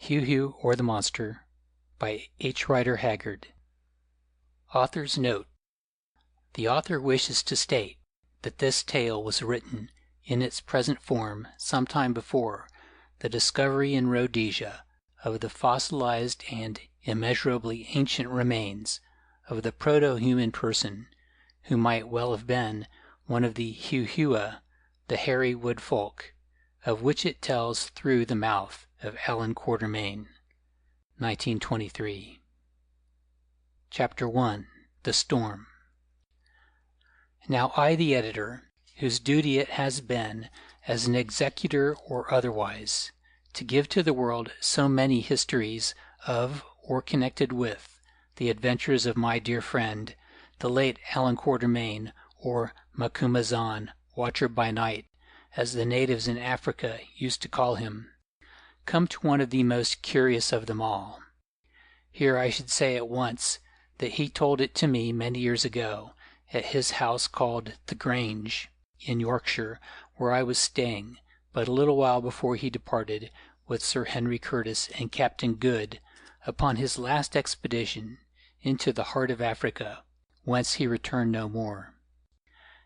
Heu-Heu or the Monster by H. Rider Haggard. Author's Note: the author wishes to state that this tale was written in its present form some time before the discovery in Rhodesia of the fossilized and immeasurably ancient remains of the proto-human person who might well have been one of the Heu-Heu, the hairy wood folk, of which it tells through the mouth of Allan Quatermain, 1923. Chapter 1: The Storm. Now I, the editor, whose duty it has been, as an executor or otherwise, to give to the world so many histories of, or connected with, the adventures of my dear friend, the late Allan Quatermain, or Macumazahn, Watcher by Night, as the natives in Africa used to call him, come to one of the most curious of them all. Here I should say at once that he told it to me many years ago, at his house called the Grange, in Yorkshire, where I was staying, but a little while before he departed with Sir Henry Curtis and Captain Good upon his last expedition into the heart of Africa, whence he returned no more.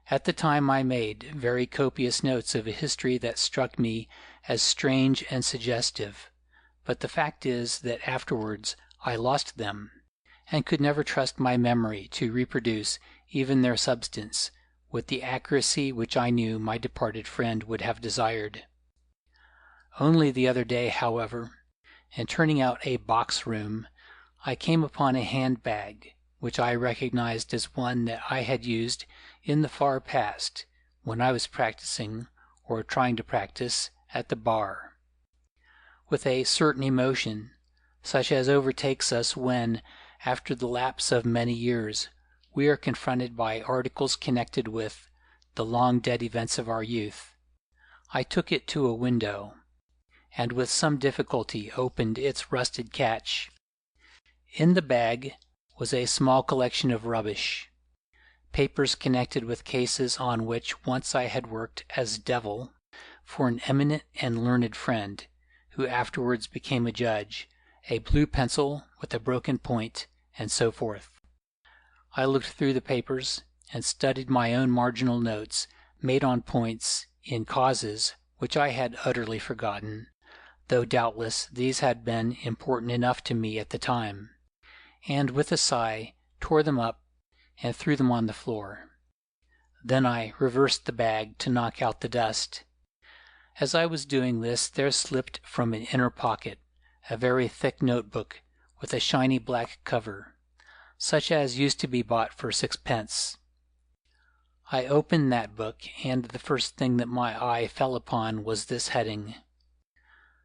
At the time I made very copious notes of a history that struck me as strange and suggestive, but the fact is that afterwards I lost them, and could never trust my memory to reproduce even their substance with the accuracy which I knew my departed friend would have desired. Only the other day, however, in turning out a box room, I came upon a handbag which I recognized as one that I had used in the far past when I was practicing, or trying to practice, at the bar. With a certain emotion, such as overtakes us when, after the lapse of many years, we are confronted by articles connected with the long-dead events of our youth, I took it to a window, and with some difficulty opened its rusted catch. In the bag was a small collection of rubbish, papers connected with cases on which once I had worked as devil for an eminent and learned friend, who afterwards became a judge, a blue pencil with a broken point, and so forth. I looked through the papers and studied my own marginal notes made on points in causes which I had utterly forgotten, though doubtless these had been important enough to me at the time, and with a sigh tore them up and threw them on the floor. Then I reversed the bag to knock out the dust. As I was doing this, there slipped from an inner pocket a very thick notebook with a shiny black cover, such as used to be bought for 6 pence. I opened that book, and the first thing that my eye fell upon was this heading: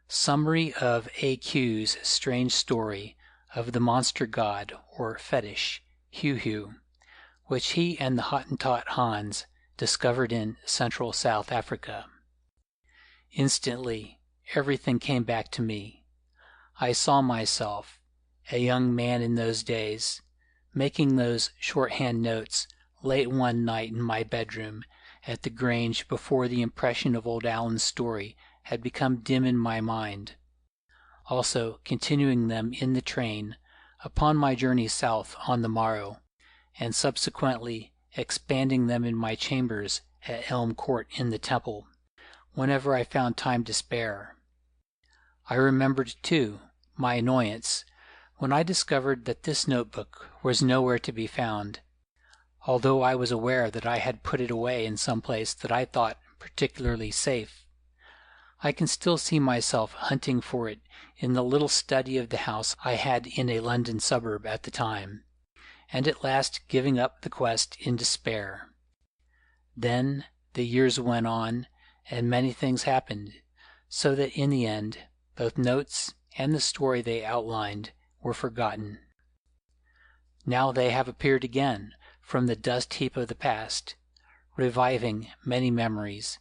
Summary of A.Q's Strange Story of the Monster God, or Fetish, Heu-Heu, which he and the Hottentot Hans discovered in Central South Africa. Instantly, everything came back to me. I saw myself, a young man in those days, making those shorthand notes late one night in my bedroom at the Grange before the impression of old Allan's story had become dim in my mind, also continuing them in the train upon my journey south on the morrow, and subsequently expanding them in my chambers at Elm Court in the Temple, whenever I found time to spare. I remembered, too, my annoyance when I discovered that this notebook was nowhere to be found, although I was aware that I had put it away in some place that I thought particularly safe. I can still see myself hunting for it in the little study of the house I had in a London suburb at the time, and at last giving up the quest in despair. Then the years went on, and many things happened, so that in the end both notes and the story they outlined were forgotten. Now they have appeared again from the dust heap of the past, reviving many memories,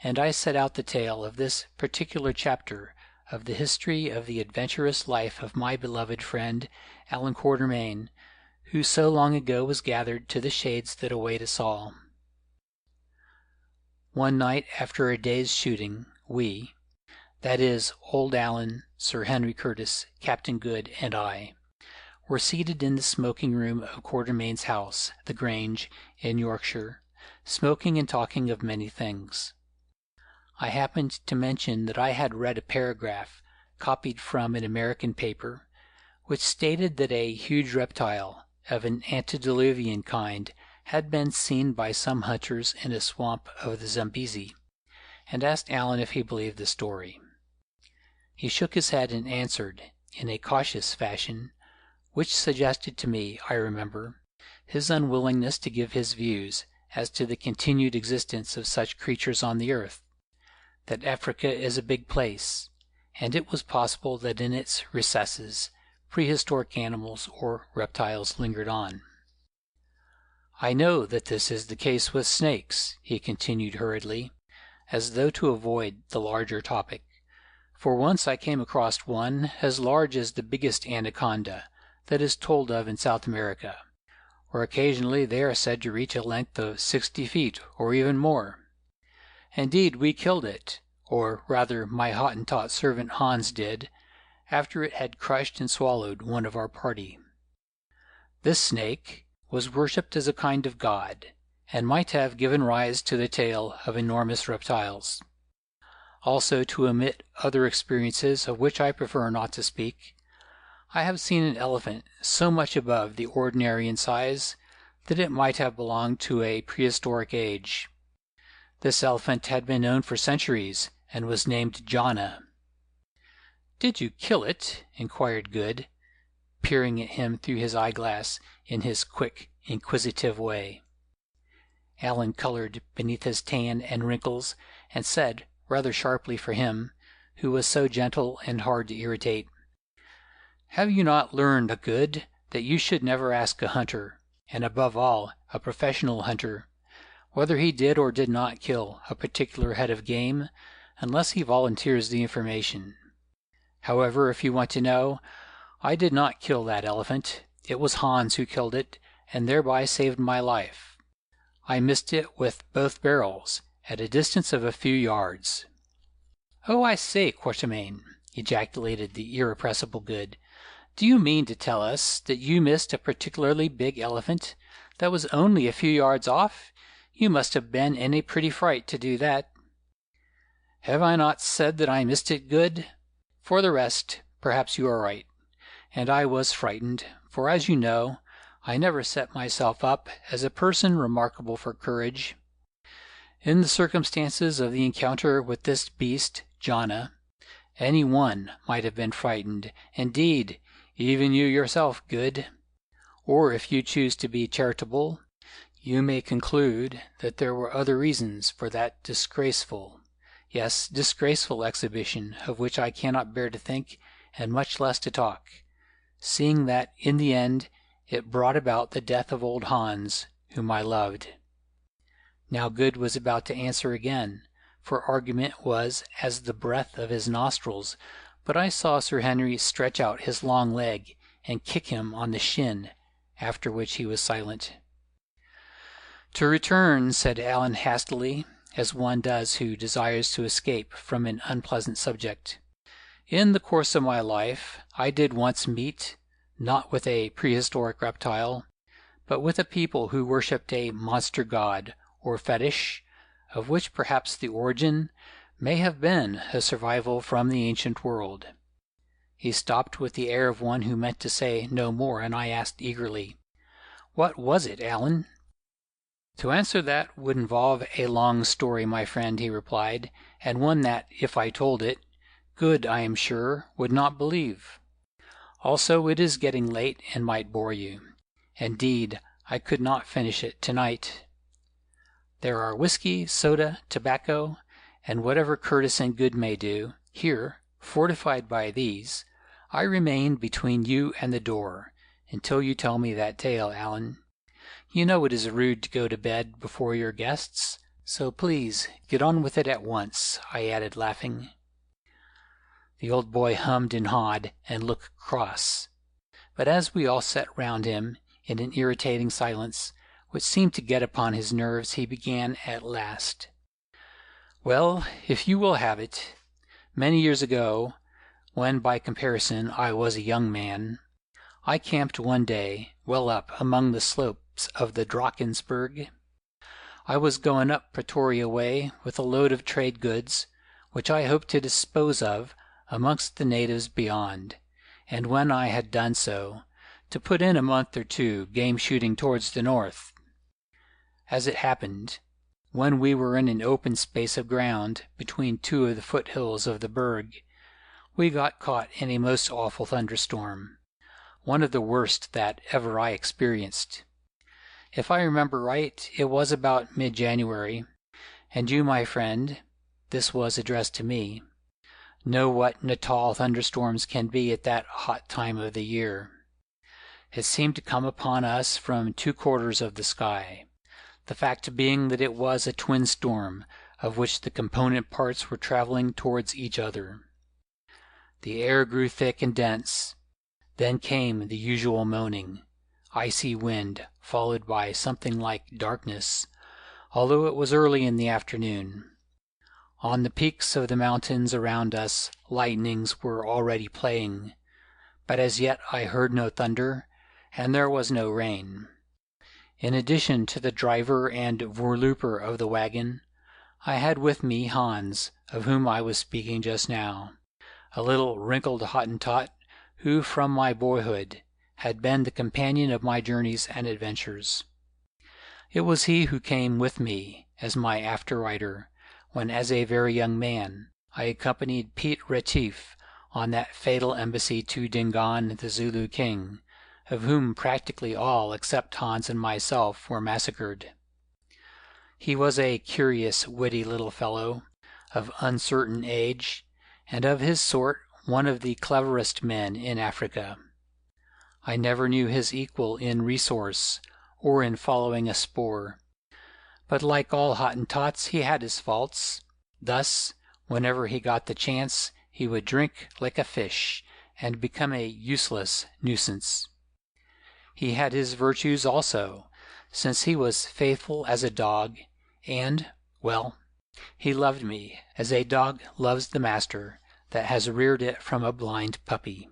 and I set out the tale of this particular chapter of the history of the adventurous life of my beloved friend Allan Quatermain, who so long ago was gathered to the shades that await us all. One night after a day's shooting, we, That is, old Allan, Sir Henry Curtis, Captain Good, and I were seated in the smoking room of Quatermain's house, the Grange, in Yorkshire, smoking and talking of many things. I happened to mention that I had read a paragraph, copied from an American paper, which stated that a huge reptile of an antediluvian kind had been seen by some hunters in a swamp of the Zambezi, and asked Allan if he believed the story. He shook his head and answered, in a cautious fashion, which suggested to me, I remember, his unwillingness to give his views as to the continued existence of such creatures on the earth, that Africa is a big place, and it was possible that in its recesses prehistoric animals or reptiles lingered on. I know that this is the case with snakes, he continued hurriedly, as though to avoid the larger topic, for once I came across one as large as the biggest anaconda that is told of in South America, or occasionally they are said to reach a length of 60 feet or even more. Indeed, we killed it, or rather my Hottentot servant Hans did, after it had crushed and swallowed one of our party. This snake was worshipped as a kind of god, and might have given rise to the tale of enormous reptiles. Also, to omit other experiences of which I prefer not to speak, I have seen an elephant so much above the ordinary in size that it might have belonged to a prehistoric age. This elephant had been known for centuries and was named Jana. "Did you kill it?" inquired Good, peering at him through his eyeglass in his quick, inquisitive way. Allan colored beneath his tan and wrinkles, and said, rather sharply for him, who was so gentle and hard to irritate, "Have you not learned, Good, that you should never ask a hunter, and above all a professional hunter, whether he did or did not kill a particular head of game, unless he volunteers the information? However, if you want to know, I did not kill that elephant. It was Hans who killed it, and thereby saved my life. I missed it with both barrels, at a distance of a few yards." "Oh, I say, Quatermain," ejaculated the irrepressible Good, "do you mean to tell us that you missed a particularly big elephant that was only a few yards off? You must have been in a pretty fright to do that." "Have I not said that I missed it, Good? For the rest, perhaps you are right, and I was frightened, for as you know, I never set myself up as a person remarkable for courage. In the circumstances of the encounter with this beast, Jana, any one might have been frightened, indeed, even you yourself, Good. Or if you choose to be charitable, you may conclude that there were other reasons for that disgraceful, yes, disgraceful exhibition of which I cannot bear to think and much less to talk, seeing that in the end it brought about the death of old Hans, whom I loved." Now Good was about to answer again, for argument was as the breath of his nostrils, but I saw Sir Henry stretch out his long leg and kick him on the shin, after which he was silent. "To return," said Allan hastily, as one does who desires to escape from an unpleasant subject. "In the course of my life I did once meet, not with a prehistoric reptile, but with a people who worshipped a monster god, or fetish, of which perhaps the origin may have been a survival from the ancient world." He stopped with the air of one who meant to say no more, and I asked eagerly, "What was it, Allan?" "To answer that would involve a long story, my friend," he replied, "and one that, if I told it, Good, I am sure, would not believe. Also, it is getting late and might bore you. Indeed, I could not finish it tonight. There are whiskey, soda, tobacco, and whatever Curtis and Good may do, here, fortified by these, I remain between you and the door, until you tell me that tale, Allan. You know it is rude to go to bed before your guests, so please get on with it at once," I added, laughing. The old boy hummed and hawed and looked cross, but as we all sat round him in an irritating silence, which seemed to get upon his nerves, he began at last. "Well, if you will have it, Many years ago, when by comparison I was a young man, I camped one day well up among the slopes of the Drakensberg. I was going up Pretoria way with a load of trade goods, which I hoped to dispose of amongst the natives beyond, and when I had done so, to put in a month or two game shooting towards the north. As it happened, when we were in an open space of ground between two of the foothills of the Berg, we got caught in a most awful thunderstorm, one of the worst that ever I experienced. If I remember right, it was about mid-January, and you, my friend, this was addressed to me, know what Natal thunderstorms can be at that hot time of the year. It seemed to come upon us from two quarters of the sky, the fact being that it was a twin storm of which the component parts were traveling towards each other. The air grew thick and dense. Then came the usual moaning, icy wind followed by something like darkness, although it was early in the afternoon. On the peaks of the mountains around us lightnings were already playing, but as yet I heard no thunder, and there was no rain. In addition to the driver and voorlooper of the wagon, I had with me Hans, of whom I was speaking just now, a little wrinkled Hottentot who from my boyhood had been the companion of my journeys and adventures. It was he who came with me as my after-rider when as a very young man I accompanied Piet Retief on that fatal embassy to Dingaan the Zulu king, of whom practically all except Hans and myself were massacred. He was a curious, witty little fellow, of uncertain age, and of his sort one of the cleverest men in Africa. I never knew his equal in resource or in following a spoor, but like all Hottentots he had his faults. Thus, whenever he got the chance, he would drink like a fish and become a useless nuisance. He had his virtues also, since he was faithful as a dog, and, well, he loved me as a dog loves the master that has reared it from a blind puppy.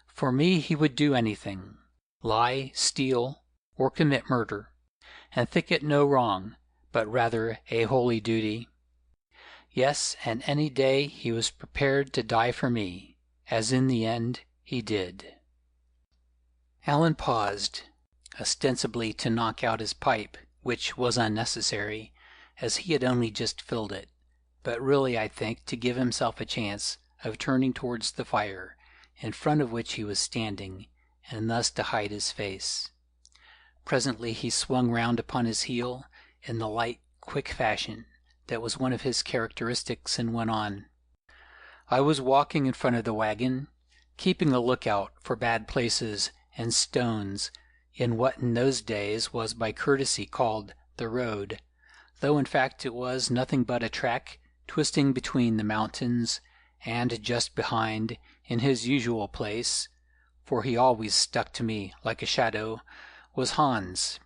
For me he would do anything, lie, steal, or commit murder, and think it no wrong, but rather a holy duty. Yes, and any day he was prepared to die for me, as in the end he did. Allan paused, ostensibly to knock out his pipe, which was unnecessary, as he had only just filled it, but really, I think, to give himself a chance of turning towards the fire, in front of which he was standing, and thus to hide his face. Presently he swung round upon his heel in the light, quick fashion that was one of his characteristics, and went on. I was walking in front of the wagon, keeping a lookout for bad places and stones in what in those days was by courtesy called the road, though in fact it was nothing but a track twisting between the mountains, and just behind, in his usual place, for he always stuck to me like a shadow, was Hans.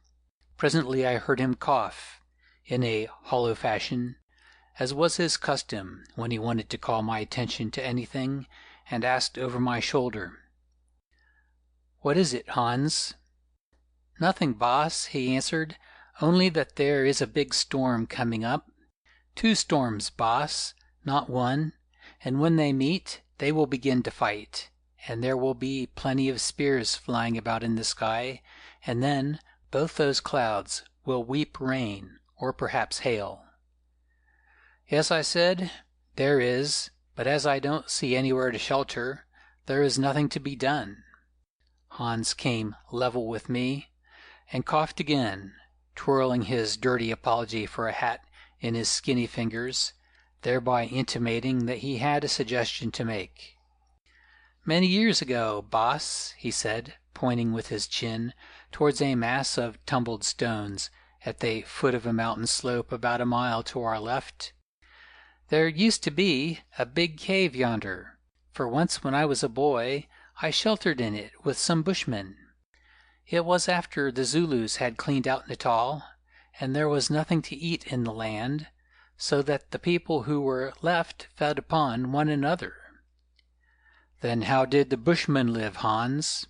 Presently I heard him cough, in a hollow fashion, as was his custom when he wanted to call my attention to anything, and asked over my shoulder, "What is it, Hans?" "Nothing, boss," he answered, "only that there is a big storm coming up. 2 storms, boss, not one, and when they meet they will begin to fight, and there will be plenty of spears flying about in the sky, and then both those clouds will weep rain, or perhaps hail." "Yes," I said, "there is, but as I don't see anywhere to shelter, there is nothing to be done." Hans came level with me, and coughed again, twirling his dirty apology for a hat in his skinny fingers, thereby intimating that he had a suggestion to make. "Many years ago, boss," he said, pointing with his chin towards a mass of tumbled stones at the foot of a mountain slope about a mile to our left, "there used to be a big cave yonder, for once when I was a boy I sheltered in it with some bushmen. It was after the Zulus had cleaned out Natal, and there was nothing to eat in the land, so that the people who were left fed upon one another. Then how did the Bushmen live, Hans?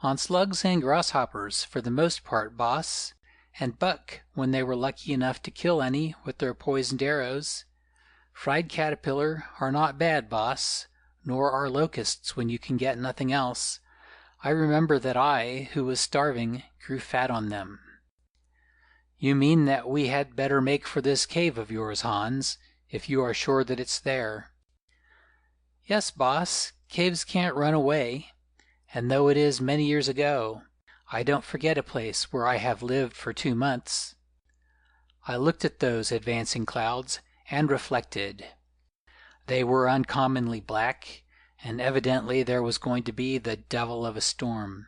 On slugs and grasshoppers, for the most part, boss, and buck when they were lucky enough to kill any with their poisoned arrows. Fried caterpillar are not bad, boss, nor are locusts when you can get nothing else. I remember that I, who was starving, grew fat on them. You mean that we had better make for this cave of yours, Hans, if you are sure that it's there. Yes, boss, caves can't run away, and though it is many years ago, I don't forget a place where I have lived for 2 months. I looked at those advancing clouds and reflected. They were uncommonly black, and evidently there was going to be the devil of a storm.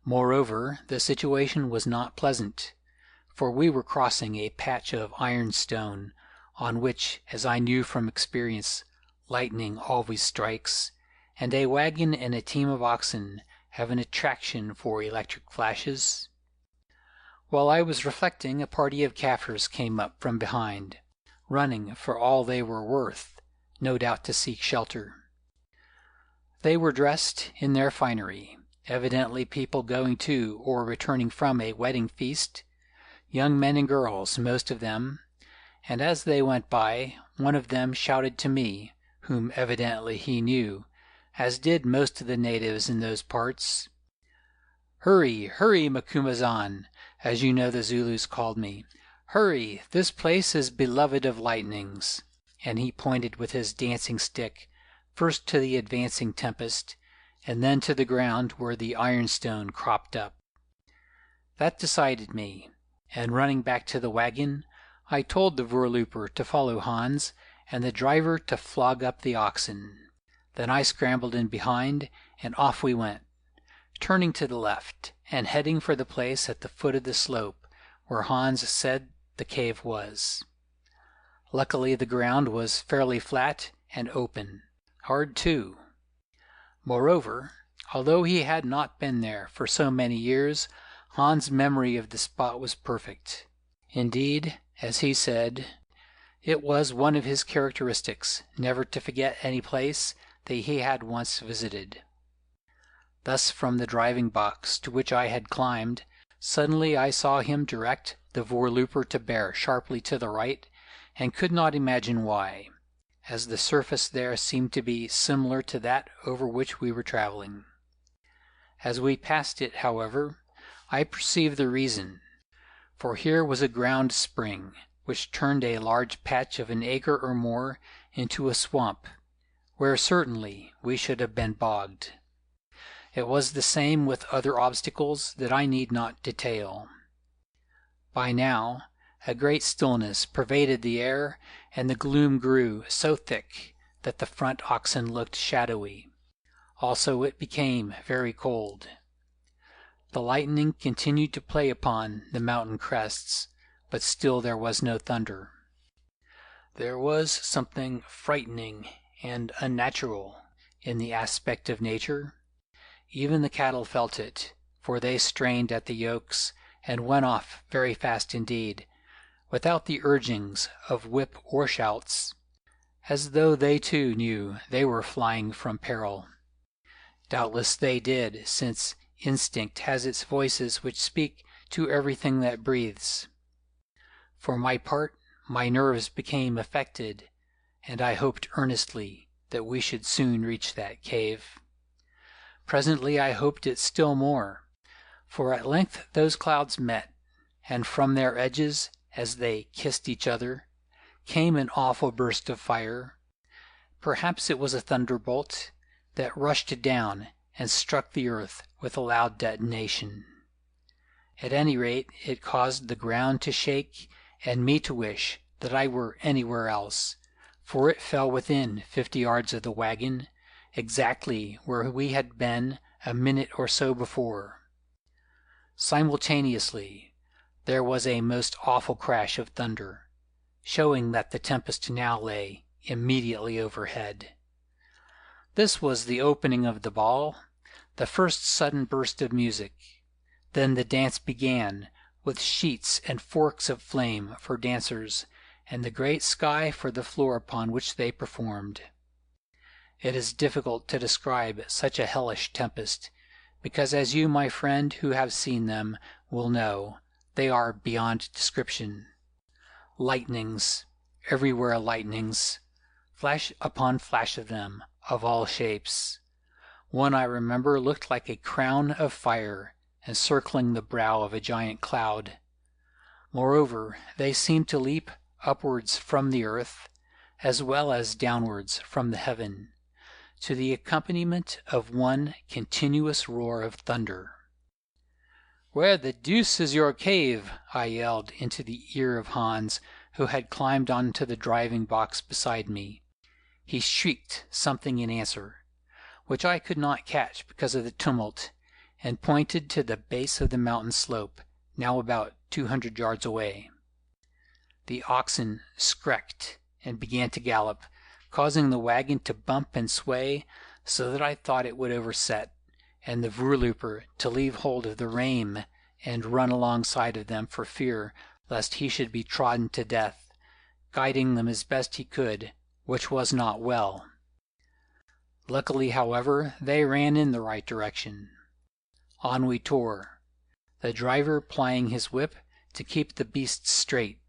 Moreover, the situation was not pleasant, for we were crossing a patch of ironstone, on which, as I knew from experience, lightning always strikes, and a wagon and a team of oxen have an attraction for electric flashes. While I was reflecting, a party of Kaffirs came up from behind, running for all they were worth, no doubt to seek shelter. They were dressed in their finery, evidently people going to or returning from a wedding feast, young men and girls, most of them, and as they went by, one of them shouted to me, whom evidently he knew, as did most of the natives in those parts, "Hurry, hurry, Macumazahn," as you know the Zulus called me. "Hurry, this place is beloved of lightnings." And he pointed with his dancing stick, first to the advancing tempest, and then to the ground where the ironstone cropped up. That decided me, and running back to the wagon, I told the voorlooper to follow Hans, and the driver to flog up the oxen. Then I scrambled in behind, and off we went, turning to the left, and heading for the place at the foot of the slope, where Hans said the cave was. Luckily the ground was fairly flat and open, hard too. Moreover, although he had not been there for so many years, Hans' memory of the spot was perfect. Indeed, as he said, it was one of his characteristics never to forget any place that he had once visited. Thus from the driving box to which I had climbed, suddenly I saw him direct the voorlooper to bear sharply to the right, and could not imagine why, as the surface there seemed to be similar to that over which we were traveling. As we passed it, however, I perceived the reason, for here was a ground spring, which turned a large patch of an acre or more into a swamp, where certainly we should have been bogged. It was the same with other obstacles that I need not detail. By now, a great stillness pervaded the air, and the gloom grew so thick that the front oxen looked shadowy. Also it became very cold. The lightning continued to play upon the mountain crests, but still there was no thunder. There was something frightening and unnatural in the aspect of nature. Even the cattle felt it, for they strained at the yokes and went off very fast indeed, without the urgings of whip or shouts, as though they too knew they were flying from peril. Doubtless they did, since instinct has its voices which speak to everything that breathes. For my part, my nerves became affected, and I hoped earnestly that we should soon reach that cave. Presently I hoped it still more, for at length those clouds met, and from their edges, as they kissed each other, came an awful burst of fire. Perhaps it was a thunderbolt that rushed down and struck the earth with a loud detonation. At any rate, it caused the ground to shake, and me to wish that I were anywhere else, for it fell within 50 yards of the wagon, exactly where we had been a minute or so before. Simultaneously, there was a most awful crash of thunder, showing that the tempest now lay immediately overhead. This was the opening of the ball, the first sudden burst of music. Then the dance began, with sheets and forks of flame for dancers, and the great sky for the floor upon which they performed. It is difficult to describe such a hellish tempest, because as you, my friend, who have seen them, will know, they are beyond description. Lightnings, everywhere lightnings, flash upon flash of them, of all shapes. One I remember looked like a crown of fire, encircling the brow of a giant cloud. Moreover, they seemed to leap upwards from the earth, as well as downwards from the heaven, to the accompaniment of one continuous roar of thunder. "Where the deuce is your cave?" I yelled into the ear of Hans, who had climbed onto the driving box beside me. He shrieked something in answer, which I could not catch because of the tumult, and pointed to the base of the mountain slope, now about 200 yards away. The oxen skrecked and began to gallop, causing the wagon to bump and sway so that I thought it would overset, and the voorlooper to leave hold of the rein and run alongside of them for fear lest he should be trodden to death, guiding them as best he could, which was not well. Luckily, however, they ran in the right direction. On we tore, the driver plying his whip to keep the beasts straight,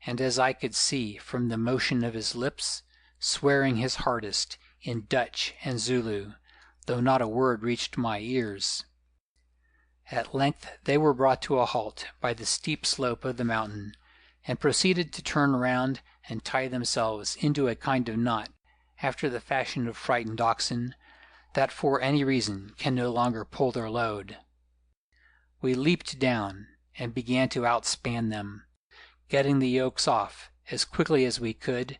and as I could see from the motion of his lips, swearing his hardest in Dutch and Zulu, though not a word reached my ears. At length they were brought to a halt by the steep slope of the mountain, and proceeded to turn round and tie themselves into a kind of knot, after the fashion of frightened oxen, that for any reason can no longer pull their load. We leaped down, and began to outspan them, getting the yokes off as quickly as we could.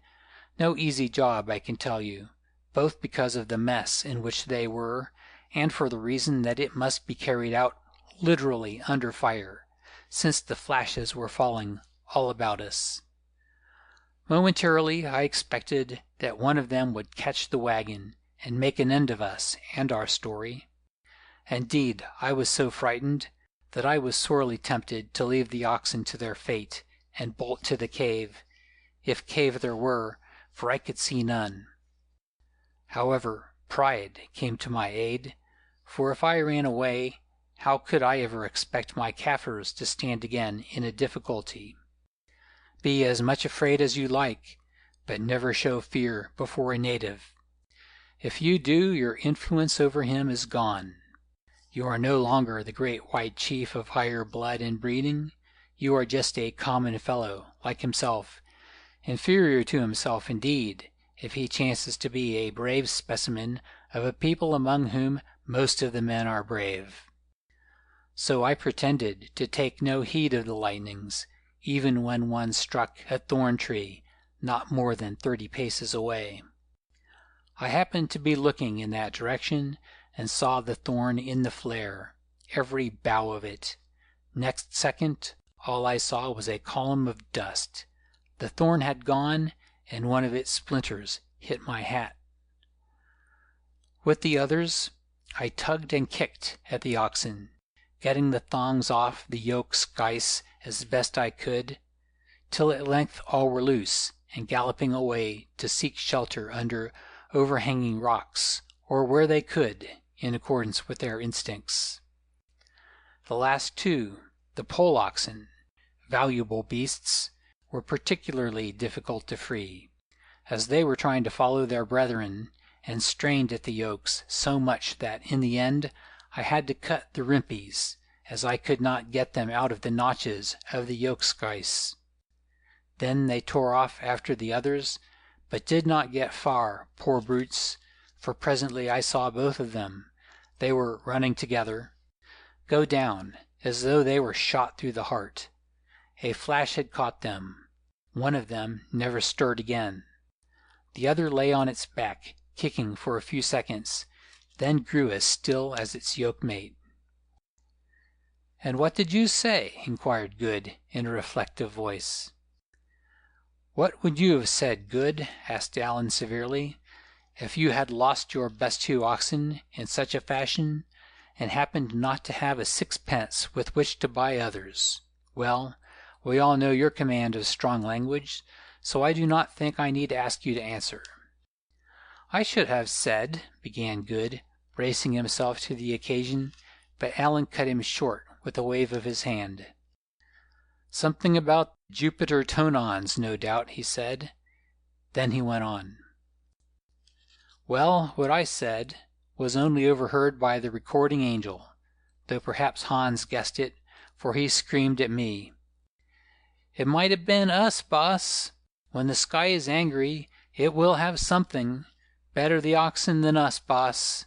No easy job, I can tell you, both because of the mess in which they were, and for the reason that it must be carried out literally under fire, since the flashes were falling all about us. Momentarily I expected that one of them would catch the wagon and make an end of us and our story. Indeed, I was so frightened that I was sorely tempted to leave the oxen to their fate and bolt to the cave, if cave there were, for I could see none. However, pride came to my aid, for if I ran away, how could I ever expect my Kaffirs to stand again in a difficulty? Be as much afraid as you like, but never show fear before a native. If you do, your influence over him is gone. You are no longer the great white chief of higher blood and breeding. You are just a common fellow, like himself, inferior to himself indeed, if he chances to be a brave specimen of a people among whom most of the men are brave. So I pretended to take no heed of the lightnings, even when one struck a thorn tree not more than 30 paces away. I happened to be looking in that direction, and saw the thorn in the flare, every bough of it. Next second, all I saw was a column of dust. The thorn had gone, and one of its splinters hit my hat. With the others, I tugged and kicked at the oxen, getting the thongs off the yoke skice as best I could, till at length all were loose and galloping away to seek shelter under overhanging rocks, or where they could, in accordance with their instincts. The last two, the pole oxen, valuable beasts, were particularly difficult to free, as they were trying to follow their brethren, and strained at the yokes so much that in the end I had to cut the rimpies, as I could not get them out of the notches of the yoke skice. Then they tore off after the others, but did not get far, poor brutes, for presently I saw both of them, they were running together, go down as though they were shot through the heart. A flash had caught them. One of them never stirred again. The other lay on its back, kicking for a few seconds, then grew as still as its yoke-mate. "And what did you say?" inquired Good in a reflective voice. "What would you have said, Good," asked Allan severely, "if you had lost your best 2 oxen in such a fashion, and happened not to have a 6pence with which to buy others? Well, we all know your command of strong language, so I do not think I need ask you to answer." "I should have said," began Good, bracing himself to the occasion, but Allan cut him short with a wave of his hand. "Something about Jupiter Tonans, no doubt," he said. Then he went on. "Well, what I said was only overheard by the recording angel, though perhaps Hans guessed it, for he screamed at me. 'It might have been us, boss. When the sky is angry, it will have something. Better the oxen than us, boss.'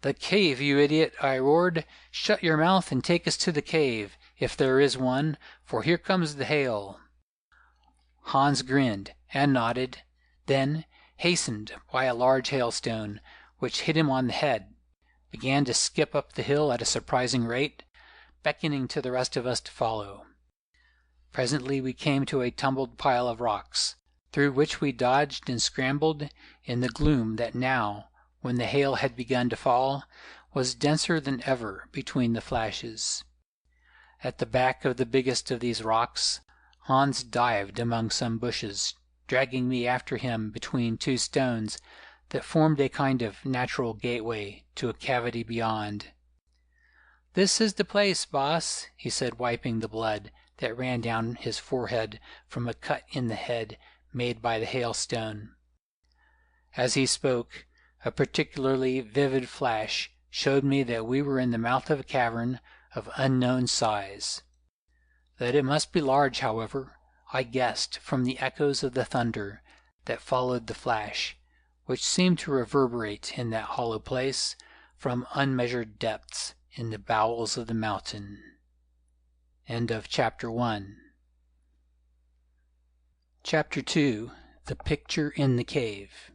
'The cave, you idiot!' I roared. 'Shut your mouth and take us to the cave, if there is one, for here comes the hail.' Hans grinned and nodded, then, hastened by a large hailstone, which hit him on the head, began to skip up the hill at a surprising rate, beckoning to the rest of us to follow. Presently we came to a tumbled pile of rocks, through which we dodged and scrambled in the gloom that now, when the hail had begun to fall, was denser than ever between the flashes. At the back of the biggest of these rocks, Hans dived among some bushes, dragging me after him between two stones that formed a kind of natural gateway to a cavity beyond. "This is the place, boss," he said, wiping the blood that ran down his forehead from a cut in the head made by the hailstone. As he spoke, a particularly vivid flash showed me that we were in the mouth of a cavern of unknown size. That it must be large, however, I guessed from the echoes of the thunder that followed the flash, which seemed to reverberate in that hollow place from unmeasured depths in the bowels of the mountain. End of Chapter 1. Chapter 2. The Picture in the Cave.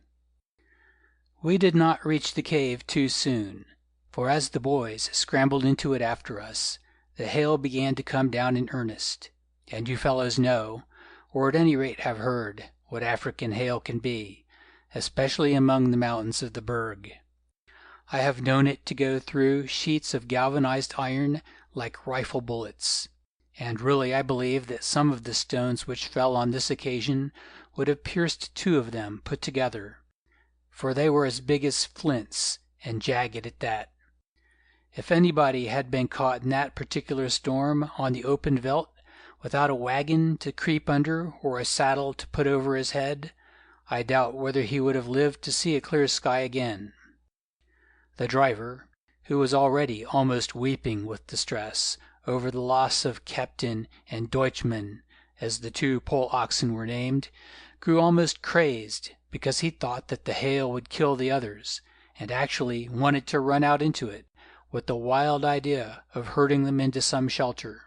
We did not reach the cave too soon, for as the boys scrambled into it after us, the hail began to come down in earnest, and you fellows know, or at any rate have heard, what African hail can be, especially among the mountains of the Berg. I have known it to go through sheets of galvanized iron like rifle bullets, and really I believe that some of the stones which fell on this occasion would have pierced two of them put together, for they were as big as flints and jagged at that. If anybody had been caught in that particular storm on the open veldt, without a wagon to creep under or a saddle to put over his head, I doubt whether he would have lived to see a clear sky again. The driver, who was already almost weeping with distress over the loss of Captain and Deutschmann, as the two pole oxen were named, grew almost crazed because he thought that the hail would kill the others, and actually wanted to run out into it, with the wild idea of herding them into some shelter.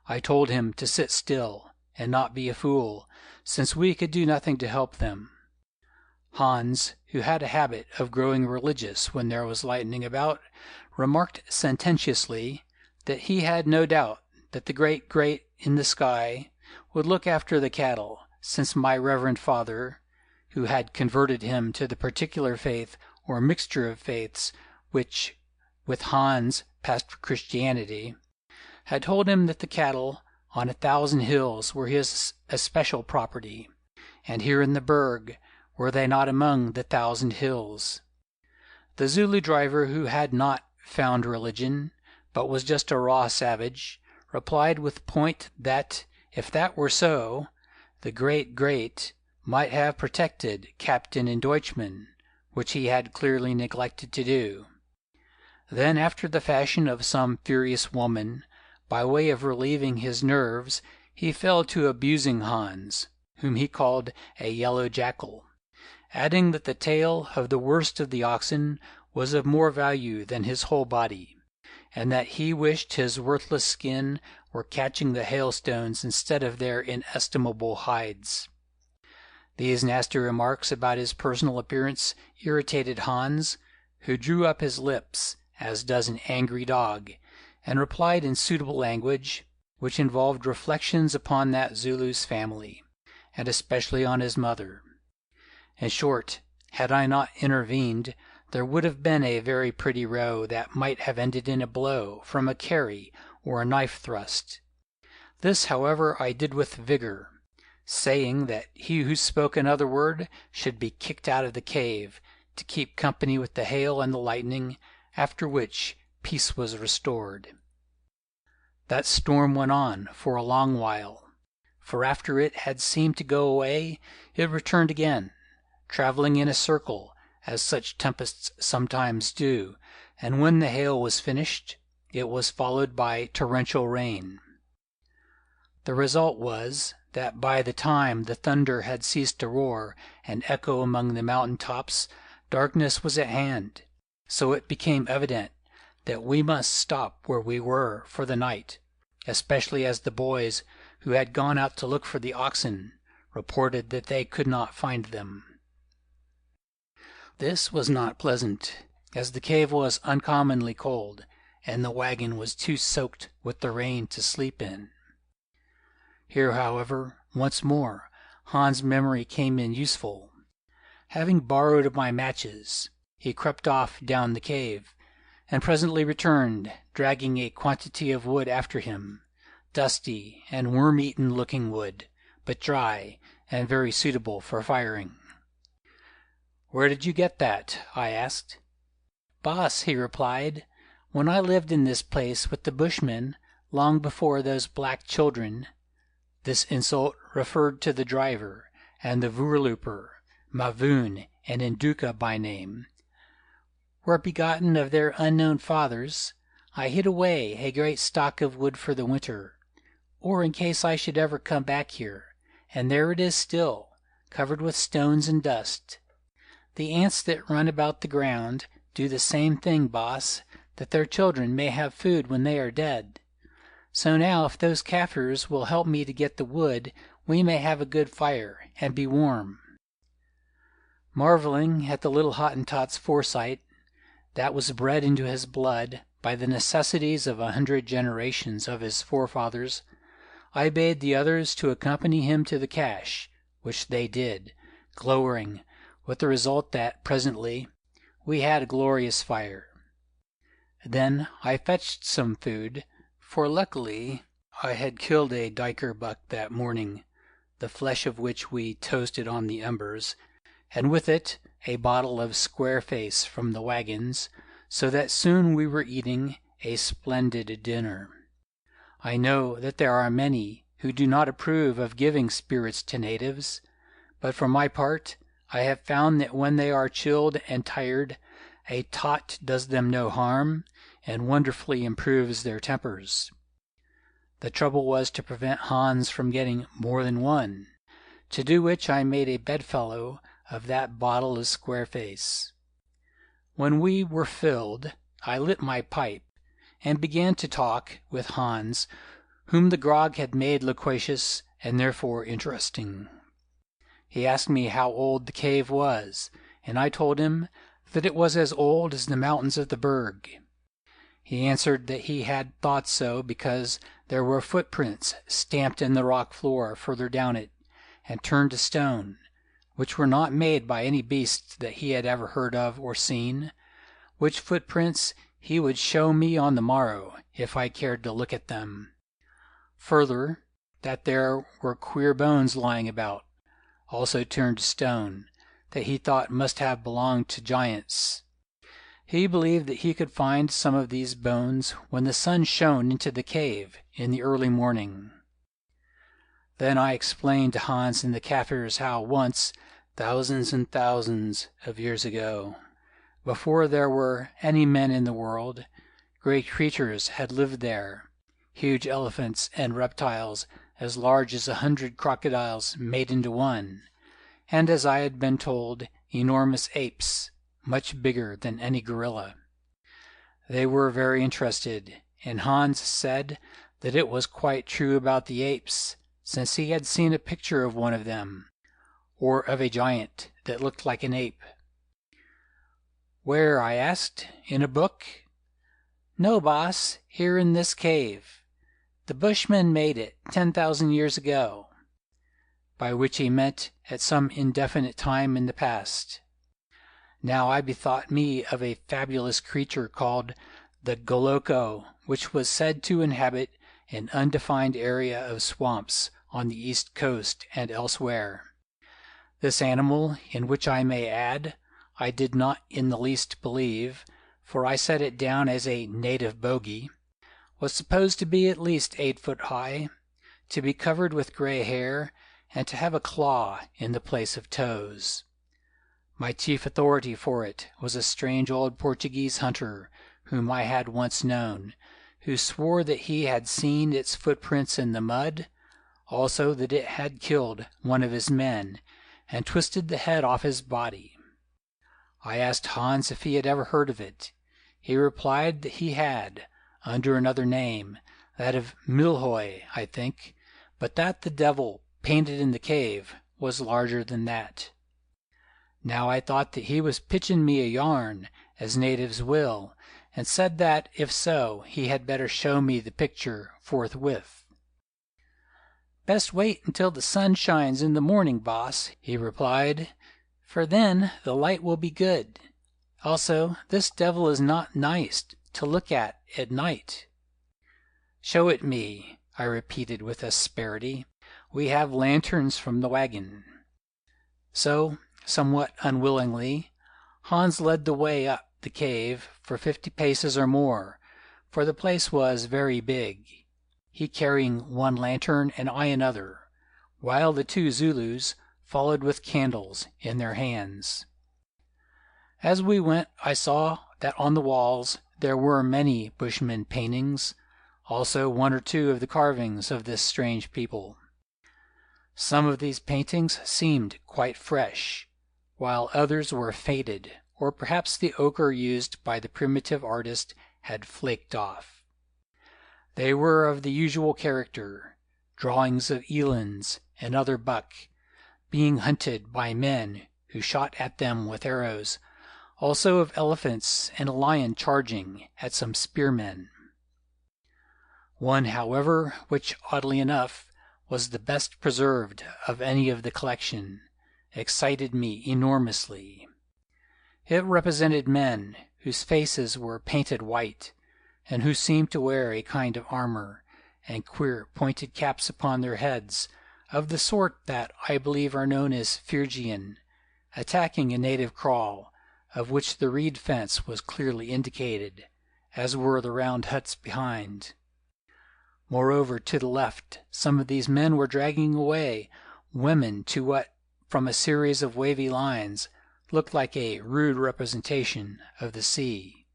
I told him to sit still and not be a fool, since we could do nothing to help them. Hans, who had a habit of growing religious when there was lightning about, remarked sententiously that he had no doubt that the great in the sky would look after the cattle, since my reverend father, who had converted him to the particular faith or mixture of faiths which, with Hans, passed for Christianity, had told him that the cattle on 1,000 hills were his especial property, and here in the Berg were they not among the 1,000 hills. The Zulu driver, who had not found religion, but was just a raw savage, replied with point that, if that were so, the great might have protected Captain and Deutschmann, which he had clearly neglected to do. Then, after the fashion of some furious woman, by way of relieving his nerves, he fell to abusing Hans, whom he called a yellow jackal, adding that the tail of the worst of the oxen was of more value than his whole body, and that he wished his worthless skin were catching the hailstones instead of their inestimable hides. These nasty remarks about his personal appearance irritated Hans, who drew up his lips, as does an angry dog, and replied in suitable language, which involved reflections upon that Zulu's family, and especially on his mother. In short, had I not intervened, there would have been a very pretty row that might have ended in a blow from a carry or a knife thrust. This, however, I did with vigor, saying that he who spoke another word should be kicked out of the cave to keep company with the hail and the lightning, after which peace was restored. That storm went on for a long while, for after it had seemed to go away, it returned again, traveling in a circle, as such tempests sometimes do, and when the hail was finished, it was followed by torrential rain. The result was that by the time the thunder had ceased to roar and echo among the mountain tops, darkness was at hand, so it became evident that we must stop where we were for the night, especially as the boys who had gone out to look for the oxen reported that they could not find them. This was not pleasant, as the cave was uncommonly cold, and the wagon was too soaked with the rain to sleep in. Here, however, once more, Hans' memory came in useful. Having borrowed my matches, he crept off down the cave, and presently returned, dragging a quantity of wood after him, dusty and worm-eaten looking wood, but dry and very suitable for firing. "Where did you get that?" I asked. "Boss," he replied, "when I lived in this place with the Bushmen, long before those black children," this insult referred to the driver and the voorlooper, Mavoon and Induka by name, "were begotten of their unknown fathers, I hid away a great stock of wood for the winter, or in case I should ever come back here, and there it is still, covered with stones and dust. The ants that run about the ground do the same thing, boss, that their children may have food when they are dead. So now if those Kaffirs will help me to get the wood, we may have a good fire and be warm." Marveling at the little Hottentot's foresight, that was bred into his blood by the necessities of 100 generations of his forefathers, I bade the others to accompany him to the cache, which they did, glowering, with the result that, presently, we had a glorious fire. Then I fetched some food, for luckily I had killed a diker buck that morning, the flesh of which we toasted on the embers, and with it a bottle of square face from the wagons, so that soon we were eating a splendid dinner. I know that there are many who do not approve of giving spirits to natives, but for my part I have found that when they are chilled and tired, a tot does them no harm, and wonderfully improves their tempers. The trouble was to prevent Hans from getting more than one, to do which I made a bedfellow of that bottle of square face. When we were filled, I lit my pipe, and began to talk with Hans, whom the grog had made loquacious and therefore interesting. He asked me how old the cave was, and I told him that it was as old as the mountains of the Berg. He answered that he had thought so because there were footprints stamped in the rock floor further down it, and turned to stone, which were not made by any beast that he had ever heard of or seen, which footprints he would show me on the morrow, if I cared to look at them. Further, that there were queer bones lying about, also turned to stone, that he thought must have belonged to giants. He believed that he could find some of these bones when the sun shone into the cave in the early morning. Then I explained to Hans and the Kaffirs how once, thousands and thousands of years ago, before there were any men in the world, great creatures had lived there, huge elephants and reptiles as large as 100 crocodiles made into one, and as I had been told, enormous apes, much bigger than any gorilla. They were very interested, and Hans said that it was quite true about the apes, since he had seen a picture of one of them, or of a giant that looked like an ape. "Where?" I asked. "In a book?" "No, boss, here in this cave. The Bushmen made it 10,000 years ago," by which he meant at some indefinite time in the past. Now I bethought me of a fabulous creature called the Goloko, which was said to inhabit an undefined area of swamps on the east coast and elsewhere. This animal, in which I may add, I did not in the least believe, for I set it down as a native bogey, was supposed to be at least 8 foot high, to be covered with gray hair, and to have a claw in the place of toes. My chief authority for it was a strange old Portuguese hunter whom I had once known, who swore that he had seen its footprints in the mud, also that it had killed one of his men and twisted the head off his body. I asked Hans if he had ever heard of it. He replied that he had, under another name, that of Milhoi, I think, but that the devil painted in the cave was larger than that. Now I thought that he was pitching me a yarn, as natives will, and said that, if so, he had better show me the picture forthwith. "Best wait until the sun shines in the morning, boss," he replied, "for then the light will be good. Also, this devil is not nice to look at night." "Show it me," I repeated with asperity. "We have lanterns from the wagon." So, somewhat unwillingly, Hans led the way up the cave for 50 paces or more, for the place was very big, he carrying one lantern and I another, while the 2 Zulus followed with candles in their hands. As we went, I saw that on the walls there were many Bushman paintings, also 1 or 2 of the carvings of this strange people. Some of these paintings seemed quite fresh, while others were faded, or perhaps the ochre used by the primitive artist had flaked off. They were of the usual character, drawings of elands and other buck, being hunted by men who shot at them with arrows, also of elephants and a lion charging at some spearmen. One, however, which, oddly enough, was the best preserved of any of the collection, excited me enormously. It represented men whose faces were painted white, and who seemed to wear a kind of armor, and queer pointed caps upon their heads, of the sort that I believe are known as Phrygian, attacking a native kraal, of which the reed fence was clearly indicated, as were the round huts behind. Moreover, to the left, some of these men were dragging away women to what, from a series of wavy lines, looked like a rude representation of the sea.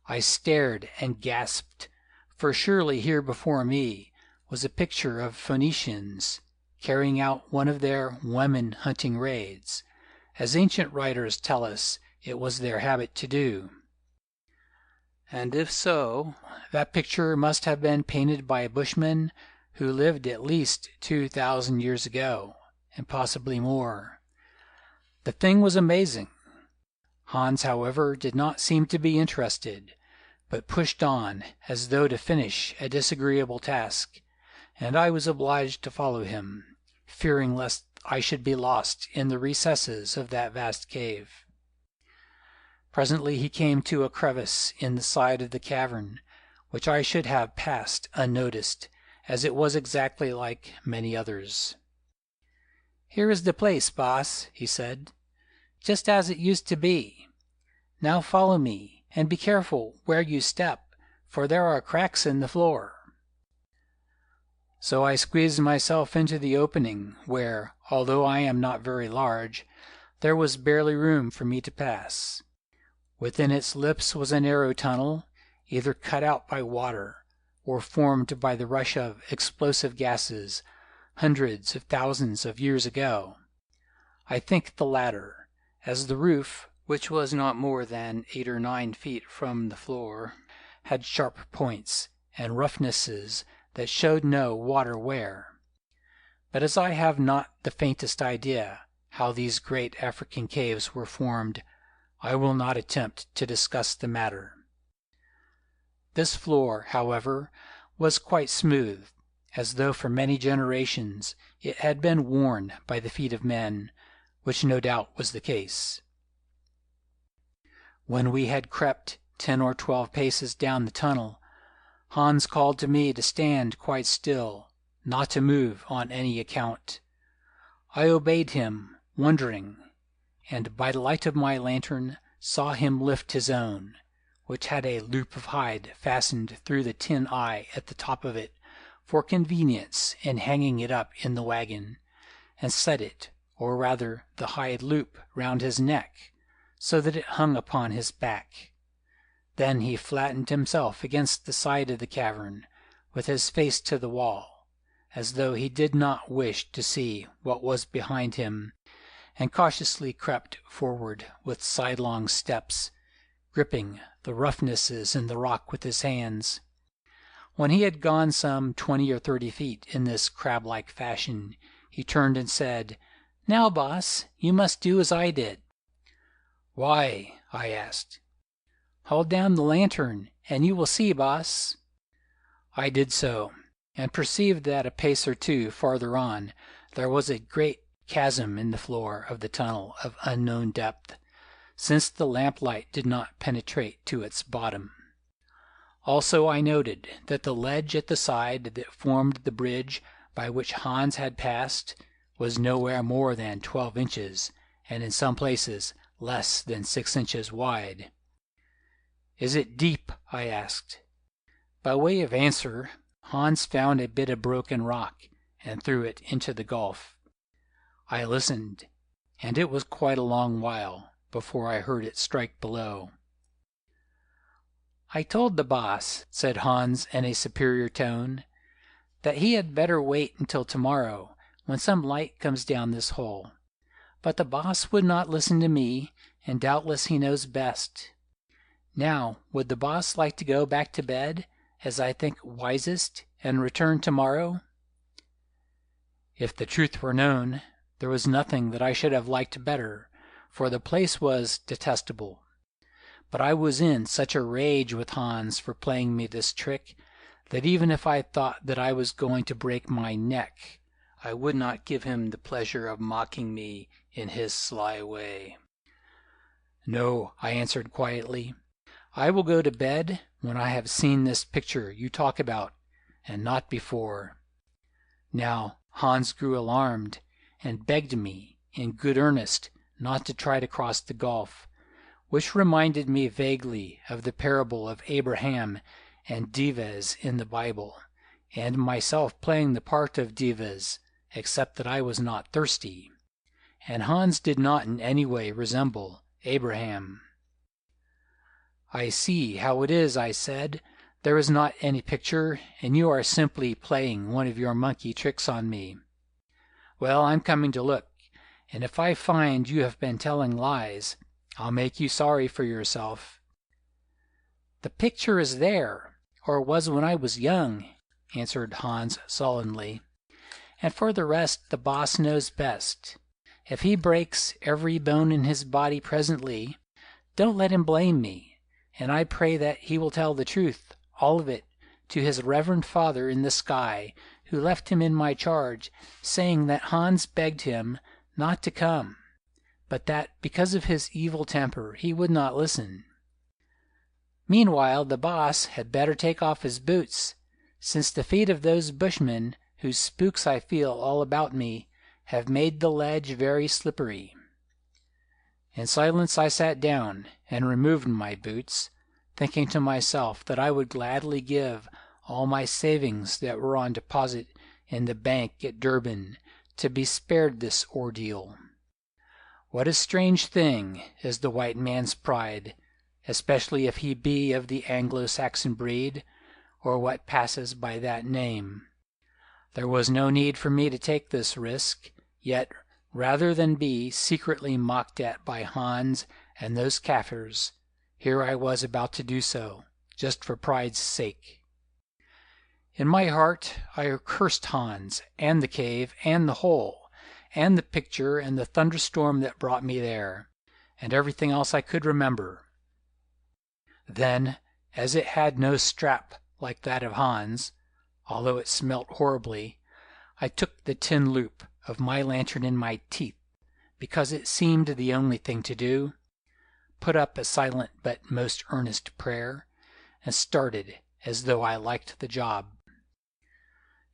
I stared and gasped, for surely here before me was a picture of Phoenicians carrying out one of their women-hunting raids, as ancient writers tell us it was their habit to do. And if so, that picture must have been painted by a Bushman who lived at least 2,000 years ago, and possibly more. The thing was amazing. Hans, however, did not seem to be interested, but pushed on as though to finish a disagreeable task, and I was obliged to follow him, fearing lest I should be lost in the recesses of that vast cave. Presently he came to a crevice in the side of the cavern, which I should have passed unnoticed, as it was exactly like many others. "Here is the place, boss," he said, "just as it used to be. Now follow me, and be careful where you step, for there are cracks in the floor." So I squeezed myself into the opening, where, although I am not very large, there was barely room for me to pass. Within its lips was a narrow tunnel, either cut out by water, or formed by the rush of explosive gases hundreds of thousands of years ago. I think the latter, as the roof, which was not more than 8 or 9 feet from the floor, had sharp points and roughnesses that showed no water wear. But as I have not the faintest idea how these great African caves were formed, I will not attempt to discuss the matter. This floor, however, was quite smooth, as though for many generations it had been worn by the feet of men, which no doubt was the case. When we had crept 10 or 12 paces down the tunnel, Hans called to me to stand quite still, not to move on any account. I obeyed him, wondering, and by the light of my lantern saw him lift his own, which had a loop of hide fastened through the tin eye at the top of it for convenience in hanging it up in the wagon, and set it, or rather the hide loop, round his neck, so that it hung upon his back. Then he flattened himself against the side of the cavern, with his face to the wall, as though he did not wish to see what was behind him, and cautiously crept forward with sidelong steps, gripping the roughnesses in the rock with his hands. When he had gone some 20 or 30 feet in this crab-like fashion, he turned and said, "Now, boss, you must do as I did." "Why?" I asked. "Hold down the lantern, and you will see, boss." I did so, and perceived that a pace or two farther on there was a great chasm in the floor of the tunnel of unknown depth, since the lamplight did not penetrate to its bottom. Also I noted that the ledge at the side that formed the bridge by which Hans had passed was nowhere more than 12 inches, and in some places less than 6 inches wide. "Is it deep?" I asked. By way of answer, Hans found a bit of broken rock and threw it into the gulf. I listened, and it was quite a long while before I heard it strike below. "I told the boss," said Hans in a superior tone, "that he had better wait until tomorrow, when some light comes down this hole. But the boss would not listen to me, and doubtless he knows best. Now, would the boss like to go back to bed, as I think wisest, and return tomorrow?" If the truth were known, there was nothing that I should have liked better, for the place was detestable. But I was in such a rage with Hans for playing me this trick, that even if I thought that I was going to break my neck, I would not give him the pleasure of mocking me in his sly way. "No," I answered quietly, "I will go to bed when I have seen this picture you talk about, and not before." Now Hans grew alarmed, and begged me, in good earnest, not to try to cross the gulf, which reminded me vaguely of the parable of Abraham and Dives in the Bible, and myself playing the part of Dives, except that I was not thirsty, and Hans did not in any way resemble Abraham. "I see how it is," I said. "There is not any picture, and you are simply playing one of your monkey tricks on me. Well, I'm coming to look, and if I find you have been telling lies, I'll make you sorry for yourself." "The picture is there, or was when I was young," answered Hans sullenly. "And for the rest, the boss knows best. If he breaks every bone in his body presently, don't let him blame me, and I pray that he will tell the truth, all of it, to his reverend Father in the sky, who left him in my charge, saying that Hans begged him not to come, but that because of his evil temper he would not listen. Meanwhile the boss had better take off his boots, since the feet of those bushmen, whose spooks I feel all about me, have made the ledge very slippery." In silence I sat down and removed my boots, thinking to myself that I would gladly give all my savings that were on deposit in the bank at Durban to be spared this ordeal. What a strange thing is the white man's pride, especially if he be of the Anglo-Saxon breed, or what passes by that name. There was no need for me to take this risk, yet rather than be secretly mocked at by Hans and those Kaffirs, here I was about to do so, just for pride's sake. In my heart I cursed Hans, and the cave, and the hole, and the picture, and the thunderstorm that brought me there, and everything else I could remember. Then, as it had no strap like that of Hans, although it smelt horribly, I took the tin loop of my lantern in my teeth, because it seemed the only thing to do, put up a silent but most earnest prayer, and started as though I liked the job.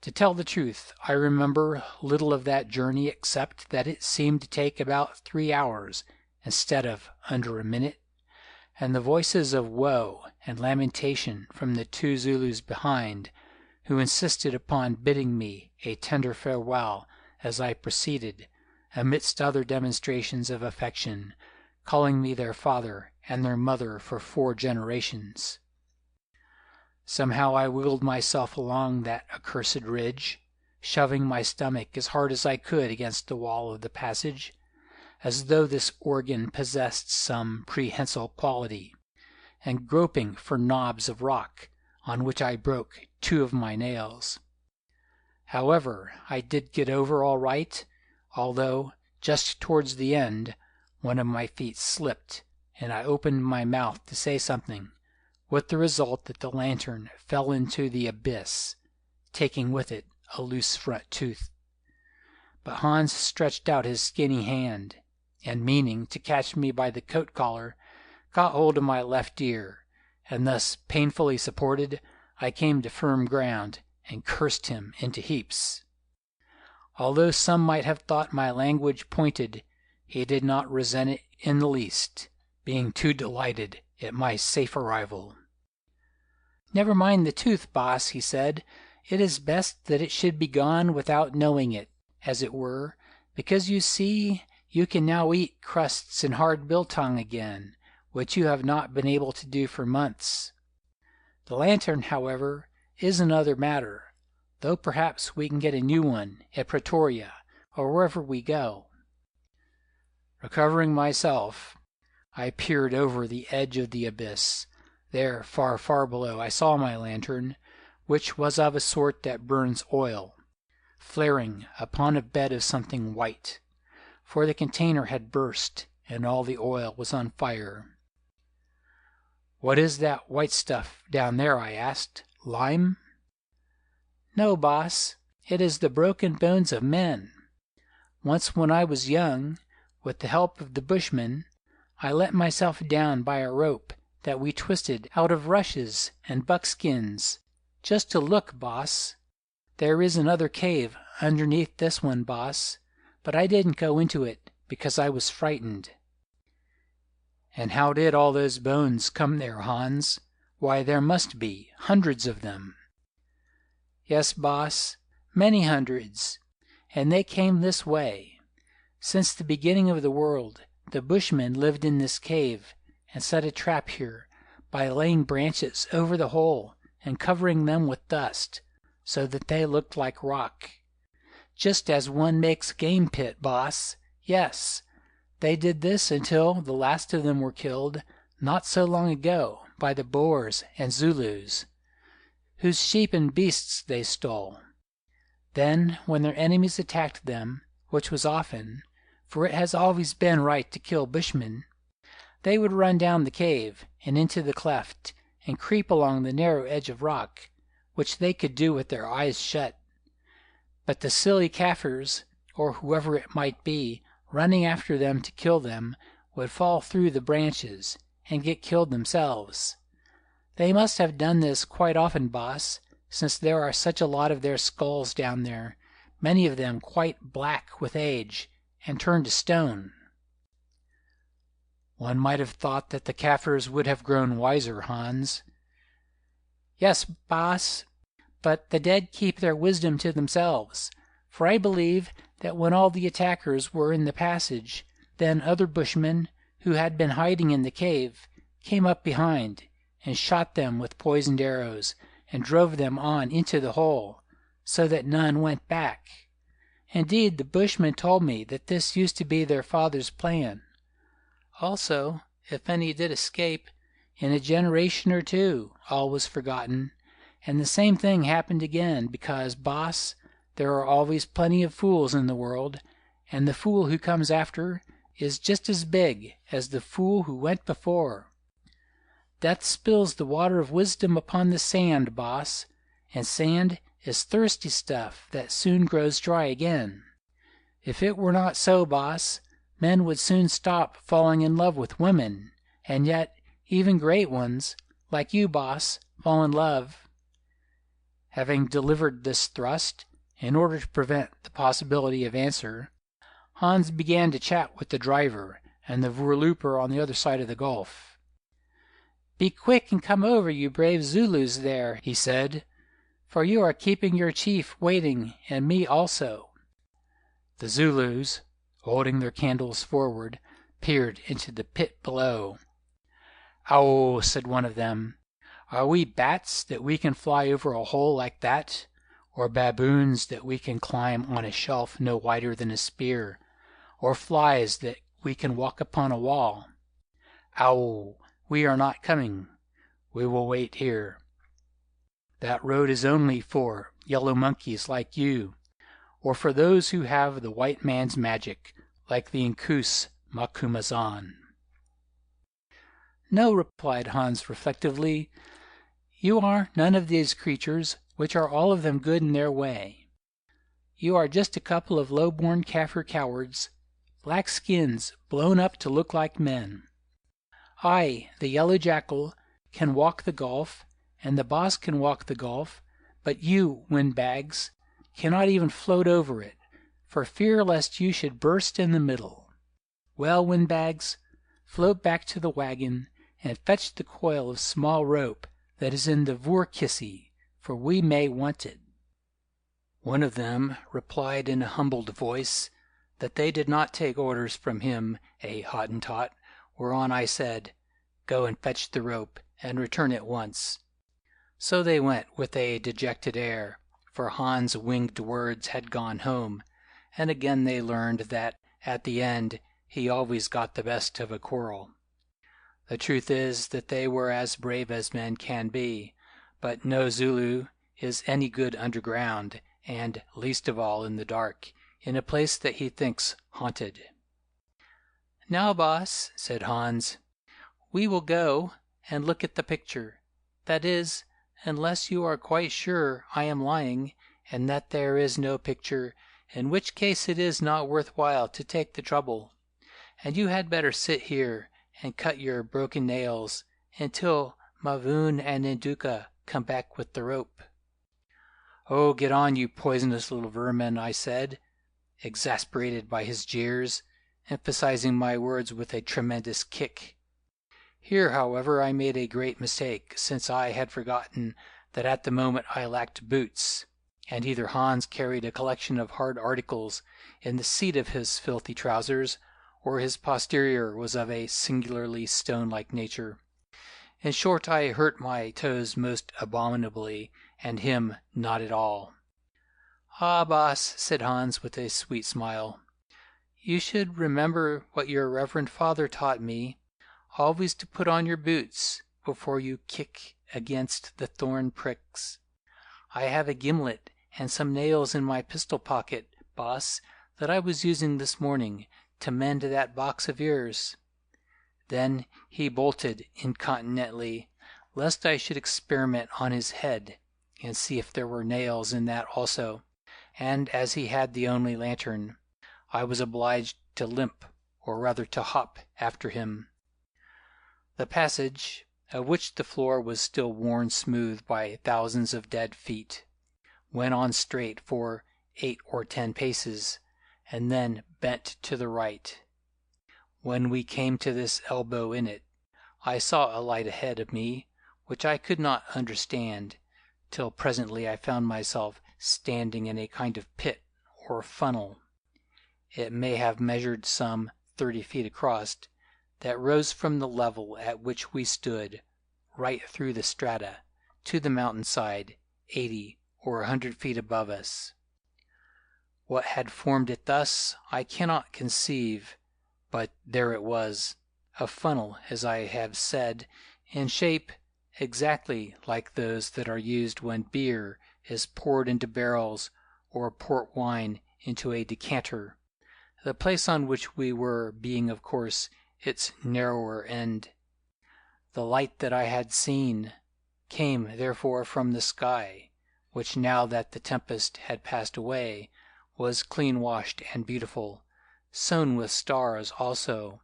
To tell the truth, I remember little of that journey except that it seemed to take about 3 hours instead of under a minute, and the voices of woe and lamentation from the 2 Zulus behind, who insisted upon bidding me a tender farewell as I proceeded, amidst other demonstrations of affection, calling me their father and their mother for 4 generations. Somehow I wiggled myself along that accursed ridge, shoving my stomach as hard as I could against the wall of the passage, as though this organ possessed some prehensile quality, and groping for knobs of rock, on which I broke 2 of my nails. However, I did get over all right, although, just towards the end, one of my feet slipped, and I opened my mouth to say something, with the result that the lantern fell into the abyss, taking with it a loose front tooth. But Hans stretched out his skinny hand, and meaning to catch me by the coat collar, got hold of my left ear, and thus painfully supported, I came to firm ground and cursed him into heaps. Although some might have thought my language pointed, he did not resent it in the least, being too delighted at my safe arrival. "Never mind the tooth, boss," he said. "It is best that it should be gone without knowing it, as it were, because you see you can now eat crusts and hard biltong again, which you have not been able to do for months. The lantern, however, is another matter, though perhaps we can get a new one at Pretoria or wherever we go." Recovering myself, I peered over the edge of the abyss. There, far, far below, I saw my lantern, which was of a sort that burns oil, flaring upon a bed of something white, for the container had burst and all the oil was on fire. "What is that white stuff down there?" I asked. "Lime?" "No, boss. It is the broken bones of men. Once when I was young, with the help of the bushmen, I let myself down by a rope that we twisted out of rushes and buckskins, just to look, boss. There is another cave underneath this one, boss, but I didn't go into it because I was frightened." "And how did all those bones come there, Hans? Why, there must be hundreds of them." "Yes, boss, many hundreds, and they came this way. Since the beginning of the world, the bushmen lived in this cave and set a trap here by laying branches over the hole and covering them with dust, so that they looked like rock. Just as one makes a game pit, boss. Yes, they did this until the last of them were killed not so long ago by the Boers and Zulus, whose sheep and beasts they stole. Then, when their enemies attacked them, which was often, for it has always been right to kill bushmen, they would run down the cave and into the cleft and creep along the narrow edge of rock, which they could do with their eyes shut. But the silly Kaffirs, or whoever it might be, running after them to kill them, would fall through the branches and get killed themselves. They must have done this quite often, boss, since there are such a lot of their skulls down there, many of them quite black with age, and turned to stone." "One might have thought that the Kaffirs would have grown wiser, Hans." "Yes, boss, but the dead keep their wisdom to themselves, for I believe that when all the attackers were in the passage, then other bushmen, who had been hiding in the cave, came up behind, and shot them with poisoned arrows, and drove them on into the hole, so that none went back. Indeed, the bushmen told me that this used to be their father's plan. Also, if any did escape, in a generation or 2 all was forgotten, and the same thing happened again, because, boss, there are always plenty of fools in the world, and the fool who comes after is just as big as the fool who went before. Death spills the water of wisdom upon the sand, boss, and sand is thirsty stuff that soon grows dry again. If it were not so, boss, men would soon stop falling in love with women, and yet even great ones, like you, boss, fall in love." Having delivered this thrust, in order to prevent the possibility of answer, Hans began to chat with the driver and the voorlooper on the other side of the gulf. "Be quick and come over, you brave Zulus there," he said, "for you are keeping your chief waiting, and me also." The Zulus, holding their candles forward, peered into the pit below. "Ow," said one of them, "are we bats that we can fly over a hole like that, or baboons that we can climb on a shelf no wider than a spear, or flies that we can walk upon a wall? Ow, we are not coming. We will wait here. That road is only for yellow monkeys like you, or for those who have the white man's magic, like the Inkoos Macumazahn." "No," replied Hans reflectively, "you are none of these creatures, which are all of them good in their way. You are just a couple of low-born Kaffir cowards, black skins blown up to look like men. I, the yellow jackal, can walk the gulf, and the boss can walk the gulf, but you, windbags, cannot even float over it, for fear lest you should burst in the middle. Well, windbags, float back to the wagon, and fetch the coil of small rope that is in the voorkissie, for we may want it." One of them replied in a humbled voice that they did not take orders from him, a Hottentot, whereon I said, "Go and fetch the rope, and return at once." So they went with a dejected air, for Hans' winged words had gone home, and again they learned that at the end he always got the best of a quarrel. The truth is that they were as brave as men can be, but no Zulu is any good underground, and least of all in the dark, in a place that he thinks haunted. "Now, boss," said Hans, "we will go and look at the picture. That is, unless you are quite sure I am lying, and that there is no picture, in which case it is not worth while to take the trouble. And you had better sit here and cut your broken nails until Mavoon and Induka come back with the rope." "Oh, get on, you poisonous little vermin," I said, exasperated by his jeers, emphasizing my words with a tremendous kick. Here, however, I made a great mistake, since I had forgotten that at the moment I lacked boots, and either Hans carried a collection of hard articles in the seat of his filthy trousers, or his posterior was of a singularly stone-like nature. In short, I hurt my toes most abominably, and him not at all. "Ah, boss," said Hans with a sweet smile, "you should remember what your reverend father taught me, always to put on your boots before you kick against the thorn pricks. I have a gimlet and some nails in my pistol pocket, boss, that I was using this morning to mend that box of yours." Then he bolted incontinently, lest I should experiment on his head and see if there were nails in that also, and as he had the only lantern, I was obliged to limp, or rather to hop, after him. The passage, of which the floor was still worn smooth by thousands of dead feet, went on straight for 8 or 10 paces, and then bent to the right. When we came to this elbow in it, I saw a light ahead of me, which I could not understand, till presently I found myself standing in a kind of pit or funnel. It may have measured some 30 feet across, that rose from the level at which we stood, right through the strata, to the mountainside 80 or 100 feet above us. What had formed it thus I cannot conceive, but there it was, a funnel, as I have said, in shape exactly like those that are used when beer is poured into barrels or port wine into a decanter, the place on which we were being, of course, its narrower end. The light that I had seen came therefore from the sky, which, now that the tempest had passed away, was clean washed and beautiful, sown with stars also,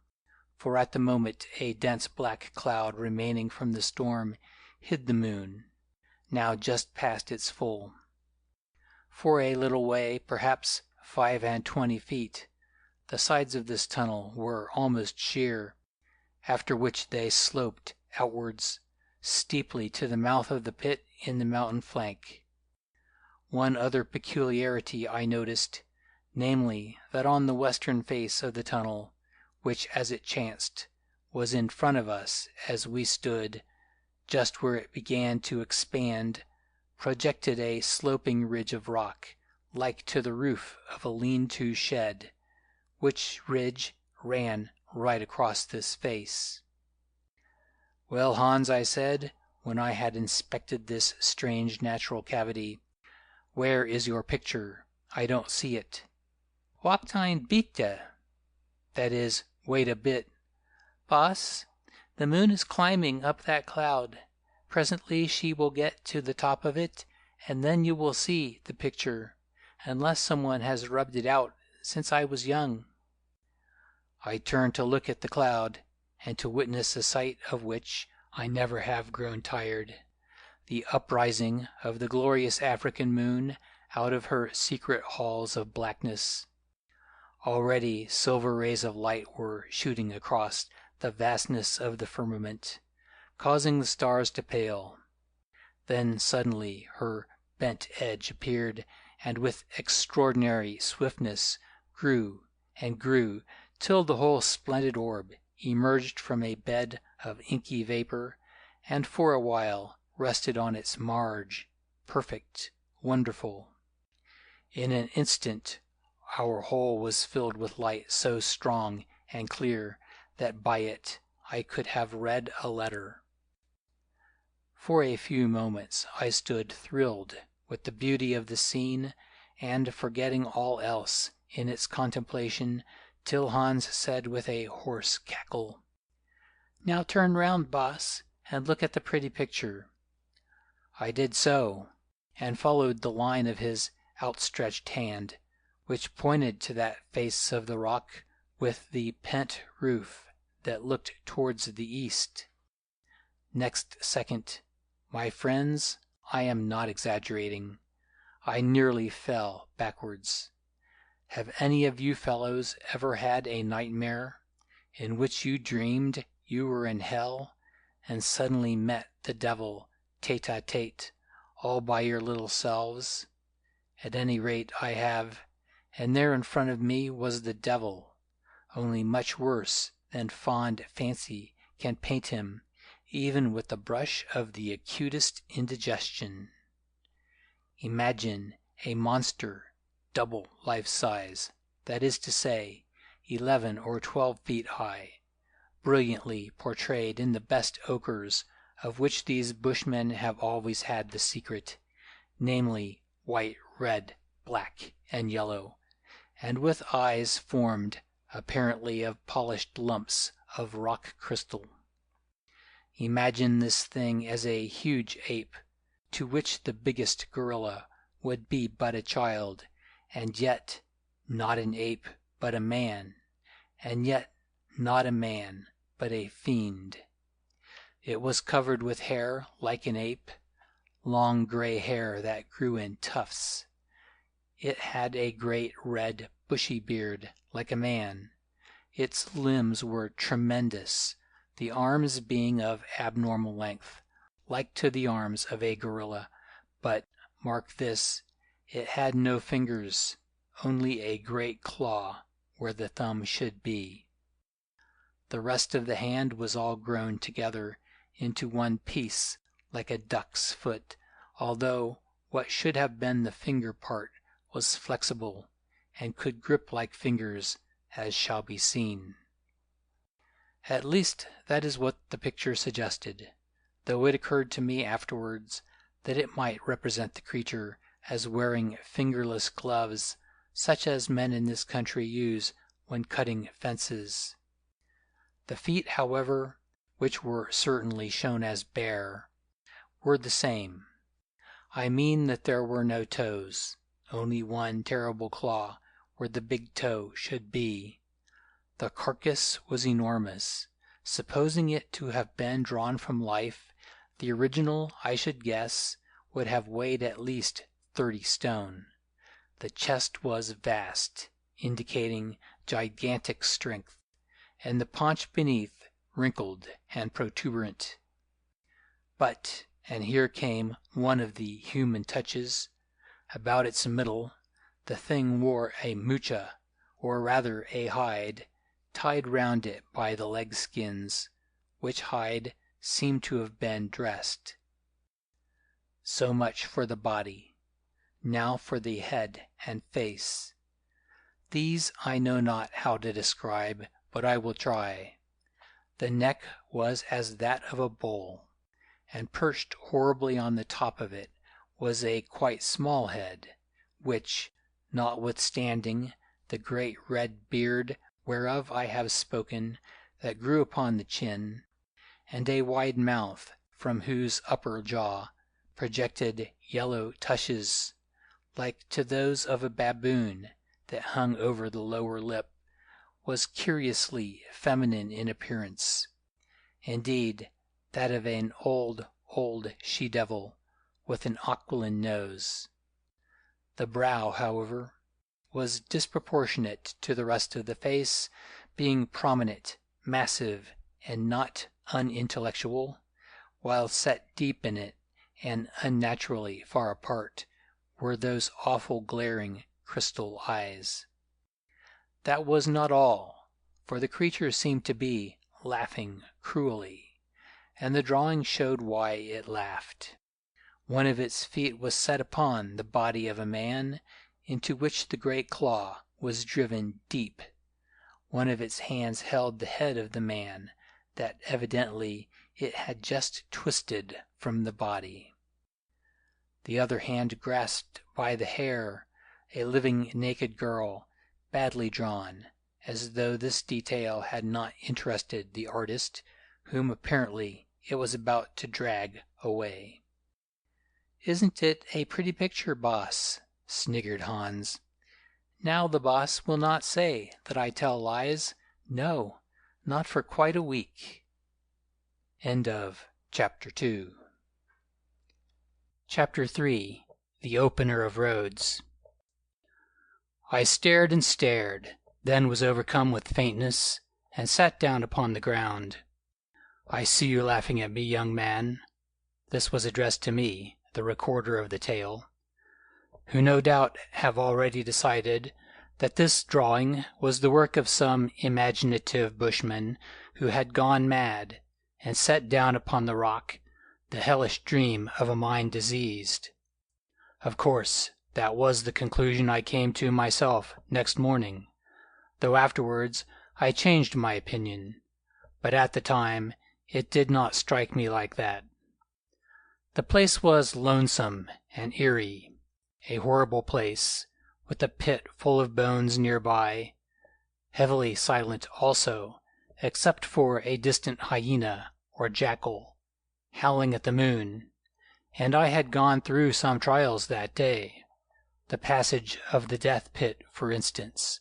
for at the moment a dense black cloud remaining from the storm hid the moon. now just past its full. For a little way, perhaps 25 feet, the sides of this tunnel were almost sheer, after which they sloped outwards steeply to the mouth of the pit in the mountain flank. One other peculiarity I noticed, namely that on the western face of the tunnel, which as it chanced was in front of us as we stood, just where it began to expand, projected a sloping ridge of rock, like to the roof of a lean-to shed, which ridge ran right across this face. "Well, Hans," I said, when I had inspected this strange natural cavity, "where is your picture? I don't see it." "Wacht ein beetje," that is, wait a bit, "Boss. The moon is climbing up that cloud. Presently she will get to the top of it, and then you will see the picture, unless someone has rubbed it out since I was young." I turned to look at the cloud, and to witness a sight of which I never have grown tired, the uprising of the glorious African moon out of her secret halls of blackness. Already silver rays of light were shooting across the vastness of the firmament, causing the stars to pale. Then suddenly her bent edge appeared, and with extraordinary swiftness grew and grew, till the whole splendid orb emerged from a bed of inky vapor, and for a while rested on its marge, perfect, wonderful. In an instant our whole was filled with light so strong and clear that by it I could have read a letter. For a few moments I stood thrilled with the beauty of the scene, and forgetting all else in its contemplation, till Hans said with a hoarse cackle, "Now turn round, boss, and look at the pretty picture." I did so, and followed the line of his outstretched hand, which pointed to that face of the rock with the pent roof that looked towards the east. Next second, my friends, I am not exaggerating, I nearly fell backwards. Have any of you fellows ever had a nightmare in which you dreamed you were in hell and suddenly met the devil tete-a-tete all by your little selves? At any rate I have, and there in front of me was the devil, only much worse than fond fancy can paint him, even with the brush of the acutest indigestion. Imagine a monster double life-size, that is to say, 11 or 12 feet high, brilliantly portrayed in the best ochres of which these bushmen have always had the secret, namely white, red, black, and yellow, and with eyes formed apparently of polished lumps of rock crystal. Imagine this thing as a huge ape, to which the biggest gorilla would be but a child, and yet not an ape but a man, and yet not a man but a fiend. It was covered with hair like an ape, long gray hair that grew in tufts. It had a great red bushy beard like a man. Its limbs were tremendous, the arms being of abnormal length, like to the arms of a gorilla, but, mark this, it had no fingers, only a great claw where the thumb should be. The rest of the hand was all grown together into one piece like a duck's foot, although what should have been the finger part was flexible, and could grip like fingers, as shall be seen. At least that is what the picture suggested, though it occurred to me afterwards that it might represent the creature as wearing fingerless gloves, such as men in this country use when cutting fences. The feet, however, which were certainly shown as bare, were the same. I mean that there were no toes, only one terrible claw where the big toe should be. The carcass was enormous. Supposing it to have been drawn from life, the original, I should guess, would have weighed at least 30 stone. The chest was vast, indicating gigantic strength, and the paunch beneath wrinkled and protuberant. But, and here came one of the human touches, about its middle the thing wore a mucha, or rather a hide, tied round it by the leg skins, which hide seemed to have been dressed. So much for the body. Now for the head and face. These I know not how to describe, but I will try. The neck was as that of a bull, and perched horribly on the top of it was a quite small head, which, notwithstanding the great red beard whereof I have spoken, that grew upon the chin, and a wide mouth, from whose upper jaw projected yellow tushes, like to those of a baboon, that hung over the lower lip, was curiously feminine in appearance. Indeed, that of an old she-devil, with an aquiline nose. The brow, however, was disproportionate to the rest of the face, being prominent, massive, and not unintellectual, while set deep in it, and unnaturally far apart, were those awful glaring crystal eyes. That was not all, for the creature seemed to be laughing cruelly, and the drawing showed why it laughed. One of its feet was set upon the body of a man, into which the great claw was driven deep. One of its hands held the head of the man, that evidently it had just twisted from the body. The other hand grasped by the hair a living naked girl, badly drawn, as though this detail had not interested the artist, whom apparently it was about to drag away. "Isn't it a pretty picture, boss?" sniggered Hans. "Now the boss will not say that I tell lies. No, not for quite a week." End of Chapter 2. Chapter 3. The Opener of Roads. I stared and stared, then was overcome with faintness, and sat down upon the ground. "I see you laughing at me, young man." This was addressed to me, the recorder of the tale, who no doubt have already decided that this drawing was the work of some imaginative bushman who had gone mad, and set down upon the rock the hellish dream of a mind diseased. Of course, that was the conclusion I came to myself next morning, though afterwards I changed my opinion, but at the time it did not strike me like that. The place was lonesome and eerie, a horrible place, with a pit full of bones nearby, heavily silent also, except for a distant hyena or jackal howling at the moon, and I had gone through some trials that day, the passage of the death pit, for instance,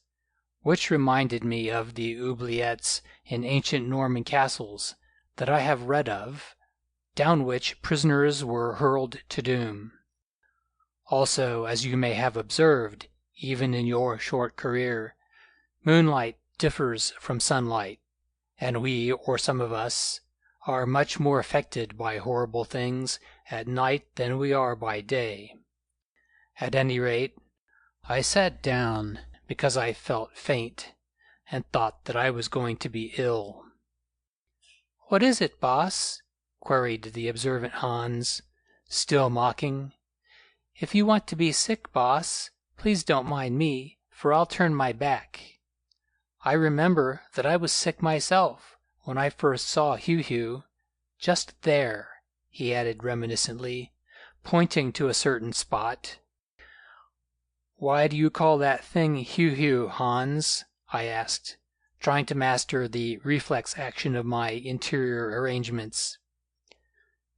which reminded me of the oubliettes in ancient Norman castles that I have read of, down which prisoners were hurled to doom. Also, as you may have observed, even in your short career, moonlight differs from sunlight, and we, or some of us, are much more affected by horrible things at night than we are by day. At any rate, I sat down because I felt faint, and thought that I was going to be ill. "What is it, boss?" queried the observant Hans, still mocking. "If you want to be sick, boss, please don't mind me, for I'll turn my back. I remember that I was sick myself when I first saw Heu-Heu. Just there," he added reminiscently, pointing to a certain spot. "Why do you call that thing Heu-Heu, Hans?" I asked, trying to master the reflex action of my interior arrangements.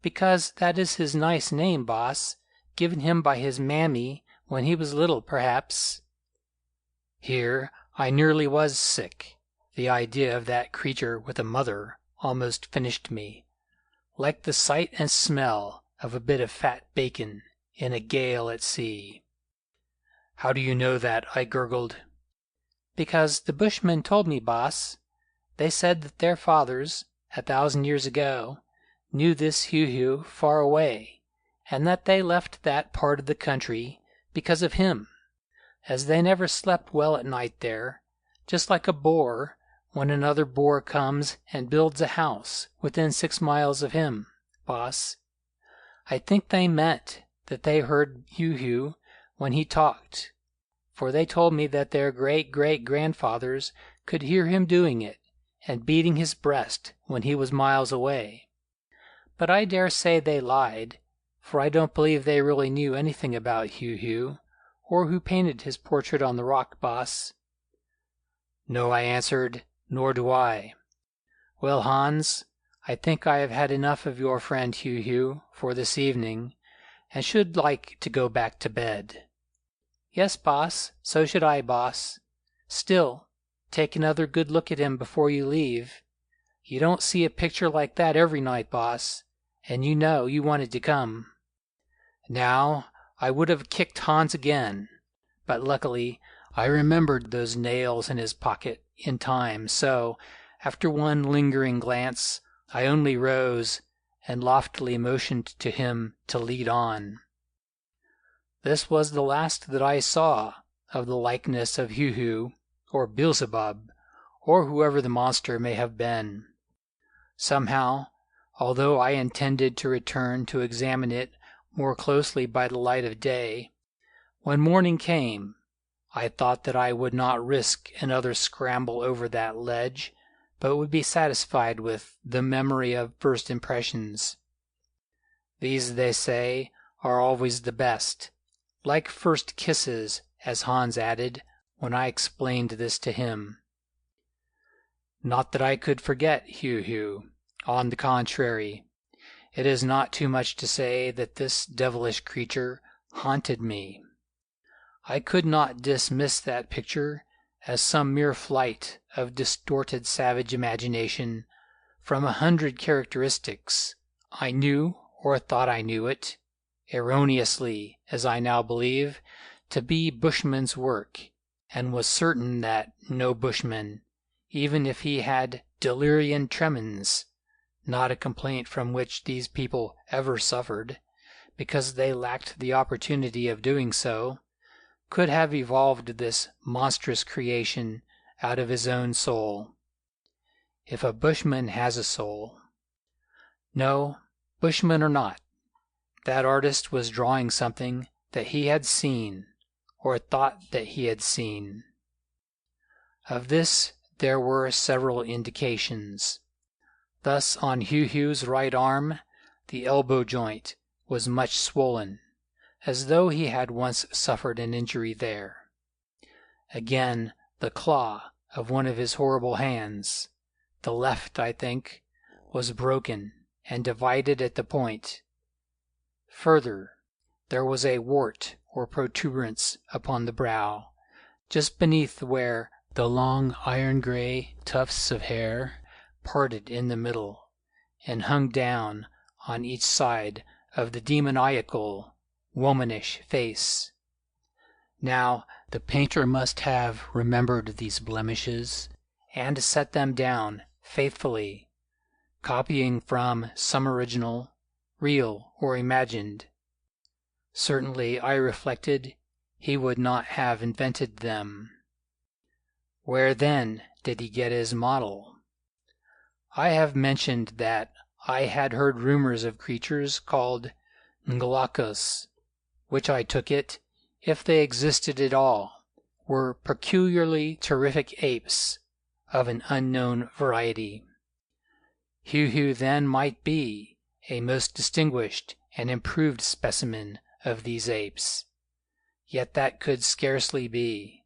"Because that is his nice name, boss, given him by his mammy when he was little, perhaps." Here I nearly was sick. The idea of that creature with a mother almost finished me, like the sight and smell of a bit of fat bacon in a gale at sea." "How do you know that?" I gurgled. "Because the Bushmen told me, boss. They said that their fathers, 1,000 years ago, knew this Heu-Heu far away, and that they left that part of the country because of him, as they never slept well at night there, just like a Boer when another Boer comes and builds a house within 6 miles of him, boss. I think they meant that they heard Heu-Heu when he talked, for they told me that their great-great-grandfathers could hear him doing it and beating his breast when he was miles away. But I dare say they lied, for I don't believe they really knew anything about Heu-Heu, or who painted his portrait on the rock, boss." "No," I answered, "nor do I. Well, Hans, I think I have had enough of your friend Heu-Heu for this evening, and should like to go back to bed." "Yes, boss, so should I, boss. Still, take another good look at him before you leave. You don't see a picture like that every night, boss, and you know you wanted to come." Now, I would have kicked Hans again, but luckily I remembered those nails in his pocket in time, so, after one lingering glance, I only rose and loftily motioned to him to lead on. This was the last that I saw of the likeness of Heu-Heu, or Beelzebub, or whoever the monster may have been. Somehow, although I intended to return to examine it more closely by the light of day, when morning came, I thought that I would not risk another scramble over that ledge, but would be satisfied with the memory of first impressions. These, they say, are always the best, like first kisses, as Hans added, when I explained this to him. Not that I could forget Heu-Heu. On the contrary, it is not too much to say that this devilish creature haunted me. I could not dismiss that picture as some mere flight of distorted savage imagination from 100 characteristics. I knew, or thought I knew it, erroneously, as I now believe, to be Bushman's work, and was certain that no Bushman, even if he had delirium tremens, not a complaint from which these people ever suffered, because they lacked the opportunity of doing so, could have evolved this monstrous creation out of his own soul. If a Bushman has a soul. No, Bushman or not, that artist was drawing something that he had seen, or thought that he had seen. Of this there were several indications. Thus on Heu-Heu's right arm the elbow joint was much swollen, as though he had once suffered an injury there. Again, the claw of one of his horrible hands, the left, I think, was broken and divided at the point. Further, there was a wart or protuberance upon the brow, just beneath where the long iron-gray tufts of hair parted in the middle, and hung down on each side of the demoniacal, womanish face. Now, the painter must have remembered these blemishes, and set them down faithfully, copying from some original, real or imagined. Certainly, I reflected, he would not have invented them. Where, then, did he get his model? I have mentioned that I had heard rumors of creatures called Ngulakos, which I took it, if they existed at all, were peculiarly terrific apes of an unknown variety. Heu-Heu then might be a most distinguished and improved specimen of these apes. Yet that could scarcely be,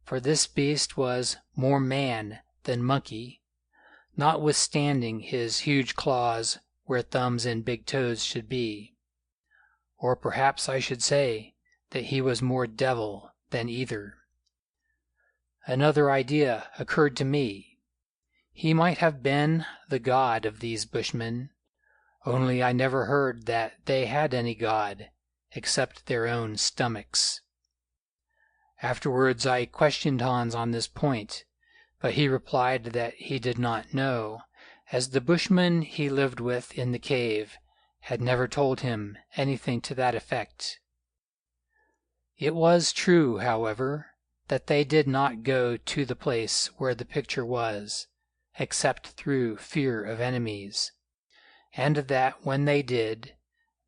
for this beast was more man than monkey, notwithstanding his huge claws where thumbs and big toes should be. Or perhaps I should say that he was more devil than either. Another idea occurred to me. He might have been the god of these Bushmen, only I never heard that they had any god, except their own stomachs. Afterwards I questioned Hans on this point, but he replied that he did not know, as the bushmen he lived with in the cave had never told him anything to that effect. It was true, however, that they did not go to the place where the picture was, except through fear of enemies, and that when they did,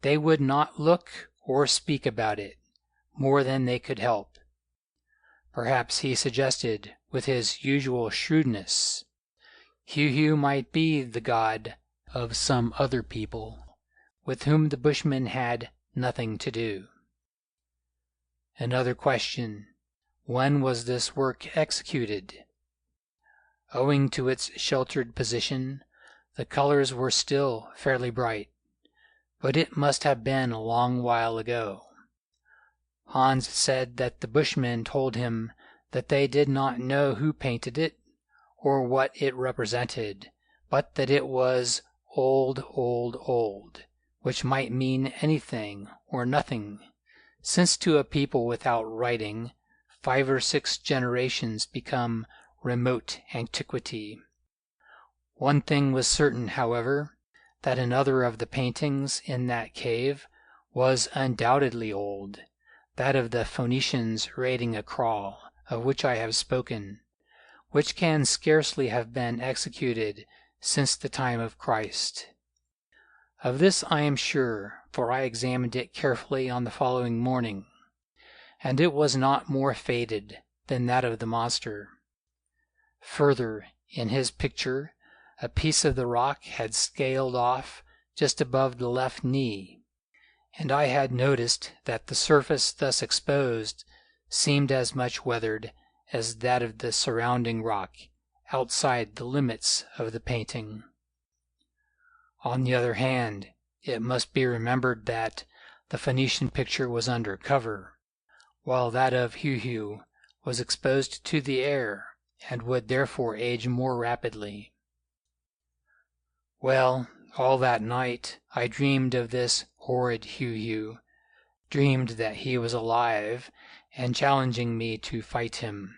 they would not look or speak about it more than they could help. Perhaps he suggested, with his usual shrewdness, Heu-Heu might be the god of some other people, with whom the bushmen had nothing to do. Another question: when was this work executed? Owing to its sheltered position, the colors were still fairly bright, but it must have been a long while ago. Hans said that the bushmen told him that they did not know who painted it, or what it represented, but that it was old, which might mean anything or nothing, since to a people without writing, 5 or 6 generations become remote antiquity. One thing was certain, however, that another of the paintings in that cave was undoubtedly old, that of the Phoenicians raiding a kraal, of which I have spoken, which can scarcely have been executed since the time of Christ. Of this I am sure, for I examined it carefully on the following morning, and it was not more faded than that of the monster. Further, in his picture, a piece of the rock had scaled off just above the left knee, and I had noticed that the surface thus exposed seemed as much weathered as that of the surrounding rock outside the limits of the painting. On the other hand, it must be remembered that the Phoenician picture was under cover, while that of Heu-Heu was exposed to the air and would therefore age more rapidly. Well, all that night I dreamed of this horrid Heu-Heu, dreamed that he was alive and challenging me to fight him,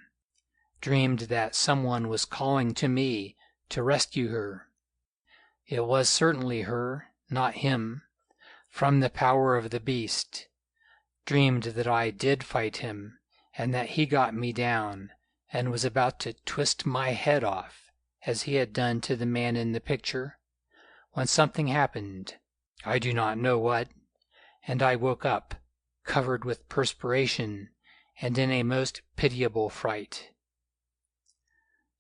dreamed that someone was calling to me to rescue her. It was certainly her, not him, from the power of the beast. Dreamed that I did fight him, and that he got me down, and was about to twist my head off, as he had done to the man in the picture, when something happened, I do not know what, and I woke up, covered with perspiration, and in a most pitiable fright.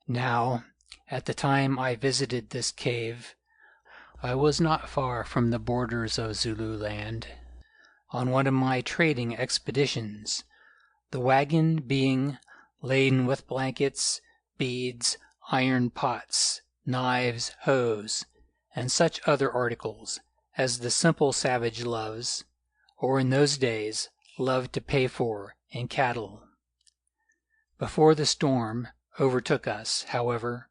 Now, at the time I visited this cave, I was not far from the borders of Zululand, on one of my trading expeditions, the wagon being laden with blankets, beads, iron pots, knives, hoes, and such other articles as the simple savage loves, or in those days loved to pay for, in cattle. Before the storm overtook us, however,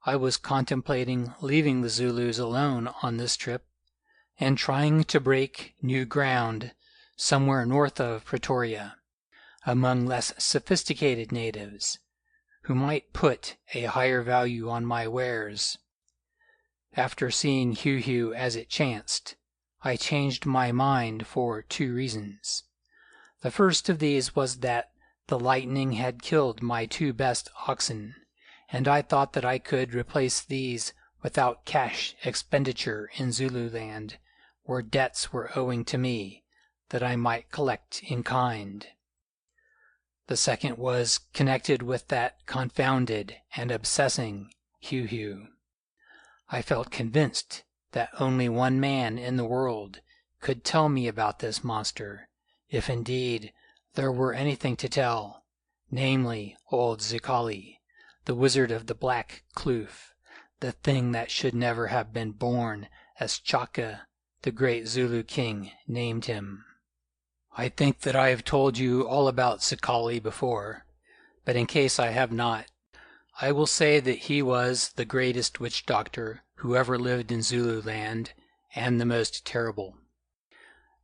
I was contemplating leaving the Zulus alone on this trip, and trying to break new ground somewhere north of Pretoria, among less sophisticated natives, who might put a higher value on my wares. After seeing Heu-Heu as it chanced, I changed my mind for 2 reasons. The first of these was that the lightning had killed my 2 best oxen, and I thought that I could replace these without cash expenditure in Zululand, where debts were owing to me that I might collect in kind. The second was connected with that confounded and obsessing Heu-Heu. I felt convinced that only one man in the world could tell me about this monster, if indeed there were anything to tell, namely old Zikali, the wizard of the Black Kloof, the thing that should never have been born, as Chaka, the great Zulu king, named him. I think that I have told you all about Zikali before, but in case I have not, I will say that he was the greatest witch doctor who ever lived in Zululand, and the most terrible.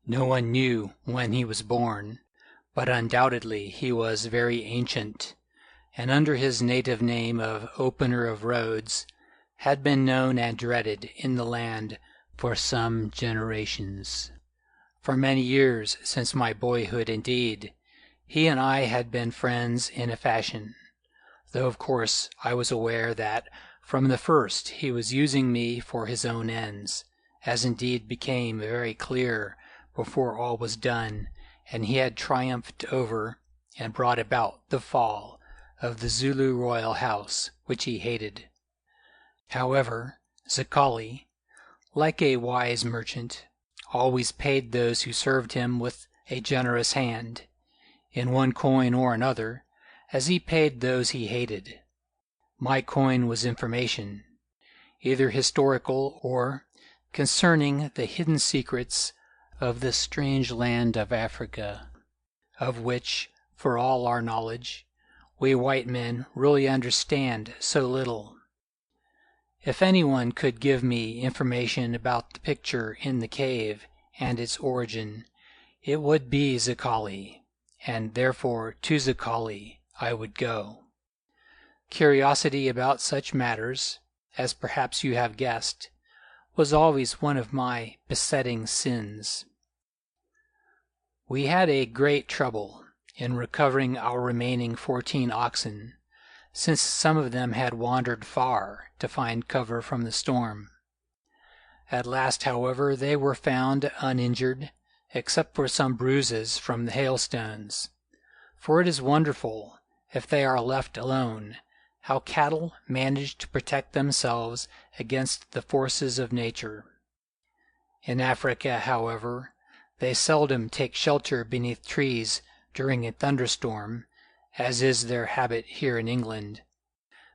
No one knew when he was born, but undoubtedly he was very ancient, and under his native name of Opener of Roads, had been known and dreaded in the land for some generations. For many years, since my boyhood indeed, he and I had been friends in a fashion, though of course I was aware that from the first he was using me for his own ends, as indeed became very clear before all was done, and he had triumphed over and brought about the fall of the Zulu royal house, which he hated. However, Zicali, like a wise merchant, always paid those who served him with a generous hand, in one coin or another, as he paid those he hated. My coin was information, either historical or concerning the hidden secrets of this strange land of Africa, of which, for all our knowledge, we white men really understand so little. If anyone could give me information about the picture in the cave and its origin, it would be Zicali, and therefore to Zicali I would go. Curiosity about such matters, as perhaps you have guessed, was always one of my besetting sins. We had a great trouble in recovering our remaining 14 oxen, since some of them had wandered far to find cover from the storm. At last, however, they were found uninjured, except for some bruises from the hailstones. For it is wonderful, if they are left alone, how cattle manage to protect themselves against the forces of nature. In Africa, however, they seldom take shelter beneath trees during a thunderstorm, as is their habit here in England,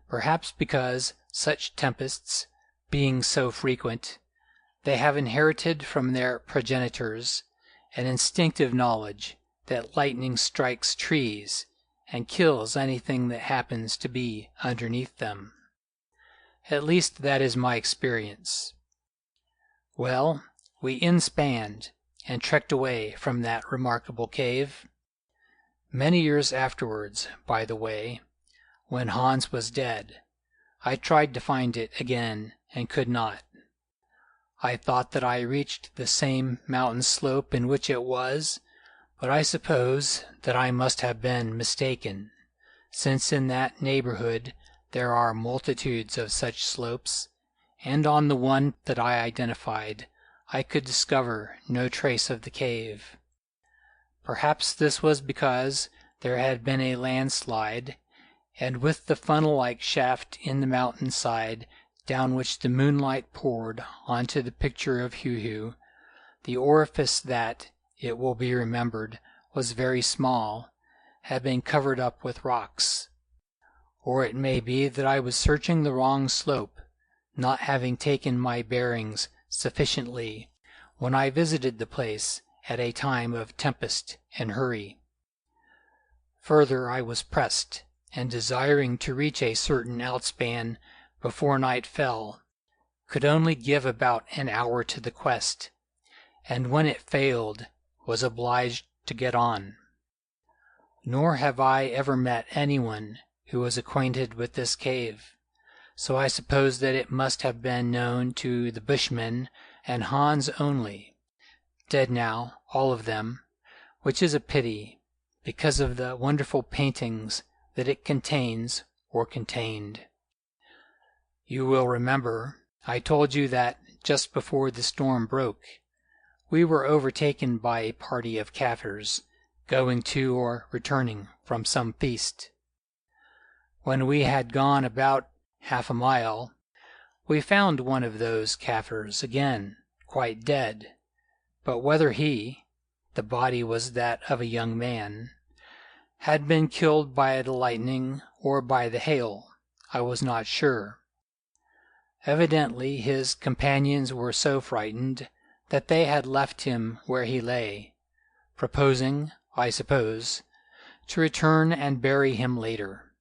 perhaps because such tempests, being so frequent, they have inherited from their progenitors an instinctive knowledge that lightning strikes trees and kills anything that happens to be underneath them. At least that is my experience. Well, we inspanned and trekked away from that remarkable cave. Many years afterwards, by the way, when Hans was dead, I tried to find it again and could not. I thought that I reached the same mountain slope in which it was, but I suppose that I must have been mistaken, since in that neighborhood there are multitudes of such slopes, and on the one that I identified I could discover no trace of the cave. Perhaps this was because there had been a landslide, and with the funnel-like shaft in the mountain-side down which the moonlight poured onto the picture of Heu-Heu, the orifice that, it will be remembered, was very small, had been covered up with rocks. Or it may be that I was searching the wrong slope, not having taken my bearings sufficiently when I visited the place at a time of tempest and hurry. Further, I was pressed, and desiring to reach a certain outspan before night fell, could only give about an hour to the quest, and when it failed, was obliged to get on. Nor have I ever met anyone who was acquainted with this cave, so I suppose that it must have been known to the Bushmen and Hans only, dead now, all of them, which is a pity, because of the wonderful paintings that it contains or contained. You will remember I told you that just before the storm broke, we were overtaken by a party of Kaffirs going to or returning from some feast. When we had gone about half a mile, we found one of those Kaffirs again, quite dead, but whether he, the body was that of a young man, had been killed by the lightning or by the hail, I was not sure. Evidently his companions were so frightened that they had left him where he lay, proposing, I suppose, to return and bury him later.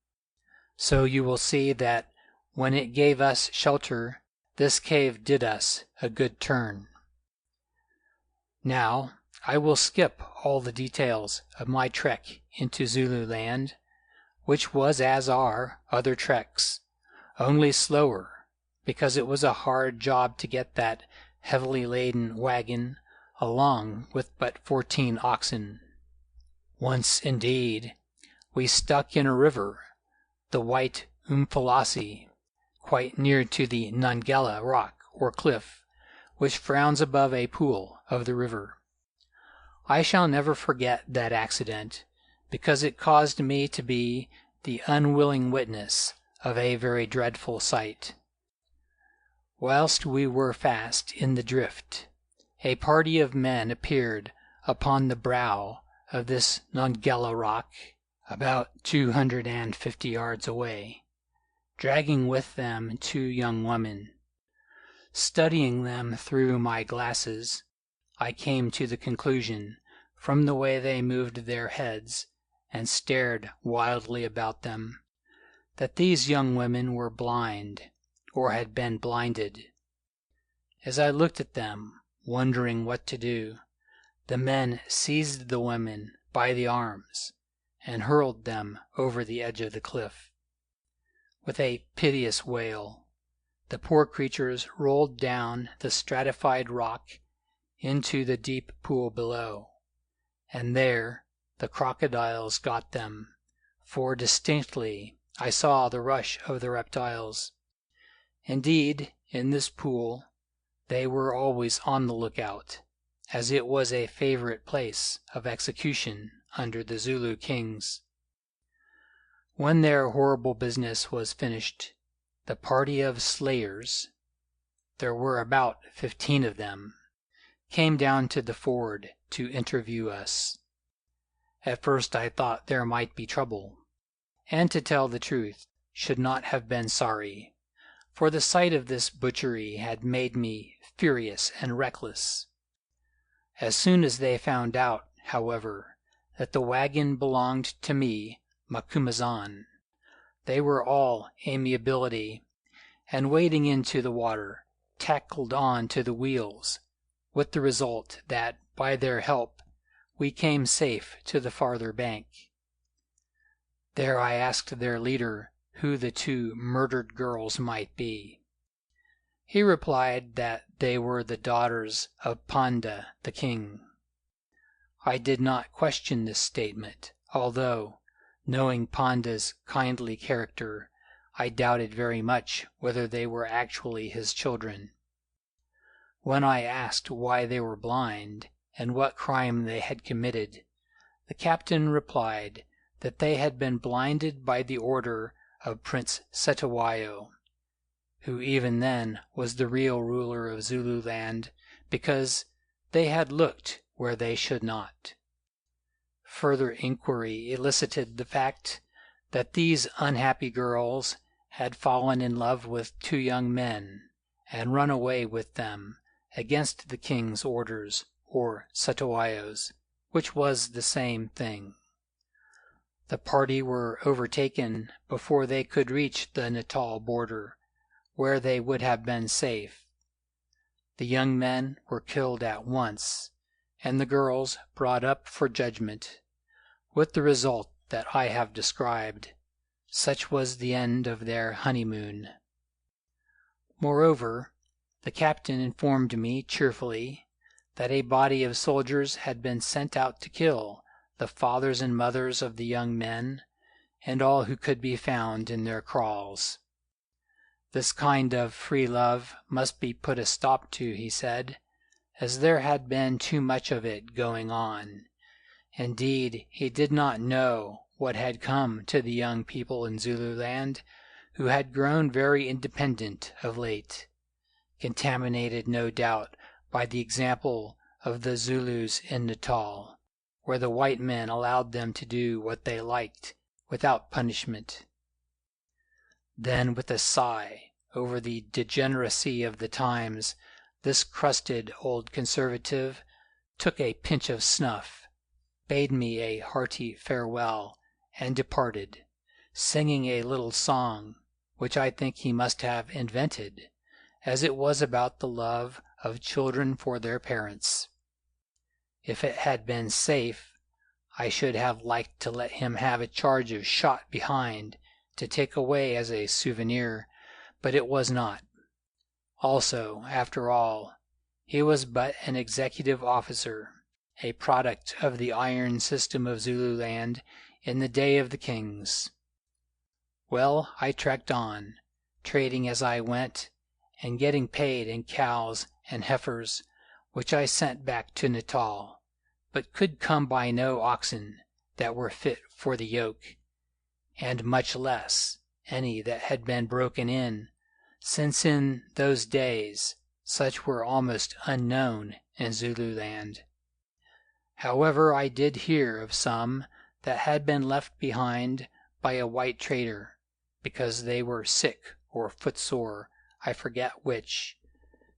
So you will see that when it gave us shelter, this cave did us a good turn. Now, I will skip all the details of my trek into Zululand, which was as are other treks, only slower, because it was a hard job to get that heavily laden wagon along with but 14 oxen. Once, indeed, we stuck in a river, the White Umfalasi, quite near to the Nangela rock or cliff, which frowns above a pool of the river. I shall never forget that accident, because it caused me to be the unwilling witness of a very dreadful sight. Whilst we were fast in the drift, a party of men appeared upon the brow of this Nangela rock, about 250 yards away, dragging with them 2 young women. Studying them through my glasses, I came to the conclusion, from the way they moved their heads and stared wildly about them, that these young women were blind, or had been blinded. As I looked at them, wondering what to do, the men seized the women by the arms and hurled them over the edge of the cliff. With a piteous wail, the poor creatures rolled down the stratified rock into the deep pool below, and there the crocodiles got them, for distinctly I saw the rush of the reptiles. Indeed, in this pool they were always on the lookout, as it was a favorite place of execution under the Zulu kings. When their horrible business was finished, the party of slayers, there were about 15 of them, came down to the ford to interview us. At first I thought there might be trouble, and to tell the truth, should not have been sorry, for the sight of this butchery had made me furious and reckless. As soon as they found out, however, that the wagon belonged to me, Macumazahn, they were all amiability, and wading into the water, tackled on to the wheels, with the result that, by their help, we came safe to the farther bank. There I asked their leader who the 2 murdered girls might be. He replied that they were the daughters of Panda the king. I did not question this statement, although, knowing Panda's kindly character, I doubted very much whether they were actually his children. When I asked why they were blind, and what crime they had committed, the captain replied that they had been blinded by the order of Prince Cetewayo, who even then was the real ruler of Zululand, because they had looked where they should not. Further inquiry elicited the fact that these unhappy girls had fallen in love with 2 young men, and run away with them against the king's orders, or Cetewayo's, which was the same thing. The party were overtaken before they could reach the Natal border, where they would have been safe. The young men were killed at once, and the girls brought up for judgment, with the result that I have described. Such was the end of their honeymoon. Moreover, the captain informed me cheerfully that a body of soldiers had been sent out to kill the fathers and mothers of the young men, and all who could be found in their kraals. This kind of free love must be put a stop to, he said, as there had been too much of it going on. Indeed, he did not know what had come to the young people in Zululand, who had grown very independent of late, contaminated no doubt by the example of the Zulus in Natal, where the white men allowed them to do what they liked without punishment. Then, with a sigh over the degeneracy of the times, this crusted old conservative took a pinch of snuff, bade me a hearty farewell, and departed, singing a little song, which I think he must have invented, as it was about the love of children for their parents. If it had been safe, I should have liked to let him have a charge of shot behind to take away as a souvenir, but it was not. Also, after all, he was but an executive officer, a product of the iron system of Zululand in the day of the kings. Well, I trekked on, trading as I went, and getting paid in cows and heifers, which I sent back to Natal, but could come by no oxen that were fit for the yoke, and much less any that had been broken in, since in those days such were almost unknown in Zululand. However, I did hear of some that had been left behind by a white trader, because they were sick or footsore, I forget which,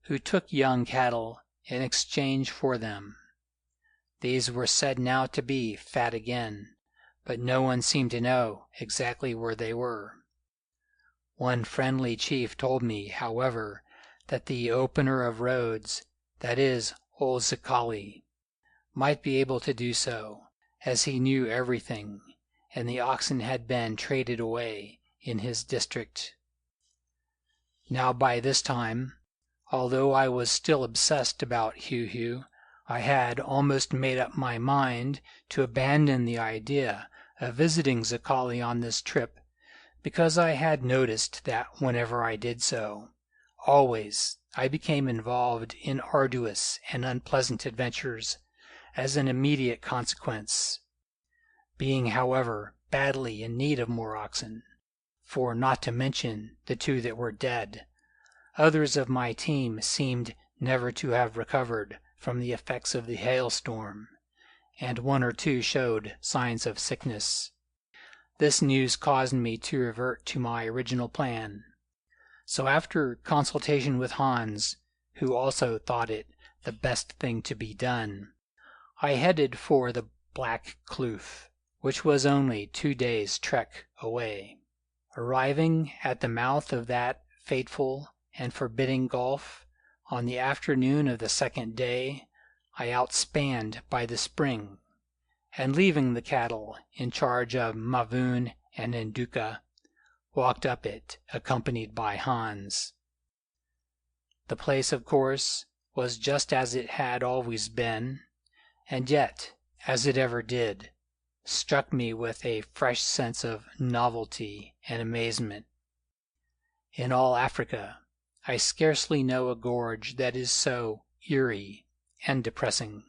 who took young cattle in exchange for them. These were said now to be fat again, but no one seemed to know exactly where they were. One friendly chief told me, however, that the opener of roads, that is, old Zicali, might be able to do so, as he knew everything, and the oxen had been traded away in his district. Now by this time, although I was still obsessed about Heu-Heu, I had almost made up my mind to abandon the idea of visiting Zicali on this trip, because I had noticed that whenever I did so, always I became involved in arduous and unpleasant adventures as an immediate consequence. Being, however, badly in need of more oxen, for not to mention the two that were dead, others of my team seemed never to have recovered from the effects of the hailstorm, and one or two showed signs of sickness. This news caused me to revert to my original plan. So after consultation with Hans, who also thought it the best thing to be done, I headed for the Black Kloof, which was only 2 days' trek away. Arriving at the mouth of that fateful and forbidding gulf on the afternoon of the second day, I outspanned by the spring, and leaving the cattle in charge of Mavoon and Nduka, walked up it accompanied by Hans. The place, of course, was just as it had always been, and yet, as it ever did, struck me with a fresh sense of novelty and amazement. In all Africa, I scarcely know a gorge that is so eerie and depressing.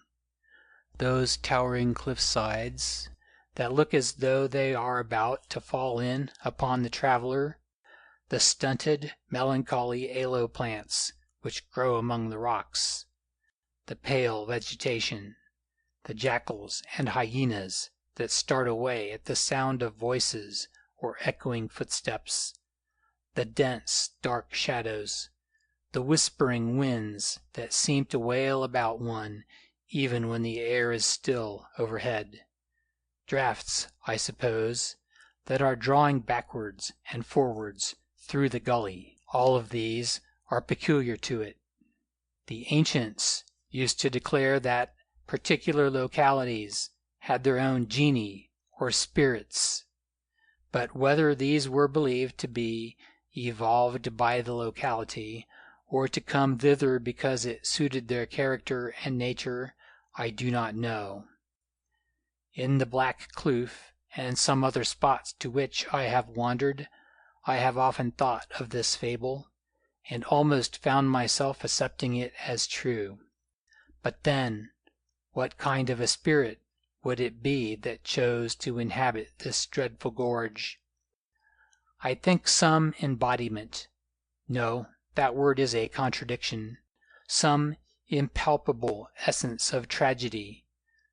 Those towering cliff sides that look as though they are about to fall in upon the traveler, the stunted, melancholy aloe plants which grow among the rocks, the pale vegetation, the jackals and hyenas that start away at the sound of voices or echoing footsteps, the dense, dark shadows, the whispering winds that seem to wail about one even when the air is still overhead. Drafts, I suppose, that are drawing backwards and forwards through the gully. All of these are peculiar to it. The ancients used to declare that particular localities had their own genii or spirits, but whether these were believed to be evolved by the locality or to come thither because it suited their character and nature, I do not know. In the Black Kloof and some other spots to which I have wandered, I have often thought of this fable, and almost found myself accepting it as true. But then, what kind of a spirit would it be that chose to inhabit this dreadful gorge? I think some embodiment, no, that word is a contradiction, some impalpable essence of tragedy,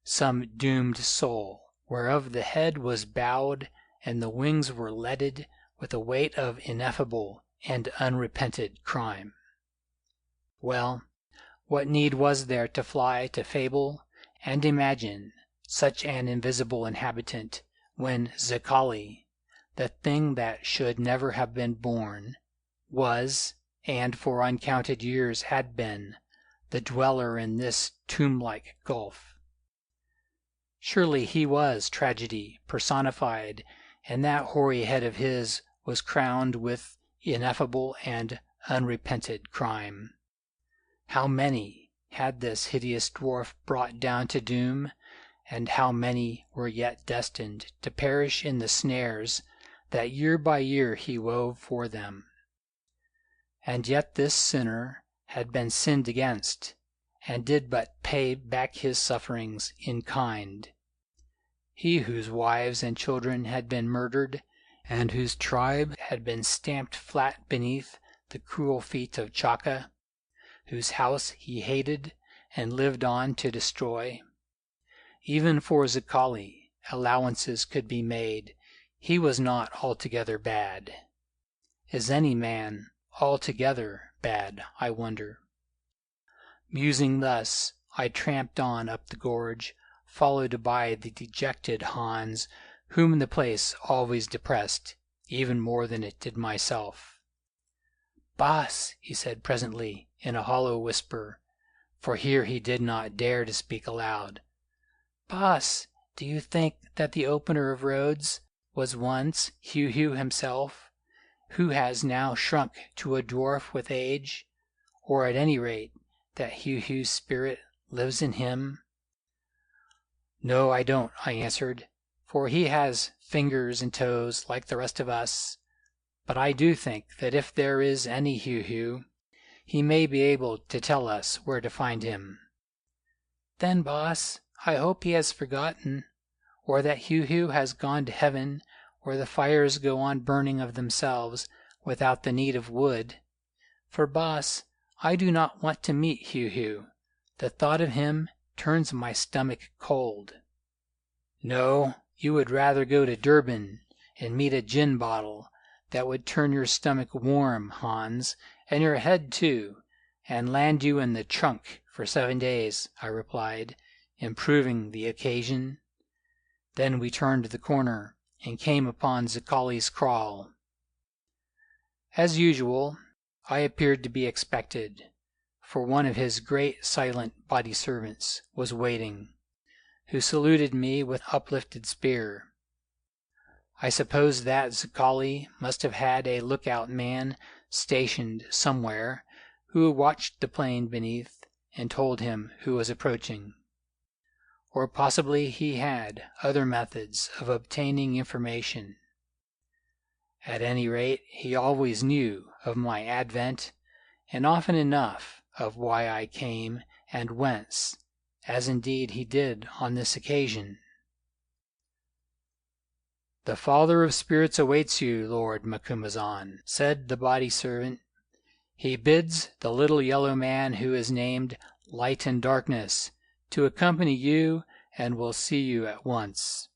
some doomed soul, whereof the head was bowed and the wings were leaded with a weight of ineffable and unrepented crime. Well, what need was there to fly to fable and imagine such an invisible inhabitant when Zicali, the thing that should never have been born, was, and for uncounted years had been, the dweller in this tomb-like gulf? Surely he was tragedy personified, and that hoary head of his was crowned with ineffable and unrepented crime. How many had this hideous dwarf brought down to doom, and how many were yet destined to perish in the snares that year by year he wove for them? And yet this sinner had been sinned against, and did but pay back his sufferings in kind. He whose wives and children had been murdered, and whose tribe had been stamped flat beneath the cruel feet of Chaka, whose house he hated and lived on to destroy. Even for Zekali allowances could be made. He was not altogether bad. Is any man altogether bad, I wonder? Musing thus, I tramped on up the gorge, followed by the dejected Hans, whom the place always depressed, even more than it did myself. "Boss," he said presently, in a hollow whisper, for here he did not dare to speak aloud. "Boss, do you think that the opener of roads was once Heu-Heu himself, who has now shrunk to a dwarf with age, or at any rate that Heu-Heu's spirit lives in him?" "No, I don't," I answered, "for he has fingers and toes like the rest of us. But I do think that if there is any Heu-Heu, he may be able to tell us where to find him." "Then, boss, I hope he has forgotten, or that Heu-Heu has gone to heaven, where the fires go on burning of themselves without the need of wood. For, boss, I do not want to meet Heu-Heu. The thought of him turns my stomach cold." "No, you would rather go to Durban and meet a gin bottle that would turn your stomach warm, Hans, and your head too, and land you in the trunk for 7 days," I replied, improving the occasion. Then we turned the corner and came upon Zekali's kraal. As usual, I appeared to be expected, for one of his great silent body servants was waiting, who saluted me with uplifted spear. I suppose that Zekali must have had a lookout man stationed somewhere who watched the plain beneath and told him who was approaching. Or possibly he had other methods of obtaining information. At any rate, he always knew of my advent, and often enough of why I came and whence, as indeed he did on this occasion. "The Father of Spirits awaits you, Lord Macumazahn," said the body servant. "He bids the little yellow man who is named Light and Darkness to accompany you and will see you at once."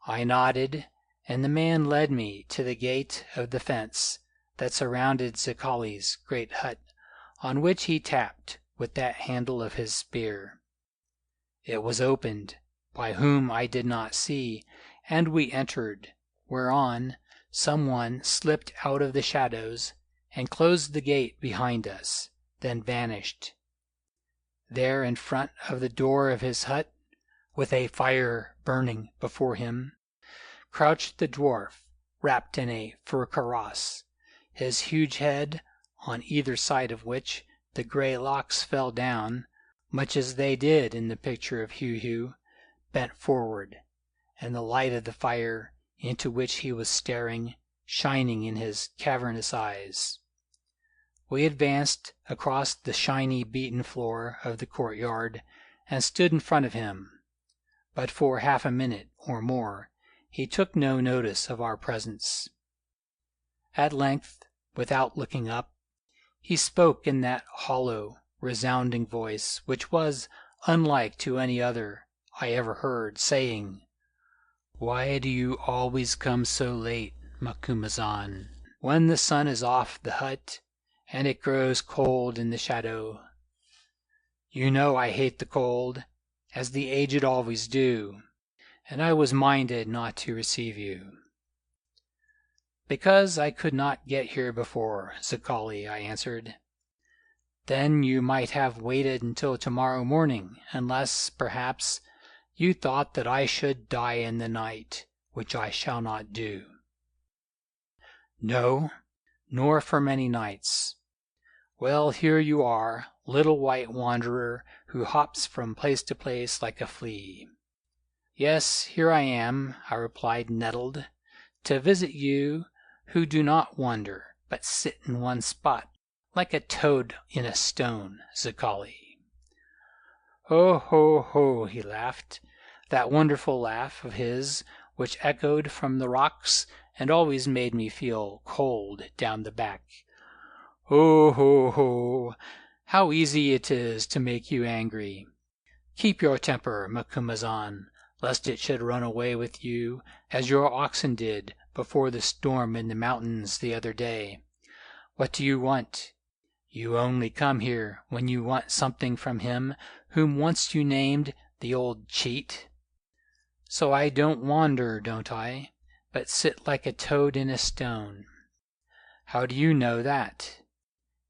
I nodded, and the man led me to the gate of the fence that surrounded Zekali's great hut, on which he tapped with that handle of his spear. It was opened, by whom I did not see, and we entered, whereon some one slipped out of the shadows and closed the gate behind us, then vanished. There in front of the door of his hut, with a fire burning before him, crouched the dwarf, wrapped in a fur kaross, his huge head, on either side of which the gray locks fell down, much as they did in the picture of Heu-Heu, bent forward, and the light of the fire into which he was staring shining in his cavernous eyes. We advanced across the shiny beaten floor of the courtyard and stood in front of him, but for half a minute or more he took no notice of our presence. At length, without looking up, he spoke in that hollow, resounding voice which was unlike to any other I ever heard, saying, "Why do you always come so late, Macumazahn, when the sun is off the hut and it grows cold in the shadow? You know I hate the cold, as the aged always do, and I was minded not to receive you." "Because I could not get here before, Zekali," I answered. "Then you might have waited until tomorrow morning, unless, perhaps, You thought that I should die in the night, which I shall not do. No, nor for many nights. Well, here you are, little white wanderer who hops from place to place like a flea. Yes, here I am, I replied, nettled, to visit you who do not wander, but sit in one spot, like a toad in a stone, Zicali. Ho, ho, ho, he laughed, that wonderful laugh of his which echoed from the rocks and always made me feel cold down the back. Ho, ho, ho, how easy it is to make you angry. Keep your temper, Macumazahn, lest it should run away with you, as your oxen did before the storm in the mountains the other day. What do you want? You only come here when you want something from him whom once you named the old cheat. So I don't wander, don't I, but sit like a toad in a stone. How do you know that?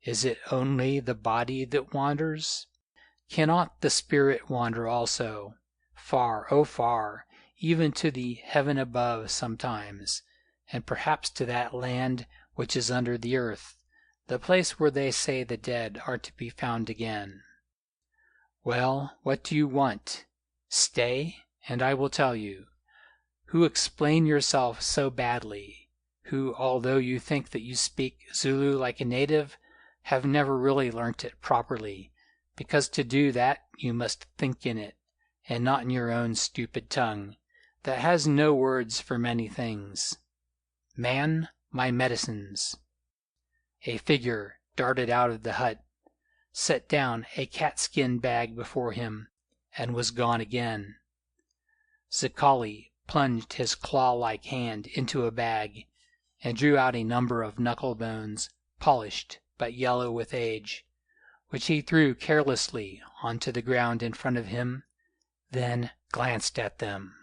Is it only the body that wanders? Cannot the spirit wander also? Far, oh far, even to the heaven above sometimes, and perhaps to that land which is under the earth, the place where they say the dead are to be found again. Well, what do you want? Stay, and I will tell you. Who explain yourself so badly, who, although you think that you speak Zulu like a native, have never really learnt it properly, because to do that you must think in it, and not in your own stupid tongue, that has no words for many things. Man, my medicines. A figure darted out of the hut, set down a cat-skin bag before him, and was gone again. Zicali plunged his claw-like hand into a bag, and drew out a number of knuckle-bones, polished but yellow with age, which he threw carelessly onto the ground in front of him, then glanced at them.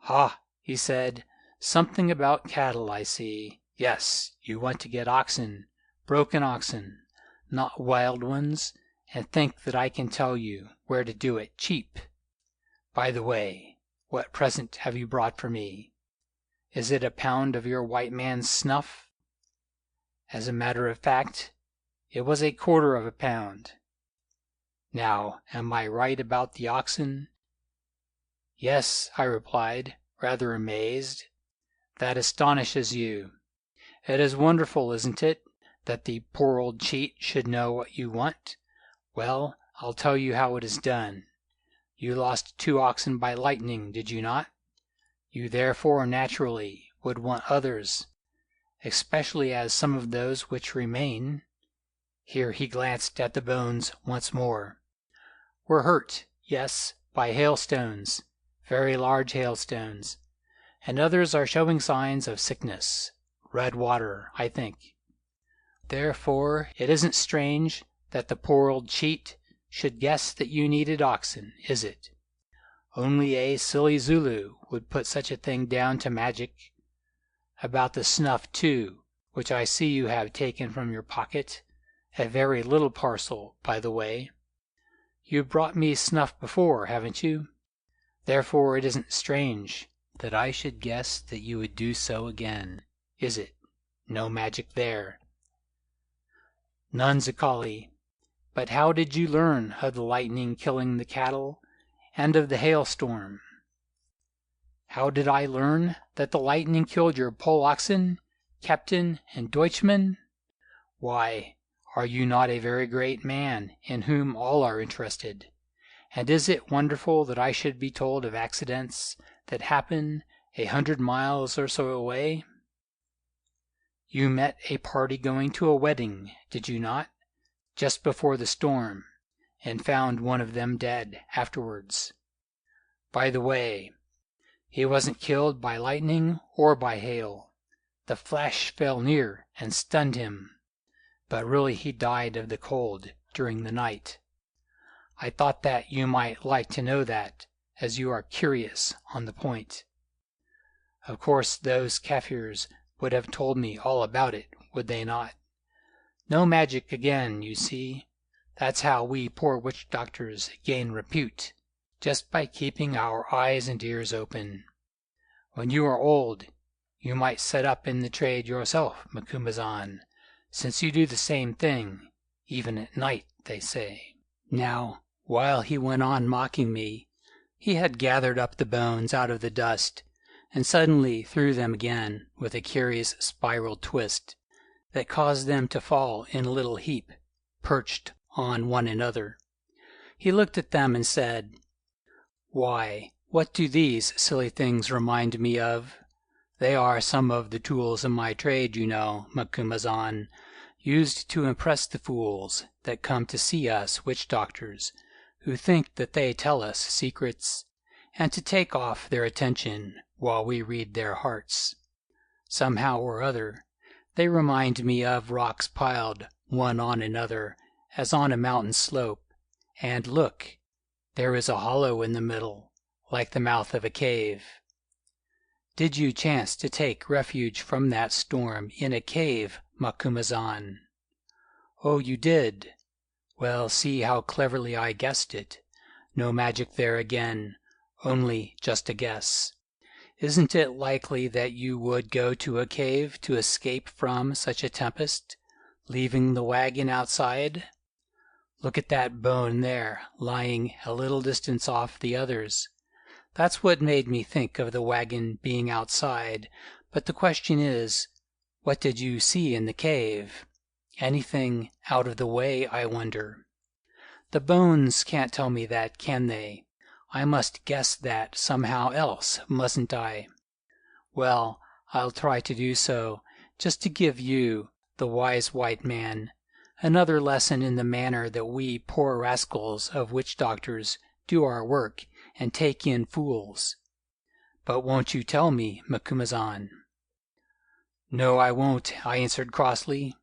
"Ha," he said, "something about cattle, I see. Yes, you want to get oxen, broken oxen, not wild ones, and think that I can tell you where to do it cheap. By the way, what present have you brought for me? Is it a pound of your white man's snuff?" As a matter of fact, it was a quarter of a pound. Now, am I right about the oxen? Yes, I replied, rather amazed. That astonishes you. It is wonderful, isn't it, that the poor old cheat should know what you want? Well, I'll tell you how it is done. You lost 2 oxen by lightning, did you not? You therefore naturally would want others, especially as some of those which remain, here he glanced at the bones once more, were hurt, yes, by hailstones, very large hailstones, and others are showing signs of sickness, red water, I think. Therefore it isn't strange that the poor old cheat should guess that you needed oxen, is it? Only a silly Zulu would put such a thing down to magic. About the snuff, too, which I see you have taken from your pocket, a very little parcel, by the way. You've brought me snuff before, haven't you? Therefore it isn't strange that I should guess that you would do so again, is it? No magic there. None, Zicali. But how did you learn of the lightning killing the cattle, and of the hailstorm? How did I learn that the lightning killed your pole oxen, Captain and Deutschman? Why, are you not a very great man, in whom all are interested? And is it wonderful that I should be told of accidents that happen 100 miles or so away? You met a party going to a wedding, did you not, just before the storm, and found one of them dead afterwards? By the way, he wasn't killed by lightning or by hail. The flash fell near and stunned him, but really he died of the cold during the night. I thought that you might like to know that, as you are curious on the point. Of course those Kaffirs would have told me all about it, would they not? No magic again, you see. That's how we poor witch doctors gain repute. just by keeping our eyes and ears open. When you are old, you might set up in the trade yourself, Macumazahn, since you do the same thing, even at night, they say." Now, while he went on mocking me, he had gathered up the bones out of the dust, and suddenly threw them again with a curious spiral twist that caused them to fall in a little heap, perched on one another. He looked at them and said, "Why, what do these silly things remind me of? They are some of the tools of my trade, you know, Macumazahn, used to impress the fools that come to see us witch doctors, who think that they tell us secrets, and to take off their attention while we read their hearts. Somehow or other, they remind me of rocks piled one on another as on a mountain slope, and look, there is a hollow in the middle, like the mouth of a cave. Did you chance to take refuge from that storm in a cave, Macumazahn?" "Oh, you did? Well, see how cleverly I guessed it. No magic there again, only just a guess. Isn't it likely that you would go to a cave to escape from such a tempest, leaving the wagon outside? Look at that bone there, lying a little distance off the others. That's what made me think of the wagon being outside, but the question is, what did you see in the cave? Anything out of the way, I wonder? The bones can't tell me that, can they? I must guess that somehow else, mustn't I? Well, I'll try to do so, just to give you, the wise white man, another lesson in the manner that we poor rascals of witch doctors do our work and take in fools. But won't you tell me, Macumazahn?" "No, I won't," I answered crossly,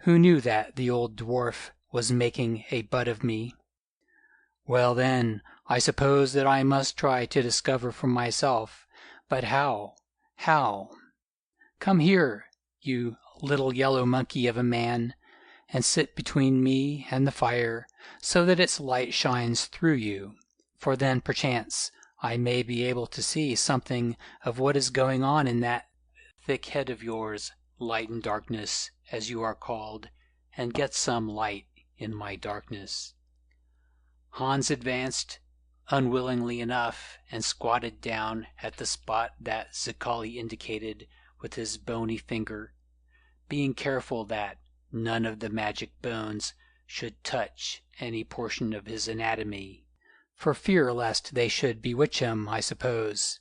who knew that the old dwarf was making a butt of me. "Well, then, I suppose that I must try to discover for myself. But how? How? Come here, you little yellow monkey of a man, and sit between me and the fire, so that its light shines through you, for then perchance I may be able to see something of what is going on in that thick head of yours, Light and Darkness, as you are called, and get some light in my darkness." Hans advanced, unwillingly enough, and squatted down at the spot that Zicali indicated with his bony finger, being careful that none of the magic bones should touch any portion of his anatomy, for fear lest they should bewitch him, I suppose.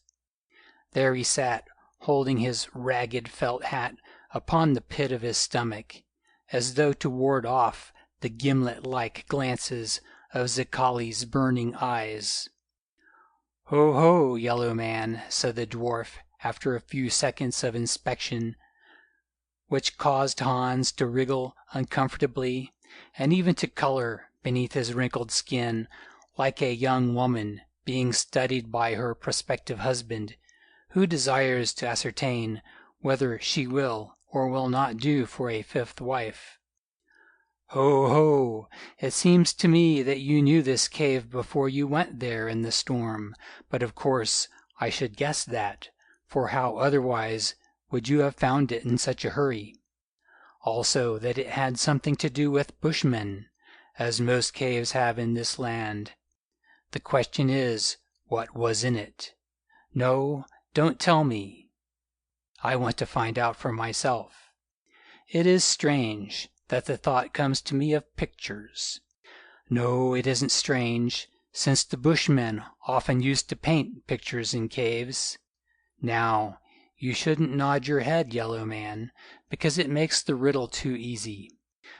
There he sat, holding his ragged felt hat upon the pit of his stomach, as though to ward off the gimlet-like glances of Zicali's burning eyes. "Ho, ho, yellow man," said the dwarf, after a few seconds of inspection, which caused Hans to wriggle uncomfortably, and even to color beneath his wrinkled skin, like a young woman being studied by her prospective husband, who desires to ascertain whether she will or will not do for a fifth wife. "Ho, ho! It seems to me that you knew this cave before you went there in the storm, but of course I should guess that, for how otherwise would you have found it in such a hurry? Also that it had something to do with bushmen, as most caves have in this land. The question is, what was in it? No, don't tell me. I want to find out for myself. It is strange that the thought comes to me of pictures. No, it isn't strange, since the bushmen often used to paint pictures in caves. Now, you shouldn't nod your head, yellow man, because it makes the riddle too easy.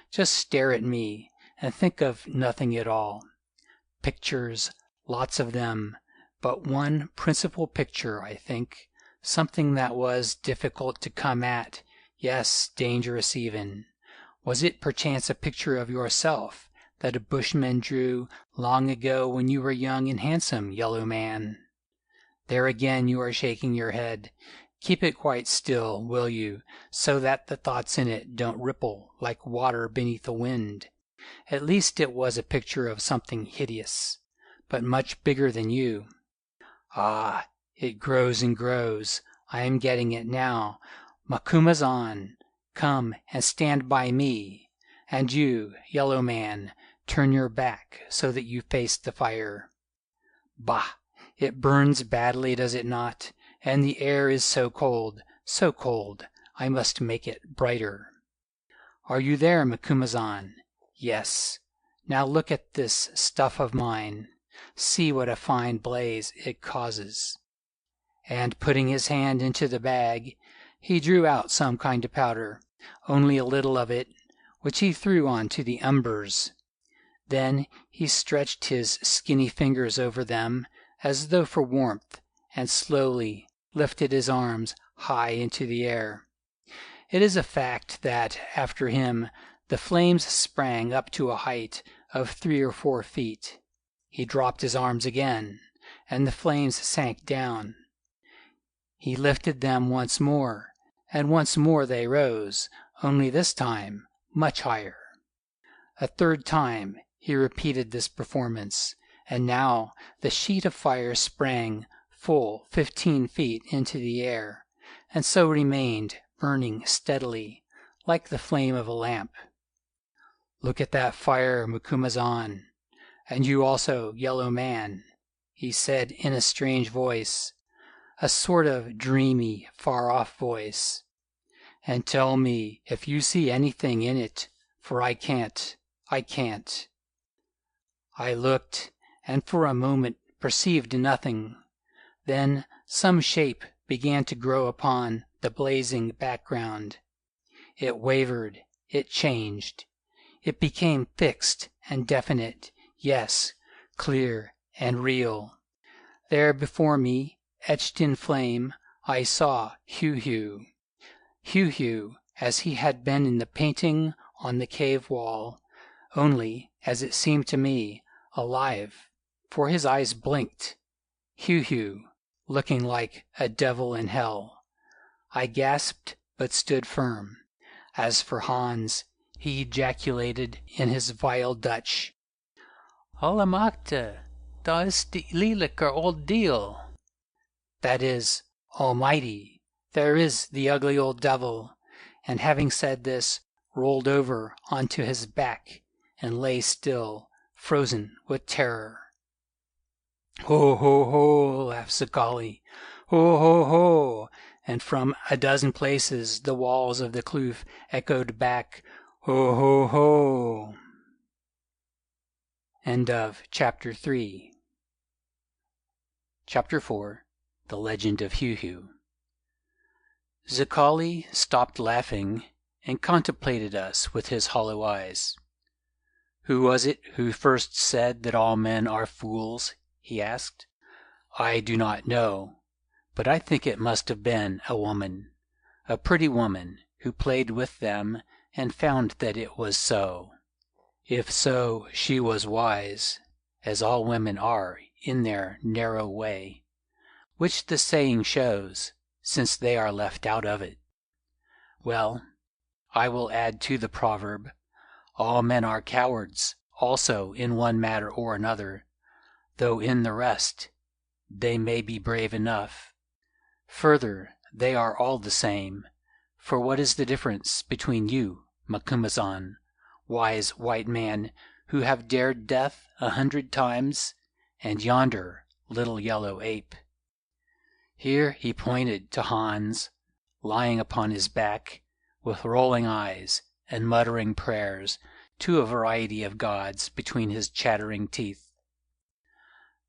Just stare at me and think of nothing at all. Pictures, lots of them, but one principal picture, I think, something that was difficult to come at, yes, dangerous even. Was it perchance a picture of yourself that a bushman drew long ago when you were young and handsome, yellow man? There again you are shaking your head. Keep it quite still, will you, so that the thoughts in it don't ripple like water beneath a wind. At least it was a picture of something hideous. but much bigger than you. Ah, it grows and grows. I am getting it now. Macumazahn, come and stand by me. And you, Yellow Man, turn your back so that you face the fire. Bah! It burns badly, does it not? And the air is so cold, so cold. I must make it brighter. Are you there, Macumazahn? Yes. Now look at this stuff of mine. See what a fine blaze it causes. And putting his hand into the bag, he drew out some kind of powder, only a little of it, which he threw on to the embers. Then he stretched his skinny fingers over them as though for warmth, and slowly lifted his arms high into the air. It is a fact that, after him, the flames sprang up to a height of 3 or 4 feet. He dropped his arms again, and the flames sank down. He lifted them once more, and once more they rose, only this time much higher. A third time he repeated this performance, and now the sheet of fire sprang full 15 feet into the air, and so remained burning steadily, like the flame of a lamp. Look at that fire, Macumazahn, and you also, Yellow Man, he said in a strange voice, a sort of dreamy, far-off voice, and tell me if you see anything in it, for I can't. I looked, and for a moment perceived nothing. Then some shape began to grow upon the blazing background. It wavered, it changed. It became fixed and definite, yes, clear and real. There before me, etched in flame, I saw Heu-Heu. Heu-Heu, as he had been in the painting on the cave wall, only, as it seemed to me, alive, for his eyes blinked. Heu-Heu, looking like a devil in hell. I gasped, but stood firm. As for Hans, he ejaculated in his vile Dutch, Allemachtig, dat is die lelijke old deal. That is, Almighty, there is the ugly old devil, and having said this, rolled over onto his back and lay still, frozen with terror. Ho, ho, ho, laughed Zicali. Ho, ho, ho, and from a dozen places the walls of the kloof echoed back, ho, ho, ho. End of Chapter 3. Chapter 4. The Legend of Heu-Heu. Zicali stopped laughing and contemplated us with his hollow eyes. Who was it who first said that all men are fools? He asked. I do not know, but I think it must have been a woman, a pretty woman, who played with them and found that it was so. If so, she was wise, as all women are in their narrow way, which the saying shows, since they are left out of it. Well, I will add to the proverb, all men are cowards, also in one matter or another, though in the rest they may be brave enough. Further, they are all the same, for what is the difference between you, Macumazahn, wise white man, who have dared death 100 times, and yonder little yellow ape? Here he pointed to Hans, lying upon his back, with rolling eyes and muttering prayers to a variety of gods between his chattering teeth.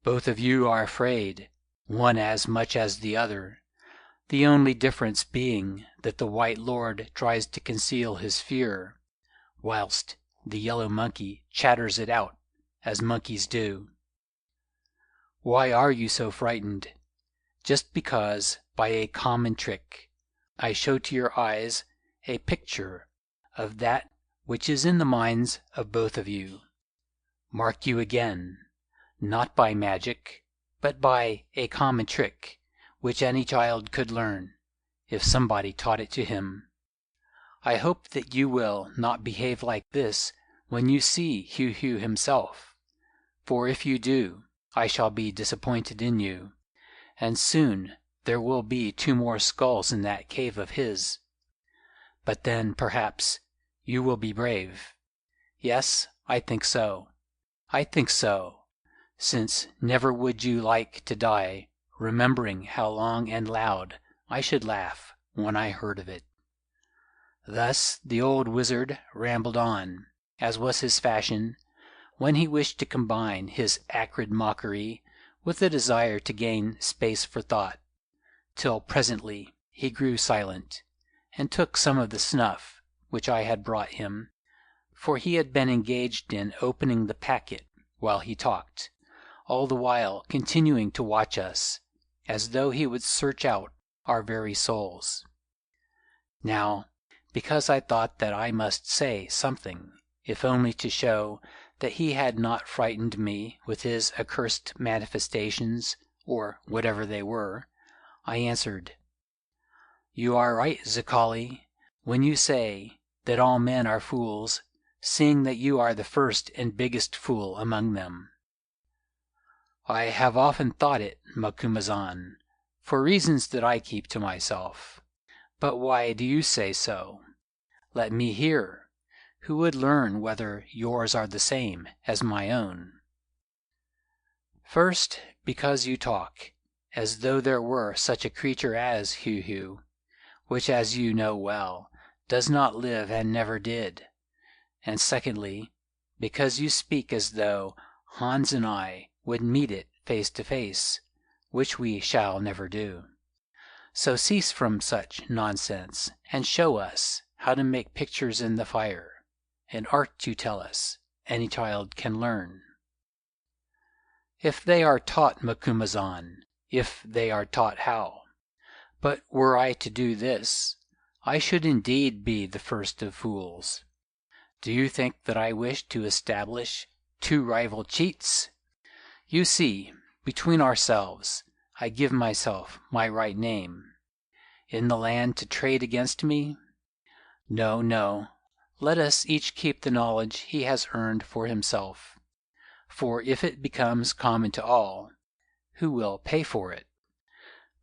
Both of you are afraid, one as much as the other, the only difference being that the White Lord tries to conceal his fear, whilst the yellow monkey chatters it out, as monkeys do. Why are you so frightened? Just because, by a common trick, I show to your eyes a picture of that which is in the minds of both of you. Mark you again, not by magic, but by a common trick, which any child could learn, if somebody taught it to him. I hope that you will not behave like this when you see Heu-Heu himself, for if you do, I shall be disappointed in you, and soon there will be 2 more skulls in that cave of his. But then, perhaps, you will be brave. Yes, I think so. I think so, since never would you like to die remembering how long and loud I should laugh when I heard of it." Thus the old wizard rambled on, as was his fashion, when he wished to combine his acrid mockery with a desire to gain space for thought, till presently he grew silent, and took some of the snuff which I had brought him, for he had been engaged in opening the packet while he talked, all the while continuing to watch us, as though he would search out our very souls. Now, because I thought that I must say something, if only to show that he had not frightened me with his accursed manifestations, or whatever they were, I answered, "You are right, Zicali, when you say that all men are fools, seeing that you are the first and biggest fool among them." "I have often thought it, Macumazahn, for reasons that I keep to myself. But why do you say so? Let me hear, who would learn whether yours are the same as my own." "First, because you talk as though there were such a creature as Heu-Heu, which, as you know well, does not live and never did. And secondly, because you speak as though Hans and I would meet it face to face, which we shall never do. So cease from such nonsense, and show us how to make pictures in the fire, an art, you tell us, any child can learn." "If they are taught, Macumazahn, if they are taught how. But were I to do this, I should indeed be the first of fools. Do you think that I wish to establish 2 rival cheats? You see, between ourselves, I give myself my right name. In the land to trade against me? No, no, let us each keep the knowledge he has earned for himself. For if it becomes common to all, who will pay for it?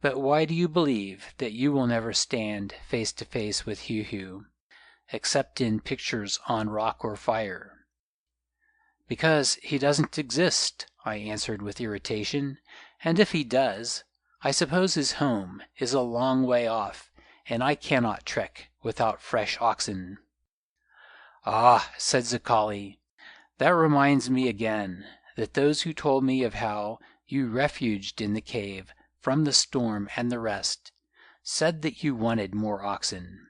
But why do you believe that you will never stand face to face with Heu-Heu, except in pictures on rock or fire?" "Because he doesn't exist," I answered with irritation, "and if he does, I suppose his home is a long way off, and I cannot trek without fresh oxen." "Ah," said Zicali, "that reminds me again that those who told me of how you refuged in the cave from the storm and the rest, said that you wanted more oxen.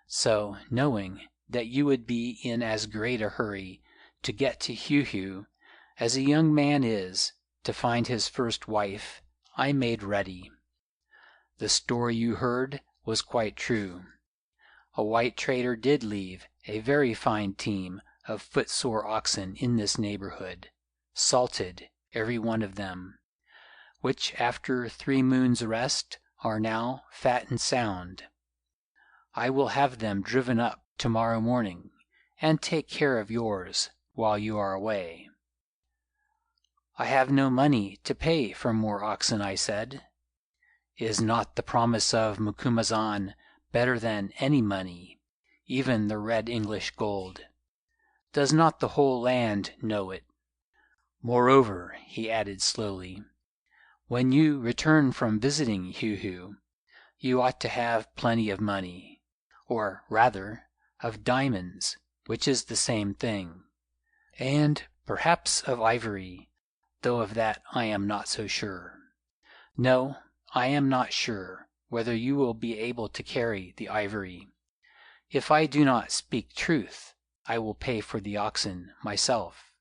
So, knowing that you would be in as great a hurry to get to Heu-Heu as a young man is to find his first wife, I made ready. The story you heard was quite true. A white trader did leave a very fine team of footsore oxen in this neighborhood, salted, every one of them, which after 3 moons' rest are now fat and sound. I will have them driven up tomorrow morning, and take care of yours while you are away." "I have no money to pay for more oxen," I said. "Is not the promise of Macumazahn better than any money, even the red English gold? Does not the whole land know it? Moreover," he added slowly, "when you return from visiting Heu-Heu, you ought to have plenty of money, or rather of diamonds, which is the same thing, and perhaps of ivory, though of that I am not so sure. No, I am not sure whether you will be able to carry the ivory. If I do not speak truth, I will pay for the oxen myself."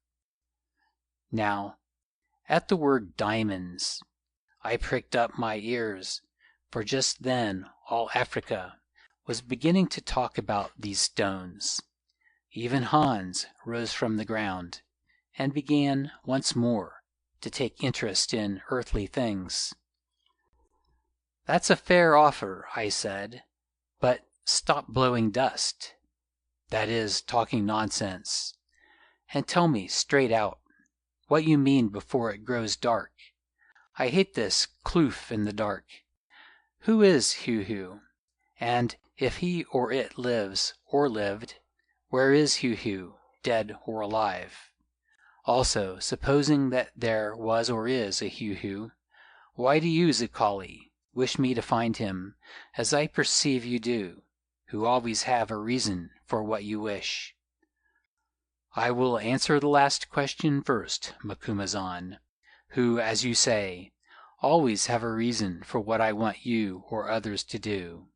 Now, at the word diamonds, I pricked up my ears, for just then all Africa was beginning to talk about these stones. Even Hans rose from the ground, and began once more to take interest in earthly things. "That's a fair offer," I said, "but stop blowing dust, that is, talking nonsense, and tell me straight out, what you mean before it grows dark. I hate this kloof in the dark. Who is Heu-Heu? And if he or it lives, or lived, where is Heu-Heu, dead or alive? Also, supposing that there was or is a Heu-Heu, why do you, Zicali, wish me to find him, as I perceive you do, who always have a reason for what you wish? I will answer the last question first, Macumazahn, who, as you say, always have a reason for what I want you or others to do.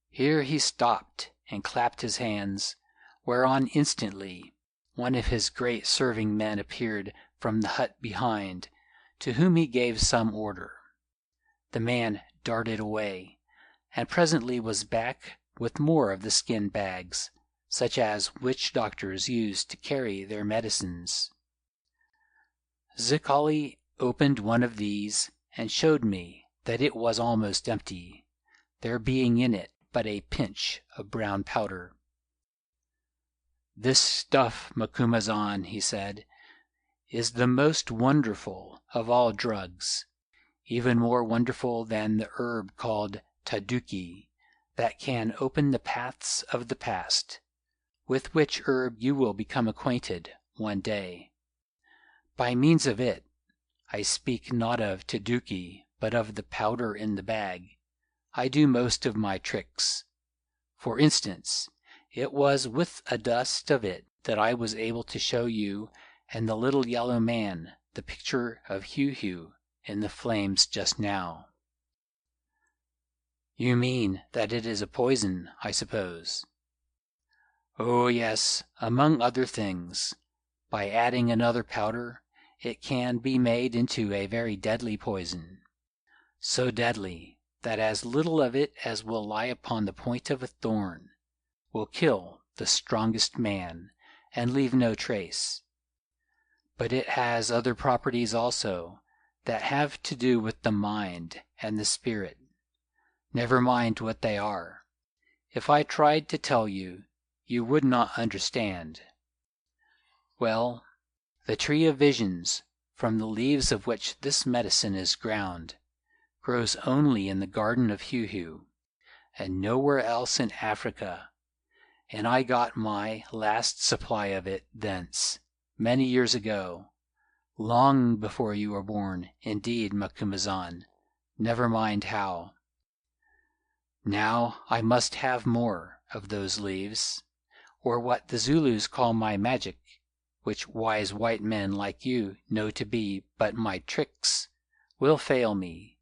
Here he stopped and clapped his hands, whereon instantly one of his great serving men appeared from the hut behind, to whom he gave some order. The man darted away, and presently was back with more of the skin bags, such as witch doctors use to carry their medicines. Zicali opened one of these and showed me that it was almost empty, there being in it but a pinch of brown powder. "This stuff, Macumazahn," he said, "is the most wonderful of all drugs, even more wonderful than the herb called taduki, that can open the paths of the past, with which herb you will become acquainted one day. By means of it, I speak not of taduki, but of the powder in the bag, I do most of my tricks. For instance, it was with a dust of it that I was able to show you and the little yellow man the picture of Heu-Heu in the flames just now." "You mean that it is a poison, I suppose?" "Oh yes, among other things. By adding another powder, it can be made into a very deadly poison. So deadly that as little of it as will lie upon the point of a thorn will kill the strongest man and leave no trace. But it has other properties also that have to do with the mind and the spirit. Never mind what they are. If I tried to tell you, you would not understand. Well, the tree of visions, from the leaves of which this medicine is ground, grows only in the garden of Heu-Heu, and nowhere else in Africa, and I got my last supply of it thence, many years ago, long before you were born, indeed, Macumazahn, never mind how. Now I must have more of those leaves, or what the Zulus call my magic, which wise white men like you know to be but my tricks, will fail me,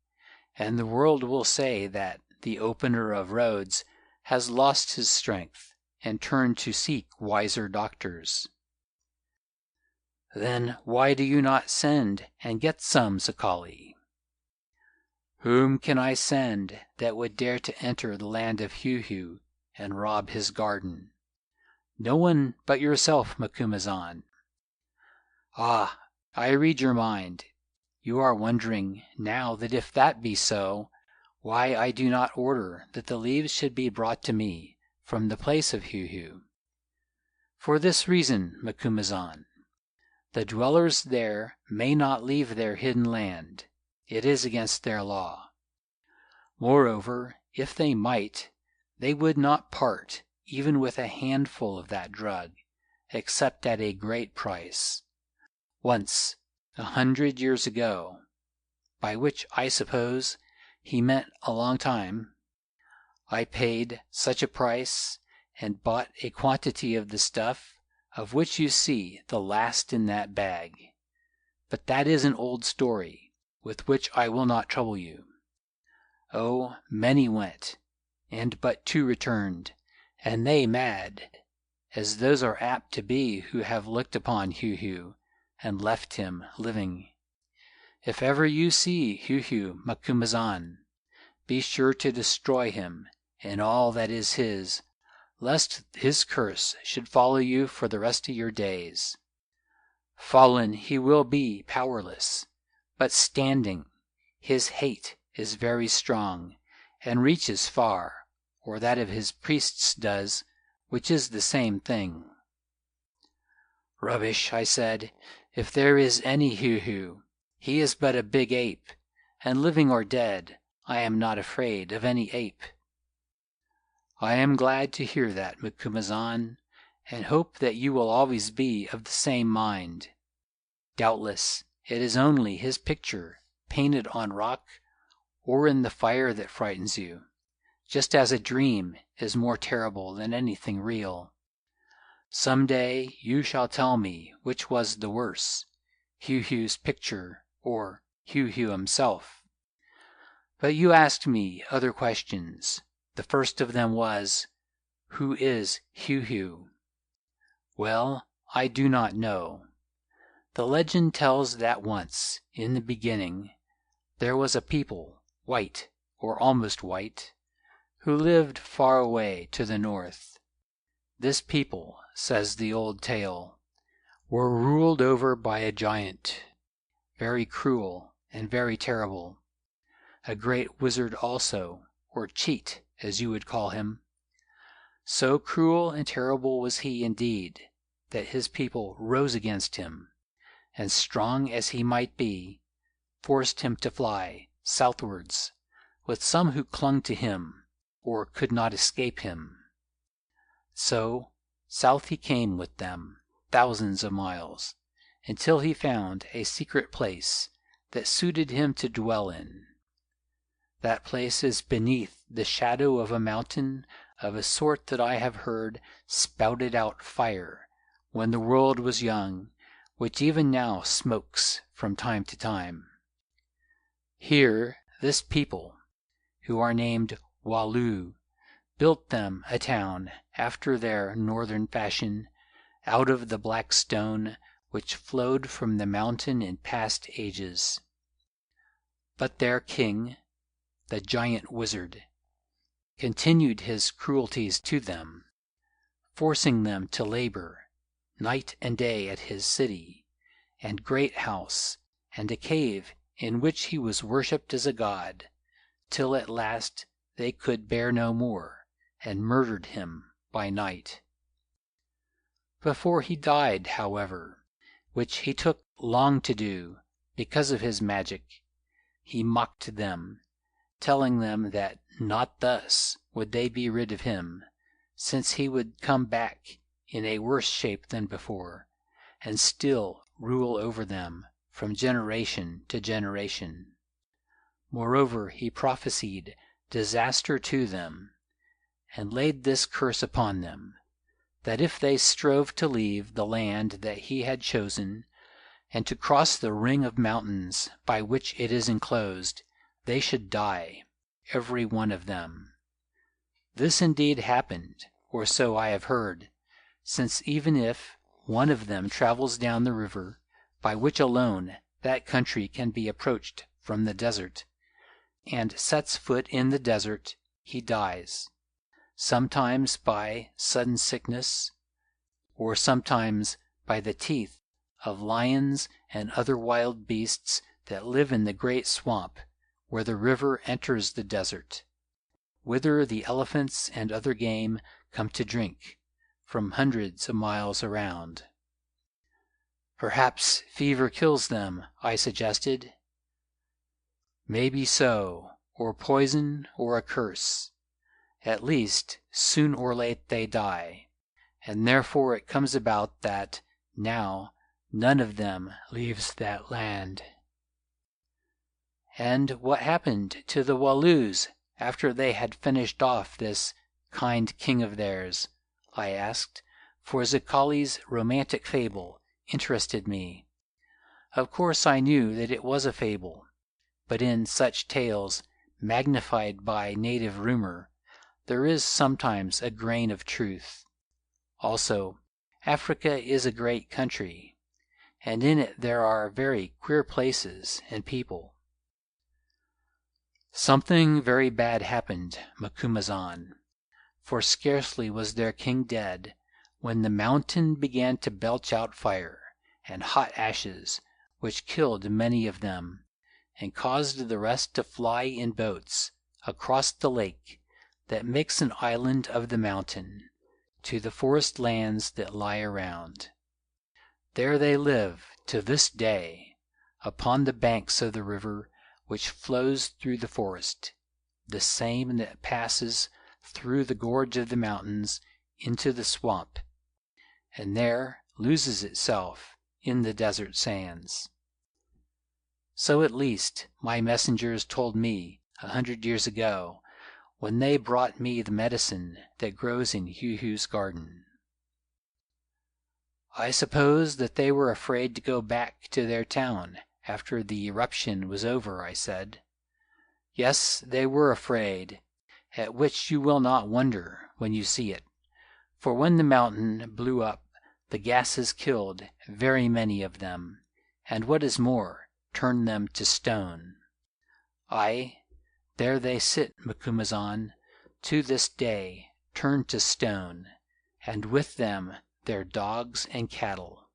and the world will say that the opener of roads has lost his strength and turned to seek wiser doctors." "Then why do you not send and get some, Zicali?" "Whom can I send that would dare to enter the land of Heu-Heu and rob his garden? No one but yourself, Macumazahn. Ah, I read your mind. You are wondering now that if that be so, why I do not order that the leaves should be brought to me from the place of Heu-Heu. For this reason, Macumazahn, the dwellers there may not leave their hidden land. It is against their law. Moreover, if they might, they would not part even with a handful of that drug, except at a great price. Once, 100 years ago, by which I suppose he meant a long time, I paid such a price and bought a quantity of the stuff of which you see the last in that bag. But that is an old story, with which I will not trouble you. Oh, many went, and but 2 returned, and they mad, as those are apt to be who have looked upon Heu-Heu and left him living. If ever you see Heu-Heu, Macumazahn, be sure to destroy him and all that is his, lest his curse should follow you for the rest of your days. Fallen he will be powerless, but standing, his hate is very strong, and reaches far, or that of his priests does, which is the same thing." "Rubbish," I said. If there is any Heu-Heu, he is but a big ape, and living or dead, I am not afraid of any ape." "I am glad to hear that, Macumazahn, and hope that you will always be of the same mind. Doubtless it is only his picture, painted on rock or in the fire, that frightens you, just as a dream is more terrible than anything real. Some day you shall tell me which was the worse, Heu-Heu's picture or Heu-Heu himself. But you asked me other questions. The first of them was, who is Heu-Heu? Well, I do not know. The legend tells that once, in the beginning, there was a people, white, or almost white, who lived far away to the north. This people, says the old tale, were ruled over by a giant, very cruel and very terrible, a great wizard also, or cheat, as you would call him. So cruel and terrible was he indeed, that his people rose against him, and strong as he might be, forced him to fly southwards, with some who clung to him, or could not escape him. So south he came with them, thousands of miles, until he found a secret place that suited him to dwell in. That place is beneath the shadow of a mountain of a sort that I have heard spouted out fire when the world was young, which even now smokes from time to time. Here this people, who are named Walloo, built them a town after their northern fashion, out of the black stone which flowed from the mountain in past ages. But their king, the giant wizard, continued his cruelties to them, forcing them to labor night and day at his city and great house and a cave in which he was worshipped as a god, till at last they could bear no more, and murdered him by night. Before he died, however, which he took long to do because of his magic, he mocked them, telling them that not thus would they be rid of him, since he would come back in a worse shape than before, and still rule over them from generation to generation. Moreover, he prophesied disaster to them, and laid this curse upon them, that if they strove to leave the land that he had chosen, and to cross the ring of mountains by which it is enclosed, they should die, every one of them. This indeed happened, or so I have heard, since even if one of them travels down the river, by which alone that country can be approached from the desert, and sets foot in the desert, he dies, sometimes by sudden sickness, or sometimes by the teeth of lions and other wild beasts that live in the great swamp where the river enters the desert, whither the elephants and other game come to drink from hundreds of miles around. "Perhaps fever kills them," I suggested. "Maybe so, or poison, or a curse. At least, soon or late they die, and therefore it comes about that, now, none of them leaves that land." "And what happened to the Walloos after they had finished off this kind king of theirs?" I asked, for Zakali's romantic fable interested me. Of course I knew that it was a fable, but in such tales, magnified by native rumor, there is sometimes a grain of truth. Also, Africa is a great country, and in it there are very queer places and people. "Something very bad happened, Macumazahn, for scarcely was their king dead when the mountain began to belch out fire and hot ashes, which killed many of them, and caused the rest to fly in boats across the lake that makes an island of the mountain, to the forest lands that lie around. There they live to this day, upon the banks of the river which flows through the forest, the same that passes through the gorge of the mountains into the swamp, and there loses itself in the desert sands. So at least my messengers told me 100 years ago, when they brought me the medicine that grows in Heu-Heu's garden. I suppose that they were afraid to go back to their town after the eruption was over, I said. Yes, they were afraid, at which you will not wonder when you see it, for when the mountain blew up, the gases killed very many of them, and what is more, turned them to stone. Aye, there they sit, Macumazahn, to this day, turned to stone, and with them their dogs and cattle.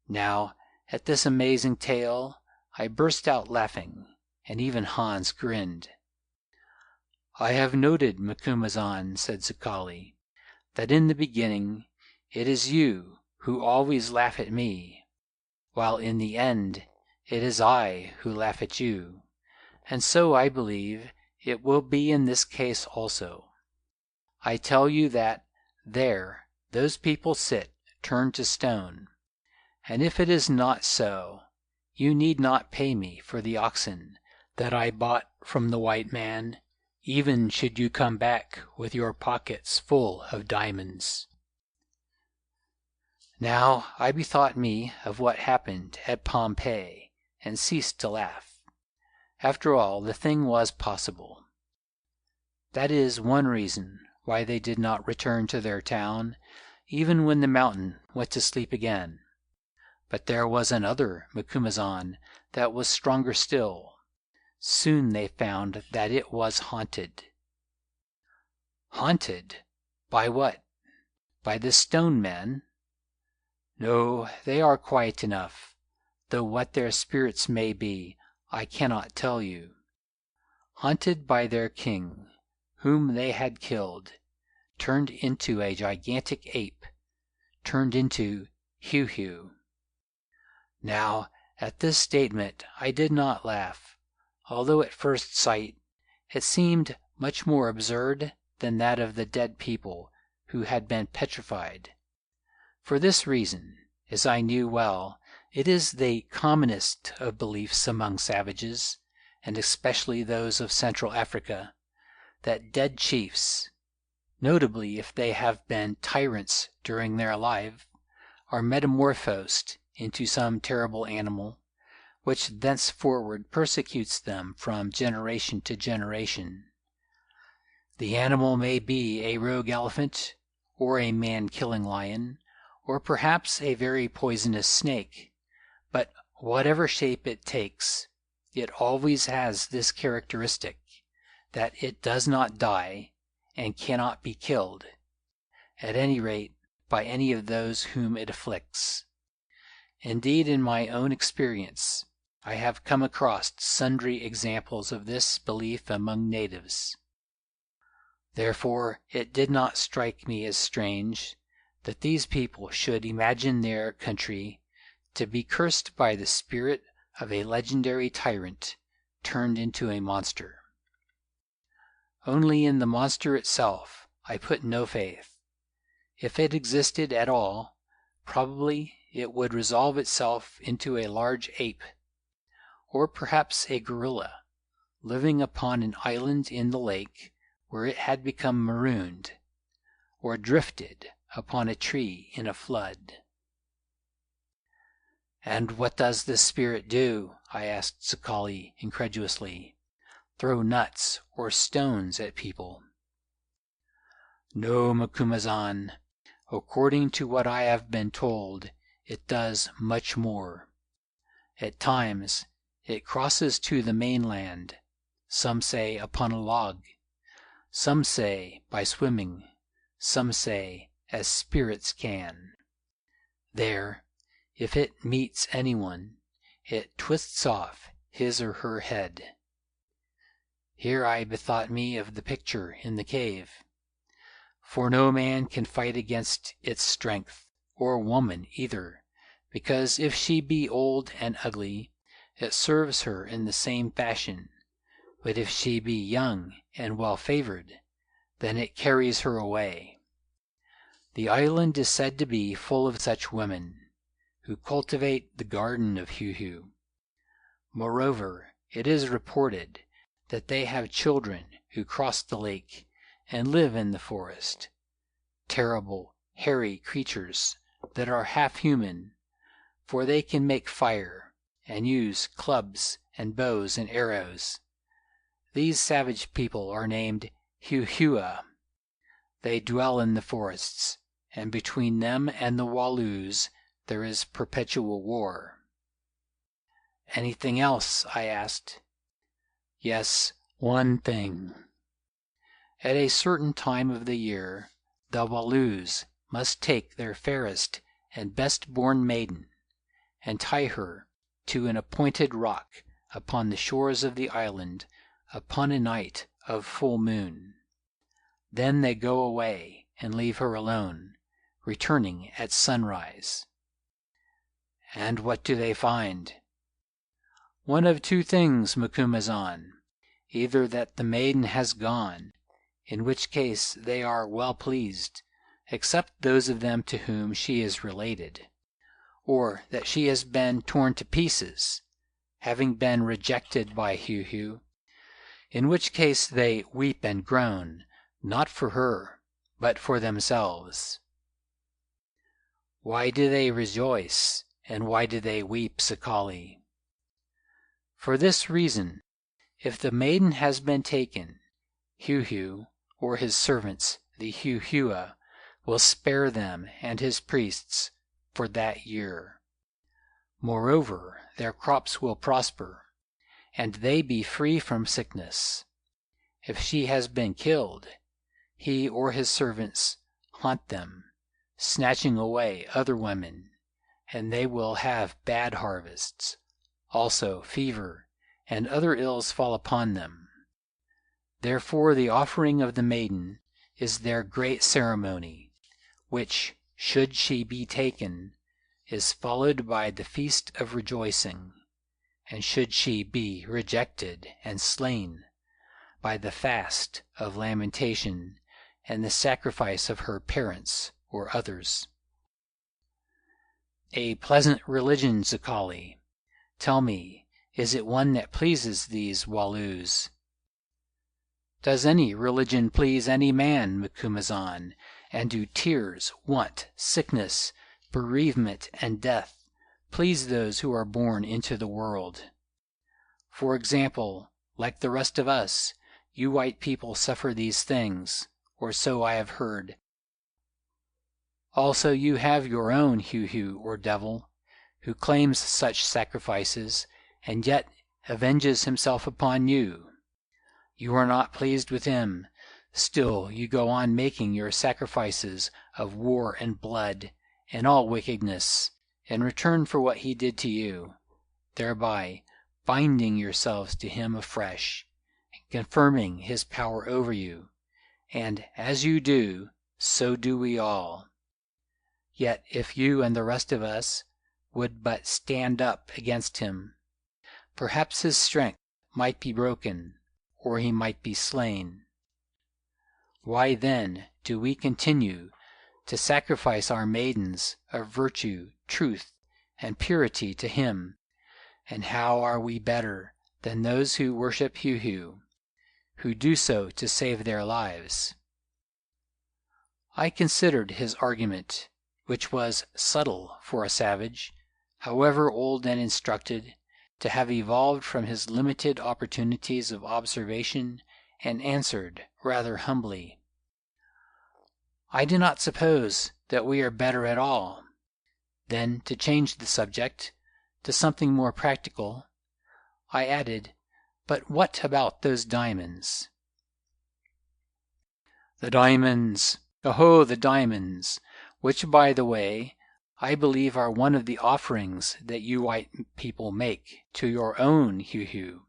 Now, at this amazing tale, I burst out laughing, and even Hans grinned. I have noted, Macumazahn, said Zicali, that in the beginning it is you who always laugh at me, while in the end it is I who laugh at you, and so I believe it will be in this case also. I tell you that there those people sit turned to stone, and if it is not so, you need not pay me for the oxen that I bought from the white man, even should you come back with your pockets full of diamonds. Now I bethought me of what happened at Pompeii, and ceased to laugh. After all, the thing was possible. That is one reason why they did not return to their town, even when the mountain went to sleep again. But there was another, Macumazahn, that was stronger still. Soon they found that it was haunted. Haunted? By what? By the stone men? No, they are quiet enough, though what their spirits may be, I cannot tell you. Haunted by their king, whom they had killed, turned into a gigantic ape, turned into Heu-Heu. Now, at this statement I did not laugh, although at first sight it seemed much more absurd than that of the dead people who had been petrified. For this reason, as I knew well, it is the commonest of beliefs among savages, and especially those of Central Africa, that dead chiefs, notably if they have been tyrants during their life, are metamorphosed into some terrible animal, which thenceforward persecutes them from generation to generation. The animal may be a rogue elephant, or a man-killing lion, or perhaps a very poisonous snake, but whatever shape it takes, it always has this characteristic, that it does not die and cannot be killed, at any rate by any of those whom it afflicts. Indeed, in my own experience, I have come across sundry examples of this belief among natives. Therefore, it did not strike me as strange that these people should imagine their country to be cursed by the spirit of a legendary tyrant turned into a monster. Only in the monster itself I put no faith. If it existed at all, probably it would resolve itself into a large ape, or perhaps a gorilla, living upon an island in the lake where it had become marooned, or drifted upon a tree in a flood. And what does this spirit do? I asked Zicali incredulously. Throw nuts or stones at people? No, Macumazahn. According to what I have been told, it does much more. At times it crosses to the mainland, some say upon a log, some say by swimming, some say as spirits can. There, if it meets anyone, it twists off his or her head. Here I bethought me of the picture in the cave. For no man can fight against its strength, or woman either, because if she be old and ugly, it serves her in the same fashion, but if she be young and well favored, then it carries her away. The island is said to be full of such women, who cultivate the garden of Heu-Heu. Moreover, it is reported that they have children who cross the lake and live in the forest, terrible, hairy creatures that are half human, for they can make fire and use clubs and bows and arrows. These savage people are named Heu-Heu. They dwell in the forests, and between them and the Walloos there is perpetual war. Anything else? I asked. Yes, one thing. At a certain time of the year, the Walloos must take their fairest and best born maiden, and tie her to an appointed rock upon the shores of the island upon a night of full moon. Then they go away and leave her alone, returning at sunrise. And what do they find? One of two things, Macumazahn. Either that the maiden has gone, in which case they are well pleased, except those of them to whom she is related, or that she has been torn to pieces, having been rejected by Heu-Heu, in which case they weep and groan, not for her, but for themselves. Why do they rejoice, and why do they weep, Sakali? For this reason: if the maiden has been taken, Heu-Heu, or his servants, the Heu-Heu, will spare them and his priests for that year. Moreover, their crops will prosper, and they be free from sickness. If she has been killed, he or his servants haunt them, snatching away other women, and they will have bad harvests. Also fever and other ills fall upon them. Therefore the offering of the maiden is their great ceremony, which, should she be taken, is followed by the feast of rejoicing, and should she be rejected and slain, by the fast of lamentation and the sacrifice of her parents or others. A pleasant religion, Sakali. Tell me, is it one that pleases these Walloos? Does any religion please any man, Macumazahn, and do tears, want, sickness, bereavement, and death please those who are born into the world? For example, like the rest of us, you white people suffer these things, or so I have heard. Also you have your own Heu-Heu or devil, who claims such sacrifices, and yet avenges himself upon you. You are not pleased with him, still you go on making your sacrifices of war and blood and all wickedness, in return for what he did to you, thereby binding yourselves to him afresh, and confirming his power over you, and as you do, so do we all. Yet if you and the rest of us would but stand up against him, perhaps his strength might be broken, or he might be slain. Why then do we continue to sacrifice our maidens of virtue, truth, and purity to him, and how are we better than those who worship Heu-Heu, who do so to save their lives? I considered his argument, which was subtle for a savage, however old and instructed, to have evolved from his limited opportunities of observation, and answered rather humbly, I do not suppose that we are better at all. Then, to change the subject to something more practical, I added, but what about those diamonds? The diamonds! Oh, the diamonds! Which, by the way, I believe are one of the offerings that you white people make to your own Heu-Heu.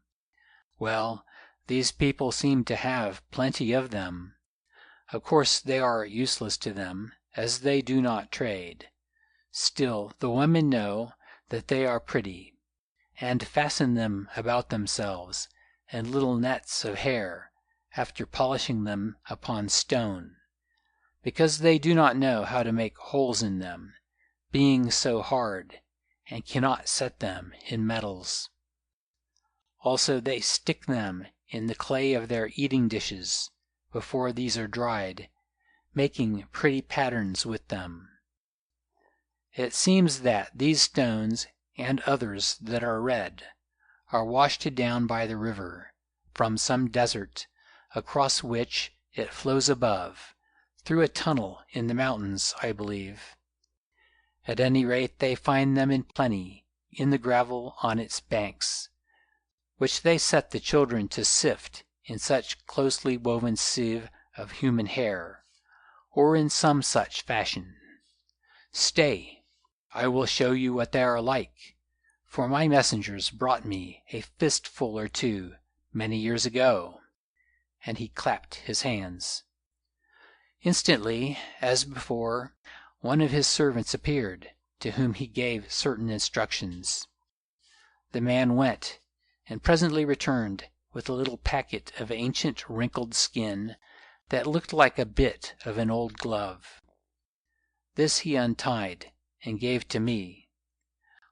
Well, these people seem to have plenty of them. Of course they are useless to them, as they do not trade. Still the women know that they are pretty, and fasten them about themselves in little nets of hair after polishing them upon stone, because they do not know how to make holes in them, being so hard, and cannot set them in metals. Also they stick them in the clay of their eating dishes before these are dried, making pretty patterns with them. It seems that these stones, and others that are red, are washed down by the river, from some desert, across which it flows above, through a tunnel in the mountains, I believe. At any rate they find them in plenty, in the gravel on its banks, which they set the children to sift in such closely woven sieve of human hair, or in some such fashion. Stay, I will show you what they are like, for my messengers brought me a fistful or two many years ago. And he clapped his hands. Instantly, as before, one of his servants appeared, to whom he gave certain instructions. The man went, and presently returned with a little packet of ancient wrinkled skin that looked like a bit of an old glove. This he untied and gave to me.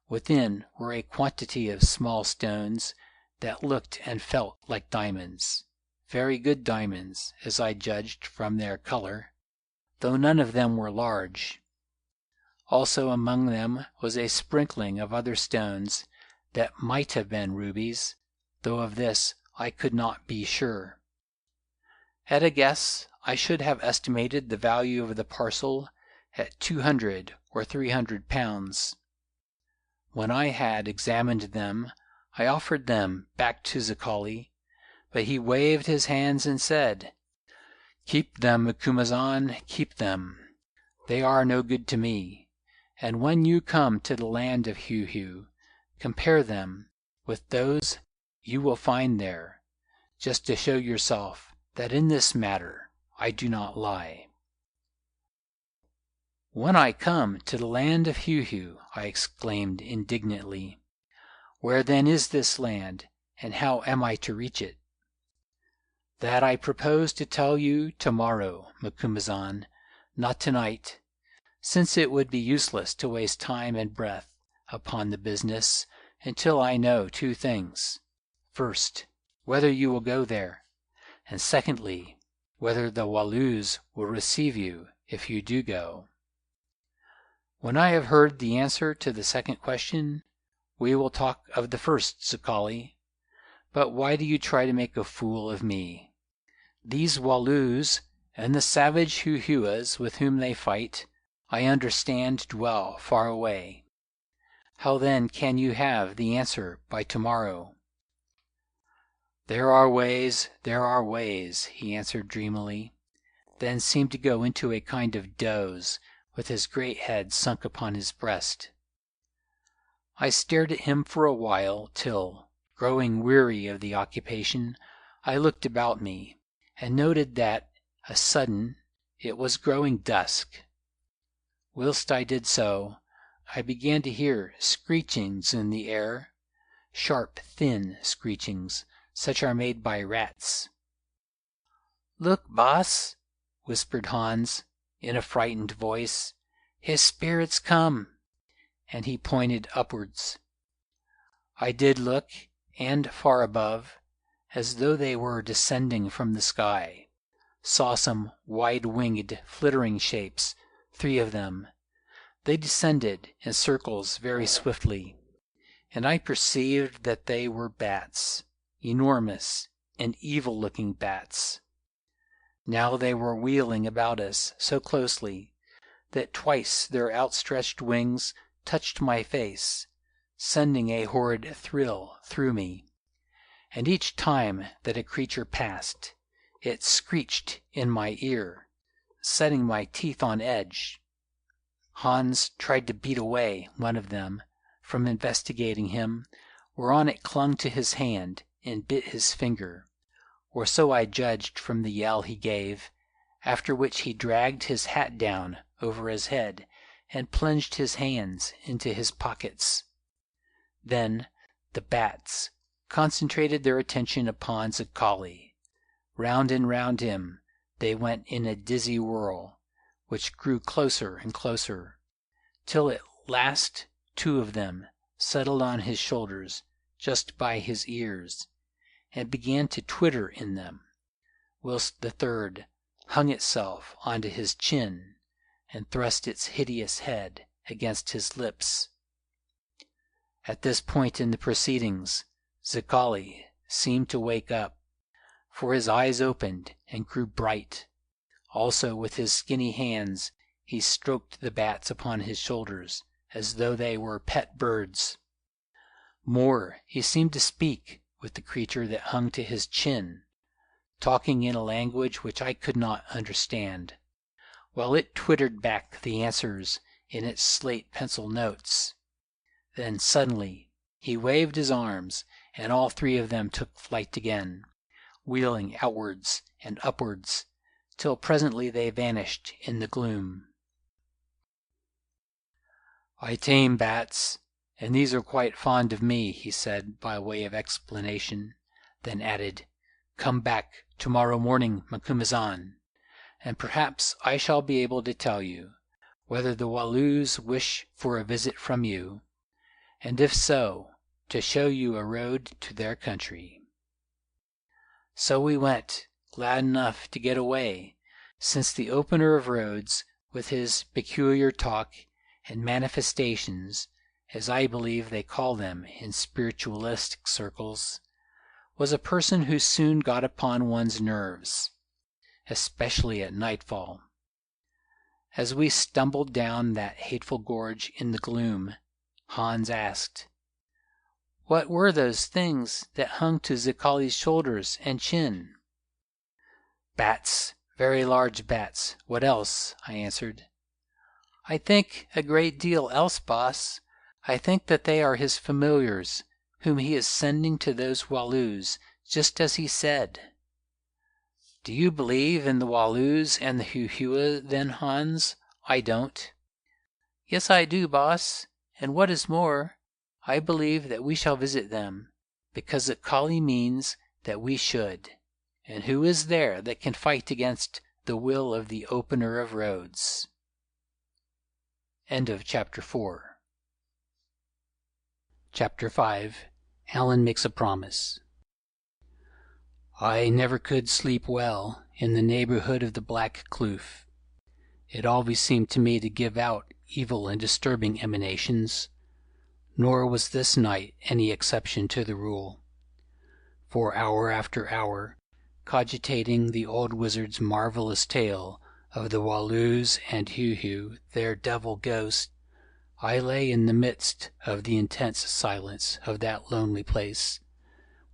Within were a quantity of small stones that looked and felt like diamonds, very good diamonds, as I judged from their color, though none of them were large. Also among them was a sprinkling of other stones that might have been rubies, though of this I could not be sure. At a guess, I should have estimated the value of the parcel at 200 or 300 pounds. When I had examined them, I offered them back to Zicali, but he waved his hands and said, "Keep them, Macumazahn, keep them. They are no good to me, and when you come to the land of Heu-Heu, compare them with those you will find there, just to show yourself that in this matter I do not lie." "When I come to the land of Heu-Heu," I exclaimed indignantly, "where then is this land, and how am I to reach it?" "That I propose to tell you tomorrow, Macumazahn, not tonight, since it would be useless to waste time and breath upon the business until I know two things. First, whether you will go there, and secondly, whether the Walloos will receive you if you do go. When I have heard the answer to the second question, we will talk of the first, Zicali. But why do you try to make a fool of me? These Walloos and the savage Heu-Heuas with whom they fight, I understand dwell far away. How then can you have the answer by tomorrow?" There are ways, he answered dreamily, then seemed to go into a kind of doze, with his great head sunk upon his breast. I stared at him for a while, till, growing weary of the occupation, I looked about me, and noted that, a sudden, it was growing dusk. Whilst I did so, I began to hear screechings in the air, sharp, thin screechings, such are made by rats. "Look, boss," whispered Hans, in a frightened voice, "his spirit's come," and he pointed upwards. I did look, and far above, as though they were descending from the sky, saw some wide-winged, flittering shapes, 3 of them. They descended in circles very swiftly, and I perceived that they were bats, enormous and evil-looking bats. Now they were wheeling about us so closely that twice their outstretched wings touched my face, sending a horrid thrill through me, and each time that a creature passed, it screeched in my ear, setting my teeth on edge. Hans tried to beat away one of them from investigating him, whereon it clung to his hand and bit his finger, or so I judged from the yell he gave, after which he dragged his hat down over his head and plunged his hands into his pockets. Then the bats concentrated their attention upon Zicali. Round and round him they went in a dizzy whirl, which grew closer and closer, till at last 2 of them settled on his shoulders just by his ears, and began to twitter in them, whilst the 3rd hung itself onto his chin and thrust its hideous head against his lips. At this point in the proceedings, Zicali seemed to wake up, for his eyes opened and grew bright. Also with his skinny hands he stroked the bats upon his shoulders as though they were pet birds. More, he seemed to speak with the creature that hung to his chin, talking in a language which I could not understand, while it twittered back the answers in its slate pencil notes. Then suddenly he waved his arms, and all 3 of them took flight again, wheeling outwards and upwards, till presently they vanished in the gloom. "I tame bats, and these are quite fond of me," he said by way of explanation, then added, "Come back tomorrow morning, Macumazahn, and perhaps I shall be able to tell you whether the Walloos wish for a visit from you, and if so, to show you a road to their country." So we went, glad enough to get away, since the opener of roads, with his peculiar talk and manifestations, as I believe they call them in spiritualistic circles, was a person who soon got upon one's nerves, especially at nightfall. As we stumbled down that hateful gorge in the gloom, Hans asked, "What were those things that hung to Zicali's shoulders and chin?" "Bats, very large bats. What else?" I answered. "I think a great deal else, boss. I think that they are his familiars, whom he is sending to those Walloos, just as he said." "Do you believe in the Walloos and the Heu-Heu, then, Hans? I don't." "Yes, I do, boss. And what is more, I believe that we shall visit them, because Zicali means that we should. And who is there that can fight against the will of the opener of roads?" End of chapter 4. Chapter 5. Allan Makes a Promise. I never could sleep well in the neighborhood of the Black Kloof. It always seemed to me to give out evil and disturbing emanations, nor was this night any exception to the rule. For hour after hour, cogitating the old wizard's marvelous tale of the Walloos and Heu-Heu, their devil ghost, I lay in the midst of the intense silence of that lonely place,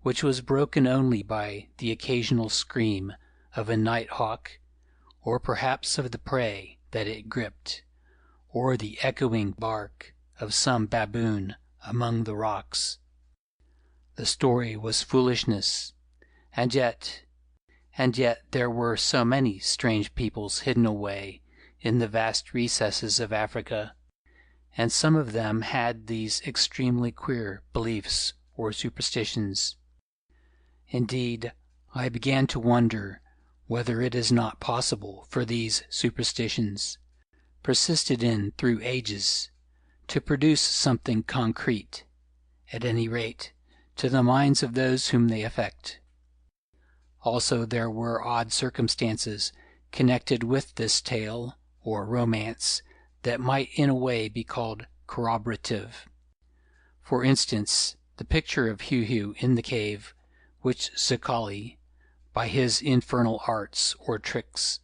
which was broken only by the occasional scream of a night hawk, or perhaps of the prey that it gripped, or the echoing bark of some baboon among the rocks. The story was foolishness, and yet there were so many strange peoples hidden away in the vast recesses of Africa, and some of them had these extremely queer beliefs or superstitions. Indeed, I began to wonder whether it is not possible for these superstitions, persisted in through ages, to produce something concrete, at any rate, to the minds of those whom they affect. Also there were odd circumstances connected with this tale, or romance, that might in a way be called corroborative. For instance, the picture of Heu-Heu in the cave, which Zicali, by his infernal arts or tricks,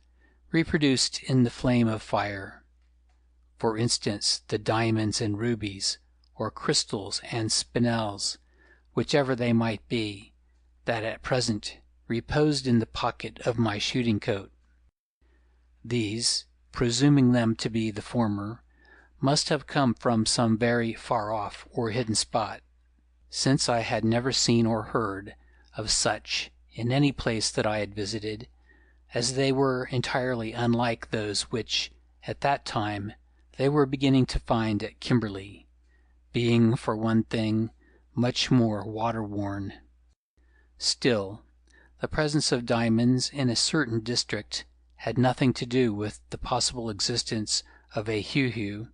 reproduced in the flame of fire. For instance, the diamonds and rubies, or crystals and spinels, whichever they might be, that at present reposed in the pocket of my shooting coat. These, presuming them to be the former, must have come from some very far-off or hidden spot, since I had never seen or heard of such in any place that I had visited, as they were entirely unlike those which, at that time, they were beginning to find at Kimberley, being, for one thing, much more water-worn. Still, the presence of diamonds in a certain district had nothing to do with the possible existence of a Heu-Heu,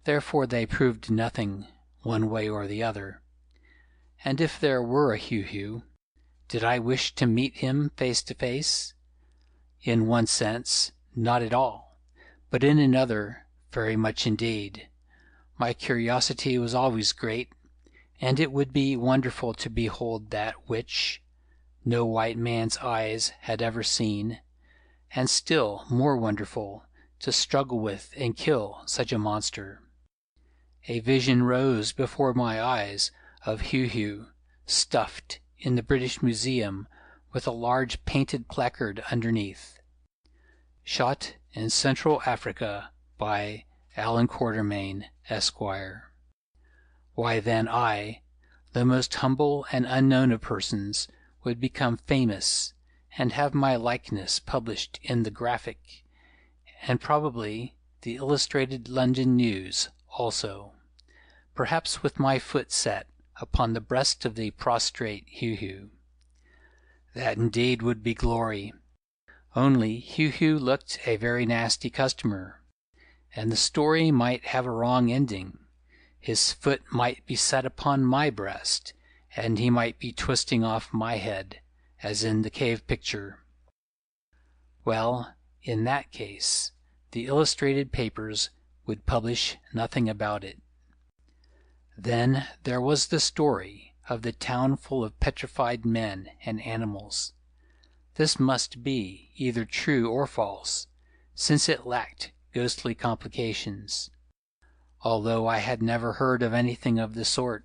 therefore they proved nothing, one way or the other. And if there were a Heu-Heu, did I wish to meet him face to face? In one sense, not at all, but in another, very much indeed. My curiosity was always great, and it would be wonderful to behold that which no white man's eyes had ever seen, and still more wonderful to struggle with and kill such a monster. A vision rose before my eyes of Heu-Heu, stuffed in the British Museum with a large painted placard underneath. Shot in Central Africa by Allan Quatermain, Esquire. Why then I, the most humble and unknown of persons, would become famous and have my likeness published in the Graphic, and probably the Illustrated London News also, perhaps with my foot set upon the breast of the prostrate Heu-Heu. That indeed would be glory. Only Heu-Heu looked a very nasty customer, and the story might have a wrong ending. His foot might be set upon my breast, and he might be twisting off my head, as in the cave picture. Well, in that case, the illustrated papers would publish nothing about it. Then there was the story of the town full of petrified men and animals. This must be either true or false, since it lacked ghostly complications. Although I had never heard of anything of the sort,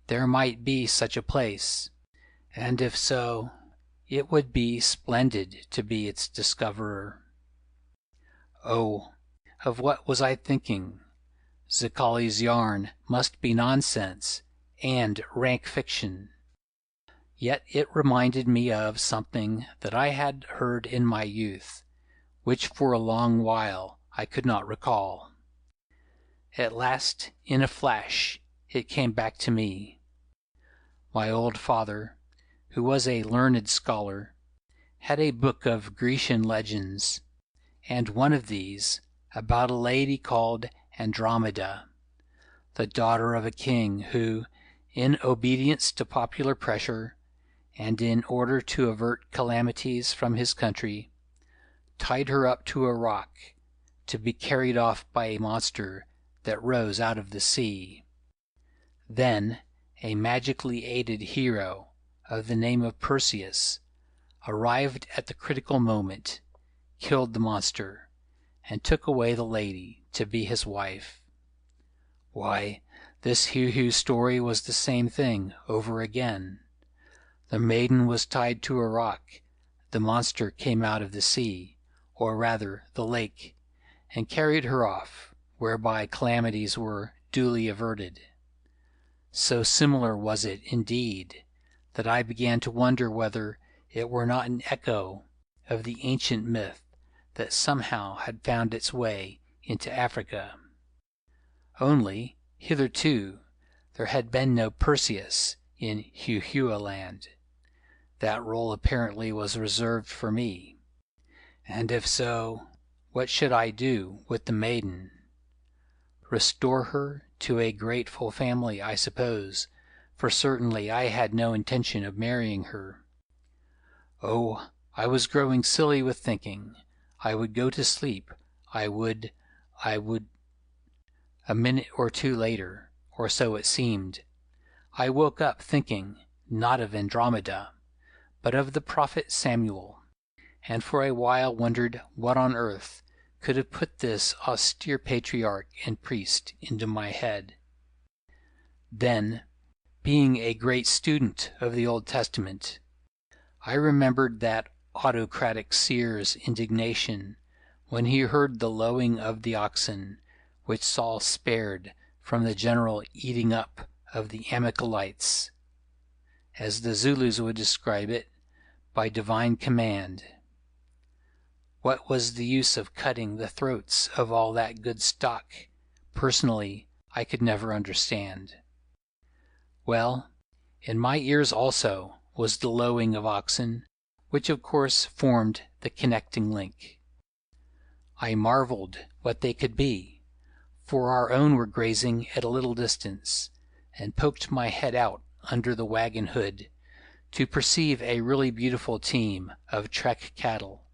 there might be such a place, and if so, it would be splendid to be its discoverer. Oh, of what was I thinking? Zicali's yarn must be nonsense and rank fiction. Yet it reminded me of something that I had heard in my youth, which for a long while I could not recall. At last, in a flash, it came back to me. My old father, who was a learned scholar, had a book of Grecian legends, and one of these about a lady called Andromeda, the daughter of a king who, in obedience to popular pressure, and in order to avert calamities from his country, tied her up to a rock to be carried off by a monster that rose out of the sea. Then a magically aided hero of the name of Perseus arrived at the critical moment, killed the monster, and took away the lady to be his wife. Why, this Heu-Heu story was the same thing over again. The maiden was tied to a rock, the monster came out of the sea, or rather the lake, and carried her off, whereby calamities were duly averted. So similar was it, indeed, that I began to wonder whether it were not an echo of the ancient myth that somehow had found its way into Africa. Only, hitherto, there had been no Perseus in Heu-Heu land. That role apparently was reserved for me. And if so, what should I do with the maiden? Restore her to a grateful family, I suppose, for certainly I had no intention of marrying her. Oh, I was growing silly with thinking. I would go to sleep. I would. A minute or two later, or so it seemed, I woke up thinking, not of Andromeda, but of the prophet Samuel, and for a while wondered what on earth could have put this austere patriarch and priest into my head. Then, being a great student of the Old Testament, I remembered that autocratic seer's indignation when he heard the lowing of the oxen which Saul spared from the general eating up of the Amalekites, as the Zulus would describe it, by divine command. what was the use of cutting the throats of all that good stock? Personally, I could never understand. Well, in my ears also was the lowing of oxen, which of course formed the connecting link. I marveled what they could be, for our own were grazing at a little distance, and poked my head out under the wagon hood to perceive a really beautiful team of Trek cattle,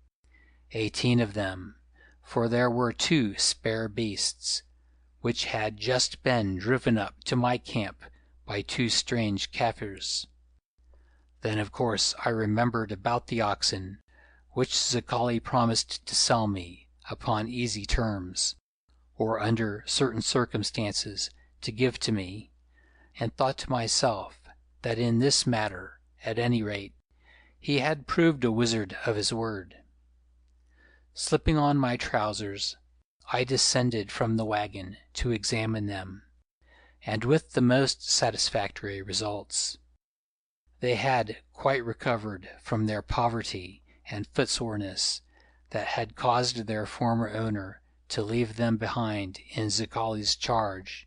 18 of them, for there were 2 spare beasts, which had just been driven up to my camp by 2 strange Kaffirs. Then of course I remembered about the oxen, which Zicali promised to sell me upon easy terms, or under certain circumstances to give to me, and thought to myself that in this matter, at any rate, he had proved a wizard of his word. Slipping on my trousers, I descended from the wagon to examine them, and with the most satisfactory results. They had quite recovered from their poverty and footsoreness that had caused their former owner to leave them behind in Zicali's charge,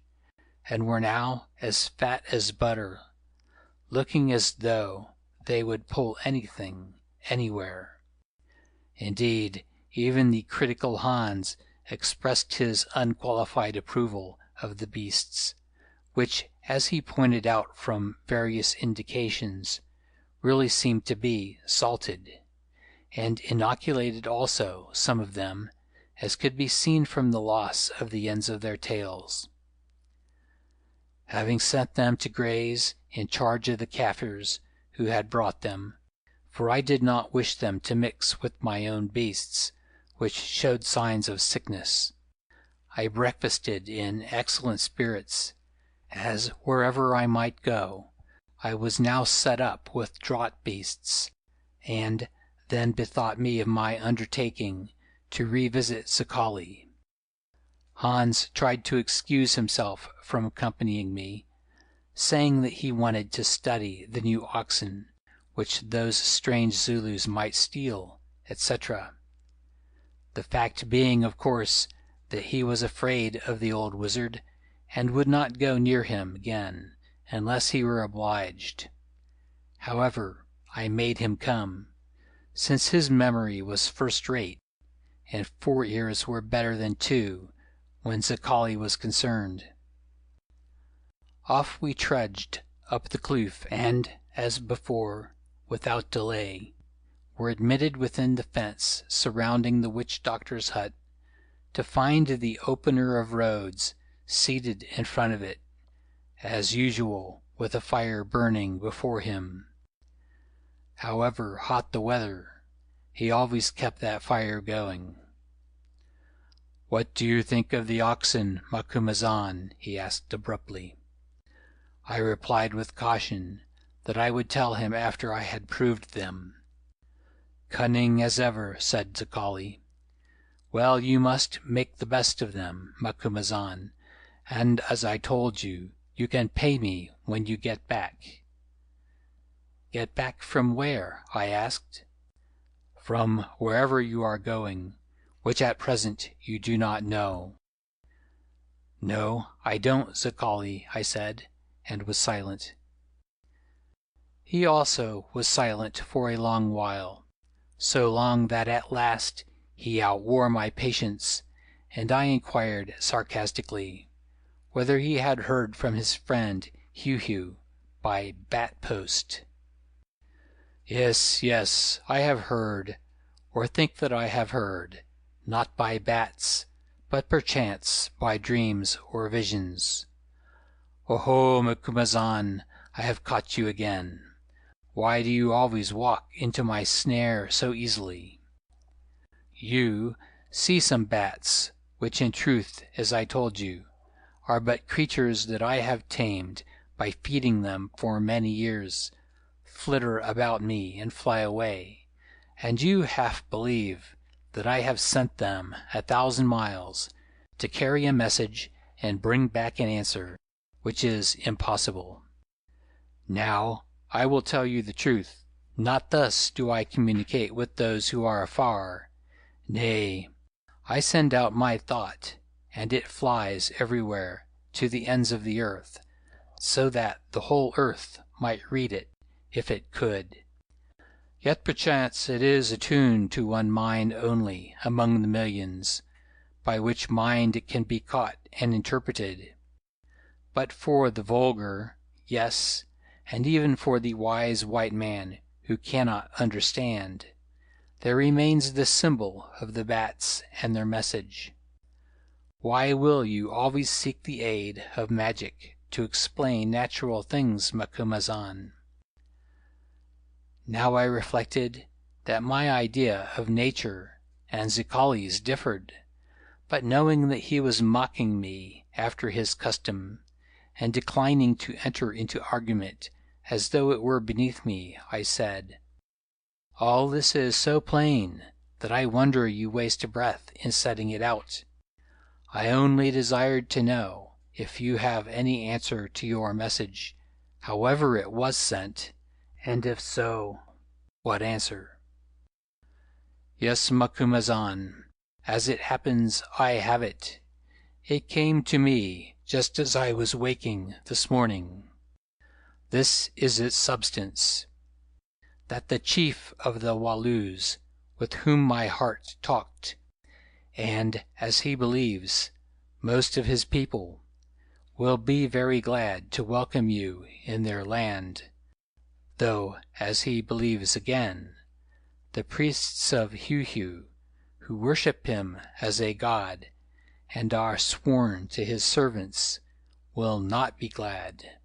and were now as fat as butter, looking as though they would pull anything, anywhere. Indeed, even the critical Hans expressed his unqualified approval of the beasts, which, as he pointed out from various indications, really seemed to be salted, and inoculated also, some of them, as could be seen from the loss of the ends of their tails. Having sent them to graze in charge of the Kaffirs who had brought them, for I did not wish them to mix with my own beasts, which showed signs of sickness, I breakfasted in excellent spirits, as wherever I might go, I was now set up with draught beasts, and then bethought me of my undertaking to revisit Zicali. Hans tried to excuse himself from accompanying me, saying that he wanted to study the new oxen, which those strange Zulus might steal, etc. The fact being, of course, that he was afraid of the old wizard, and would not go near him again unless he were obliged. However, I made him come, since his memory was first-rate, and 4 ears were better than 2 when Zicali was concerned. Off we trudged up the kloof, and, as before, without delay, were admitted within the fence surrounding the witch-doctor's hut, to find the opener of roads seated in front of it, as usual, with a fire burning before him. However hot the weather, he always kept that fire going. "What do you think of the oxen, Macumazahn?" he asked abruptly. I replied with caution that I would tell him after I had proved them. "Cunning as ever," said Zicali. "Well, you must make the best of them, Macumazahn, and as I told you, you can pay me when you get back." "Get back from where?" I asked. "From wherever you are going, which at present you do not know." "No, I don't, Zicali," I said, and was silent. He also was silent for a long while, so long that at last he outwore my patience, and I inquired sarcastically whether he had heard from his friend Heu-Heu by bat post. "Yes, yes, I have heard, or think that I have heard, not by bats, but perchance by dreams or visions. Oho, Macumazahn, I have caught you again. Why do you always walk into my snare so easily? You see some bats, which in truth, as I told you, are but creatures that I have tamed by feeding them for many years, flitter about me and fly away, and you half believe that I have sent them 1,000 miles to carry a message and bring back an answer, which is impossible. Now, I will tell you the truth. Not thus do I communicate with those who are afar. Nay, I send out my thought, and it flies everywhere to the ends of the earth, so that the whole earth might read it, if it could. Yet perchance it is attuned to one mind only among the millions, by which mind it can be caught and interpreted. But for the vulgar, yes, and even for the wise white man who cannot understand, there remains the symbol of the bats and their message. Why will you always seek the aid of magic to explain natural things, Macumazahn? Now I reflected that my idea of nature and Zicali's differed, but knowing that he was mocking me after his custom, and declining to enter into argument as though it were beneath me, I said, "All this is so plain that I wonder you waste a breath in setting it out. I only desired to know if you have any answer to your message, however it was sent, and if so, what answer?" "Yes, Macumazahn, as it happens I have it. It came to me just as I was waking this morning. This is its substance: that the chief of the Walloos, with whom my heart talked, and, as he believes, most of his people, will be very glad to welcome you in their land, though, as he believes again, the priests of Heu-Heu, who worship him as a god, and are sworn to his servants, will not be glad.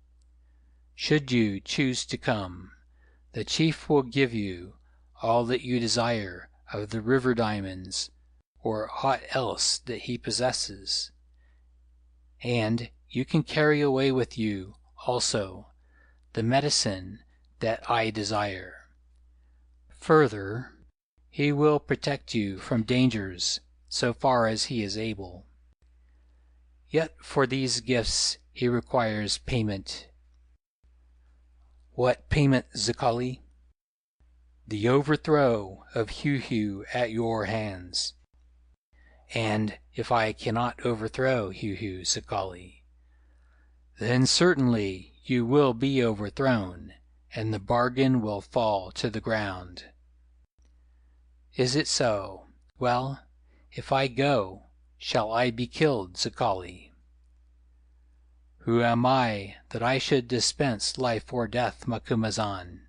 Should you choose to come, the chief will give you all that you desire of the river diamonds, or aught else that he possesses, and you can carry away with you also the medicine that I desire. Further, he will protect you from dangers so far as he is able. Yet for these gifts he requires payment." "What payment, Zicali?" "The overthrow of Heu-Heu at your hands." "And if I cannot overthrow Heu-Heu, Zicali?" "Then certainly you will be overthrown, and the bargain will fall to the ground." "Is it so? Well, if I go, shall I be killed, Zicali?" "Who am I that I should dispense life or death, Macumazahn?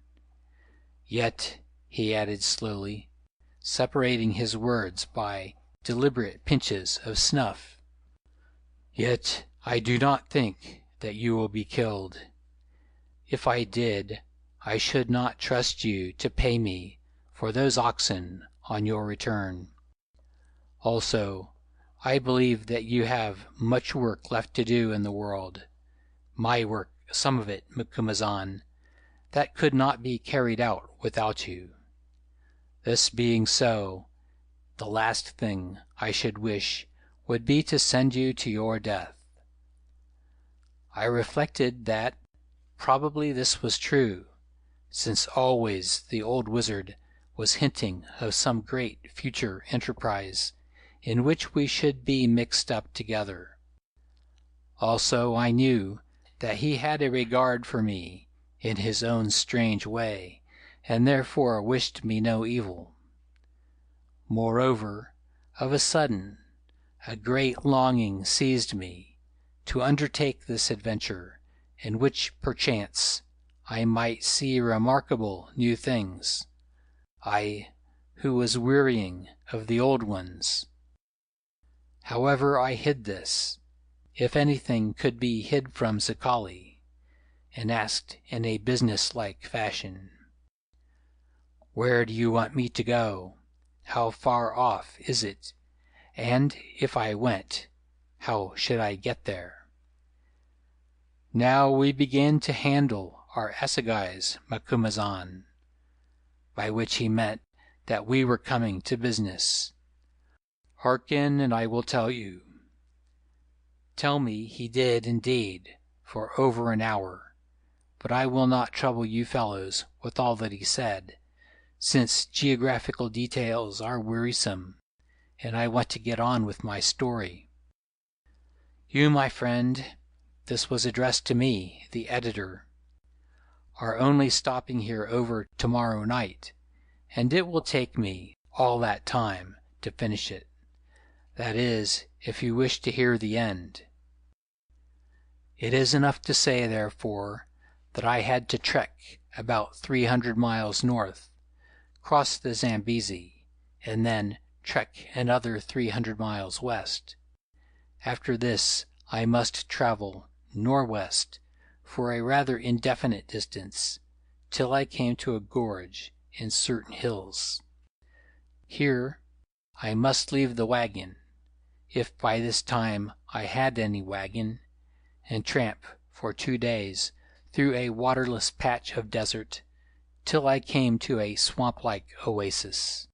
Yet," he added slowly, separating his words by deliberate pinches of snuff, "yet I do not think that you will be killed. If I did, I should not trust you to pay me for those oxen on your return. Also, I believe that you have much work left to do in the world, my work, some of it, Macumazahn, that could not be carried out without you. This being so, the last thing I should wish would be to send you to your death." I reflected that probably this was true, since always the old wizard was hinting of some great future enterprise in which we should be mixed up together. Also I knew that he had a regard for me in his own strange way, and therefore wished me no evil. Moreover, of a sudden, a great longing seized me to undertake this adventure, in which perchance I might see remarkable new things, I who was wearying of the old ones. However, I hid this, if anything could be hid from Zicali, and asked in a business-like fashion, "Where do you want me to go? How far off is it? And if I went, how should I get there?" Now we began to handle our assegais, Macumazahn, by which he meant that we were coming to business. Hearken, and I will tell you. Tell me he did indeed for over an hour, but I will not trouble you fellows with all that he said, since geographical details are wearisome, and I want to get on with my story. You, my friend, this was addressed to me, the editor, are only stopping here over tomorrow night, and it will take me all that time to finish it. That is, if you wish to hear the end. It is enough to say, therefore, that I had to trek about 300 miles north, cross the Zambezi, and then trek another 300 miles west. After this, I must travel northwest for a rather indefinite distance, till I came to a gorge in certain hills. Here I must leave the wagon, if by this time I had any wagon, and tramp for 2 days through a waterless patch of desert till I came to a swamp-like oasis.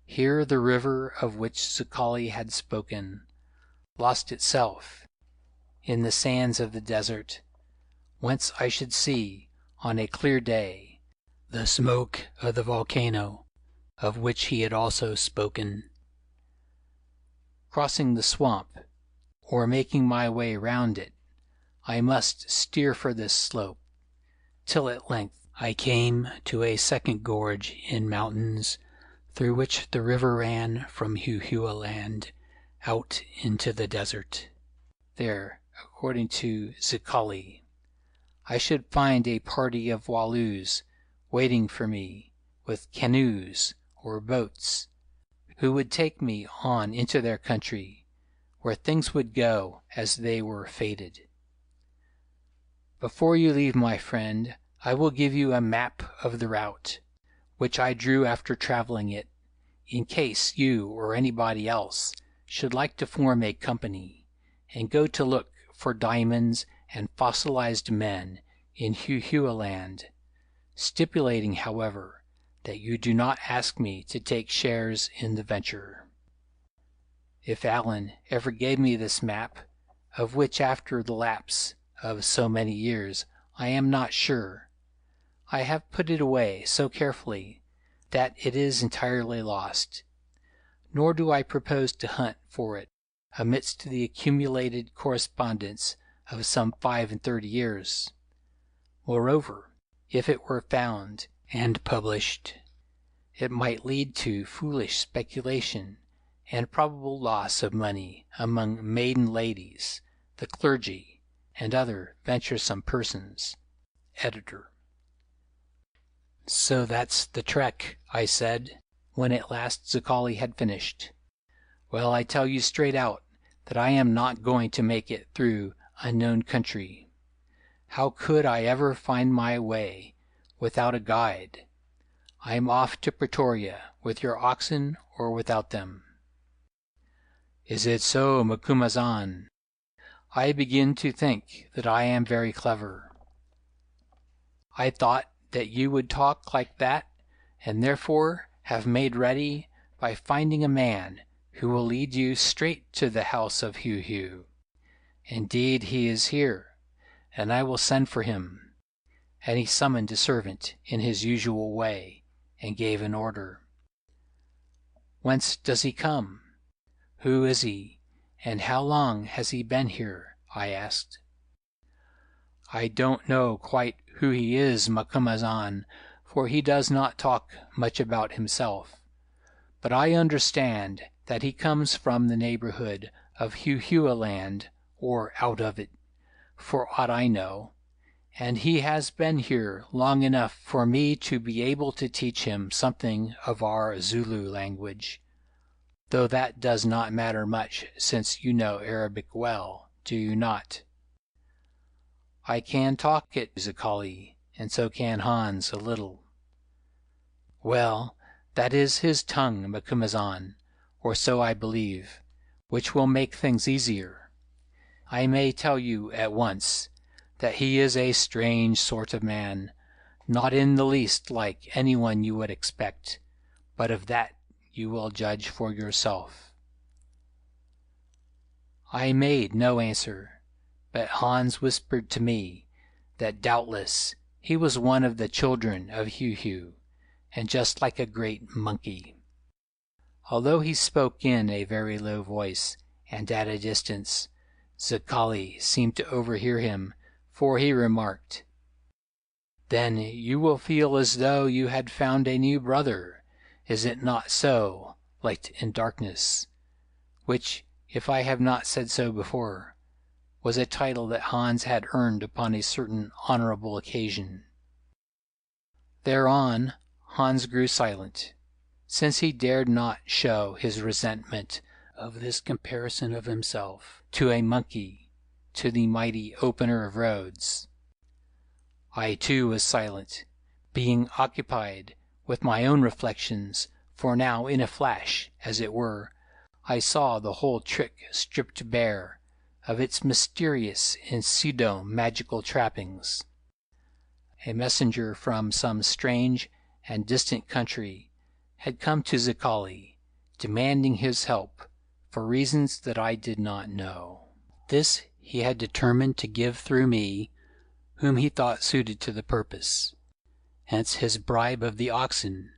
Here the river of which Zicali had spoken lost itself in the sands of the desert, whence I should see, on a clear day, the smoke of the volcano of which he had also spoken. Crossing the swamp, or making my way round it, I must steer for this slope, till at length I came to a second gorge in mountains through which the river ran from Heu-Heu land out into the desert. There, according to Zicali, I should find a party of Walloos waiting for me with canoes or boats, who would take me on into their country, where things would go as they were fated. Before you leave, my friend, I will give you a map of the route, which I drew after traveling it, in case you or anybody else should like to form a company and go to look for diamonds and fossilized men in Heu-Heu land, stipulating, however, that you do not ask me to take shares in the venture. If Allan ever gave me this map, of which after the lapse of so many years I am not sure, I have put it away so carefully that it is entirely lost, nor do I propose to hunt for it amidst the accumulated correspondence of some 35 years. Moreover, if it were found and published, it might lead to foolish speculation and probable loss of money among maiden ladies, the clergy, and other venturesome persons. Editor. So that's the trek, I said, when at last Zicali had finished. Well, I tell you straight out that I am not going to make it through unknown country. How could I ever find my way without a guide? I am off to Pretoria, with your oxen or without them. Is it so, Macumazahn? I begin to think that I am very clever. I thought that you would talk like that, and therefore have made ready by finding a man who will lead you straight to the house of Heu-Heu. Indeed, he is here, and I will send for him. And he summoned a servant in his usual way, and gave an order. Whence does he come? Who is he, and how long has he been here? I asked. I don't know quite who he is, Macumazahn, for he does not talk much about himself. But I understand that he comes from the neighborhood of Heu-Heu land, or out of it, for aught I know, and he has been here long enough for me to be able to teach him something of our Zulu language, though that does not matter much since you know Arabic well, do you not? I can talk it, Zicali, and so can Hans a little. Well, that is his tongue, Macumazahn, or so I believe, which will make things easier. I may tell you at once that he is a strange sort of man, not in the least like anyone you would expect, but of that you will judge for yourself. I made no answer, but Hans whispered to me that doubtless he was one of the children of Heu-Heu, and just like a great monkey. Although he spoke in a very low voice and at a distance, Zekali seemed to overhear him, for he remarked, "Then you will feel as though you had found a new brother, is it not so, Light in Darkness?" Which, if I have not said so before, was a title that Hans had earned upon a certain honorable occasion. Thereon Hans grew silent, since he dared not show his resentment of this comparison of himself to a monkey, to the mighty opener of roads. I too was silent, being occupied with my own reflections, for now in a flash, as it were, I saw the whole trick stripped bare of its mysterious and pseudo-magical trappings. A messenger from some strange and distant country had come to Zekali, demanding his help for reasons that I did not know. This he had determined to give through me, whom he thought suited to the purpose. Hence his bribe of the oxen,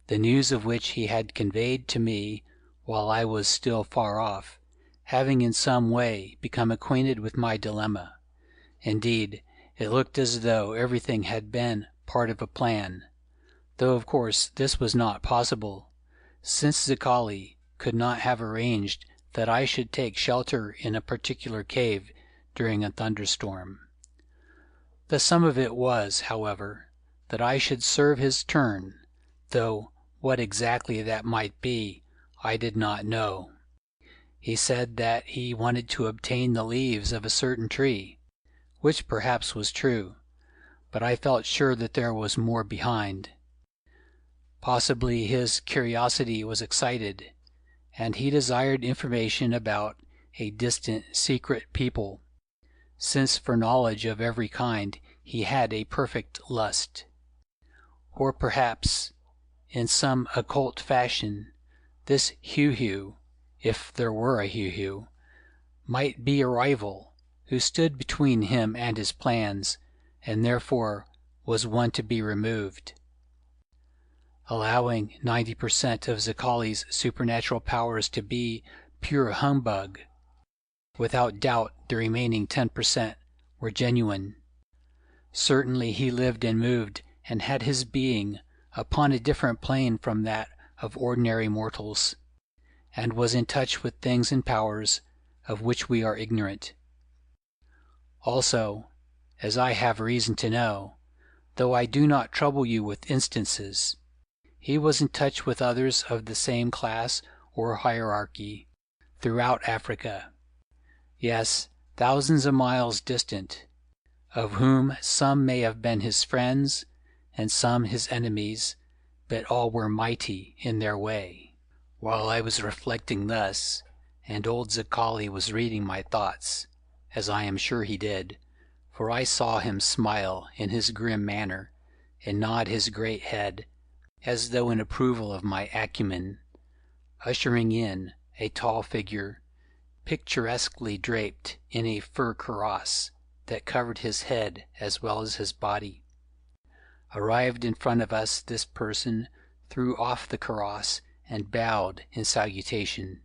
the news of which he had conveyed to me while I was still far off, having in some way become acquainted with my dilemma. Indeed, it looked as though everything had been part of a plan, though of course this was not possible, since Zekali could not have arranged that I should take shelter in a particular cave during a thunderstorm. The sum of it was, however, that I should serve his turn, though what exactly that might be I did not know. He said that he wanted to obtain the leaves of a certain tree, which perhaps was true, but I felt sure that there was more behind. Possibly his curiosity was excited, and he desired information about a distant, secret people, since for knowledge of every kind he had a perfect lust. Or perhaps, in some occult fashion, this Heu-Heu, if there were a Heu-Heu, might be a rival who stood between him and his plans, and therefore was one to be removed. Allowing 90% of Zekali's supernatural powers to be pure humbug, without doubt the remaining 10% were genuine. Certainly he lived and moved and had his being upon a different plane from that of ordinary mortals, and was in touch with things and powers of which we are ignorant. Also, as I have reason to know, though I do not trouble you with instances, he was in touch with others of the same class or hierarchy throughout Africa. Yes, thousands of miles distant, of whom some may have been his friends and some his enemies, but all were mighty in their way. While I was reflecting thus, and old Zekali was reading my thoughts, as I am sure he did, for I saw him smile in his grim manner and nod his great head as though in approval of my acumen, ushering in a tall figure, picturesquely draped in a fur cuirass that covered his head as well as his body. Arrived in front of us, this person threw off the cuirass and bowed in salutation,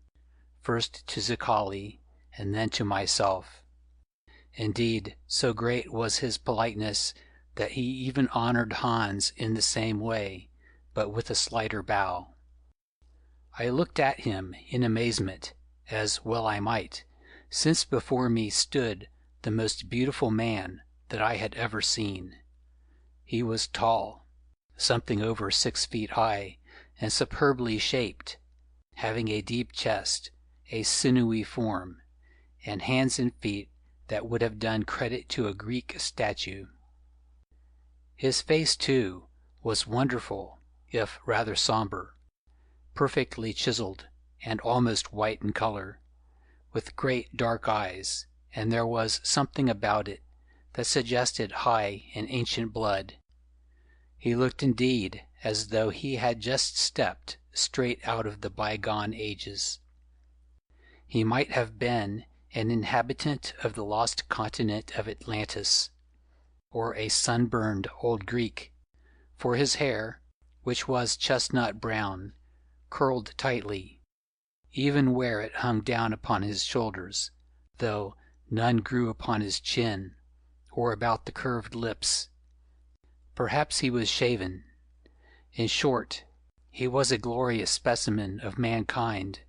first to Zekali and then to myself. Indeed, so great was his politeness that he even honored Hans in the same way, but with a slighter bow. I looked at him in amazement, as well I might, since before me stood the most beautiful man that I had ever seen. He was tall, something over 6 feet high, and superbly shaped, having a deep chest, a sinewy form, and hands and feet that would have done credit to a Greek statue. His face, too, was wonderful, if rather somber, perfectly chiseled and almost white in color, with great dark eyes, and there was something about it that suggested high and ancient blood. He looked indeed as though he had just stepped straight out of the bygone ages. He might have been an inhabitant of the lost continent of Atlantis, or a sunburned old Greek, for his hair, which was chestnut brown, curled tightly, even where it hung down upon his shoulders, though none grew upon his chin, or about the curved lips. Perhaps he was shaven. In short, he was a glorious specimen of mankind,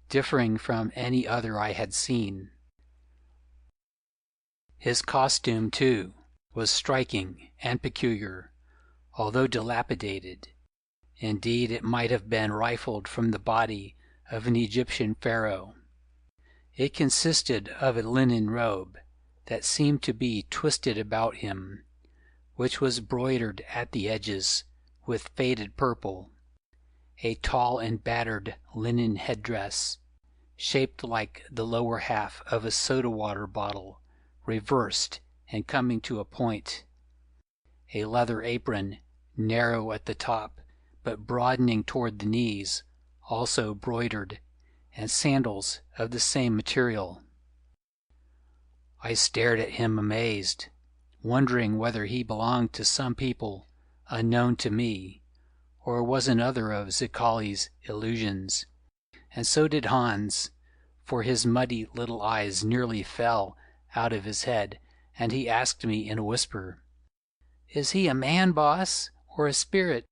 differing from any other I had seen. His costume, too, was striking and peculiar, although dilapidated. Indeed, it might have been rifled from the body of an Egyptian pharaoh. It consisted of a linen robe that seemed to be twisted about him, which was broidered at the edges with faded purple, a tall and battered linen headdress, shaped like the lower half of a soda-water bottle, reversed and coming to a point, a leather apron, narrow at the top, but broadening toward the knees, also broidered, and sandals of the same material. I stared at him amazed, wondering whether he belonged to some people unknown to me, or was another of Zicali's illusions, and so did Hans, for his muddy little eyes nearly fell out of his head, and he asked me in a whisper, "Is he a man, boss, or a spirit?"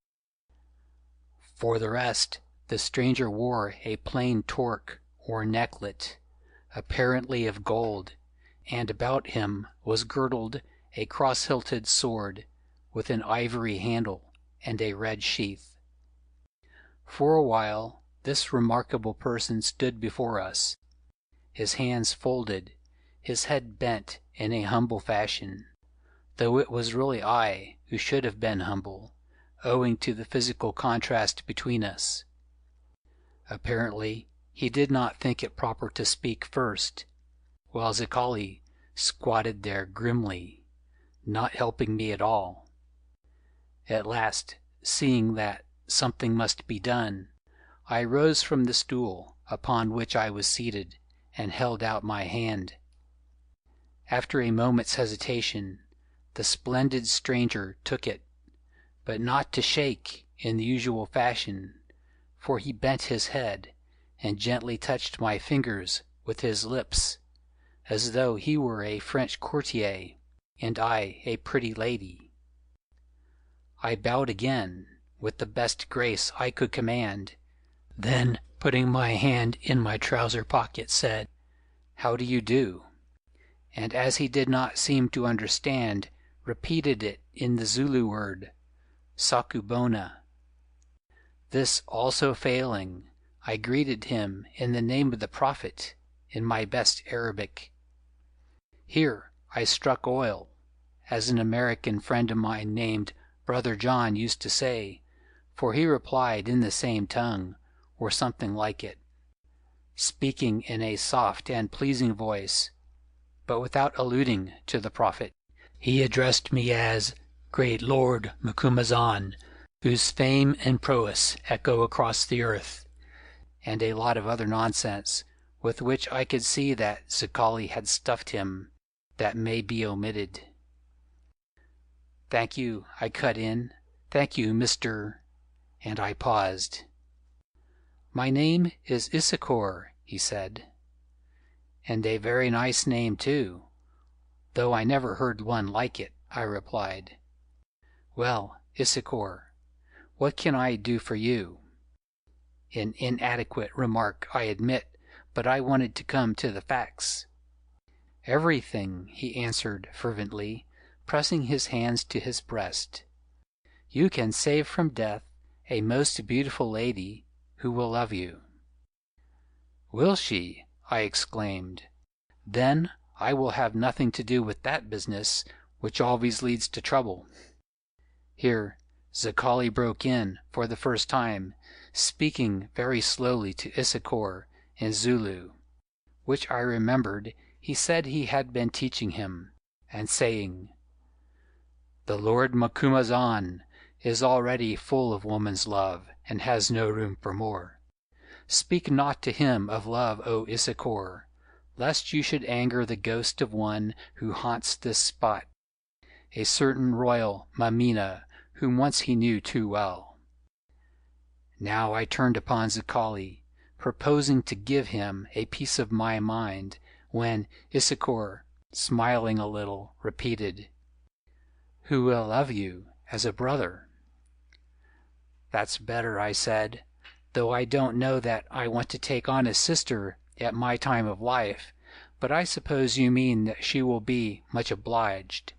For the rest, the stranger wore a plain torque or necklet, apparently of gold, and about him was girdled a cross-hilted sword with an ivory handle and a red sheath. For a while this remarkable person stood before us, his hands folded, his head bent in a humble fashion, though it was really I who should have been humble, owing to the physical contrast between us. Apparently, he did not think it proper to speak first, while Zicali squatted there grimly, not helping me at all. At last, seeing that something must be done, I rose from the stool upon which I was seated and held out my hand. After a moment's hesitation, the splendid stranger took it, but not to shake in the usual fashion, for he bent his head and gently touched my fingers with his lips, as though he were a French courtier and I a pretty lady. I bowed again with the best grace I could command, then, putting my hand in my trouser pocket, said, "How do you do?" and as he did not seem to understand, repeated it in the Zulu word, Sakubona. This also failing, I greeted him in the name of the Prophet in my best Arabic. Here I struck oil, as an American friend of mine named Brother John used to say, for he replied in the same tongue, or something like it, speaking in a soft and pleasing voice, but without alluding to the Prophet. He addressed me as Great Lord Macumazahn, whose fame and prowess echo across the earth, and a lot of other nonsense, with which I could see that Zicali had stuffed him, that may be omitted. "Thank you," I cut in. "Thank you, Mr. and I paused. "My name is Issachar," he said. "And a very nice name, too, though I never heard one like it," I replied. "Well, Issachar, what can I do for you?" An inadequate remark, I admit, but I wanted to come to the facts. "Everything," he answered fervently, pressing his hands to his breast. "You can save from death a most beautiful lady who will love you." "Will she?" I exclaimed. "Then I will have nothing to do with that business, which always leads to trouble." Here Zicali broke in for the first time, speaking very slowly to Issachar in Zulu, which I remembered he said he had been teaching him, and saying, "The Lord Macumazahn is already full of woman's love, and has no room for more. Speak not to him of love, O Issachar, lest you should anger the ghost of one who haunts this spot, a certain royal Mamina, whom once he knew too well. Now I turned upon Zekali, proposing to give him a piece of my mind, when Issachar, smiling a little, repeated, "Who will love you as a brother?" "That's better," I said, "though I don't know that I want to take on a sister at my time of life, but I suppose you mean that she will be much obliged."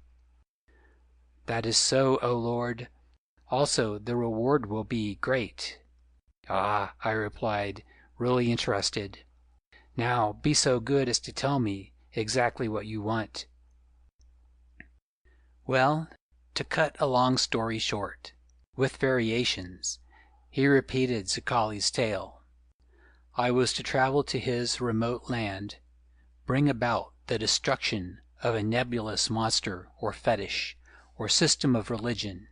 "That is so, O Lord. Also the reward will be great." "Ah," I replied, really interested. "Now be so good as to tell me exactly what you want." Well, to cut a long story short, with variations, he repeated Zekali's tale. I was to travel to his remote land, bring about the destruction of a nebulous monster or fetish or system of religion,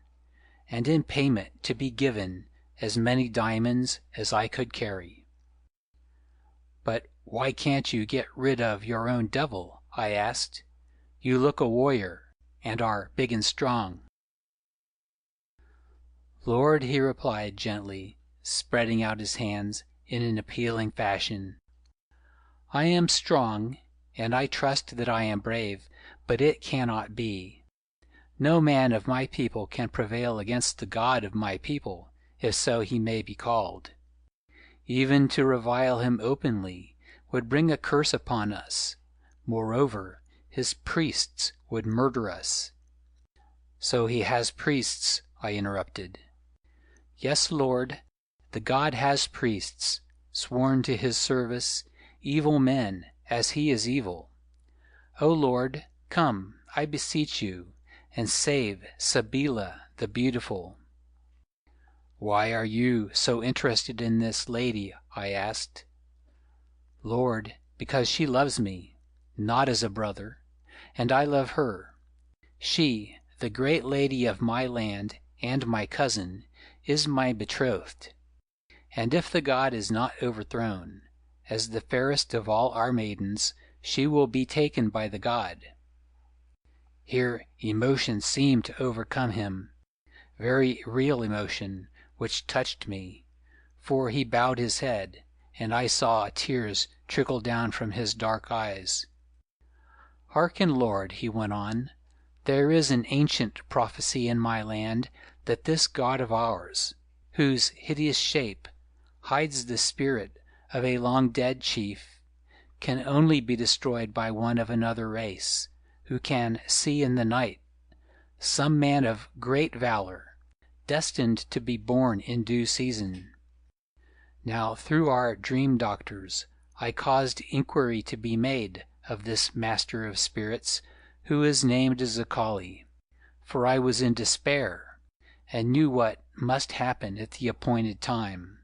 and in payment to be given as many diamonds as I could carry. "But why can't you get rid of your own devil?" I asked. "You look a warrior, and are big and strong." "Lord," he replied gently, spreading out his hands in an appealing fashion, "I am strong, and I trust that I am brave, but it cannot be. No man of my people can prevail against the God of my people, if so he may be called. Even to revile him openly would bring a curse upon us. Moreover, his priests would murder us." "So he has priests," I interrupted. "Yes, Lord, the God has priests, sworn to his service, evil men, as he is evil. O Lord, come, I beseech you, and save Sabeela the beautiful." "Why are you so interested in this lady?" I asked. "Lord, because she loves me, not as a brother, and I love her. She, the great lady of my land and my cousin, is my betrothed. And if the god is not overthrown, as the fairest of all our maidens, she will be taken by the god." Here emotion seemed to overcome him, very real emotion, which touched me, for he bowed his head, and I saw tears trickle down from his dark eyes. "Hearken, Lord," he went on, "there is an ancient prophecy in my land that this god of ours, whose hideous shape hides the spirit of a long-dead chief, can only be destroyed by one of another race, who can see in the night, some man of great valor, destined to be born in due season. Now through our dream doctors I caused inquiry to be made of this master of spirits, who is named Zekali, for I was in despair, and knew what must happen at the appointed time.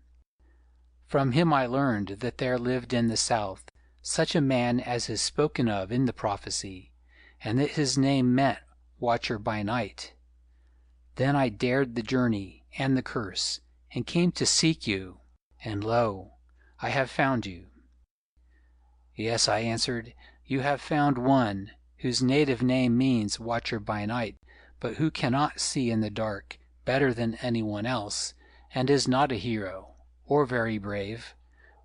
From him I learned that there lived in the south such a man as is spoken of in the prophecy, and that his name meant Watcher by Night. Then I dared the journey and the curse, and came to seek you, and lo, I have found you." "Yes," I answered, "you have found one whose native name means Watcher by Night, but who cannot see in the dark better than anyone else, and is not a hero, or very brave,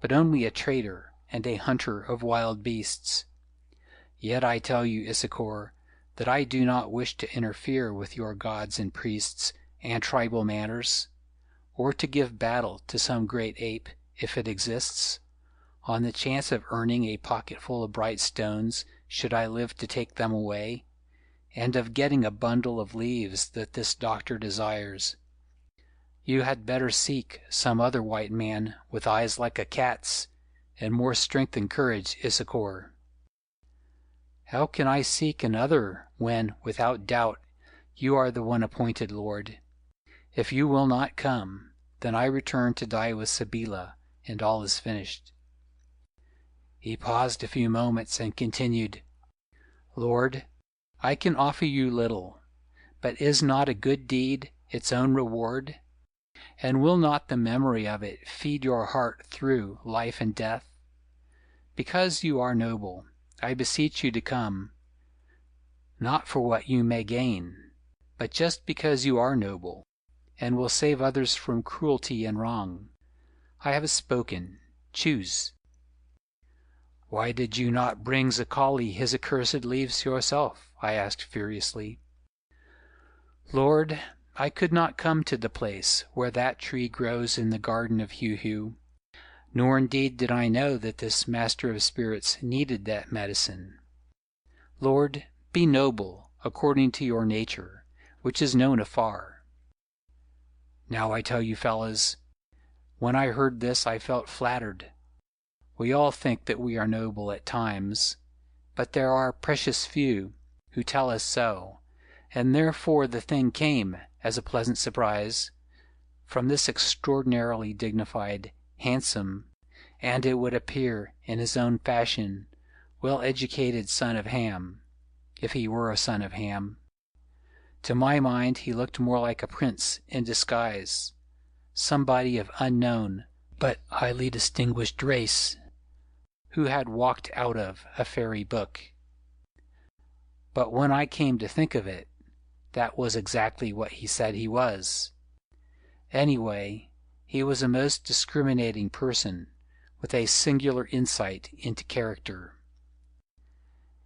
but only a trader and a hunter of wild beasts. Yet I tell you, Issachar, that I do not wish to interfere with your gods and priests and tribal matters, or to give battle to some great ape, if it exists, on the chance of earning a pocketful of bright stones should I live to take them away, and of getting a bundle of leaves that this doctor desires. You had better seek some other white man with eyes like a cat's, and more strength and courage, Issachar." "How can I seek another when, without doubt, you are the one appointed, Lord? If you will not come, then I return to die with Sabeela, and all is finished." He paused a few moments and continued, "Lord, I can offer you little, but is not a good deed its own reward? And will not the memory of it feed your heart through life and death? Because you are noble, I beseech you to come, not for what you may gain, but just because you are noble, and will save others from cruelty and wrong. I have spoken. Choose." "Why did you not bring Zakali his accursed leaves yourself?" I asked furiously. "Lord, I could not come to the place where that tree grows in the garden of Heu-Heu, nor indeed did I know that this master of spirits needed that medicine. Lord, be noble according to your nature, which is known afar." Now I tell you, fellows, when I heard this I felt flattered. We all think that we are noble at times, but there are precious few who tell us so, and therefore the thing came as a pleasant surprise from this extraordinarily dignified, handsome, and it would appear in his own fashion, well-educated son of Ham, if he were a son of Ham. To my mind he looked more like a prince in disguise, somebody of unknown but highly distinguished race, who had walked out of a fairy book. But when I came to think of it, that was exactly what he said he was. Anyway, he was a most discriminating person, with a singular insight into character.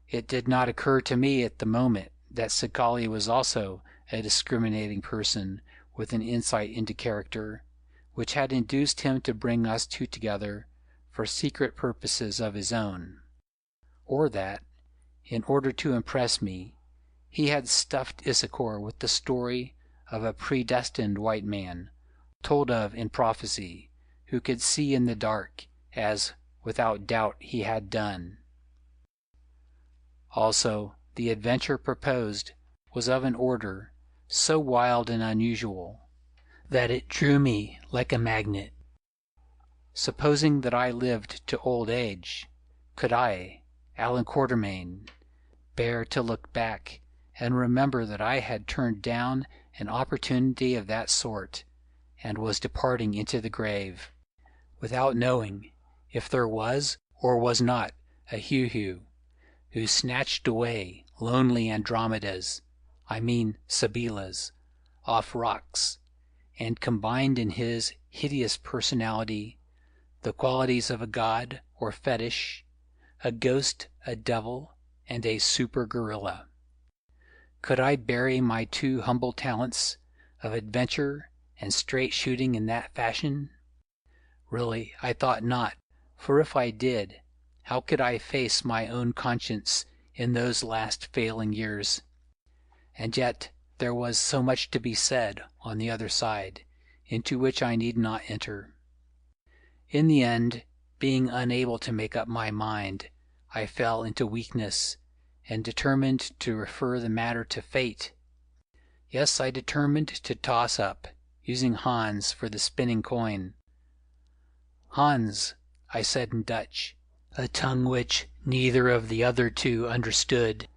It did not occur to me at the moment that Zakali was also a discriminating person with an insight into character, which had induced him to bring us two together for secret purposes of his own, or that, in order to impress me, he had stuffed Issachar with the story of a predestined white man, told of in prophecy, who could see in the dark, as without doubt he had done. Also, the adventure proposed was of an order so wild and unusual that it drew me like a magnet. Supposing that I lived to old age, could I, Allan Quatermain, bear to look back and remember that I had turned down an opportunity of that sort and was departing into the grave, without knowing if there was or was not a Heu-Heu, who snatched away lonely Andromedas, I mean Sabeelas, off rocks, and combined in his hideous personality the qualities of a god or fetish, a ghost, a devil, and a super-gorilla. Could I bury my two humble talents of adventure and straight shooting in that fashion? Really, I thought not, for if I did, how could I face my own conscience in those last failing years? And yet there was so much to be said on the other side, into which I need not enter. In the end, being unable to make up my mind, I fell into weakness, and determined to refer the matter to fate. Yes, I determined to toss up, using Hans for the spinning coin. "Hans," I said in Dutch, a tongue which neither of the other two understood,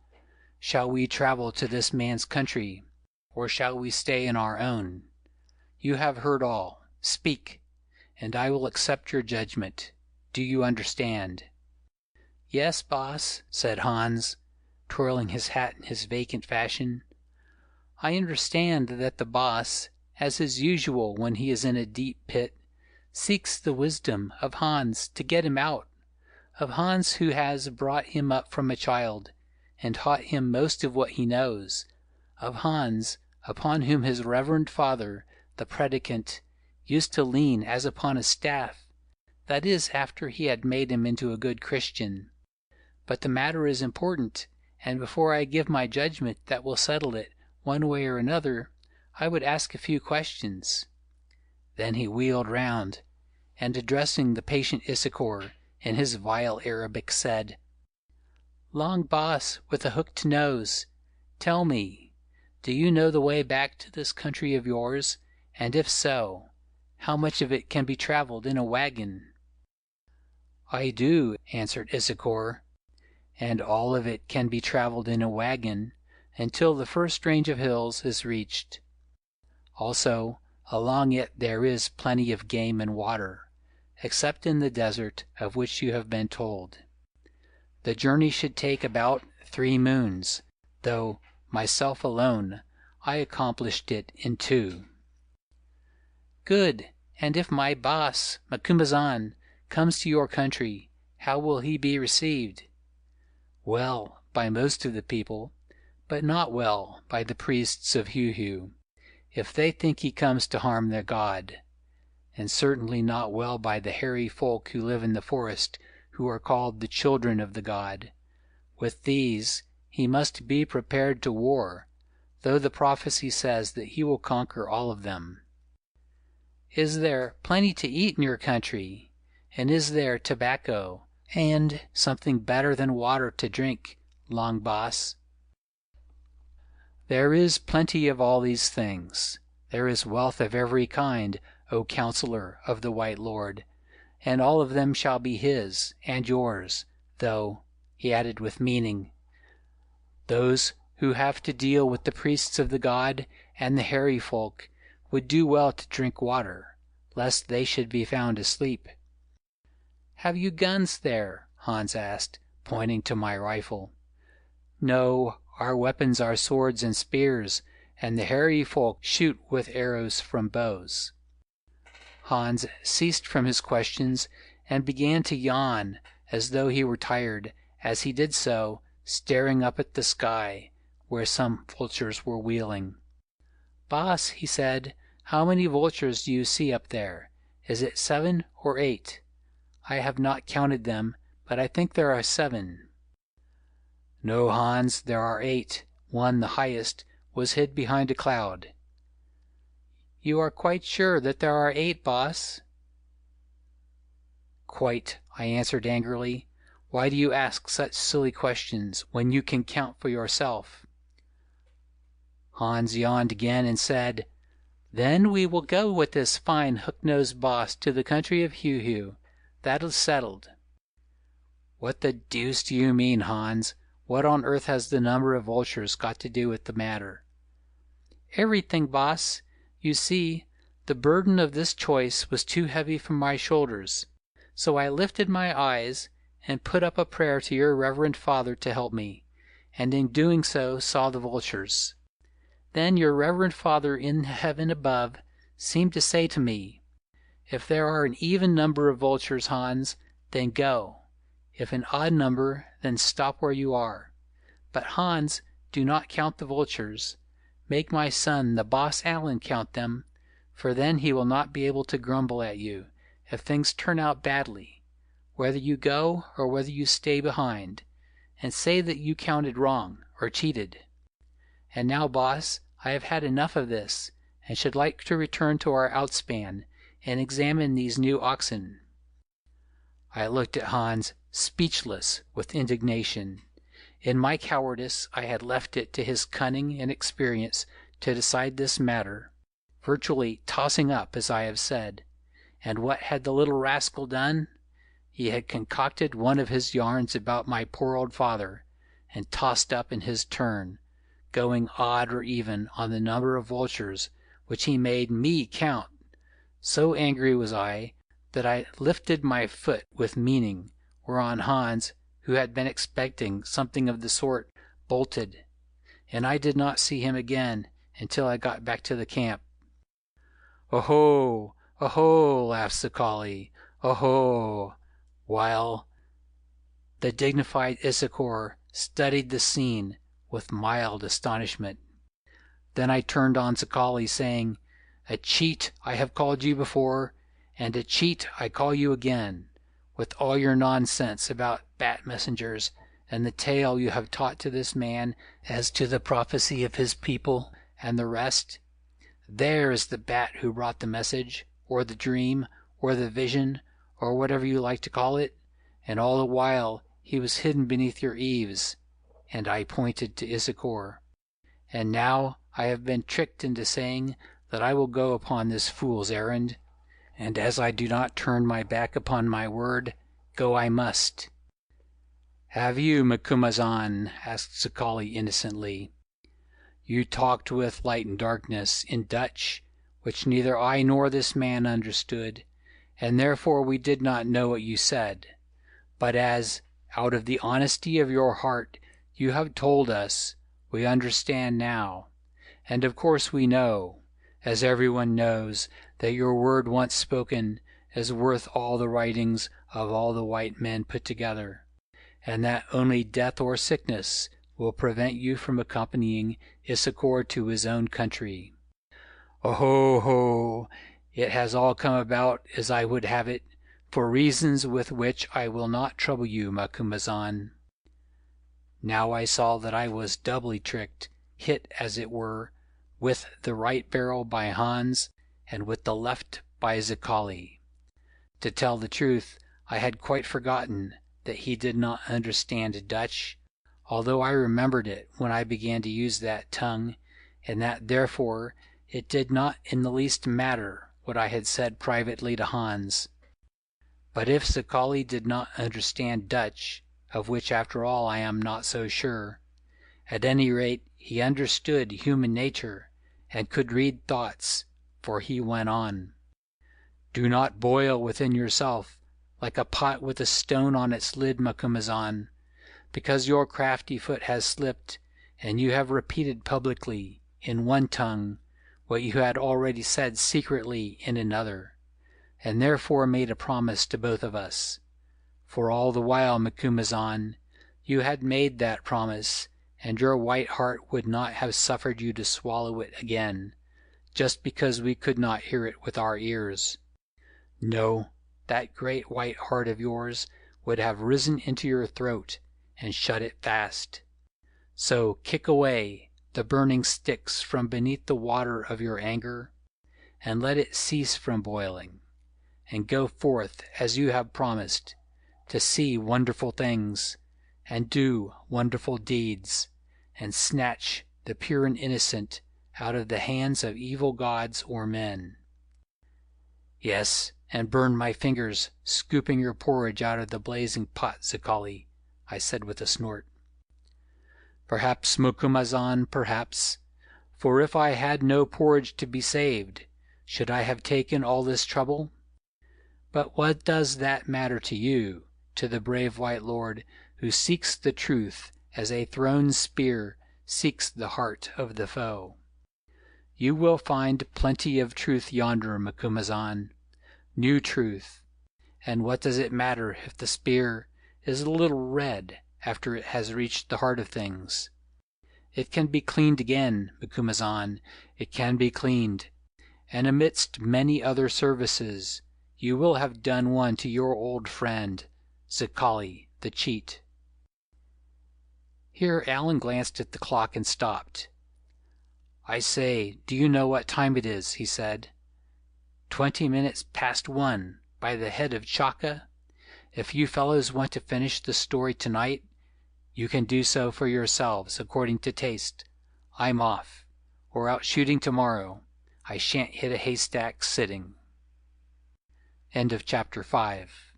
"shall we travel to this man's country, or shall we stay in our own? You have heard all. Speak, and I will accept your judgment. Do you understand?" "Yes, boss," said Hans, twirling his hat in his vacant fashion. "I understand that the boss, as is usual when he is in a deep pit, seeks the wisdom of Hans to get him out, of Hans who has brought him up from a child, and taught him most of what he knows, of Hans, upon whom his reverend father, the predicant, used to lean as upon a staff, that is, after he had made him into a good Christian. But the matter is important, and before I give my judgment that will settle it, one way or another, I would ask a few questions." Then he wheeled round, and addressing the patient Issachar in his vile Arabic, said, "Long boss with a hooked nose, tell me, do you know the way back to this country of yours, and if so, how much of it can be traveled in a wagon?" "I do," answered Issachar, "and all of it can be traveled in a wagon until the first range of hills is reached. Also, along it there is plenty of game and water, except in the desert of which you have been told. The journey should take about 3 moons, though, myself alone, I accomplished it in 2. Good, and if my boss, Macumazahn, comes to your country, how will he be received? Well, by most of the people, but not well by the priests of Heu-Heu, if they think he comes to harm their god, and certainly not well by the hairy folk who live in the forest, who are called the children of the god. With these he must be prepared to war, though the prophecy says that he will conquer all of them. Is there plenty to eat in your country? And is there tobacco, and something better than water to drink, Long Boss? There is plenty of all these things. There is wealth of every kind, O counselor of the White Lord, and all of them shall be his and yours, though, he added with meaning, those who have to deal with the priests of the god and the hairy folk would do well to drink water, lest they should be found asleep. Have you guns there? Hans asked, pointing to my rifle. No, our weapons are swords and spears, and the hairy folk shoot with arrows from bows. Hans ceased from his questions and began to yawn as though he were tired, as he did so, staring up at the sky, where some vultures were wheeling. Boss, he said, how many vultures do you see up there? Is it 7 or 8? I have not counted them, but I think there are 7. No, Hans, there are 8. One, the highest, was hid behind a cloud. You are quite sure that there are 8, boss? Quite, I answered angrily. Why do you ask such silly questions when you can count for yourself? Hans yawned again and said, Then we will go with this fine hook-nosed boss to the country of Heu-Heu. That is settled. What the deuce do you mean, Hans? What on earth has the number of vultures got to do with the matter? Everything, boss. You see, the burden of this choice was too heavy for my shoulders, so I lifted my eyes and put up a prayer to your reverend father to help me, and in doing so saw the vultures. Then your reverend father in heaven above seemed to say to me, If there are an even number of vultures, Hans, then go. If an odd number, then stop where you are. But Hans, do not count the vultures. Make my son, the boss Allan, count them, for then he will not be able to grumble at you if things turn out badly, whether you go or whether you stay behind, and say that you counted wrong or cheated. And now, boss, I have had enough of this, and should like to return to our outspan and examine these new oxen. I looked at Hans, speechless with indignation. In my cowardice I had left it to his cunning and experience to decide this matter, virtually tossing up, as I have said. And what had the little rascal done? He had concocted one of his yarns about my poor old father, and tossed up in his turn, going odd or even on the number of vultures, which he made me count. So angry was I that I lifted my foot with meaning, whereon Hans, who had been expecting something of the sort, bolted, and I did not see him again until I got back to the camp. "Oho! Oho!" laughed Sakali. "Oho!" while the dignified Issachar studied the scene with mild astonishment. Then I turned on Sakali, saying, "A cheat I have called you before, and a cheat I call you again, with all your nonsense about bat messengers and the tale you have taught to this man as to the prophecy of his people and the rest. There is the bat who brought the message, or the dream, or the vision, or whatever you like to call it, and all the while he was hidden beneath your eaves," and I pointed to Issachar. "And now I have been tricked into saying that I will go upon this fool's errand, and as I do not turn my back upon my word, go I must." "Have you, Macumazahn?" asked Sakali innocently. "You talked with Light and Darkness in Dutch, which neither I nor this man understood, and therefore we did not know what you said. But as, out of the honesty of your heart, you have told us, we understand now. And of course we know, as everyone knows, that your word once spoken is worth all the writings of all the white men put together, and that only death or sickness will prevent you from accompanying Issachar to his own country. Oh ho! It has all come about as I would have it, for reasons with which I will not trouble you, Macumazahn. Now I saw that I was doubly tricked, hit, as it were, with the right barrel by Hans, and with the left by Zicali. To tell the truth, I had quite forgotten that he did not understand Dutch, although I remembered it when I began to use that tongue, and that therefore it did not in the least matter what I had said privately to Hans. But if Zicali did not understand Dutch, of which after all I am not so sure, at any rate he understood human nature and could read thoughts, for he went on, "Do not boil within yourself like a pot with a stone on its lid, Macumazahn, because your crafty foot has slipped, and you have repeated publicly in one tongue what you had already said secretly in another, and therefore made a promise to both of us. For all the while, Macumazahn, you had made that promise, and your white heart would not have suffered you to swallow it again, just because we could not hear it with our ears. No, that great white heart of yours would have risen into your throat and shut it fast. So kick away the burning sticks from beneath the water of your anger, and let it cease from boiling, and go forth as you have promised, to see wonderful things, and do wonderful deeds, and snatch the pure and innocent out of the hands of evil gods or men. Yes, and burn my fingers scooping your porridge out of the blazing pot, Zicali, I said with a snort. Perhaps, Macumazahn, perhaps, for if I had no porridge to be saved, should I have taken all this trouble? But what does that matter to you, to the brave white lord who seeks the truth as a thrown spear seeks the heart of the foe? You will find plenty of truth yonder, Macumazahn, new truth, and what does it matter if the spear is a little red after it has reached the heart of things? It can be cleaned again, Macumazahn, it can be cleaned, and amidst many other services you will have done one to your old friend, Zicali the cheat. Here Allan glanced at the clock and stopped. I say, do you know what time it is? He said. 20 minutes past 1, by the head of Chaka. If you fellows want to finish the story tonight, you can do so for yourselves, according to taste. I'm off, or out shooting tomorrow. I shan't hit a haystack sitting. End of Chapter 5.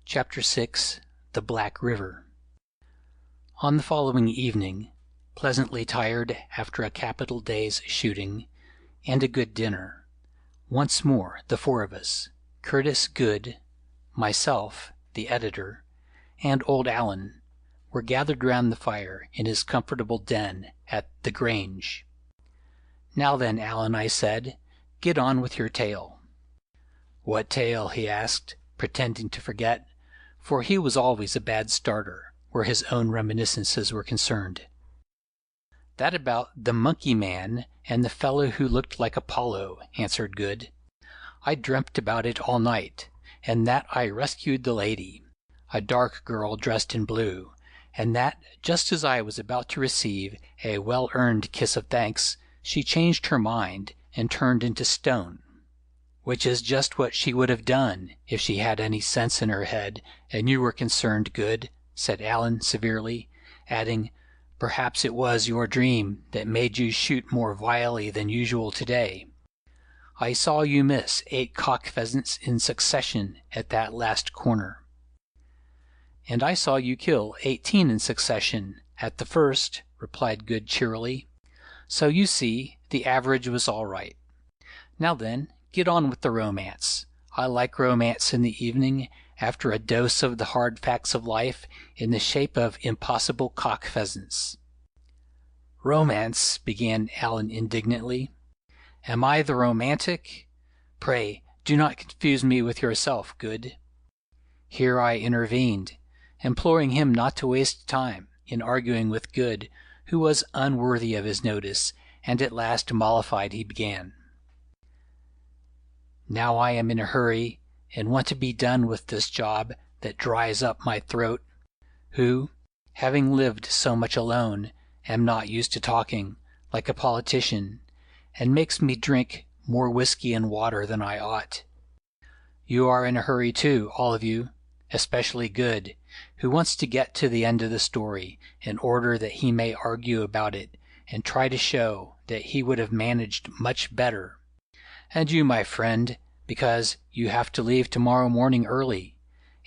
Chapter 6. The Black River. On the following evening, pleasantly tired after a capital day's shooting, and a good dinner, once more the four of us, Curtis Good, myself, the editor, and old Allan, were gathered round the fire in his comfortable den at the Grange. Now then, Allan, I said, get on with your tale. What tale? He asked, pretending to forget, for he was always a bad starter where his own reminiscences were concerned. That about the monkey man and the fellow who looked like Apollo, answered Good. I dreamt about it all night, and that I rescued the lady, a dark girl dressed in blue, and that, just as I was about to receive a well-earned kiss of thanks, she changed her mind and turned into stone, which is just what she would have done if she had any sense in her head, and you were concerned, Good, said Allan severely, adding, perhaps it was your dream that made you shoot more vilely than usual today. I saw you miss 8 cock pheasants in succession at that last corner. And I saw you kill 18 in succession at the first, replied Good cheerily. So you see, the average was all right. Now then, get on with the romance. I like romance in the evening, after a dose of the hard facts of life in the shape of impossible cock pheasants. Romance, began Allan indignantly, Am I the romantic? Pray, do not confuse me with yourself, Good." Here I intervened, imploring him not to waste time in arguing with Good, who was unworthy of his notice, and at last mollified he began. "Now I am in a hurry, and want to be done with this job that dries up my throat, who, having lived so much alone, am not used to talking, like a politician, and makes me drink more whiskey and water than I ought. You are in a hurry too, all of you, especially Good, who wants to get to the end of the story in order that he may argue about it and try to show that he would have managed much better. And you, my friend, because you have to leave tomorrow morning early,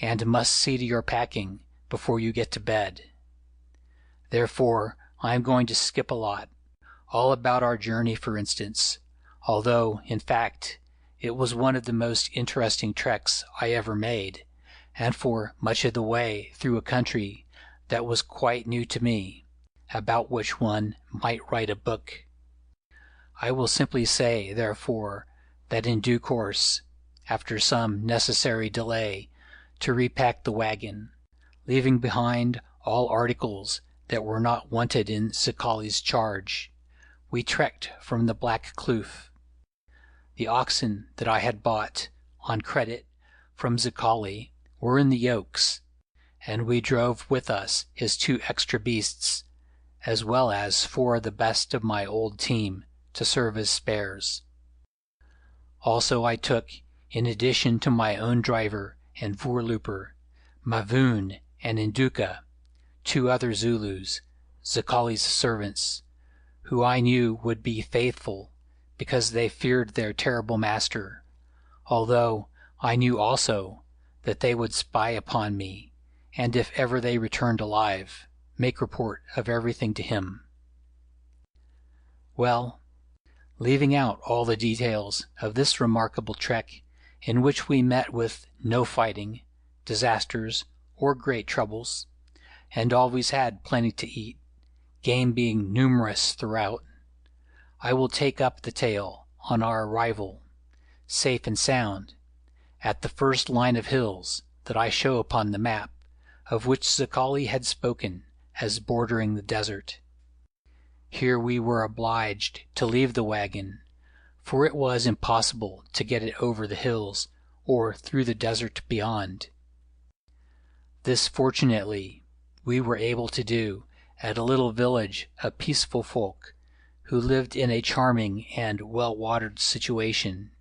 and must see to your packing before you get to bed. Therefore, I am going to skip a lot, all about our journey, for instance, although, in fact, it was one of the most interesting treks I ever made, and for much of the way through a country that was quite new to me, about which one might write a book. I will simply say, therefore, that in due course, after some necessary delay, to repack the wagon, leaving behind all articles that were not wanted in Zicali's charge, we trekked from the Black Kloof. The oxen that I had bought, on credit, from Zicali were in the yokes, and we drove with us his 2 extra beasts, as well as 4 of the best of my old team to serve as spares. Also I took, in addition to my own driver and voorlooper, Mavoon and Induka, 2 other Zulus, Zicali's servants, who I knew would be faithful because they feared their terrible master, although I knew also that they would spy upon me, and if ever they returned alive, make report of everything to him. Well, leaving out all the details of this remarkable trek, in which we met with no fighting, disasters, or great troubles, and always had plenty to eat, game being numerous throughout, I will take up the tale on our arrival, safe and sound, at the first line of hills that I show upon the map, of which Zicali had spoken as bordering the desert. Here we were obliged to leave the wagon, for it was impossible to get it over the hills or through the desert beyond. This, fortunately, we were able to do at a little village of peaceful folk who lived in a charming and well-watered situation,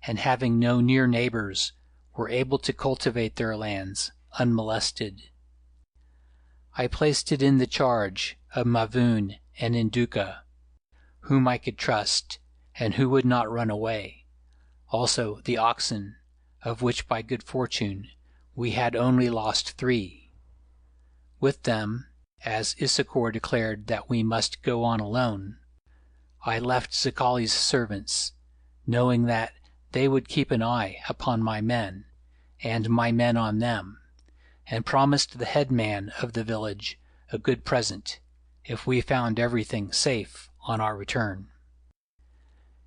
and having no near neighbors, were able to cultivate their lands unmolested. I placed it in the charge of Mavoon and Induka, whom I could trust, and who would not run away, also the oxen, of which by good fortune we had only lost 3. With them, as Issachar declared that we must go on alone, I left Zicali's servants, knowing that they would keep an eye upon my men, and my men on them, and promised the headman of the village a good present if we found everything safe on our return.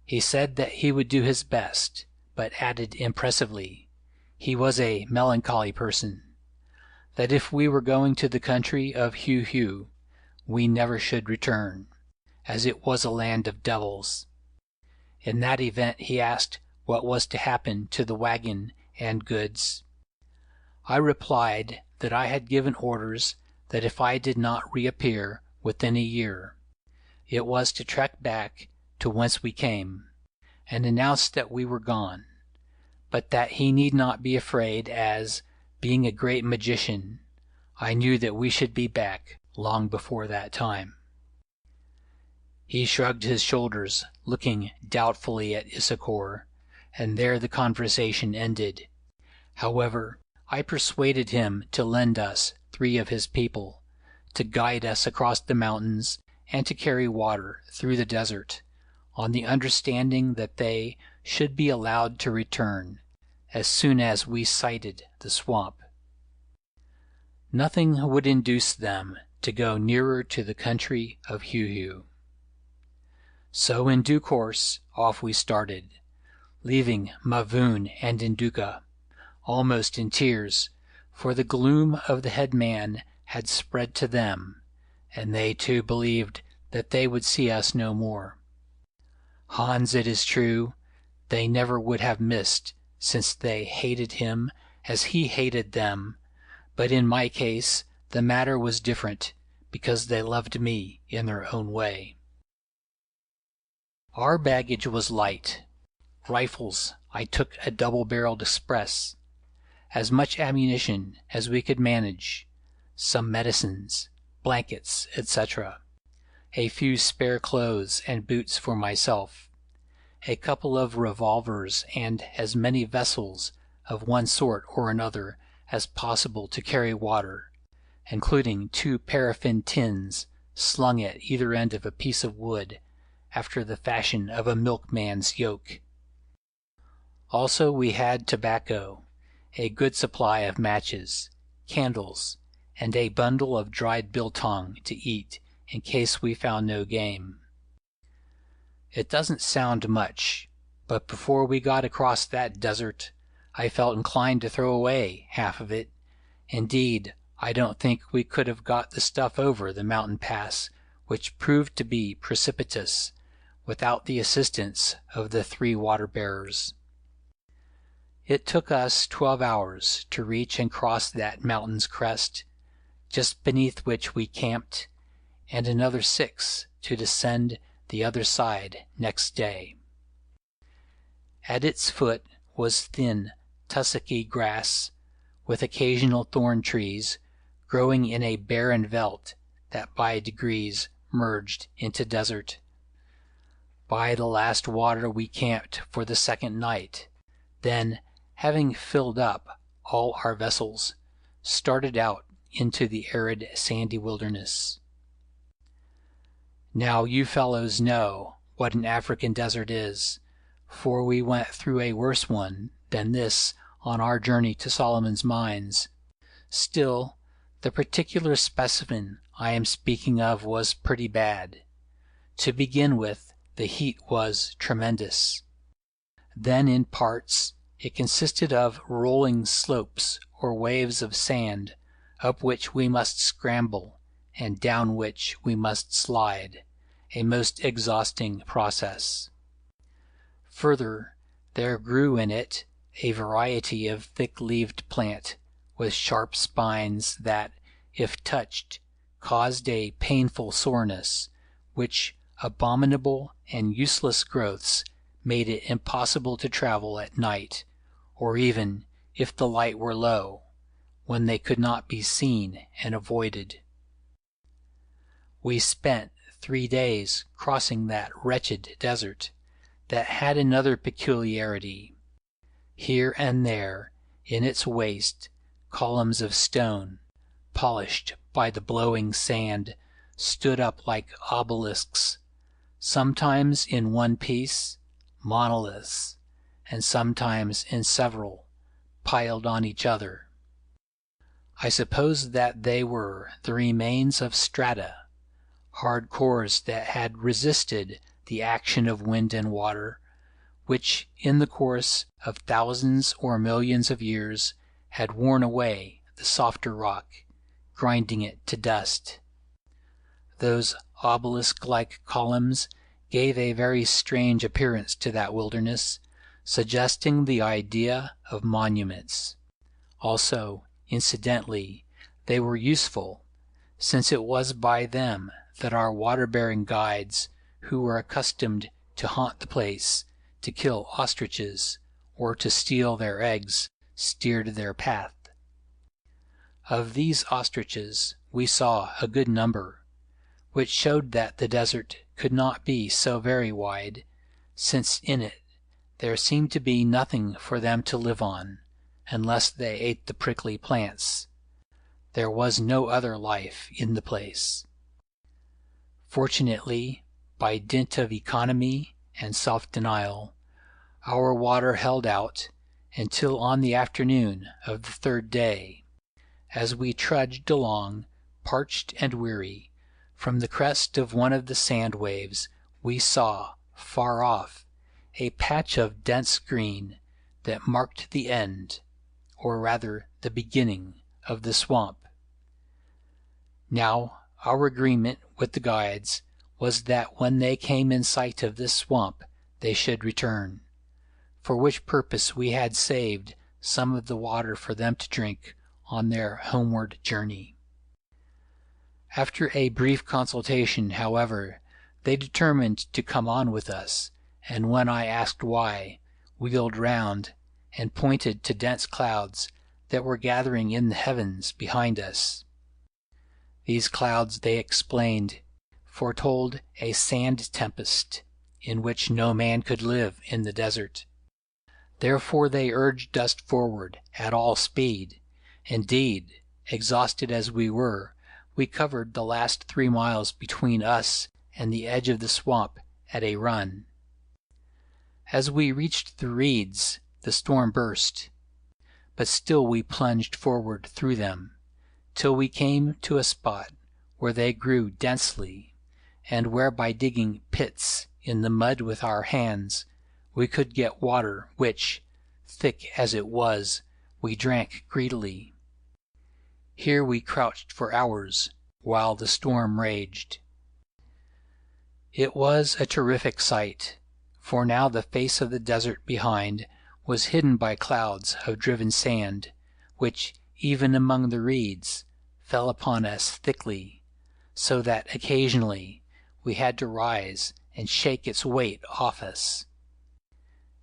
He said that he would do his best, but added impressively, he was a melancholy person, that if we were going to the country of Heu-Heu, we never should return, as it was a land of devils. In that event he asked what was to happen to the wagon and goods. I replied that I had given orders that if I did not reappear within a year, it was to trek back to whence we came, and announced that we were gone, but that he need not be afraid, as, being a great magician, I knew that we should be back long before that time. He shrugged his shoulders, looking doubtfully at Issachar, and there the conversation ended. However, I persuaded him to lend us 3 of his people, to guide us across the mountains and to carry water through the desert, on the understanding that they should be allowed to return as soon as we sighted the swamp. Nothing would induce them to go nearer to the country of Heu-Heu. So in due course off we started, leaving Mavoon and Induka almost in tears, for the gloom of the headman had spread to them, and they too believed that they would see us no more. Hans, it is true, they never would have missed, since they hated him as he hated them, but in my case the matter was different, because they loved me in their own way. Our baggage was light. Rifles I took a double-barreled express, as much ammunition as we could manage, some medicines, blankets, etc., a few spare clothes and boots for myself, a couple of revolvers, and as many vessels of one sort or another as possible to carry water, including 2 paraffin tins slung at either end of a piece of wood, after the fashion of a milkman's yoke. Also we had tobacco, a good supply of matches, candles, and a bundle of dried biltong to eat in case we found no game. It doesn't sound much, but before we got across that desert, I felt inclined to throw away half of it. Indeed, I don't think we could have got the stuff over the mountain pass, which proved to be precipitous, without the assistance of the 3 water-bearers. It took us 12 hours to reach and cross that mountain's crest, just beneath which we camped, and another 6 to descend the other side next day. At its foot was thin, tussocky grass, with occasional thorn trees growing in a barren veldt that by degrees merged into desert. By the last water we camped for the 2nd night, then, having filled up all our vessels, started out into the arid sandy wilderness. Now you fellows know what an African desert is, for we went through a worse one than this on our journey to Solomon's Mines. Still, the particular specimen I am speaking of was pretty bad. To begin with, the heat was tremendous. Then in parts it consisted of rolling slopes or waves of sand, up which we must scramble and down which we must slide, a most exhausting process. Further, there grew in it a variety of thick-leaved plant with sharp spines that, if touched, caused a painful soreness, which abominable and useless growths made it impossible to travel at night, or even, if the light were low, when they could not be seen and avoided. We spent 3 days crossing that wretched desert, that had another peculiarity. Here and there, in its waste, columns of stone, polished by the blowing sand, stood up like obelisks, sometimes in one piece, monoliths, and sometimes in several, piled on each other. I suppose that they were the remains of strata, hard cores that had resisted the action of wind and water, which in the course of thousands or millions of years had worn away the softer rock, grinding it to dust. Those obelisk-like columns gave a very strange appearance to that wilderness, suggesting the idea of monuments. Also, incidentally, they were useful, since it was by them that our water-bearing guides, who were accustomed to haunt the place, to kill ostriches, or to steal their eggs, steered their path. Of these ostriches we saw a good number, which showed that the desert could not be so very wide, since in it there seemed to be nothing for them to live on, unless they ate the prickly plants. There was no other life in the place. Fortunately, by dint of economy and self-denial, our water held out until on the afternoon of the 3rd day, as we trudged along, parched and weary, from the crest of one of the sand waves we saw, far off, a patch of dense green that marked the end, or rather the beginning, of the swamp. Now, our agreement with the guides was that when they came in sight of this swamp they should return, for which purpose we had saved some of the water for them to drink on their homeward journey. After a brief consultation, however, they determined to come on with us, and when I asked why, wheeled round and pointed to dense clouds that were gathering in the heavens behind us. These clouds, they explained, foretold a sand tempest in which no man could live in the desert. Therefore they urged us forward at all speed. Indeed, exhausted as we were, we covered the last 3 miles between us and the edge of the swamp at a run. As we reached the reeds, the storm burst, but still we plunged forward through them, till we came to a spot where they grew densely, and where by digging pits in the mud with our hands, we could get water which, thick as it was, we drank greedily. Here we crouched for hours while the storm raged. It was a terrific sight, for now the face of the desert behind was hidden by clouds of driven sand, which, even among the reeds, fell upon us thickly, so that occasionally we had to rise and shake its weight off us.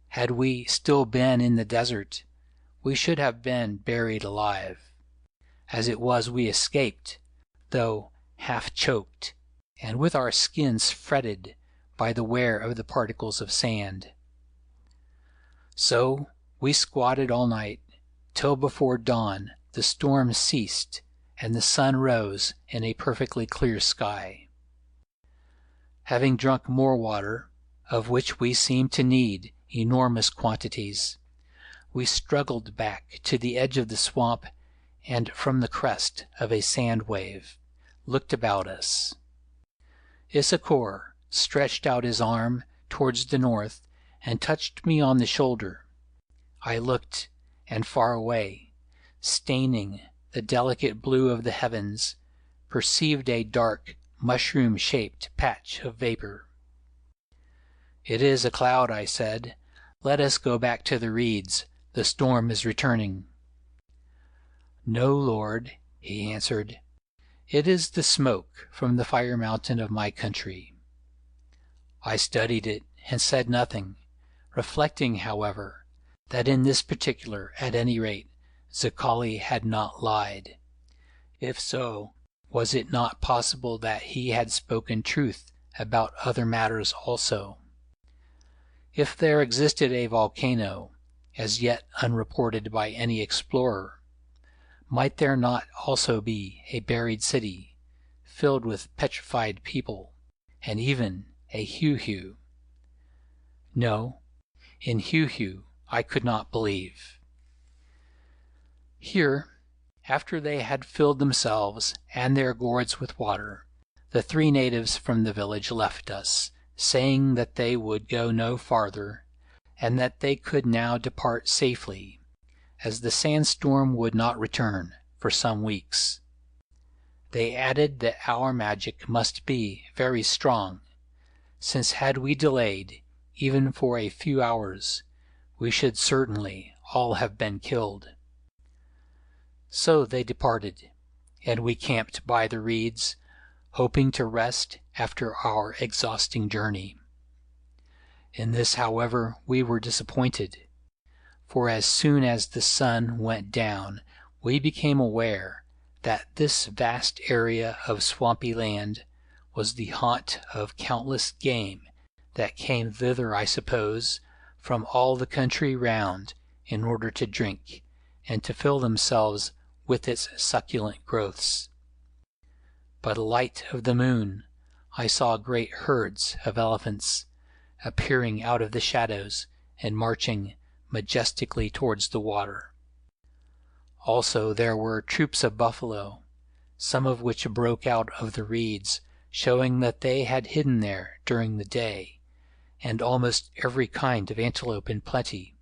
Had we still been in the desert, we should have been buried alive. As it was, we escaped, though half choked, and with our skins fretted by the wear of the particles of sand. So we squatted all night, till before dawn the storm ceased and the sun rose in a perfectly clear sky. Having drunk more water, of which we seemed to need enormous quantities, we struggled back to the edge of the swamp and from the crest of a sand wave looked about us. Issachar stretched out his arm towards the north and touched me on the shoulder. I looked, and far away, staining the delicate blue of the heavens, perceived a dark, mushroom-shaped patch of vapor. "It is a cloud," I said. "Let us go back to the reeds. The storm is returning." "No, Lord," he answered. "It is the smoke from the fire mountain of my country." I studied it and said nothing, reflecting, however, that in this particular, at any rate, Zicali had not lied. If so, was it not possible that he had spoken truth about other matters also? If there existed a volcano, as yet unreported by any explorer, might there not also be a buried city, filled with petrified people, and even a Heu-Heu? No, in Heu-Heu I could not believe. Here, after they had filled themselves and their gourds with water, the 3 natives from the village left us, saying that they would go no farther, and that they could now depart safely, as the sandstorm would not return for some weeks. They added that our magic must be very strong, since had we delayed, even for a few hours, we should certainly all have been killed. So they departed, and we camped by the reeds, hoping to rest after our exhausting journey. In this, however, we were disappointed, for as soon as the sun went down, we became aware that this vast area of swampy land was the haunt of countless game that came thither, I suppose, from all the country round in order to drink and to fill themselves with its succulent growths. By the light of the moon, I saw great herds of elephants appearing out of the shadows and marching majestically towards the water. Also there were troops of buffalo, some of which broke out of the reeds showing that they had hidden there during the day, and almost every kind of antelope in plenty,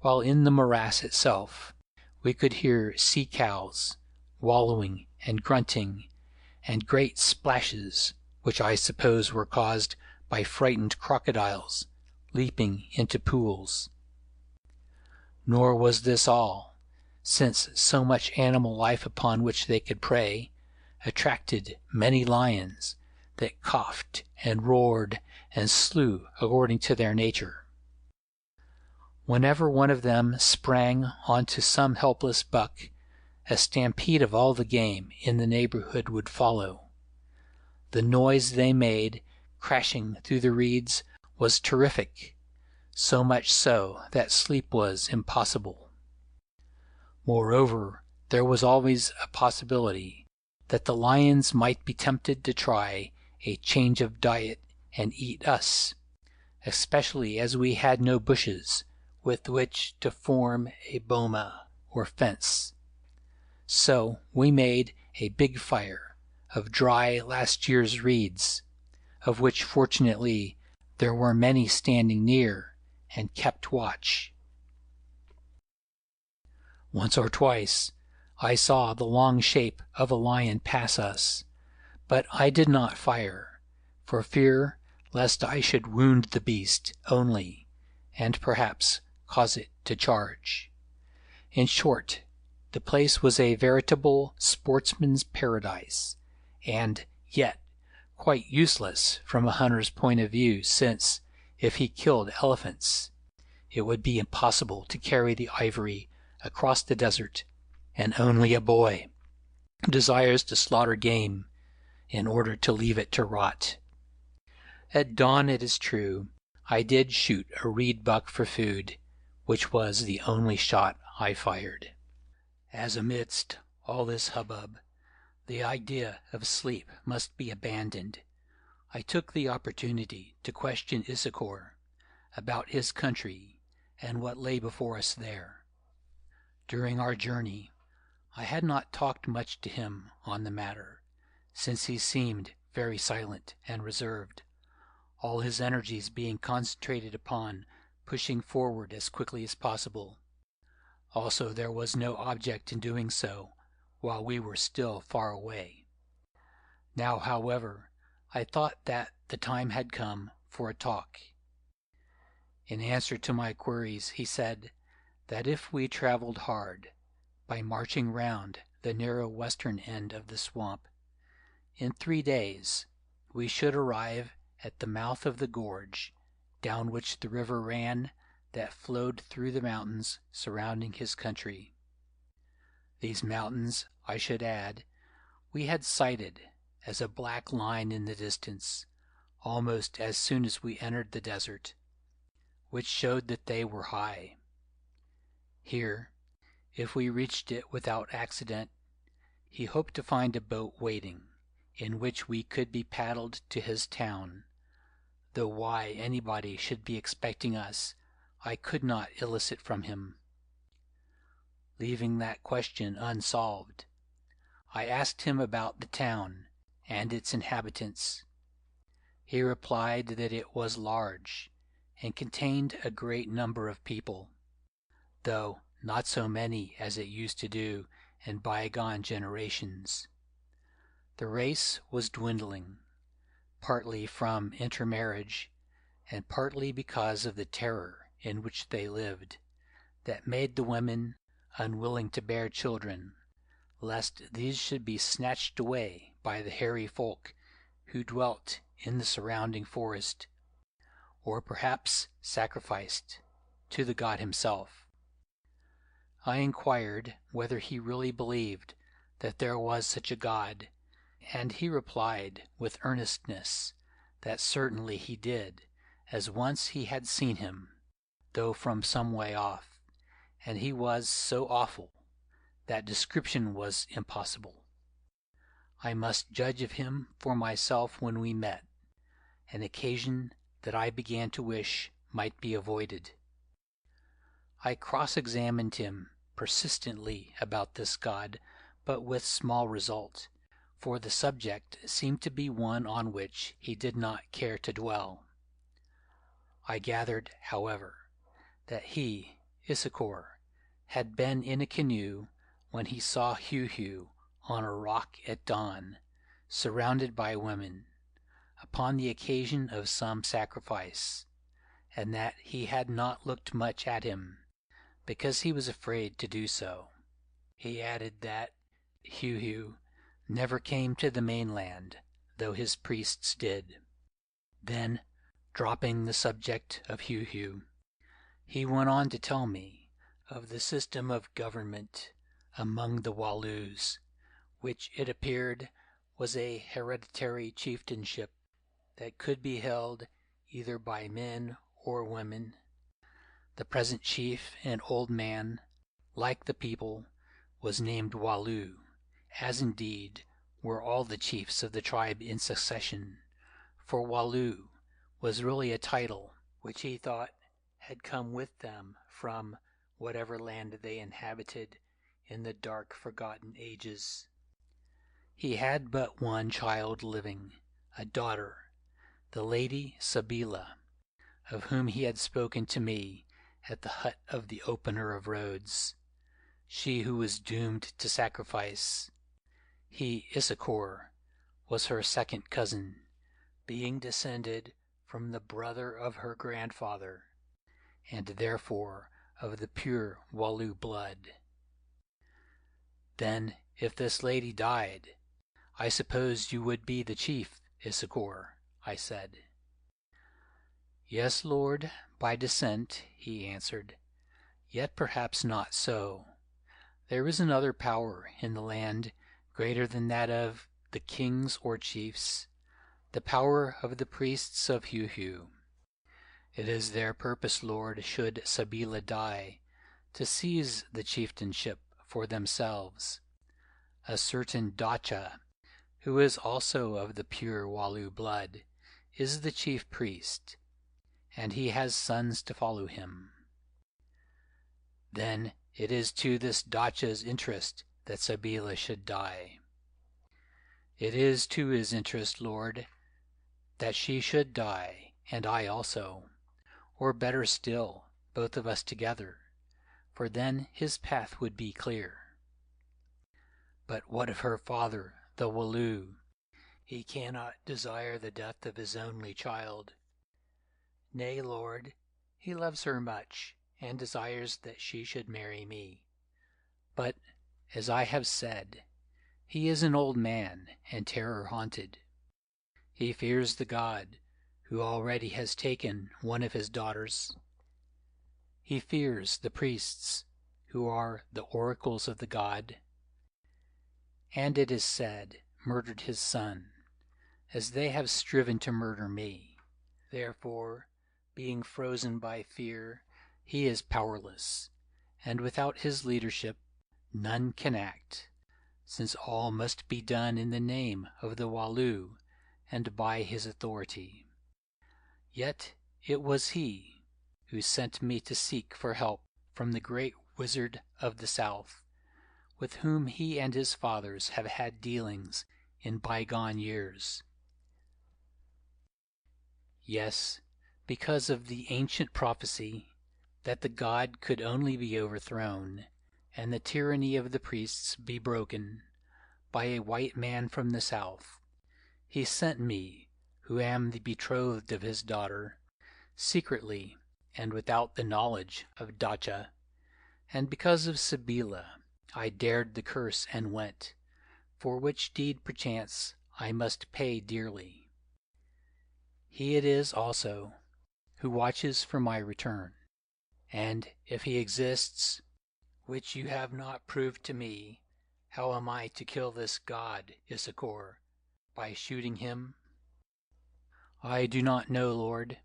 while in the morass itself we could hear sea cows wallowing and grunting, and great splashes, which I suppose were caused by frightened crocodiles leaping into pools. Nor was this all, since so much animal life upon which they could prey attracted many lions that coughed and roared and slew according to their nature. Whenever one of them sprang onto some helpless buck, a stampede of all the game in the neighborhood would follow. The noise they made, crashing through the reeds, was terrific, so much so that sleep was impossible. Moreover, there was always a possibility that the lions might be tempted to try a change of diet and eat us, especially as we had no bushes with which to form a boma or fence. So we made a big fire of dry last year's reeds, of which fortunately there were many standing near and kept watch. Once or twice I saw the long shape of a lion pass us, but I did not fire, for fear lest I should wound the beast only, and perhaps cause it to charge. In short, the place was a veritable sportsman's paradise, and yet quite useless from a hunter's point of view, since, if he killed elephants, it would be impossible to carry the ivory across the desert, and only a boy desires to slaughter game in order to leave it to rot. At dawn, it is true, I did shoot a reed buck for food, which was the only shot I fired. As amidst all this hubbub, the idea of sleep must be abandoned, I took the opportunity to question Issachar about his country and what lay before us there. During our journey, I had not talked much to him on the matter, since he seemed very silent and reserved, all his energies being concentrated upon pushing forward as quickly as possible. Also, there was no object in doing so while we were still far away. Now, however, I thought that the time had come for a talk. In answer to my queries, he said that if we traveled hard, by marching round the narrow western end of the swamp, in 3 days we should arrive at the mouth of the gorge, down which the river ran that flowed through the mountains surrounding his country. These mountains, I should add, we had sighted as a black line in the distance, almost as soon as we entered the desert, which showed that they were high. Here, if we reached it without accident, he hoped to find a boat waiting, in which we could be paddled to his town, though why anybody should be expecting us I could not elicit from him. Leaving that question unsolved, I asked him about the town and its inhabitants. He replied that it was large, and contained a great number of people, though not so many as it used to do in bygone generations. The race was dwindling, partly from intermarriage, and partly because of the terror in which they lived, that made the women unwilling to bear children, lest these should be snatched away by the hairy folk who dwelt in the surrounding forest, or perhaps sacrificed to the god himself. I inquired whether he really believed that there was such a god, and he replied with earnestness that certainly he did, as once he had seen him, though from some way off, and he was so awful that description was impossible. I must judge of him for myself when we met, an occasion that I began to wish might be avoided. I cross-examined him persistently about this god, but with small result, for the subject seemed to be one on which he did not care to dwell. I gathered, however, that he, Issachar, had been in a canoe when he saw Heu-Heu on a rock at dawn, surrounded by women, upon the occasion of some sacrifice, and that he had not looked much at him, because he was afraid to do so. He added that Heu-Heu never came to the mainland, though his priests did. Then, dropping the subject of Heu-Heu, he went on to tell me of the system of government among the Walloos, which it appeared was a hereditary chieftainship that could be held either by men or women. The present chief, an old man, like the people, was named Walloo, as indeed were all the chiefs of the tribe in succession, for Walloo was really a title which he thought had come with them from whatever land they inhabited in the dark forgotten ages. He had but one child living, a daughter, the lady Sabeela, of whom he had spoken to me at the hut of the opener of roads, she who was doomed to sacrifice. He, Issachar, was her second cousin, being descended from the brother of her grandfather, and therefore of the pure Walloo blood. Then, if this lady died, I suppose you would be the chief, Issachar, I said. Yes, Lord, by descent, he answered, yet perhaps not so. There is another power in the land greater than that of the kings or chiefs, the power of the priests of Heu-Heu. It is their purpose, Lord, should Sabeela die, to seize the chieftainship for themselves. A certain Dacha, who is also of the pure Walloo blood, is the chief priest, and he has sons to follow him. Then it is to this Dacha's interest that Sabeela should die. It is to his interest, Lord, that she should die, and I also, or better still, both of us together, for then his path would be clear. But what of her father, the Walloo? He cannot desire the death of his only child. Nay, Lord, he loves her much, and desires that she should marry me. But, as I have said, he is an old man and terror-haunted. He fears the god who already has taken one of his daughters. He fears the priests who are the oracles of the god, and it is said murdered his son, as they have striven to murder me. Therefore, being frozen by fear, he is powerless, and without his leadership none can act, since all must be done in the name of the Walloo and by his authority. Yet it was he who sent me to seek for help from the great wizard of the south, with whom he and his fathers have had dealings in bygone years. Yes, because of the ancient prophecy that the god could only be overthrown and the tyranny of the priests be broken by a white man from the south, he sent me, who am the betrothed of his daughter, secretly and without the knowledge of Dacha, and because of Sabeela I dared the curse and went, for which deed perchance I must pay dearly. He it is also who watches for my return, and if he exists, which you have not proved to me, how am I to kill this god, Issachar, by shooting him? I do not know, Lord.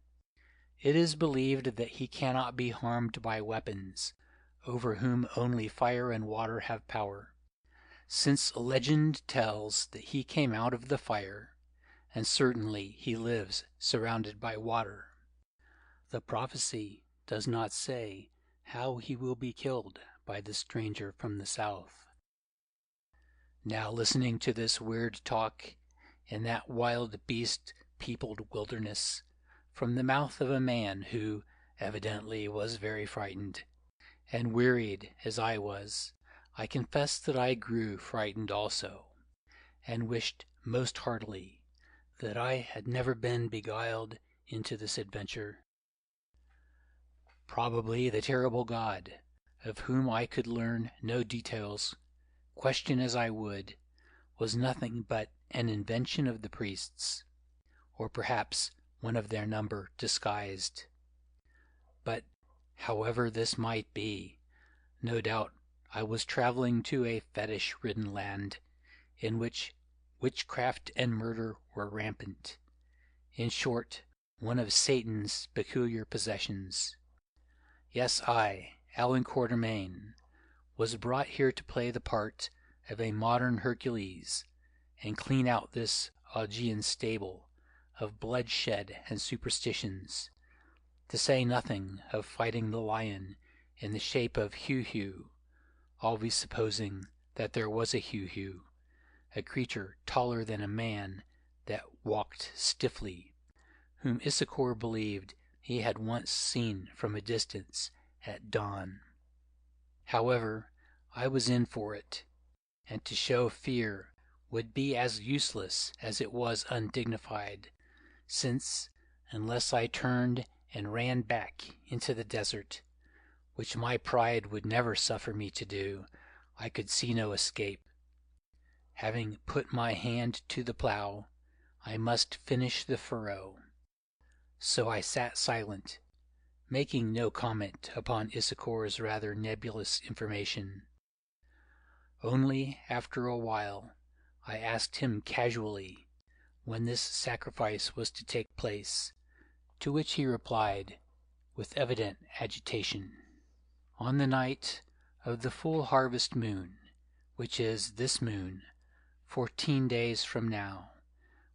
It is believed that he cannot be harmed by weapons, over whom only fire and water have power, since legend tells that he came out of the fire, and certainly he lives surrounded by water. The prophecy does not say how he will be killed by the stranger from the south. Now listening to this weird talk in that wild beast-peopled wilderness from the mouth of a man who evidently was very frightened, and wearied as I was, I confess that I grew frightened also, and wished most heartily that I had never been beguiled into this adventure. Probably the terrible god, of whom I could learn no details, question as I would, was nothing but an invention of the priests, or perhaps one of their number disguised. But however this might be, no doubt I was traveling to a fetish-ridden land in which witchcraft and murder were rampant. In short, one of Satan's peculiar possessions. Yes, I, Allan Quatermain, was brought here to play the part of a modern Hercules and clean out this Augean stable of bloodshed and superstitions, to say nothing of fighting the lion in the shape of Heu-Heu, always supposing that there was a Heu-Heu, a creature taller than a man that walked stiffly, whom Issachar believed he had once seen from a distance at dawn. However, I was in for it, and to show fear would be as useless as it was undignified, since, unless I turned and ran back into the desert, which my pride would never suffer me to do, I could see no escape. Having put my hand to the plow, I must finish the furrow. So I sat silent, making no comment upon Issachar's rather nebulous information. Only after a while I asked him casually when this sacrifice was to take place, to which he replied, with evident agitation, "On the night of the full harvest moon, which is this moon, 14 days from now,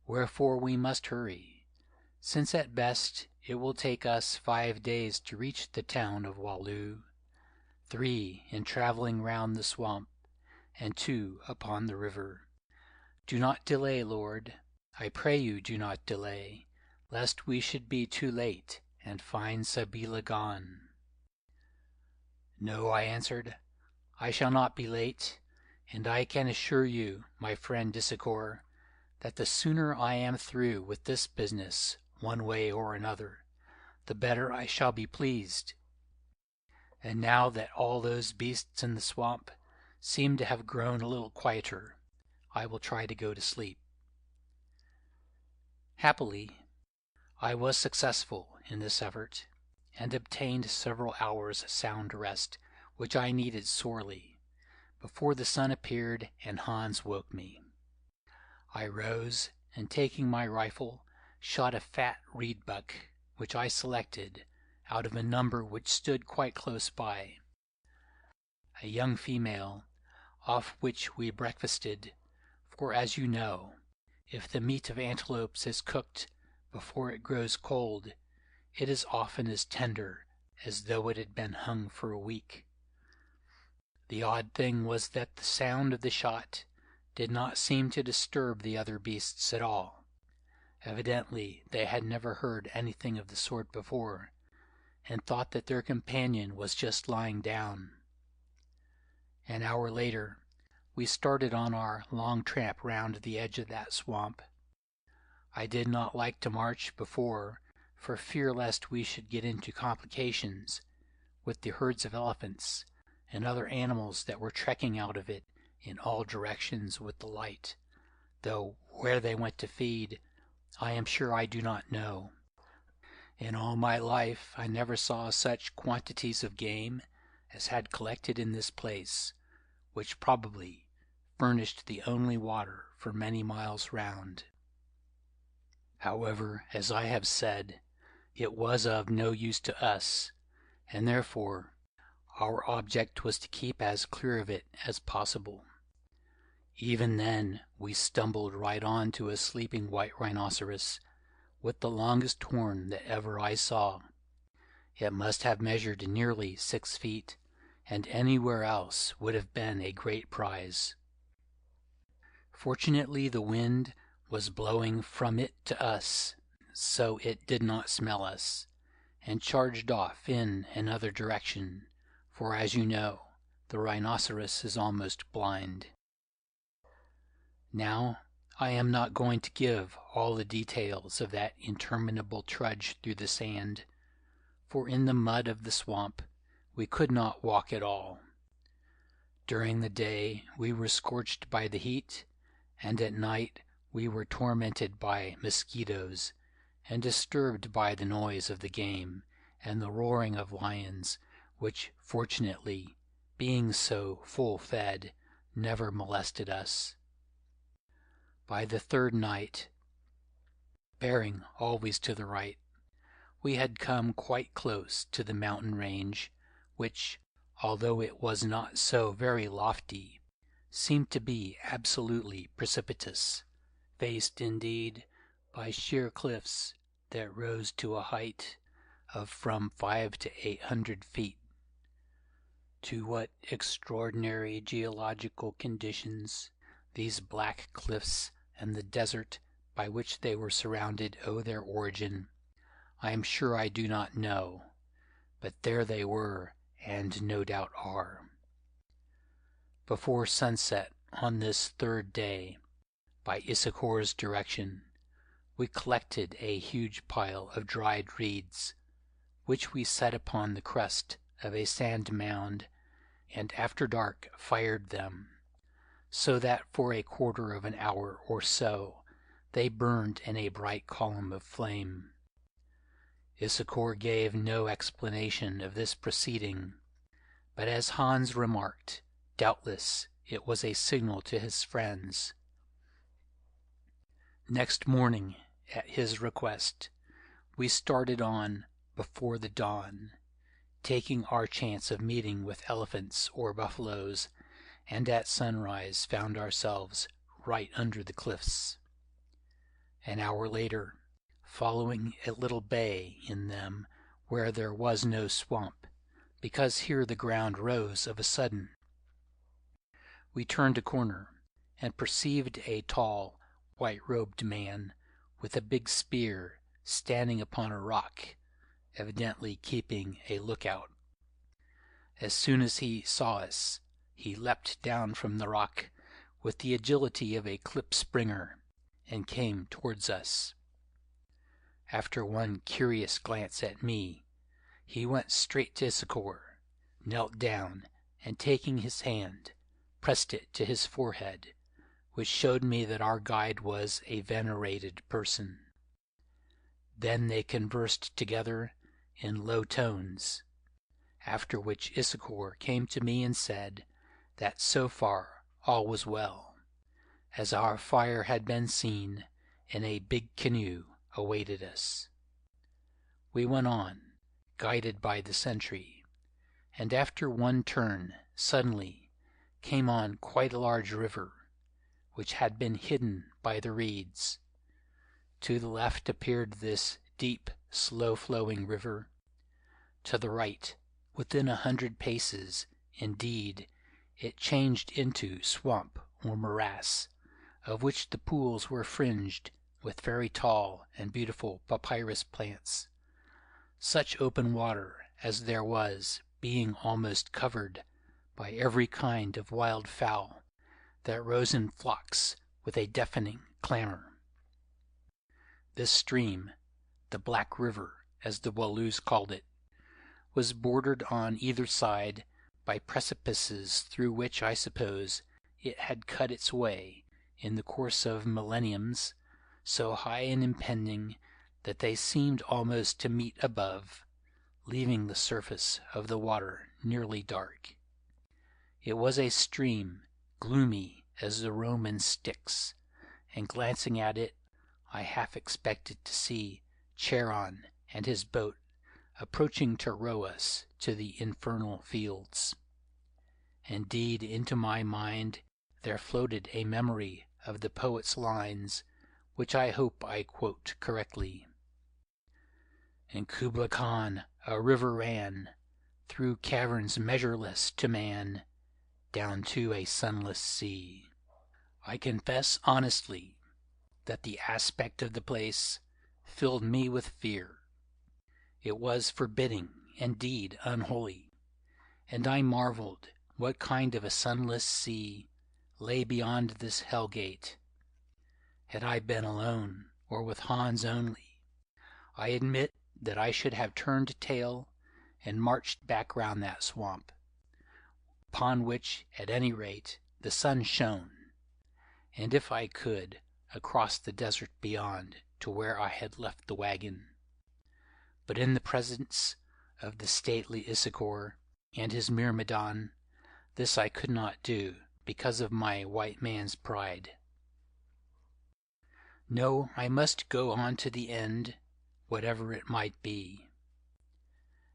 wherefore we must hurry, since at best it will take us 5 days to reach the town of Walloo, 3 in traveling round the swamp, and 2 upon the river. Do not delay, Lord, I pray you do not delay, lest we should be too late and find Sabeela gone." "No," I answered, "I shall not be late, and I can assure you, my friend Issachar, that the sooner I am through with this business, one way or another, the better I shall be pleased. And now that all those beasts in the swamp seem to have grown a little quieter, I will try to go to sleep." Happily, I was successful in this effort, and obtained several hours' sound rest, which I needed sorely, before the sun appeared and Hans woke me. I rose, and taking my rifle, shot a fat reed buck, which I selected out of a number which stood quite close by. A young female, off which we breakfasted, for as you know, if the meat of antelopes is cooked before it grows cold, it is often as tender as though it had been hung for a week. The odd thing was that the sound of the shot did not seem to disturb the other beasts at all. Evidently they had never heard anything of the sort before, and thought that their companion was just lying down. An hour later, we started on our long tramp round the edge of that swamp. I did not like to march before, for fear lest we should get into complications with the herds of elephants and other animals that were trekking out of it in all directions with the light, though where they went to feed, I am sure I do not know. In all my life I never saw such quantities of game as had collected in this place, which probably furnished the only water for many miles round. However, as I have said, it was of no use to us, and therefore our object was to keep as clear of it as possible. Even then we stumbled right on to a sleeping white rhinoceros, with the longest horn that ever I saw. It must have measured nearly 6 feet, and anywhere else would have been a great prize. Fortunately, the wind was blowing from it to us, so it did not smell us, and charged off in another direction, for as you know, the rhinoceros is almost blind. Now, I am not going to give all the details of that interminable trudge through the sand, for in the mud of the swamp we could not walk at all. During the day we were scorched by the heat, and at night we were tormented by mosquitoes, and disturbed by the noise of the game and the roaring of lions, which, fortunately, being so full fed, never molested us. By the third night, bearing always to the right, we had come quite close to the mountain range, which, although it was not so very lofty, seemed to be absolutely precipitous, faced indeed by sheer cliffs that rose to a height of from 500 to 800 feet. To what extraordinary geological conditions these black cliffs and the desert by which they were surrounded owe their origin, I am sure I do not know, but there they were, and no doubt are. Before sunset on this third day, by Issachar's direction, we collected a huge pile of dried reeds, which we set upon the crest of a sand mound, and after dark fired them, so that for a quarter of an hour or so they burned in a bright column of flame. Issachar gave no explanation of this proceeding, but as Hans remarked, doubtless it was a signal to his friends. Next morning, at his request, we started on before the dawn, taking our chance of meeting with elephants or buffaloes, and at sunrise found ourselves right under the cliffs. An hour later, following a little bay in them where there was no swamp, because here the ground rose of a sudden, we turned a corner and perceived a tall, white-robed man with a big spear standing upon a rock, evidently keeping a lookout. As soon as he saw us, he leapt down from the rock with the agility of a klip-springer and came towards us. After one curious glance at me, he went straight to Issachar, knelt down, and taking his hand, pressed it to his forehead, which showed me that our guide was a venerated person. Then they conversed together in low tones, after which Issachar came to me and said that so far all was well, as our fire had been seen, and a big canoe awaited us. We went on, guided by the sentry, and after one turn suddenly came on quite a large river, which had been hidden by the reeds. To the left appeared this deep, slow-flowing river. To the right, within 100 paces, indeed, it changed into swamp or morass, of which the pools were fringed with very tall and beautiful papyrus plants. Such open water as there was being almost covered by every kind of wild fowl that rose in flocks with a deafening clamor. This stream, the Black River, as the Walloos called it, was bordered on either side by precipices through which I suppose it had cut its way in the course of millenniums, so high and impending that they seemed almost to meet above, leaving the surface of the water nearly dark. It was a stream gloomy as the Roman Styx, and glancing at it, I half expected to see Charon and his boat approaching to row us to the infernal fields. Indeed, into my mind there floated a memory of the poet's lines, which I hope I quote correctly. In Kubla Khan a river ran through caverns measureless to man, down to a sunless sea. I confess honestly that the aspect of the place filled me with fear. It was forbidding, indeed unholy, and I marveled what kind of a sunless sea lay beyond this hell gate. Had I been alone, or with Hans only, I admit that I should have turned tail and marched back round that swamp, upon which, at any rate, the sun shone, and if I could, across the desert beyond to where I had left the wagon. But in the presence of the stately Issachar and his myrmidon, this I could not do because of my white man's pride. No, I must go on to the end, whatever it might be.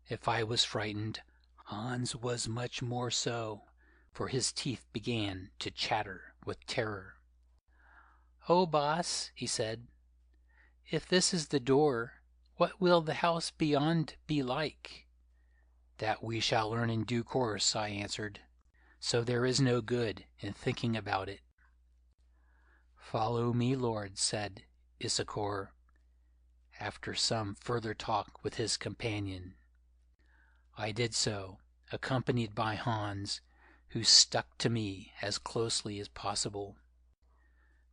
If I was frightened, Hans was much more so, for his teeth began to chatter with terror. "Oh, boss," he said, "if this is the door, what will the house beyond be like?" "That we shall learn in due course," I answered, "so there is no good in thinking about it." "Follow me, Lord," said Issachar, after some further talk with his companion. I did so, accompanied by Hans, who stuck to me as closely as possible.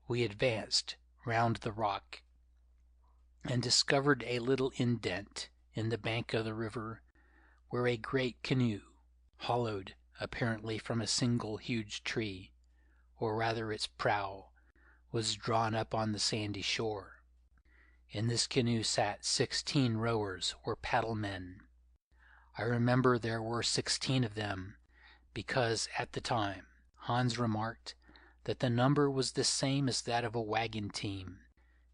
We advanced round the rock and discovered a little indent in the bank of the river where a great canoe, hollowed apparently from a single huge tree, or rather its prow, was drawn up on the sandy shore. In this canoe sat 16 rowers or paddlemen. I remember there were 16 of them, because at the time Hans remarked that the number was the same as that of a wagon team,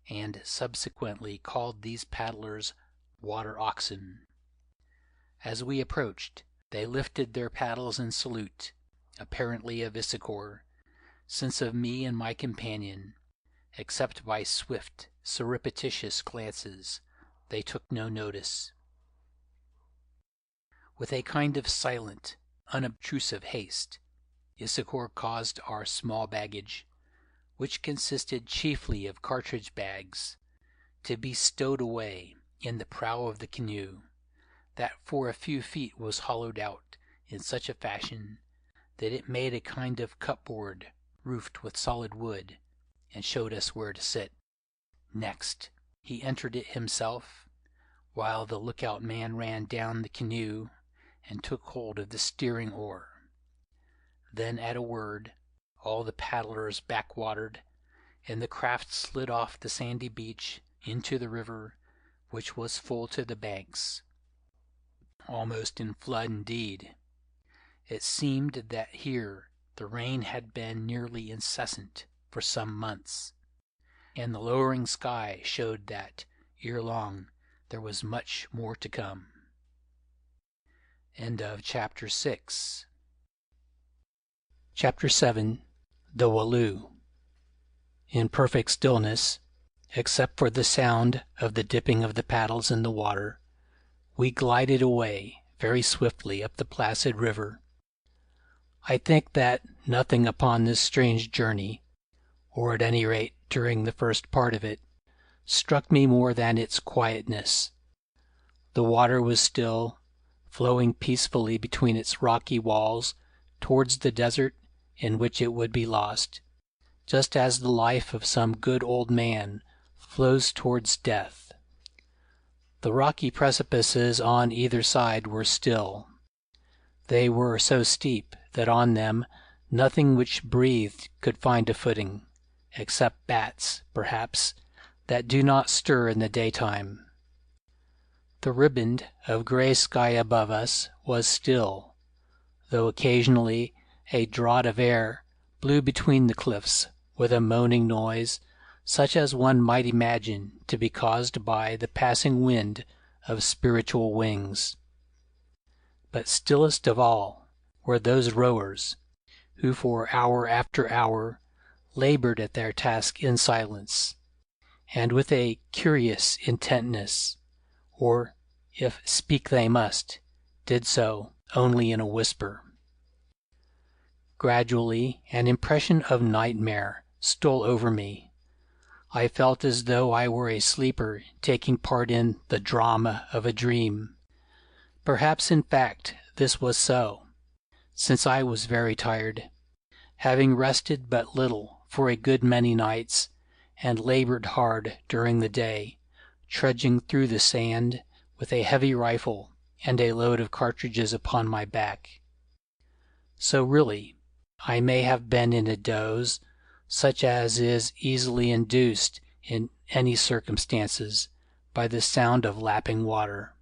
and subsequently called these paddlers water oxen. As we approached, they lifted their paddles in salute, apparently of Issachar, since of me and my companion, except by swift, surreptitious glances, they took no notice. With a kind of silent, unobtrusive haste, Issachar caused our small baggage, which consisted chiefly of cartridge bags, to be stowed away in the prow of the canoe, that for a few feet was hollowed out in such a fashion that it made a kind of cupboard roofed with solid wood, and showed us where to sit. Next, he entered it himself, while the lookout man ran down the canoe and took hold of the steering oar. Then at a word, all the paddlers backwatered, and the craft slid off the sandy beach into the river, which was full to the banks. Almost in flood indeed. It seemed that here the rain had been nearly incessant for some months, and the lowering sky showed that, ere long, there was much more to come. End of chapter 6. Chapter 7. The Walloo. In perfect stillness, except for the sound of the dipping of the paddles in the water, we glided away very swiftly up the placid river. I think that nothing upon this strange journey, or at any rate during the first part of it, struck me more than its quietness. The water was still, flowing peacefully between its rocky walls towards the desert in which it would be lost, just as the life of some good old man flows towards death. The rocky precipices on either side were still. They were so steep that on them nothing which breathed could find a footing, except bats, perhaps, that do not stir in the daytime. The riband of gray sky above us was still, though occasionally a draught of air blew between the cliffs with a moaning noise such as one might imagine to be caused by the passing wind of spiritual wings. But stillest of all were those rowers, who for hour after hour labored at their task in silence, and with a curious intentness, or, if speak they must, did so only in a whisper. Gradually an impression of nightmare stole over me. I felt as though I were a sleeper taking part in the drama of a dream. Perhaps in fact this was so, since I was very tired, having rested but little for a good many nights, and labored hard during the day, trudging through the sand with a heavy rifle and a load of cartridges upon my back. So really, I may have been in a doze, such as is easily induced in any circumstances by the sound of lapping water.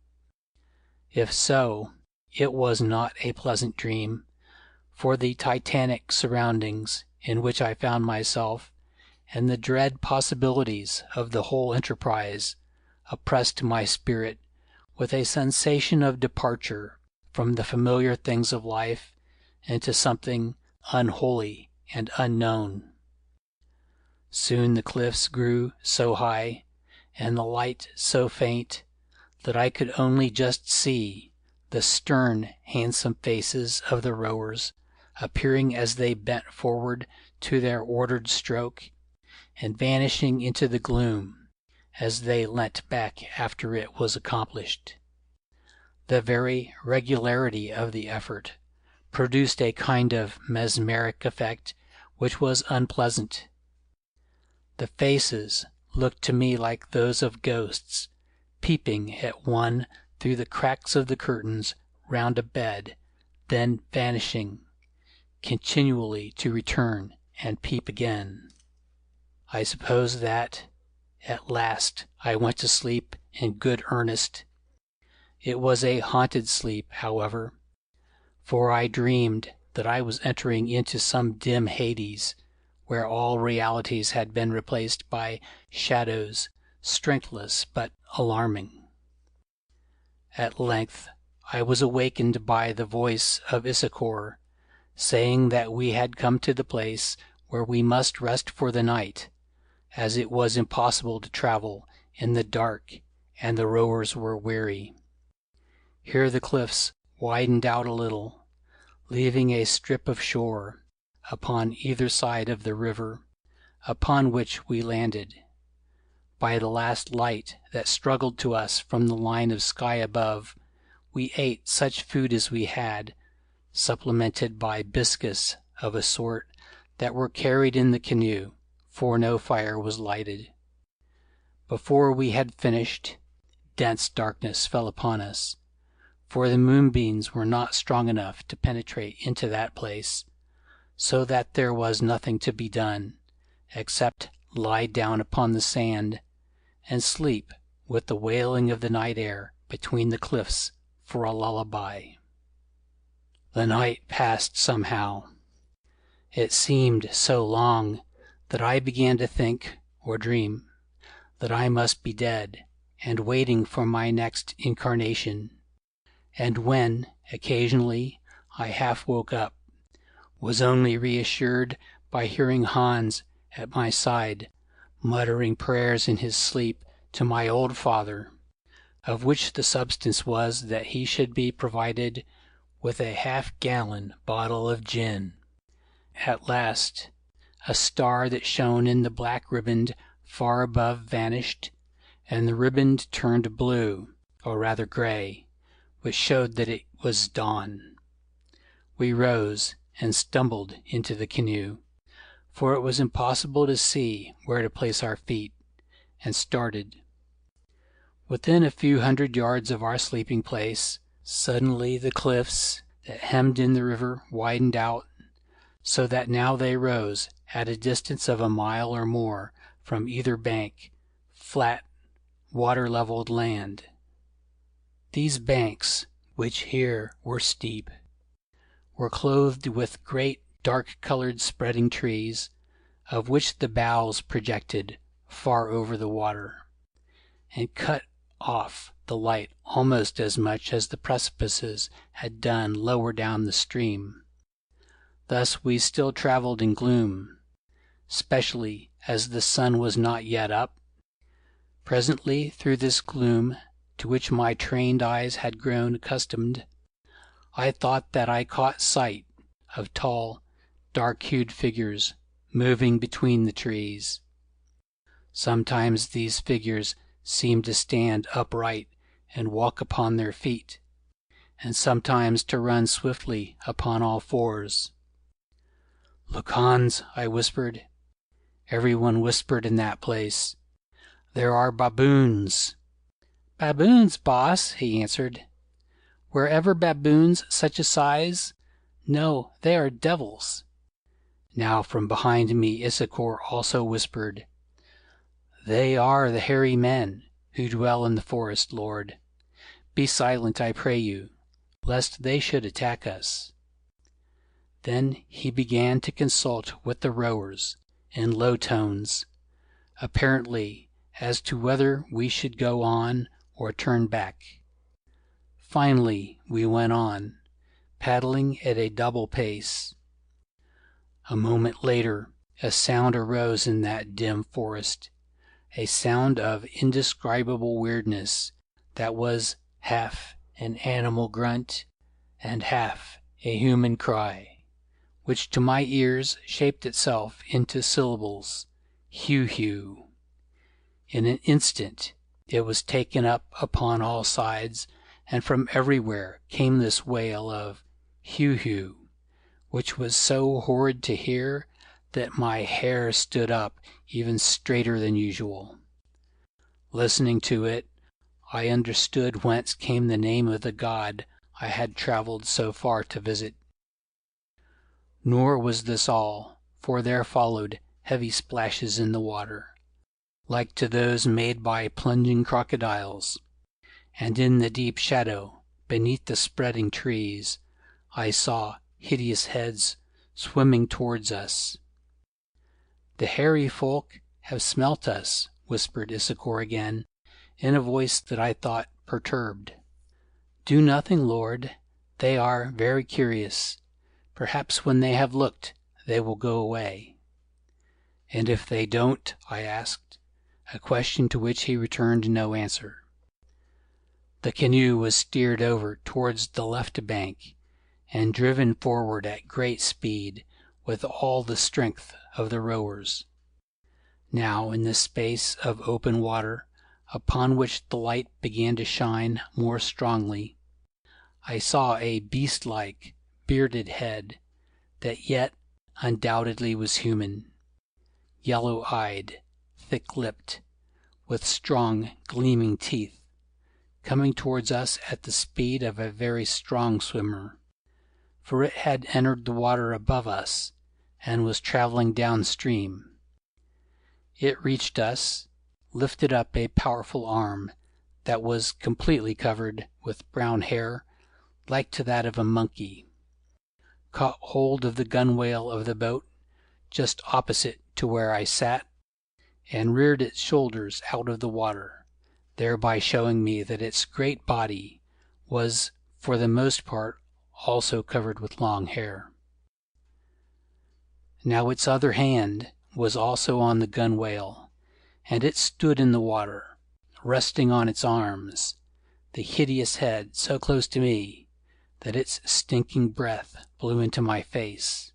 If so, it was not a pleasant dream, for the titanic surroundings in which I found myself, and the dread possibilities of the whole enterprise, oppressed my spirit with a sensation of departure from the familiar things of life into something unholy and unknown. Soon the cliffs grew so high, and the light so faint, that I could only just see the stern, handsome faces of the rowers appearing as they bent forward to their ordered stroke, and vanishing into the gloom as they leant back after it was accomplished. The very regularity of the effort produced a kind of mesmeric effect which was unpleasant. The faces looked to me like those of ghosts, peeping at one through the cracks of the curtains round a bed, then vanishing, continually to return and peep again. I suppose that, at last, I went to sleep in good earnest. It was a haunted sleep, however, for I dreamed that I was entering into some dim Hades, where all realities had been replaced by shadows, strengthless but alarming. At length I was awakened by the voice of Issachar, saying that we had come to the place where we must rest for the night, as it was impossible to travel in the dark and the rowers were weary. Here the cliffs widened out a little, leaving a strip of shore upon either side of the river, upon which we landed. By the last light that struggled to us from the line of sky above, we ate such food as we had, supplemented by biscuits of a sort that were carried in the canoe, for no fire was lighted. Before we had finished, dense darkness fell upon us, for the moonbeams were not strong enough to penetrate into that place, so that there was nothing to be done except lie down upon the sand and sleep with the wailing of the night air between the cliffs for a lullaby. The night passed somehow. It seemed so long that I began to think, or dream, that I must be dead and waiting for my next incarnation, and when, occasionally, I half woke up, was only reassured by hearing Hans at my side muttering prayers in his sleep to my old father, of which the substance was that he should be provided with a half-gallon bottle of gin. At last, a star that shone in the black riband far above vanished, and the riband turned blue, or rather gray, which showed that it was dawn. We rose and stumbled into the canoe, for it was impossible to see where to place our feet, and started. Within a few hundred yards of our sleeping place, suddenly the cliffs that hemmed in the river widened out, so that now they rose at a distance of a mile or more from either bank, flat, water-leveled land. These banks, which here were steep, were clothed with great dark-colored spreading trees, of which the boughs projected far over the water, and cut off the light almost as much as the precipices had done lower down the stream. Thus we still traveled in gloom, especially as the sun was not yet up. Presently, through this gloom, to which my trained eyes had grown accustomed, I thought that I caught sight of tall, dark-hued figures moving between the trees. Sometimes these figures seemed to stand upright and walk upon their feet, and sometimes to run swiftly upon all fours. "Look, Hans," I whispered. Everyone whispered in that place. "There are baboons." "Baboons, boss," he answered. "Were ever baboons such a size? No, they are devils." Now from behind me Issachar also whispered, "They are the hairy men who dwell in the forest, Lord. Be silent, I pray you, lest they should attack us." Then he began to consult with the rowers in low tones, apparently as to whether we should go on or turn back. Finally we went on, paddling at a double pace. A moment later a sound arose in that dim forest, a sound of indescribable weirdness that was half an animal grunt and half a human cry, which to my ears shaped itself into syllables, Heu-Heu. In an instant it was taken up upon all sides, and from everywhere came this wail of Heu-Heu, which was so horrid to hear that my hair stood up even straighter than usual. Listening to it, I understood whence came the name of the god I had traveled so far to visit. Nor was this all, for there followed heavy splashes in the water, like to those made by plunging crocodiles, and in the deep shadow, beneath the spreading trees, I saw hideous heads swimming towards us. "The hairy folk have smelt us," whispered Issachar again, in a voice that I thought perturbed. "Do nothing, Lord. They are very curious. Perhaps when they have looked, they will go away." "And if they don't?" I asked, a question to which he returned no answer. The canoe was steered over towards the left bank, and driven forward at great speed with all the strength of the rowers. Now in this space of open water, upon which the light began to shine more strongly, I saw a beast-like, bearded head, that yet undoubtedly was human, yellow-eyed, thick-lipped, with strong, gleaming teeth, coming towards us at the speed of a very strong swimmer, for it had entered the water above us and was traveling downstream. It reached us, lifted up a powerful arm that was completely covered with brown hair like to that of a monkey, caught hold of the gunwale of the boat just opposite to where I sat, and reared its shoulders out of the water, thereby showing me that its great body was for the most part also covered with long hair. Now its other hand was also on the gunwale, and it stood in the water, resting on its arms, the hideous head so close to me that its stinking breath blew into my face.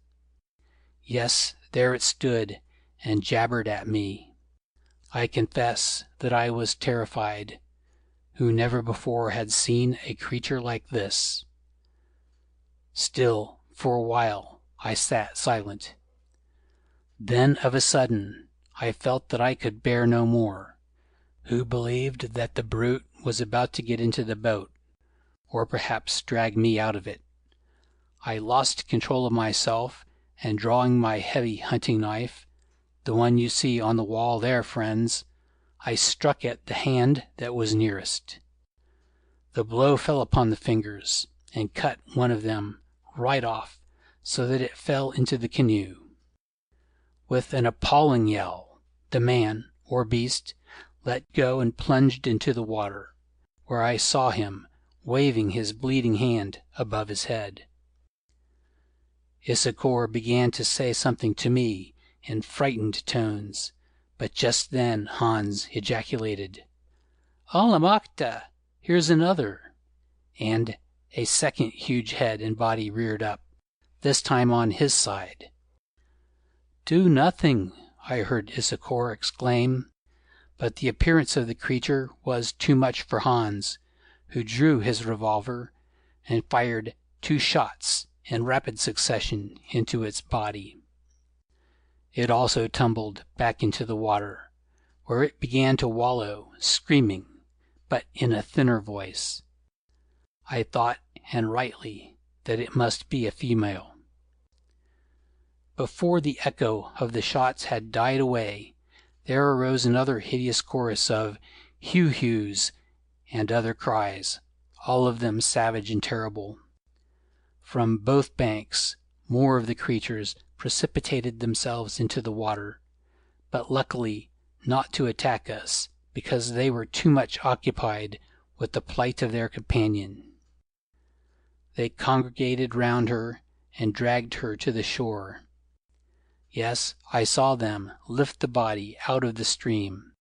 Yes, there it stood and jabbered at me. I confess that I was terrified, who never before had seen a creature like this. Still, for a while, I sat silent. Then of a sudden I felt that I could bear no more, who believed that the brute was about to get into the boat, or perhaps drag me out of it. I lost control of myself, and drawing my heavy hunting knife, the one you see on the wall there, friends, I struck at the hand that was nearest. The blow fell upon the fingers, and cut one of them right off, so that it fell into the canoe. With an appalling yell, the man, or beast, let go and plunged into the water, where I saw him waving his bleeding hand above his head. Issachar began to say something to me in frightened tones, but just then Hans ejaculated, "Alamakta, here's another," and a second huge head and body reared up, this time on his side. "Do nothing," I heard Issachar exclaim, but the appearance of the creature was too much for Hans, who drew his revolver and fired 2 shots in rapid succession into its body. It also tumbled back into the water, where it began to wallow, screaming, but in a thinner voice. I thought, and rightly, that it must be a female. Before the echo of the shots had died away, there arose another hideous chorus of heu-heus and other cries, all of them savage and terrible. From both banks, more of the creatures precipitated themselves into the water, but luckily not to attack us, because they were too much occupied with the plight of their companion. They congregated round her and dragged her to the shore. Yes, I saw them lift the body out of the stream,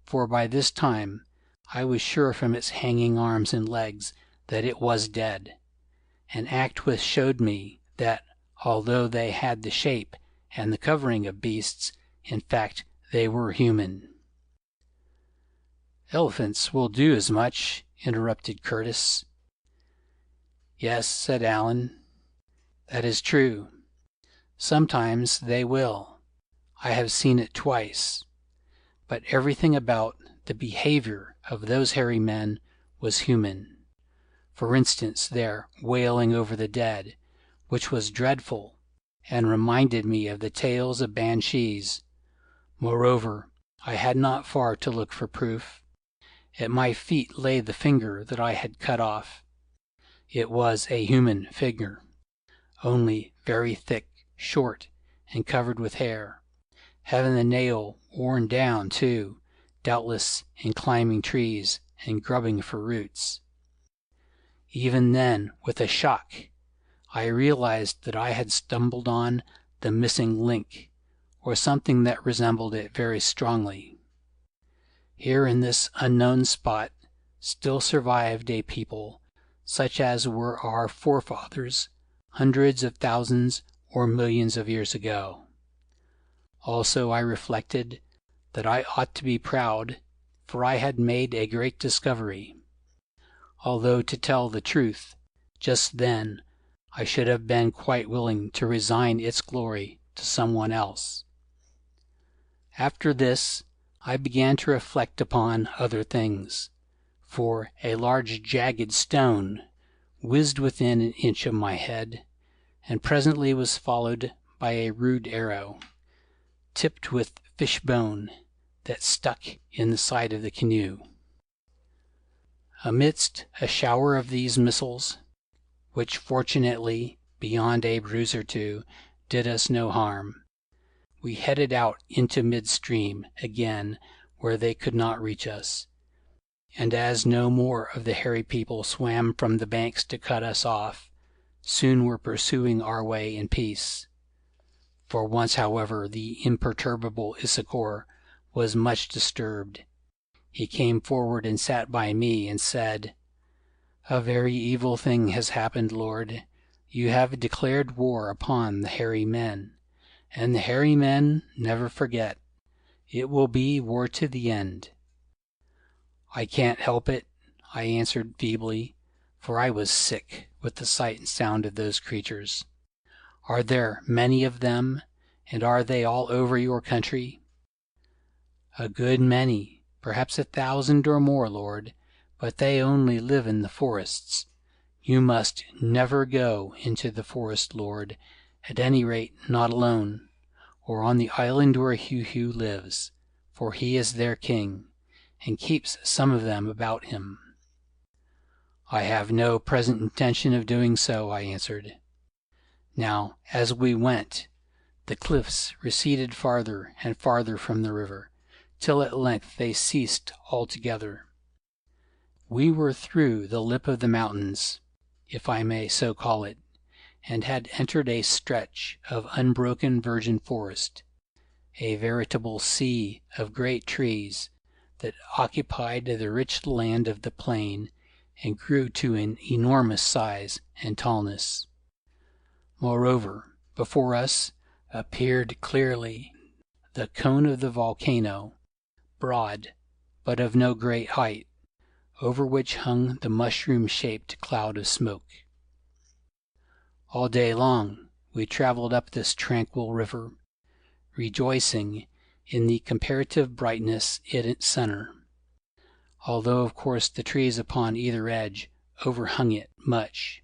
for by this time I was sure from its hanging arms and legs that it was dead, and Actwith showed me that, although they had the shape and the covering of beasts, in fact they were human. "Elephants will do as much," interrupted Curtis. "Yes," said Allan, "that is true. Sometimes they will. I have seen it twice. But everything about the behavior of those hairy men was human. For instance, their wailing over the dead, which was dreadful, and reminded me of the tales of banshees. Moreover, I had not far to look for proof. At my feet lay the finger that I had cut off. It was a human figure, only very thick, short, and covered with hair, having the nail worn down, too, doubtless in climbing trees and grubbing for roots. Even then, with a shock, I realized that I had stumbled on the missing link, or something that resembled it very strongly. Here in this unknown spot still survived a people such as were our forefathers hundreds of thousands or millions of years ago. Also I reflected that I ought to be proud, for I had made a great discovery, although to tell the truth, just then I should have been quite willing to resign its glory to someone else. After this I began to reflect upon other things, for a large jagged stone whizzed within an inch of my head, and presently was followed by a rude arrow, tipped with fish bone, that stuck in the side of the canoe. Amidst a shower of these missiles, which fortunately, beyond a bruise or two, did us no harm, we headed out into midstream again where they could not reach us, and as no more of the hairy people swam from the banks to cut us off, soon were pursuing our way in peace. For once, however, the imperturbable Issachar was much disturbed. He came forward and sat by me and said, "A very evil thing has happened, Lord. You have declared war upon the hairy men, and the hairy men never forget. It will be war to the end." "I can't help it," I answered feebly, for I was sick with the sight and sound of those creatures. "Are there many of them, and are they all over your country?" "A good many, perhaps 1,000 or more, Lord, but they only live in the forests. You must never go into the forest, Lord, at any rate not alone, or on the island where Heu-Heu lives, for he is their king, and keeps some of them about him." "I have no present intention of doing so," I answered. Now, as we went, the cliffs receded farther and farther from the river, till at length they ceased altogether. We were through the lip of the mountains, if I may so call it, and had entered a stretch of unbroken virgin forest, a veritable sea of great trees that occupied the rich land of the plain and grew to an enormous size and tallness. Moreover, before us, appeared clearly the cone of the volcano, broad, but of no great height, over which hung the mushroom-shaped cloud of smoke. All day long we traveled up this tranquil river, rejoicing in the comparative brightness in its center, although of course the trees upon either edge overhung it much.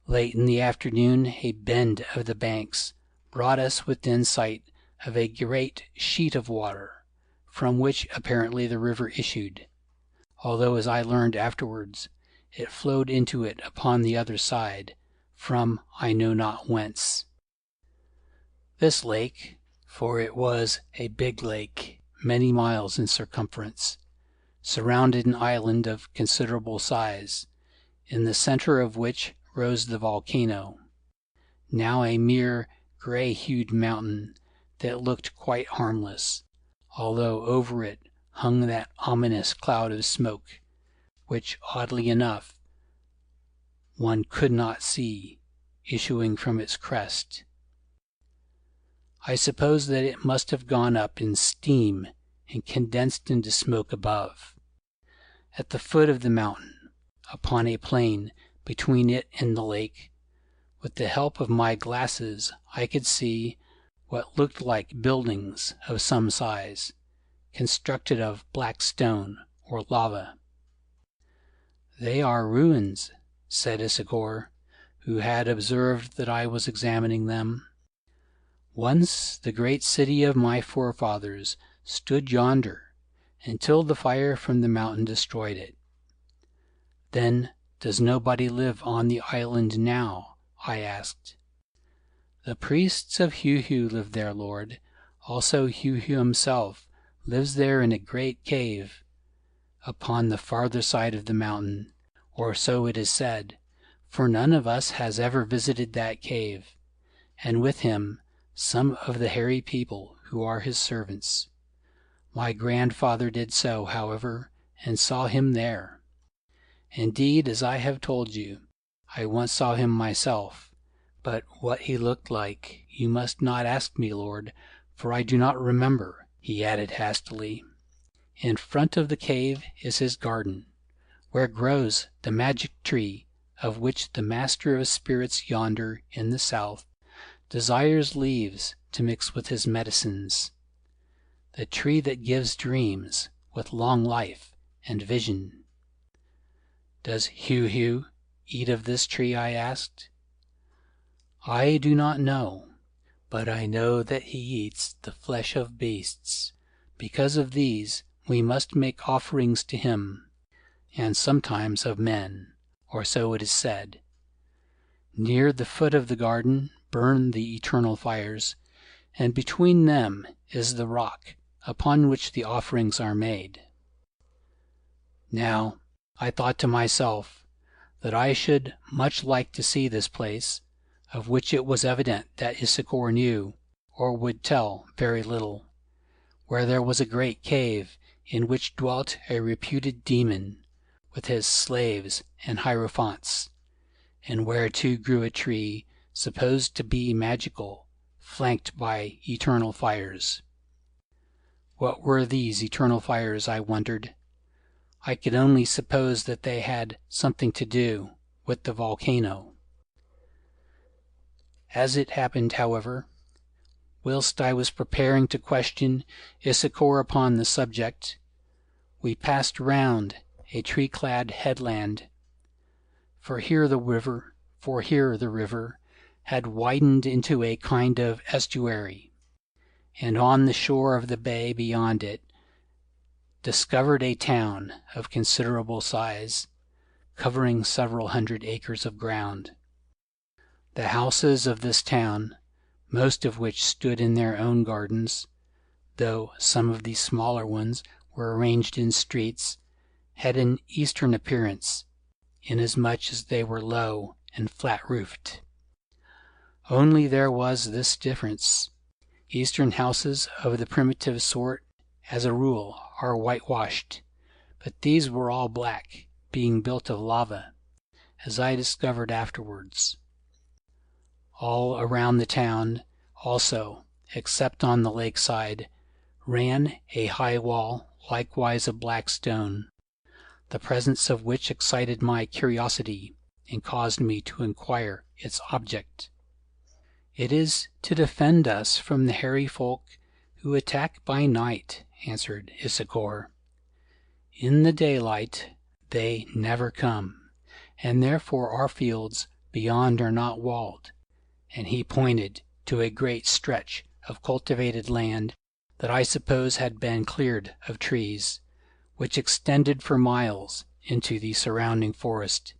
Late in the afternoon a bend of the banks brought us within sight of a great sheet of water, from which apparently the river issued, although as I learned afterwards, it flowed into it upon the other side, from I know not whence. This lake, for it was a big lake, many miles in circumference, surrounded an island of considerable size, in the center of which rose the volcano, now a mere gray-hued mountain that looked quite harmless, although over it hung that ominous cloud of smoke, which, oddly enough, one could not see issuing from its crest. I suppose that it must have gone up in steam and condensed into smoke above. At the foot of the mountain, upon a plain between it and the lake, with the help of my glasses I could see what looked like buildings of some size, constructed of black stone or lava. "They are ruins," said Issachar, who had observed that I was examining them. "Once the great city of my forefathers stood yonder, until the fire from the mountain destroyed it." "Then does nobody live on the island now?" I asked. "The priests of Heu-Heu live there, Lord. Also Heu-Heu himself lives there in a great cave upon the farther side of the mountain, or so it is said, for none of us has ever visited that cave, and with him some of the hairy people who are his servants. My grandfather did so, however, and saw him there. Indeed, as I have told you, I once saw him myself, but what he looked like you must not ask me, Lord, for I do not remember," he added hastily. "In front of the cave is his garden, where grows the magic tree of which the master of spirits yonder in the south desires leaves to mix with his medicines, the tree that gives dreams with long life and vision." "Does Heu-Heu eat of this tree?" I asked. "I do not know, but I know that he eats the flesh of beasts. Because of these we must make offerings to him, and sometimes of men, or so it is said. Near the foot of the garden burn the eternal fires, and between them is the rock upon which the offerings are made." Now, I thought to myself that I should much like to see this place, of which it was evident that Issachar knew, or would tell, very little, where there was a great cave in which dwelt a reputed demon, with his slaves and hierophants, and where too grew a tree supposed to be magical, flanked by eternal fires. What were these eternal fires, I wondered? I could only suppose that they had something to do with the volcano. As it happened, however, whilst I was preparing to question Issachar upon the subject, we passed round a tree-clad headland, for here the river had widened into a kind of estuary, and on the shore of the bay beyond it discovered a town of considerable size, covering several hundred acres of ground. The houses of this town, most of which stood in their own gardens, though some of these smaller ones were arranged in streets, had an Eastern appearance, inasmuch as they were low and flat-roofed. Only there was this difference: Eastern houses of the primitive sort, as a rule, are whitewashed, but these were all black, being built of lava, as I discovered afterwards. All around the town, also, except on the lakeside, ran a high wall, likewise of black stone, the presence of which excited my curiosity and caused me to inquire its object. "It is to defend us from the hairy folk who attack by night," answered Issachar. "In the daylight they never come, and therefore our fields beyond are not walled," and he pointed to a great stretch of cultivated land that I suppose had been cleared of trees, which extended for miles into the surrounding forest.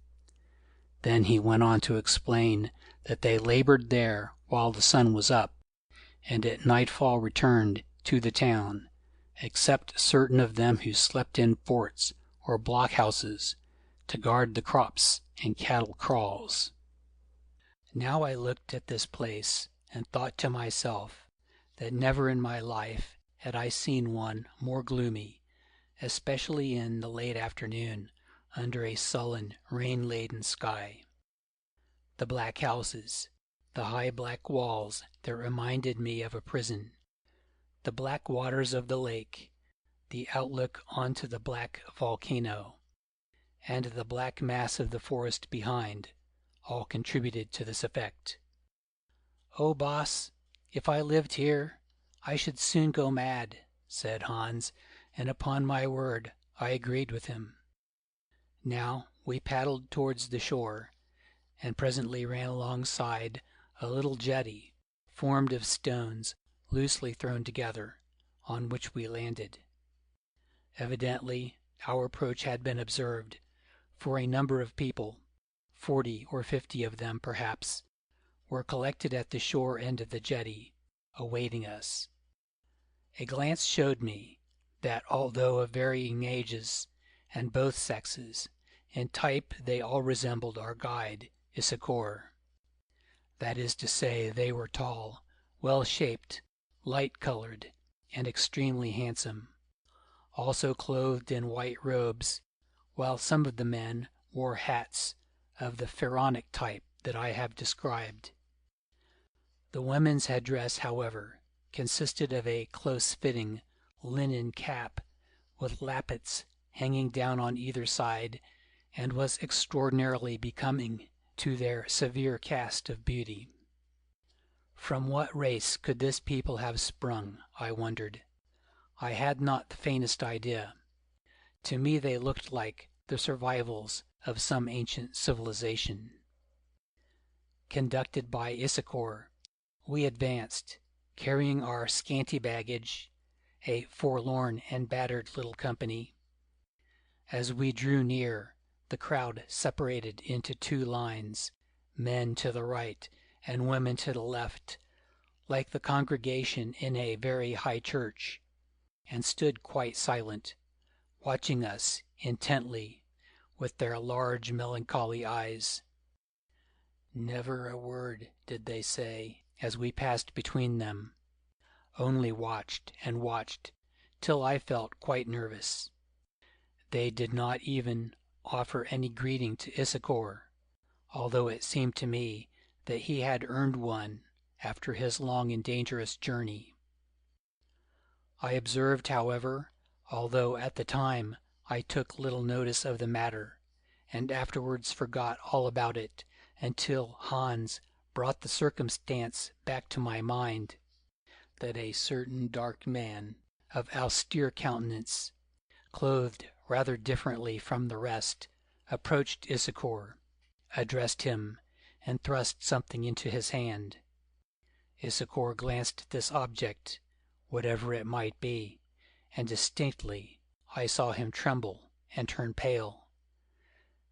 Then he went on to explain that they labored there while the sun was up, and at nightfall returned to the town, except certain of them who slept in forts or blockhouses to guard the crops and cattle kraals. Now I looked at this place and thought to myself that never in my life had I seen one more gloomy, especially in the late afternoon under a sullen, rain-laden sky. The black houses, the high black walls that reminded me of a prison, the black waters of the lake, the outlook onto the black volcano, and the black mass of the forest behind, all contributed to this effect. "Oh, boss, if I lived here, I should soon go mad," said Hans, and upon my word I agreed with him. Now we paddled towards the shore, and presently ran alongside a little jetty formed of stones loosely thrown together, on which we landed. Evidently our approach had been observed, for a number of people, 40 or 50 of them perhaps, were collected at the shore end of the jetty, awaiting us. A glance showed me that although of varying ages, and both sexes, in type they all resembled our guide, Issachar. That is to say, they were tall, well-shaped, light-colored, and extremely handsome, also clothed in white robes, while some of the men wore hats of the Pharaonic type that I have described. The women's headdress, however, consisted of a close-fitting linen cap with lappets hanging down on either side, and was extraordinarily becoming to their severe cast of beauty. From what race could this people have sprung, I wondered. I had not the faintest idea. To me they looked like the survivals of some ancient civilization. Conducted by Issachar, we advanced, carrying our scanty baggage, a forlorn and battered little company. As we drew near, the crowd separated into two lines, men to the right and women to the left, like the congregation in a very high church, and stood quite silent, watching us intently with their large melancholy eyes. Never a word did they say as we passed between them, only watched and watched till I felt quite nervous. They did not even offer any greeting to Issachar, although it seemed to me that he had earned one after his long and dangerous journey. I observed, however, although at the time I took little notice of the matter, and afterwards forgot all about it until Hans brought the circumstance back to my mind, that a certain dark man of austere countenance, clothed rather differently from the rest, approached Issachar, addressed him, and thrust something into his hand. Issachar glanced at this object, whatever it might be, and distinctly I saw him tremble and turn pale.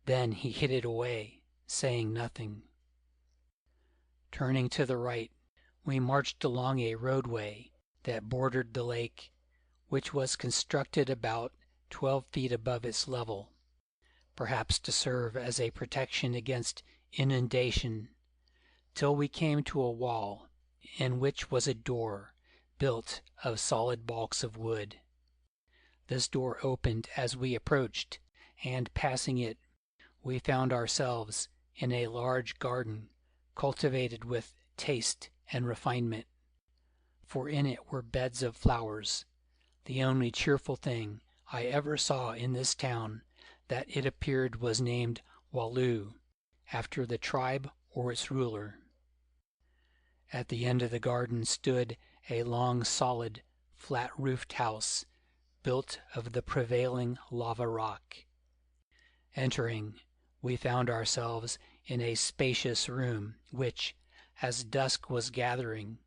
Then he hid it away, saying nothing. Turning to the right, we marched along a roadway that bordered the lake, which was constructed about 12 feet above its level, perhaps to serve as a protection against inundation, till we came to a wall in which was a door built of solid balks of wood. This door opened as we approached, and passing it, we found ourselves in a large garden cultivated with taste and refinement, for in it were beds of flowers, the only cheerful thing I ever saw in this town that it appeared was named Walloo, after the tribe or its ruler. At the end of the garden stood a long, solid, flat-roofed house built of the prevailing lava rock. Entering, we found ourselves in a spacious room which, as dusk was gathering,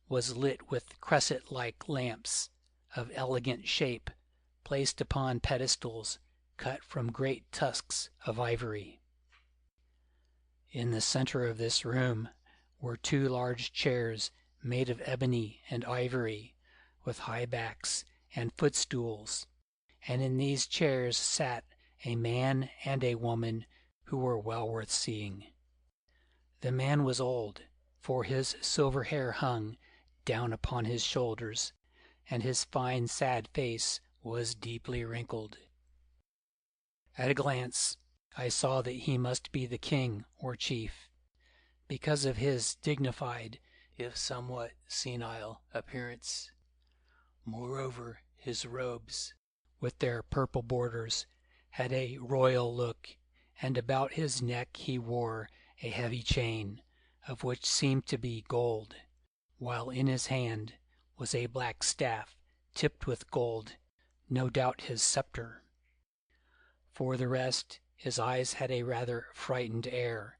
was lit with cresset-like lamps of elegant shape placed upon pedestals cut from great tusks of ivory. In the center of this room were two large chairs made of ebony and ivory, with high backs and footstools, and in these chairs sat a man and a woman who were well worth seeing. The man was old, for his silver hair hung down upon his shoulders, and his fine, sad face was deeply wrinkled. At a glance, I saw that he must be the king or chief, because of his dignified, if somewhat senile, appearance. Moreover, his robes, with their purple borders, had a royal look, and about his neck he wore a heavy chain, of which seemed to be gold, while in his hand was a black staff tipped with gold, no doubt his scepter. For the rest, his eyes had a rather frightened air,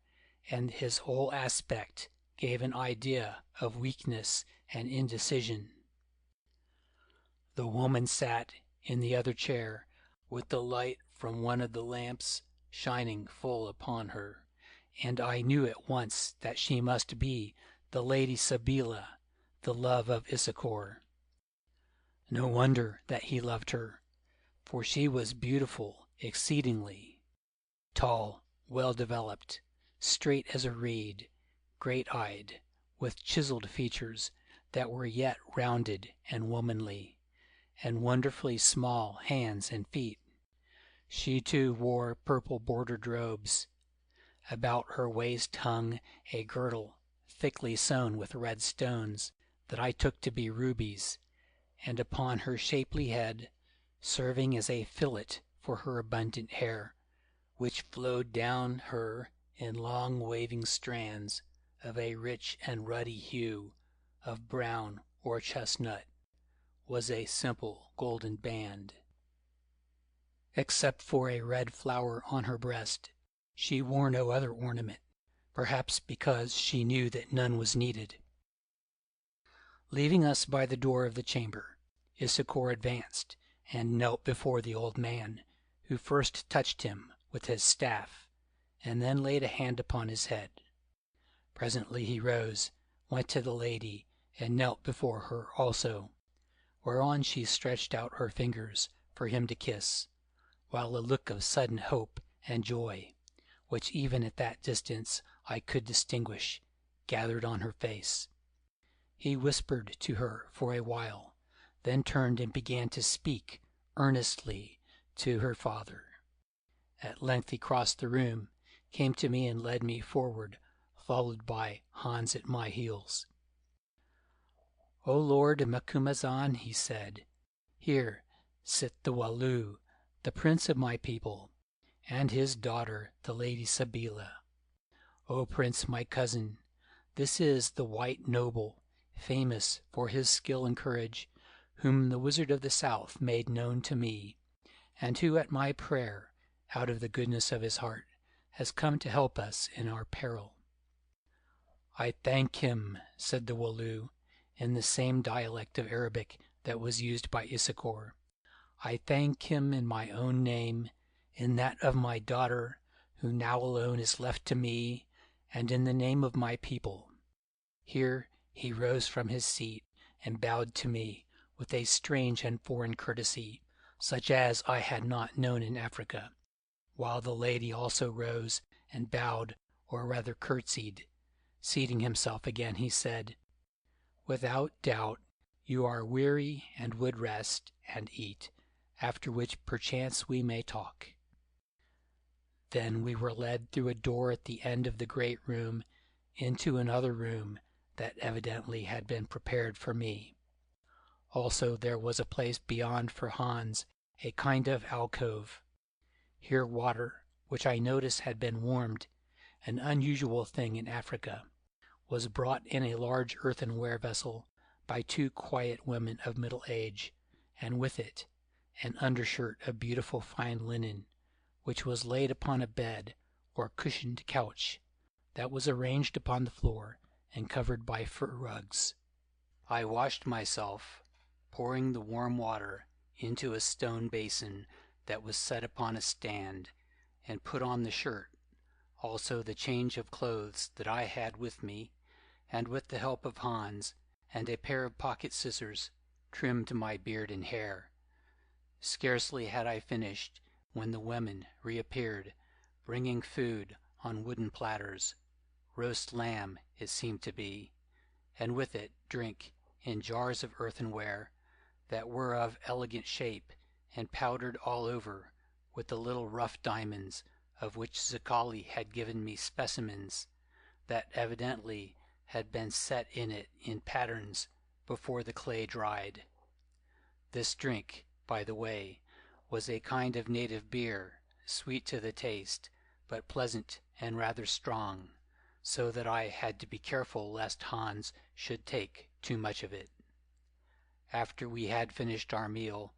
and his whole aspect gave an idea of weakness and indecision. The woman sat in the other chair, with the light from one of the lamps shining full upon her, and I knew at once that she must be the Lady Sabeela, the love of Issachar. No wonder that he loved her, for she was beautiful exceedingly, tall, well-developed, straight as a reed, great-eyed, with chiseled features that were yet rounded and womanly, and wonderfully small hands and feet. She too wore purple-bordered robes. About her waist hung a girdle thickly sewn with red stones that I took to be rubies, and upon her shapely head, serving as a fillet for her abundant hair, which flowed down her in long waving strands of a rich and ruddy hue of brown or chestnut, was a simple golden band. Except for a red flower on her breast, she wore no other ornament, perhaps because she knew that none was needed. Leaving us by the door of the chamber, Issachar advanced and knelt before the old man, who first touched him with his staff, and then laid a hand upon his head. Presently he rose, went to the lady, and knelt before her also, whereon she stretched out her fingers for him to kiss, while a look of sudden hope and joy, which even at that distance I could distinguish, gathered on her face. He whispered to her for a while, then turned and began to speak earnestly to her father. At length he crossed the room, came to me and led me forward, followed by Hans at my heels. "O Lord Macumazahn," he said, "here sit the Walloo, the prince of my people, and his daughter, the Lady Sabeela. O Prince, my cousin, this is the white noble, famous for his skill and courage, whom the Wizard of the South made known to me, and who at my prayer, out of the goodness of his heart, has come to help us in our peril." "I thank him," said the Walloo, in the same dialect of Arabic that was used by Issachar. "I thank him in my own name, in that of my daughter, who now alone is left to me, and in the name of my people." Here he rose from his seat and bowed to me with a strange and foreign courtesy, such as I had not known in Africa, while the lady also rose and bowed, or rather curtsied. Seating himself again, he said, "Without doubt you are weary and would rest and eat, after which perchance we may talk." Then we were led through a door at the end of the great room into another room that evidently had been prepared for me. Also there was a place beyond for Hans, a kind of alcove. Here water, which I noticed had been warmed, an unusual thing in Africa, was brought in a large earthenware vessel by two quiet women of middle age, and with it an undershirt of beautiful fine linen, which was laid upon a bed or cushioned couch that was arranged upon the floor and covered by fur rugs. I washed myself, pouring the warm water into a stone basin that was set upon a stand, and put on the shirt, also the change of clothes that I had with me, and with the help of Hans and a pair of pocket scissors, trimmed my beard and hair. Scarcely had I finished when the women reappeared, bringing food on wooden platters, roast lamb it seemed to be, and with it drink in jars of earthenware that were of elegant shape and powdered all over with the little rough diamonds of which Zicali had given me specimens that evidently had been set in it in patterns before the clay dried. This drink, by the way, was a kind of native beer, sweet to the taste, but pleasant and rather strong, so that I had to be careful lest Hans should take too much of it. After we had finished our meal,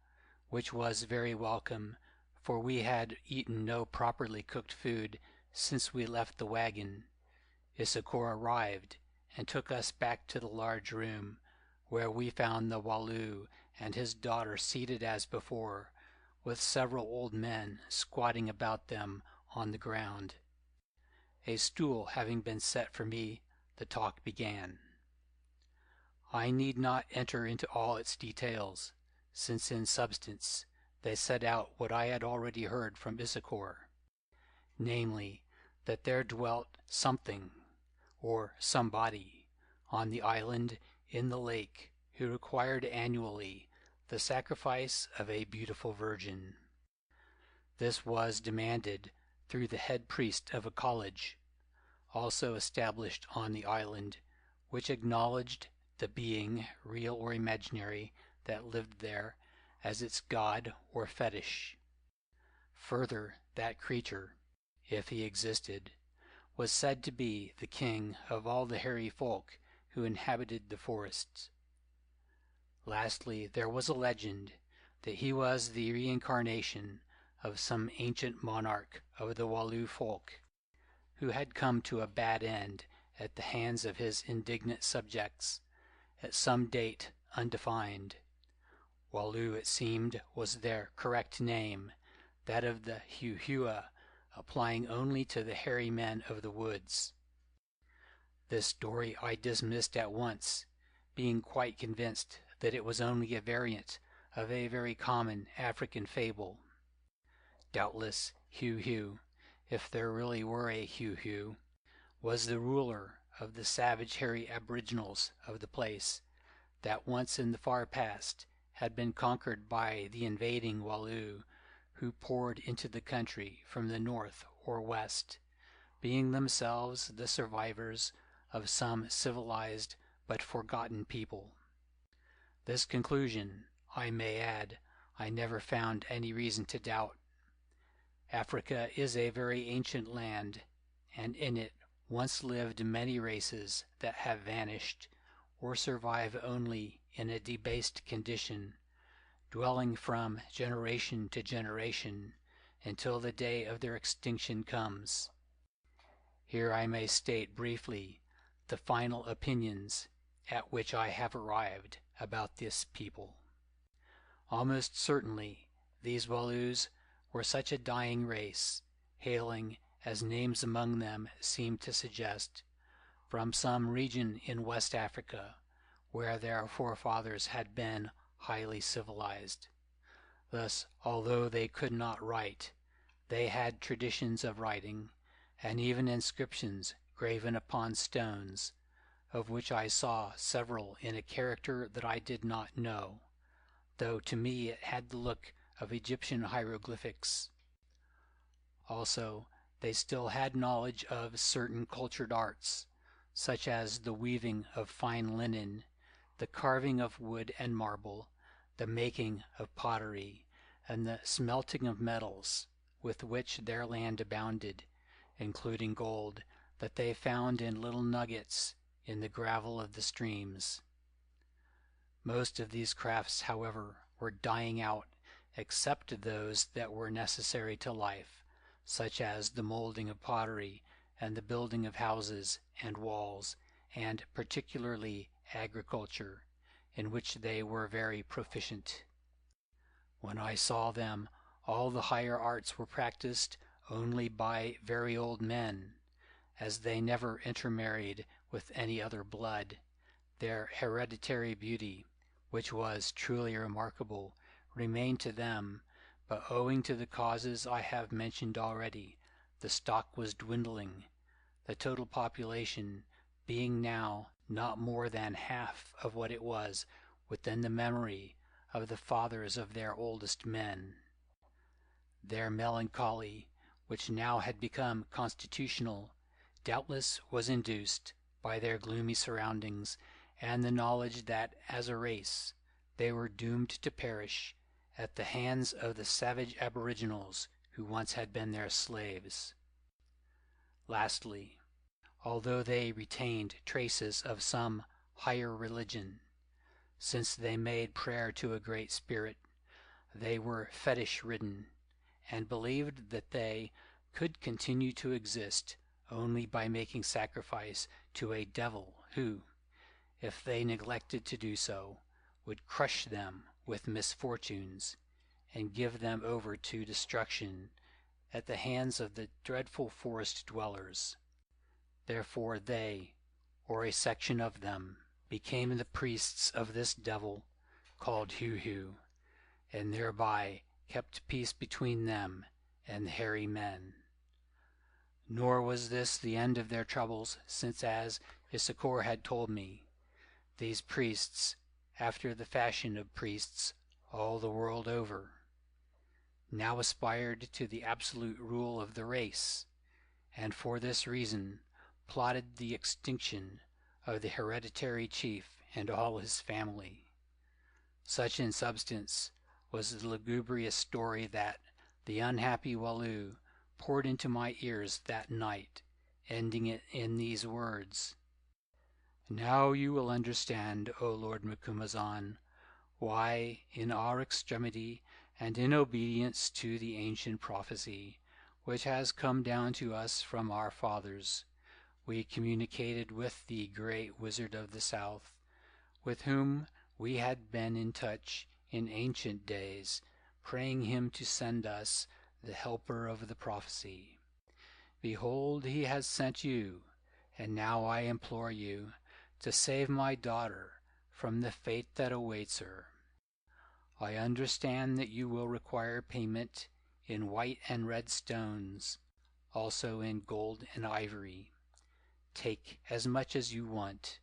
which was very welcome, for we had eaten no properly cooked food since we left the wagon, Issachar arrived and took us back to the large room, where we found the Walloo and his daughter seated as before, with several old men squatting about them on the ground. A stool having been set for me, the talk began. I need not enter into all its details, since in substance they set out what I had already heard from Issachar, namely, that there dwelt something, or somebody, on the island in the lake who required annually the sacrifice of a beautiful virgin. This was demanded through the head priest of a college, also established on the island, which acknowledged the being, real or imaginary, that lived there as its god or fetish. Further, that creature, if he existed, was said to be the king of all the hairy folk who inhabited the forests. Lastly, there was a legend that he was the reincarnation of some ancient monarch of the Walloo folk, who had come to a bad end at the hands of his indignant subjects, at some date undefined. Walloo, it seemed, was their correct name, that of the Heu-Heu applying only to the hairy men of the woods. This story I dismissed at once, being quite convinced that it was only a variant of a very common African fable. Doubtless Heu-Heu, if there really were a Heu-Heu, was the ruler of the savage hairy aboriginals of the place, that once in the far past had been conquered by the invading Walloo, who poured into the country from the north or west, being themselves the survivors of some civilized but forgotten people. This conclusion, I may add, I never found any reason to doubt. Africa is a very ancient land, and in it once lived many races that have vanished, or survive only in a debased condition, dwelling from generation to generation until the day of their extinction comes. Here I may state briefly the final opinions at which I have arrived about this people. Almost certainly these Walloos were such a dying race, hailing, as names among them seem to suggest, from some region in West Africa, where their forefathers had been highly civilized. Thus, although they could not write, they had traditions of writing, and even inscriptions graven upon stones, of which I saw several in a character that I did not know, though to me it had the look of Egyptian hieroglyphics. Also, they still had knowledge of certain cultured arts, such as the weaving of fine linen, the carving of wood and marble, the making of pottery, and the smelting of metals, with which their land abounded, including gold, that they found in little nuggets in the gravel of the streams. Most of these crafts, however, were dying out, except those that were necessary to life, such as the molding of pottery and the building of houses and walls, and particularly agriculture, in which they were very proficient. When I saw them, all the higher arts were practiced only by very old men, as they never intermarried with any other blood. Their hereditary beauty, which was truly remarkable, remained to them, but owing to the causes I have mentioned already, the stock was dwindling, the total population being now not more than half of what it was within the memory of the fathers of their oldest men. Their melancholy, which now had become constitutional, doubtless was induced by their gloomy surroundings and the knowledge that as a race they were doomed to perish at the hands of the savage aboriginals who once had been their slaves. Lastly, although they retained traces of some higher religion, since they made prayer to a great spirit, they were fetish-ridden, and believed that they could continue to exist only by making sacrifice to a devil who, if they neglected to do so, would crush them with misfortunes and give them over to destruction at the hands of the dreadful forest dwellers. Therefore they, or a section of them, became the priests of this devil called Heu-Heu, and thereby kept peace between them and the hairy men. Nor was this the end of their troubles, since, as Issachar had told me, these priests, after the fashion of priests all the world over, now aspired to the absolute rule of the race, and for this reason plotted the extinction of the hereditary chief and all his family. Such in substance was the lugubrious story that the unhappy Walloo poured into my ears that night, ending it in these words: "Now you will understand, O Lord Macumazahn, why, in our extremity and in obedience to the ancient prophecy, which has come down to us from our fathers, we communicated with the great wizard of the south, with whom we had been in touch in ancient days, praying him to send us the helper of the prophecy. Behold, he has sent you, and now I implore you to save my daughter from the fate that awaits her. I understand that you will require payment in white and red stones, also in gold and ivory. Take as much as you want.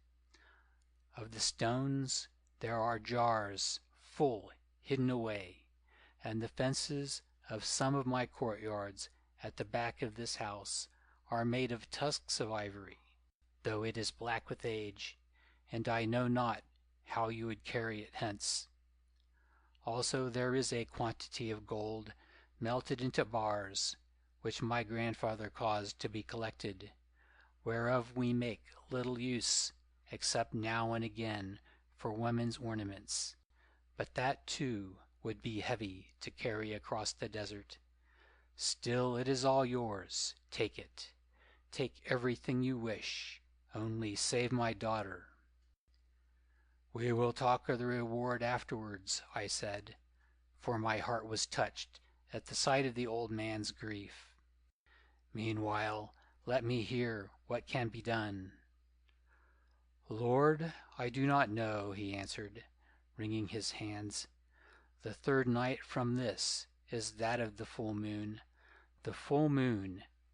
Of the stones there are jars full hidden away, and the fences of some of my courtyards at the back of this house are made of tusks of ivory, though it is black with age, and I know not how you would carry it hence. Also there is a quantity of gold melted into bars, which my grandfather caused to be collected, whereof we make little use, except now and again for women's ornaments, but that too would be heavy to carry across the desert. Still it is all yours. Take it. Take everything you wish, only save my daughter." "We will talk of the reward afterwards," I said, for my heart was touched at the sight of the old man's grief. "Meanwhile, let me hear what can be done." "Lord, I do not know," he answered, wringing his hands. "The third night from this is that of the full moon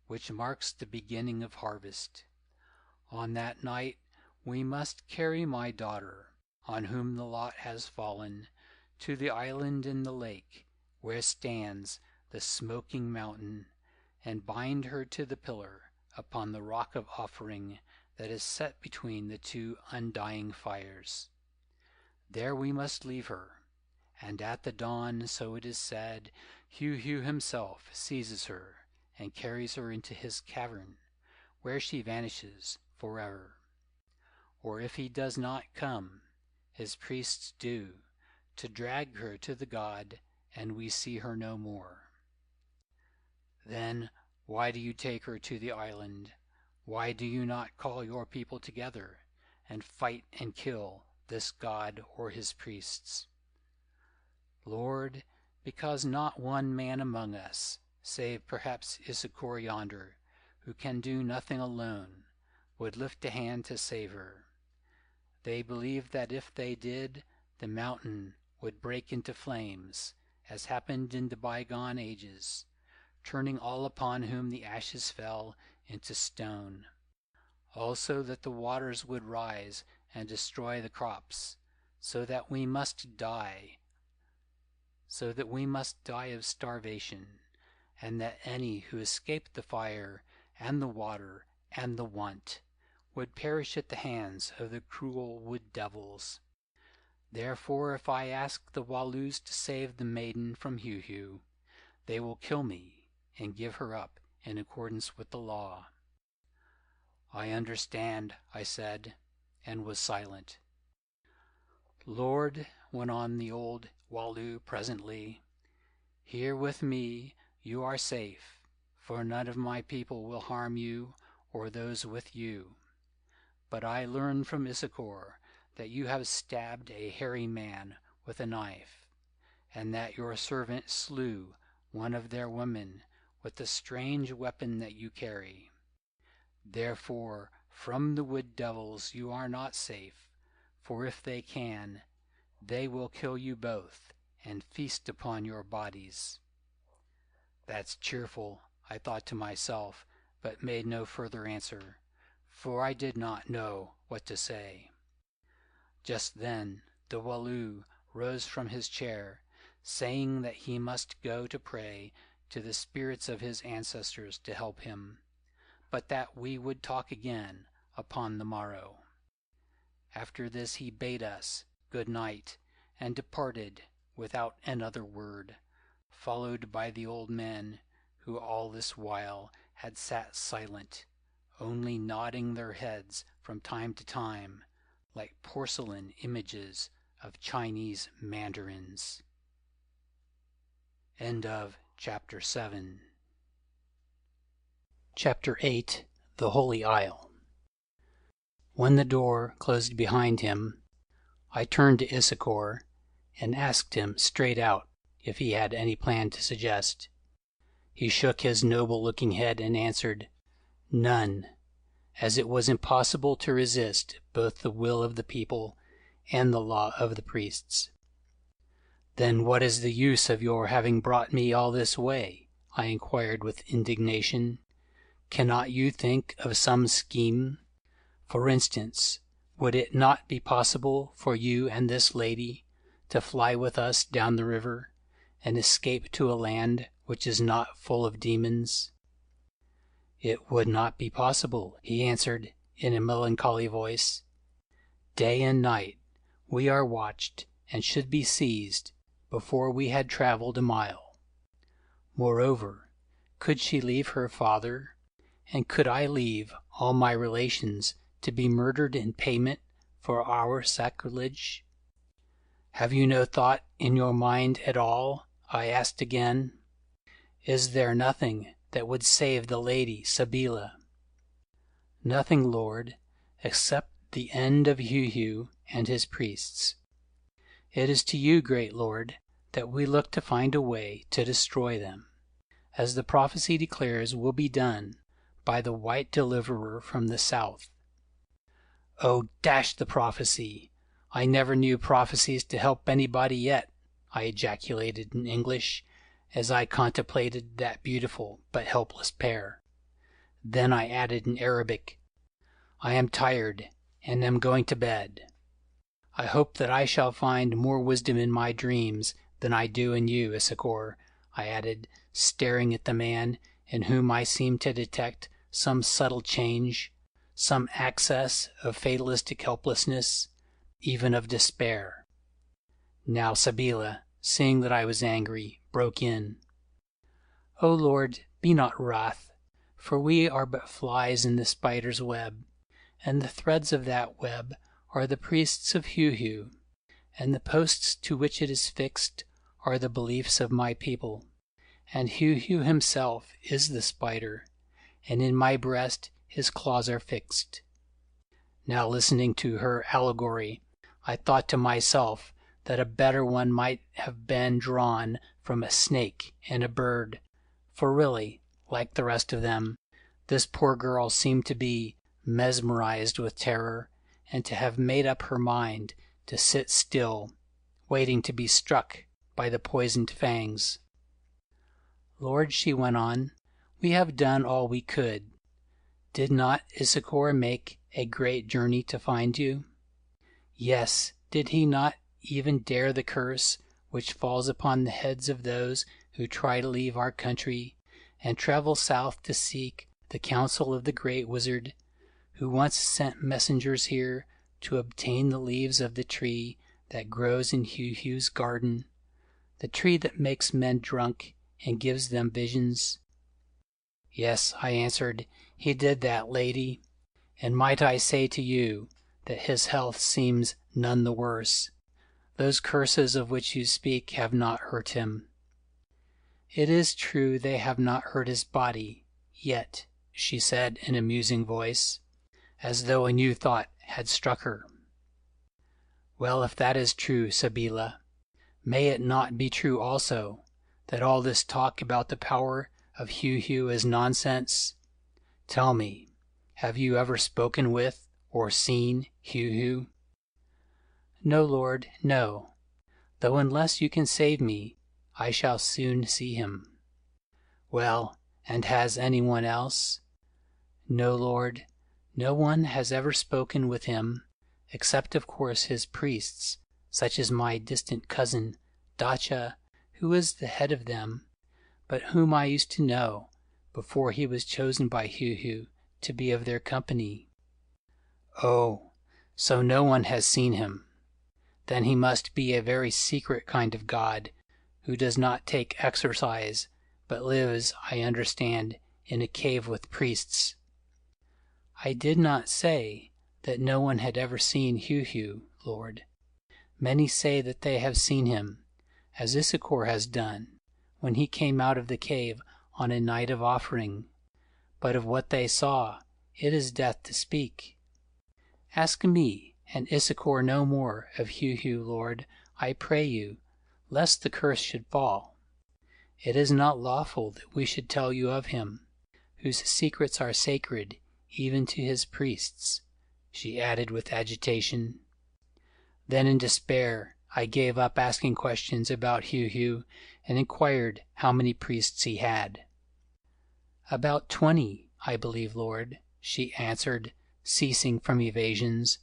which marks the beginning of harvest. On that night we must carry my daughter, on whom the lot has fallen, to the island in the lake where stands the smoking mountain, and bind her to the pillar upon the rock of offering that is set between the two undying fires. There we must leave her, and at the dawn, so it is said, Heu-Heu himself seizes her and carries her into his cavern, where she vanishes forever. Or if he does not come, his priests do, to drag her to the god, and we see her no more. Then why do you take her to the island? Why do you not call your people together, and fight and kill this god or his priests? Lord, because not one man among us, save perhaps Issachar yonder, who can do nothing alone, would lift a hand to save her. They believe that if they did, the mountain would break into flames, as happened in the bygone ages, turning all upon whom the ashes fell into stone. Also that the waters would rise and destroy the crops, so that we must die of starvation, and that any who escaped the fire and the water and the want would perish at the hands of the cruel wood devils. Therefore if I ask the Walloos to save the maiden from Heu-Heu, they will kill me and give her up in accordance with the law. I understand, I said, and was silent. Lord, went on the old Walloo presently, here with me you are safe, for none of my people will harm you or those with you. But I learned from Issachar that you have stabbed a hairy man with a knife, and that your servant slew one of their women with the strange weapon that you carry. Therefore from the wood devils you are not safe, for if they can, they will kill you both and feast upon your bodies. That's cheerful, I thought to myself, but made no further answer, for I did not know what to say. Just then the Walloo rose from his chair, saying that he must go to pray to the spirits of his ancestors to help him, but that we would talk again upon the morrow. After this he bade us good night, and departed without another word, followed by the old men, who all this while had sat silent, only nodding their heads from time to time, like porcelain images of Chinese mandarins. End of chapter 7. Chapter 8. The Holy Isle. When the door closed behind him, I turned to Issachar and asked him straight out if he had any plan to suggest. He shook his noble-looking head and answered, "None," as it was impossible to resist both the will of the people and the law of the priests. "Then what is the use of your having brought me all this way?" I inquired with indignation. "Cannot you think of some scheme? For instance, would it not be possible for you and this lady to fly with us down the river and escape to a land which is not full of demons?" "It would not be possible," he answered in a melancholy voice. "Day and night we are watched and should be seized before we had traveled a mile. Moreover, could she leave her father, and could I leave all my relations to be murdered in payment for our sacrilege?" "Have you no thought in your mind at all?" I asked again. "Is there nothing that would save the lady Sabeela?" "Nothing, Lord, except the end of Heu-Heu and his priests. It is to you, great Lord, that we look to find a way to destroy them, as the prophecy declares will be done by the white deliverer from the south." "Oh, dash the prophecy! I never knew prophecies to help anybody yet," I ejaculated in English, as I contemplated that beautiful but helpless pair. Then I added in Arabic, "I am tired and am going to bed. I hope that I shall find more wisdom in my dreams than I do in you, Issachar," I added, staring at the man in whom I seemed to detect some subtle change, some access of fatalistic helplessness, even of despair. Now Sabeela, seeing that I was angry, broke in. O Lord, be not wrath, for we are but flies in the spider's web, and the threads of that web are the priests of Heu-Heu, and the posts to which it is fixed are the beliefs of my people, and Heu-Heu himself is the spider, and in my breast his claws are fixed. Now listening to her allegory, I thought to myself that a better one might have been drawn from a snake and a bird, for really, like the rest of them, this poor girl seemed to be mesmerized with terror, and to have made up her mind to sit still, waiting to be struck by the poisoned fangs. Lord, she went on, we have done all we could. Did not Issachar make a great journey to find you? Yes, did he not even dare the curse which falls upon the heads of those who try to leave our country and travel south to seek the counsel of the great wizard, who once sent messengers here to obtain the leaves of the tree that grows in Heu-Heu's garden, the tree that makes men drunk and gives them visions? Yes, I answered, he did that, lady, and might I say to you that his health seems none the worse. Those curses of which you speak have not hurt him. It is true they have not hurt his body, yet, she said in a musing voice, as though a new thought had struck her. Well, if that is true, Sabeela, may it not be true also that all this talk about the power of Heu-Heu is nonsense? Tell me, have you ever spoken with or seen Heu-Heu? No, Lord, no, though unless you can save me, I shall soon see him. Well, and has anyone else? No, Lord, no one has ever spoken with him, except of course his priests, such as my distant cousin, Dacha, who is the head of them, but whom I used to know before he was chosen by Heu-Heu to be of their company. Oh, so no one has seen him. Then he must be a very secret kind of god, who does not take exercise, but lives, I understand, in a cave with priests. I did not say that no one had ever seen Heu-Heu, Lord. Many say that they have seen him, as Issachar has done, when he came out of the cave on a night of offering. But of what they saw, it is death to speak. Ask me and Issachar no more of Heu-Heu, Lord, I pray you, lest the curse should fall. It is not lawful that we should tell you of him, whose secrets are sacred even to his priests, she added with agitation. Then in despair I gave up asking questions about Heu-Heu and inquired how many priests he had. About 20, I believe, Lord, she answered, ceasing from evasions,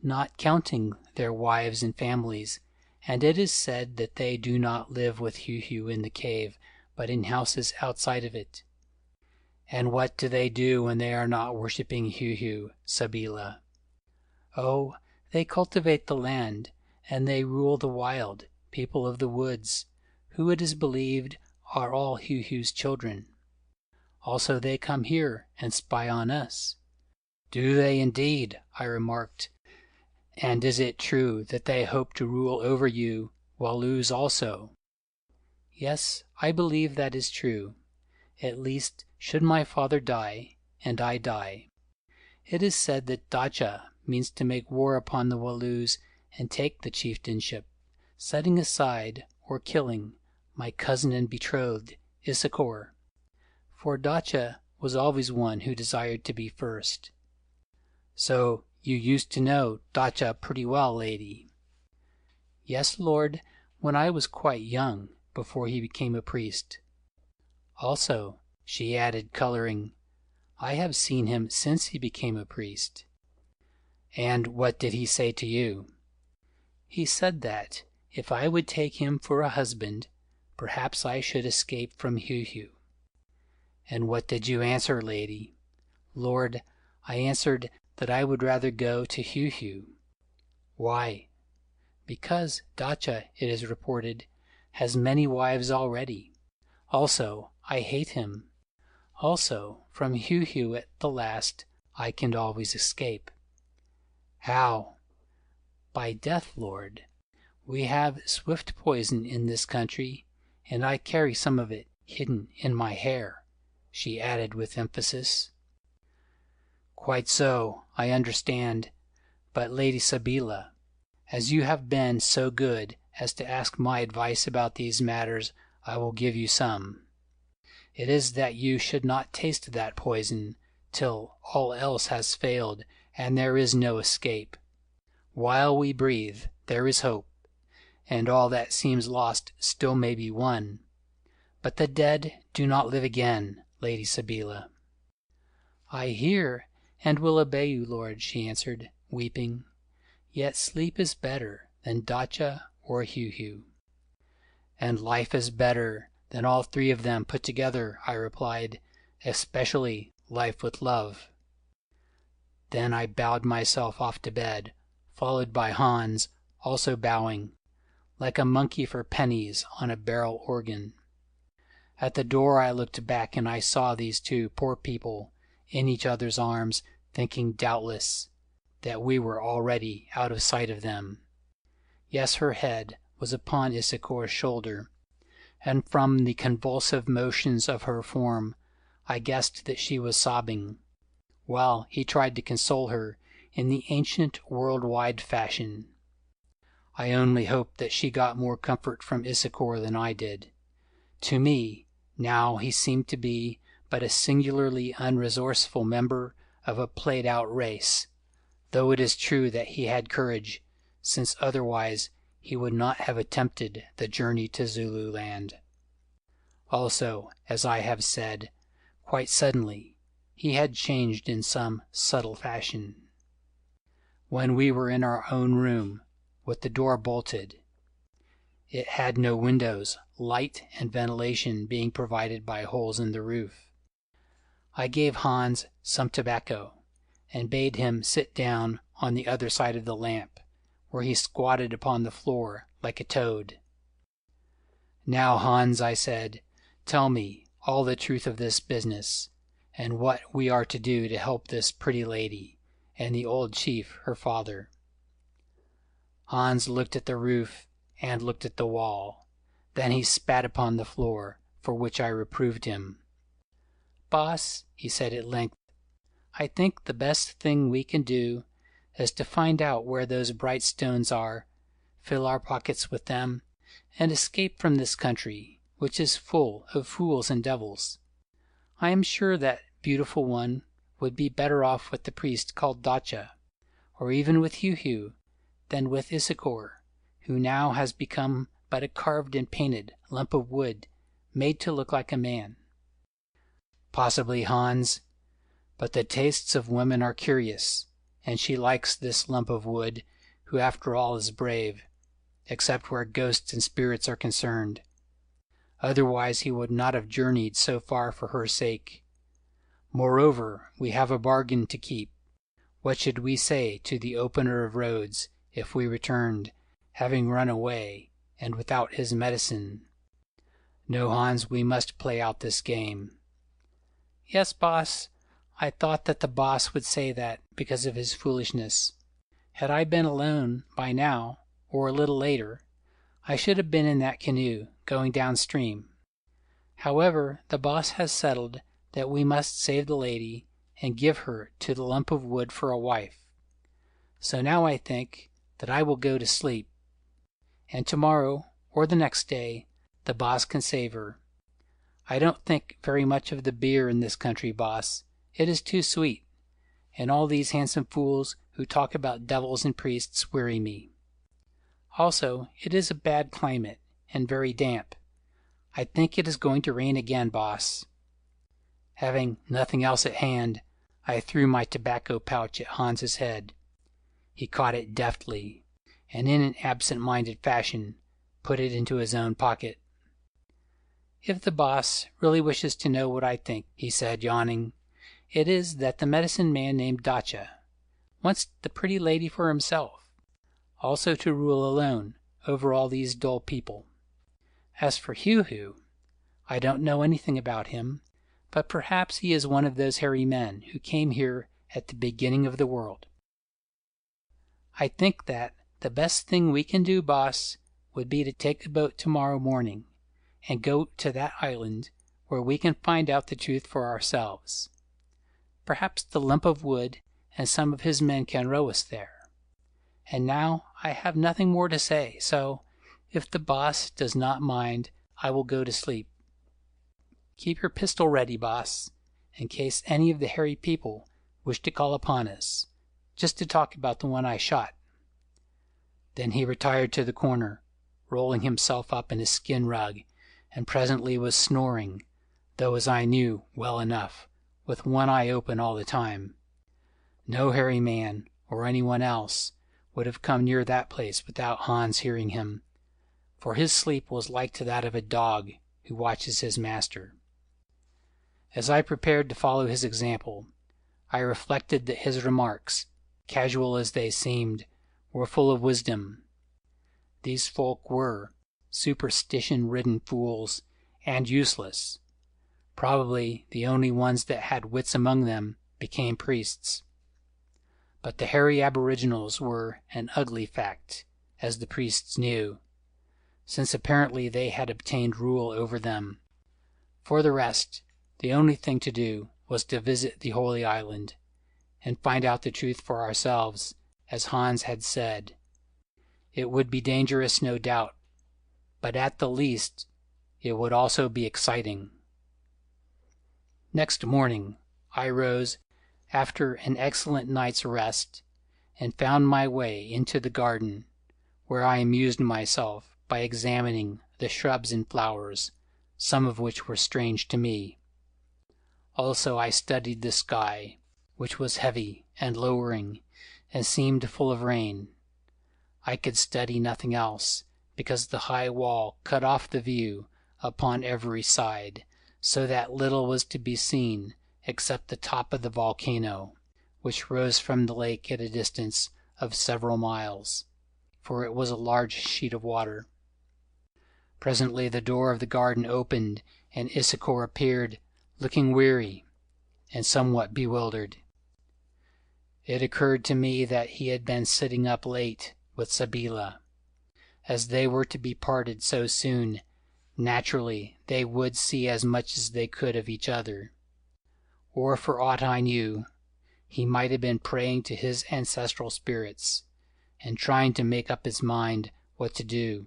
not counting their wives and families, and it is said that they do not live with Heu-Heu in the cave, but in houses outside of it. And what do they do when they are not worshipping Heu-Heu, Sabeela? Oh, they cultivate the land, and they rule the wild people of the woods, who it is believed are all Heu-Heu's children. Also they come here and spy on us. Do they indeed? I remarked. And is it true that they hope to rule over you, Walloos also? Yes, I believe that is true. At least, should my father die, and I die. It is said that Dacha means to make war upon the Walloos and take the chieftainship, setting aside, or killing, my cousin and betrothed, Issachar. For Dacha was always one who desired to be first. So you used to know Dacha pretty well, lady. Yes, Lord, when I was quite young, before he became a priest. Also, she added, coloring, I have seen him since he became a priest. And what did he say to you? He said that, if I would take him for a husband, perhaps I should escape from Heu-Heu. And what did you answer, lady? Lord, I answered that I would rather go to Heu-Heu. Why? Because Dacha, it is reported, has many wives already. Also, I hate him. Also, from Heu-Heu at the last, I can always escape. How? By death, Lord. We have swift poison in this country, and I carry some of it hidden in my hair, she added with emphasis. Quite so, I understand. But Lady Sabeela, as you have been so good as to ask my advice about these matters, I will give you some. It is that you should not taste that poison till all else has failed and there is no escape. While we breathe, there is hope, and all that seems lost still may be won. But the dead do not live again, Lady Sabeela. I hear and will obey you, Lord, she answered, weeping. Yet sleep is better than Dacha or Heu-Heu. And life is better than all three of them put together, I replied, especially life with love. Then I bowed myself off to bed, followed by Hans, also bowing, like a monkey for pennies on a barrel organ. At the door I looked back and I saw these two poor people in each other's arms, thinking doubtless that we were already out of sight of them. Yes, her head was upon Issachar's shoulder, and from the convulsive motions of her form I guessed that she was sobbing, while he tried to console her in the ancient world-wide fashion. I only hoped that she got more comfort from Issachar than I did. To me, now he seemed to be but a singularly unresourceful member of a played-out race, though it is true that he had courage, since otherwise he would not have attempted the journey to Zululand. Also, as I have said, quite suddenly he had changed in some subtle fashion. When we were in our own room, with the door bolted, it had no windows, light and ventilation being provided by holes in the roof. I gave Hans some tobacco, and bade him sit down on the other side of the lamp, where he squatted upon the floor like a toad. Now, Hans, I said, tell me all the truth of this business, and what we are to do to help this pretty lady, and the old chief, her father. Hans looked at the roof and looked at the wall. Then he spat upon the floor, for which I reproved him. Boss, he said at length, I think the best thing we can do is to find out where those bright stones are, fill our pockets with them, and escape from this country, which is full of fools and devils. I am sure that beautiful one would be better off with the priest called Dacha, or even with Heu-Heu, than with Issachar, who now has become but a carved and painted lump of wood made to look like a man. Possibly, Hans, but the tastes of women are curious, and she likes this lump of wood, who after all is brave, except where ghosts and spirits are concerned. Otherwise he would not have journeyed so far for her sake. Moreover, we have a bargain to keep. What should we say to the opener of roads if we returned, having run away, and without his medicine? No, Hans, we must play out this game. Yes, boss. I thought that the boss would say that because of his foolishness. Had I been alone by now, or a little later, I should have been in that canoe, going downstream. However, the boss has settled that we must save the lady and give her to the lump of wood for a wife. So now I think that I will go to sleep, and tomorrow, or the next day, the boss can save her. I don't think very much of the beer in this country, boss. It is too sweet, and all these handsome fools who talk about devils and priests weary me. Also, it is a bad climate, and very damp. I think it is going to rain again, boss. Having nothing else at hand, I threw my tobacco pouch at Hans's head. He caught it deftly, and in an absent-minded fashion put it into his own pocket. If the boss really wishes to know what I think, he said, yawning, It is that the medicine man named Dacha wants the pretty lady for himself, also to rule alone over all these dull people. As for Heu-Heu, I don't know anything about him, but perhaps he is one of those hairy men who came here at the beginning of the world. I think that the best thing we can do, boss, would be to take a boat tomorrow morning and go to that island where we can find out the truth for ourselves. Perhaps the lump of wood and some of his men can row us there. And now I have nothing more to say, so if the boss does not mind, I will go to sleep. Keep your pistol ready, boss, in case any of the hairy people wish to call upon us, just to talk about the one I shot." Then he retired to the corner, rolling himself up in his skin rug, and presently was snoring, though, as I knew well enough, with one eye open all the time. No hairy man, or anyone else, would have come near that place without Hans hearing him, for his sleep was like to that of a dog who watches his master. As I prepared to follow his example, I reflected that his remarks, casual as they seemed, were full of wisdom. These folk were superstition-ridden fools, and useless. Probably the only ones that had wits among them became priests. But the hairy aboriginals were an ugly fact, as the priests knew, since apparently they had obtained rule over them. For the rest, the only thing to do was to visit the Holy Island, and find out the truth for ourselves, as Hans had said. It would be dangerous, no doubt, but at the least it would also be exciting. Next morning I rose after an excellent night's rest, and found my way into the garden, where I amused myself by examining the shrubs and flowers, some of which were strange to me. Also I studied the sky, which was heavy and lowering, and seemed full of rain. I could study nothing else, because the high wall cut off the view upon every side, so that little was to be seen except the top of the volcano, which rose from the lake at a distance of several miles, for it was a large sheet of water. Presently the door of the garden opened, and Issachar appeared, looking weary and somewhat bewildered. It occurred to me that he had been sitting up late with Sabeela. As they were to be parted so soon, naturally they would see as much as they could of each other. Or for aught I knew, he might have been praying to his ancestral spirits, and trying to make up his mind what to do.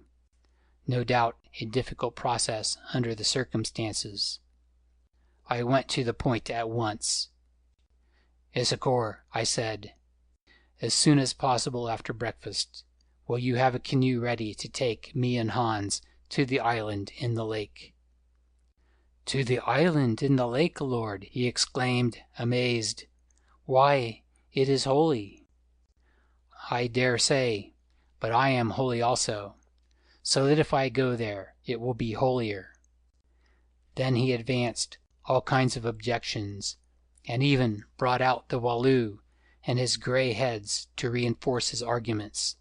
No doubt a difficult process under the circumstances. I went to the point at once. "Issachar," I said, "as soon as possible after breakfast, will you have a canoe ready to take me and Hans to the island in the lake?" "To the island in the lake, Lord!" he exclaimed, amazed. "Why, it is holy." "I dare say, but I am holy also, so that if I go there, it will be holier." Then he advanced all kinds of objections, and even brought out the Walloo and his gray heads to reinforce his arguments.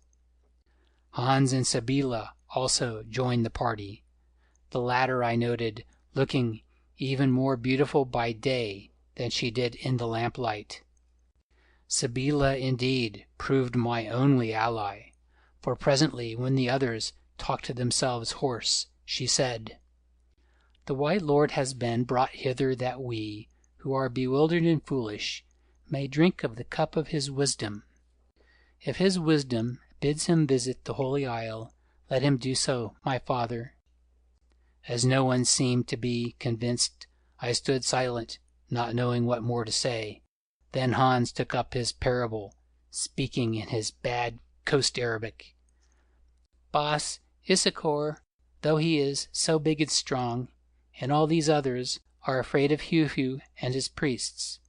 Hans and Sabeela also joined the party, the latter I noted looking even more beautiful by day than she did in the lamplight. Sabeela indeed proved my only ally, for presently when the others talked to themselves hoarse, she said, "The White Lord has been brought hither that we, who are bewildered and foolish, may drink of the cup of his wisdom. If his wisdom bids him visit the Holy Isle, let him do so, my father." As no one seemed to be convinced, I stood silent, not knowing what more to say. Then Hans took up his parable, speaking in his bad coast Arabic. "Boss, Issachar, though he is so big and strong, and all these others are afraid of Heu-Heu and his priests.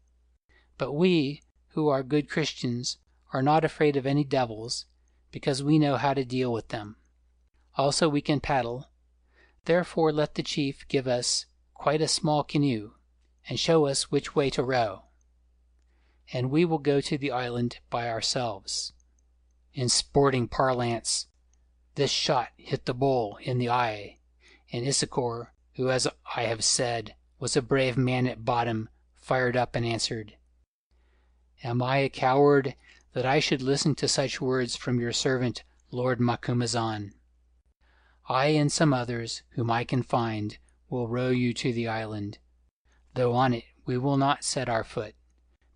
But we, who are good Christians, are not afraid of any devils, because we know how to deal with them. Also we can paddle. Therefore let the chief give us quite a small canoe, and show us which way to row." and we will go to the island by ourselves." In sporting parlance, this shot hit the bull in the eye, and Issachar, who, as I have said, was a brave man at bottom, fired up and answered, "Am I a coward that I should listen to such words from your servant, Lord Macumazahn? I and some others, whom I can find, will row you to the island, though on it we will not set our foot,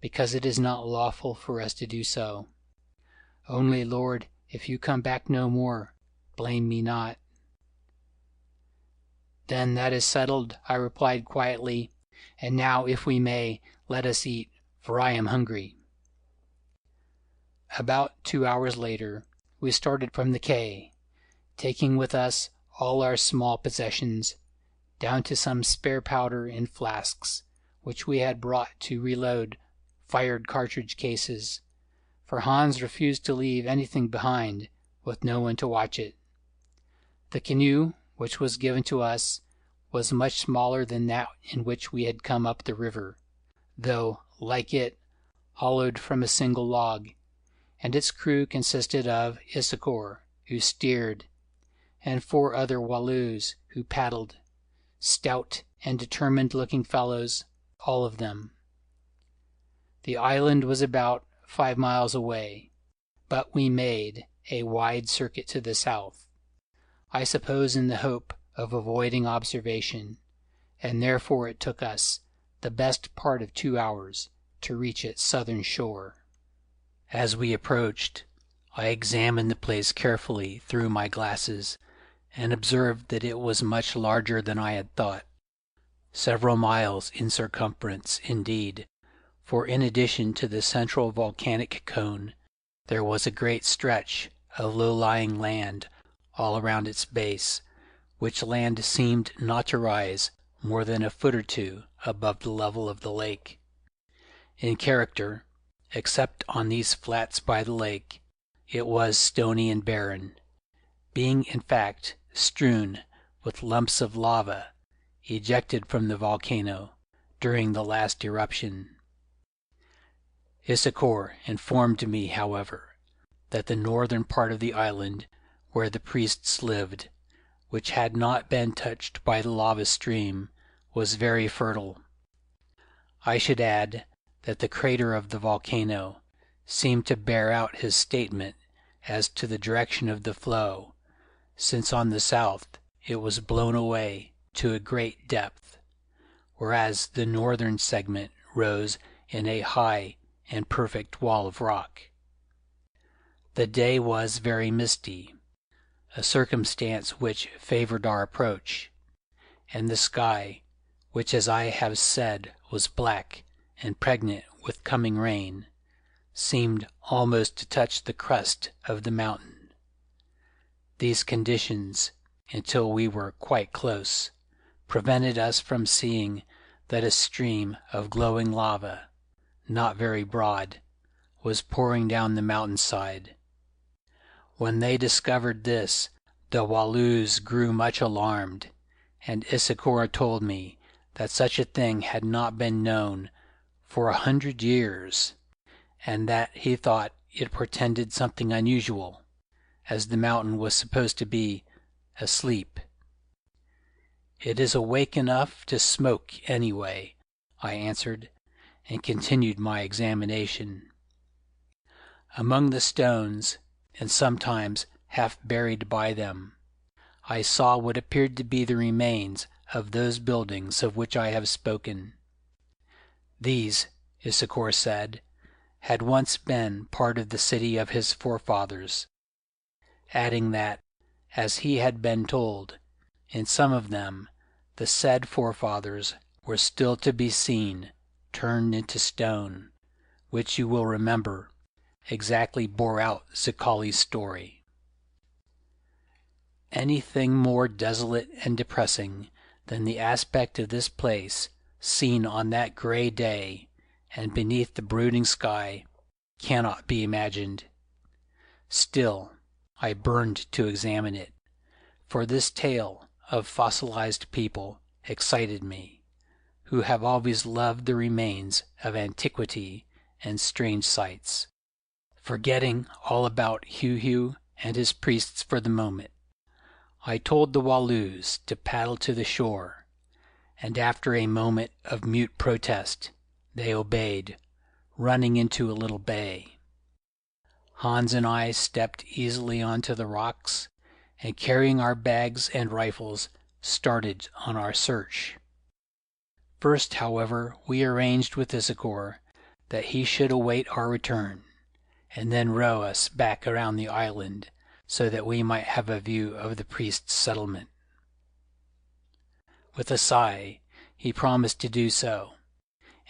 because it is not lawful for us to do so. Only, Lord, if you come back no more, blame me not." "Then that is settled," I replied quietly, "and now, if we may, let us eat, for I am hungry." About 2 hours later, we started from the quay, taking with us all our small possessions, down to some spare powder in flasks, which we had brought to reload fired cartridge cases, for Hans refused to leave anything behind with no one to watch it. The canoe, which was given to us, was much smaller than that in which we had come up the river, though, like it, hollowed from a single log, and its crew consisted of Issachar, who steered, and 4 other Walloos who paddled, stout and determined-looking fellows, all of them. The island was about 5 miles away, but we made a wide circuit to the south, I suppose in the hope of avoiding observation, and therefore it took us the best part of 2 hours to reach its southern shore. As we approached, I examined the place carefully through my glasses, and observed that it was much larger than I had thought, several miles in circumference, indeed, for in addition to the central volcanic cone, there was a great stretch of low-lying land all around its base, which land seemed not to rise more than a foot or 2 above the level of the lake. In character, except on these flats by the lake, it was stony and barren, being in fact strewn with lumps of lava ejected from the volcano during the last eruption. Issachar informed me, however, that the northern part of the island, where the priests lived, which had not been touched by the lava stream, was very fertile. I should add that the crater of the volcano seemed to bear out his statement as to the direction of the flow, since on the south it was blown away to a great depth, whereas the northern segment rose in a high and perfect wall of rock. The day was very misty, a circumstance which favored our approach, and the sky, which, as I have said, was black and pregnant with coming rain, seemed almost to touch the crest of the mountain. These conditions, until we were quite close, prevented us from seeing that a stream of glowing lava, not very broad, was pouring down the mountainside. When they discovered this, the Walloos grew much alarmed, and Issachar told me that such a thing had not been known for 100 years, and that he thought it portended something unusual, as the mountain was supposed to be asleep. "It is awake enough to smoke, anyway," I answered, and continued my examination. Among the stones, and sometimes half buried by them, I saw what appeared to be the remains of those buildings of which I have spoken. These, Issachar said, had once been part of the city of his forefathers, adding that, as he had been told, in some of them the said forefathers were still to be seen turned into stone, which you will remember exactly bore out Zicali's story. Anything more desolate and depressing than the aspect of this place seen on that gray day and beneath the brooding sky cannot be imagined. Still, I burned to examine it, for this tale of fossilized people excited me, who have always loved the remains of antiquity and strange sights. Forgetting all about Heu-Heu and his priests for the moment, I told the Walloos to paddle to the shore, and after a moment of mute protest, they obeyed, running into a little bay. Hans and I stepped easily onto the rocks, and carrying our bags and rifles, started on our search. First, however, we arranged with Issachar that he should await our return, and then row us back around the island so that we might have a view of the priest's settlement. With a sigh, he promised to do so,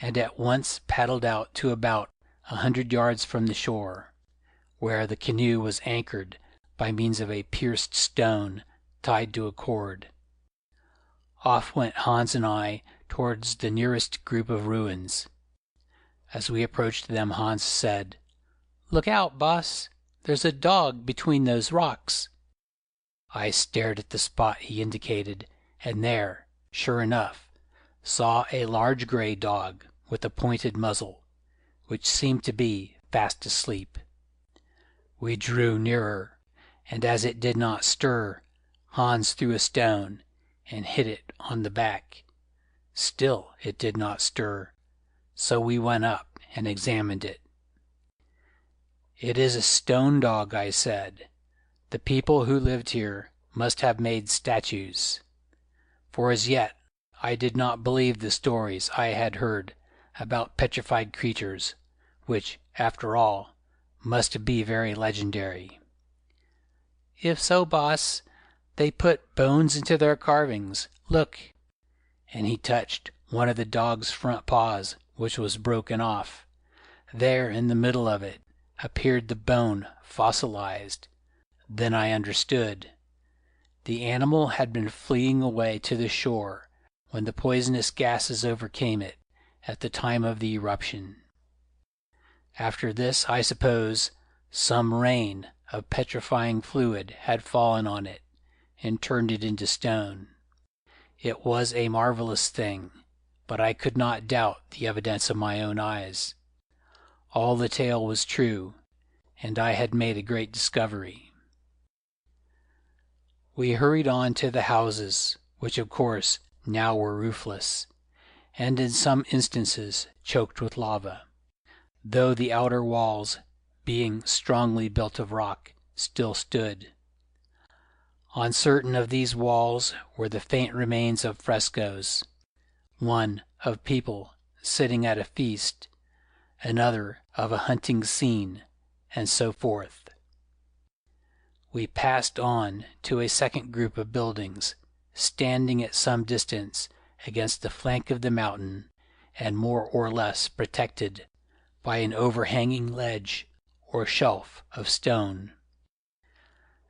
and at once paddled out to about 100 yards from the shore, where the canoe was anchored by means of a pierced stone tied to a cord. Off went Hans and I towards the nearest group of ruins. As we approached them, Hans said, "Look out, boss! There's a dog between those rocks." I stared at the spot he indicated, and there, sure enough, saw a large gray dog with a pointed muzzle, which seemed to be fast asleep. We drew nearer, and as it did not stir, Hans threw a stone and hit it on the back. Still it did not stir, so we went up and examined it. "It is a stone dog," I said. "The people who lived here must have made statues." For as yet I did not believe the stories I had heard about petrified creatures, which, after all, must be very legendary. "If so, boss, they put bones into their carvings. Look," and he touched one of the dog's front paws, which was broken off. There, in the middle of it, appeared the bone fossilized. Then I understood. The animal had been fleeing away to the shore when the poisonous gases overcame it at the time of the eruption. After this, I suppose, some rain of petrifying fluid had fallen on it and turned it into stone. It was a marvelous thing, but I could not doubt the evidence of my own eyes. All the tale was true, and I had made a great discovery. We hurried on to the houses, which of course now were roofless, and in some instances choked with lava, though the outer walls, being strongly built of rock, still stood. On certain of these walls were the faint remains of frescoes, one of people sitting at a feast, another of a hunting scene, and so forth. We passed on to a second group of buildings, standing at some distance against the flank of the mountain and more or less protected by an overhanging ledge or shelf of stone.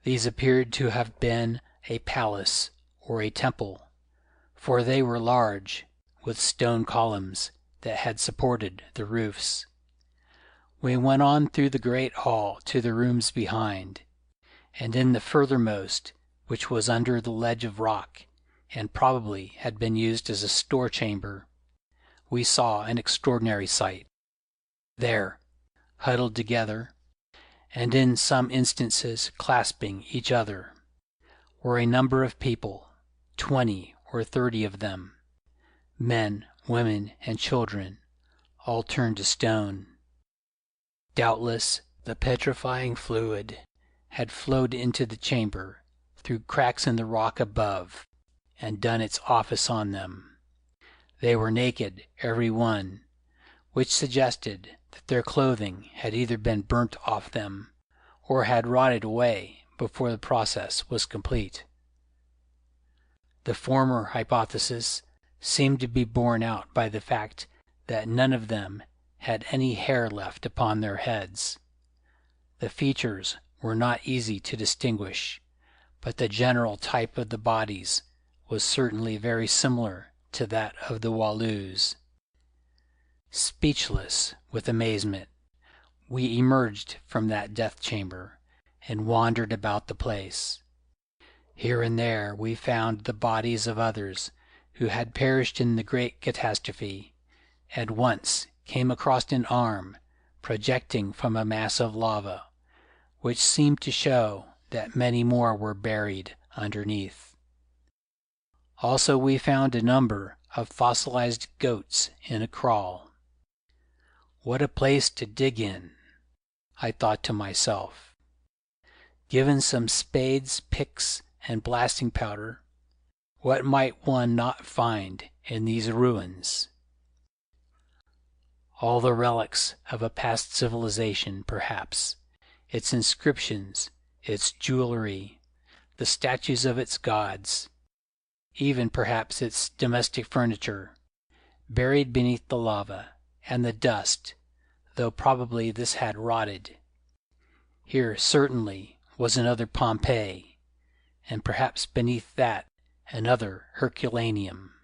These appeared to have been a palace or a temple, for they were large, with stone columns that had supported the roofs. We went on through the great hall to the rooms behind, and in the furthermost, which was under the ledge of rock, and probably had been used as a store chamber, we saw an extraordinary sight. There, huddled together, and in some instances clasping each other, were a number of people, 20 or 30 of them, men, women, and children, all turned to stone. Doubtless the petrifying fluid had flowed into the chamber through cracks in the rock above and done its office on them. They were naked, every one, which suggested that their clothing had either been burnt off them or had rotted away before the process was complete. The former hypothesis seemed to be borne out by the fact that none of them had any hair left upon their heads. The features were not easy to distinguish, but the general type of the bodies was certainly very similar to that of the Walloos. Speechless with amazement, we emerged from that death chamber and wandered about the place. Here and there we found the bodies of others who had perished in the great catastrophe, and once came across an arm projecting from a mass of lava, which seemed to show that many more were buried underneath. Also, we found a number of fossilized goats in a kraal. What a place to dig in, I thought to myself. Given some spades, picks, and blasting powder, what might one not find in these ruins? All the relics of a past civilization, perhaps, its inscriptions, its jewelry, the statues of its gods, even perhaps its domestic furniture, buried beneath the lava and the dust, though probably this had rotted. Here certainly was another Pompeii, and perhaps beneath that another Herculaneum.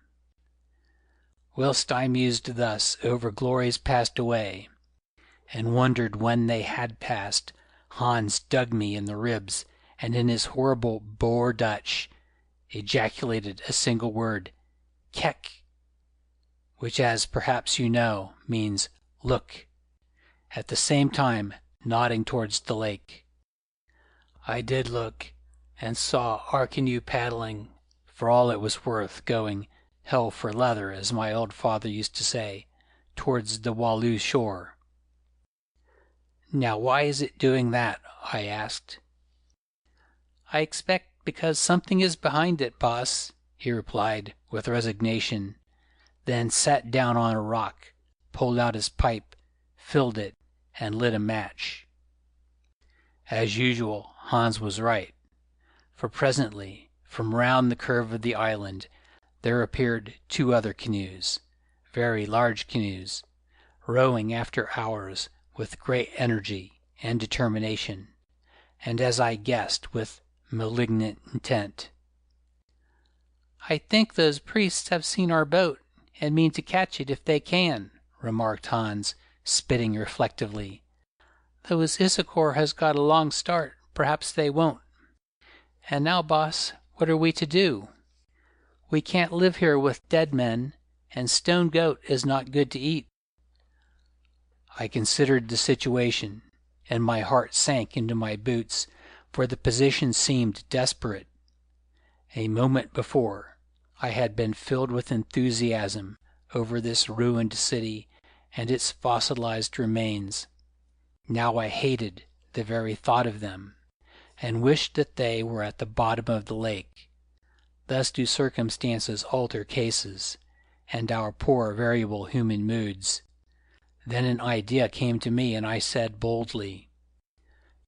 Whilst I mused thus over glories passed away, and wondered when they had passed, Hans dug me in the ribs, and in his horrible Boer Dutch ejaculated a single word, "Kek," which, as perhaps you know, means "look," at the same time nodding towards the lake. I did look, and saw our canoe paddling, for all it was worth, going hell for leather, as my old father used to say, towards the Walloo shore. "Now why is it doing that?" I asked. "I expect because something is behind it, boss," he replied with resignation, then sat down on a rock, pulled out his pipe, filled it, and lit a match. As usual, Hans was right, for presently, from round the curve of the island, there appeared 2 other canoes, very large canoes, rowing after ours with great energy and determination, and as I guessed, with malignant intent. "I think those priests have seen our boat, and mean to catch it if they can," remarked Hans, spitting reflectively. "Though as Issachar has got a long start, perhaps they won't. And now, boss, what are we to do? We can't live here with dead men, and stone goat is not good to eat." I considered the situation, and my heart sank into my boots, for the position seemed desperate. A moment before, I had been filled with enthusiasm over this ruined city and its fossilized remains. Now I hated the very thought of them, and wished that they were at the bottom of the lake. Thus do circumstances alter cases, and our poor variable human moods. Then an idea came to me, and I said boldly,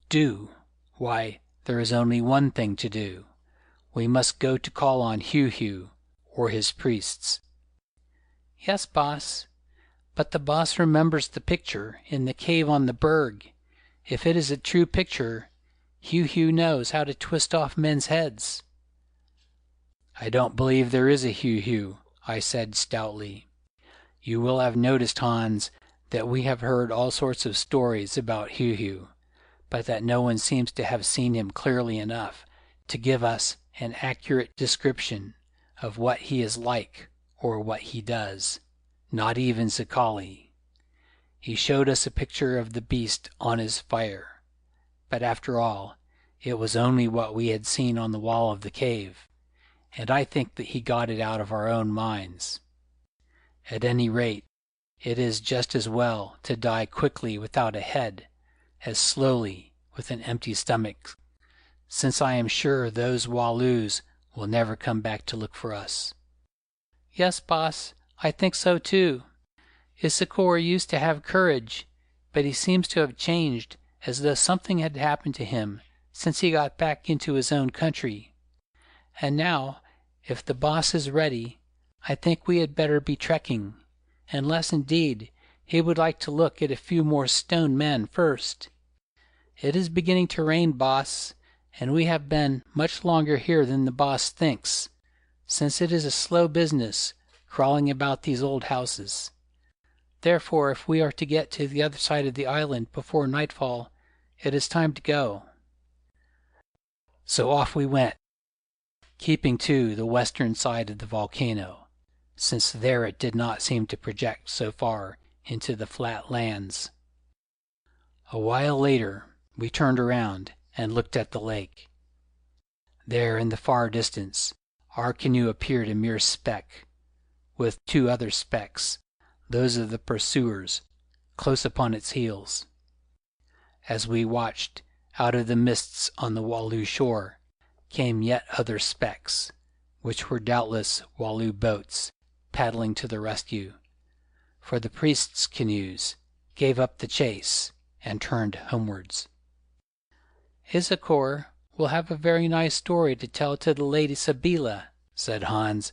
"Do? Why, there is only one thing to do. We must go to call on Heu-Heu, or his priests." "Yes, boss, but the boss remembers the picture in the cave on the berg. If it is a true picture, Heu-Heu knows how to twist off men's heads." "I don't believe there is a Heu-Heu," I said stoutly. "You will have noticed, Hans, that we have heard all sorts of stories about Heu-Heu, but that no one seems to have seen him clearly enough to give us an accurate description of what he is like or what he does, not even Zicali. He showed us a picture of the beast on his fire, but after all, it was only what we had seen on the wall of the cave, and I think that he got it out of our own minds. At any rate, it is just as well to die quickly without a head as slowly with an empty stomach, since I am sure those Walloos will never come back to look for us." "Yes, boss, I think so too. Issachar used to have courage, but he seems to have changed, as though something had happened to him since he got back into his own country. And now, if the boss is ready, I think we had better be trekking, unless indeed he would like to look at a few more stone men first. It is beginning to rain, boss, and we have been much longer here than the boss thinks, since it is a slow business crawling about these old houses. Therefore, if we are to get to the other side of the island before nightfall, it is time to go." So off we went, keeping to the western side of the volcano, since there it did not seem to project so far into the flat lands. A while later we turned around and looked at the lake. There in the far distance our canoe appeared a mere speck, with two other specks, those of the pursuers, close upon its heels. As we watched, out of the mists on the Walloo shore came yet other specks, which were doubtless Walloo boats paddling to the rescue, for the priests' canoes gave up the chase and turned homewards. "Issachar will have a very nice story to tell to the Lady Sabeela," said Hans,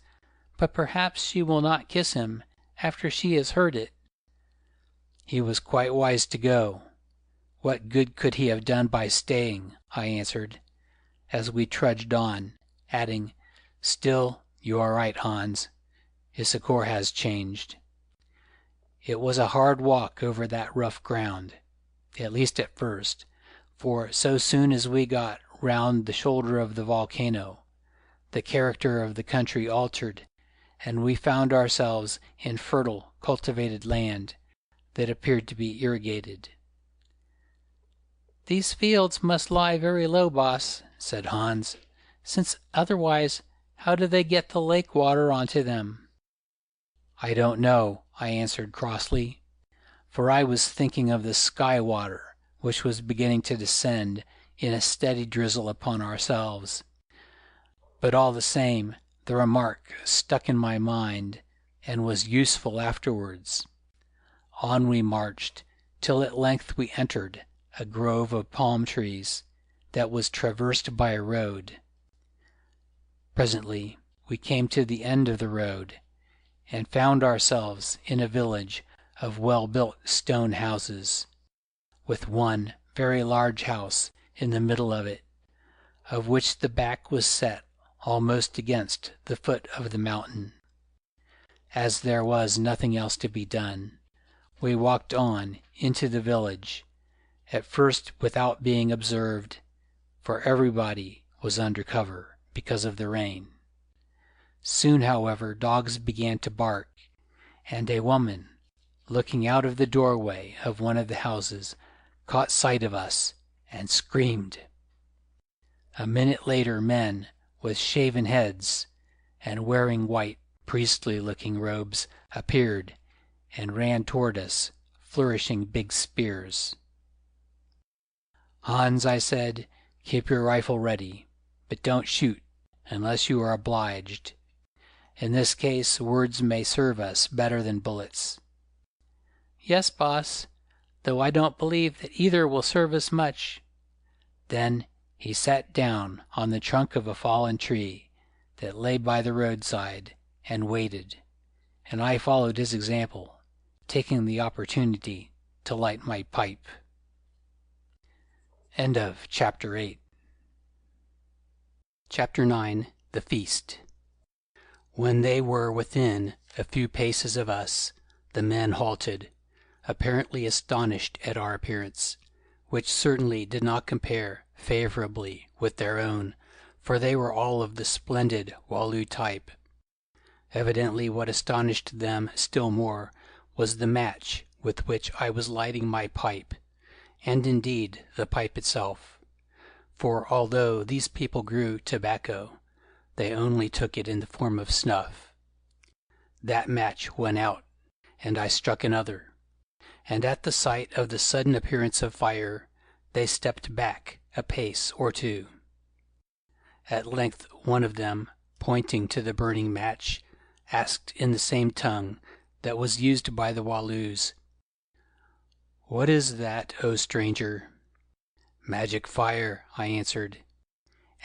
"but perhaps she will not kiss him after she has heard it." "He was quite wise to go. What good could he have done by staying?" I answered, as we trudged on, adding, "Still, you are right, Hans. Issachar has changed." It was a hard walk over that rough ground, at least at first, for so soon as we got round the shoulder of the volcano, the character of the country altered, and we found ourselves in fertile, cultivated land that appeared to be irrigated. "These fields must lie very low, boss," said Hans, "since otherwise how do they get the lake water onto them?" "I don't know," I answered crossly, for I was thinking of the sky water which was beginning to descend in a steady drizzle upon ourselves. But all the same, the remark stuck in my mind and was useful afterwards. On we marched, till at length we entered a grove of palm trees that was traversed by a road. Presently we came to the end of the road, and found ourselves in a village of well-built stone houses, with one very large house in the middle of it, of which the back was set almost against the foot of the mountain. As there was nothing else to be done, we walked on into the village, at first without being observed, for everybody was under cover because of the rain. Soon, however, dogs began to bark, and a woman, looking out of the doorway of one of the houses, caught sight of us and screamed. A minute later men with shaven heads and wearing white, priestly-looking robes appeared and ran toward us, flourishing big spears. "Hans," I said, "keep your rifle ready, but don't shoot unless you are obliged. In this case words may serve us better than bullets." "Yes, boss, though I don't believe that either will serve us much." Then he sat down on the trunk of a fallen tree that lay by the roadside and waited, and I followed his example, taking the opportunity to light my pipe. End of Chapter 8. Chapter 9. The Feast. When they were within a few paces of us, the men halted, apparently astonished at our appearance, which certainly did not compare favorably with their own, for they were all of the splendid Walloo type. Evidently what astonished them still more was the match with which I was lighting my pipe, and indeed the pipe itself, for although these people grew tobacco, they only took it in the form of snuff. That match went out, and I struck another, and at the sight of the sudden appearance of fire, they stepped back a pace or two. At length one of them, pointing to the burning match, asked in the same tongue that was used by the Walloos, "What is that, O stranger?" "Magic fire," I answered,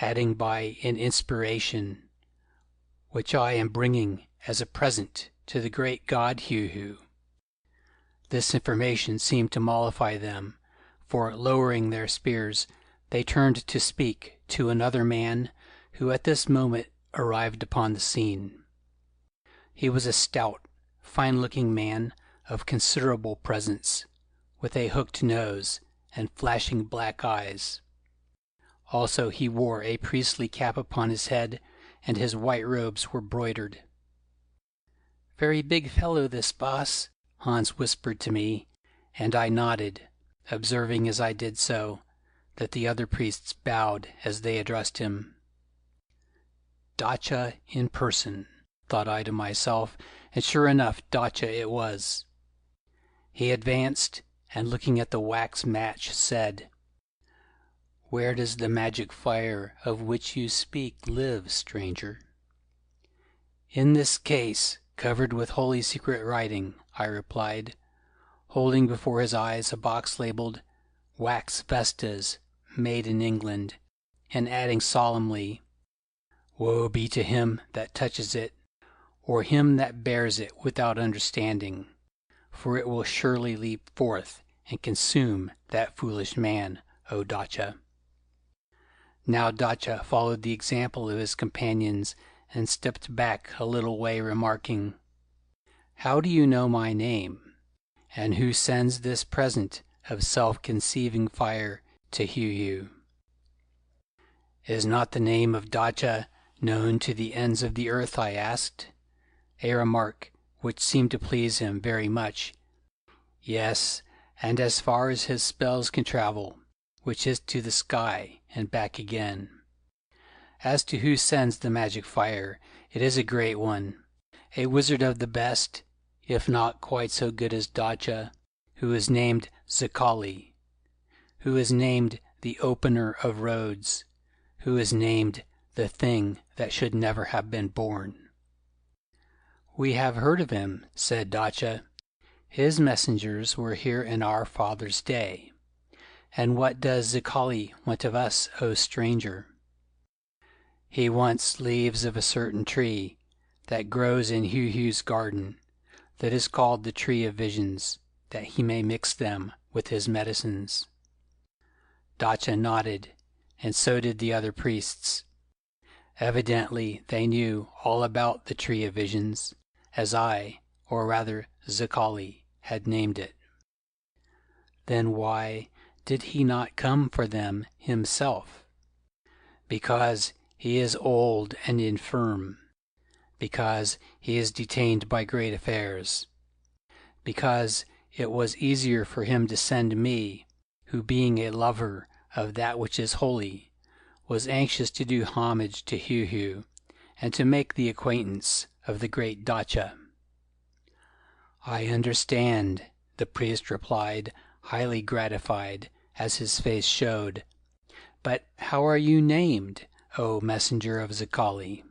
adding by an inspiration, "which I am bringing as a present to the great god Heu-Heu." This information seemed to mollify them, for lowering their spears, they turned to speak to another man who at this moment arrived upon the scene. He was a stout, fine-looking man of considerable presence, with a hooked nose and flashing black eyes. Also he wore a priestly cap upon his head, and his white robes were broidered. "Very big fellow this, boss," Hans whispered to me, and I nodded, observing as I did so that the other priests bowed as they addressed him. Dacha in person, thought I to myself, and sure enough Dacha it was. He advanced, and looking at the wax match, said, "Where does the magic fire of which you speak live, stranger?" "In this case, covered with holy secret writing," I replied, holding before his eyes a box labeled "Wax Vestas, made in England," and adding solemnly, "Woe be to him that touches it, or him that bears it without understanding, for it will surely leap forth and consume that foolish man, O Dacha." Now Dacha followed the example of his companions and stepped back a little way, remarking, "How do you know my name? And who sends this present of self-conceiving fire to Heu-Heu?" "Is not the name of Dacha known to the ends of the earth?" I asked, a remark which seemed to please him very much. "Yes, and as far as his spells can travel, which is to the sky and back again. As to who sends the magic fire, it is a great one, a wizard of the best, if not quite so good as Dacha, who is named Zekali, who is named the Opener of Roads, who is named the thing that should never have been born." "We have heard of him," said Dacha. "His messengers were here in our father's day. And what does Zekali want of us, O stranger?" "He wants leaves of a certain tree that grows in Heu-Heu's garden, that is called the Tree of Visions, that he may mix them with his medicines." Dacha nodded, and so did the other priests. Evidently they knew all about the Tree of Visions, as I, or rather Zekali, had named it. Then why did he not come for them himself? Because he is old and infirm, because he is detained by great affairs, because it was easier for him to send me, who being a lover of that which is holy, was anxious to do homage to Heu-Heu and to make the acquaintance of the great Dacha. "I understand," the priest replied, highly gratified, as his face showed. "But how are you named, O messenger of Zekali?"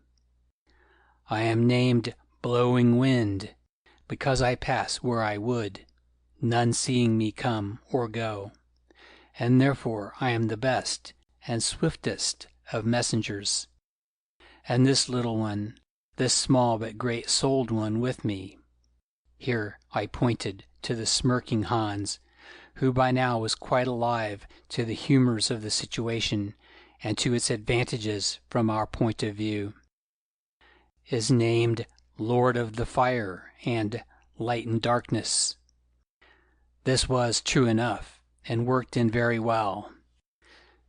"I am named Blowing Wind, because I pass where I would, none seeing me come or go, and therefore I am the best and swiftest of messengers. And this little one, this small but great-souled one with me," here I pointed to the smirking Hans, who by now was quite alive to the humors of the situation and to its advantages from our point of view, "is named Lord of the Fire and Light and Darkness." This was true enough, and worked in very well,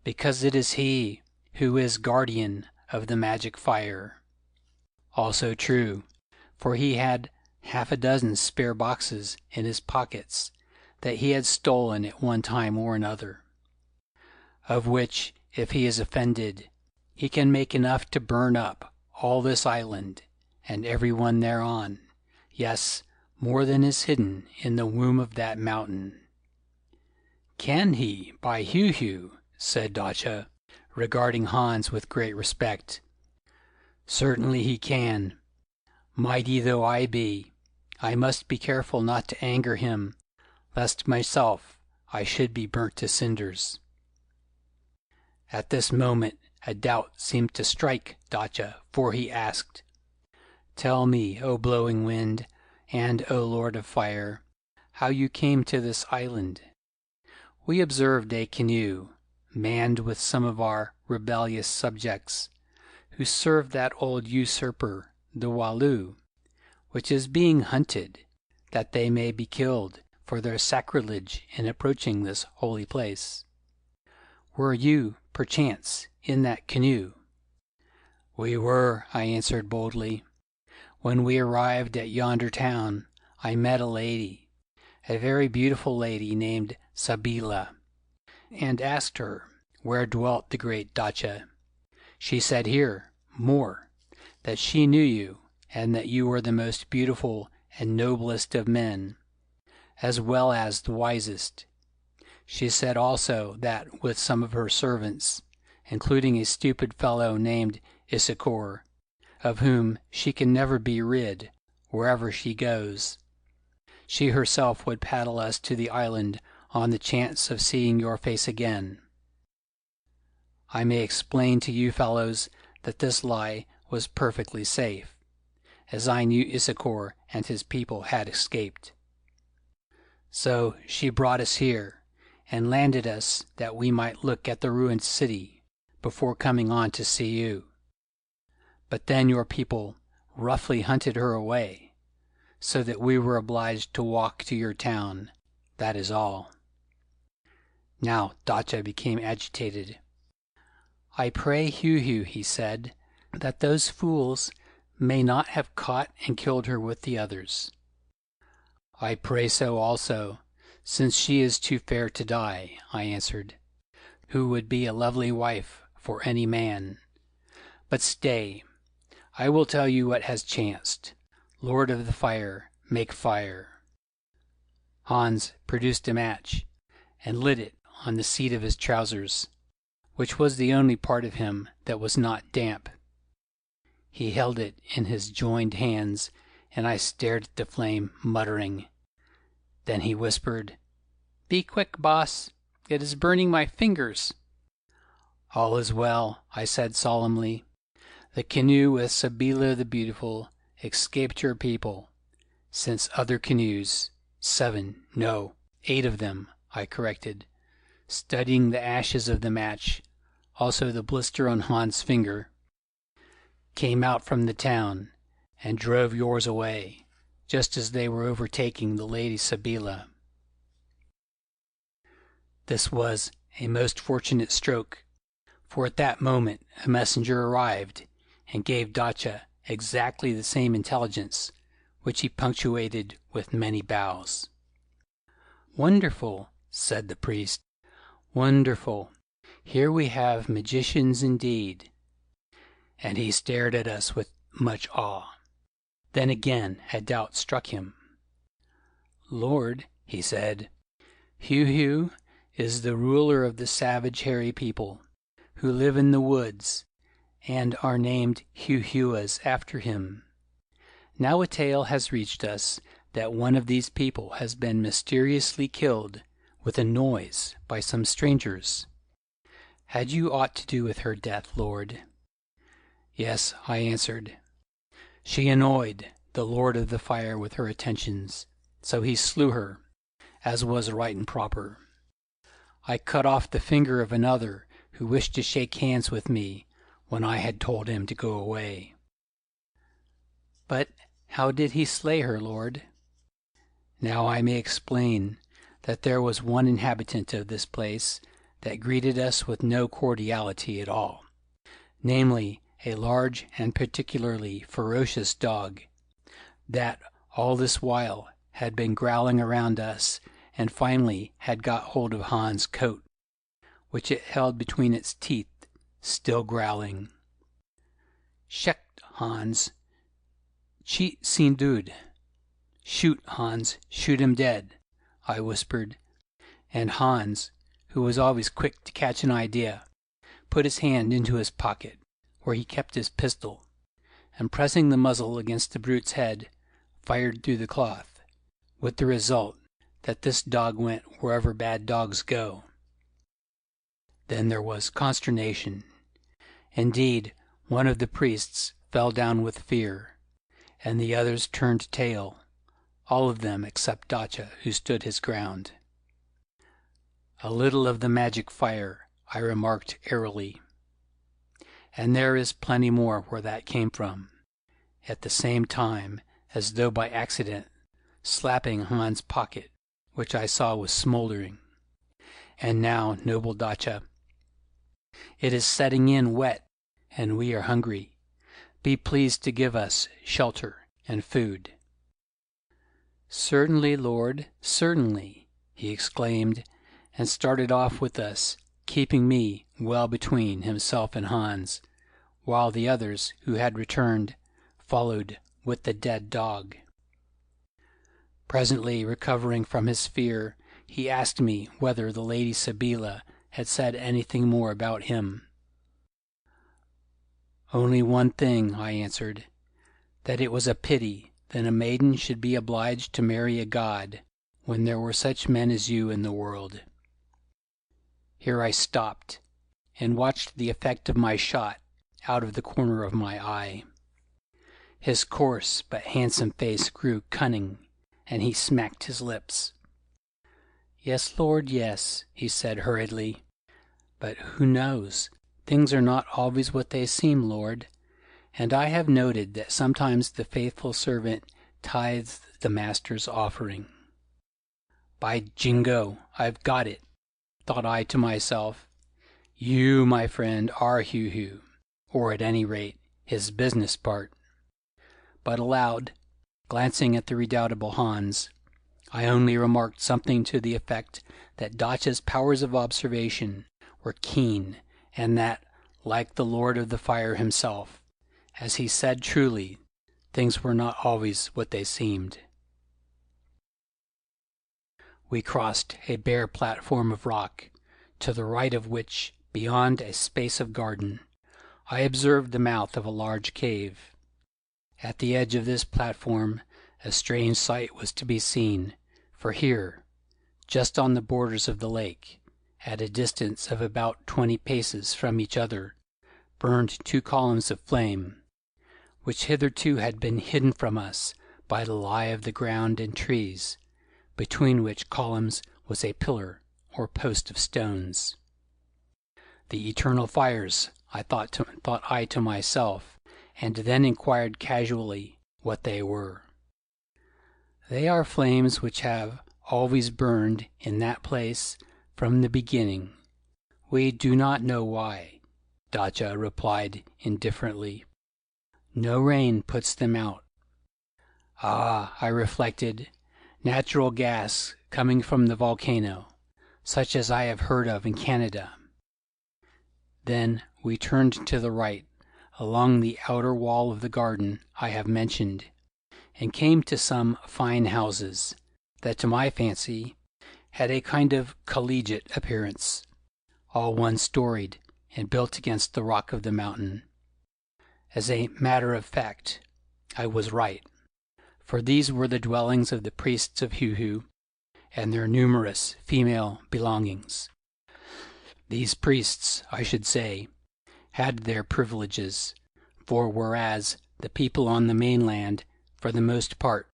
because it is he who is guardian of the magic fire. Also true, for he had half a dozen spare boxes in his pockets that he had stolen at one time or another, of which, if he is offended, he can make enough to burn up all this island and every one thereon, yes, more than is hidden in the womb of that mountain. "Can he, by Heu-Heu?" said Dacha, regarding Hans with great respect. "Certainly he can. Mighty though I be, I must be careful not to anger him, lest myself I should be burnt to cinders." At this moment a doubt seemed to strike Dacha, for he asked, "Tell me, O Blowing Wind, and O Lord of Fire, how you came to this island. We observed a canoe, manned with some of our rebellious subjects, who serve that old usurper, the Walloo, which is being hunted, that they may be killed for their sacrilege in approaching this holy place. Were you, perchance, in that canoe?" "We were," I answered boldly. "When we arrived at yonder town, I met a lady, a very beautiful lady named Sabeela, and asked her where dwelt the great Dacha. She said here, more, that she knew you, and that you were the most beautiful and noblest of men, as well as the wisest. She said also that with some of her servants, including a stupid fellow named Issachar, of whom she can never be rid wherever she goes, she herself would paddle us to the island on the chance of seeing your face again. I may explain to you fellows that this lie was perfectly safe, as I knew Issachar and his people had escaped. So she brought us here, and landed us that we might look at the ruined city before coming on to see you. But then your people roughly hunted her away, so that we were obliged to walk to your town, that is all. Now Dacha became agitated. I pray Heu-Heu, he said, that those fools may not have caught and killed her with the others. I pray so also, since she is too fair to die, I answered, who would be a lovely wife for any man. But stay, I will tell you what has chanced. Lord of the Fire, make fire. Hans produced a match, and lit it on the seat of his trousers, which was the only part of him that was not damp. He held it in his joined hands, and I stared at the flame, muttering. Then he whispered, "Be quick, boss. It is burning my fingers." "All is well," I said solemnly. "The canoe with Sabeela the Beautiful escaped your people, since other canoes, 7, no, 8 of them," I corrected, studying the ashes of the match, also the blister on Hans' finger, "came out from the town and drove yours away, just as they were overtaking the Lady Sabeela." This was a most fortunate stroke, for at that moment a messenger arrived and gave Dacha exactly the same intelligence, which he punctuated with many bows. "Wonderful," said the priest, "wonderful. Here we have magicians indeed." And he stared at us with much awe. Then again a doubt struck him. "Lord," he said, "Heu-Heu is the ruler of the savage hairy people, who live in the woods, and are named Heu-Heuas after him. Now a tale has reached us that one of these people has been mysteriously killed with a noise by some strangers. Had you aught to do with her death, Lord?" "Yes," I answered. "She annoyed the Lord of the Fire with her attentions, so he slew her, as was right and proper. I cut off the finger of another who wished to shake hands with me when I had told him to go away." "But how did he slay her, Lord?" "Now I may explain that there was one inhabitant of this place that greeted us with no cordiality at all, namely, a large and particularly ferocious dog, that all this while had been growling around us, and finally had got hold of Hans' coat, which it held between its teeth, still growling. "Schecht, Hans, cheat sin dude. Shoot, Hans, shoot him dead," I whispered, and Hans, who was always quick to catch an idea, put his hand into his pocket, where he kept his pistol, and pressing the muzzle against the brute's head, fired through the cloth, with the result that this dog went wherever bad dogs go. Then there was consternation. Indeed, one of the priests fell down with fear, and the others turned tail, all of them except Dacha, who stood his ground. "A little of the magic fire," I remarked airily. "And there is plenty more where that came from," at the same time, as though by accident, slapping Hans' pocket, which I saw was smoldering. "And now, noble Dacha, it is setting in wet, and we are hungry. Be pleased to give us shelter and food." "Certainly, Lord, certainly," he exclaimed, and started off with us, keeping me well between himself and Hans, while the others, who had returned, followed with the dead dog. Presently, recovering from his fear, he asked me whether the Lady Sabeela had said anything more about him. "Only one thing," I answered, "that it was a pity that a maiden should be obliged to marry a god when there were such men as you in the world." Here I stopped, and watched the effect of my shot out of the corner of my eye. His coarse but handsome face grew cunning, and he smacked his lips. "Yes, Lord, yes," he said hurriedly. "But who knows? Things are not always what they seem, Lord. And I have noted that sometimes the faithful servant tithes the master's offering." "By Jingo, I've got it," thought I to myself. "You, my friend, are Heu-Heu, or at any rate his business part." But aloud, glancing at the redoubtable Hans, I only remarked something to the effect that Dotch's powers of observation were keen, and that, like the Lord of the Fire himself, as he said truly, things were not always what they seemed. We crossed a bare platform of rock, to the right of which, beyond a space of garden, I observed the mouth of a large cave. At the edge of this platform a strange sight was to be seen, for here, just on the borders of the lake, at a distance of about 20 paces from each other, burned 2 columns of flame, which hitherto had been hidden from us by the lie of the ground and trees, between which columns was a pillar or post of stones. "The eternal fires," thought I to myself, and then inquired casually what they were. "They are flames which have always burned in that place from the beginning. We do not know why," Dotcha replied indifferently. "No rain puts them out." "Ah," I reflected, "natural gas coming from the volcano, such as I have heard of in Canada." Then we turned to the right, along the outer wall of the garden I have mentioned, and came to some fine houses, that to my fancy had a kind of collegiate appearance, all one-storied and built against the rock of the mountain. As a matter of fact, I was right, for these were the dwellings of the priests of Heu-Heu and their numerous female belongings. These priests, I should say, had their privileges, for whereas the people on the mainland, for the most part,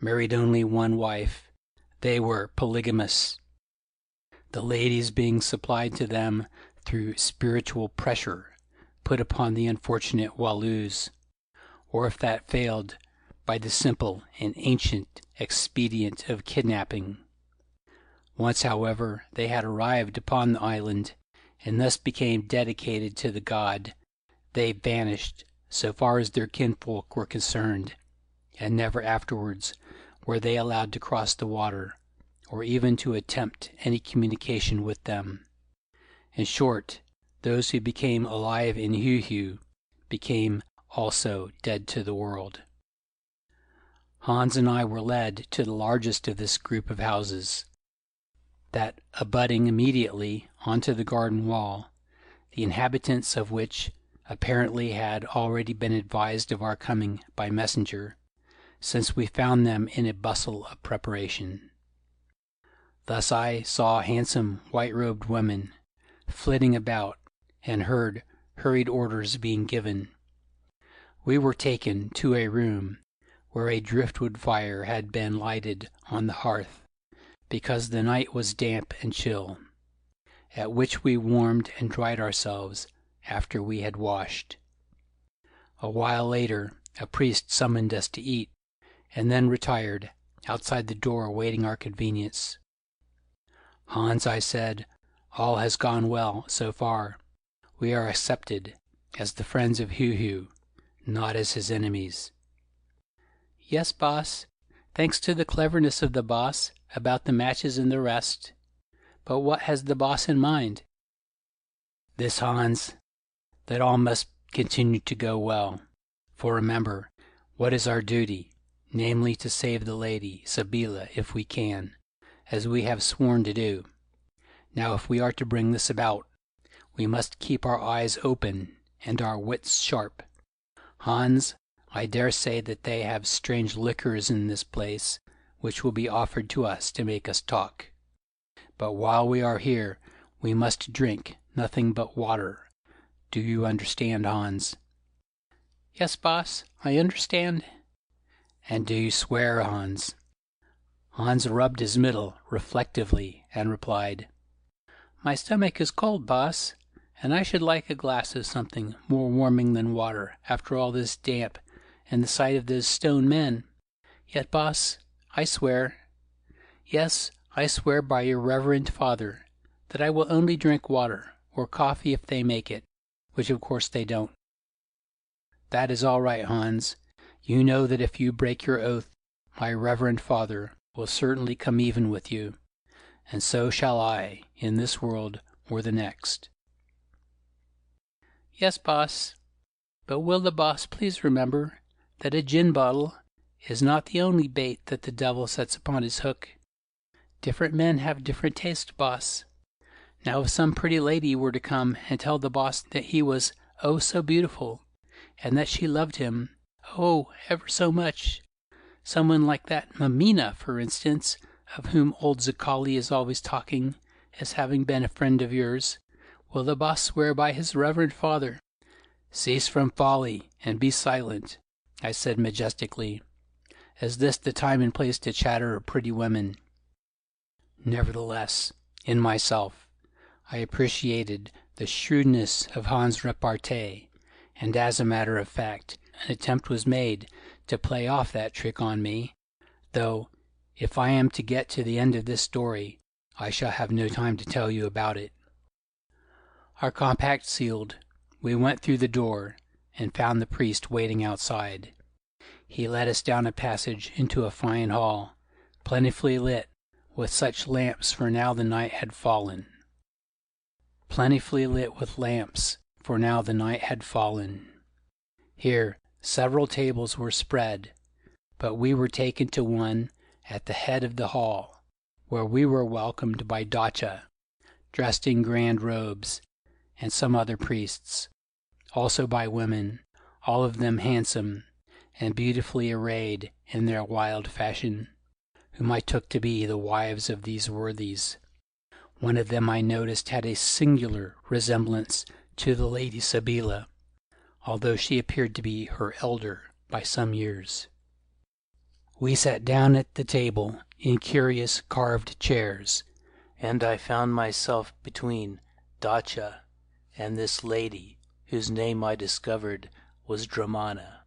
married only one wife, they were polygamous, the ladies being supplied to them through spiritual pressure put upon the unfortunate Walloos, or if that failed, by the simple and ancient expedient of kidnapping. Once, however, they had arrived upon the island, and thus became dedicated to the god, they vanished, so far as their kinfolk were concerned, and never afterwards were they allowed to cross the water, or even to attempt any communication with them. In short, those who became alive in Heu-Heu became also dead to the world. Hans and I were led to the largest of this group of houses, that abutting immediately onto the garden wall, the inhabitants of which apparently had already been advised of our coming by messenger, since we found them in a bustle of preparation. Thus I saw handsome white-robed women flitting about, and heard hurried orders being given. We were taken to a room where a driftwood fire had been lighted on the hearth, because the night was damp and chill, at which we warmed and dried ourselves after we had washed. A while later a priest summoned us to eat, and then retired, outside the door awaiting our convenience. "Hans," I said, "all has gone well so far. We are accepted as the friends of Heu-Heu, not as his enemies." "Yes, boss, Thanks to the cleverness of the boss about the matches and the rest. But what has the boss in mind? This, Hans, that all must continue to go well. For remember, what is our duty? Namely, to save the lady, Sabeela, if we can, as we have sworn to do. Now, if we are to bring this about, we must keep our eyes open and our wits sharp. Hans, I dare say that they have strange liquors in this place, which will be offered to us to make us talk. But while we are here, we must drink nothing but water. Do you understand, Hans? Yes, boss, I understand. And do you swear, Hans? Hans rubbed his middle reflectively and replied, My stomach is cold, boss, and I should like a glass of something more warming than water after all this damp and the sight of those stone men. Yet, boss, I swear, yes, I swear by your reverend father, that I will only drink water, or coffee if they make it, which of course they don't. That is all right, Hans. You know that if you break your oath, my reverend father will certainly come even with you, and so shall I, in this world or the next. Yes, boss, but will the boss please remember that a gin bottle is not the only bait that the devil sets upon his hook. Different men have different tastes, boss. Now if some pretty lady were to come and tell the boss that he was oh so beautiful, and that she loved him, oh, ever so much, someone like that Mamina, for instance, of whom old Zakali is always talking, as having been a friend of yours, will the boss swear by his reverend father? Cease from folly, and be silent, I said majestically. Is this the time and place to chatter of pretty women? Nevertheless, in myself, I appreciated the shrewdness of Hans' repartee, and as a matter of fact, an attempt was made to play off that trick on me, though, if I am to get to the end of this story, I shall have no time to tell you about it. Our compact sealed, we went through the door, and found the priest waiting outside. He led us down a passage into a fine hall, plentifully lit with such lamps, for now the night had fallen. Plentifully lit with lamps, for now the night had fallen. Here several tables were spread, but we were taken to one at the head of the hall, where we were welcomed by Dacha, dressed in grand robes, and some other priests, also by women, all of them handsome, and beautifully arrayed in their wild fashion, whom I took to be the wives of these worthies. One of them I noticed had a singular resemblance to the Lady Sabeela, although she appeared to be her elder by some years. We sat down at the table in curious carved chairs, and I found myself between Dacha and this lady, whose name I discovered was Dramana.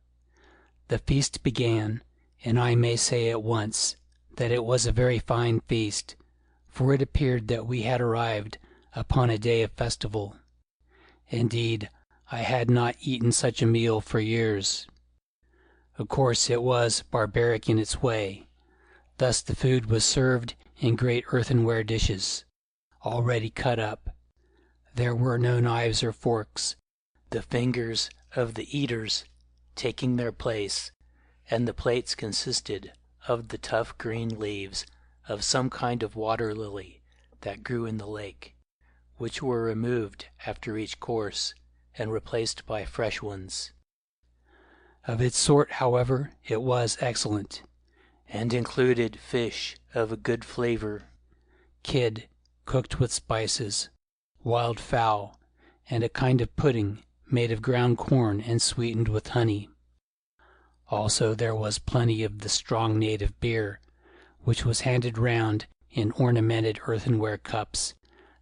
The feast began, and I may say at once that it was a very fine feast, for it appeared that we had arrived upon a day of festival. Indeed, I had not eaten such a meal for years. Of course, it was barbaric in its way. Thus the food was served in great earthenware dishes, already cut up. There were no knives or forks, the fingers of the eaters taking their place, and the plates consisted of the tough green leaves of some kind of water lily that grew in the lake, which were removed after each course and replaced by fresh ones. Of its sort, however, it was excellent, and included fish of a good flavor, kid cooked with spices, wild fowl, and a kind of pudding made of ground corn and sweetened with honey. Also there was plenty of the strong native beer, which was handed round in ornamented earthenware cups,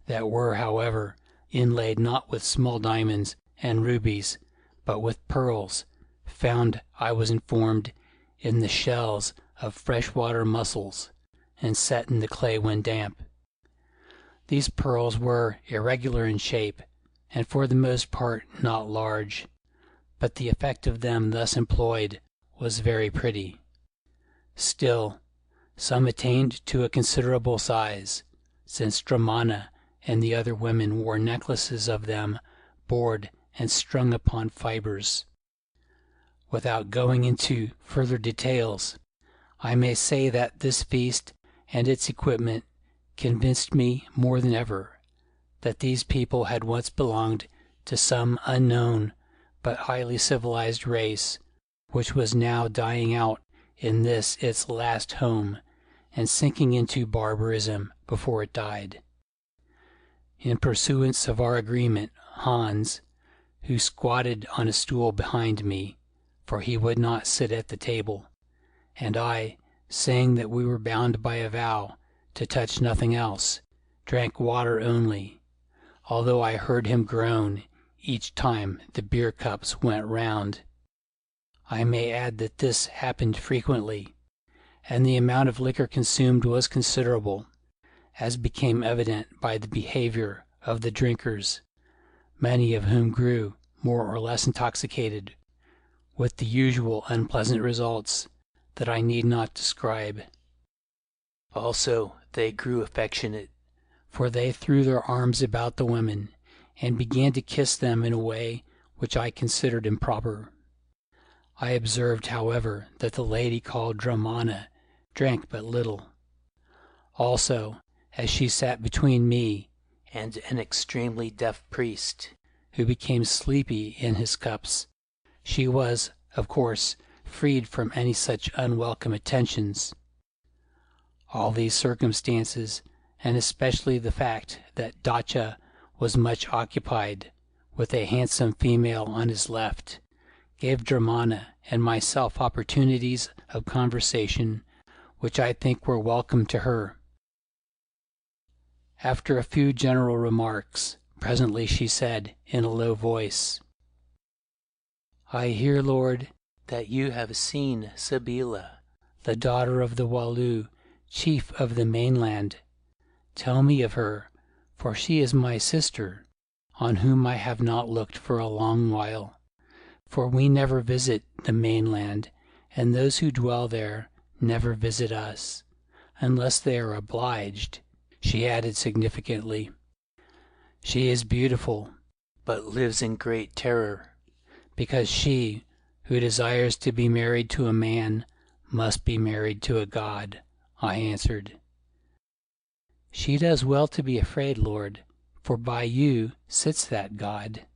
that were, however, inlaid not with small diamonds and rubies, but with pearls, found, I was informed, in the shells of freshwater mussels, and set in the clay when damp. These pearls were irregular in shape, and for the most part not large, but the effect of them thus employed was very pretty. Still, some attained to a considerable size, since Dramana and the other women wore necklaces of them bored and strung upon fibers. Without going into further details, I may say that this feast and its equipment convinced me more than ever that these people had once belonged to some unknown but highly civilized race which was now dying out in this its last home and sinking into barbarism before it died. In pursuance of our agreement, Hans, who squatted on a stool behind me, for he would not sit at the table, and I, saying that we were bound by a vow to touch nothing else, drank water only, although I heard him groan each time the beer cups went round. I may add that this happened frequently, and the amount of liquor consumed was considerable, as became evident by the behavior of the drinkers, many of whom grew more or less intoxicated, with the usual unpleasant results that I need not describe. Also, they grew affectionate, for they threw their arms about the women and began to kiss them in a way which I considered improper. I observed, however, that the lady called Dramana drank but little. Also, as she sat between me and an extremely deaf priest, who became sleepy in his cups, she was, of course, freed from any such unwelcome attentions. All these circumstances, and especially the fact that Dacha was much occupied with a handsome female on his left, gave Dramana and myself opportunities of conversation which I think were welcome to her. After a few general remarks, presently she said, in a low voice, "I hear, Lord, that you have seen Sabeela, the daughter of the Walloo, chief of the mainland. Tell me of her, for she is my sister, on whom I have not looked for a long while. For we never visit the mainland, and those who dwell there never visit us, unless they are obliged," she added significantly. "She is beautiful, but lives in great terror, because she, who desires to be married to a man, must be married to a god," I answered. "She does well to be afraid, Lord, for by you sits that god."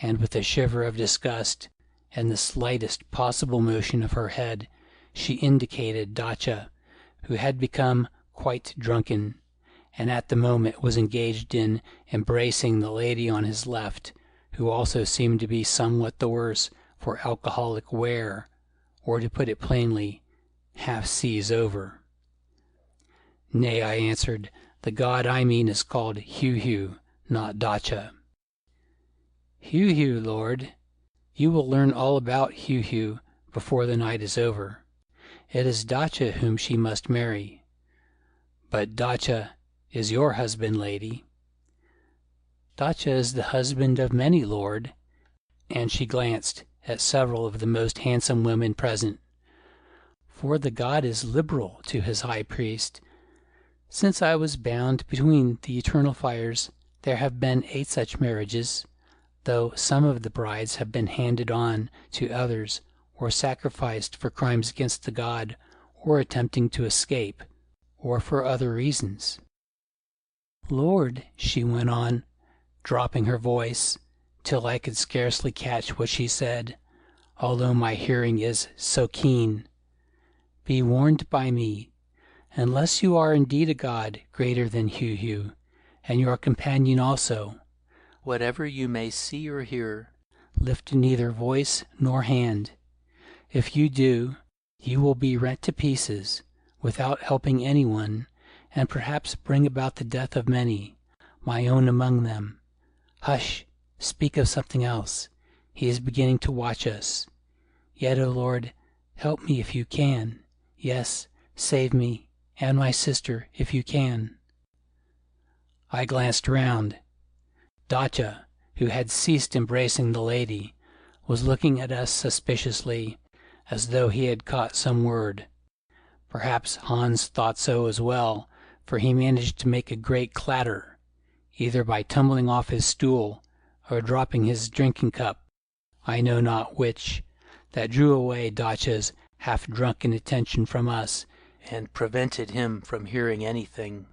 And with a shiver of disgust and the slightest possible motion of her head, she indicated Dacha, who had become quite drunken, and at the moment was engaged in embracing the lady on his left, who also seemed to be somewhat the worse for alcoholic wear, or to put it plainly, half seas over. "Nay," I answered, "the god I mean is called Heu-Heu, not Dacha." "Heu-Heu, Lord. You will learn all about Heu-Heu before the night is over. It is Dacha whom she must marry." "But Dacha is your husband, lady." "Dacha is the husband of many, Lord," and she glanced at several of the most handsome women present. "For the god is liberal to his high priest. Since I was bound between the eternal fires, there have been 8 such marriages, though some of the brides have been handed on to others or sacrificed for crimes against the god, or attempting to escape, or for other reasons. Lord," she went on, dropping her voice till I could scarcely catch what she said, although my hearing is so keen, "be warned by me, unless you are indeed a god greater than Heu-Heu, and your companion also, whatever you may see or hear, lift neither voice nor hand. If you do, you will be rent to pieces, without helping anyone, and perhaps bring about the death of many, my own among them. Hush! Speak of something else. He is beginning to watch us. Yet, O Lord, help me if you can. Yes, save me, and my sister, if you can." I glanced round. Dacha, who had ceased embracing the lady, was looking at us suspiciously, as though he had caught some word, Perhaps Hans thought so as well, for he managed to make a great clatter, either by tumbling off his stool or dropping his drinking cup, I know not which, that drew away Dacha's half-drunken attention from us and prevented him from hearing anything.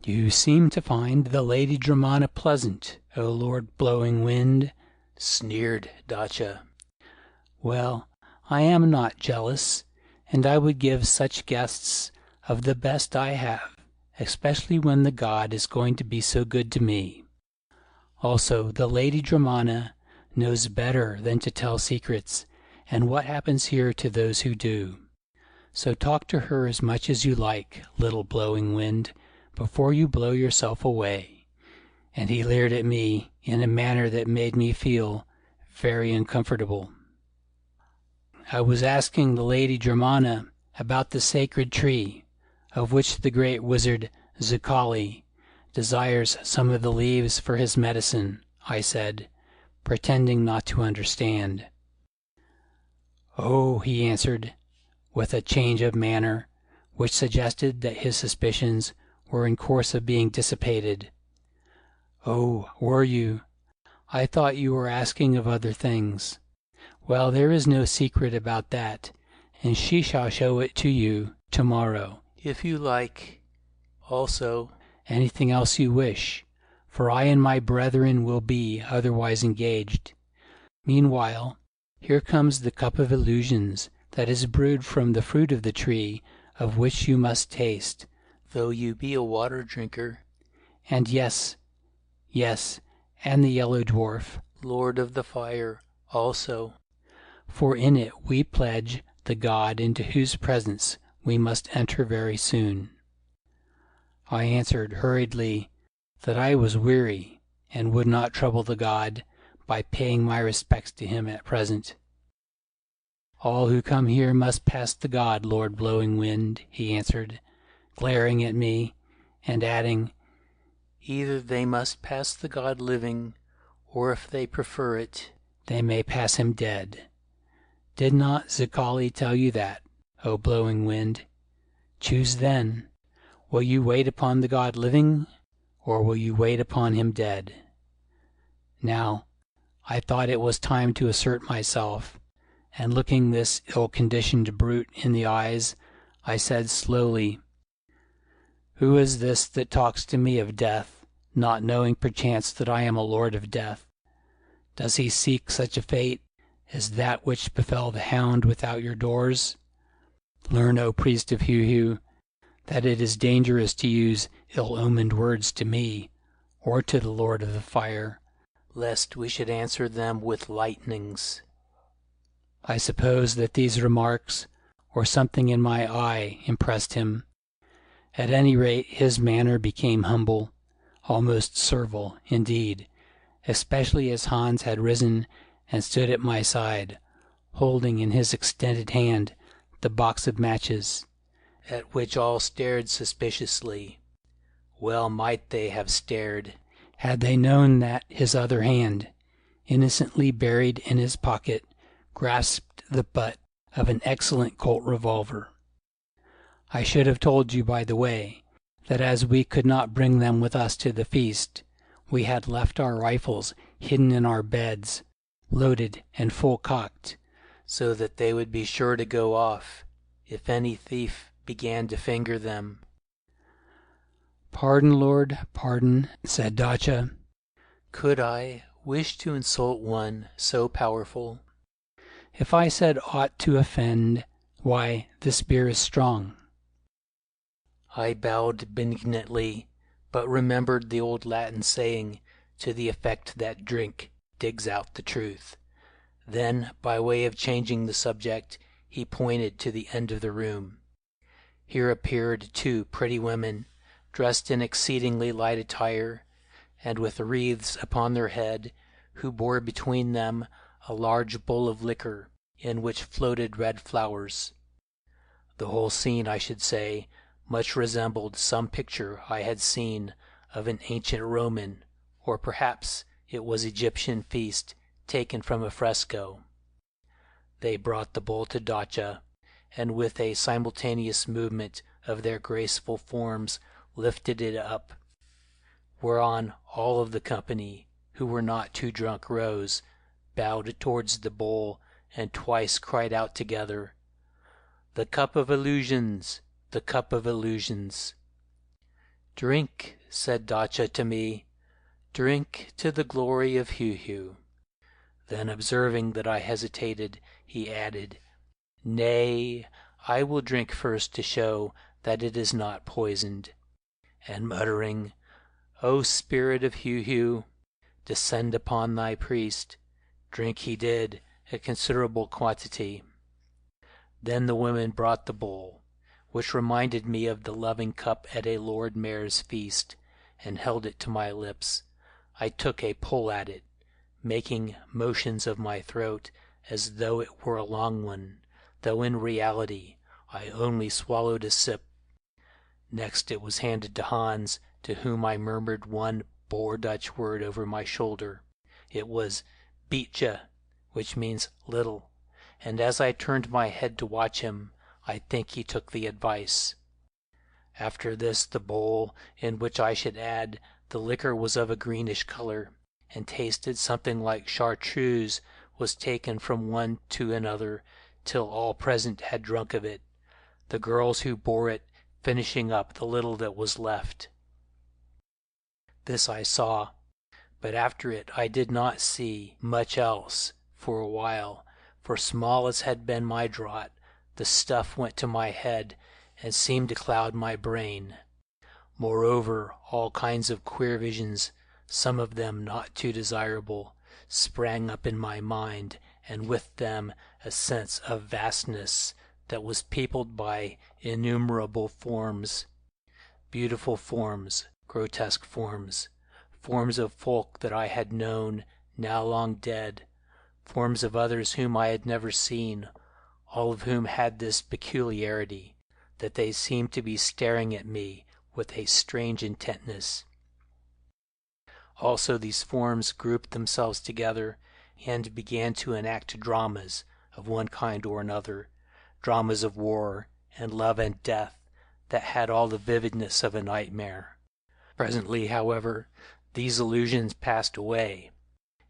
"You seem to find the Lady Dramana pleasant, O Lord Blowing Wind," sneered Dacha. "Well, I am not jealous, and I would give such guests of the best I have, especially when the god is going to be so good to me. Also, the Lady Dramana knows better than to tell secrets, and what happens here to those who do. So talk to her as much as you like, little Blowing Wind, before you blow yourself away." And he leered at me in a manner that made me feel very uncomfortable. "I was asking the Lady Dramana about the sacred tree, of which the great wizard Zicali desires some of the leaves for his medicine," I said, pretending not to understand. "Oh," he answered, with a change of manner, which suggested that his suspicions were in course of being dissipated. "Oh, were you? I thought you were asking of other things. Well, there is no secret about that, and she shall show it to you tomorrow, if you like. Also, anything else you wish, for I and my brethren will be otherwise engaged. Meanwhile, here comes the cup of illusions that is brewed from the fruit of the tree, of which you must taste, though you be a water drinker. And yes, and the yellow dwarf, Lord of the Fire, also. For in it we pledge the god into whose presence we must enter very soon." I answered hurriedly that I was weary and would not trouble the god by paying my respects to him at present. "All who come here must pass the god, Lord Blowing Wind," he answered, glaring at me, and adding, "Either they must pass the god living, or if they prefer it, they may pass him dead. Did not Zicali tell you that, O Blowing Wind? Choose then. Will you wait upon the god living, or will you wait upon him dead?" Now, I thought it was time to assert myself, and looking this ill-conditioned brute in the eyes, I said slowly, "Who is this that talks to me of death, not knowing perchance that I am a lord of death? Does he seek such a fate as that which befell the hound without your doors? Learn, O priest of Heu-Heu, that it is dangerous to use ill-omened words to me, or to the Lord of the Fire, lest we should answer them with lightnings." I suppose that these remarks, or something in my eye, impressed him. At any rate, his manner became humble, almost servile, indeed, especially as Hans had risen and stood at my side, holding in his extended hand the box of matches, at which all stared suspiciously. Well might they have stared, had they known that his other hand, innocently buried in his pocket, grasped the butt of an excellent Colt revolver. I should have told you, by the way, that as we could not bring them with us to the feast, we had left our rifles hidden in our beds, loaded and full-cocked, so that they would be sure to go off if any thief began to finger them. "Pardon, Lord, pardon," said Dacha. "Could I wish to insult one so powerful? If I said aught to offend, why, this beer is strong." I bowed benignantly, but remembered the old Latin saying to the effect that drink digs out the truth. Then, by way of changing the subject, he pointed to the end of the room. Here appeared 2 pretty women, dressed in exceedingly light attire, and with wreaths upon their head, who bore between them a large bowl of liquor, in which floated red flowers. The whole scene, I should say, much resembled some picture I had seen of an ancient Roman, or perhaps it was Egyptian feast taken from a fresco. They brought the bowl to Dacha, and with a simultaneous movement of their graceful forms lifted it up, whereon all of the company, who were not too drunk, rose, bowed towards the bowl, and twice cried out together, "The cup of illusions! The cup of illusions!" "Drink," said Dacha to me, "drink to the glory of Heu-Heu." Then, observing that I hesitated, he added, "Nay, I will drink first to show that it is not poisoned." And muttering, "O spirit of Heu-Heu, descend upon thy priest," drink he did, a considerable quantity. Then the women brought the bowl, which reminded me of the loving cup at a Lord Mayor's feast, and held it to my lips. I took a pull at it, making motions of my throat as though it were a long one, though in reality I only swallowed a sip. Next it was handed to Hans, to whom I murmured one Boer Dutch word over my shoulder. It was "Bietje," which means little, and as I turned my head to watch him, I think he took the advice. After this the bowl, in which I should add the liquor was of a greenish color, and tasted something like chartreuse, was taken from one to another till all present had drunk of it, the girls who bore it finishing up the little that was left. This I saw, but after it I did not see much else for a while, for small as had been my draught, the stuff went to my head and seemed to cloud my brain. Moreover, all kinds of queer visions, some of them not too desirable, sprang up in my mind, and with them a sense of vastness that was peopled by innumerable forms, beautiful forms, grotesque forms, forms of folk that I had known, now long dead, forms of others whom I had never seen, all of whom had this peculiarity, that they seemed to be staring at me with a strange intentness. Also these forms grouped themselves together and began to enact dramas of one kind or another, dramas of war and love and death that had all the vividness of a nightmare. Presently, however, these illusions passed away,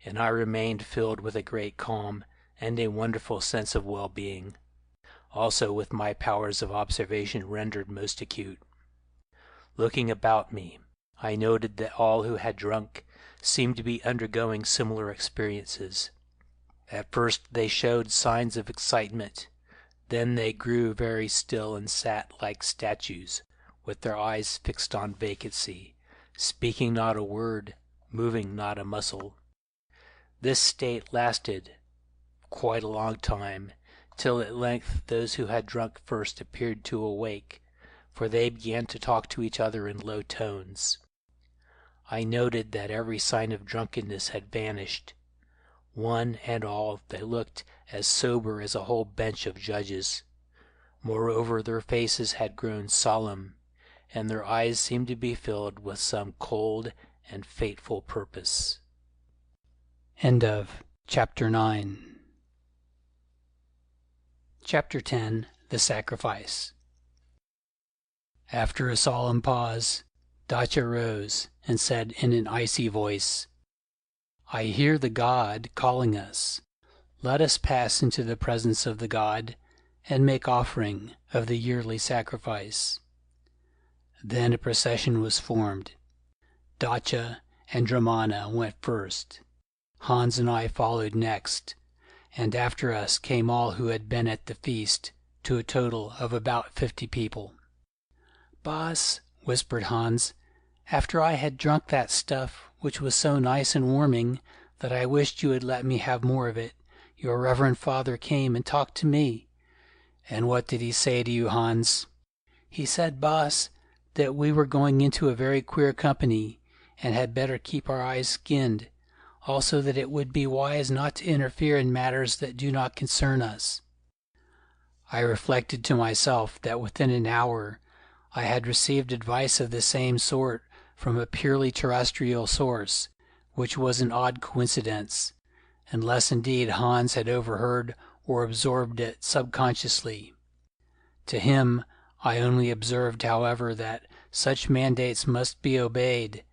and I remained filled with a great calm and a wonderful sense of well-being, also with my powers of observation rendered most acute. Looking about me, I noted that all who had drunk seemed to be undergoing similar experiences. At first they showed signs of excitement, then they grew very still and sat like statues, with their eyes fixed on vacancy, speaking not a word, moving not a muscle. This state lasted quite a long time, till at length those who had drunk first appeared to awake, for they began to talk to each other in low tones. I noted that every sign of drunkenness had vanished. One and all they looked as sober as a whole bench of judges. Moreover, their faces had grown solemn, and their eyes seemed to be filled with some cold and fateful purpose. End of Chapter 9. Chapter 10. The Sacrifice. After a solemn pause, Dacha rose and said in an icy voice, "I hear the god calling us. Let us pass into the presence of the god and make offering of the yearly sacrifice." Then a procession was formed. Dacha and Dramana went first. Hans and I followed next, and after us came all who had been at the feast, to a total of about 50 people. "Boss," whispered Hans, "after I had drunk that stuff, which was so nice and warming that I wished you had let me have more of it, your reverend father came and talked to me." "And what did he say to you, Hans?" "He said, boss, that we were going into a very queer company, and had better keep our eyes skinned. Also that it would be wise not to interfere in matters that do not concern us." I reflected to myself that within an hour I had received advice of the same sort from a purely terrestrial source, which was an odd coincidence, unless indeed Hans had overheard or absorbed it subconsciously. To him I only observed, however, that such mandates must be obeyed,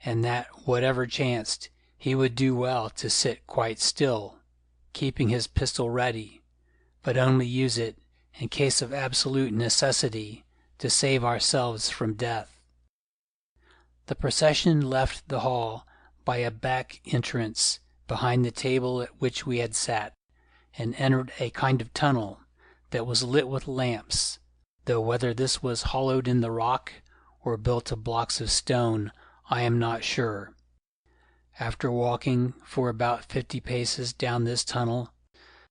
and that, whatever chanced, he would do well to sit quite still, keeping his pistol ready, but only use it in case of absolute necessity to save ourselves from death. The procession left the hall by a back entrance behind the table at which we had sat, and entered a kind of tunnel that was lit with lamps, though whether this was hollowed in the rock or built of blocks of stone I am not sure. After walking for about 50 paces down this tunnel,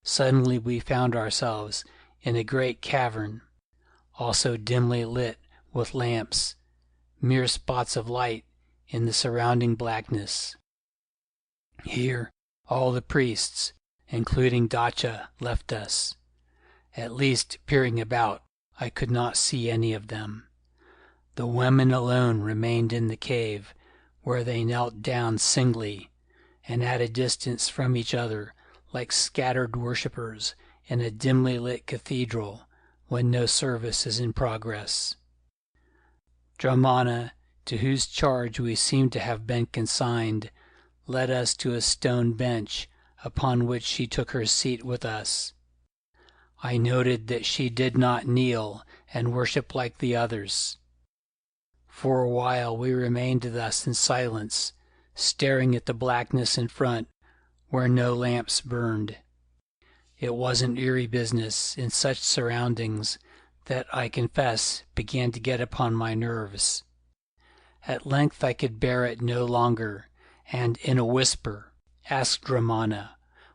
suddenly we found ourselves in a great cavern, also dimly lit with lamps, mere spots of light in the surrounding blackness. Here all the priests, including Dacha, left us. At least, peering about, I could not see any of them. The women alone remained in the cave, where they knelt down singly, and at a distance from each other, like scattered worshippers in a dimly lit cathedral when no service is in progress. Dramana, to whose charge we seemed to have been consigned, led us to a stone bench, upon which she took her seat with us. I noted that she did not kneel and worship like the others. For a while we remained thus in silence, staring at the blackness in front, where no lamps burned. It was an eerie business in such surroundings that, I confess, began to get upon my nerves. At length I could bear it no longer, and in a whisper asked Dramana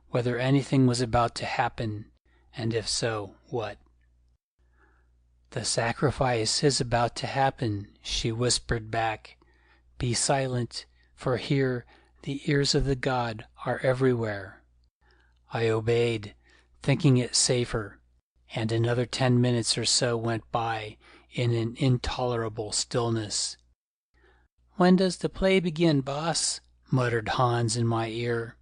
whether anything was about to happen, and if so, what. "The sacrifice is about to happen," she whispered back. "Be silent, for here the ears of the god are everywhere." I obeyed, thinking it safer, and another 10 minutes or so went by in an intolerable stillness. "When does the play begin, boss?" muttered Hans in my ear.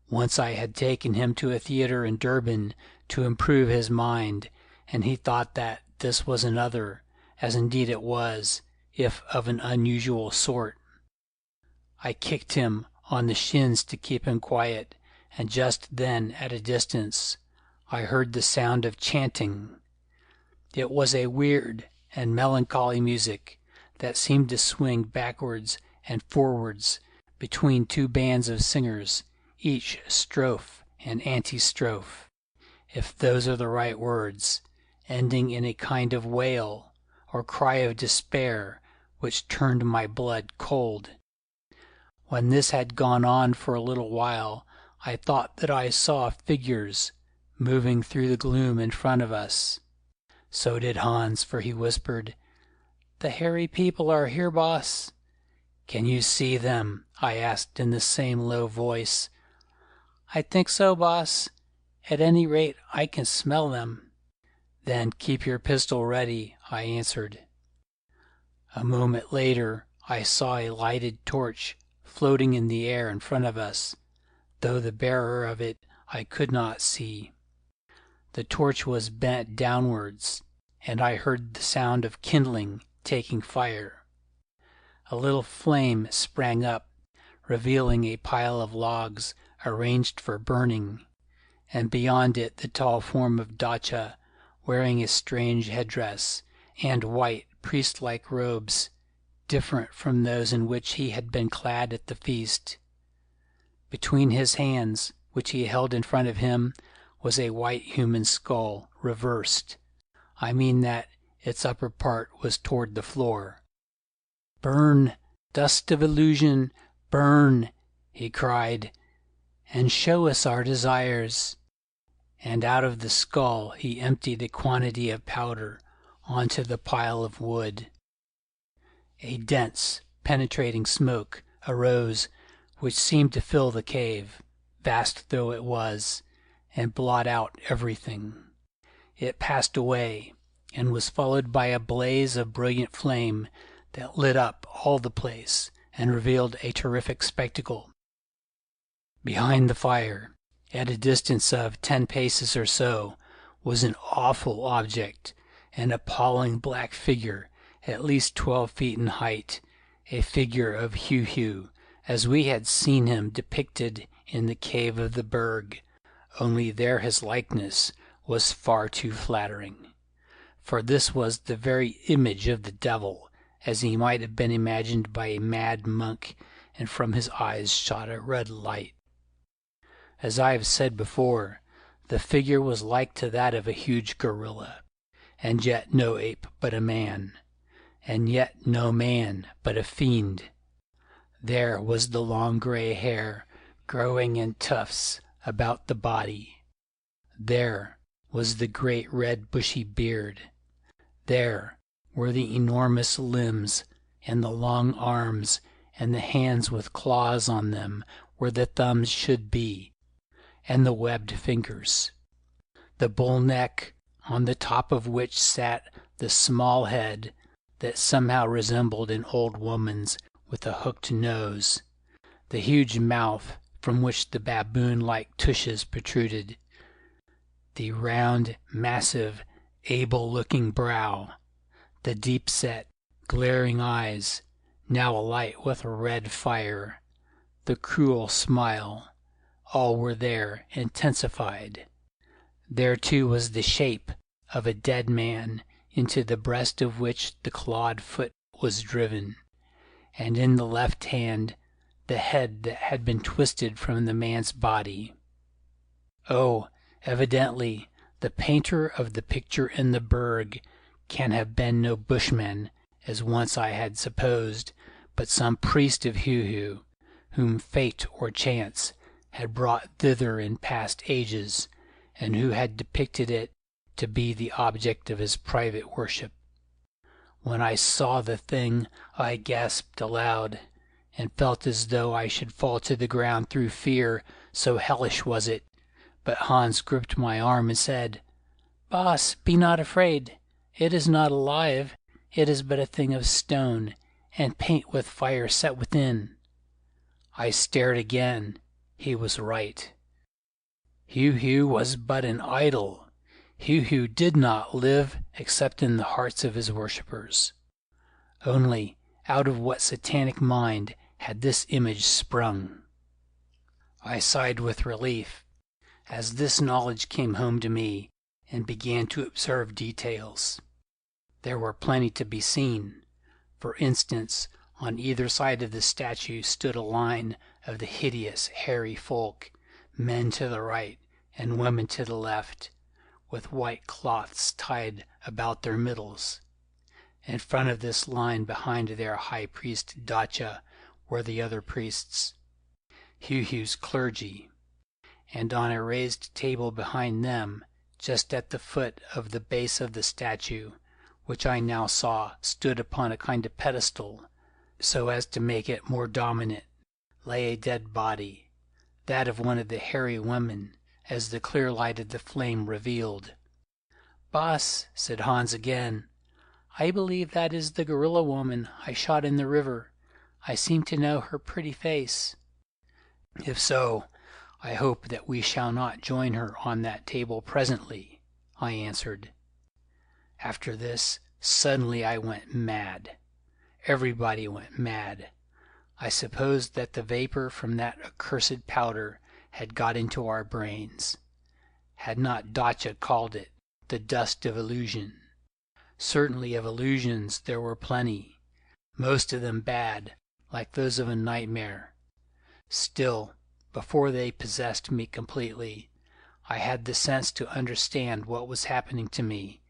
Once I had taken him to a theater in Durban to improve his mind, and he thought that this was another, as indeed it was, if of an unusual sort. I kicked him on the shins to keep him quiet, and just then, at a distance, I heard the sound of chanting. It was a weird and melancholy music that seemed to swing backwards and forwards between two bands of singers, each strophe and anti-strophe, if those are the right words, ending in a kind of wail or cry of despair which turned my blood cold. When this had gone on for a little while, I thought that I saw figures moving through the gloom in front of us. So did Hans, for he whispered, "The hairy people are here, boss." "Can you see them?" I asked in the same low voice. "I think so, boss. At any rate, I can smell them." "Then keep your pistol ready," I answered. A moment later I saw a lighted torch floating in the air in front of us, though the bearer of it I could not see. The torch was bent downwards, and I heard the sound of kindling taking fire. A little flame sprang up, revealing a pile of logs arranged for burning, and beyond it the tall form of Dacha, wearing a strange headdress and white priest-like robes, different from those in which he had been clad at the feast. Between his hands, which he held in front of him, was a white human skull, reversed. I mean that its upper part was toward the floor. "Burn, dust of illusion, burn," he cried, "and show us our desires." And out of the skull he emptied a quantity of powder onto the pile of wood. A dense, penetrating smoke arose which seemed to fill the cave, vast though it was, and blot out everything. It passed away, and was followed by a blaze of brilliant flame that lit up all the place and revealed a terrific spectacle. Behind the fire, at a distance of 10 paces or so, was an awful object an appalling black figure at least 12 feet in height, a figure of Heu-Heu, as we had seen him depicted in the cave of the Berg, only there his likeness was far too flattering. For this was the very image of the devil, as he might have been imagined by a mad monk, and from his eyes shot a red light. As I have said before, the figure was like to that of a huge gorilla, and yet no ape but a man, and yet no man but a fiend. There was the long gray hair growing in tufts about the body. There was the great red bushy beard. There were the enormous limbs and the long arms and the hands with claws on them where the thumbs should be, and the webbed fingers. The bull neck, on the top of which sat the small head that somehow resembled an old woman's with a hooked nose, the huge mouth from which the baboon-like tushes protruded, the round, massive, able-looking brow, the deep-set, glaring eyes, now alight with a red fire, the cruel smile, all were there, intensified. There too was the shape of a dead man, into the breast of which the clawed foot was driven, and in the left hand the head that had been twisted from the man's body. Oh, evidently the painter of the picture in the Berg can have been no bushman, as once I had supposed, but some priest of Heu-Heu, whom fate or chance had brought thither in past ages, and who had depicted it to be the object of his private worship. When I saw the thing, I gasped aloud, and felt as though I should fall to the ground through fear, so hellish was it. But Hans gripped my arm and said, "Boss, be not afraid. It is not alive. It is but a thing of stone, and paint with fire set within." I stared again. He was right. Heu-Heu was but an idol. Heu-Heu did not live except in the hearts of his worshippers. Only, out of what satanic mind had this image sprung? I sighed with relief, as this knowledge came home to me, and began to observe details. There were plenty to be seen. For instance, on either side of the statue stood a line of the hideous, hairy folk, men to the right and women to the left, with white cloths tied about their middles. In front of this line, behind their high priest Dacha, were the other priests, Heu-Heu's clergy, and on a raised table behind them, just at the foot of the base of the statue, which I now saw stood upon a kind of pedestal, so as to make it more dominant, lay a dead body, that of one of the hairy women, as the clear light of the flame revealed. "Boss," said Hans again, "I believe that is the gorilla woman I shot in the river. I seem to know her pretty face." "If so, I hope that we shall not join her on that table presently," I answered. After this, suddenly I went mad. Everybody went mad. I supposed that the vapor from that accursed powder had got into our brains. Had not Dacha called it the dust of illusion? Certainly of illusions there were plenty, most of them bad, like those of a nightmare. Still, before they possessed me completely, I had the sense to understand what was happening to me,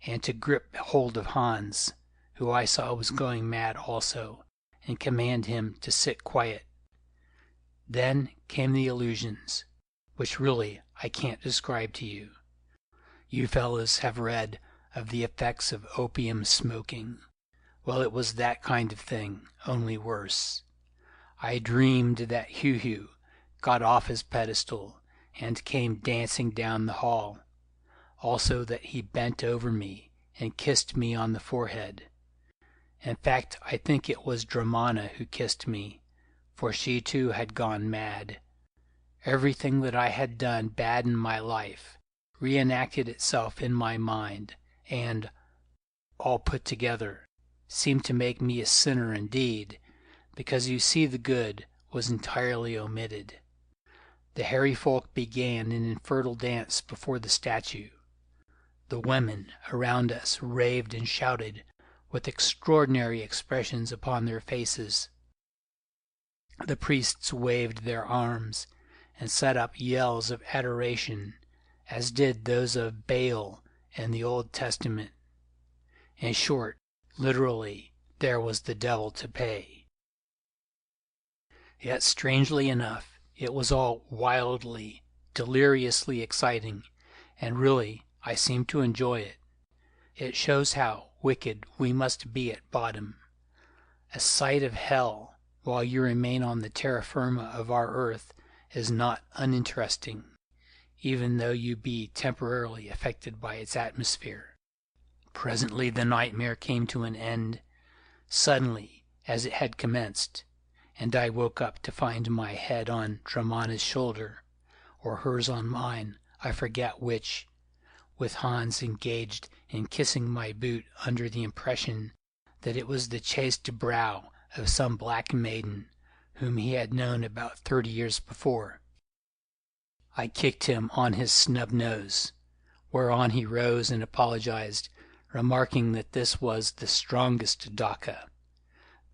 and to grip hold of Hans, who I saw was going mad also, and command him to sit quiet. Then came the illusions, which really I can't describe to you. You fellows have read of the effects of opium smoking. Well, it was that kind of thing, only worse. I dreamed that Heu-Heu got off his pedestal and came dancing down the hall. Also that he bent over me and kissed me on the forehead. In fact, I think it was Dramana who kissed me, for she too had gone mad. Everything that I had done bad in my life reenacted itself in my mind, and, all put together, seemed to make me a sinner indeed, because you see the good was entirely omitted. The hairy folk began an infernal dance before the statue. The women around us raved and shouted with extraordinary expressions upon their faces. The priests waved their arms and set up yells of adoration, as did those of Baal in the Old Testament. In short, literally, there was the devil to pay. Yet, strangely enough, it was all wildly, deliriously exciting, and really I seemed to enjoy it. It shows how wicked we must be at bottom. A sight of hell while you remain on the terra firma of our earth is not uninteresting, even though you be temporarily affected by its atmosphere. Presently the nightmare came to an end, suddenly as it had commenced, and I woke up to find my head on Dramana's shoulder, or hers on mine, I forget which, with Hans engaged in kissing my boot under the impression that it was the chaste brow of some black maiden whom he had known about 30 years before. I kicked him on his snub nose, whereon he rose and apologized, remarking that this was the strongest daca,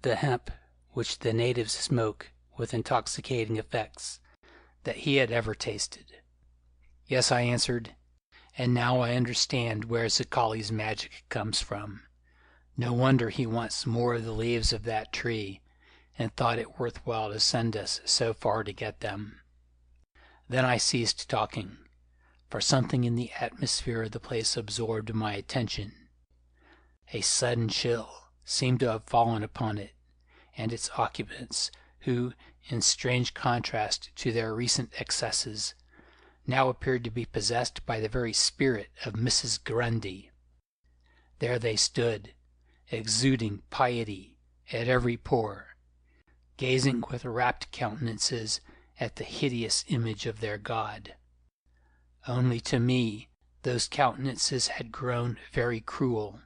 the hemp which the natives smoke with intoxicating effects, that he had ever tasted. Yes, I answered, and now I understand where Zakali's magic comes from. No wonder he wants more of the leaves of that tree, and thought it worthwhile to send us so far to get them. Then I ceased talking, for something in the atmosphere of the place absorbed my attention. A sudden chill seemed to have fallen upon it, and its occupants, who, in strange contrast to their recent excesses, now appeared to be possessed by the very spirit of Mrs. Grundy. There they stood, exuding piety at every pore, gazing with rapt countenances at the hideous image of their god. Only to me those countenances had grown very cruel.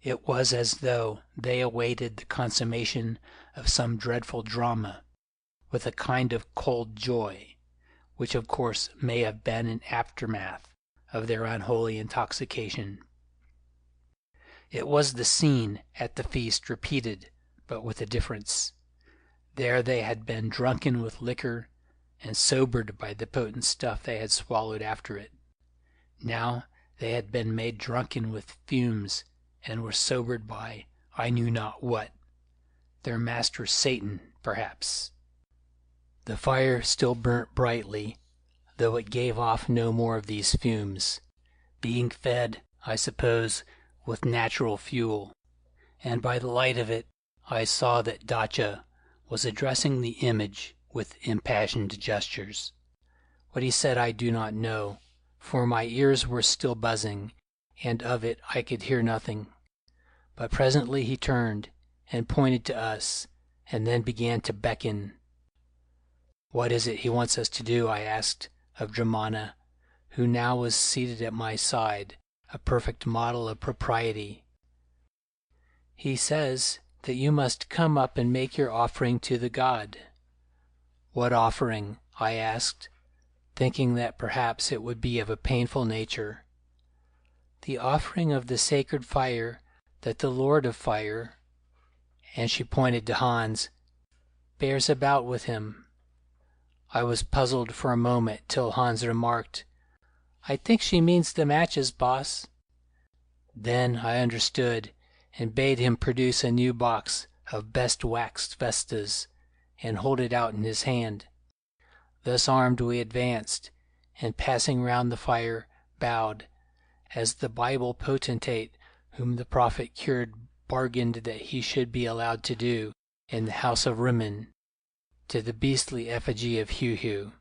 It was as though they awaited the consummation of some dreadful drama, with a kind of cold joy, which of course may have been an aftermath of their unholy intoxication. It was the scene at the feast repeated, but with a difference. There they had been drunken with liquor and sobered by the potent stuff they had swallowed after it. Now they had been made drunken with fumes and were sobered by I knew not what, their master Satan, perhaps. The fire still burnt brightly, though it gave off no more of these fumes, being fed, I suppose, with natural fuel, and by the light of it I saw that Dacha was addressing the image with impassioned gestures. What he said I do not know, for my ears were still buzzing, and of it I could hear nothing. But presently he turned and pointed to us, and then began to beckon. What is it he wants us to do? I asked of Dramana, who now was seated at my side, a perfect model of propriety. He says that you must come up and make your offering to the god. What offering? I asked, thinking that perhaps it would be of a painful nature. The offering of the sacred fire that the Lord of Fire, and she pointed to Hans, bears about with him. I was puzzled for a moment till Hans remarked, I think she means the matches, boss. Then I understood, and bade him produce a new box of best waxed vestas, and hold it out in his hand. Thus armed we advanced, and passing round the fire, bowed, as the Bible potentate whom the prophet cured bargained that he should be allowed to do in the house of Rimmon, to the beastly effigy of Heu-Heu.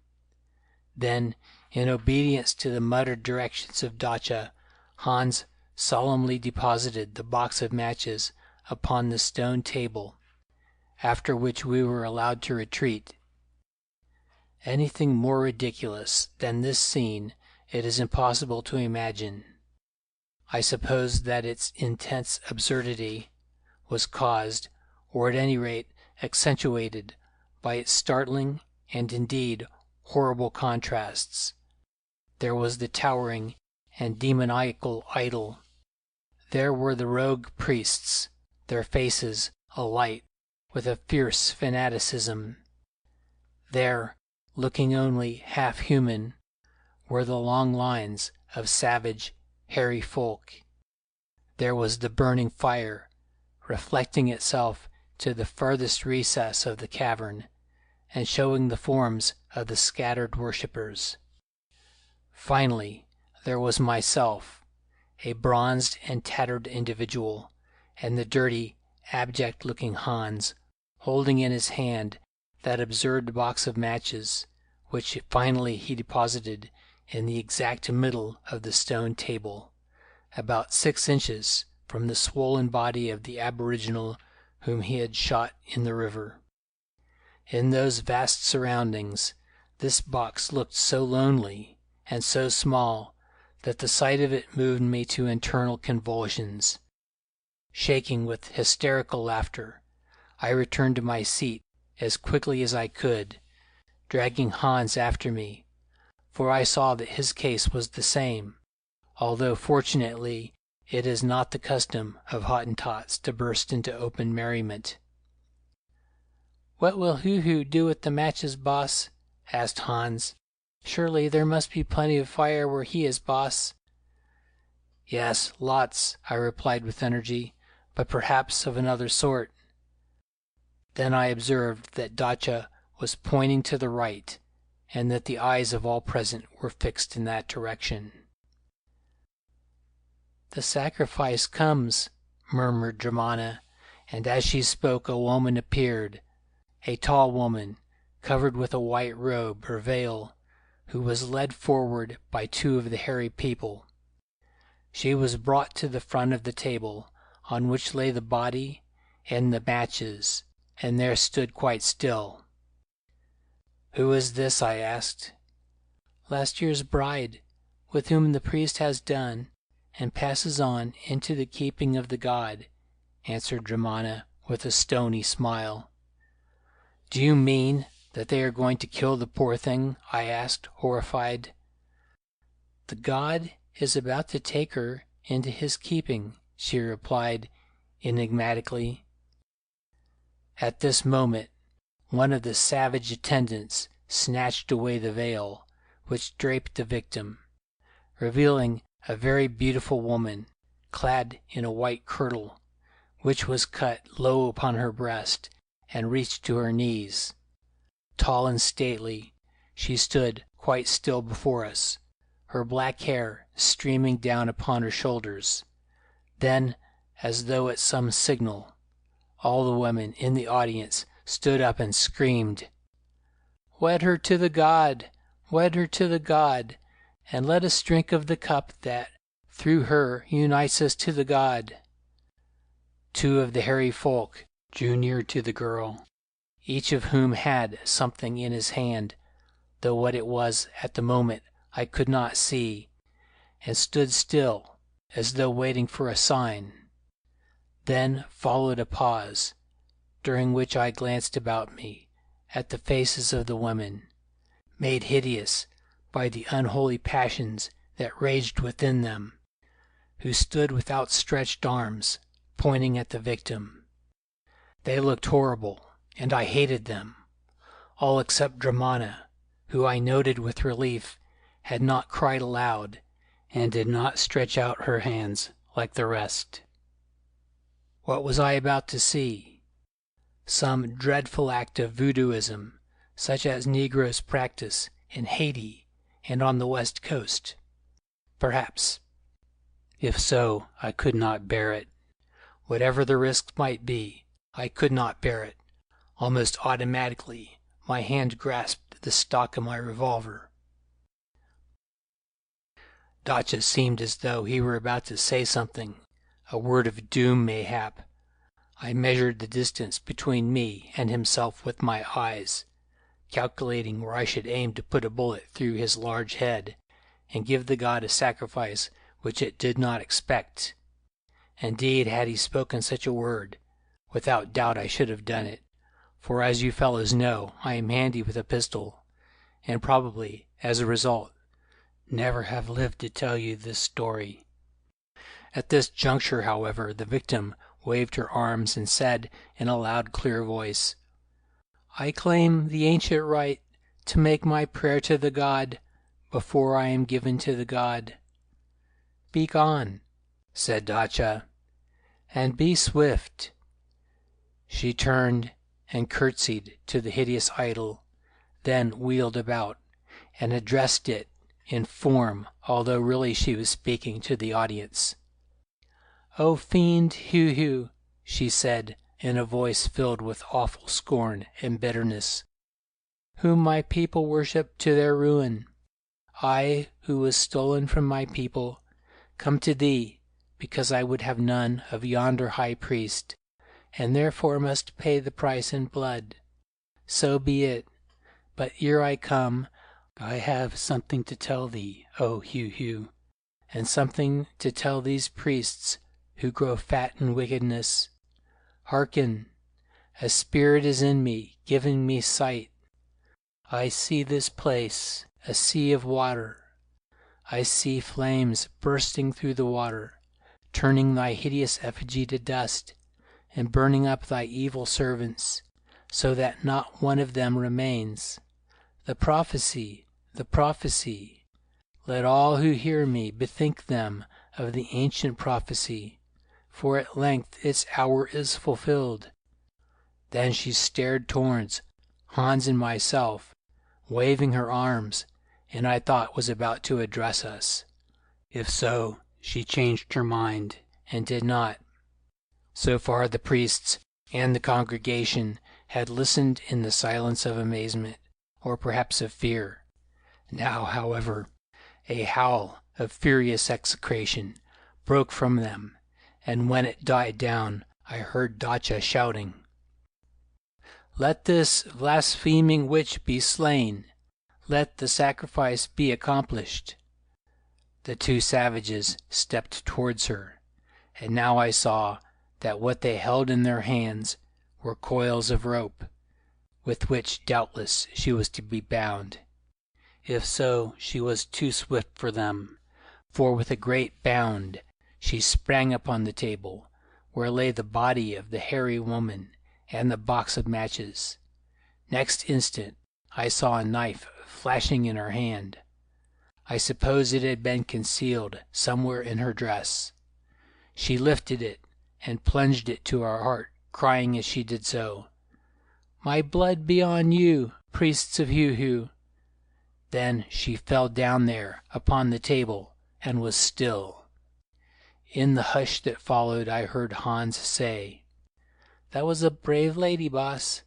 Then, in obedience to the muttered directions of Dacha, Hans solemnly deposited the box of matches upon the stone table, after which we were allowed to retreat. Anything more ridiculous than this scene it is impossible to imagine. I suppose that its intense absurdity was caused, or at any rate accentuated, by its startling and indeed horrible contrasts. There was the towering and demoniacal idol. There were the rogue priests, their faces alight with a fierce fanaticism. There, looking only half human, were the long lines of savage, hairy folk. There was the burning fire, reflecting itself to the furthest recess of the cavern, and showing the forms of the scattered worshippers. Finally, there was myself, a bronzed and tattered individual, and the dirty, abject-looking Hans, holding in his hand that absurd box of matches, which finally he deposited in the exact middle of the stone table, about 6 inches from the swollen body of the aboriginal whom he had shot in the river. In those vast surroundings, this box looked so lonely and so small that the sight of it moved me to internal convulsions. Shaking with hysterical laughter, I returned to my seat as quickly as I could, dragging Hans after me, for I saw that his case was the same, although fortunately it is not the custom of Hottentots to burst into open merriment. "What will Heu-Heu do with the matches, boss?" asked Hans. "Surely there must be plenty of fire where he is boss." "Yes, lots," I replied with energy, "but perhaps of another sort." Then I observed that Dacha was pointing to the right, and that the eyes of all present were fixed in that direction. "The sacrifice comes," murmured Germana, and as she spoke a woman appeared, a tall woman, covered with a white robe or veil, who was led forward by 2 of the hairy people. She was brought to the front of the table, on which lay the body and the matches, and there stood quite still. "Who is this?" I asked. "Last year's bride, with whom the priest has done, and passes on into the keeping of the god," answered Germana with a stony smile. "Do you mean that they are going to kill the poor thing?" I asked, horrified. "The god is about to take her into his keeping," she replied enigmatically. At this moment one of the savage attendants snatched away the veil which draped the victim, revealing a very beautiful woman, clad in a white kirtle, which was cut low upon her breast and reached to her knees. Tall and stately, she stood quite still before us, her black hair streaming down upon her shoulders. Then, as though at some signal, all the women in the audience stood up and screamed, "Wed her to the god! Wed her to the god! And let us drink of the cup that, through her, unites us to the god." 2 of the hairy folk drew near to the girl, each of whom had something in his hand, though what it was at the moment I could not see, and stood still, as though waiting for a sign. Then followed a pause, during which I glanced about me at the faces of the women, made hideous by the unholy passions that raged within them, who stood with outstretched arms, pointing at the victim. They looked horrible, and I hated them, all except Germana, who I noted with relief had not cried aloud, and did not stretch out her hands like the rest. What was I about to see? Some dreadful act of voodooism, such as Negroes practice in Haiti and on the West Coast? Perhaps. If so, I could not bear it. Whatever the risks might be, I could not bear it. Almost automatically, my hand grasped the stock of my revolver. Dacha seemed as though he were about to say something, a word of doom mayhap. I measured the distance between me and himself with my eyes, calculating where I should aim to put a bullet through his large head, and give the god a sacrifice which it did not expect. Indeed, had he spoken such a word, without doubt I should have done it, for as you fellows know, I am handy with a pistol, and probably, as a result, never have lived to tell you this story. At this juncture, however, the victim waved her arms and said in a loud, clear voice, "I claim the ancient right to make my prayer to the god before I am given to the god." "Be gone," said Dacha, "and be swift." She turned and curtsied to the hideous idol, then wheeled about and addressed it in form, although really she was speaking to the audience. "O fiend Heu-Heu," she said in a voice filled with awful scorn and bitterness, "whom my people worship to their ruin, I, who was stolen from my people, come to thee because I would have none of yonder high priest, and therefore must pay the price in blood. So be it. But ere I come, I have something to tell thee, O Heu-Heu, and something to tell these priests who grow fat in wickedness. Hearken, a spirit is in me, giving me sight. I see this place, a sea of water. I see flames bursting through the water, turning thy hideous effigy to dust, and burning up thy evil servants, so that not one of them remains. The prophecy, the prophecy. Let all who hear me bethink them of the ancient prophecy, for at length its hour is fulfilled." Then she stared towards Hans and myself, waving her arms, and I thought was about to address us. If so, she changed her mind, and did not. So far the priests and the congregation had listened in the silence of amazement, or perhaps of fear. Now, however, a howl of furious execration broke from them, and when it died down I heard Dacha shouting, "Let this blaspheming witch be slain! Let the sacrifice be accomplished!" The two savages stepped towards her, and now I saw that what they held in their hands were coils of rope, with which doubtless she was to be bound. If so, she was too swift for them, for with a great bound she sprang upon the table, where lay the body of the hairy woman and the box of matches. Next instant I saw a knife flashing in her hand. I suppose it had been concealed somewhere in her dress. She lifted it and plunged it to her heart, crying as she did so, "My blood be on you, priests of Heu-Heu." Then she fell down there upon the table and was still. In the hush that followed I heard Hans say, "That was a brave lady, boss,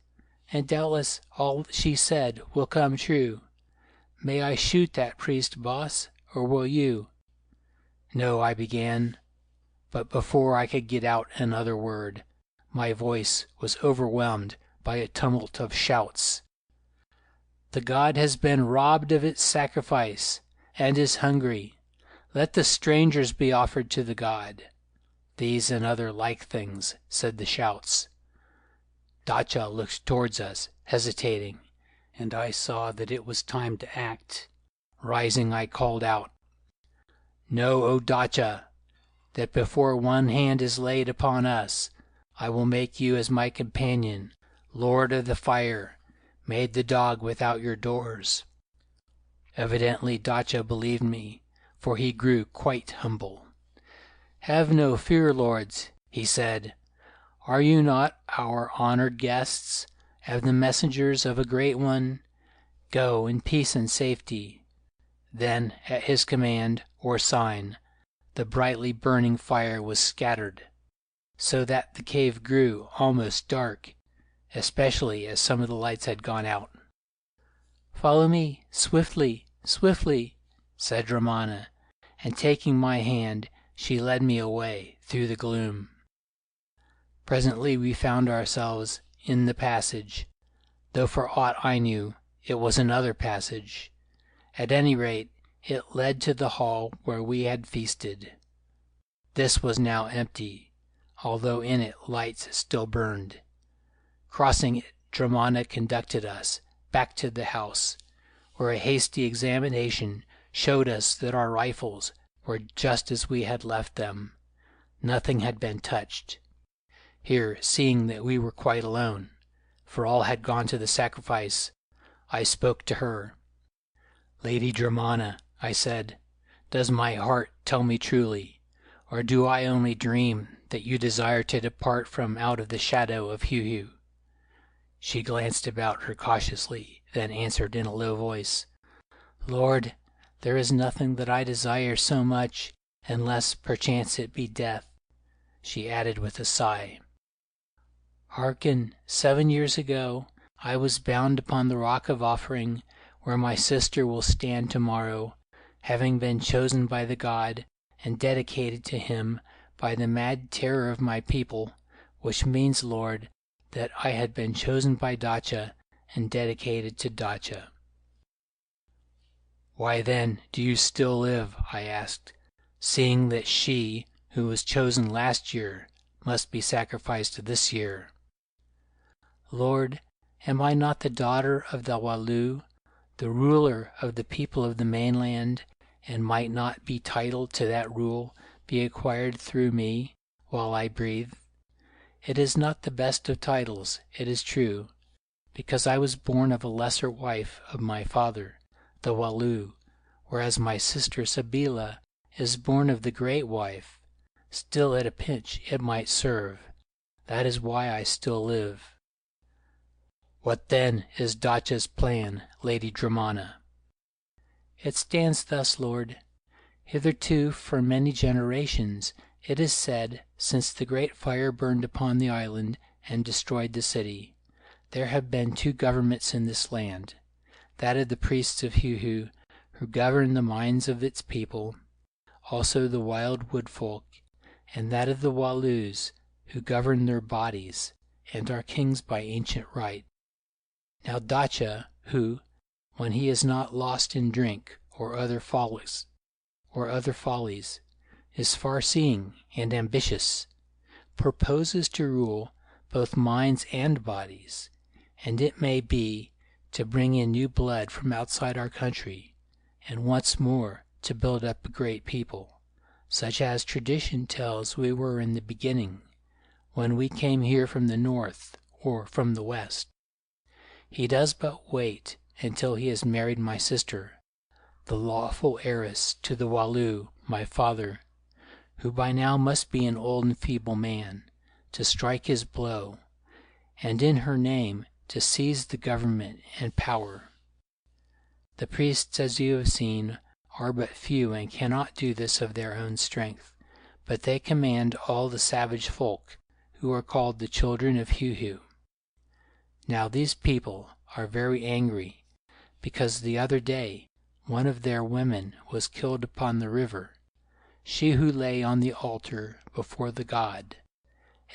and doubtless all she said will come true. May I shoot that priest, boss, or will you?" "No," I began, but before I could get out another word, my voice was overwhelmed by a tumult of shouts. "The god has been robbed of its sacrifice, and is hungry. Let the strangers be offered to the god." These and other like things, said the shouts. Dacha looked towards us, hesitating, and I saw that it was time to act. Rising, I called out, "Know, O Dacha, that before one hand is laid upon us, I will make you as my companion, Lord of the Fire, made the dog without your doors." Evidently Dacha believed me, for he grew quite humble. "Have no fear, lords," he said. "Are you not our honored guests, and the messengers of a great one? Go in peace and safety." Then, at his command, or sign, the brightly burning fire was scattered, so that the cave grew almost dark, especially as some of the lights had gone out. "Follow me, swiftly, swiftly," said Ramana, and taking my hand, she led me away through the gloom. Presently we found ourselves in the passage, though for aught I knew it was another passage. At any rate, It led to the hall where we had feasted. This was now empty, although in it lights still burned. Crossing it, Dromana conducted us back to the house, where a hasty examination showed us that our rifles were just as we had left them. Nothing had been touched. Here, seeing that we were quite alone, for all had gone to the sacrifice, I spoke to her. "Lady Dromana," I said, "does my heart tell me truly, or do I only dream that you desire to depart from out of the shadow of Heu-Heu?" She glanced about her cautiously, then answered in a low voice, "Lord, there is nothing that I desire so much, unless perchance it be death." She added with a sigh, "Hearken, 7 years ago I was bound upon the rock of Offering, where my sister will stand tomorrow, having been chosen by the god, and dedicated to him by the mad terror of my people, which means, Lord, that I had been chosen by Dacha and dedicated to Dacha." "Why then do you still live?" I asked, "seeing that she, who was chosen last year, must be sacrificed this year?" "Lord, am I not the daughter of the Walloo, the ruler of the people of the mainland, and might not be title to that rule be acquired through me while I breathe? It is not the best of titles, it is true, because I was born of a lesser wife of my father, the Walloo, whereas my sister Sabeela is born of the great wife. Still at a pinch it might serve. That is why I still live." "What then is Dacha's plan, Lady Dromana?" "It stands thus, Lord. Hitherto, for many generations, it is said, since the great fire burned upon the island and destroyed the city, there have been 2 governments in this land, that of the priests of Heu-Heu, who govern the minds of its people, also the wild wood folk, and that of the Walloos, who govern their bodies, and are kings by ancient right. Now Dacha, who, when he is not lost in drink or other follies, is far-seeing and ambitious, proposes to rule both minds and bodies, and it may be to bring in new blood from outside our country, and once more to build up a great people, such as tradition tells we were in the beginning, when we came here from the north or from the west. He does but wait until he has married my sister, the lawful heiress to the Walloo, my father, who by now must be an old and feeble man, to strike his blow, and in her name to seize the government and power. The priests, as you have seen, are but few and cannot do this of their own strength, but they command all the savage folk, who are called the children of Heu-Heu. Now these people are very angry, because the other day one of their women was killed upon the river, she who lay on the altar before the god,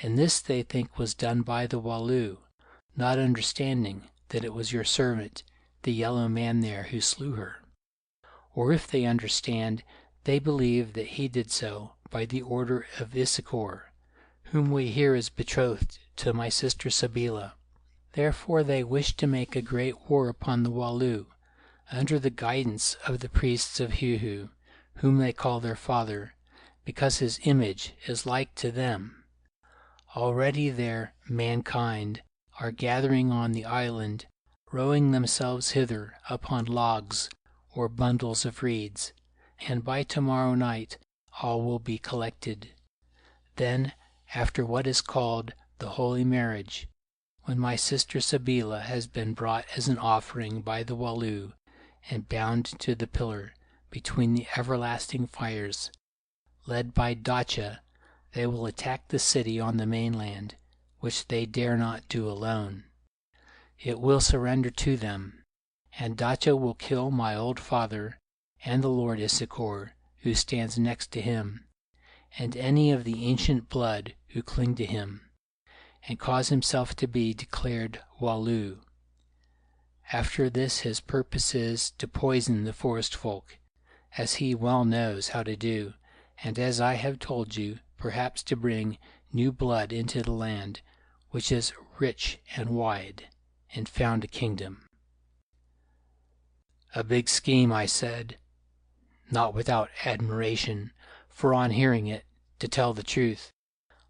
and this they think was done by the Walloo, not understanding that it was your servant, the yellow man there, who slew her. Or if they understand, they believe that he did so by the order of Issachar, whom we hear is betrothed to my sister Sabeela. Therefore they wish to make a great war upon the Walloo, under the guidance of the priests of Heu-Heu, whom they call their father, because his image is like to them. Already there mankind are gathering on the island, rowing themselves hither upon logs or bundles of reeds, and by tomorrow night all will be collected. Then, after what is called the Holy Marriage, when my sister Sabeela has been brought as an offering by the Walloo and bound to the pillar between the everlasting fires, led by Dacha, they will attack the city on the mainland, which they dare not do alone. It will surrender to them, and Dacha will kill my old father and the Lord Issachar, who stands next to him, and any of the ancient blood who cling to him, and cause himself to be declared Walloo. After this his purpose is to poison the forest folk, as he well knows how to do, and as I have told you, perhaps to bring new blood into the land, which is rich and wide, and found a kingdom." "A big scheme," I said, not without admiration, for on hearing it, to tell the truth,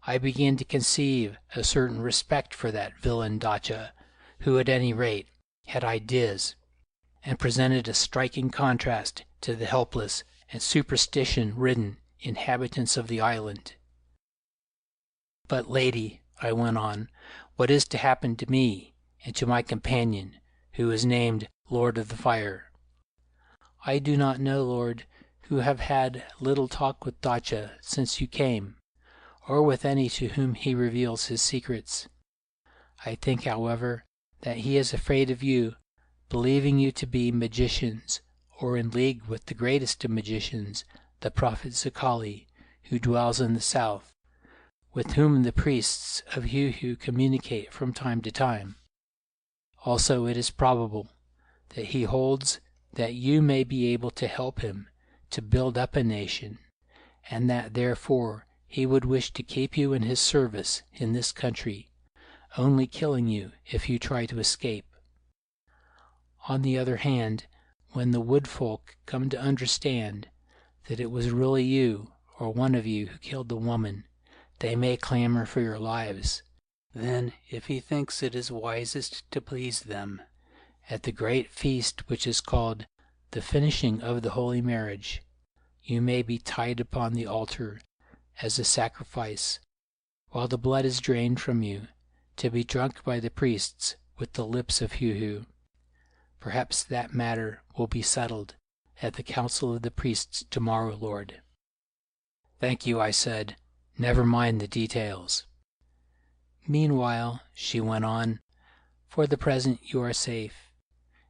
I began to conceive a certain respect for that villain Dacha, who at any rate had ideas, and presented a striking contrast to the helpless and superstition-ridden inhabitants of the island. "But, lady," I went on, "what is to happen to me and to my companion, who is named Lord of the Fire?" "I do not know, Lord, who have had little talk with Dacha since you came, or with any to whom he reveals his secrets. I think, however, that he is afraid of you, believing you to be magicians, or in league with the greatest of magicians, the prophet Zakali, who dwells in the south, with whom the priests of Heu-Heu communicate from time to time. Also it is probable that he holds that you may be able to help him to build up a nation, and that therefore he would wish to keep you in his service in this country, only killing you if you try to escape. On the other hand, when the wood folk come to understand that it was really you or one of you who killed the woman, they may clamor for your lives. Then, if he thinks it is wisest to please them, at the great feast which is called the finishing of the holy marriage, you may be tied upon the altar as a sacrifice, while the blood is drained from you, to be drunk by the priests with the lips of Heu-Heu. Perhaps that matter will be settled at the council of the priests tomorrow, Lord." "Thank you," I said. "Never mind the details." "Meanwhile," she went on, "for the present you are safe.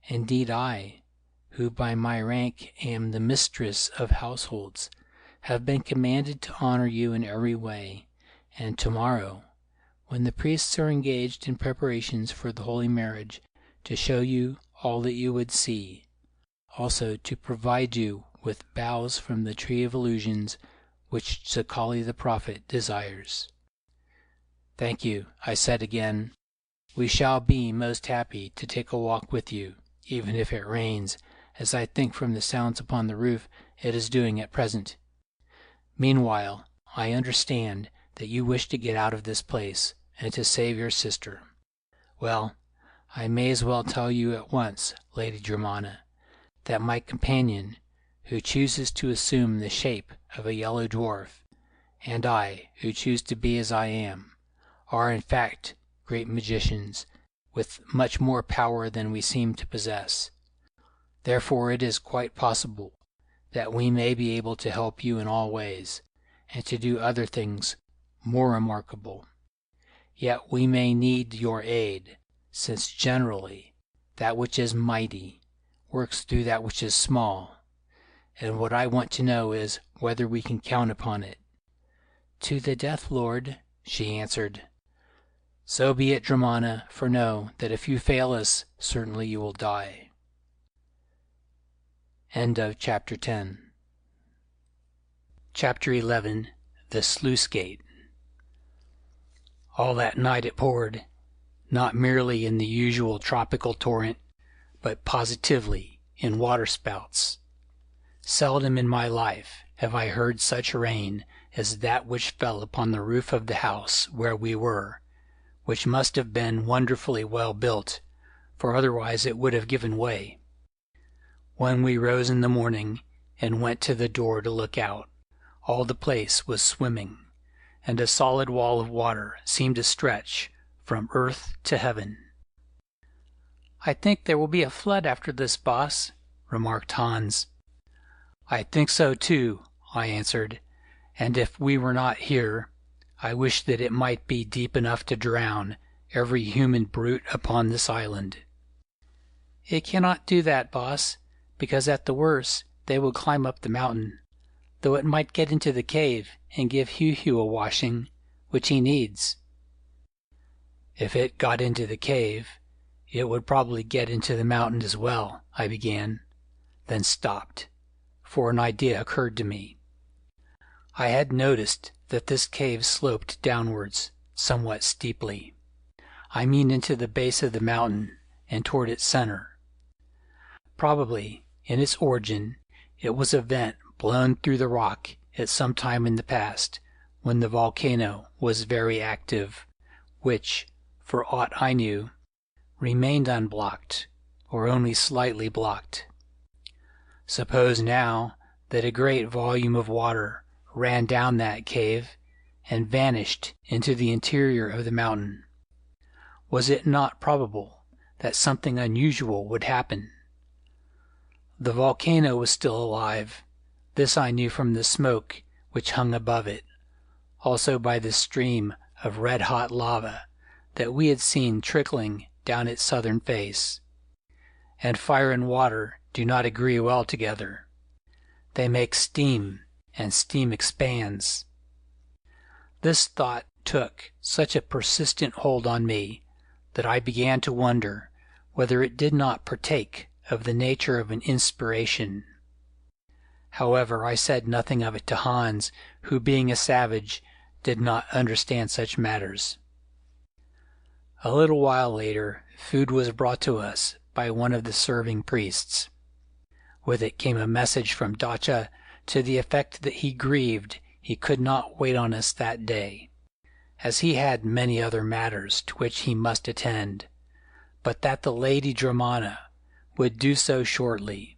Indeed I, who by my rank am the mistress of households, have been commanded to honor you in every way, and tomorrow, when the priests are engaged in preparations for the holy marriage, to show you all that you would see, also to provide you with boughs from the tree of illusions which Zakali the prophet desires." "Thank you," I said again. "We shall be most happy to take a walk with you, even if it rains, as I think from the sounds upon the roof it is doing at present. Meanwhile, I understand that you wish to get out of this place, and to save your sister. Well, I may as well tell you at once, Lady Germana, that my companion, who chooses to assume the shape of a yellow dwarf, and I, who choose to be as I am, are in fact great magicians, with much more power than we seem to possess. Therefore it is quite possible that we may be able to help you in all ways, and to do other things more remarkable. Yet we may need your aid, since generally that which is mighty works through that which is small, and what I want to know is whether we can count upon it." "To the death, Lord," she answered. "So be it, Germana, for know that if you fail us, certainly you will die." End of Chapter 10. Chapter 11. The Sluice Gate. All that night it poured, not merely in the usual tropical torrent, but positively in waterspouts. Seldom in my life have I heard such rain as that which fell upon the roof of the house where we were, which must have been wonderfully well built, for otherwise it would have given way. When we rose in the morning and went to the door to look out, all the place was swimming, and a solid wall of water seemed to stretch from earth to heaven. "I think there will be a flood after this, boss," remarked Hans. "I think so too," I answered, "and if we were not here, I wish that it might be deep enough to drown every human brute upon this island." "It cannot do that, boss, because at the worst they will climb up the mountain, though it might get into the cave and give Heu-Heu a washing, which he needs." "If it got into the cave, it would probably get into the mountain as well," I began, then stopped, for an idea occurred to me. I had noticed that this cave sloped downwards somewhat steeply. I mean into the base of the mountain and toward its center. Probably, in its origin, it was a vent blown through the rock at some time in the past, when the volcano was very active, which, for aught I knew, remained unblocked, or only slightly blocked. Suppose now that a great volume of water ran down that cave and vanished into the interior of the mountain. Was it not probable that something unusual would happen? The volcano was still alive. This I knew from the smoke which hung above it, also by the stream of red-hot lava that we had seen trickling down its southern face. And fire and water do not agree well together. They make steam, and steam expands. This thought took such a persistent hold on me that I began to wonder whether it did not partake of the nature of an inspiration. However, I said nothing of it to Hans, who, being a savage, did not understand such matters. A little while later, food was brought to us by one of the serving priests. With it came a message from Dacha to the effect that he grieved he could not wait on us that day, as he had many other matters to which he must attend, but that the Lady Dramana would do so shortly,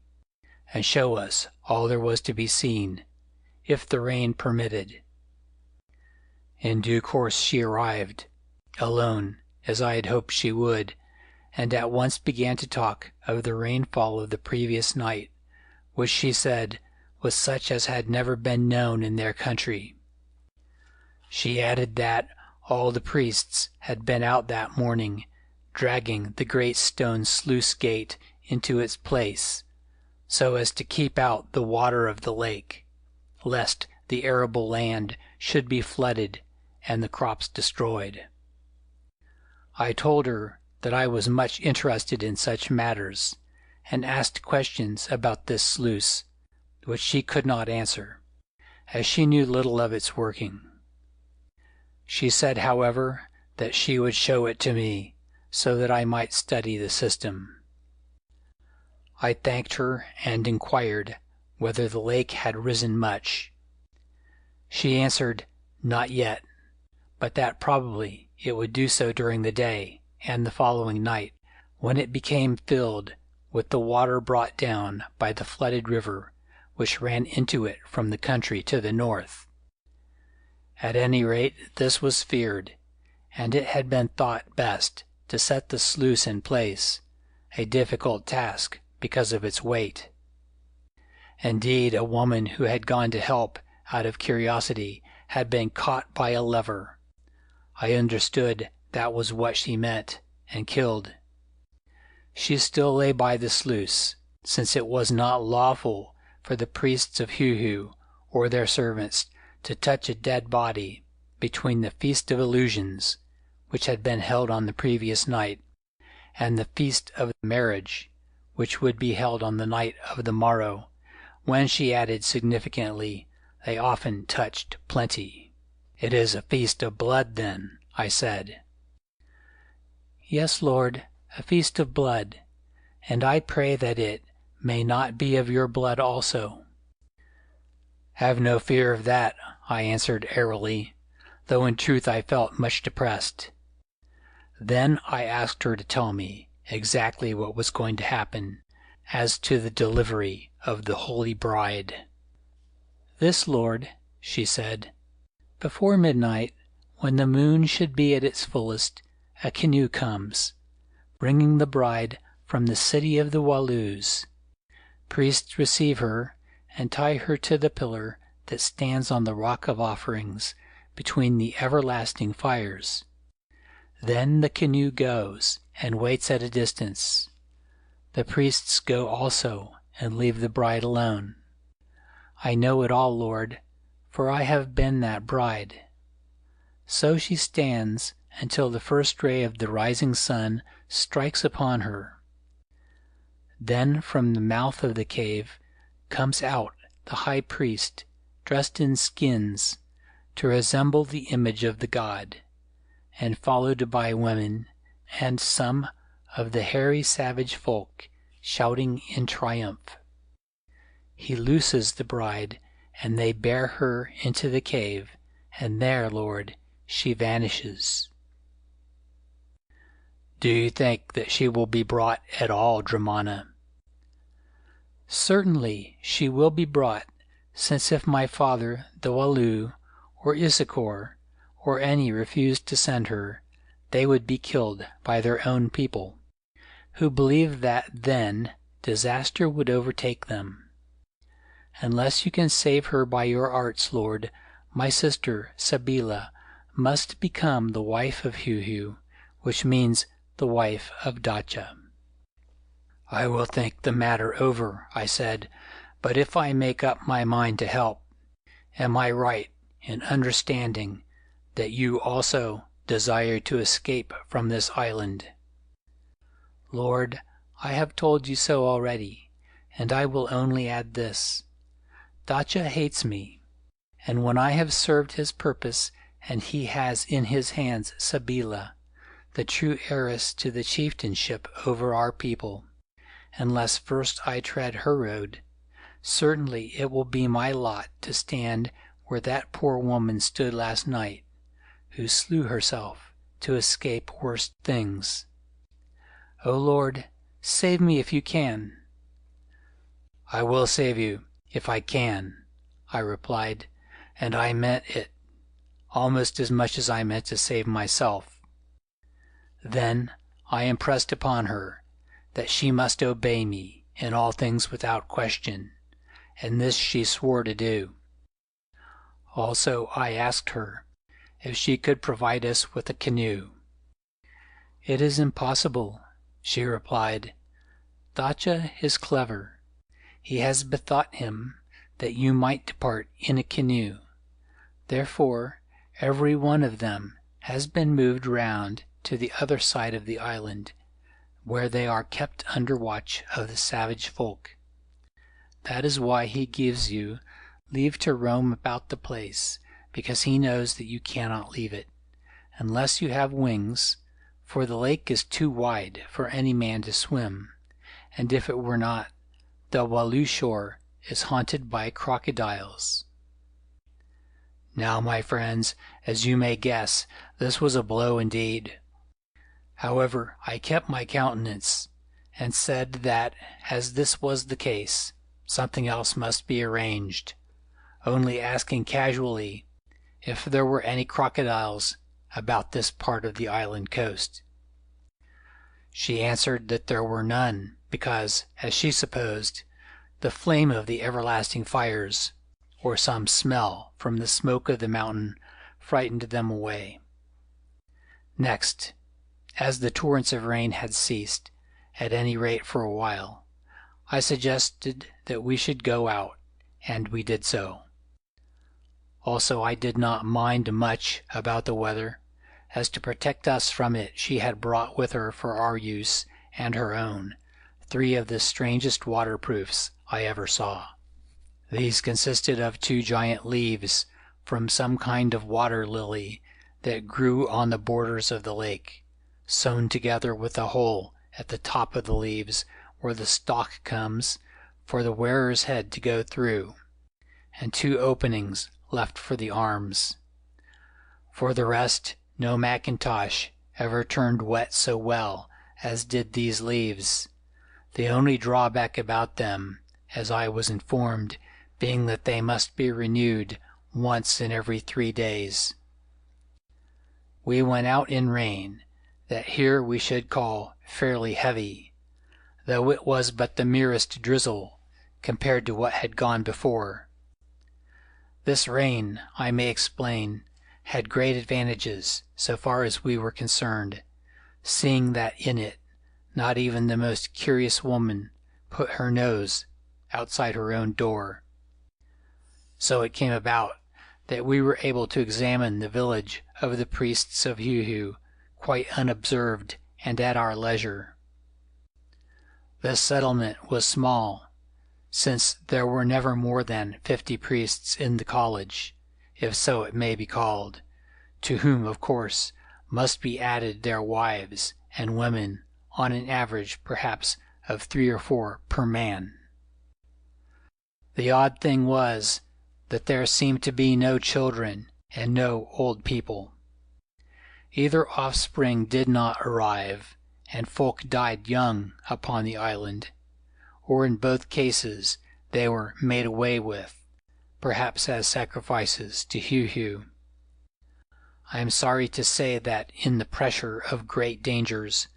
and show us all there was to be seen, if the rain permitted. In due course she arrived, alone, as I had hoped she would, and at once began to talk of the rainfall of the previous night, which she said was such as had never been known in their country. She added that all the priests had been out that morning, dragging the great stone sluice gate into its place, so as to keep out the water of the lake, lest the arable land should be flooded and the crops destroyed. I told her that I was much interested in such matters, and asked questions about this sluice, which she could not answer, as she knew little of its working. She said, however, that she would show it to me, so that I might study the system. I thanked her and inquired whether the lake had risen much. She answered, not yet, but that probably it would do so during the day and the following night, when it became filled with the water brought down by the flooded river which ran into it from the country to the north. At any rate, this was feared, and it had been thought best to set the sluice in place, a difficult task because of its weight. Indeed, a woman who had gone to help out of curiosity had been caught by a lever. I understood that was what she meant, and killed. She still lay by the sluice, since it was not lawful for the priests of Heu-Heu or their servants to touch a dead body between the Feast of Illusions, which had been held on the previous night, and the Feast of Marriage, which would be held on the night of the morrow, when, she added significantly, they often touched plenty. "It is a feast of blood, then," I said. "Yes, Lord, a feast of blood, and I pray that it may not be of your blood also." "Have no fear of that," I answered airily, though in truth I felt much depressed. Then I asked her to tell me exactly what was going to happen as to the delivery of the Holy Bride. "This, Lord," she said, "before midnight, when the moon should be at its fullest, a canoe comes, bringing the bride from the city of the Walloos. Priests receive her and tie her to the pillar that stands on the rock of offerings between the everlasting fires. Then the canoe goes and waits at a distance. The priests go also and leave the bride alone. I know it all, Lord, for I have been that bride. So she stands until the first ray of the rising sun strikes upon her. Then from the mouth of the cave comes out the high priest, dressed in skins, to resemble the image of the god, and followed by women and some of the hairy savage folk shouting in triumph. He looses the bride, and they bear her into the cave, and there, Lord, she vanishes. Do you think that she will be brought at all, Dramana? Certainly she will be brought, since if my father, the Walloo, or Issachar, or any refused to send her, they would be killed by their own people, who believe that then disaster would overtake them. Unless you can save her by your arts, Lord, my sister Sabeela must become the wife of Heu-Heu, which means the wife of Dacha. I will think the matter over, I said, but if I make up my mind to help, am I right in understanding that you also desire to escape from this island? Lord, I have told you so already, and I will only add this. Dacha hates me, and when I have served his purpose and he has in his hands Sabeela, the true heiress to the chieftainship over our people, unless first I tread her road, certainly it will be my lot to stand where that poor woman stood last night, who slew herself to escape worse things. O Lord, save me if you can. I will save you if I can, I replied, and I meant it, almost as much as I meant to save myself. Then I impressed upon her that she must obey me in all things without question, and this she swore to do. Also I asked her if she could provide us with a canoe. It is impossible, she replied. Dacha is clever. He has bethought him that you might depart in a canoe. Therefore every one of them has been moved round to the other side of the island, where they are kept under watch of the savage folk. That is why he gives you leave to roam about the place, because he knows that you cannot leave it, unless you have wings, for the lake is too wide for any man to swim, and if it were not, the Walloo shore is haunted by crocodiles. Now, my friends, as you may guess, this was a blow indeed. However, I kept my countenance, and said that, as this was the case, something else must be arranged, only asking casually if there were any crocodiles about this part of the island coast. She answered that there were none, because, as she supposed, the flame of the everlasting fires, or some smell from the smoke of the mountain, frightened them away. Next, as the torrents of rain had ceased, at any rate for a while, I suggested that we should go out, and we did so. Also, I did not mind much about the weather, as to protect us from it she had brought with her for our use and her own 3 of the strangest waterproofs I ever saw. These consisted of 2 giant leaves from some kind of water lily that grew on the borders of the lake, sewn together with a hole at the top of the leaves where the stalk comes for the wearer's head to go through, and 2 openings left for the arms. For the rest, no mackintosh ever turned wet so well as did these leaves, the only drawback about them, as I was informed, being that they must be renewed once in every 3 days. We went out in rain, that here we should call fairly heavy, though it was but the merest drizzle compared to what had gone before. This rain, I may explain, had great advantages so far as we were concerned, seeing that in it not even the most curious woman put her nose outside her own door. So it came about that we were able to examine the village of the priests of Heu-Heu quite unobserved and at our leisure. This settlement was small, since there were never more than 50 priests in the college, if so it may be called, to whom, of course, must be added their wives and women, on an average, perhaps, of 3 or 4 per man. The odd thing was that there seemed to be no children and no old people. Either offspring did not arrive, and folk died young upon the island, or in both cases they were made away with, perhaps as sacrifices to Heu-Heu. I am sorry to say that in the pressure of great dangers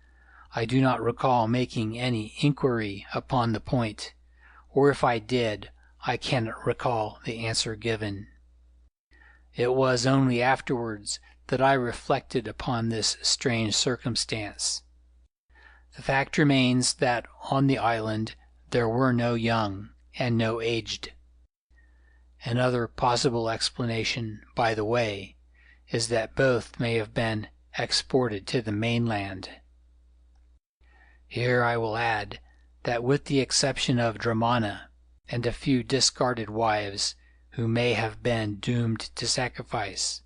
I do not recall making any inquiry upon the point, or if I did, I cannot recall the answer given. It was only afterwards that I reflected upon this strange circumstance. The fact remains that on the island there were no young and no aged. Another possible explanation, by the way, is that both may have been exported to the mainland. Here I will add that with the exception of Dramana and a few discarded wives who may have been doomed to sacrifice,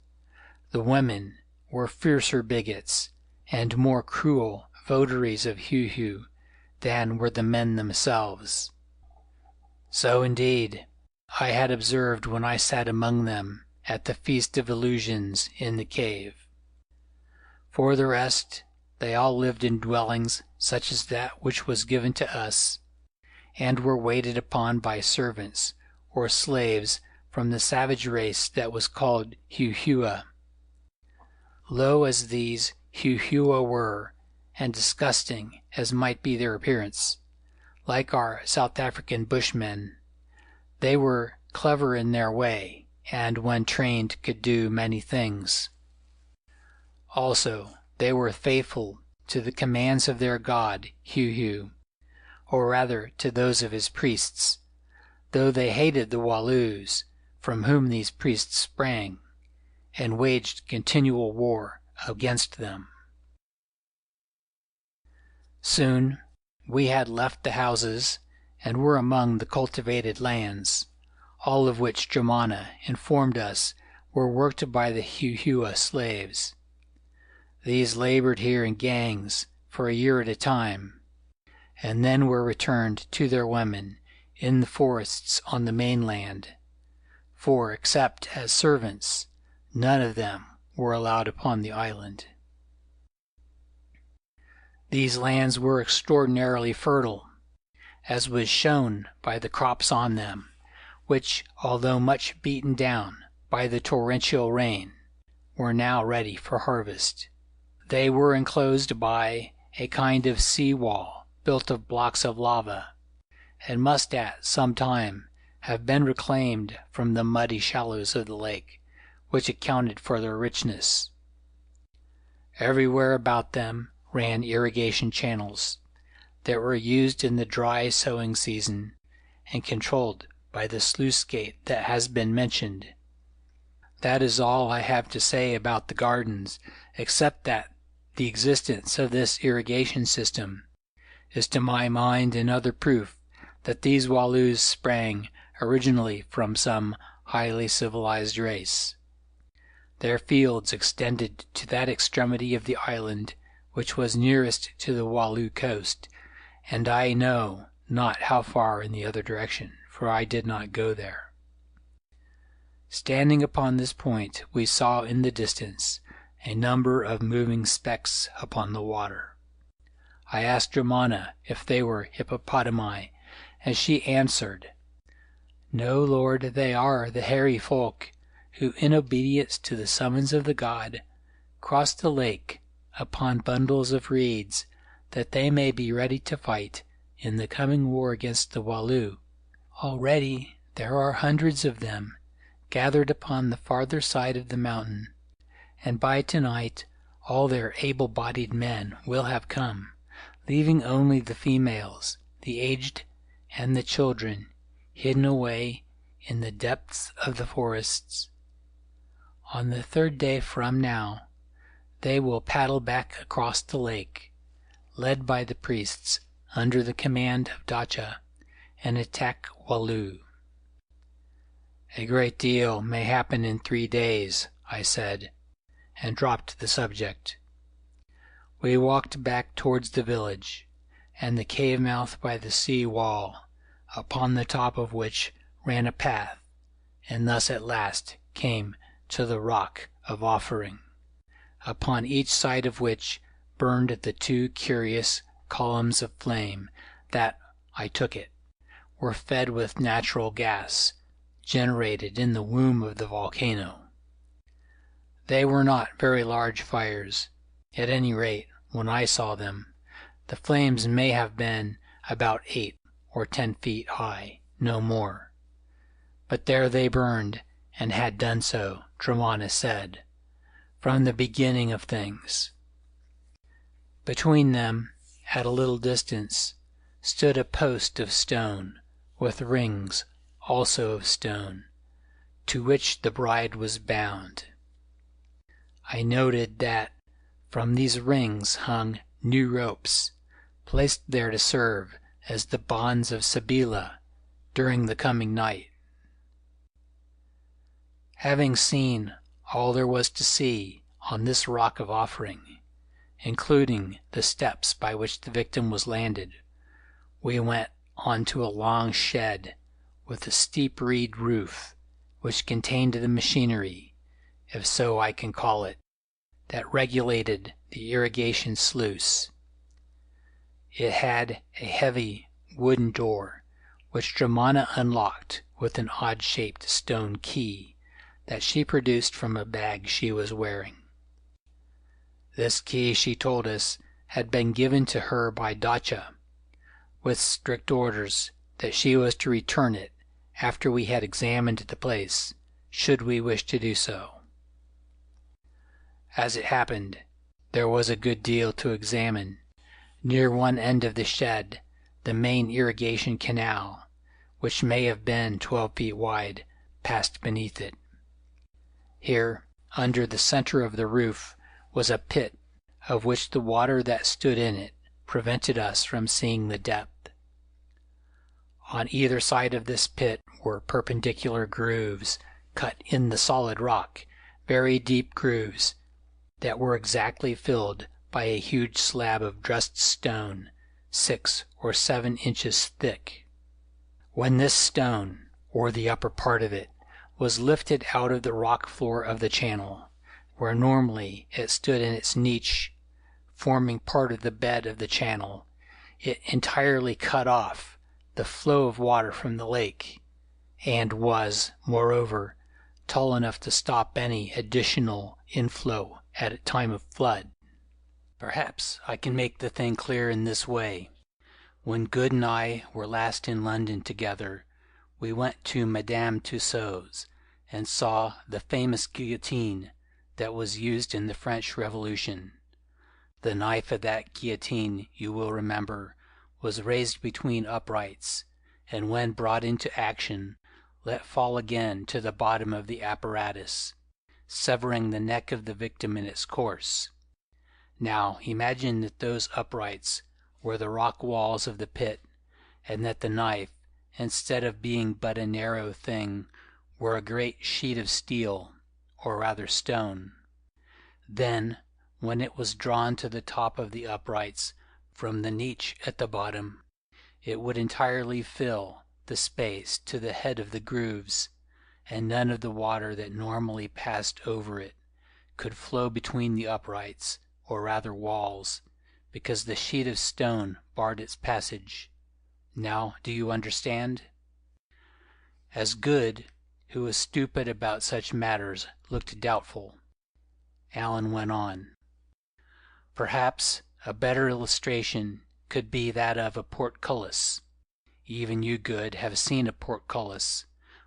the women were fiercer bigots and more cruel votaries of Heu-Heu than were the men themselves. So indeed I had observed when I sat among them at the Feast of Illusions in the cave. For the rest, they all lived in dwellings such as that which was given to us, and were waited upon by servants or slaves from the savage race that was called Heu-Heu. Low as these Heu-Heu were, and disgusting as might be their appearance, like our South African bushmen, they were clever in their way, and when trained could do many things. Also, they were faithful to the commands of their god, Heu-Heu, or rather to those of his priests, though they hated the Walloos, from whom these priests sprang, and waged continual war against them. Soon we had left the houses and were among the cultivated lands, all of which Dramana informed us were worked by the Heu-Heu slaves. These labored here in gangs for a year at a time, and then were returned to their women in the forests on the mainland, for except as servants, none of them were allowed upon the island. These lands were extraordinarily fertile, as was shown by the crops on them, which, although much beaten down by the torrential rain, were now ready for harvest. They were enclosed by a kind of sea wall built of blocks of lava, and must at some time have been reclaimed from the muddy shallows of the lake, which accounted for their richness. Everywhere about them ran irrigation channels that were used in the dry sowing season and controlled by the Sluice Gate that has been mentioned. That is all I have to say about the gardens, except that the existence of this irrigation system is to my mind another proof that these Walloos sprang originally from some highly civilized race. Their fields extended to that extremity of the island which was nearest to the Walloo coast, and I know not how far in the other direction, for I did not go there. Standing upon this point, we saw in the distance a number of moving specks upon the water. I asked Dramana if they were hippopotami, and she answered, "No, Lord, they are the hairy folk who, in obedience to the summons of the god, cross the lake upon bundles of reeds, that they may be ready to fight in the coming war against the Walloo. Already there are hundreds of them gathered upon the farther side of the mountain, and by tonight all their able-bodied men will have come, leaving only the females, the aged, and the children hidden away in the depths of the forests. On the 3rd day from now, they will paddle back across the lake, led by the priests under the command of Dacha, and attack Walloo. A great deal may happen in 3 days, I said, and dropped the subject. We walked back towards the village, and the cave mouth by the sea wall, upon the top of which ran a path, and thus at last came to the Rock of Offering, upon each side of which burned the 2 curious columns of flame that, I took it, were fed with natural gas, generated in the womb of the volcano. They were not very large fires. At any rate, when I saw them, the flames may have been about 8 or 10 feet high, no more. But there they burned, and had done so, Dromana said, from the beginning of things. Between them, at a little distance, stood a post of stone, with rings also of stone, to which the bride was bound. I noted that from these rings hung new ropes, placed there to serve as the bonds of Sabeela during the coming night. Having seen all there was to see on this Rock of Offering, including the steps by which the victim was landed, we went on to a long shed with a steep reed roof, which contained the machinery, if so I can call it, that regulated the irrigation sluice. It had a heavy wooden door, which Dromana unlocked with an odd-shaped stone key that she produced from a bag she was wearing. This key, she told us, had been given to her by Dacha, with strict orders that she was to return it after we had examined the place, should we wish to do so. As it happened, there was a good deal to examine. Near one end of the shed, the main irrigation canal, which may have been 12 feet wide, passed beneath it. Here, under the center of the roof, was a pit, of which the water that stood in it prevented us from seeing the depth. On either side of this pit were perpendicular grooves cut in the solid rock, very deep grooves that were exactly filled by a huge slab of dressed stone, 6 or 7 inches thick. When this stone, or the upper part of it, was lifted out of the rock floor of the channel, where normally it stood in its niche, forming part of the bed of the channel, it entirely cut off the flow of water from the lake, and was, moreover, tall enough to stop any additional inflow at a time of flood. Perhaps I can make the thing clear in this way. When Good and I were last in London together, we went to Madame Tussaud's and saw the famous guillotine that was used in the French Revolution. The knife of that guillotine, you will remember, was raised between uprights, and when brought into action, let fall again to the bottom of the apparatus, severing the neck of the victim in its course. Now imagine that those uprights were the rock walls of the pit, and that the knife, instead of being but a narrow thing, were a great sheet of steel, or rather stone. Then, when it was drawn to the top of the uprights from the niche at the bottom, it would entirely fill the space to the head of the grooves, and none of the water that normally passed over it could flow between the uprights, or rather walls, because the sheet of stone barred its passage. Now, do you understand? As Good, who was stupid about such matters, looked doubtful, Allan went on. Perhaps a better illustration could be that of a portcullis. Even you, Good, have seen a portcullis,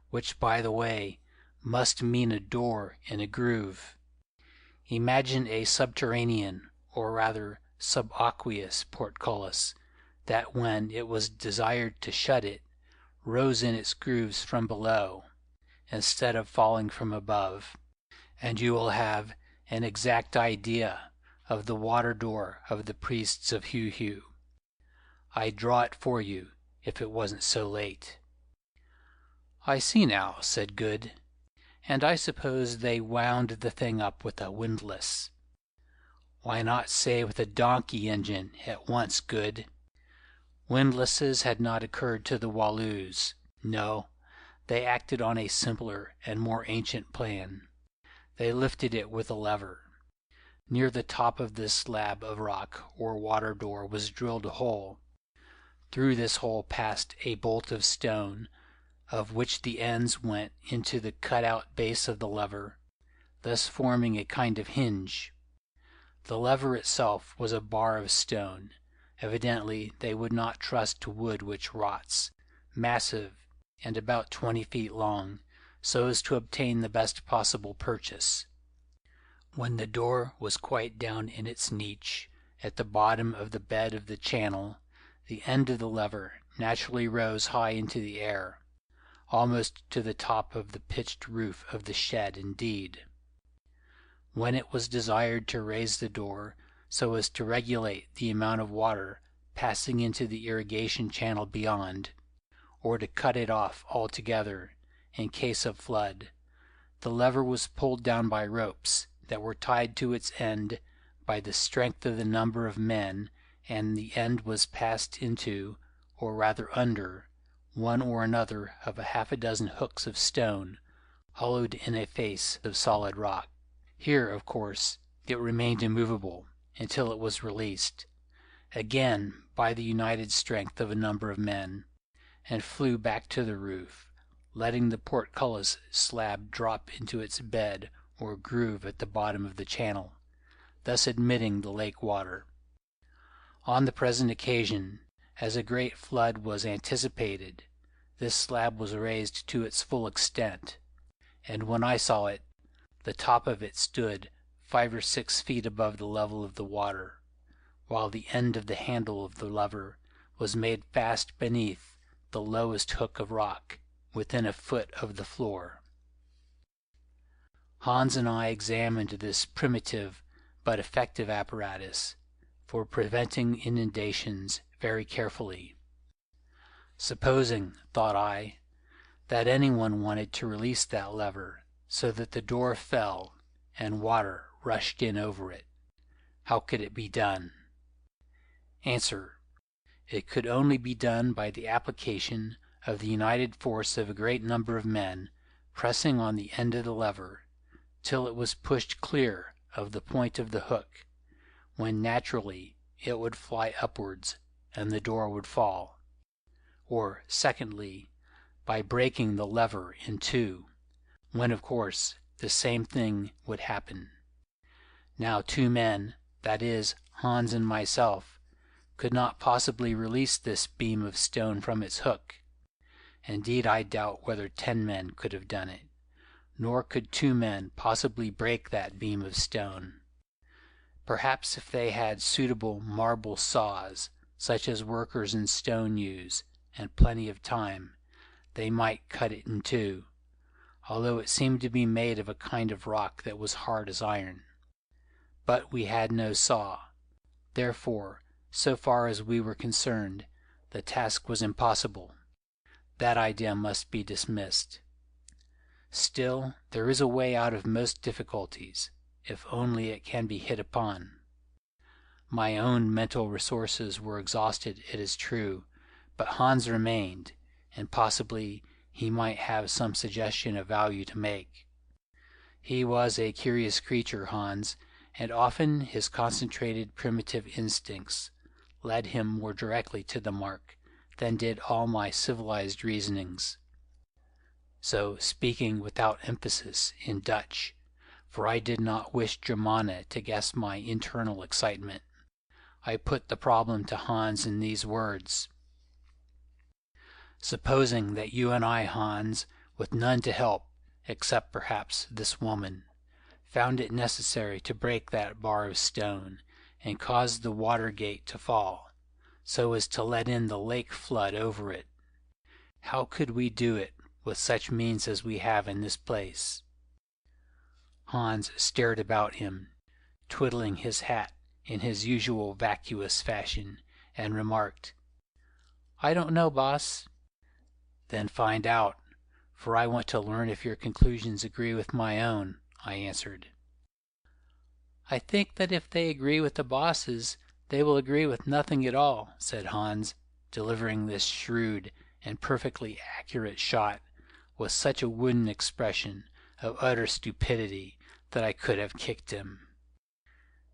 which, by the way, must mean a door in a groove. Imagine a subterranean, or rather subaqueous portcullis, that when it was desired to shut it, rose in its grooves from below, instead of falling from above, and you will have an exact idea of the water door of the priests of Heu-Heu. I draw it for you, if it wasn't so late." "I see now," said Good. "And I suppose they wound the thing up with a windlass." "Why not say with a donkey engine at once, Good?" Windlasses had not occurred to the Walloos. No, they acted on a simpler and more ancient plan. They lifted it with a lever. Near the top of this slab of rock or water door was drilled a hole. Through this hole passed a bolt of stone, of which the ends went into the cut-out base of the lever, thus forming a kind of hinge. The lever itself was a bar of stone. Evidently they would not trust to wood which rots, massive and about 20 feet long, so as to obtain the best possible purchase. When the door was quite down in its niche, at the bottom of the bed of the channel, the end of the lever naturally rose high into the air, almost to the top of the pitched roof of the shed indeed. When it was desired to raise the door so as to regulate the amount of water passing into the irrigation channel beyond, or to cut it off altogether in case of flood, the lever was pulled down by ropes that were tied to its end by the strength of the number of men, and the end was passed into, or rather under, one or another of a half a dozen hooks of stone, hollowed in a face of solid rock. Here, of course, it remained immovable until it was released, again by the united strength of a number of men, and flew back to the roof, letting the portcullis slab drop into its bed or groove at the bottom of the channel, thus admitting the lake water. On the present occasion, as a great flood was anticipated, this slab was raised to its full extent, and when I saw it, the top of it stood 5 or 6 feet above the level of the water, while the end of the handle of the lever was made fast beneath the lowest hook of rock, within a foot of the floor. Hans and I examined this primitive but effective apparatus for preventing inundations very carefully. Supposing, thought I, that anyone wanted to release that lever so that the door fell and water rushed in over it, how could it be done? Answer: it could only be done by the application of the united force of a great number of men pressing on the end of the lever till it was pushed clear of the point of the hook, when naturally it would fly upwards and the door would fall. Or, secondly, by breaking the lever in two, when of course the same thing would happen. Now 2 men, that is, Hans and myself, could not possibly release this beam of stone from its hook. Indeed, I doubt whether 10 men could have done it, nor could 2 men possibly break that beam of stone. Perhaps if they had suitable marble saws, such as workers in stone use, and plenty of time, they might cut it in two, although it seemed to be made of a kind of rock that was hard as iron. But we had no saw. Therefore, so far as we were concerned, the task was impossible. That idea must be dismissed. Still, there is a way out of most difficulties, if only it can be hit upon. My own mental resources were exhausted, it is true, but Hans remained, and possibly he might have some suggestion of value to make. He was a curious creature, Hans, and often his concentrated primitive instincts led him more directly to the mark than did all my civilized reasonings. So, speaking without emphasis in Dutch, for I did not wish Germana to guess my internal excitement, I put the problem to Hans in these words: "Supposing that you and I, Hans, with none to help, except perhaps this woman, found it necessary to break that bar of stone and cause the water gate to fall, so as to let in the lake flood over it. How could we do it with such means as we have in this place?" Hans stared about him, twiddling his hat in his usual vacuous fashion, and remarked, I don't know, boss. Then find out, for I want to learn if your conclusions agree with my own, I answered. I think that if they agree with the boss's, they will agree with nothing at all, said Hans, delivering this shrewd and perfectly accurate shot with such a wooden expression of utter stupidity that I could have kicked him.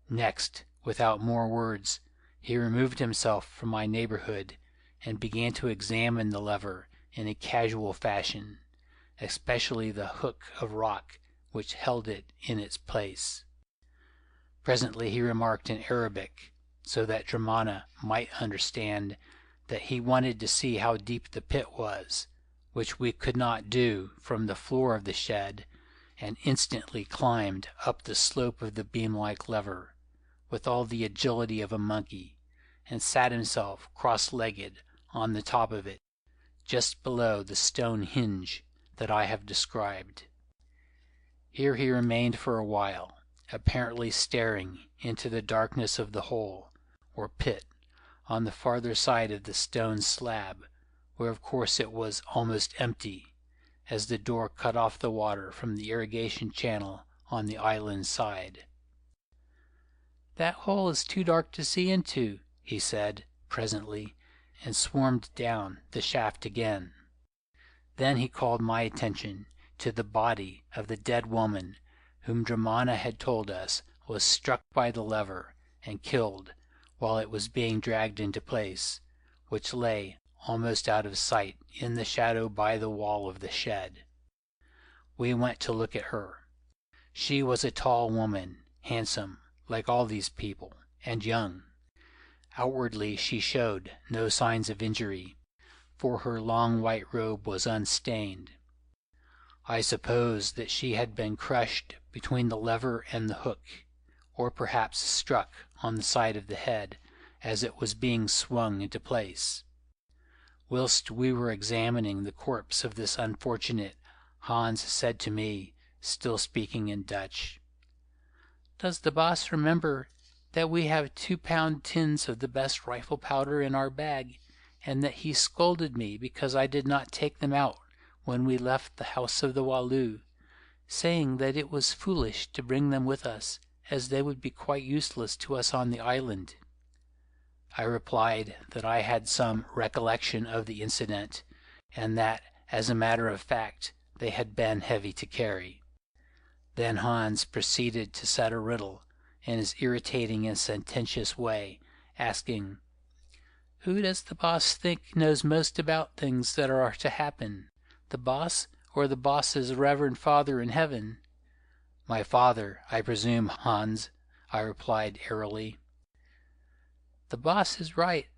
Next, without more words, he removed himself from my neighborhood and began to examine the lever in a casual fashion, especially the hook of rock which held it in its place. Presently he remarked in Arabic, so that Dromana might understand, that he wanted to see how deep the pit was, which we could not do from the floor of the shed, and instantly climbed up the slope of the beam-like lever, with all the agility of a monkey, and sat himself cross-legged on the top of it, just below the stone hinge that I have described. Here he remained for a while, apparently staring into the darkness of the hole, or pit, on the farther side of the stone slab, where of course it was almost empty, as the door cut off the water from the irrigation channel on the island side. That hole is too dark to see into, he said, presently, and swarmed down the shaft again. Then he called my attention to the body of the dead woman whom Dromana had told us was struck by the lever and killed while it was being dragged into place, which lay almost out of sight in the shadow by the wall of the shed. We went to look at her. She was a tall woman, handsome, like all these people, and young. Outwardly she showed no signs of injury, for her long white robe was unstained. I suppose that she had been crushed between the lever and the hook, or perhaps struck on the side of the head as it was being swung into place. Whilst we were examining the corpse of this unfortunate, Hans said to me, still speaking in Dutch, "Does the boss remember that we have 2-pound tins of the best rifle powder in our bag, and that he scolded me because I did not take them out when we left the house of the Walloo, saying that it was foolish to bring them with us, as they would be quite useless to us on the island?" I replied that I had some recollection of the incident, and that, as a matter of fact, they had been heavy to carry. Then Hans proceeded to set a riddle in his irritating and sententious way, asking, "Who does the boss think knows most about things that are to happen, the boss or the boss's reverend father in heaven?" "My father, I presume, Hans," I replied airily. "The boss is right.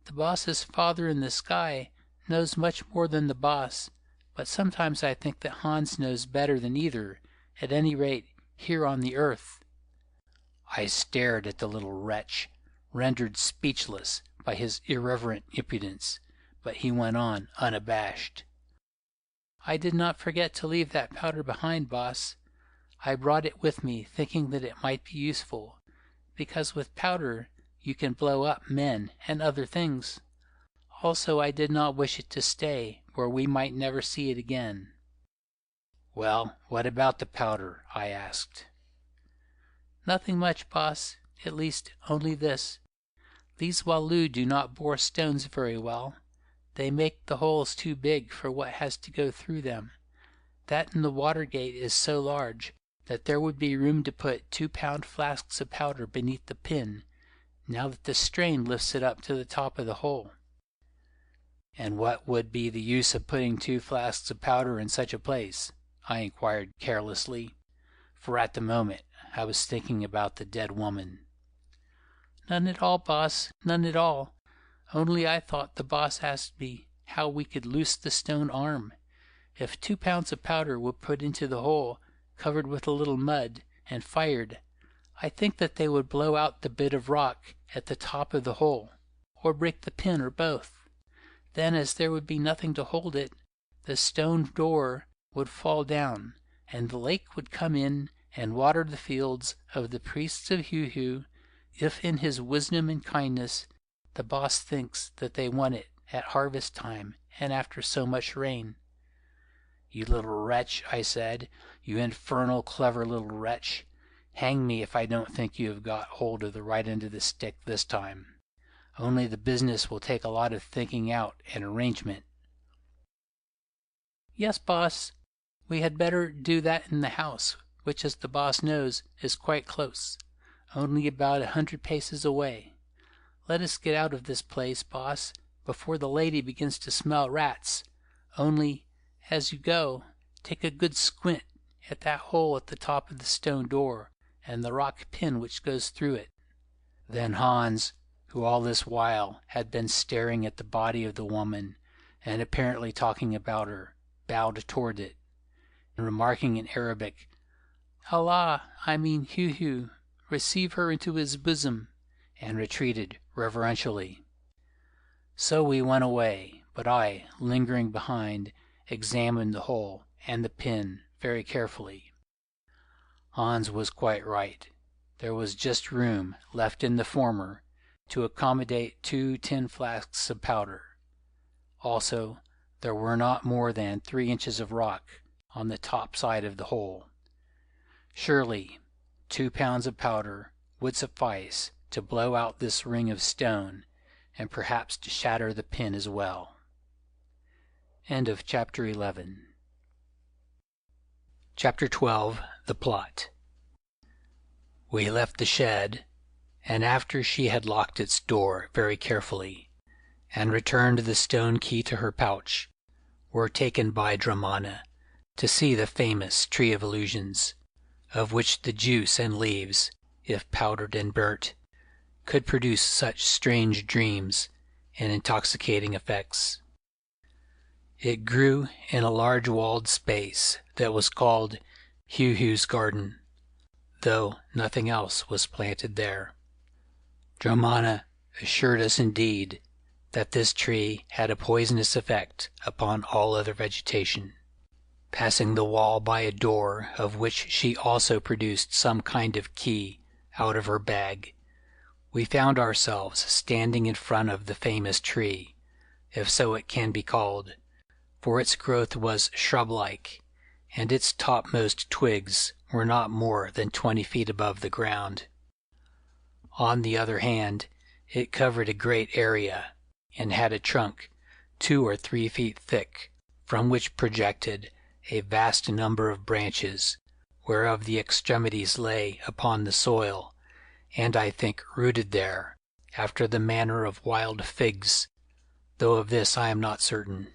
The boss's father in the sky knows much more than the boss, but sometimes I think that Hans knows better than either, at any rate here on the earth." I stared at the little wretch, rendered speechless by his irreverent impudence, but he went on unabashed. "I did not forget to leave that powder behind, boss. I brought it with me thinking that it might be useful, because with powder you can blow up men and other things. Also I did not wish it to stay where we might never see it again." "Well, what about the powder?" I asked. "Nothing much, boss, at least only this. These Walloo do not bore stones very well. They make the holes too big for what has to go through them. That in the water gate is so large that there would be room to put 2-pound flasks of powder beneath the pin, now that the strain lifts it up to the top of the hole." "And what would be the use of putting 2 flasks of powder in such a place?" I inquired carelessly, for at the moment I was thinking about the dead woman. "None at all, boss, none at all. Only I thought the boss asked me how we could loose the stone arm. If 2 pounds of powder were put into the hole, covered with a little mud, and fired, I think that they would blow out the bit of rock at the top of the hole, or break the pin, or both. Then, as there would be nothing to hold it, the stone door would fall down, and the lake would come in and water the fields of the priests of Heu-Heu, if in his wisdom and kindness the boss thinks that they want it at harvest time, and after so much rain." "You little wretch," I said, "you infernal clever little wretch. Hang me if I don't think you have got hold of the right end of the stick this time. Only the business will take a lot of thinking out and arrangement." "Yes, boss. We had better do that in the house, which, as the boss knows, is quite close, only about 100 paces away. Let us get out of this place, boss, before the lady begins to smell rats. Only, as you go, take a good squint at that hole at the top of the stone door and the rock pin which goes through it." Then Hans, who all this while had been staring at the body of the woman and apparently talking about her, bowed toward it, and remarking in Arabic, "Allah, Heu-Heu, receive her into his bosom," and retreated reverentially. So we went away, but I, lingering behind, examined the hole and the pin very carefully. Hans was quite right. There was just room left in the former to accommodate 2 tin flasks of powder. Also, there were not more than 3 inches of rock on the top side of the hole. Surely 2 pounds of powder would suffice to blow out this ring of stone, and perhaps to shatter the pin as well. End of chapter 11. Chapter 12. The Plot. We left the shed, and after she had locked its door very carefully, and returned the stone key to her pouch, were taken by Dromana to see the famous Tree of Illusions, of which the juice and leaves, if powdered and burnt, could produce such strange dreams and intoxicating effects. It grew in a large walled space that was called Heu-Heu's garden, though nothing else was planted there. Dromana assured us indeed that this tree had a poisonous effect upon all other vegetation. Passing the wall by a door of which she also produced some kind of key out of her bag, we found ourselves standing in front of the famous tree, if so it can be called, for its growth was shrub-like, and its topmost twigs were not more than 20 feet above the ground. On the other hand, it covered a great area, and had a trunk 2 or 3 feet thick, from which projected a vast number of branches, whereof the extremities lay upon the soil, and I think rooted there, after the manner of wild figs, though of this I am not certain.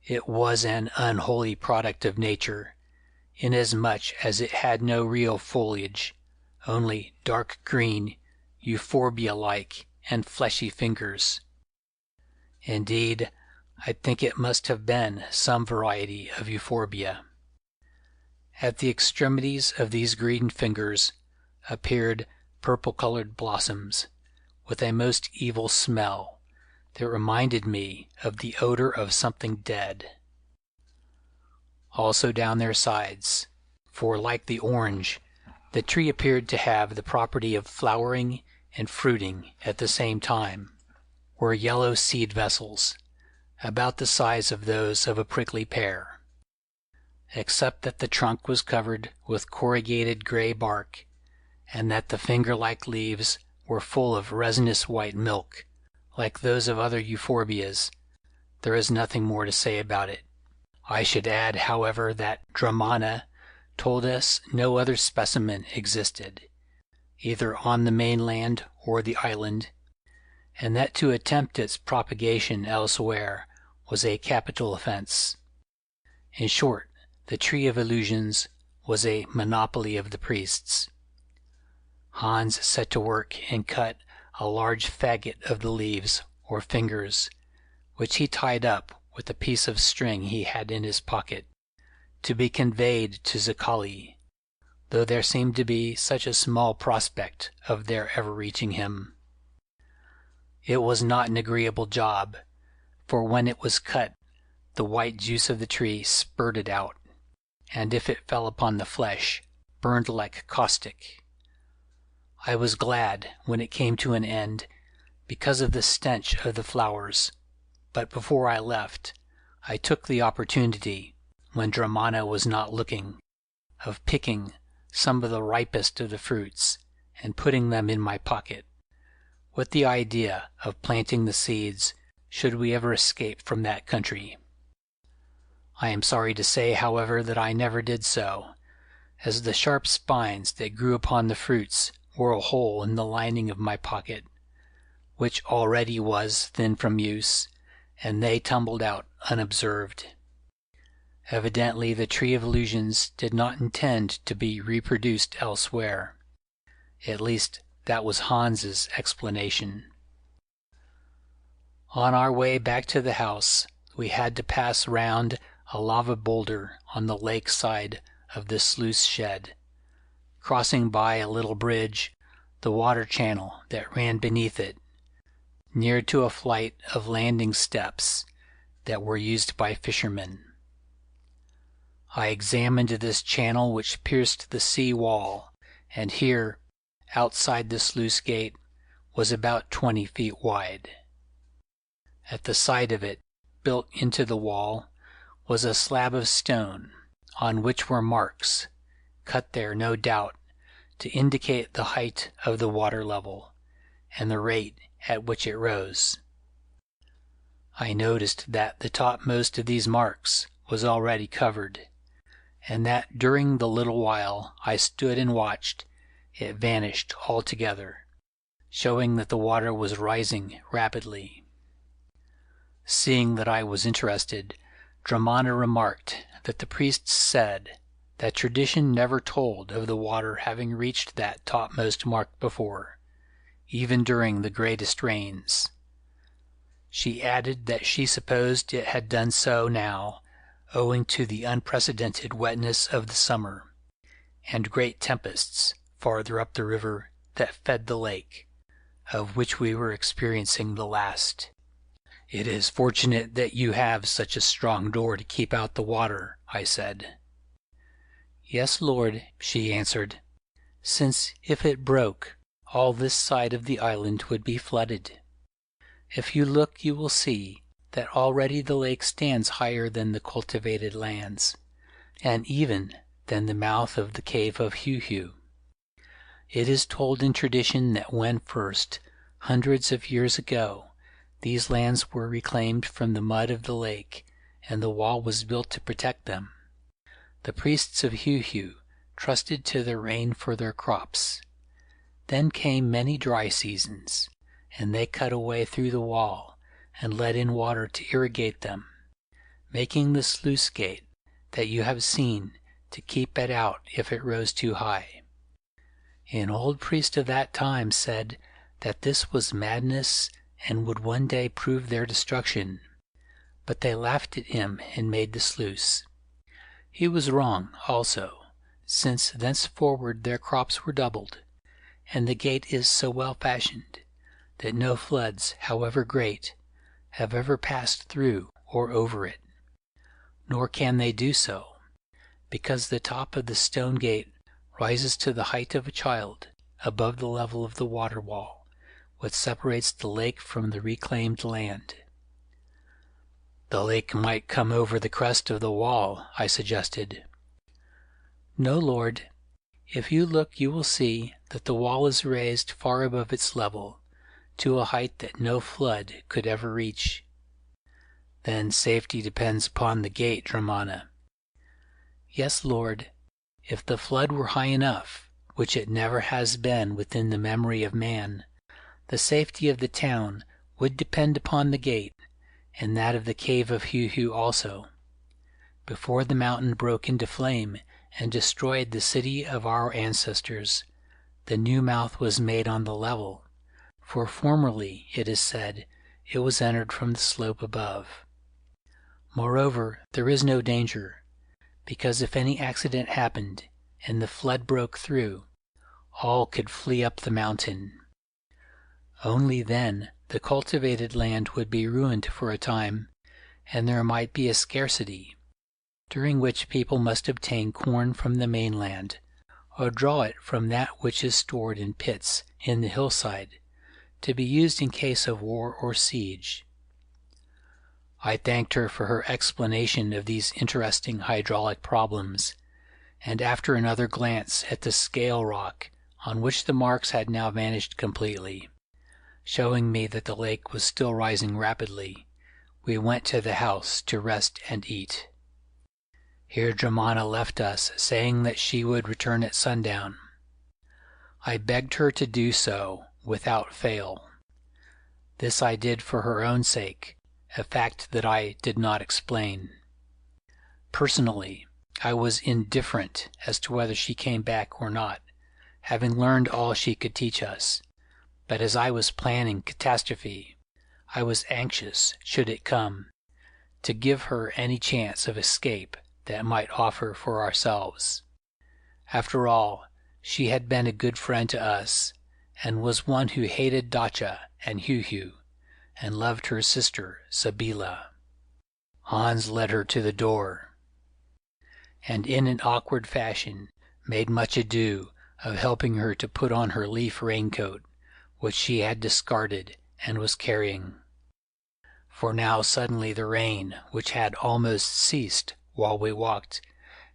It was an unholy product of nature, inasmuch as it had no real foliage, only dark green, euphorbia-like, and fleshy fingers. Indeed, I think it must have been some variety of euphorbia. At the extremities of these green fingers appeared purple-colored blossoms, with a most evil smell that reminded me of the odor of something dead. Also down their sides, for like the orange, the tree appeared to have the property of flowering and fruiting at the same time, were yellow seed vessels, about the size of those of a prickly pear, except that the trunk was covered with corrugated gray bark, and that the finger-like leaves were full of resinous white milk, like those of other euphorbias. There is nothing more to say about it. I should add, however, that Dromana told us no other specimen existed, either on the mainland or the island, and that to attempt its propagation elsewhere was a capital offense. In short, the Tree of Illusions was a monopoly of the priests. Hans set to work and cut a large faggot of the leaves, or fingers, which he tied up with a piece of string he had in his pocket, to be conveyed to Zekali, though there seemed to be such a small prospect of their ever reaching him. It was not an agreeable job, for when it was cut, the white juice of the tree spurted out, and if it fell upon the flesh, burned like caustic. I was glad when it came to an end, because of the stench of the flowers, but before I left, I took the opportunity, when Dromana was not looking, of picking some of the ripest of the fruits and putting them in my pocket, with the idea of planting the seeds should we ever escape from that country. I am sorry to say, however, that I never did so, as the sharp spines that grew upon the fruits wore a hole in the lining of my pocket, which already was thin from use, and they tumbled out unobserved. Evidently the Tree of Illusions did not intend to be reproduced elsewhere. At least that was Hans's explanation. On our way back to the house, we had to pass round a lava boulder on the lake side of the sluice shed, crossing by a little bridge, the water channel that ran beneath it, near to a flight of landing steps that were used by fishermen. I examined this channel which pierced the sea wall, and here, outside the sluice gate, was about 20 feet wide. At the side of it, built into the wall, was a slab of stone, on which were marks, cut there no doubt, to indicate the height of the water level, and the rate at which it rose. I noticed that the topmost of these marks was already covered, and that during the little while I stood and watched, it vanished altogether, showing that the water was rising rapidly. Seeing that I was interested, Dromana remarked that the priests said that tradition never told of the water having reached that topmost mark before, even during the greatest rains. She added that she supposed it had done so now, owing to the unprecedented wetness of the summer, and great tempests farther up the river that fed the lake, of which we were experiencing the last. "It is fortunate that you have such a strong door to keep out the water," I said. "Yes, Lord," she answered, "since if it broke, all this side of the island would be flooded. If you look, you will see that already the lake stands higher than the cultivated lands, and even than the mouth of the cave of Heu-Heu. It is told in tradition that when first, hundreds of years ago, these lands were reclaimed from the mud of the lake, and the wall was built to protect them, the priests of Heu-Heu trusted to the rain for their crops. Then came many dry seasons, and they cut a way through the wall and let in water to irrigate them, making the sluice gate that you have seen to keep it out if it rose too high. An old priest of that time said that this was madness and would one day prove their destruction, but they laughed at him and made the sluice. He was wrong also, since thenceforward their crops were doubled, and the gate is so well fashioned that no floods, however great, have ever passed through or over it. Nor can they do so, because the top of the stone gate rises to the height of a child above the level of the water wall, which separates the lake from the reclaimed land. "The lake might come over the crest of the wall," I suggested. "No, Lord. If you look, you will see that the wall is raised far above its level, to a height that no flood could ever reach." "Then safety depends upon the gate, Dromana." "Yes, Lord. If the flood were high enough, which it never has been within the memory of man, the safety of the town would depend upon the gate, and that of the cave of Heu-Heu also. Before the mountain broke into flame and destroyed the city of our ancestors, the new mouth was made on the level, for formerly, it is said, it was entered from the slope above. Moreover, there is no danger, because if any accident happened and the flood broke through, all could flee up the mountain. Only then the cultivated land would be ruined for a time, and there might be a scarcity, during which people must obtain corn from the mainland, or draw it from that which is stored in pits in the hillside, to be used in case of war or siege. I thanked her for her explanation of these interesting hydraulic problems, and after another glance at the scale rock, on which the marks had now vanished completely, showing me that the lake was still rising rapidly, we went to the house to rest and eat. Here Dramana left us, saying that she would return at sundown. I begged her to do so without fail. This I did for her own sake, a fact that I did not explain. Personally, I was indifferent as to whether she came back or not, having learned all she could teach us. But as I was planning catastrophe, I was anxious, should it come, to give her any chance of escape that might offer for ourselves. After all, she had been a good friend to us, and was one who hated Dacha and Heu-Heu, and loved her sister Sabeela. Hans led her to the door, and in an awkward fashion made much ado of helping her to put on her leaf raincoat, which she had discarded and was carrying. For now suddenly the rain, which had almost ceased while we walked,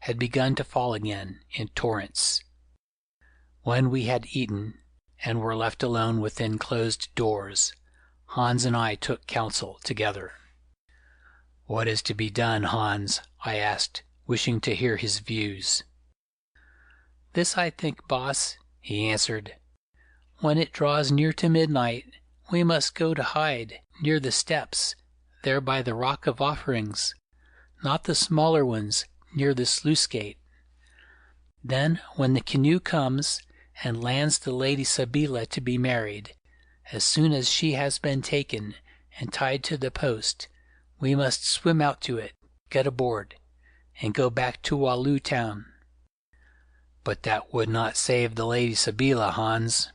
had begun to fall again in torrents. When we had eaten, and were left alone within closed doors, Hans and I took counsel together. "What is to be done, Hans?" I asked, wishing to hear his views. "This I think, boss," he answered. "When it draws near to midnight, we must go to hide near the steps, there by the Rock of Offerings, not the smaller ones near the Sluice Gate. Then, when the canoe comes and lands the Lady Sabeela to be married, as soon as she has been taken and tied to the post, we must swim out to it, get aboard, and go back to Walloo town." "But that would not save the Lady Sabeela, Hans."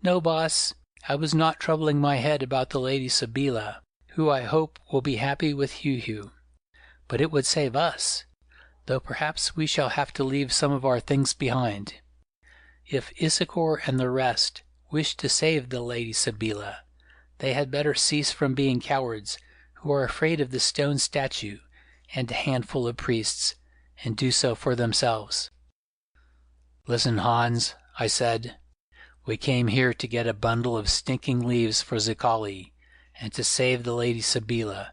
"No, boss, I was not troubling my head about the Lady Sabeela, who I hope will be happy with Heu-Heu. But it would save us, though perhaps we shall have to leave some of our things behind. If Issachar and the rest wish to save the Lady Sabeela, they had better cease from being cowards who are afraid of the stone statue and a handful of priests, and do so for themselves." "Listen, Hans," I said. "We came here to get a bundle of stinking leaves for Zicali, and to save the Lady Sabeela,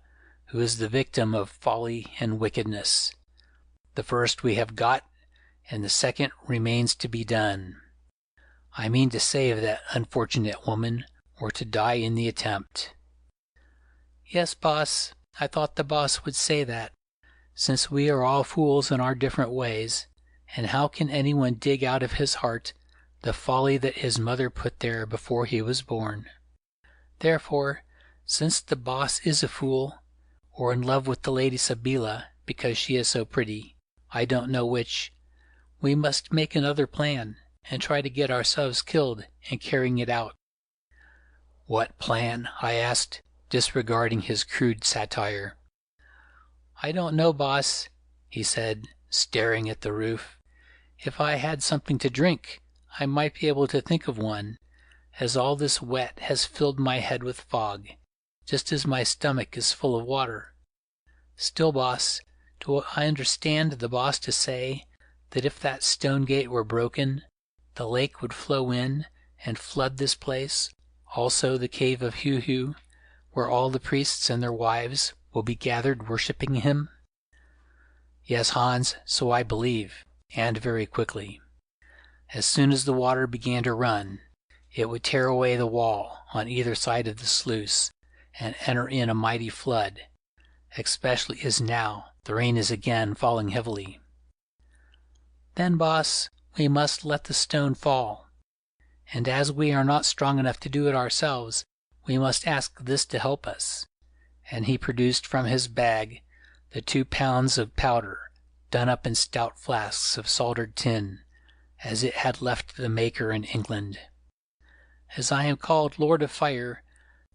who is the victim of folly and wickedness. The first we have got, and the second remains to be done. I mean to save that unfortunate woman, or to die in the attempt." "Yes, boss, I thought the boss would say that, since we are all fools in our different ways, and how can anyone dig out of his heart the folly that his mother put there before he was born? Therefore, since the boss is a fool, or in love with the Lady Sabeela because she is so pretty, I don't know which, we must make another plan, and try to get ourselves killed in carrying it out." "What plan?" I asked, disregarding his crude satire. "I don't know, boss," he said, staring at the roof. "If I had something to drink, I might be able to think of one, as all this wet has filled my head with fog, just as my stomach is full of water. Still, boss, do I understand the boss to say that if that stone gate were broken, the lake would flow in and flood this place, also the cave of Heu-Heu, where all the priests and their wives will be gathered worshipping him?" "Yes, Hans, so I believe, and very quickly. As soon as the water began to run, it would tear away the wall on either side of the sluice, and enter in a mighty flood, especially as now the rain is again falling heavily. Then, boss, we must let the stone fall, and as we are not strong enough to do it ourselves, we must ask this to help us." And he produced from his bag the 2 pounds of powder, done up in stout flasks of soldered tin, as it had left the maker in England. "As I am called Lord of Fire,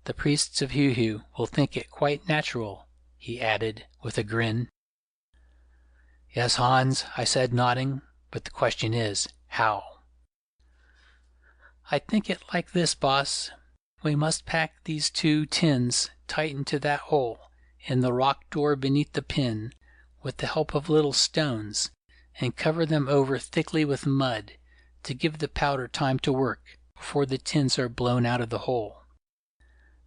the priests of Heu-Heu will think it quite natural," he added, with a grin. "Yes, Hans," I said, nodding, "but the question is, how?" "I think it like this, boss. We must pack these 2 tins tight into that hole in the rock door beneath the pin, with the help of little stones, and cover them over thickly with mud to give the powder time to work before the tins are blown out of the hole.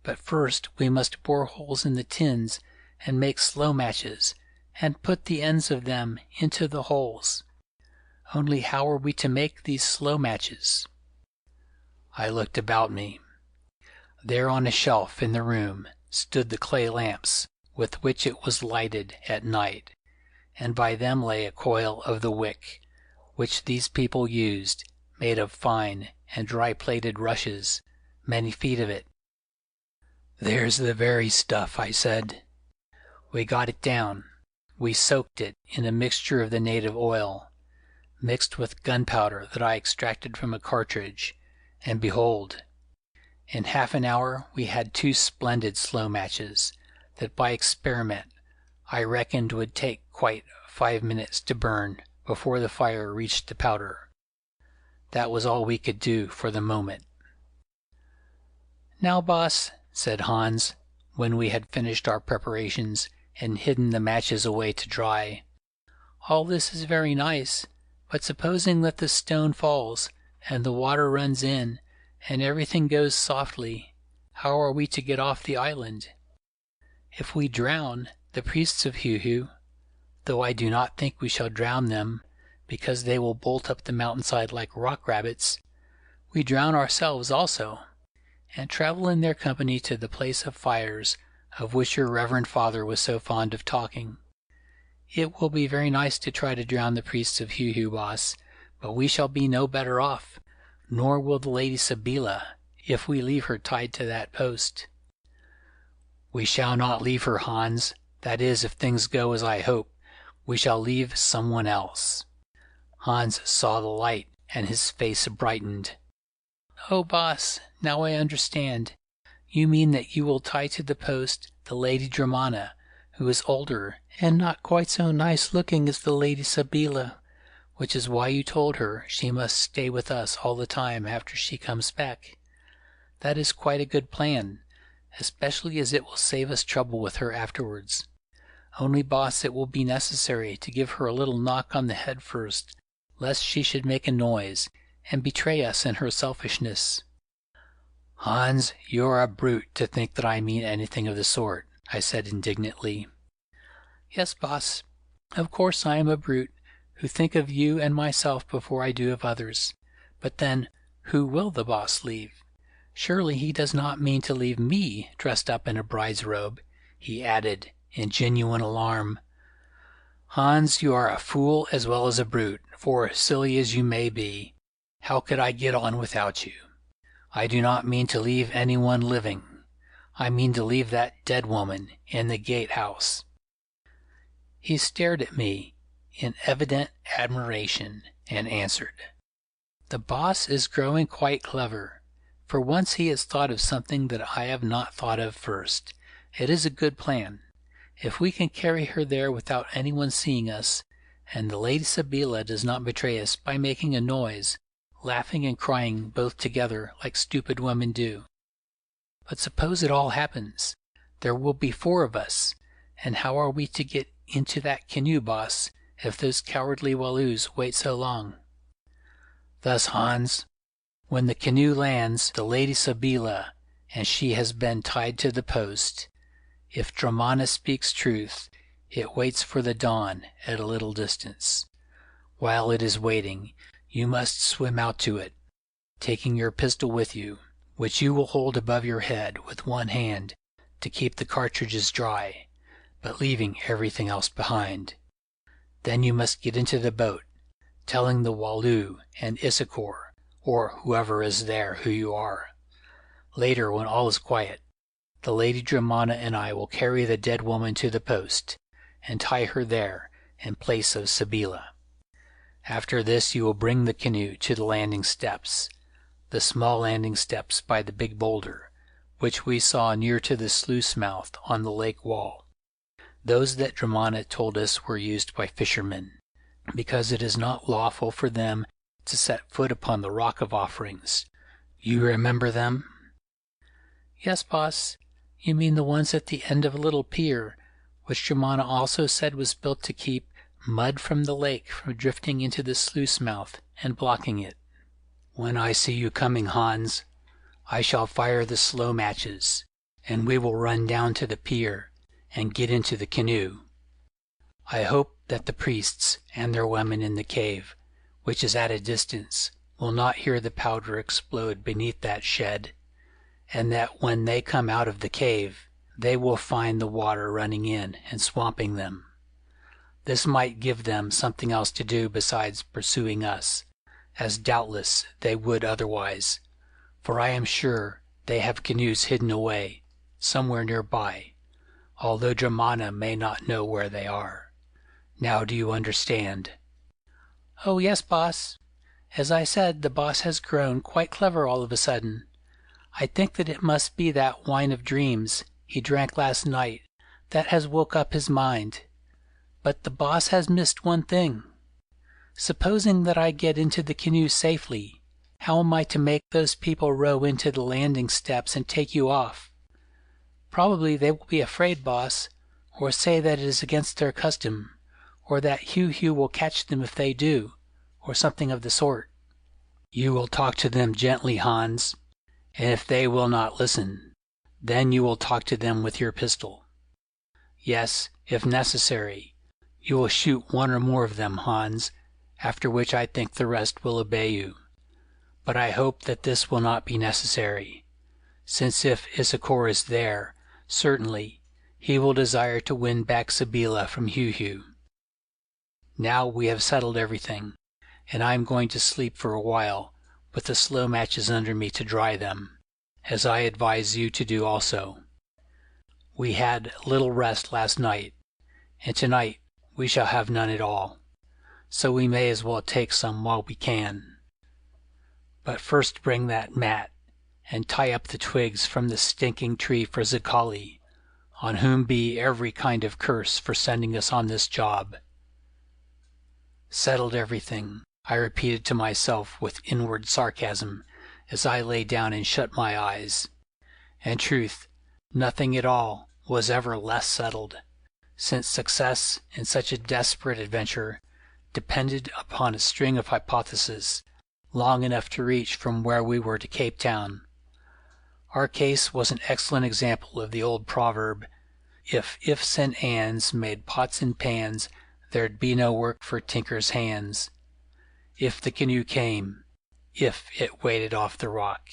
But first we must bore holes in the tins and make slow matches, and put the ends of them into the holes. Only how are we to make these slow matches?" I looked about me. There on a shelf in the room stood the clay lamps with which it was lighted at night, and by them lay a coil of the wick, which these people used, made of fine and dry-plaited rushes, many feet of it. "There's the very stuff," I said. We got it down. We soaked it in a mixture of the native oil, mixed with gunpowder that I extracted from a cartridge, and behold, in half an hour we had 2 splendid slow matches that by experiment I reckoned would take quite 5 minutes to burn before the fire reached the powder. That was all we could do for the moment. "Now, boss," said Hans, when we had finished our preparations and hidden the matches away to dry, "all this is very nice, but supposing that the stone falls, and the water runs in, and everything goes softly, how are we to get off the island? If we drown the priests of Heu-Heu, though I do not think we shall drown them, because they will bolt up the mountainside like rock rabbits, we drown ourselves also, and travel in their company to the place of fires of which your reverend father was so fond of talking. It will be very nice to try to drown the priests of Heu-Heu, boss, but we shall be no better off, nor will the Lady Sabeela, if we leave her tied to that post." "We shall not leave her, Hans. That is, if things go as I hope, we shall leave someone else." Hans saw the light, and his face brightened. "Oh, boss, now I understand. You mean that you will tie to the post the Lady Dramana, who is older and not quite so nice looking as the Lady Sabeela, which is why you told her she must stay with us all the time after she comes back. That is quite a good plan, especially as it will save us trouble with her afterwards. Only, boss, it will be necessary to give her a little knock on the head first, lest she should make a noise and betray us in her selfishness." "Hans, you are a brute to think that I mean anything of the sort," I said indignantly. "Yes, boss. Of course I am a brute, who think of you and myself before I do of others. But then, who will the boss leave? Surely he does not mean to leave me dressed up in a bride's robe," he added in genuine alarm. "Hans, you are a fool as well as a brute, for, silly as you may be, how could I get on without you? I do not mean to leave anyone living. I mean to leave that dead woman in the gatehouse." He stared at me in evident admiration and answered, "The boss is growing quite clever. For once he has thought of something that I have not thought of first. It is a good plan. If we can carry her there without anyone seeing us, and the Lady Sabeela does not betray us by making a noise, laughing and crying both together like stupid women do. But suppose it all happens. There will be 4 of us, and how are we to get into that canoe, boss, if those cowardly Walloos wait so long?" "Thus, Hans, when the canoe lands the Lady Sabeela, and she has been tied to the post, if Dramana speaks truth, it waits for the dawn at a little distance. While it is waiting, you must swim out to it, taking your pistol with you, which you will hold above your head with one hand to keep the cartridges dry, but leaving everything else behind. Then you must get into the boat, telling the Walloo and Issachar, or whoever is there, who you are. Later, when all is quiet, the Lady Dramana and I will carry the dead woman to the post, and tie her there in place of Sabeela. After this you will bring the canoe to the landing steps, the small landing steps by the big boulder, which we saw near to the sluice mouth on the lake wall. Those that Dramana told us were used by fishermen, because it is not lawful for them to set foot upon the rock of offerings. You remember them? Yes, boss. You mean the ones at the end of a little pier, which Germana also said was built to keep mud from the lake from drifting into the sluice mouth and blocking it. When I see you coming, Hans, I shall fire the slow matches, and we will run down to the pier and get into the canoe. I hope that the priests and their women in the cave, which is at a distance, will not hear the powder explode beneath that shed, and that when they come out of the cave, they will find the water running in and swamping them. This might give them something else to do besides pursuing us, as doubtless they would otherwise, for I am sure they have canoes hidden away, somewhere nearby, although Germana may not know where they are. Now do you understand? Oh, yes, boss. As I said, the boss has grown quite clever all of a sudden. I think that it must be that wine of dreams he drank last night that has woke up his mind. But the boss has missed one thing. Supposing that I get into the canoe safely, how am I to make those people row into the landing steps and take you off? Probably they will be afraid, boss, or say that it is against their custom, or that Heu-Heu will catch them if they do, or something of the sort. You will talk to them gently, Hans, and if they will not listen, then you will talk to them with your pistol. Yes, if necessary, you will shoot one or more of them, Hans, after which I think the rest will obey you. But I hope that this will not be necessary, since if Issachar is there, certainly he will desire to win back Sabeela from Heu-Heu. Now we have settled everything, and I am going to sleep for a while, with the slow matches under me to dry them, as I advise you to do also. We had little rest last night, and tonight we shall have none at all, so we may as well take some while we can. But first bring that mat, and tie up the twigs from the stinking tree for Zicali, on whom be every kind of curse for sending us on this job. Settled everything, I repeated to myself with inward sarcasm as I lay down and shut my eyes. In truth, nothing at all was ever less settled, since success in such a desperate adventure depended upon a string of hypotheses long enough to reach from where we were to Cape Town. Our case was an excellent example of the old proverb, if ifs and ands made pots and pans, there'd be no work for tinkers' hands. If the canoe came, if it waded off the rock,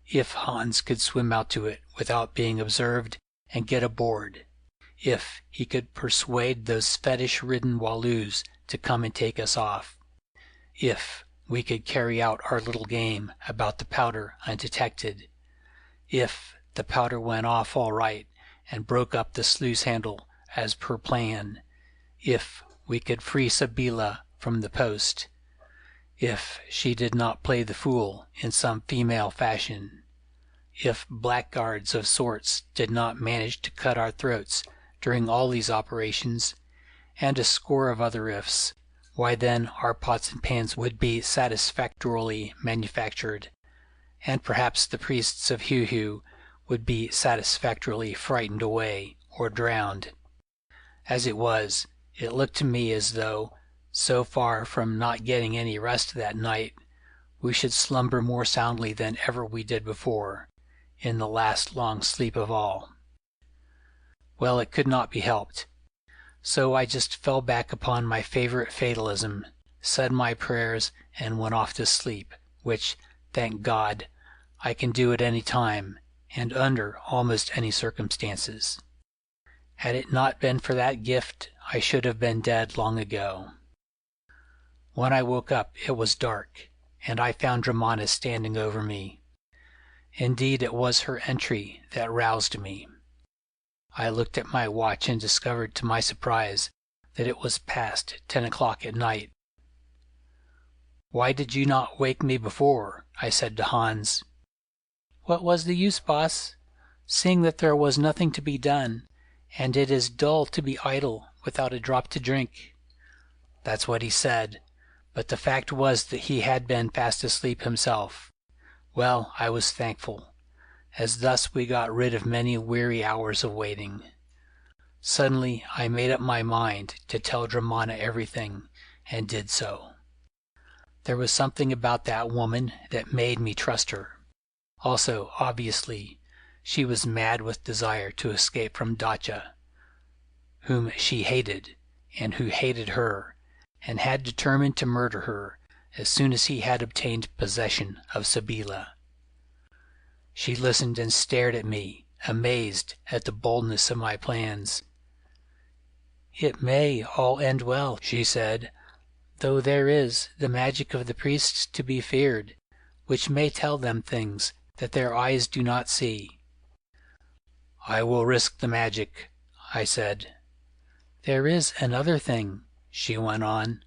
if Hans could swim out to it without being observed and get aboard, if he could persuade those fetish-ridden Walloos to come and take us off, if we could carry out our little game about the powder undetected, if the powder went off all right and broke up the sluice handle as per plan, if we could free Sabeela from the post, if she did not play the fool in some female fashion, if blackguards of sorts did not manage to cut our throats during all these operations, and a score of other ifs, why then our pots and pans would be satisfactorily manufactured, and perhaps the priests of Heu-Heu would be satisfactorily frightened away or drowned. As it was, it looked to me as though, so far from not getting any rest that night, we should slumber more soundly than ever we did before, in the last long sleep of all. Well, it could not be helped. So I just fell back upon my favorite fatalism, said my prayers, and went off to sleep, which, thank God, I can do at any time, and under almost any circumstances. Had it not been for that gift, I should have been dead long ago. When I woke up, it was dark, and I found Germana standing over me. Indeed, it was her entry that roused me. I looked at my watch and discovered to my surprise that it was past 10 o'clock at night. "Why did you not wake me before?" I said to Hans. "What was the use, boss, seeing that there was nothing to be done, and it is dull to be idle without a drop to drink?" That's what he said, but the fact was that he had been fast asleep himself. Well, I was thankful, as thus we got rid of many weary hours of waiting. Suddenly I made up my mind to tell Dramana everything, and did so. There was something about that woman that made me trust her. Also, obviously, she was mad with desire to escape from Dacha, whom she hated, and who hated her, and had determined to murder her as soon as he had obtained possession of Sabeela. She listened and stared at me, amazed at the boldness of my plans. "It may all end well," she said, "though there is the magic of the priests to be feared, which may tell them things that their eyes do not see." "I will risk the magic," I said. "There is another thing," she went on.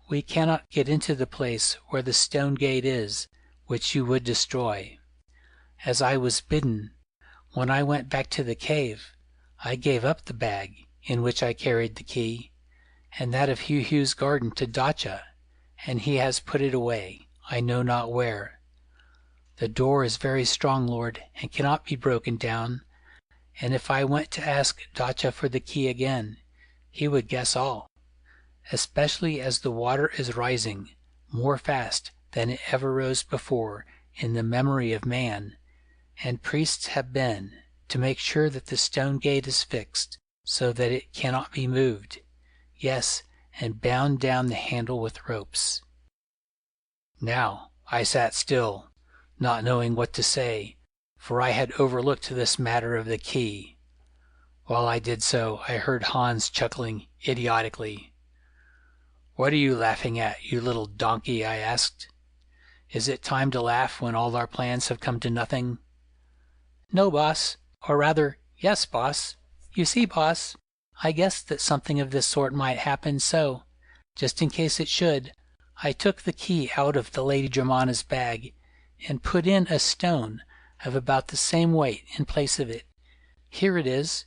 "We cannot get into the place where the stone gate is, which you would destroy. As I was bidden, when I went back to the cave, I gave up the bag in which I carried the key, and that of Heu-Heu's garden to Dacha, and he has put it away, I know not where. The door is very strong, Lord, and cannot be broken down, and if I went to ask Dacha for the key again, he would guess all, especially as the water is rising more fast than it ever rose before in the memory of man, and priests have been to make sure that the stone gate is fixed so that it cannot be moved, yes, and bound down the handle with ropes." Now I sat still, not knowing what to say, for I had overlooked this matter of the key. While I did so, I heard Hans chuckling idiotically. "What are you laughing at, you little donkey?" I asked. "Is it time to laugh when all our plans have come to nothing?" "No, boss, or rather, yes, boss. You see, boss, I guessed that something of this sort might happen, so, just in case it should, I took the key out of the Lady Dramana's bag and put in a stone of about the same weight in place of it. Here it is."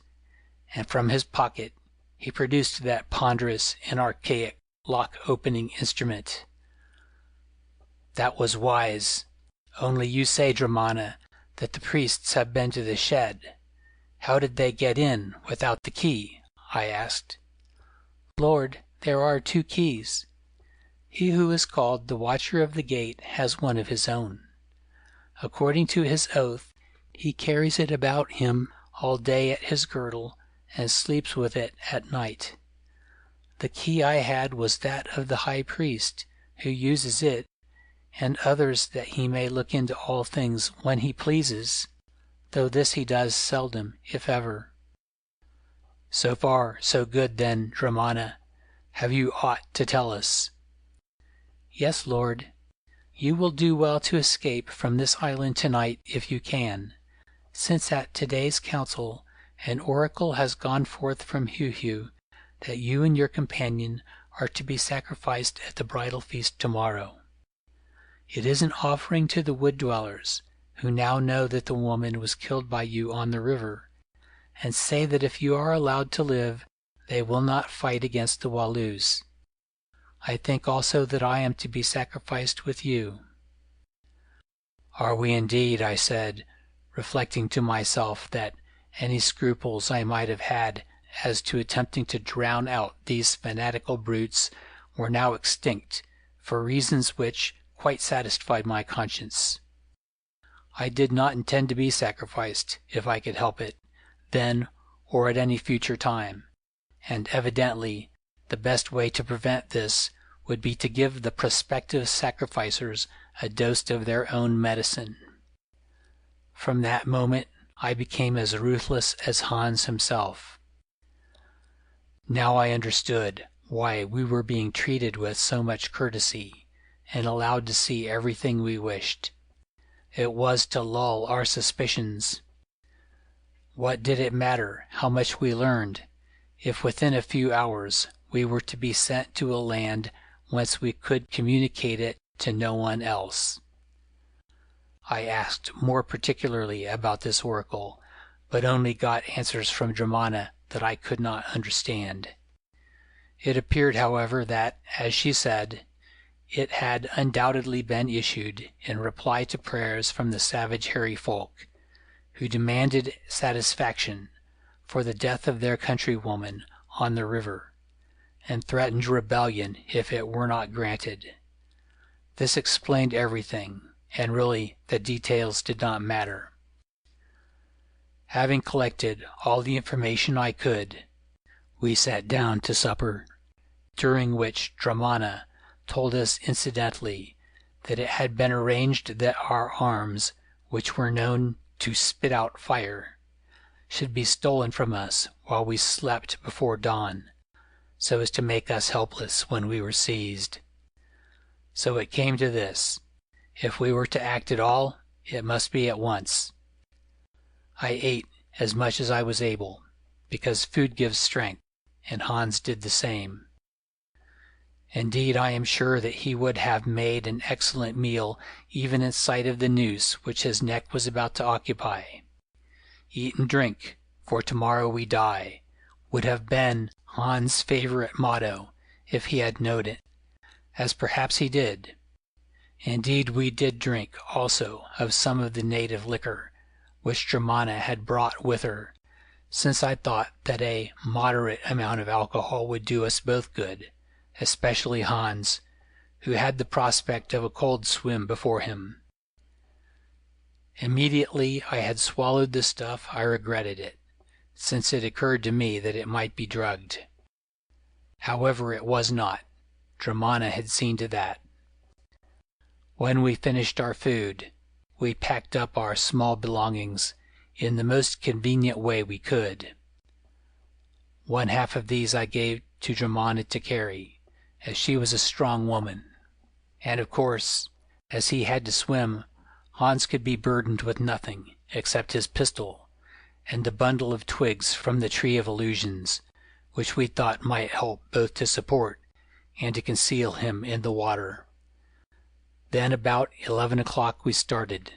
And from his pocket he produced that ponderous and archaic lock-opening instrument. "That was wise. Only you say, Dramana, that the priests have been to the shed. How did they get in without the key?" I asked. "Lord, there are 2 keys. He who is called the Watcher of the Gate has one of his own. According to his oath, he carries it about him all day at his girdle and sleeps with it at night. The key I had was that of the high priest, who uses it, and others that he may look into all things when he pleases, though this he does seldom, if ever." "So far, so good, then, Dramana. Have you aught to tell us?" "Yes, Lord. You will do well to escape from this island tonight if you can, since at today's council an oracle has gone forth from Heu-Heu that you and your companion are to be sacrificed at the bridal feast tomorrow. It is an offering to the wood dwellers, who now know that the woman was killed by you on the river, and say that if you are allowed to live, they will not fight against the Walloos. I think also that I am to be sacrificed with you." "Are we indeed?" I said, reflecting to myself that any scruples I might have had as to attempting to drown out these fanatical brutes were now extinct, for reasons which quite satisfied my conscience. I did not intend to be sacrificed, if I could help it, then or at any future time, and evidently the best way to prevent this would be to give the prospective sacrificers a dose of their own medicine. From that moment I became as ruthless as Hans himself. Now I understood why we were being treated with so much courtesy and allowed to see everything we wished. It was to lull our suspicions. What did it matter how much we learned, if within a few hours we were to be sent to a land whence we could communicate it to no one else? I asked more particularly about this oracle, but only got answers from Dramana that I could not understand. It appeared, however, that, as she said, It had undoubtedly been issued in reply to prayers from the savage hairy folk, who demanded satisfaction for the death of their countrywoman on the river, and threatened rebellion if it were not granted. This explained everything, and really the details did not matter. Having collected all the information I could, we sat down to supper, during which Dromana told us incidentally that it had been arranged that our arms, which were known to spit out fire, should be stolen from us while we slept before dawn, so as to make us helpless when we were seized. So it came to this: if we were to act at all, it must be at once. I ate as much as I was able, because food gives strength, and Hans did the same. Indeed, I am sure that he would have made an excellent meal even in sight of the noose which his neck was about to occupy. "Eat and drink, for tomorrow we die," would have been Hans' favorite motto if he had known it, as perhaps he did. Indeed, we did drink also of some of the native liquor which Dromana had brought with her, since I thought that a moderate amount of alcohol would do us both good, especially Hans, who had the prospect of a cold swim before him. Immediately I had swallowed the stuff I regretted it, since it occurred to me that it might be drugged. However, it was not. Dromana had seen to that. When we finished our food, we packed up our small belongings in the most convenient way we could. One half of these I gave to Dromana to carry, as she was a strong woman, and of course, as he had to swim, Hans could be burdened with nothing except his pistol and the bundle of twigs from the Tree of Illusions, which we thought might help both to support and to conceal him in the water. Then about 11 o'clock we started,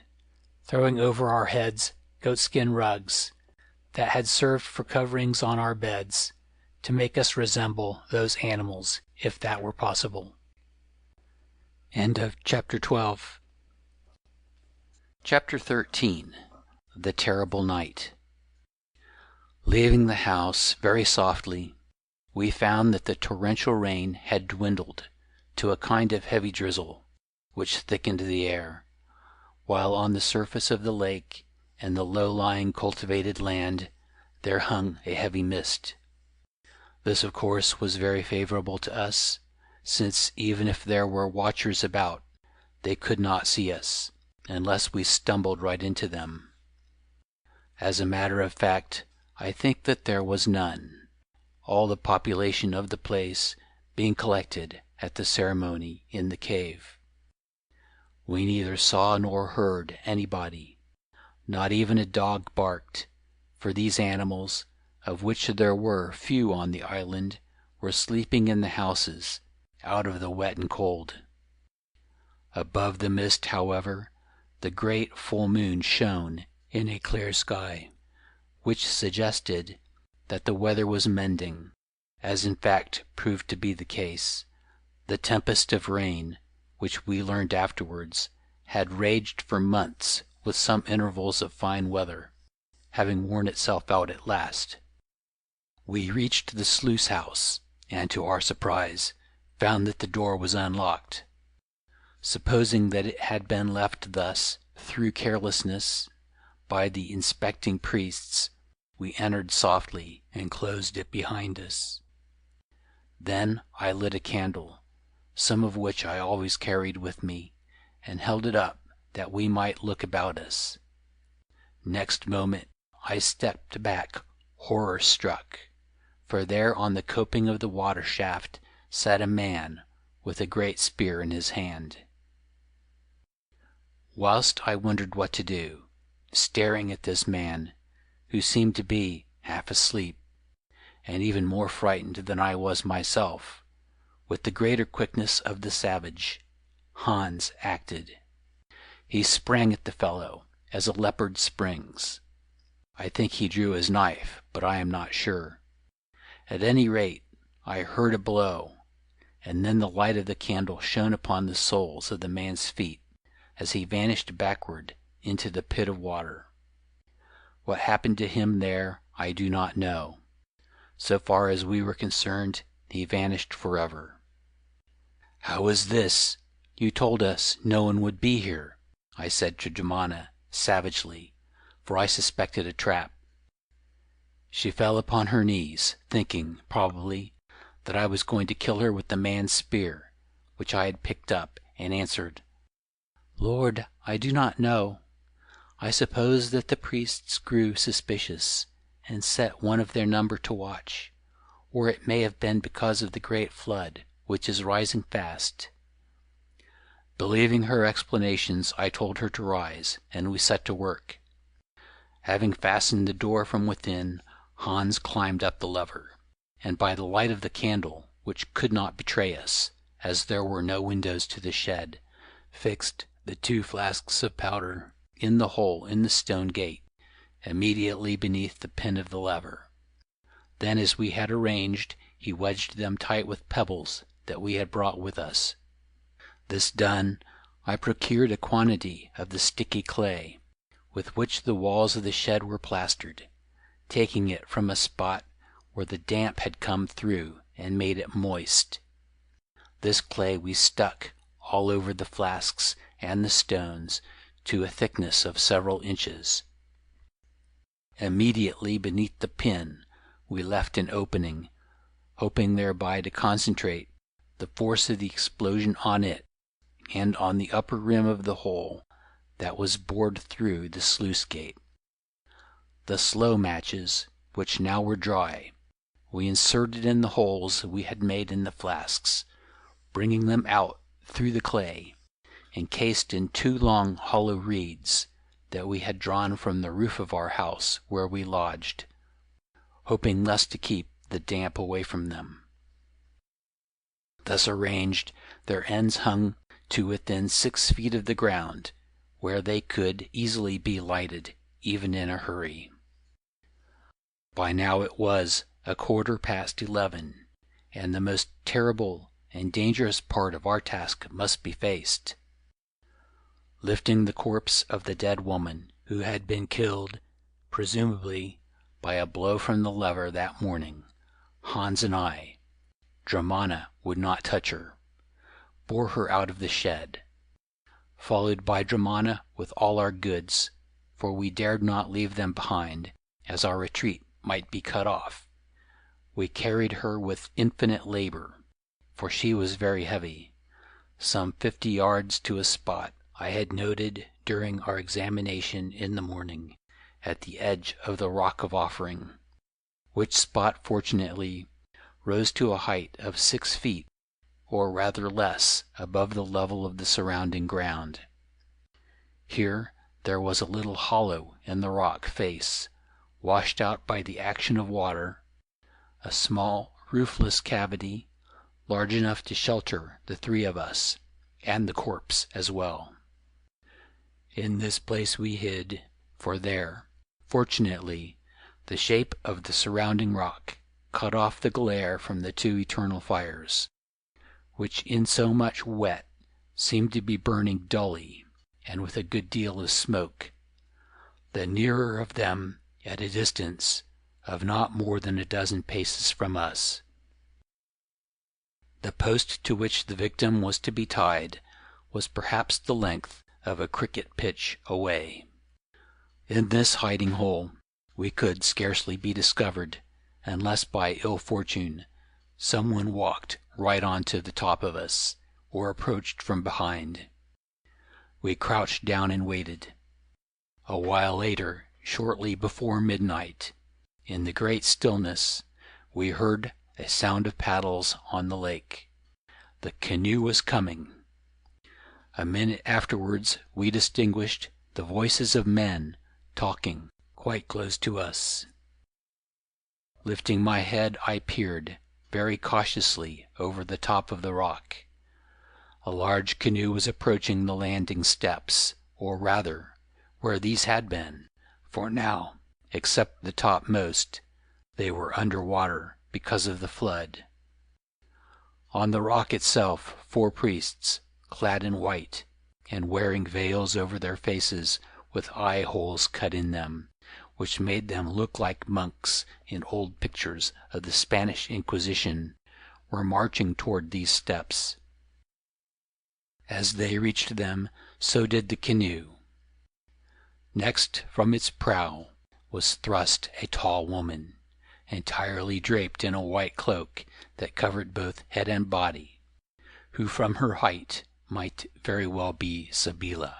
throwing over our heads goatskin rugs that had served for coverings on our beds, to make us resemble those animals, if that were possible. End of Chapter 12. Chapter 13. The Terrible Night. Leaving the house very softly, we found that the torrential rain had dwindled to a kind of heavy drizzle, which thickened the air, while on the surface of the lake and the low-lying cultivated land there hung a heavy mist. This, of course, was very favorable to us, since even if there were watchers about, they could not see us, unless we stumbled right into them. As a matter of fact, I think that there was none, all the population of the place being collected at the ceremony in the cave. We neither saw nor heard anybody. Not even a dog barked, for these animals, of which there were few on the island, were sleeping in the houses, out of the wet and cold. Above the mist, however, the great full moon shone in a clear sky, which suggested that the weather was mending, as in fact proved to be the case. The tempest of rain, which we learned afterwards, had raged for months with some intervals of fine weather, having worn itself out at last. We reached the sluice house, and to our surprise found that the door was unlocked. Supposing that it had been left thus through carelessness by the inspecting priests, we entered softly and closed it behind us. Then I lit a candle, some of which I always carried with me, and held it up that we might look about us. Next moment I stepped back, horror-struck, for there on the coping of the water shaft sat a man with a great spear in his hand. Whilst I wondered what to do, staring at this man, who seemed to be half asleep, and even more frightened than I was myself, with the greater quickness of the savage, Hans acted. He sprang at the fellow, as a leopard springs. I think he drew his knife, but I am not sure. At any rate, I heard a blow, and then the light of the candle shone upon the soles of the man's feet as he vanished backward into the pit of water. What happened to him there I do not know. So far as we were concerned, he vanished forever. "How is this? You told us no one would be here," I said to Jemima savagely, for I suspected a trap. She fell upon her knees, thinking, probably, that I was going to kill her with the man's spear, which I had picked up, and answered, "Lord, I do not know. I suppose that the priests grew suspicious, and set one of their number to watch, or it may have been because of the great flood, which is rising fast." Believing her explanations, I told her to rise, and we set to work. Having fastened the door from within, Hans climbed up the lever, and by the light of the candle, which could not betray us, as there were no windows to the shed, fixed the 2 flasks of powder in the hole in the stone gate, immediately beneath the pin of the lever. Then, as we had arranged, he wedged them tight with pebbles that we had brought with us. This done, I procured a quantity of the sticky clay, with which the walls of the shed were plastered, taking it from a spot where the damp had come through and made it moist. This clay we stuck all over the flasks and the stones to a thickness of several inches. Immediately beneath the pin we left an opening, hoping thereby to concentrate the force of the explosion on it and on the upper rim of the hole that was bored through the sluice gate. The slow matches, which now were dry, we inserted in the holes we had made in the flasks, bringing them out through the clay, encased in 2 long hollow reeds that we had drawn from the roof of our house where we lodged, hoping thus to keep the damp away from them. Thus arranged, their ends hung to within 6 feet of the ground, where they could easily be lighted, even in a hurry. By now it was 11:15, and the most terrible and dangerous part of our task must be faced. Lifting the corpse of the dead woman, who had been killed, presumably, by a blow from the lever that morning, Hans and I, Jemima would not touch her, bore her out of the shed. Followed by Jemima with all our goods, for we dared not leave them behind, as our retreat might be cut off, we carried her with infinite labor, for she was very heavy, some 50 yards to a spot I had noted during our examination in the morning at the edge of the Rock of Offering, which spot fortunately rose to a height of 6 feet, or rather less, above the level of the surrounding ground. Here there was a little hollow in the rock face, washed out by the action of water, a small roofless cavity, large enough to shelter the 3 of us, and the corpse as well. In this place we hid, for there, fortunately, the shape of the surrounding rock cut off the glare from the 2 eternal fires, which in so much wet seemed to be burning dully and with a good deal of smoke, the nearer of them at a distance of not more than a dozen paces from us. The post to which the victim was to be tied was perhaps the length of a cricket pitch away. In this hiding hole we could scarcely be discovered, unless by ill fortune someone walked right on to the top of us, or approached from behind. We crouched down and waited. A while later, shortly before midnight, in the great stillness, we heard a sound of paddles on the lake. The canoe was coming. A minute afterwards we distinguished the voices of men talking quite close to us. Lifting my head, I peered very cautiously over the top of the rock. A large canoe was approaching the landing steps, or rather, where these had been, for now, except the topmost, they were under water because of the flood. On the rock itself 4 priests, clad in white, and wearing veils over their faces with eye holes cut in them, which made them look like monks in old pictures of the Spanish Inquisition, were marching toward these steps. As they reached them, so did the canoe. Next from its prow was thrust a tall woman, entirely draped in a white cloak that covered both head and body, who from her height might very well be Sabeela.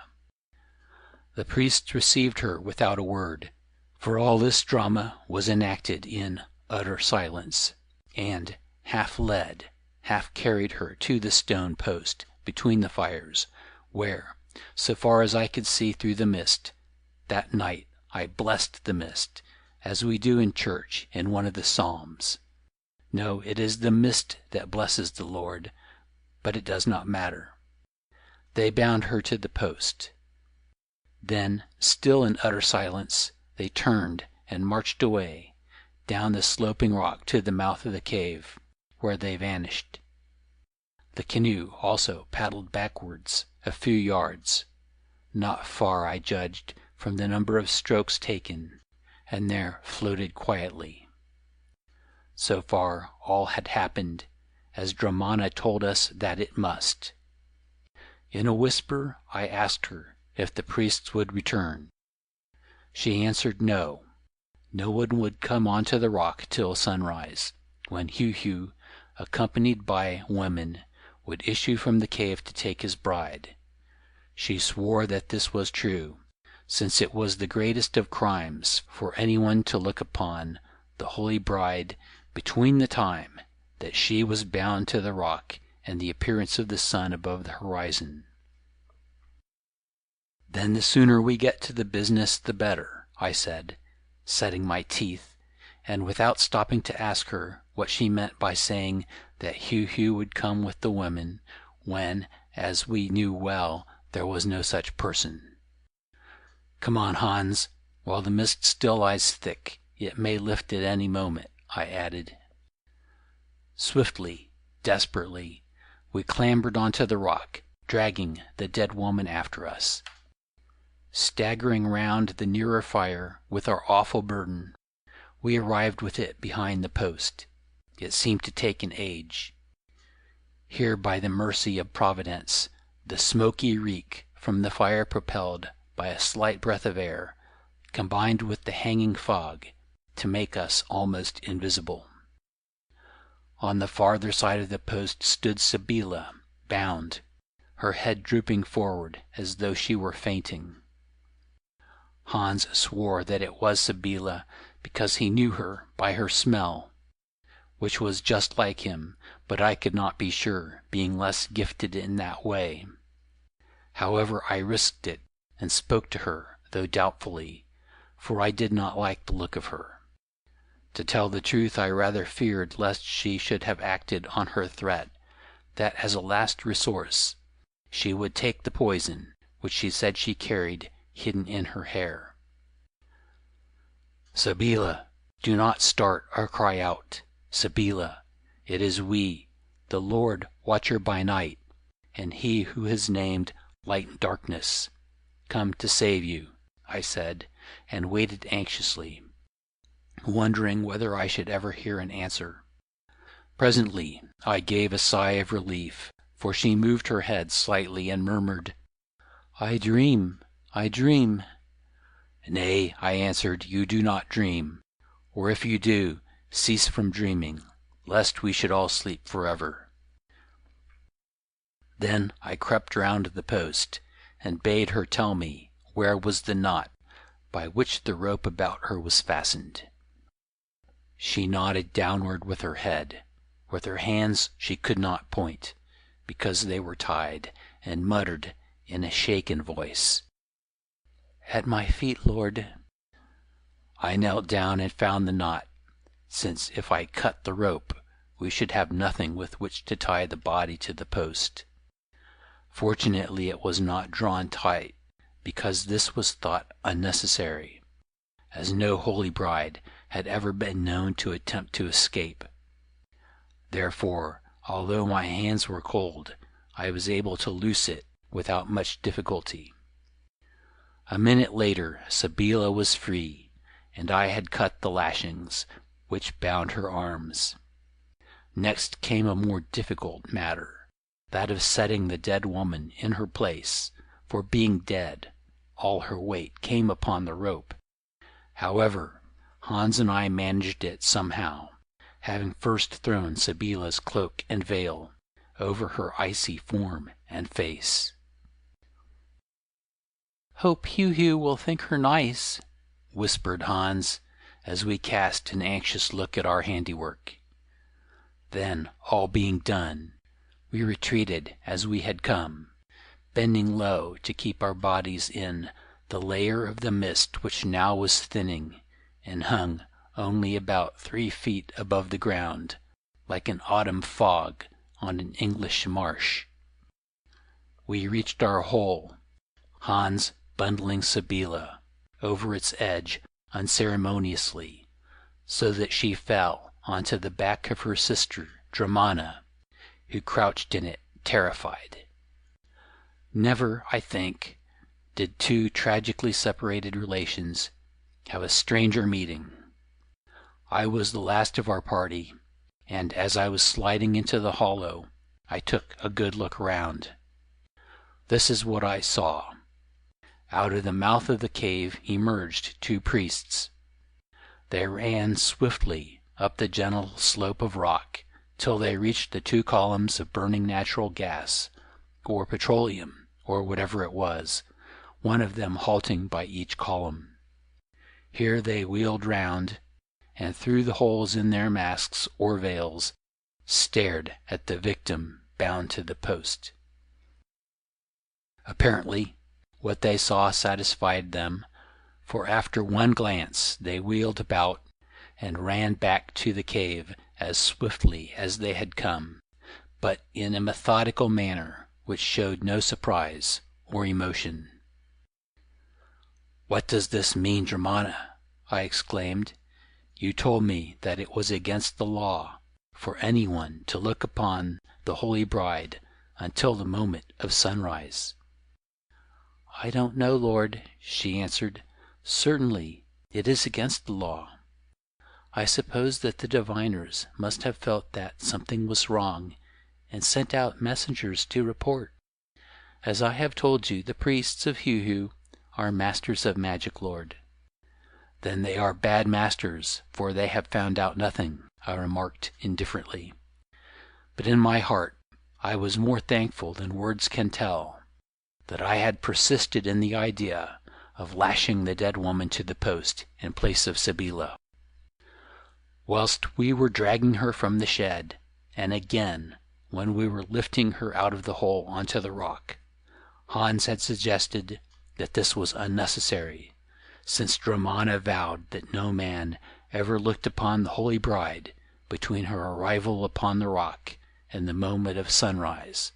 The priests received her without a word, for all this drama was enacted in utter silence, and half led, half carried her to the stone post between the fires, where, so far as I could see through the mist, that night I blessed the mist, as we do in church in one of the Psalms. No, it is the mist that blesses the Lord, but it does not matter. They bound her to the post. Then, still in utter silence, they turned and marched away, down the sloping rock to the mouth of the cave, where they vanished. The canoe also paddled backwards a few yards, not far, I judged, from the number of strokes taken, and there floated quietly. So far all had happened as Dramana told us that it must. In a whisper I asked her if the priests would return. She answered no. No one would come onto the rock till sunrise, when Heu-Heu, accompanied by women, would issue from the cave to take his bride. She swore that this was true, since it was the greatest of crimes for anyone to look upon the holy bride between the time that she was bound to the rock and the appearance of the sun above the horizon. Then the sooner we get to the business the better, I said, setting my teeth, and without stopping to ask her what she meant by saying that Heu-Heu would come with the women, when, as we knew well, there was no such person. Come on, Hans, while the mist still lies thick. It may lift at any moment, I added. Swiftly, desperately, we clambered onto the rock, dragging the dead woman after us. Staggering round the nearer fire with our awful burden, we arrived with it behind the post. It seemed to take an age. Here, by the mercy of Providence, the smoky reek from the fire propelled by a slight breath of air, combined with the hanging fog to make us almost invisible. On the farther side of the post stood Sabeela, bound, her head drooping forward as though she were fainting. Hans swore that it was Sabeela because he knew her by her smell, which was just like him, but I could not be sure, being less gifted in that way. However, I risked it, and spoke to her, though doubtfully, for I did not like the look of her. To tell the truth, I rather feared lest she should have acted on her threat, that as a last resource she would take the poison which she said she carried hidden in her hair. Sabeela, do not start or cry out. Sabeela, it is we, the Lord Watcher by night, and he who is named Light and Darkness, come to save you, I said, and waited anxiously, wondering whether I should ever hear an answer. Presently I gave a sigh of relief, for she moved her head slightly and murmured, I dream, I dream. Nay, I answered, you do not dream, or if you do, cease from dreaming, lest we should all sleep forever. Then I crept round the post, and bade her tell me where was the knot by which the rope about her was fastened. She nodded downward with her head. With her hands she could not point, because they were tied, and muttered in a shaken voice, At my feet, Lord. I knelt down and found the knot, since if I cut the rope, we should have nothing with which to tie the body to the post. Fortunately it was not drawn tight, because this was thought unnecessary, as no holy bride had ever been known to attempt to escape. Therefore Although my hands were cold, I was able to loose it without much difficulty. A minute later Sabeela was free, and I had cut the lashings which bound her arms. Next came a more difficult matter, that of setting the dead woman in her place, for being dead, all her weight came upon the rope. However, Hans and I managed it somehow, having first thrown Sabeela's cloak and veil over her icy form and face. "Hope Heu-Heu will think her nice," whispered Hans, as we cast an anxious look at our handiwork. Then, all being done, we retreated as we had come, bending low to keep our bodies in the layer of the mist which now was thinning, and hung only about 3 feet above the ground, like an autumn fog on an English marsh. We reached our hole, Hans bundling Sabeela over its edge unceremoniously, so that she fell onto the back of her sister Dromana, who crouched in it terrified. Never, I think, did two tragically separated relations have a stranger meeting. I was the last of our party, and as I was sliding into the hollow, I took a good look around. This is what I saw. Out of the mouth of the cave emerged 2 priests. They ran swiftly up the gentle slope of rock till they reached the 2 columns of burning natural gas, or petroleum, or whatever it was, one of them halting by each column. Here they wheeled round, and through the holes in their masks or veils, stared at the victim bound to the post. Apparently, what they saw satisfied them, for after one glance they wheeled about and ran back to the cave as swiftly as they had come, but in a methodical manner which showed no surprise or emotion. "What does this mean, Dromana?" I exclaimed. "You told me that it was against the law for anyone to look upon the Holy Bride until the moment of sunrise." "I don't know, Lord," she answered. "Certainly it is against the law. I suppose that the diviners must have felt that something was wrong, and sent out messengers to report. As I have told you, the priests of Heu-Heu are masters of magic, Lord." "Then they are bad masters, for they have found out nothing," I remarked indifferently. But in my heart I was more thankful than words can tell that I had persisted in the idea of lashing the dead woman to the post in place of Sabeela. Whilst we were dragging her from the shed, and again when we were lifting her out of the hole onto the rock, Hans had suggested that this was unnecessary, since Dromana vowed that no man ever looked upon the Holy Bride between her arrival upon the rock and the moment of sunrise,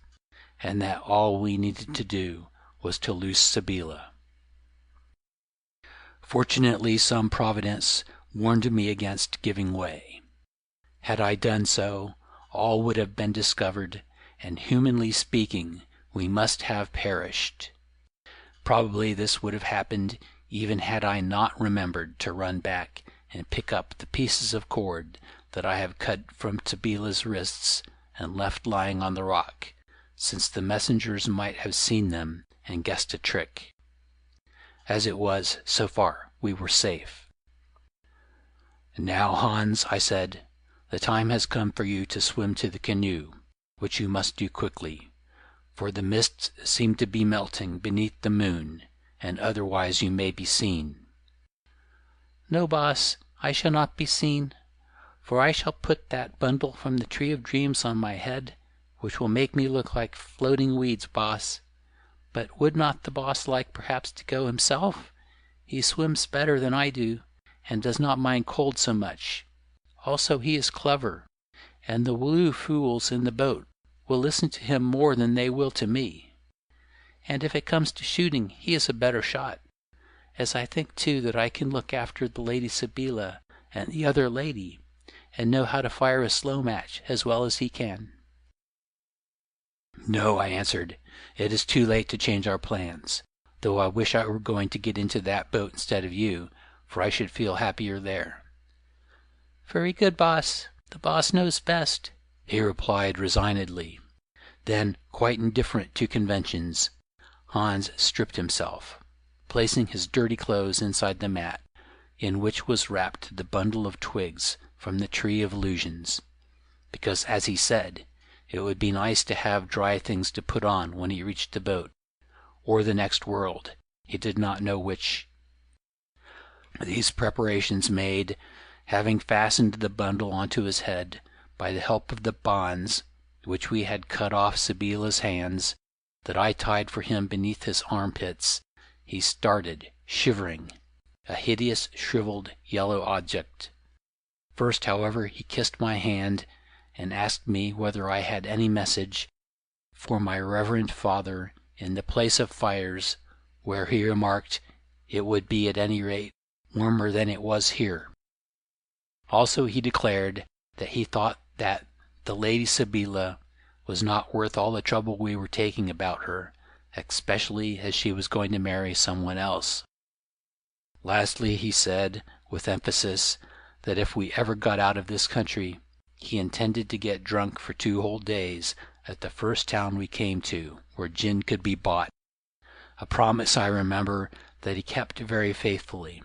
and that all we needed to do was to loose Sabeela. Fortunately, some providence warned me against giving way. Had I done so, all would have been discovered, and humanly speaking, we must have perished. Probably this would have happened even had I not remembered to run back and pick up the pieces of cord that I have cut from Sabeela's wrists and left lying on the rock, since the messengers might have seen them and guessed a trick. As it was, so far, we were safe. "Now, Hans," I said, "the time has come for you to swim to the canoe, which you must do quickly, for the mists seem to be melting beneath the moon, and otherwise you may be seen." "No, boss, I shall not be seen, for I shall put that bundle from the Tree of Dreams on my head, which will make me look like floating weeds, boss. But would not the boss like perhaps to go himself? He swims better than I do, and does not mind cold so much. Also he is clever, and the Walloo fools in the boat will listen to him more than they will to me. And if it comes to shooting, he is a better shot, as I think too that I can look after the Lady Sabeela and the other lady, and know how to fire a slow match as well as he can." "No," I answered. "It is too late to change our plans, though I wish I were going to get into that boat instead of you, for I should feel happier there." "Very good, boss. The boss knows best," he replied resignedly. Then, quite indifferent to conventions, Hans stripped himself, placing his dirty clothes inside the mat, in which was wrapped the bundle of twigs from the tree of illusions, because, as he said, it would be nice to have dry things to put on when he reached the boat, or the next world, he did not know which. These preparations made, having fastened the bundle onto his head by the help of the bonds which we had cut off Sabeela's hands, that I tied for him beneath his armpits, he started, shivering, a hideous, shriveled, yellow object. First, however, he kissed my hand, and asked me whether I had any message for my reverend father in the place of fires, where he remarked it would be at any rate warmer than it was here. Also he declared that he thought that the Lady Sabeela was not worth all the trouble we were taking about her, especially as she was going to marry someone else. Lastly, he said, with emphasis, that if we ever got out of this country, he intended to get drunk for 2 whole days at the first town we came to where gin could be bought, a promise, I remember, that he kept very faithfully.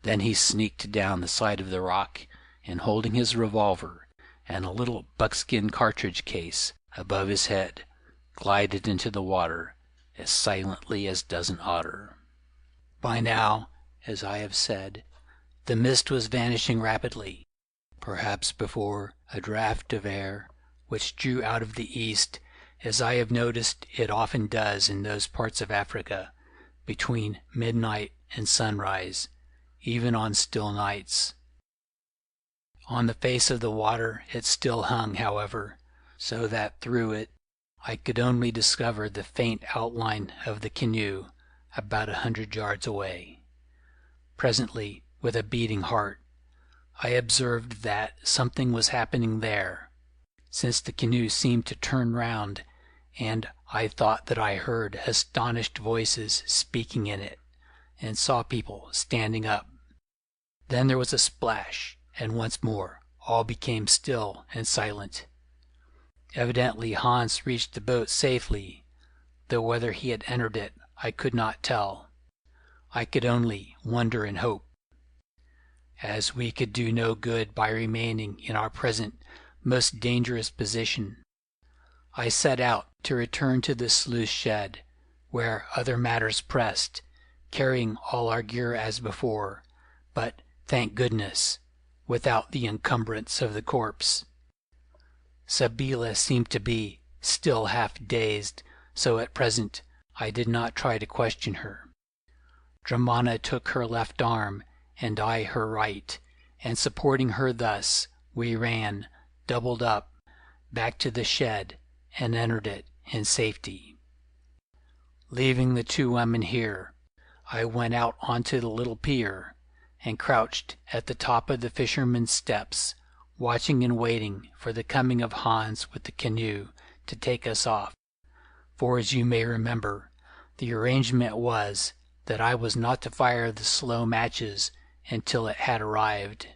Then he sneaked down the side of the rock, and holding his revolver and a little buckskin cartridge case above his head, glided into the water as silently as does an otter. By now, as I have said, the mist was vanishing rapidly, perhaps before a draught of air which drew out of the east, as I have noticed it often does in those parts of Africa, between midnight and sunrise, even on still nights. On the face of the water it still hung, however, so that through it I could only discover the faint outline of the canoe about 100 yards away. Presently, with a beating heart, I observed that something was happening there, since the canoe seemed to turn round, and I thought that I heard astonished voices speaking in it, and saw people standing up. Then there was a splash, and once more all became still and silent. Evidently Hans reached the boat safely, though whether he had entered it I could not tell. I could only wonder and hope. As we could do no good by remaining in our present most dangerous position, I set out to return to the sluice shed, where other matters pressed, carrying all our gear as before, but, thank goodness, without the encumbrance of the corpse. Sabeela seemed to be still half dazed, so at present I did not try to question her. Dromana took her left arm, and I her right, and supporting her thus, we ran, doubled up, back to the shed, and entered it in safety. Leaving the 2 women here, I went out onto the little pier, and crouched at the top of the fisherman's steps, watching and waiting for the coming of Hans with the canoe to take us off, for as you may remember, the arrangement was that I was not to fire the slow matches until it had arrived.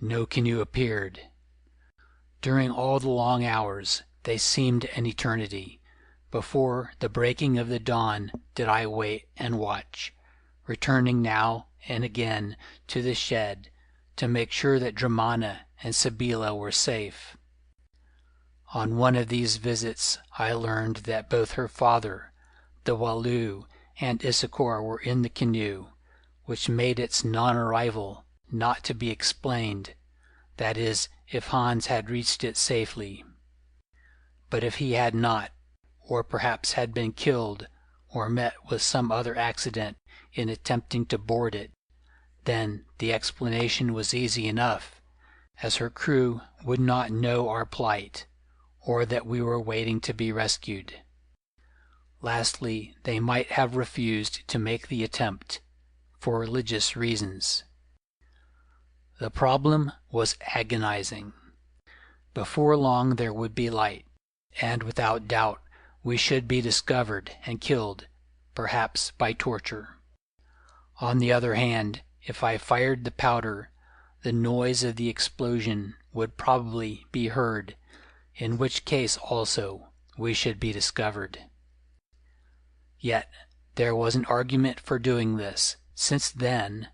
No canoe appeared. During all the long hours, they seemed an eternity, before the breaking of the dawn did I wait and watch, returning now and again to the shed to make sure that Dromana and Sabeela were safe. On one of these visits I learned that both her father, the Walloo, and Issachar were in the canoe, which made its non-arrival not to be explained, that is, if Hans had reached it safely. But if he had not, or perhaps had been killed, or met with some other accident in attempting to board it, then the explanation was easy enough, as her crew would not know our plight, or that we were waiting to be rescued. Lastly, they might have refused to make the attempt, for religious reasons. The problem was agonizing. Before long there would be light, and without doubt we should be discovered and killed, perhaps by torture. On the other hand, if I fired the powder, the noise of the explosion would probably be heard, in which case also we should be discovered. Yet there was an argument for doing this, since then,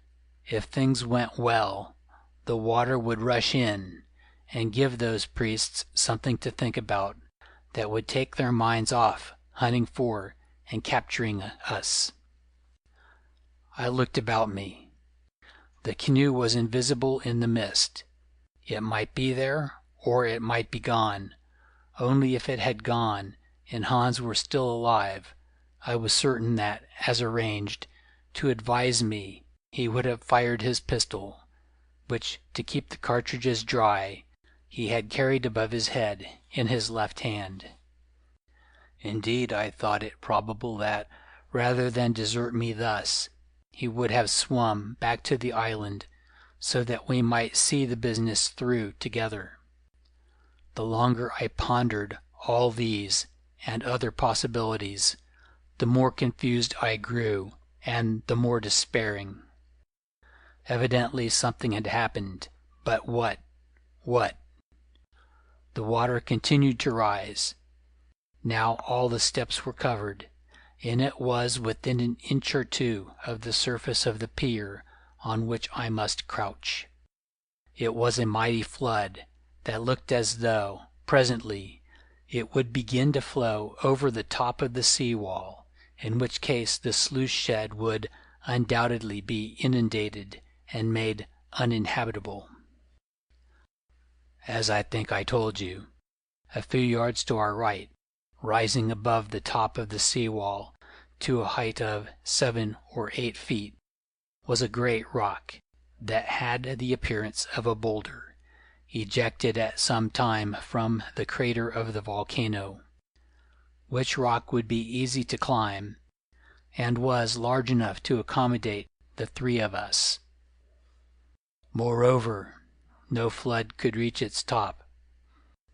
if things went well, the water would rush in and give those priests something to think about that would take their minds off hunting for and capturing us. I looked about me. The canoe was invisible in the mist. It might be there, or it might be gone. Only if it had gone, and Hans were still alive, I was certain that, as arranged, to advise me, he would have fired his pistol, which, to keep the cartridges dry, he had carried above his head in his left hand. Indeed, I thought it probable that, rather than desert me thus, he would have swum back to the island, so that we might see the business through together. The longer I pondered all these and other possibilities, the more confused I grew, and the more despairing. Evidently something had happened, but what? What? The water continued to rise. Now all the steps were covered, and it was within an inch or two of the surface of the pier on which I must crouch. It was a mighty flood that looked as though, presently, it would begin to flow over the top of the sea-wall, in which case the sluice shed would undoubtedly be inundated and made uninhabitable. As I think I told you, a few yards to our right, rising above the top of the sea-wall to a height of 7 or 8 feet, was a great rock that had the appearance of a boulder, ejected at some time from the crater of the volcano, which rock would be easy to climb, and was large enough to accommodate the 3 of us. Moreover, no flood could reach its top,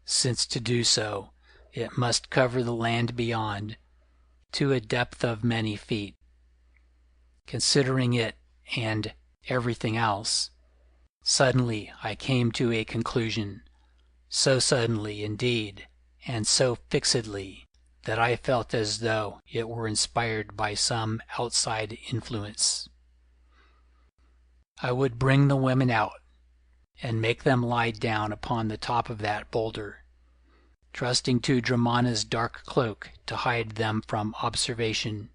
since to do so it must cover the land beyond to a depth of many feet. Considering it and everything else, suddenly I came to a conclusion, so suddenly indeed, and so fixedly, that I felt as though it were inspired by some outside influence. I would bring the women out and make them lie down upon the top of that boulder, trusting to Dramana's dark cloak to hide them from observation,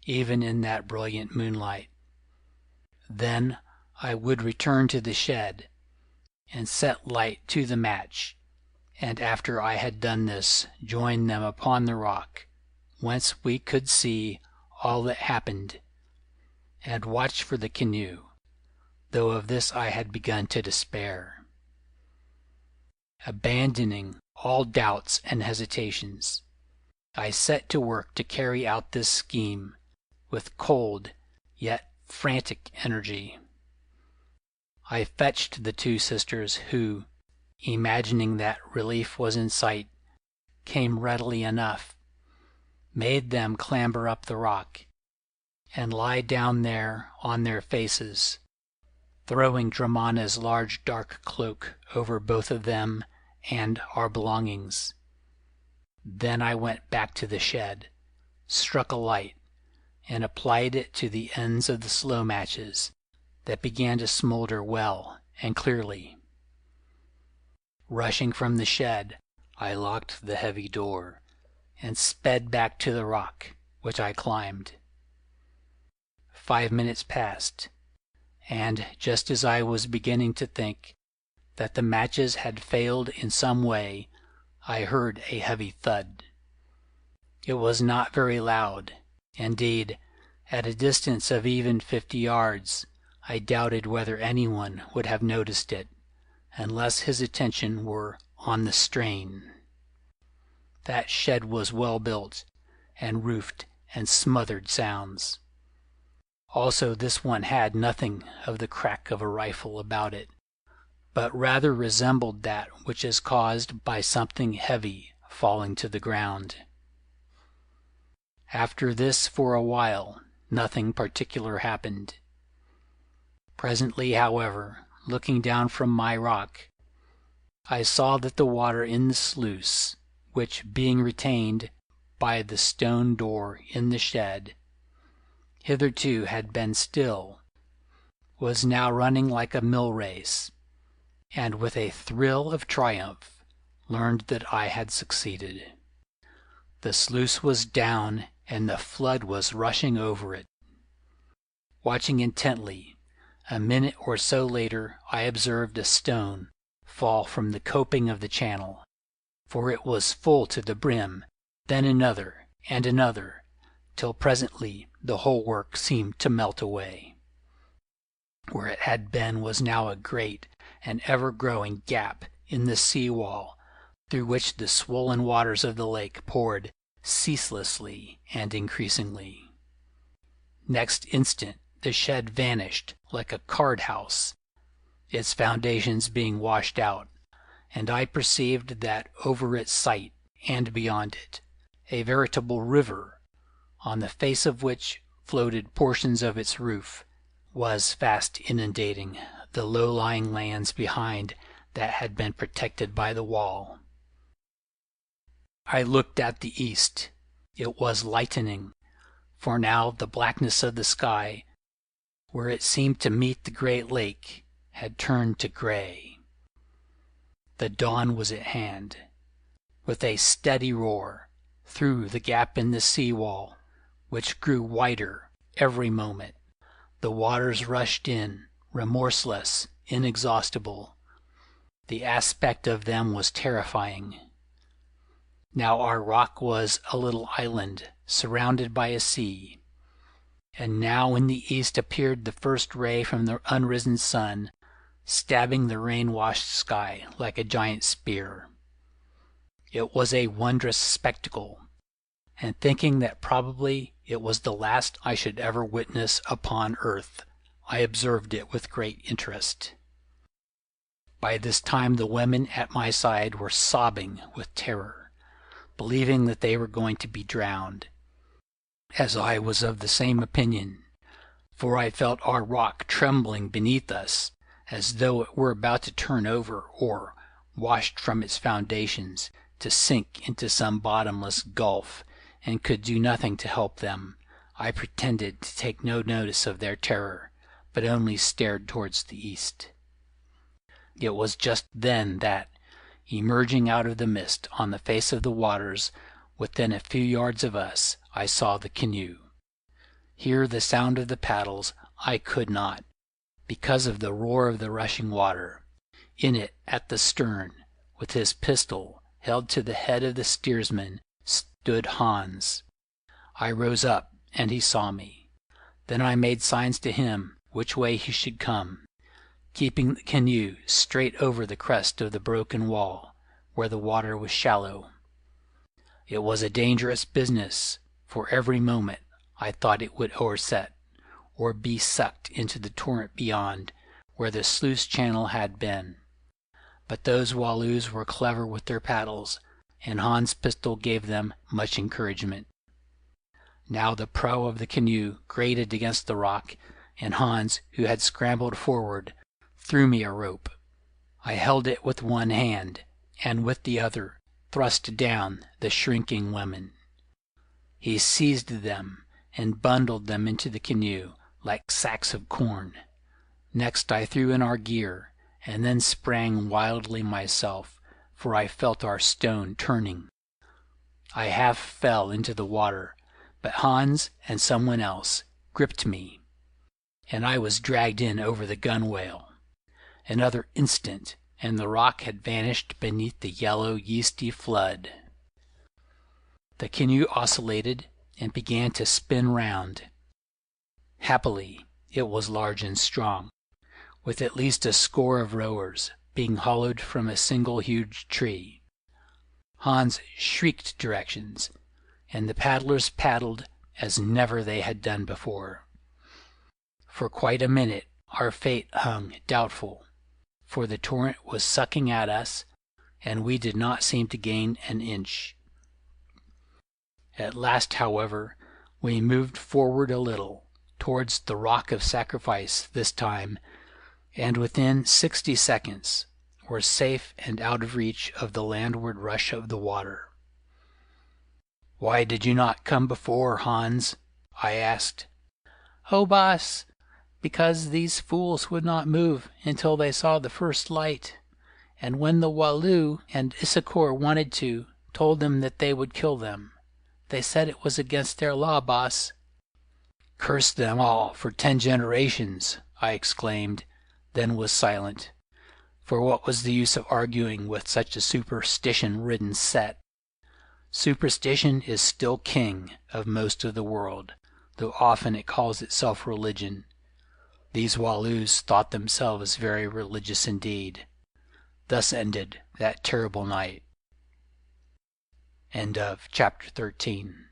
even in that brilliant moonlight. Then I would return to the shed and set light to the match, and after I had done this, join them upon the rock, whence we could see all that happened, and watch for the canoe, though of this I had begun to despair. Abandoning all doubts and hesitations, I set to work to carry out this scheme with cold yet frantic energy. I fetched the 2 sisters who, imagining that relief was in sight, came readily enough, made them clamber up the rock, and lie down there on their faces, throwing Dramana's large dark cloak over both of them and our belongings. Then I went back to the shed, struck a light, and applied it to the ends of the slow matches that began to smolder well and clearly. Rushing from the shed, I locked the heavy door and sped back to the rock, which I climbed. 5 minutes passed, and just as I was beginning to think that the matches had failed in some way, I heard a heavy thud. It was not very loud. Indeed, at a distance of even 50 yards, I doubted whether anyone would have noticed it, unless his attention were on the strain. That shed was well built, and roofed and smothered sounds. Also, this one had nothing of the crack of a rifle about it, but rather resembled that which is caused by something heavy falling to the ground. After this, for a while, nothing particular happened. Presently, however, looking down from my rock, I saw that the water in the sluice, which, being retained by the stone door in the shed, hitherto had been still, was now running like a mill race, and with a thrill of triumph learned that I had succeeded. The sluice was down, and the flood was rushing over it. Watching intently, a minute or so later I observed a stone fall from the coping of the channel, for it was full to the brim, then another and another, till presently the whole work seemed to melt away. Where it had been was now a great and ever-growing gap in the sea-wall, through which the swollen waters of the lake poured ceaselessly and increasingly. Next instant the shed vanished like a card-house, its foundations being washed out, and I perceived that over its site, and beyond it, a veritable river, on the face of which floated portions of its roof, was fast inundating the low-lying lands behind that had been protected by the wall. I looked at the east. It was lightening, for now the blackness of the sky, where it seemed to meet the great lake, had turned to gray. The dawn was at hand. With a steady roar, through the gap in the sea-wall, which grew wider every moment, the waters rushed in, remorseless, inexhaustible. The aspect of them was terrifying. Now our rock was a little island, surrounded by a sea, and now in the east appeared the first ray from the unrisen sun, stabbing the rain-washed sky like a giant spear. It was a wondrous spectacle, and thinking that probably it was the last I should ever witness upon earth, I observed it with great interest. By this time the women at my side were sobbing with terror, believing that they were going to be drowned, as I was of the same opinion, for I felt our rock trembling beneath us, as though it were about to turn over, or, washed from its foundations, to sink into some bottomless gulf, and could do nothing to help them. I pretended to take no notice of their terror, but only stared towards the east. It was just then that, emerging out of the mist on the face of the waters within a few yards of us, I saw the canoe. Hear the sound of the paddles I could not, because of the roar of the rushing water. In it, at the stern, with his pistol held to the head of the steersman, stood Hans. I rose up, and he saw me. Then I made signs to him which way he should come, keeping the canoe straight over the crest of the broken wall, where the water was shallow. It was a dangerous business, for every moment I thought it would o'erset, or be sucked into the torrent beyond, where the sluice channel had been. But those Walloos were clever with their paddles, and Hans' pistol gave them much encouragement. Now the prow of the canoe grated against the rock, and Hans, who had scrambled forward, threw me a rope. I held it with one hand, and with the other thrust down the shrinking women. He seized them and bundled them into the canoe like sacks of corn. Next I threw in our gear, and then sprang wildly myself, for I felt our stone turning. I half fell into the water, but Hans and someone else gripped me, and I was dragged in over the gunwale. Another instant, and the rock had vanished beneath the yellow, yeasty flood. The canoe oscillated and began to spin round. Happily, it was large and strong, with at least a score of rowers, being hollowed from a single huge tree. Hans shrieked directions, and the paddlers paddled as never they had done before. For quite a minute our fate hung doubtful, for the torrent was sucking at us, and we did not seem to gain an inch. At last, however, we moved forward a little, towards the rock of sacrifice this time, and within 60 seconds were safe and out of reach of the landward rush of the water. "Why did you not come before, Hans?" I asked. "Oh, boss, because these fools would not move until they saw the first light, and when the Walloo and Issachar wanted to, told them that they would kill them. They said it was against their law, boss." "Curse them all for 10 generations!" I exclaimed, then was silent, for what was the use of arguing with such a superstition-ridden set? Superstition is still king of most of the world, though often it calls itself religion. These Walloos thought themselves very religious indeed. Thus ended that terrible night. End of chapter 13.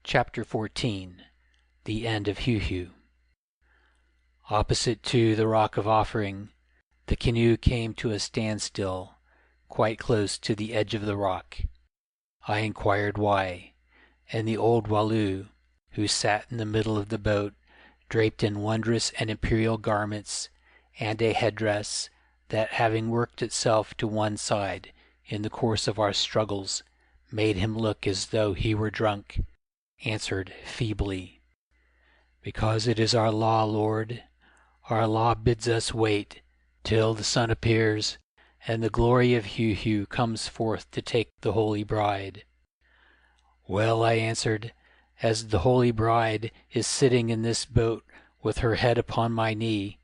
Chapter 14. The End of Heu-Heu. Opposite to the Rock of Offering, the canoe came to a standstill, quite close to the edge of the rock. I inquired why, and the old Walloo, who sat in the middle of the boat, draped in wondrous and imperial garments, and a headdress that, having worked itself to one side in the course of our struggles, made him look as though he were drunk, answered feebly, "Because it is our law, Lord. Our law bids us wait till the sun appears, and the glory of Heu-Heu comes forth to take the holy bride." "Well," I answered, "as the holy bride is sitting in this boat with her head upon my knee."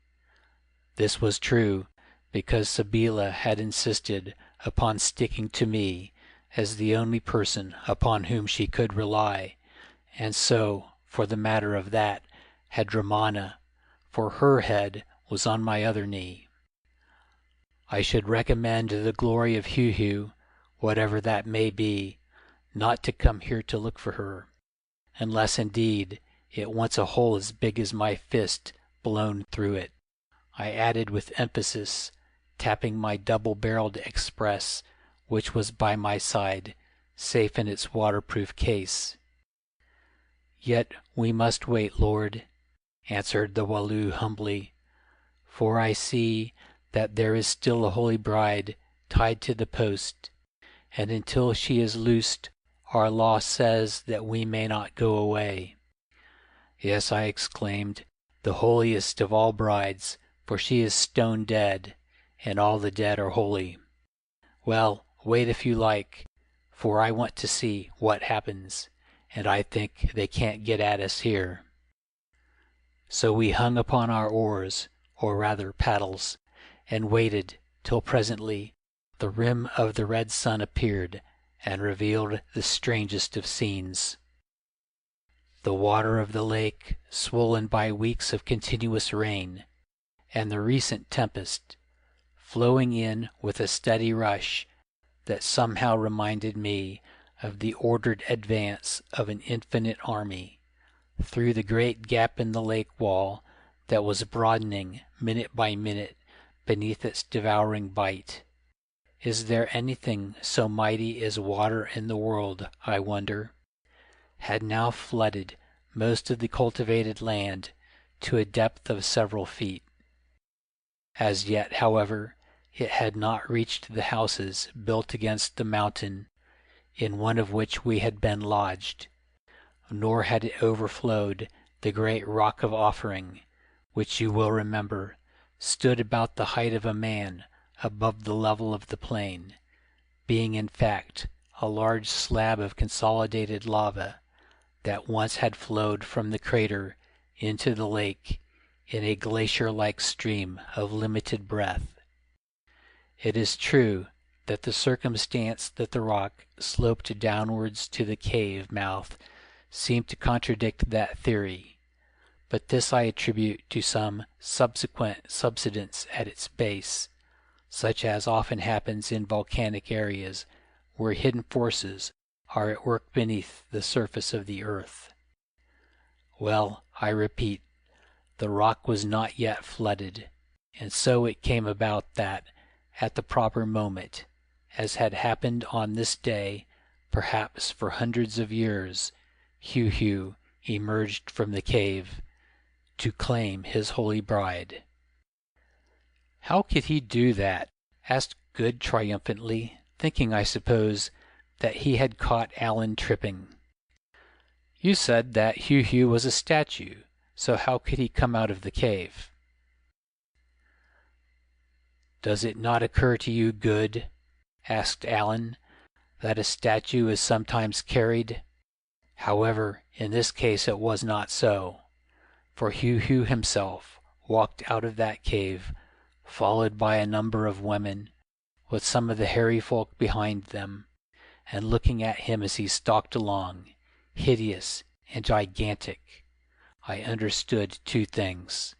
This was true, because Sabeela had insisted upon sticking to me as the only person upon whom she could rely, and so, for the matter of that, had Ramana, for her head was on my other knee. I should recommend the glory of Heu-Heu, whatever that may be, not to come here to look for her, unless indeed it wants a hole as big as my fist blown through it, I added with emphasis, tapping my double-barreled Express, which was by my side, safe in its waterproof case. "Yet we must wait, Lord," answered the Walloo humbly, "for I see that there is still a holy bride tied to the post, and until she is loosed our law says that we may not go away." "Yes," I exclaimed, "the holiest of all brides, for she is stone dead, and all the dead are holy." "Well, wait if you like, for I want to see what happens, and I think they can't get at us here." So we hung upon our oars, or rather paddles, and waited till presently the rim of the red sun appeared and revealed the strangest of scenes. The water of the lake, swollen by weeks of continuous rain, and the recent tempest, flowing in with a steady rush that somehow reminded me of the ordered advance of an infinite army, through the great gap in the lake wall that was broadening minute by minute beneath its devouring bite. Is there anything so mighty as water in the world, I wonder? Had now flooded most of the cultivated land to a depth of several feet. As yet, however, it had not reached the houses built against the mountain, in one of which we had been lodged, nor had it overflowed the great Rock of Offering, which you will remember stood about the height of a man above the level of the plain, being in fact a large slab of consolidated lava that once had flowed from the crater into the lake in a glacier-like stream of limited breadth. It is true that the circumstance that the rock sloped downwards to the cave mouth seemed to contradict that theory, but this I attribute to some subsequent subsidence at its base, such as often happens in volcanic areas where hidden forces are at work beneath the surface of the earth. Well, I repeat, the rock was not yet flooded, and so it came about that, at the proper moment, as had happened on this day, perhaps for hundreds of years, Heu-Heu emerged from the cave to claim his holy bride. "How could he do that?" asked Good triumphantly, thinking, I suppose, that he had caught Allan tripping. "You said that Heu-Heu was a statue, so how could he come out of the cave?" "Does it not occur to you, Good," asked Allan, "that a statue is sometimes carried? However, in this case it was not so, for Heu-Heu himself walked out of that cave, followed by a number of women, with some of the hairy folk behind them, and looking at him as he stalked along, hideous and gigantic, I understood two things.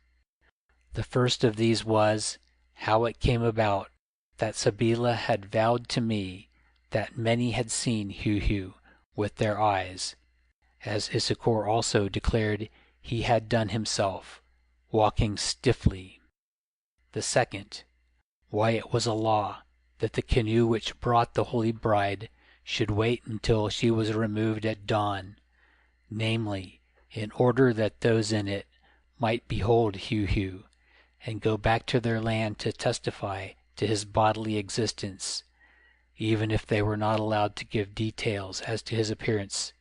The first of these was, how it came about that Sabeela had vowed to me that many had seen Heu-Heu with their eyes, as Issachar also declared he had done himself, walking stiffly. The second, why it was a law that the canoe which brought the holy bride should wait until she was removed at dawn, namely, in order that those in it might behold Heu-Heu and go back to their land to testify to his bodily existence, even if they were not allowed to give details as to his appearance,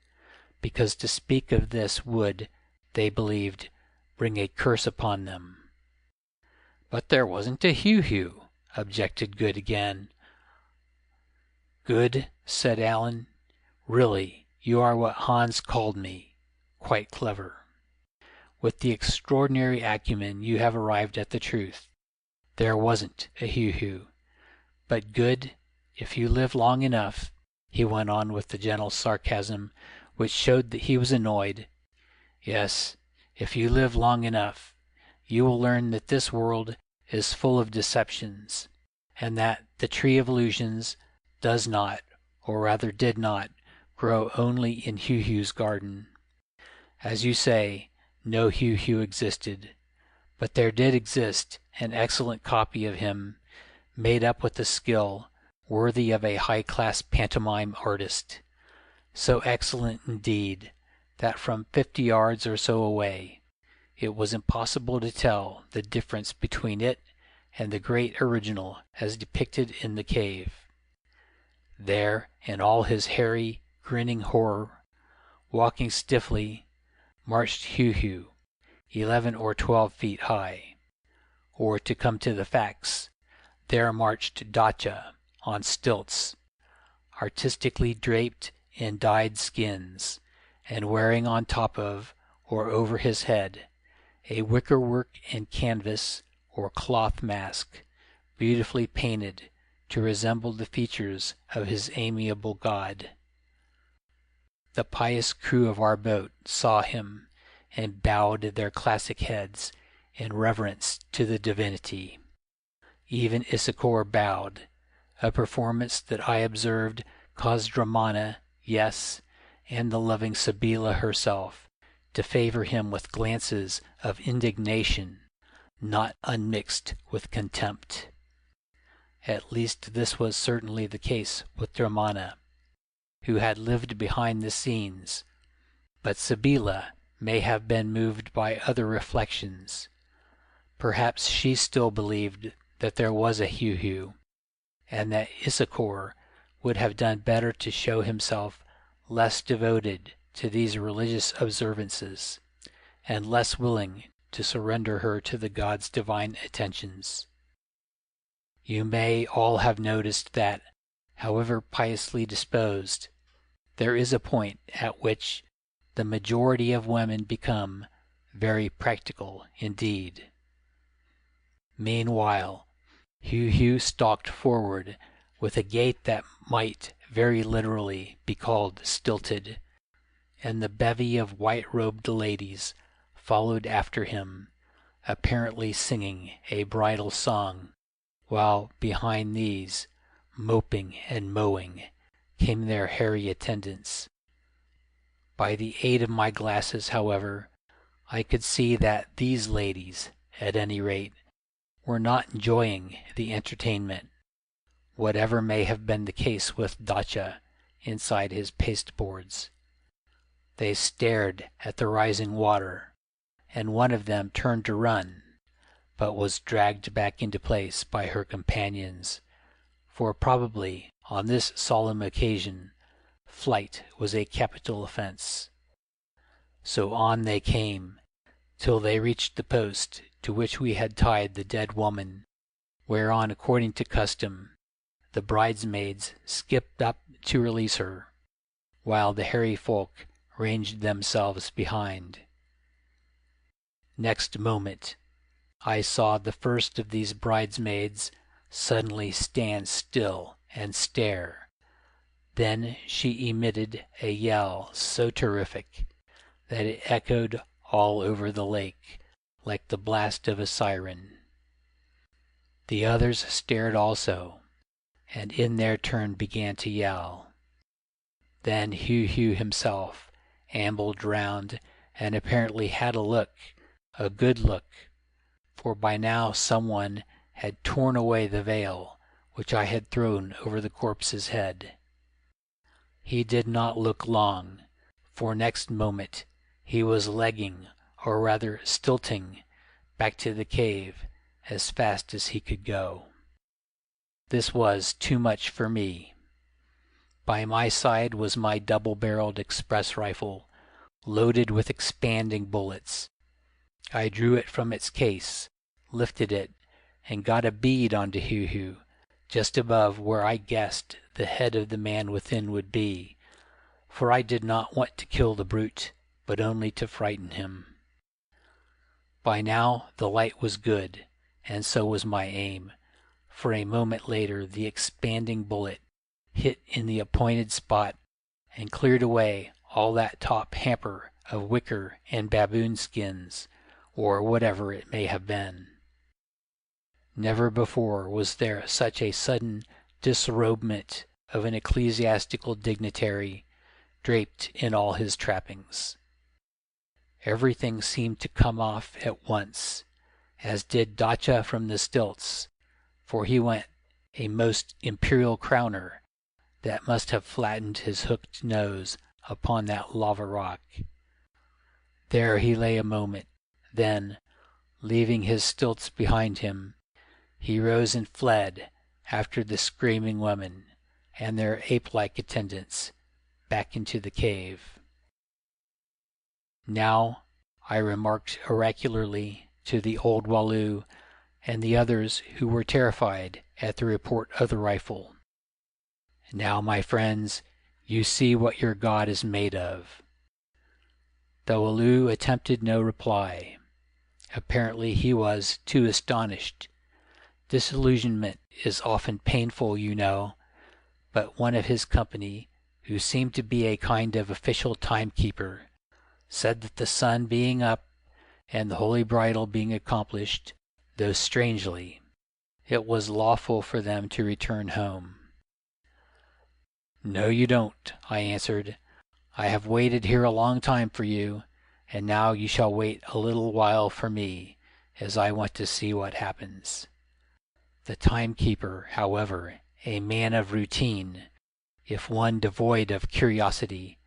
because to speak of this would, they believed, bring a curse upon them. "But there wasn't a Heu-Heu," objected Good again. "Good," said Allan. "Really, you are what Hans called me, quite clever. With the extraordinary acumen you have arrived at the truth. There wasn't a Heu-Heu. But Good, if you live long enough," he went on with the gentle sarcasm which showed that he was annoyed, "yes, if you live long enough, you will learn that this world is full of deceptions, and that the tree of illusions does not, or rather did not, grow only in Heu-Heu's garden. As you say, no Heu-Heu existed, but there did exist an excellent copy of him, made up with a skill worthy of a high-class pantomime artist, so excellent indeed that from 50 yards or so away it was impossible to tell the difference between it and the great original as depicted in the cave. There, in all his hairy, grinning horror, walking stiffly, marched Heu-Heu, 11 or 12 feet high. Or, to come to the facts, there marched Dacha, on stilts, artistically draped in dyed skins, and wearing on top of, or over his head, a wickerwork and canvas or cloth mask, beautifully painted to resemble the features of his amiable god. The pious crew of our boat saw him and bowed their classic heads in reverence to the divinity. Even Issachar bowed, a performance that I observed caused Ramana, yes, and the loving Sabeela herself, to favor him with glances of indignation, not unmixed with contempt. At least this was certainly the case with Ramana, who had lived behind the scenes, but Sabeela may have been moved by other reflections. Perhaps she still believed that there was a Heu-Heu, and that Issachar would have done better to show himself less devoted to these religious observances, and less willing to surrender her to the god's divine attentions. You may all have noticed that, however piously disposed, there is a point at which the majority of women become very practical indeed. Meanwhile, Heu-Heu stalked forward with a gait that might very literally be called stilted, and the bevy of white-robed ladies followed after him, apparently singing a bridal song, while behind these, moping and mowing, came their hairy attendants. By the aid of my glasses, however, I could see that these ladies, at any rate, were not enjoying the entertainment, whatever may have been the case with Dacha inside his pasteboards. They stared at the rising water, and one of them turned to run, but was dragged back into place by her companions, for probably on this solemn occasion flight was a capital offense. So on they came, till they reached the post to which we had tied the dead woman, whereon, according to custom, the bridesmaids skipped up to release her, while the hairy folk ranged themselves behind. Next moment I saw the first of these bridesmaids suddenly stand still and stare. Then she emitted a yell so terrific that it echoed all over the lake like the blast of a siren. The others stared also, and in their turn began to yell. Then Heu-Heu himself ambled round and apparently had a good look, for by now someone had torn away the veil which I had thrown over the corpse's head. He did not look long, for next moment he was legging, or rather stilting, back to the cave as fast as he could go. This was too much for me. By my side was my double-barreled express rifle, loaded with expanding bullets. I drew it from its case, lifted it, and got a bead onto Heu-Heu, just above where I guessed the head of the man within would be, for I did not want to kill the brute, but only to frighten him. By now the light was good, and so was my aim, for a moment later the expanding bullet hit in the appointed spot and cleared away all that top hamper of wicker and baboon skins, or whatever it may have been. Never before was there such a sudden disrobement of an ecclesiastical dignitary draped in all his trappings. Everything seemed to come off at once, as did Dacha from the stilts, for he went a most imperial crowner that must have flattened his hooked nose upon that lava rock. There he lay a moment, then, leaving his stilts behind him, he rose and fled after the screaming women and their ape-like attendants back into the cave. Now, I remarked oracularly to the old Walloo and the others who were terrified at the report of the rifle, "Now, my friends, you see what your God is made of." The Walloo attempted no reply. Apparently he was too astonished. Disillusionment is often painful, you know, but one of his company, who seemed to be a kind of official timekeeper, said that the sun being up and the holy bridal being accomplished, though strangely, it was lawful for them to return home. "No, you don't," I answered. "I have waited here a long time for you, and now you shall wait a little while for me, as I want to see what happens." The timekeeper, however, a man of routine, if one devoid of curiosity,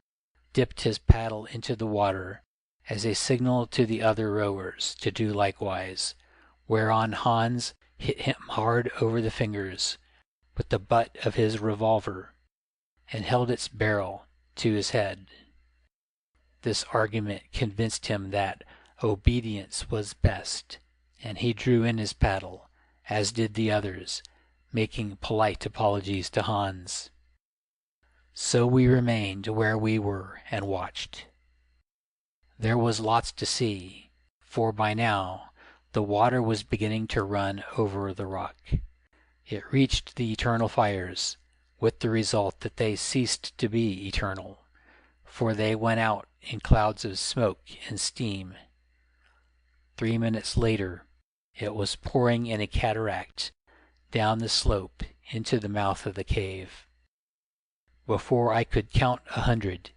dipped his paddle into the water as a signal to the other rowers to do likewise, whereon Hans hit him hard over the fingers with the butt of his revolver and held its barrel to his head. This argument convinced him that obedience was best, and he drew in his paddle, as did the others, making polite apologies to Hans. So we remained where we were and watched. There was lots to see, for by now the water was beginning to run over the rock. It reached the eternal fires, with the result that they ceased to be eternal, for they went out in clouds of smoke and steam. 3 minutes later, it was pouring in a cataract down the slope into the mouth of the cave. Before I could count 100,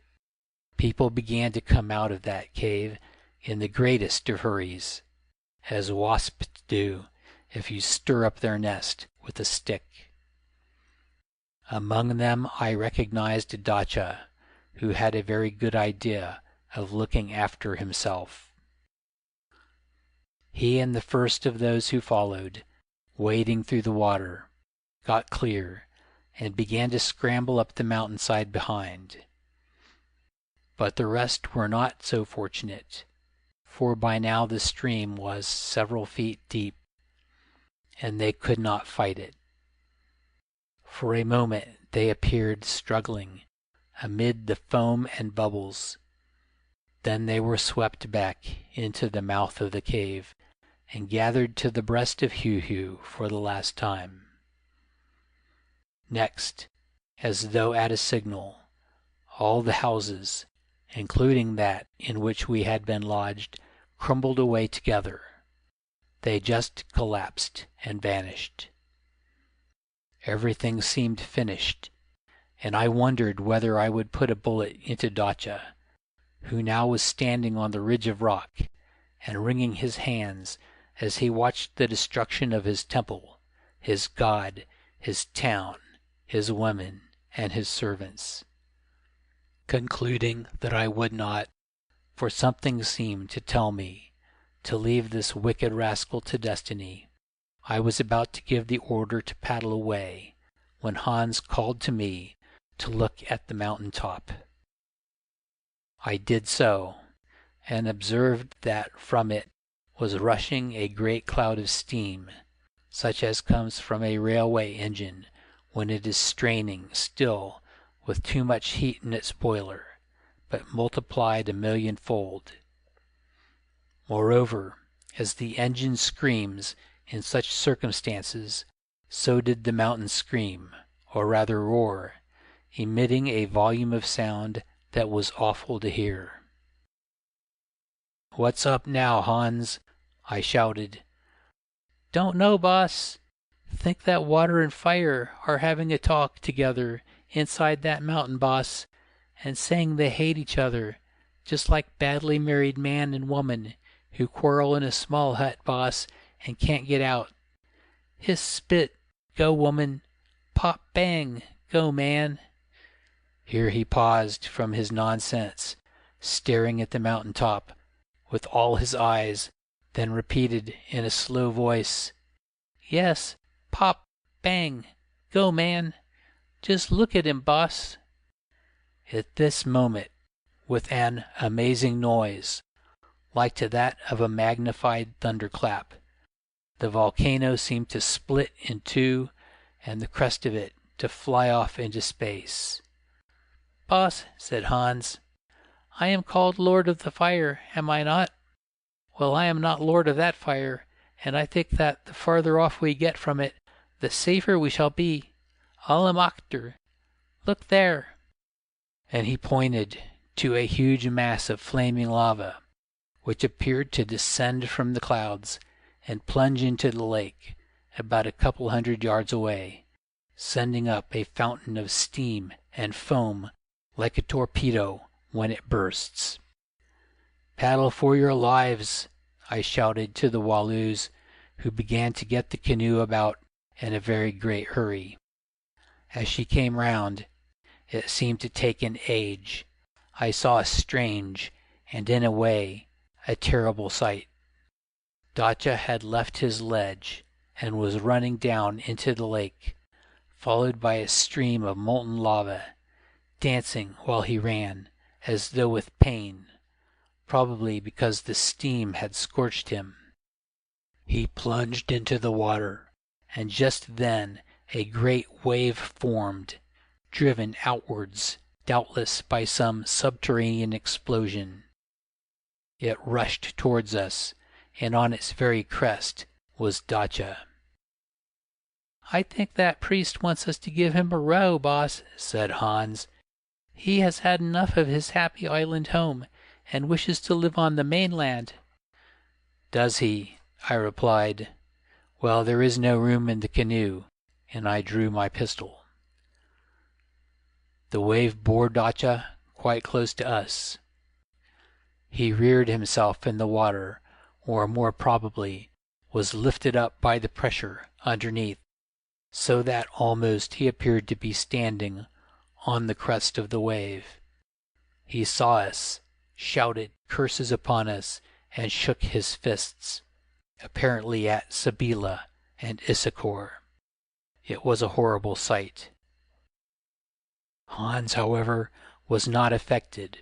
people began to come out of that cave in the greatest of hurries, as wasps do if you stir up their nest with a stick. Among them I recognized Dacha, who had a very good idea of looking after himself. He and the first of those who followed, wading through the water, got clear and began to scramble up the mountainside behind. But the rest were not so fortunate, for by now the stream was several feet deep, and they could not fight it. For a moment they appeared struggling amid the foam and bubbles. Then they were swept back into the mouth of the cave and gathered to the breast of Heu-Heu for the last time. Next, as though at a signal, all the houses, including that in which we had been lodged, crumbled away together. They just collapsed and vanished. Everything seemed finished, and I wondered whether I would put a bullet into Dacha, who now was standing on the ridge of rock and wringing his hands as he watched the destruction of his temple, his god, his town, his women, and his servants. Concluding that I would not, for something seemed to tell me to leave this wicked rascal to destiny, I was about to give the order to paddle away when Hans called to me to look at the mountain top. I did so, and observed that from it was rushing a great cloud of steam, such as comes from a railway engine when it is straining still with too much heat in its boiler, but multiplied 1,000,000-fold. Moreover, as the engine screams in such circumstances, so did the mountain scream, or rather roar, emitting a volume of sound that was awful to hear. "What's up now, Hans?" I shouted. "Don't know, boss. Think that water and fire are having a talk together inside that mountain, boss, and saying they hate each other, just like badly married man and woman who quarrel in a small hut, boss, and can't get out. Hiss spit, go woman. Pop bang, go man." Here he paused from his nonsense, staring at the mountain top with all his eyes, then repeated in a slow voice, "Yes, pop, bang, go man. Just look at him, boss." At this moment, with an amazing noise, like to that of a magnified thunderclap, the volcano seemed to split in two and the crest of it to fly off into space. "Boss," said Hans, "I am called Lord of the Fire, am I not? Well, I am not Lord of that fire, and I think that the farther off we get from it, the safer we shall be. Allemachter, look there." And he pointed to a huge mass of flaming lava, which appeared to descend from the clouds and plunge into the lake about a couple 100 yards away, sending up a fountain of steam and foam like a torpedo when it bursts. "Paddle for your lives," I shouted to the Walloos, who began to get the canoe about in a very great hurry. As she came round, it seemed to take an age. I saw a strange, and in a way, a terrible sight. Dacha had left his ledge and was running down into the lake, followed by a stream of molten lava, dancing while he ran, as though with pain, probably because the steam had scorched him. He plunged into the water, and just then a great wave formed, driven outwards, doubtless by some subterranean explosion. It rushed towards us, and on its very crest was Dacha. "I think that priest wants us to give him a row, boss," said Hans. "He has had enough of his happy island home, and wishes to live on the mainland." "Does he?" I replied. "Well, there is no room in the canoe," and I drew my pistol. The wave bore Dacha quite close to us. He reared himself in the water, or more probably was lifted up by the pressure underneath, so that almost he appeared to be standing on the crest of the wave. He saw us, shouted curses upon us, and shook his fists, apparently at Sabeela and Issachar. It was a horrible sight. Hans, however, was not affected,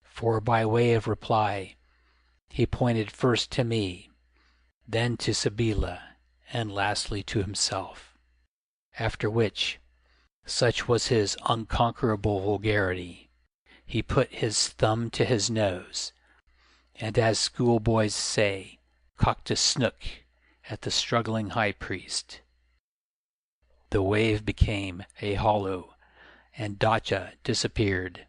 for by way of reply he pointed first to me, then to Sabeela, and lastly to himself. After which, such was his unconquerable vulgarity, he put his thumb to his nose, and, as schoolboys say, cocked a snook at the struggling high priest. The wave became a hollow, and Dacha disappeared.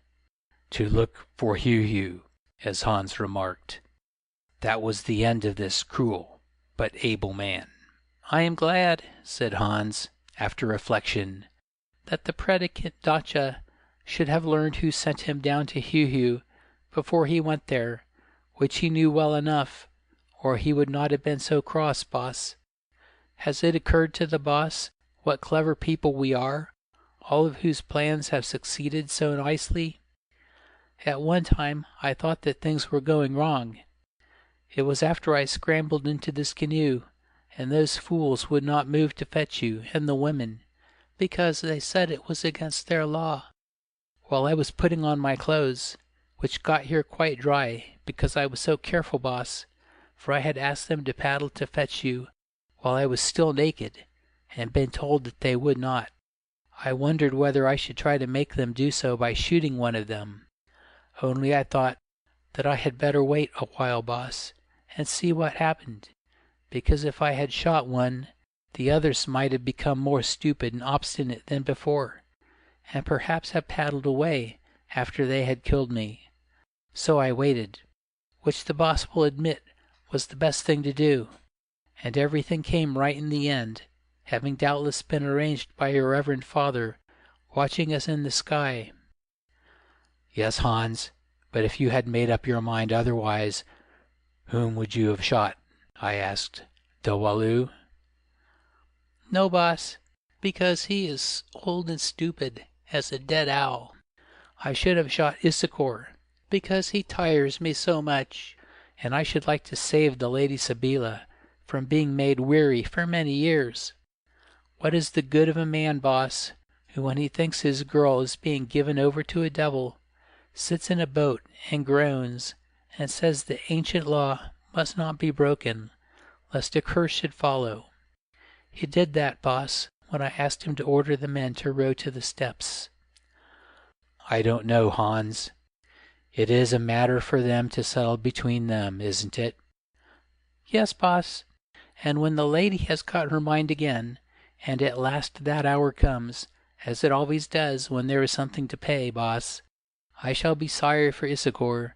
To look for Heu-Heu, as Hans remarked. That was the end of this cruel but able man. I am glad, said Hans, after reflection, that the predicant Dacha should have learned who sent him down to Heu-Heu before he went there, which he knew well enough, or he would not have been so cross, boss. Has it occurred to the boss what clever people we are, all of whose plans have succeeded so nicely? At one time I thought that things were going wrong. It was after I scrambled into this canoe, and those fools would not move to fetch you and the women, because they said it was against their law. While I was putting on my clothes, which got here quite dry, because I was so careful, boss, for I had asked them to paddle to fetch you while I was still naked, and been told that they would not. I wondered whether I should try to make them do so by shooting one of them. Only I thought that I had better wait a while, boss, and see what happened, because if I had shot one, the others might have become more stupid and obstinate than before, and perhaps have paddled away after they had killed me. So I waited, which the boss will admit was the best thing to do, and everything came right in the end, having doubtless been arranged by your reverend father, watching us in the sky. Yes, Hans, but if you had made up your mind otherwise, whom would you have shot? I asked. The Walloo? No, boss, because he is old and stupid as a dead owl. I should have shot Issachar, because he tires me so much, and I should like to save the Lady Sabeela from being made weary for many years. What is the good of a man, boss, who when he thinks his girl is being given over to a devil, sits in a boat and groans and says the ancient law must not be broken, lest a curse should follow? He did that, boss, when I asked him to order the men to row to the steps. I don't know, Hans. It is a matter for them to settle between them, isn't it? Yes, boss, and when the lady has got her mind again, and at last that hour comes, as it always does when there is something to pay, boss, I shall be sorry for Issachar,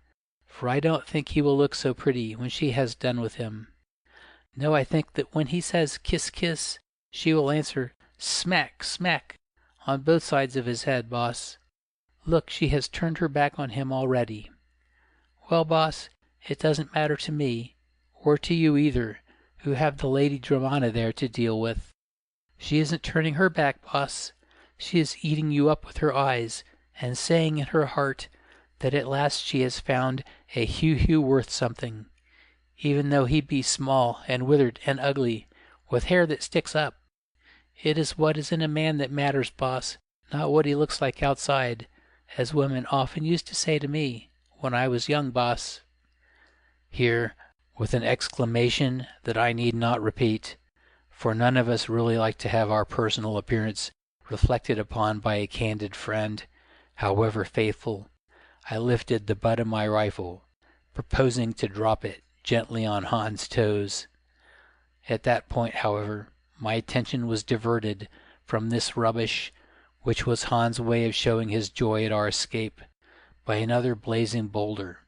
for I don't think he will look so pretty when she has done with him. No, I think that when he says kiss, kiss, she will answer smack, smack, on both sides of his head, boss. Look, she has turned her back on him already. Well, boss, it doesn't matter to me, or to you either, who have the Lady Dramana there to deal with. She isn't turning her back, boss. She is eating you up with her eyes, and saying in her heart that at last she has found a Heu-Heu worth something, even though he be small and withered and ugly, with hair that sticks up. It is what is in a man that matters, boss, not what he looks like outside, as women often used to say to me when I was young, boss. Here, with an exclamation that I need not repeat, for none of us really like to have our personal appearance reflected upon by a candid friend, however faithful, I lifted the butt of my rifle, proposing to drop it gently on Hans' toes. At that point, however, my attention was diverted from this rubbish, which was Hans' way of showing his joy at our escape, by another blazing boulder,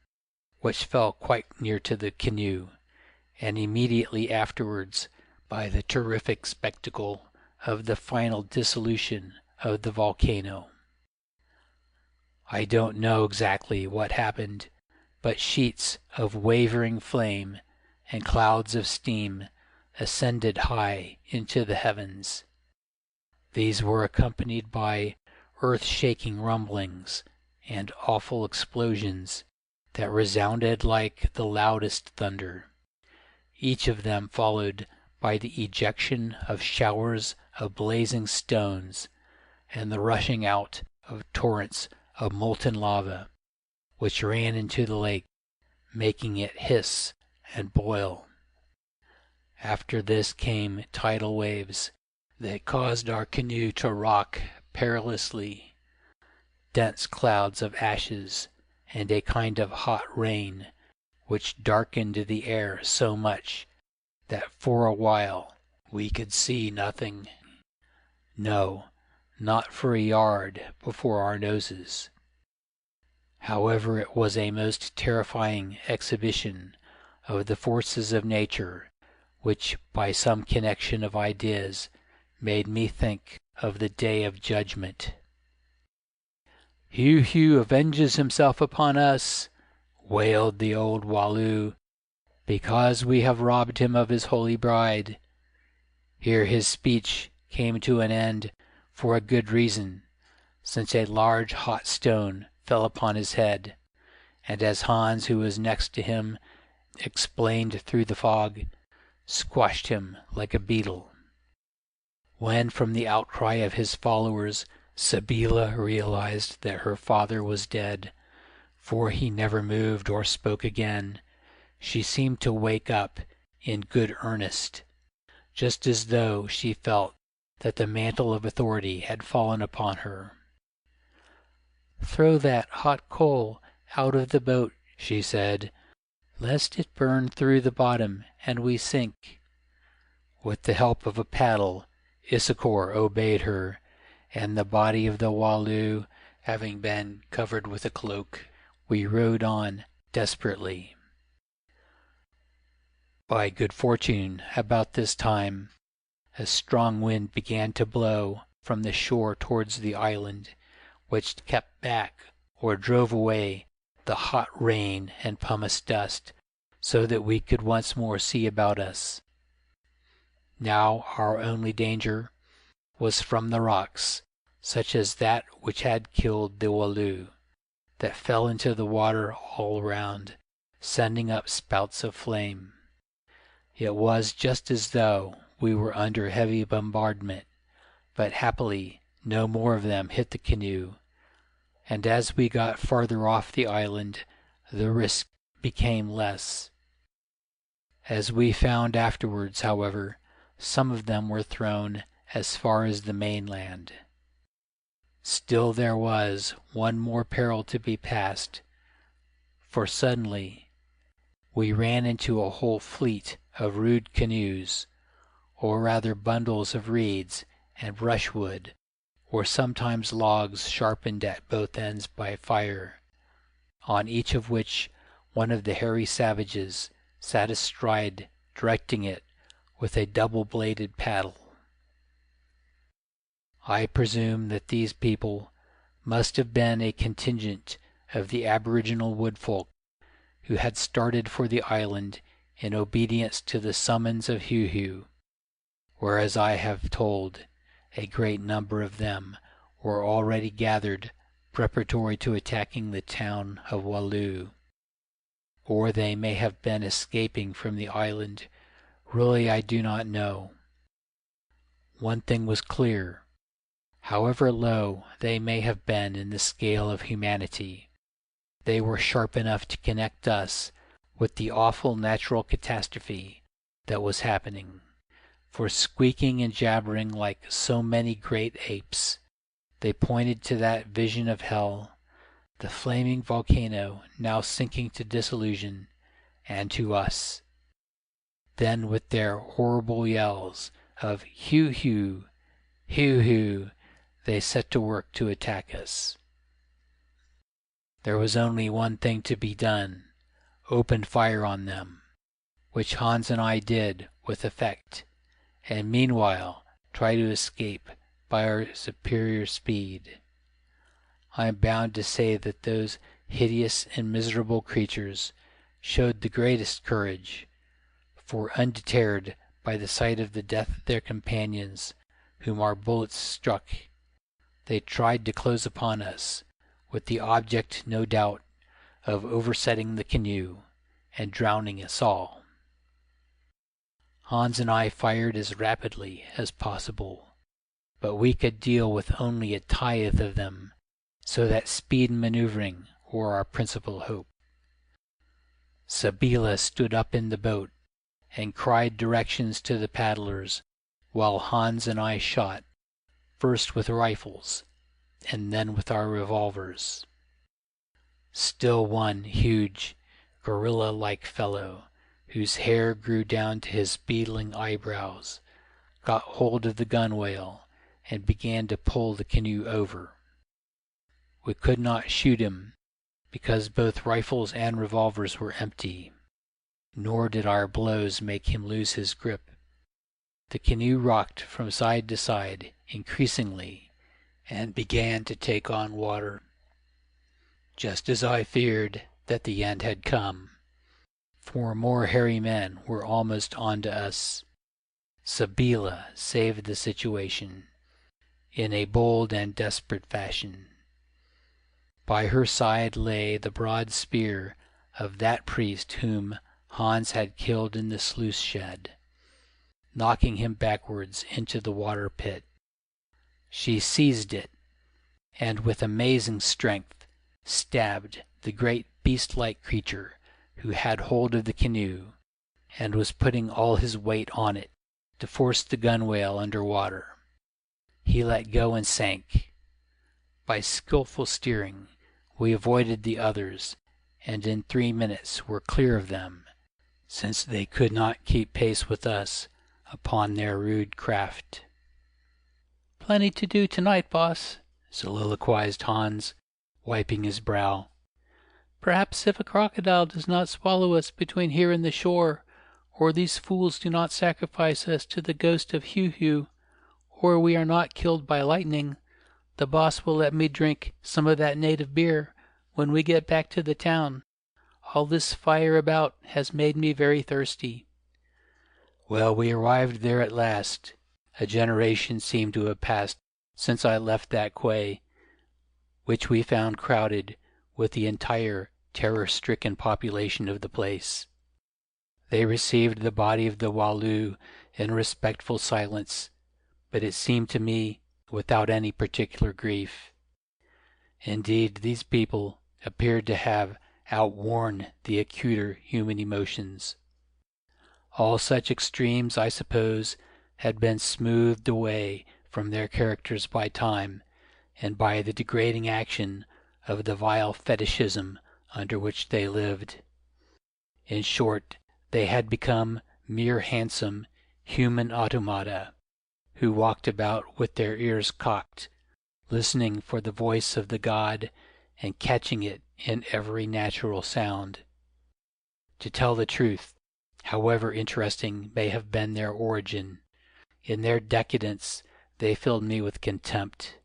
which fell quite near to the canoe, and immediately afterwards by the terrific spectacle of the final dissolution of the volcano. I don't know exactly what happened, but sheets of wavering flame and clouds of steam ascended high into the heavens. These were accompanied by earth-shaking rumblings and awful explosions that resounded like the loudest thunder, each of them followed by the ejection of showers of blazing stones and the rushing out of torrents of molten lava, which ran into the lake, making it hiss and boil. After this came tidal waves that caused our canoe to rock perilously, dense clouds of ashes, and a kind of hot rain which darkened the air so much that for a while we could see nothing. No, not for a yard before our noses. However, it was a most terrifying exhibition of the forces of nature, which by some connection of ideas made me think of the Day of Judgment. "Heu-Heu avenges himself upon us," wailed the old Walloo, "because we have robbed him of his holy bride." Here his speech came to an end for a good reason, since a large hot stone fell upon his head, and as Hans, who was next to him, explained through the fog, squashed him like a beetle. When from the outcry of his followers Sabeela realized that her father was dead, for he never moved or spoke again, she seemed to wake up in good earnest, just as though she felt that the mantle of authority had fallen upon her. "Throw that hot coal out of the boat," she said, "lest it burn through the bottom and we sink." With the help of a paddle, Issachar obeyed her, and the body of the Walloo having been covered with a cloak, we rowed on desperately. By good fortune, about this time, a strong wind began to blow from the shore towards the island, which kept back or drove away the hot rain and pumice dust, so that we could once more see about us. Now our only danger was from the rocks, such as that which had killed the Walloo, that fell into the water all round, sending up spouts of flame. It was just as though we were under heavy bombardment, but happily no more of them hit the canoe, and as we got farther off the island, the risk became less. As we found afterwards, however, some of them were thrown as far as the mainland. Still there was one more peril to be passed, for suddenly we ran into a whole fleet of rude canoes, or rather bundles of reeds and brushwood, or sometimes logs sharpened at both ends by fire, on each of which one of the hairy savages sat astride, directing it with a double-bladed paddle. I presume that these people must have been a contingent of the aboriginal woodfolk who had started for the island in obedience to the summons of Heu-Heu, whereas I have told, a great number of them were already gathered preparatory to attacking the town of Walloo, or they may have been escaping from the island. Really, I do not know. One thing was clear. However low they may have been in the scale of humanity, they were sharp enough to connect us with the awful natural catastrophe that was happening, for squeaking and jabbering like so many great apes, they pointed to that vision of hell, the flaming volcano now sinking to dissolution, and to us. Then with their horrible yells of Heu-Heu, Heu-Heu, they set to work to attack us. There was only one thing to be done: open fire on them, which Hans and I did with effect, and meanwhile try to escape by our superior speed. I am bound to say that those hideous and miserable creatures showed the greatest courage, for undeterred by the sight of the death of their companions, whom our bullets struck. They tried to close upon us, with the object, no doubt, of oversetting the canoe and drowning us all. Hans and I fired as rapidly as possible, but we could deal with only a tithe of them, so that speed and maneuvering were our principal hope. Sabeela stood up in the boat and cried directions to the paddlers, while Hans and I shot, first with rifles and then with our revolvers. Still one huge, gorilla-like fellow, whose hair grew down to his beetling eyebrows, got hold of the gunwale and began to pull the canoe over. We could not shoot him, because both rifles and revolvers were empty, nor did our blows make him lose his grip. The canoe rocked from side to side increasingly and began to take on water. Just as I feared that the end had come, for more hairy men were almost on to us. Sabeela saved the situation in a bold and desperate fashion. By her side lay the broad spear of that priest whom Hans had killed in the sluice shed, knocking him backwards into the water pit. She seized it, and with amazing strength stabbed the great beast-like creature who had hold of the canoe and was putting all his weight on it to force the gunwale under water. He let go and sank. By skillful steering, we avoided the others, and in 3 minutes were clear of them, since they could not keep pace with us upon their rude craft. "Plenty to do tonight, boss," soliloquized Hans, wiping his brow. "Perhaps if a crocodile does not swallow us between here and the shore, or these fools do not sacrifice us to the ghost of Heu-Heu, or we are not killed by lightning, the boss will let me drink some of that native beer when we get back to the town. All this fire about has made me very thirsty." Well, we arrived there at last. A generation seemed to have passed since I left that quay, which we found crowded with the entire terror-stricken population of the place. They received the body of the Walloo in respectful silence, but it seemed to me without any particular grief. Indeed, these people appeared to have outworn the acuter human emotions. All such extremes, I suppose, had been smoothed away from their characters by time and by the degrading action of the vile fetishism under which they lived. In short, they had become mere handsome human automata, who walked about with their ears cocked, listening for the voice of the god and catching it in every natural sound. To tell the truth, however interesting may have been their origin, in their decadence they filled me with contempt.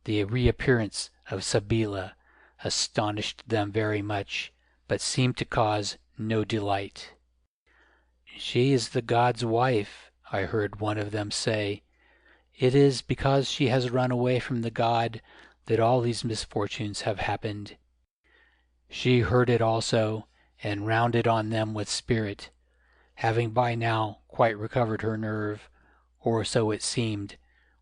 The reappearance of Sabeela astonished them very much, but seemed to cause no delight. "She is the god's wife," I heard one of them say. "It is because she has run away from the god that all these misfortunes have happened." She heard it also, and rounded on them with spirit, having by now quite recovered her nerve, or so it seemed,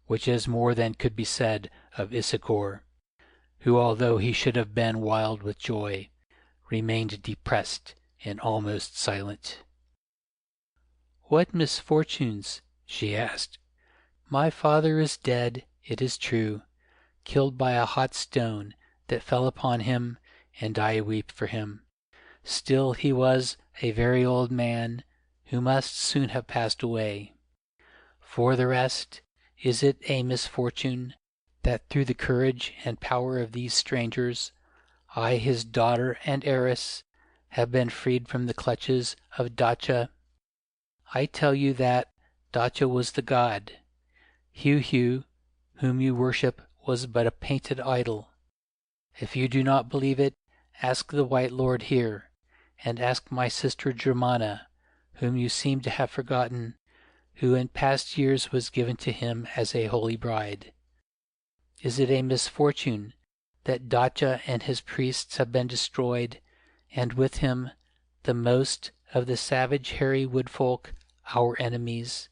which is more than could be said of Issachar, who, although he should have been wild with joy, remained depressed and almost silent. "What misfortunes?" she asked. "My father is dead, it is true, killed by a hot stone that fell upon him, and I weep for him. Still he was a very old man, who must soon have passed away. For the rest, is it a misfortune that through the courage and power of these strangers, I, his daughter and heiress, have been freed from the clutches of Dacha? I tell you that Dacha was the god. Heu-Heu, whom you worship, was but a painted idol. If you do not believe it, ask the White Lord here, and ask my sister Germana, whom you seem to have forgotten, who in past years was given to him as a holy bride. Is it a misfortune that Dacha and his priests have been destroyed, and with him the most of the savage hairy woodfolk, our enemies?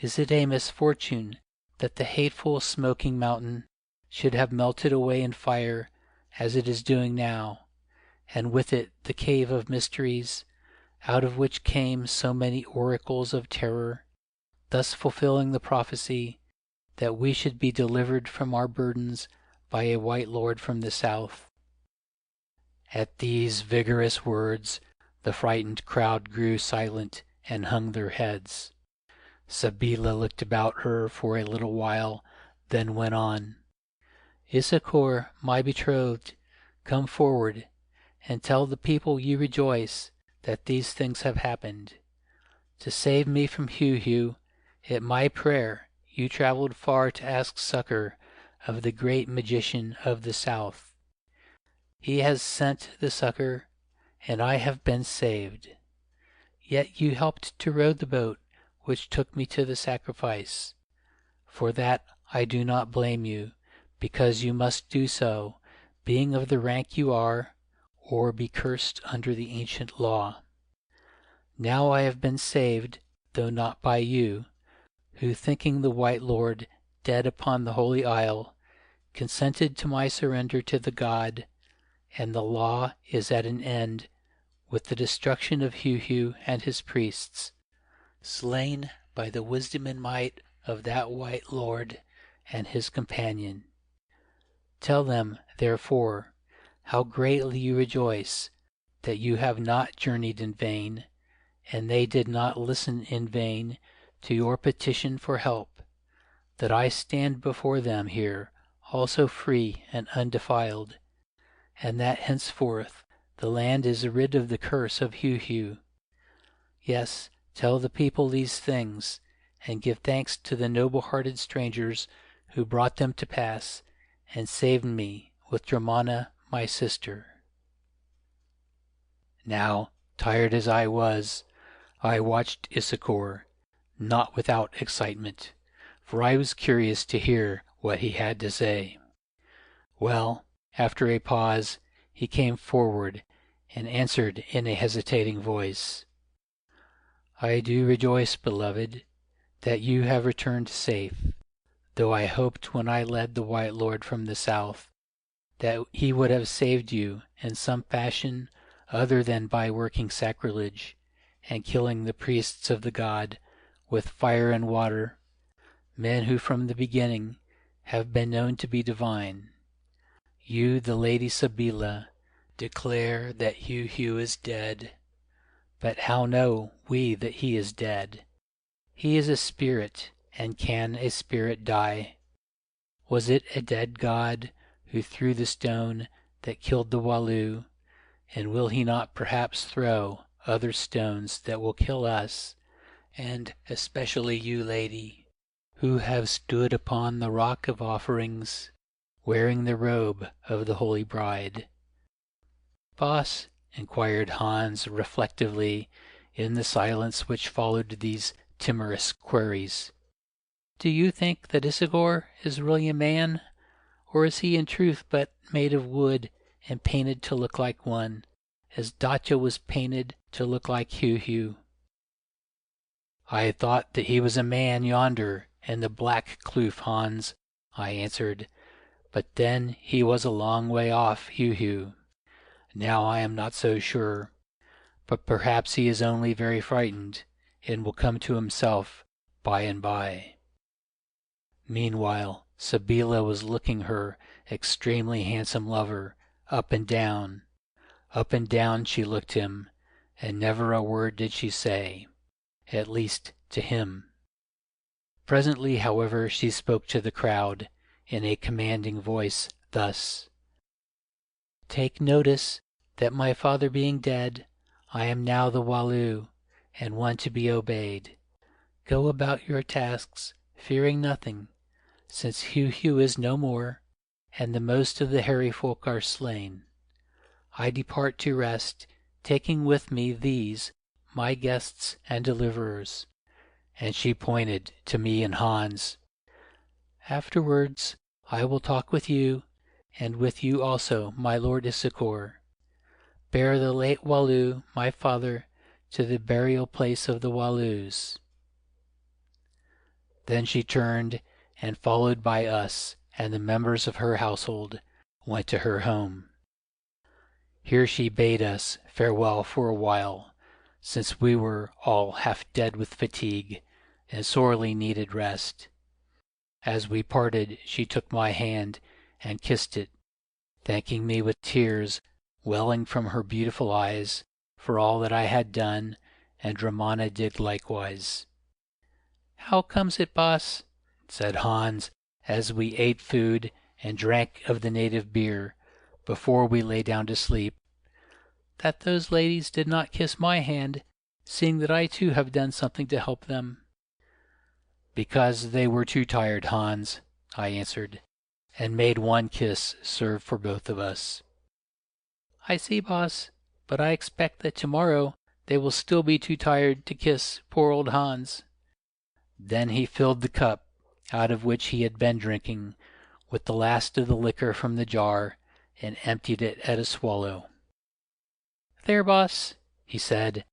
Is it a misfortune that the hateful smoking mountain should have melted away in fire as it is doing now, and with it the cave of mysteries, out of which came so many oracles of terror, thus fulfilling the prophecy that we should be delivered from our burdens by a white lord from the south? At these vigorous words the frightened crowd grew silent and hung their heads. Sabeela looked about her for a little while, then went on. Issachar, my betrothed, come forward, and tell the people you rejoice that these things have happened. To save me from Heu-Heu, at my prayer you traveled far to ask succor of the great magician of the south. He has sent the succor, and I have been saved. Yet you helped to row the boat which took me to the sacrifice. For that I do not blame you, because you must do so, being of the rank you are, or be cursed under the ancient law. Now I have been saved, though not by you, who, thinking the white lord dead upon the holy isle, consented to my surrender to the god, and the law is at an end with the destruction of Heu-Heu and his priests, slain by the wisdom and might of that white lord and his companion. Tell them, therefore, how greatly you rejoice that you have not journeyed in vain, and they did not listen in vain to your petition for help, that I stand before them here also free and undefiled, and that henceforth the land is rid of the curse of Heu-Heu. Yes, tell the people these things, and give thanks to the noble-hearted strangers who brought them to pass, and saved me with Dramana my sister. Now, tired as I was, I watched Issachar, not without excitement, for I was curious to hear what he had to say. Well, after a pause, he came forward and answered in a hesitating voice. I do rejoice, beloved, that you have returned safe, though I hoped when I led the white lord from the south that he would have saved you in some fashion other than by working sacrilege and killing the priests of the god with fire and water, men who from the beginning have been known to be divine. You, the Lady Sabeela, declare that Heu-Heu is dead. But how know we that he is dead? He is a spirit, and can a spirit die? Was it a dead god who threw the stone that killed the Walloo, and will he not perhaps throw other stones that will kill us, and especially you, lady, who have stood upon the rock of offerings, wearing the robe of the holy bride? Boss, inquired Hans reflectively in the silence which followed these timorous queries, do you think that Issachar is really a man, or is he in truth but made of wood and painted to look like one, as Dacha was painted to look like Heu-Heu? I thought that he was a man yonder in the black kloof, Hans, I answered, but then he was a long way off Heu-Heu. Now I am not so sure, but perhaps he is only very frightened, and will come to himself by and by. Meanwhile, Sabeela was looking her extremely handsome lover up and down. Up and down she looked him, and never a word did she say, at least to him. Presently, however, she spoke to the crowd in a commanding voice thus: Take notice that my father being dead, I am now the Walloo, and one to be obeyed. Go about your tasks, fearing nothing, since Heu-Heu is no more, and the most of the hairy folk are slain. I depart to rest, taking with me these, my guests and deliverers, and she pointed to me and Hans. "Afterwards I will talk with you, and with you also, my Lord Issachar. Bear the late Walloo, my father, to the burial place of the Walloos." Then she turned, and followed by us and the members of her household, went to her home. Here she bade us farewell for a while, since we were all half dead with fatigue and sorely needed rest. As we parted, she took my hand and kissed it, thanking me with tears welling from her beautiful eyes for all that I had done, and Ramana did likewise. "How comes it, boss," said Hans, as we ate food and drank of the native beer before we lay down to sleep, "that those ladies did not kiss my hand, seeing that I too have done something to help them?" "Because they were too tired, Hans," I answered, and made one kiss serve for both of us. "I see, boss, but I expect that tomorrow they will still be too tired to kiss poor old Hans." Then he filled the cup, out of which he had been drinking, with the last of the liquor from the jar, and emptied it at a swallow. "There, boss," he said,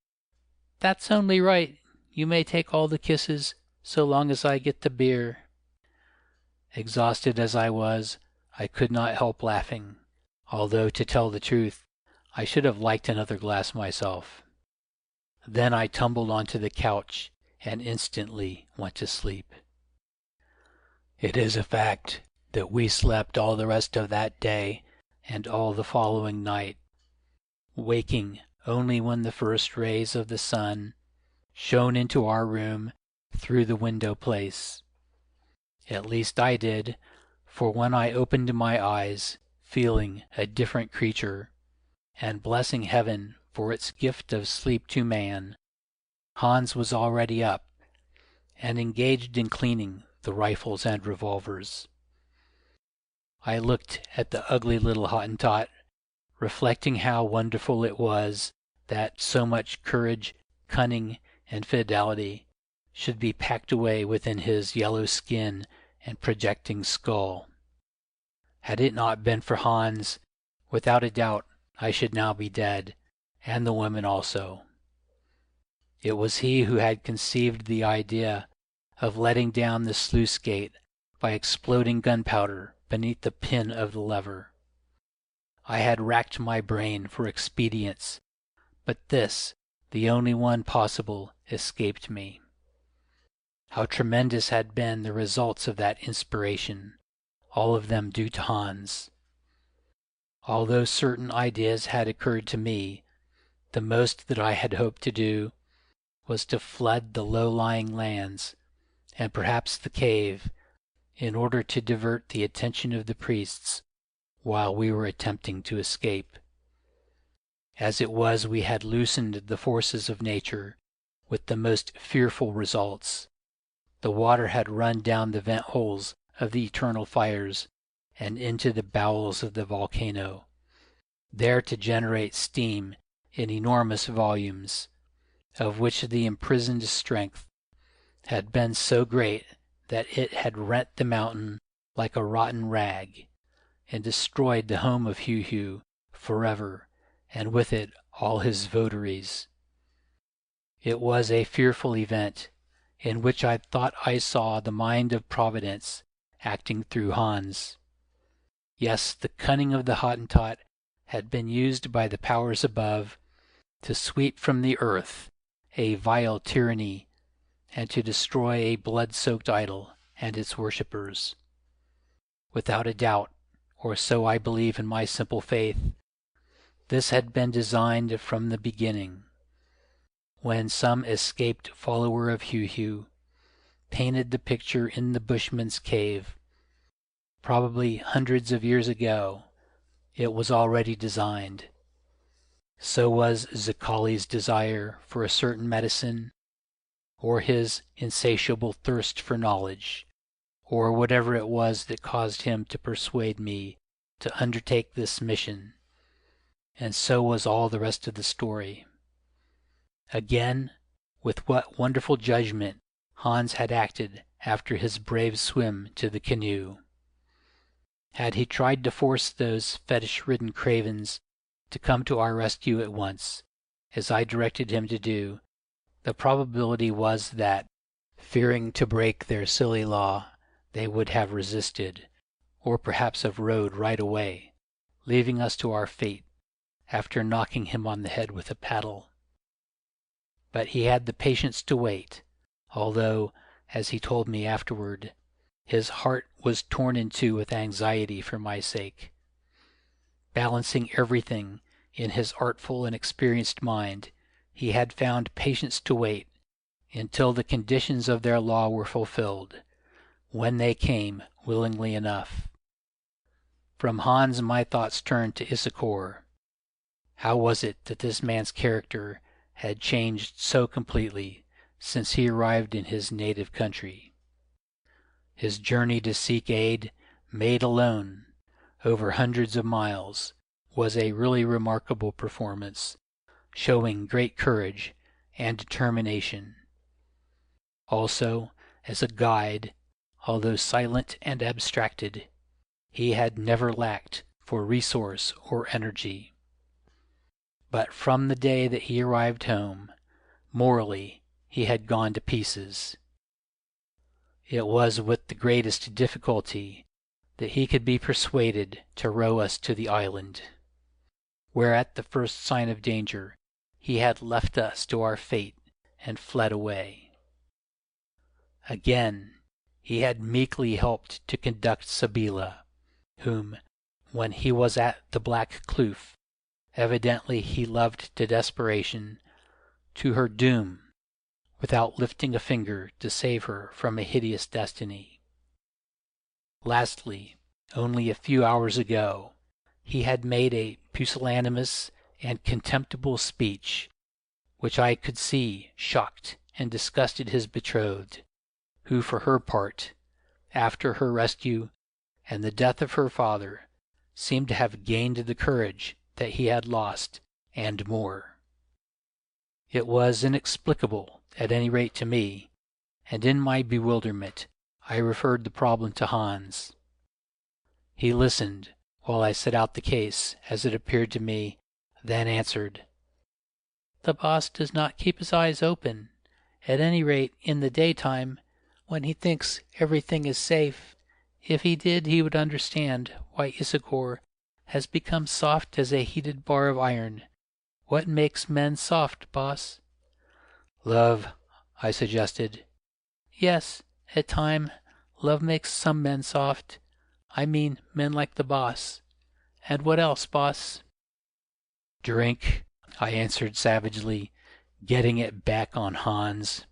"that's only right. You may take all the kisses, so long as I get the beer." Exhausted as I was, I could not help laughing, although, to tell the truth, I should have liked another glass myself. Then I tumbled onto the couch and instantly went to sleep. It is a fact that we slept all the rest of that day and all the following night, waking only when the first rays of the sun shone into our room through the window place. At least I did, for when I opened my eyes, feeling a different creature, and blessing heaven for its gift of sleep to man, Hans was already up and engaged in cleaning the rifles and revolvers. I looked at the ugly little Hottentot, reflecting how wonderful it was that so much courage, cunning, and fidelity should be packed away within his yellow skin and projecting skull. Had it not been for Hans, without a doubt I should now be dead, and the women also. It was he who had conceived the idea of letting down the sluice gate by exploding gunpowder beneath the pin of the lever. I had racked my brain for expedients, but this, the only one possible, escaped me. How tremendous had been the results of that inspiration, all of them due to Hans. Although certain ideas had occurred to me, the most that I had hoped to do was to flood the low-lying lands, and perhaps the cave, in order to divert the attention of the priests while we were attempting to escape. As it was, we had loosened the forces of nature with the most fearful results. The water had run down the vent holes of the eternal fires and into the bowels of the volcano, there to generate steam in enormous volumes, of which the imprisoned strength had been so great that it had rent the mountain like a rotten rag, and destroyed the home of Heu-Heu forever, and with it all his votaries. It was a fearful event, in which I thought I saw the mind of Providence acting through Hans. Yes, the cunning of the Hottentot had been used by the powers above to sweep from the earth a vile tyranny and to destroy a blood-soaked idol and its worshippers. Without a doubt, or so I believe in my simple faith, this had been designed from the beginning, when some escaped follower of Heu-Heu painted the picture in the Bushman's cave. Probably hundreds of years ago, it was already designed. So was Zekali's desire for a certain medicine, or his insatiable thirst for knowledge, or whatever it was that caused him to persuade me to undertake this mission. And so was all the rest of the story. Again, with what wonderful judgment Hans had acted after his brave swim to the canoe. Had he tried to force those fetish-ridden cravens to come to our rescue at once, as I directed him to do, the probability was that, fearing to break their silly law, they would have resisted, or perhaps have rowed right away, leaving us to our fate after knocking him on the head with a paddle. But he had the patience to wait, although, as he told me afterward, his heart was torn in two with anxiety for my sake. Balancing everything in his artful and experienced mind, he had found patience to wait until the conditions of their law were fulfilled, when they came willingly enough. From Hans my thoughts turned to Issachar. How was it that this man's character had changed so completely since he arrived in his native country? His journey to seek aid, made alone, over hundreds of miles, was a really remarkable performance, showing great courage and determination. Also, as a guide, although silent and abstracted, he had never lacked for resource or energy. But from the day that he arrived home, morally he had gone to pieces. It was with the greatest difficulty that he could be persuaded to row us to the island, where at the first sign of danger he had left us to our fate and fled away. Again, he had meekly helped to conduct Sabeela, whom, when he was at the Black Kloof, evidently he loved to desperation, to her doom, without lifting a finger to save her from a hideous destiny. Lastly, only a few hours ago, he had made a pusillanimous and contemptible speech, which I could see shocked and disgusted his betrothed, who for her part, after her rescue and the death of her father, seemed to have gained the courage that he had lost, and more. It was inexplicable, at any rate to me, and in my bewilderment I referred the problem to Hans. He listened while I set out the case as it appeared to me, then answered, "The boss does not keep his eyes open, at any rate in the daytime, when he thinks everything is safe. If he did, he would understand why Issachar has become soft as a heated bar of iron. What makes men soft, boss?" "Love," I suggested. "Yes, at time, love makes some men soft. I mean men like the boss. And what else, boss?" "Drink," I answered savagely, getting it back on Hans.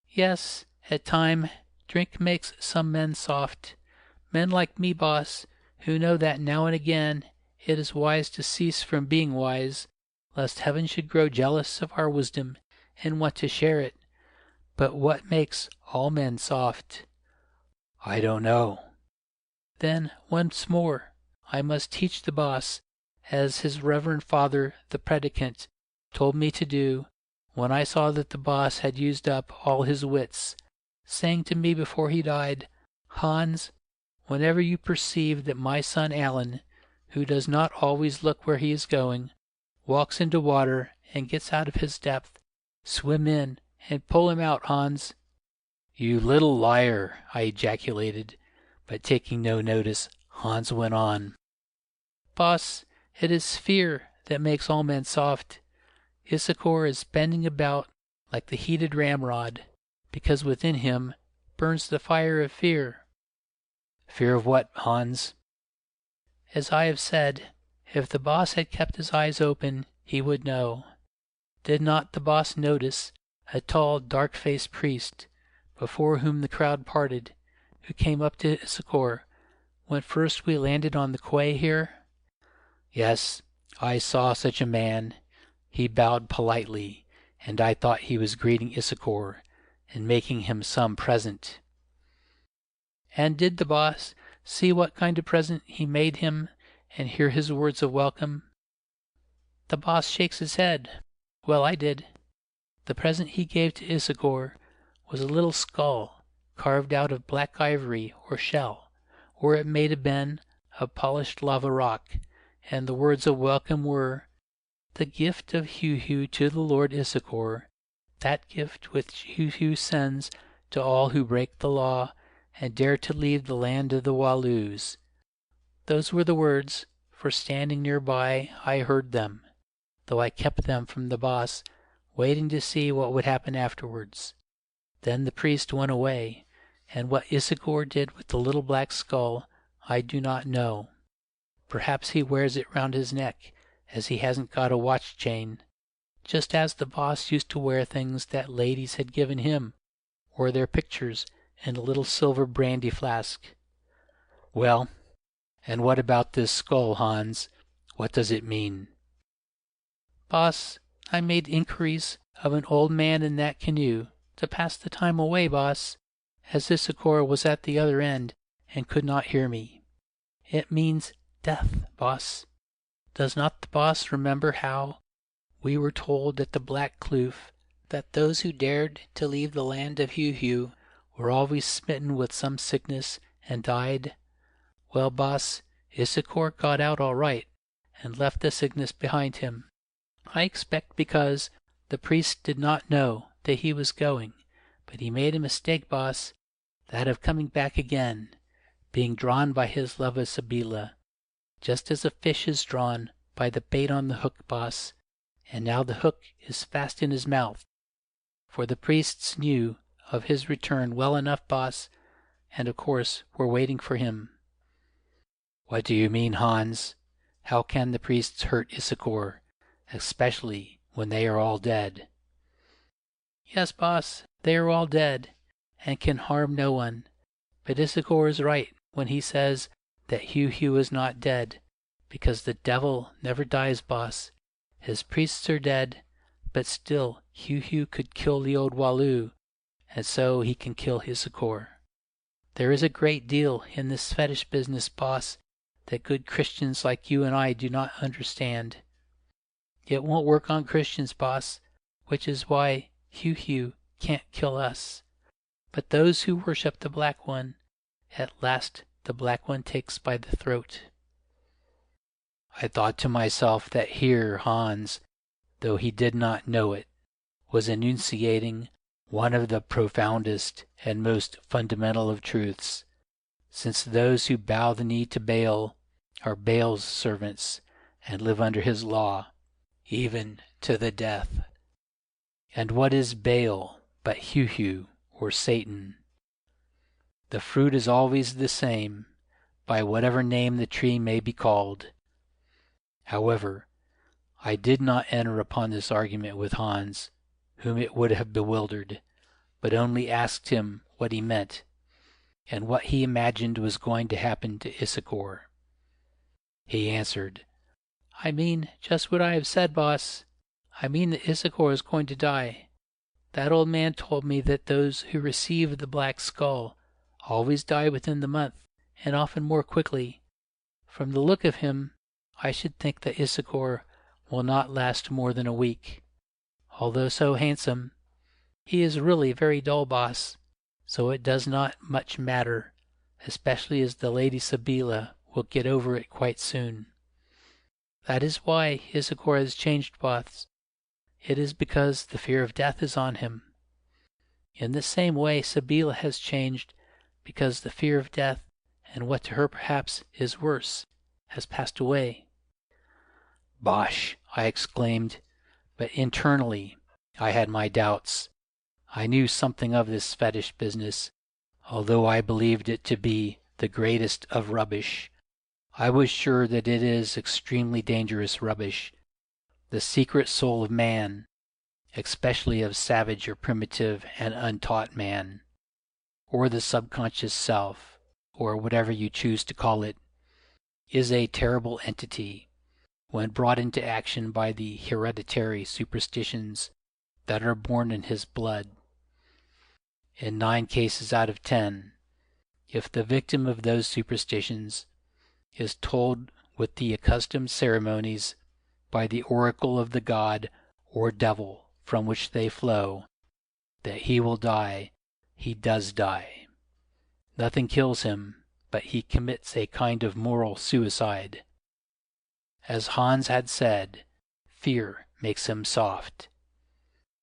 "Yes, at time, drink makes some men soft. Men like me, boss, who know that now and again it is wise to cease from being wise, lest heaven should grow jealous of our wisdom and want to share it. But what makes all men soft?" "I don't know." "Then, once more, I must teach the boss, as his reverend father, the predicant, told me to do, when I saw that the boss had used up all his wits, saying to me before he died, 'Hans, whenever you perceive that my son Allan, who does not always look where he is going, walks into water and gets out of his depth, swim in and pull him out, Hans.'" "You little liar!" I ejaculated, but taking no notice, Hans went on. "Boss, it is fear that makes all men soft. Issachar is bending about like the heated ramrod, because within him burns the fire of fear." "Fear of what, Hans?" "As I have said, if the boss had kept his eyes open, he would know. Did not the boss notice a tall, dark-faced priest, before whom the crowd parted, who came up to Issachar when first we landed on the quay here?" "Yes, I saw such a man. He bowed politely, and I thought he was greeting Issachar and making him some present." "And did the boss see what kind of present he made him and hear his words of welcome?" "The boss shakes his head. Well, I did. The present he gave to Issachar was a little skull carved out of black ivory or shell, or it may have been of polished lava rock, and the words of welcome were, "The gift of Heu-Heu to the Lord Issachar, that gift which Heu-Heu sends to all who break the law and dare to leave the land of the Walloos." Those were the words, for standing nearby I heard them, though I kept them from the boss, waiting to see what would happen afterwards. Then the priest went away, and what Issachar did with the little black skull I do not know. Perhaps he wears it round his neck, as he hasn't got a watch chain, just as the boss used to wear things that ladies had given him, or their pictures in a little silver brandy flask. Well, and what about this skull, Hans? What does it mean? Boss, I made inquiries of an old man in that canoe, to pass the time away, boss, as Issachar was at the other end and could not hear me. It means death, boss. Does not the boss remember how we were told at the Black Kloof that those who dared to leave the land of Heu-Heu were always smitten with some sickness and died? Well, boss, Issachar got out all right and left the sickness behind him. I expect because the priest did not know that he was going, but he made a mistake, boss, that of coming back again, being drawn by his love of Sabeela, just as a fish is drawn by the bait on the hook, boss, and now the hook is fast in his mouth, for the priests knew of his return well enough, boss, and of course were waiting for him. What do you mean, Hans? How can the priests hurt Issachar, especially when they are all dead? Yes, boss, they are all dead, and can harm no one. But Issachar is right when he says that Heu-Heu is not dead, because the devil never dies, boss. His priests are dead, but still Heu-Heu could kill the old Walloo, and so he can kill Issachar. There is a great deal in this fetish business, boss, that good Christians like you and I do not understand. It won't work on Christians, boss, which is why Heu-Heu can't kill us. But those who worship the Black One, at last the Black One takes by the throat. I thought to myself that here Hans, though he did not know it, was enunciating one of the profoundest and most fundamental of truths, since those who bow the knee to Baal are Baal's servants and live under his law, even to the death. And what is Baal but Heu-Heu, or Satan? The fruit is always the same, by whatever name the tree may be called. However, I did not enter upon this argument with Hans, whom it would have bewildered, but only asked him what he meant, and what he imagined was going to happen to Issachar. He answered, I mean just what I have said, boss. I mean that Issachar is going to die. That old man told me that those who receive the black skull always die within the month, and often more quickly. From the look of him, I should think that Issachar will not last more than a week. Although so handsome, he is really very dull, boss, so it does not much matter, especially as the Lady Sabeela will get over it quite soon. That is why Issachar has changed, boss. It is because the fear of death is on him. In the same way Sabeela has changed because the fear of death, and what to her perhaps is worse, has passed away. Bosh! I exclaimed, but internally I had my doubts. I knew something of this fetish business, although I believed it to be the greatest of rubbish. I was sure that it is extremely dangerous rubbish. The secret soul of man, especially of savage or primitive and untaught man, or the subconscious self, or whatever you choose to call it, is a terrible entity when brought into action by the hereditary superstitions that are born in his blood. In 9 cases out of 10, if the victim of those superstitions is told with the accustomed ceremonies by the oracle of the god or devil from which they flow, that he will die he does die. Nothing kills him, but he commits a kind of moral suicide. As Hans had said, fear makes him soft.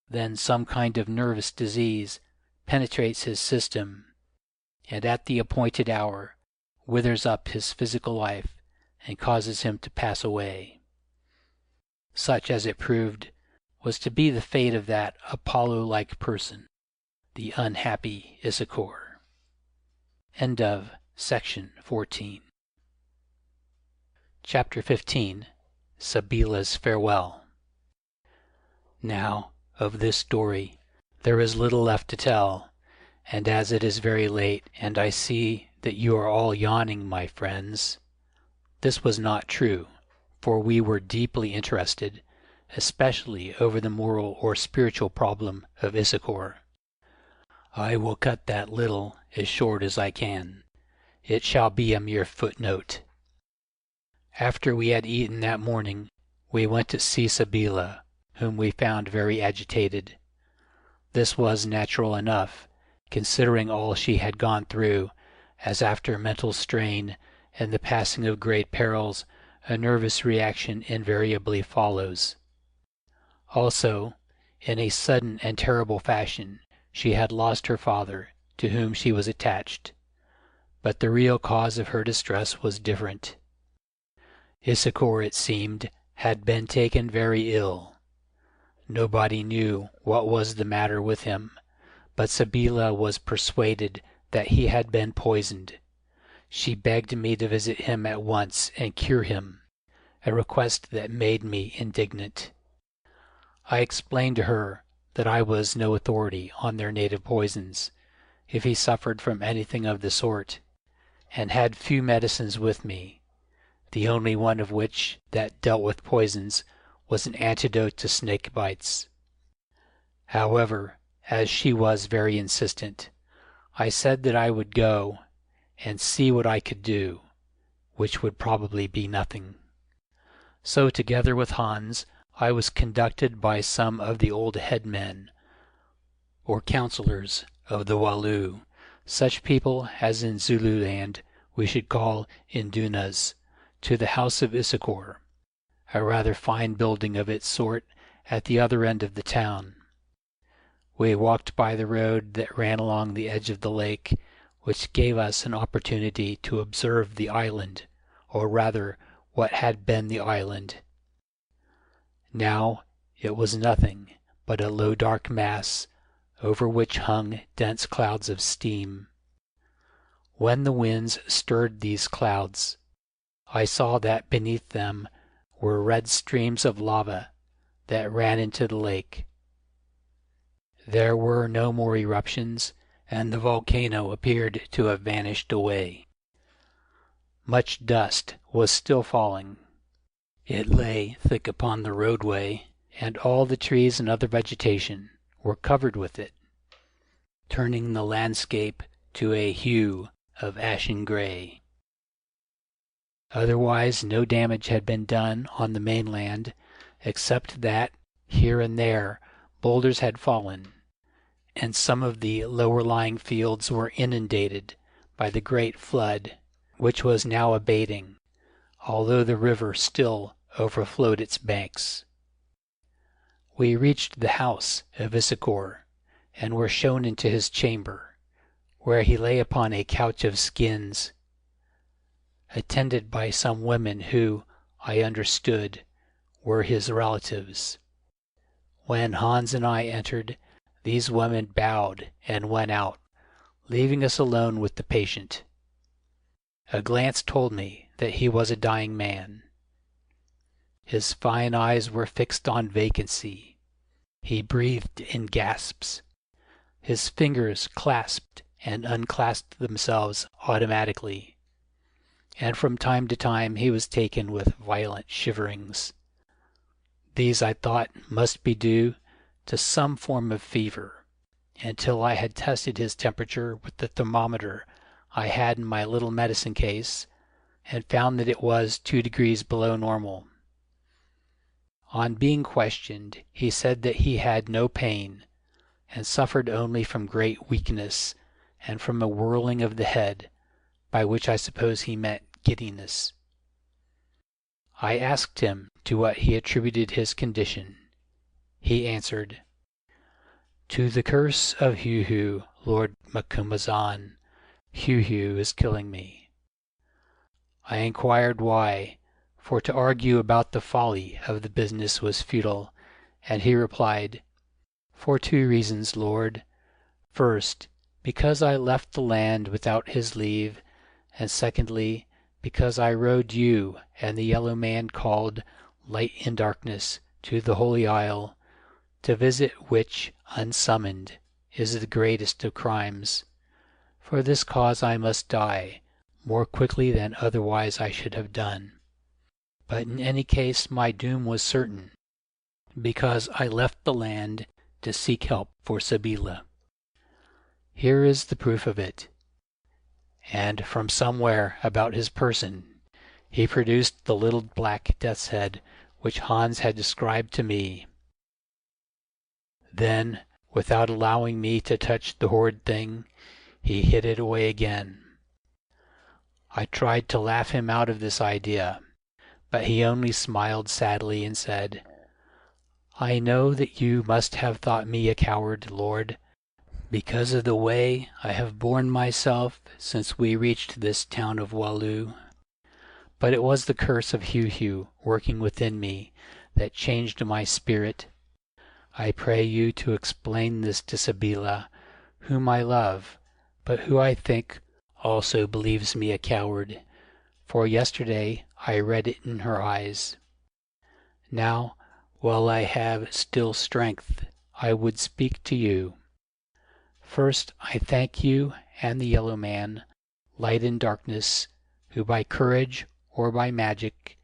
Then some kind of nervous disease penetrates his system, and at the appointed hour withers up his physical life and causes him to pass away. Such, as it proved, was to be the fate of that Apollo-like person, the unhappy Issachar. End of section 14. Chapter 15. Sabeela's Farewell. Now, of this story, there is little left to tell, and as it is very late, and I see that you are all yawning, my friends, this was not true, for we were deeply interested, especially over the moral or spiritual problem of Issachar. I will cut that little as short as I can. It shall be a mere footnote. After we had eaten that morning, we went to see Sabeela, whom we found very agitated. This was natural enough, considering all she had gone through, as after mental strain and the passing of great perils, a nervous reaction invariably follows. Also, in a sudden and terrible fashion, she had lost her father, to whom she was attached. But the real cause of her distress was different. Issachar, it seemed, had been taken very ill. Nobody knew what was the matter with him, but Sabeela was persuaded that he had been poisoned. She begged me to visit him at once and cure him, a request that made me indignant. I explained to her that I was no authority on their native poisons, if he suffered from anything of the sort, and had few medicines with me, the only one of which that dealt with poisons was an antidote to snake bites. However, as she was very insistent, I said that I would go and see what I could do, which would probably be nothing. So together with Hans, I was conducted by some of the old headmen, or counselors, of the Walloo, such people as in Zululand we should call Indunas, to the house of Issachar, a rather fine building of its sort at the other end of the town. We walked by the road that ran along the edge of the lake, which gave us an opportunity to observe the island, or rather what had been the island. Now it was nothing but a low dark mass, over which hung dense clouds of steam. When the winds stirred these clouds, I saw that beneath them were red streams of lava that ran into the lake. There were no more eruptions, and the volcano appeared to have vanished away. Much dust was still falling. It lay thick upon the roadway, and all the trees and other vegetation were covered with it, turning the landscape to a hue of ashen gray. Otherwise no damage had been done on the mainland, except that here and there boulders had fallen, and some of the lower-lying fields were inundated by the great flood, which was now abating, although the river still overflowed its banks. We reached the house of Issachar, and were shown into his chamber, where he lay upon a couch of skins, attended by some women who, I understood, were his relatives. When Hans and I entered, these women bowed and went out, leaving us alone with the patient. A glance told me that he was a dying man. His fine eyes were fixed on vacancy. He breathed in gasps. His fingers clasped and unclasped themselves automatically, and from time to time he was taken with violent shiverings. These I thought must be due to some form of fever, until I had tested his temperature with the thermometer I had in my little medicine case, and found that it was 2 degrees below normal. On being questioned, he said that he had no pain, and suffered only from great weakness, and from a whirling of the head, by which I suppose he meant giddiness. I asked him to what he attributed his condition. He answered, "To the curse of Heu-Heu, Lord Macumazahn. Heu-Heu is killing me." I inquired why, for to argue about the folly of the business was futile, and he replied, "For 2 reasons, Lord. First, because I left the land without his leave, and secondly, because I rode you and the yellow man called Light in Darkness to the Holy Isle, to visit which, unsummoned, is the greatest of crimes. For this cause I must die, more quickly than otherwise I should have done. But in any case my doom was certain, because I left the land to seek help for Sabeela. Here is the proof of it." And from somewhere about his person he produced the little black death's head which Hans had described to me. Then, without allowing me to touch the horrid thing, he hid it away again. I tried to laugh him out of this idea, but he only smiled sadly and said, "I know that you must have thought me a coward, Lord, because of the way I have borne myself since we reached this town of Walloo. But it was the curse of Heu-Heu working within me that changed my spirit. I pray you to explain this to Sabeela, whom I love, but who I think also believes me a coward, for yesterday I read it in her eyes. Now, while I have still strength, I would speak to you. First, I thank you and the yellow man, Light in Darkness, who by courage or by magic,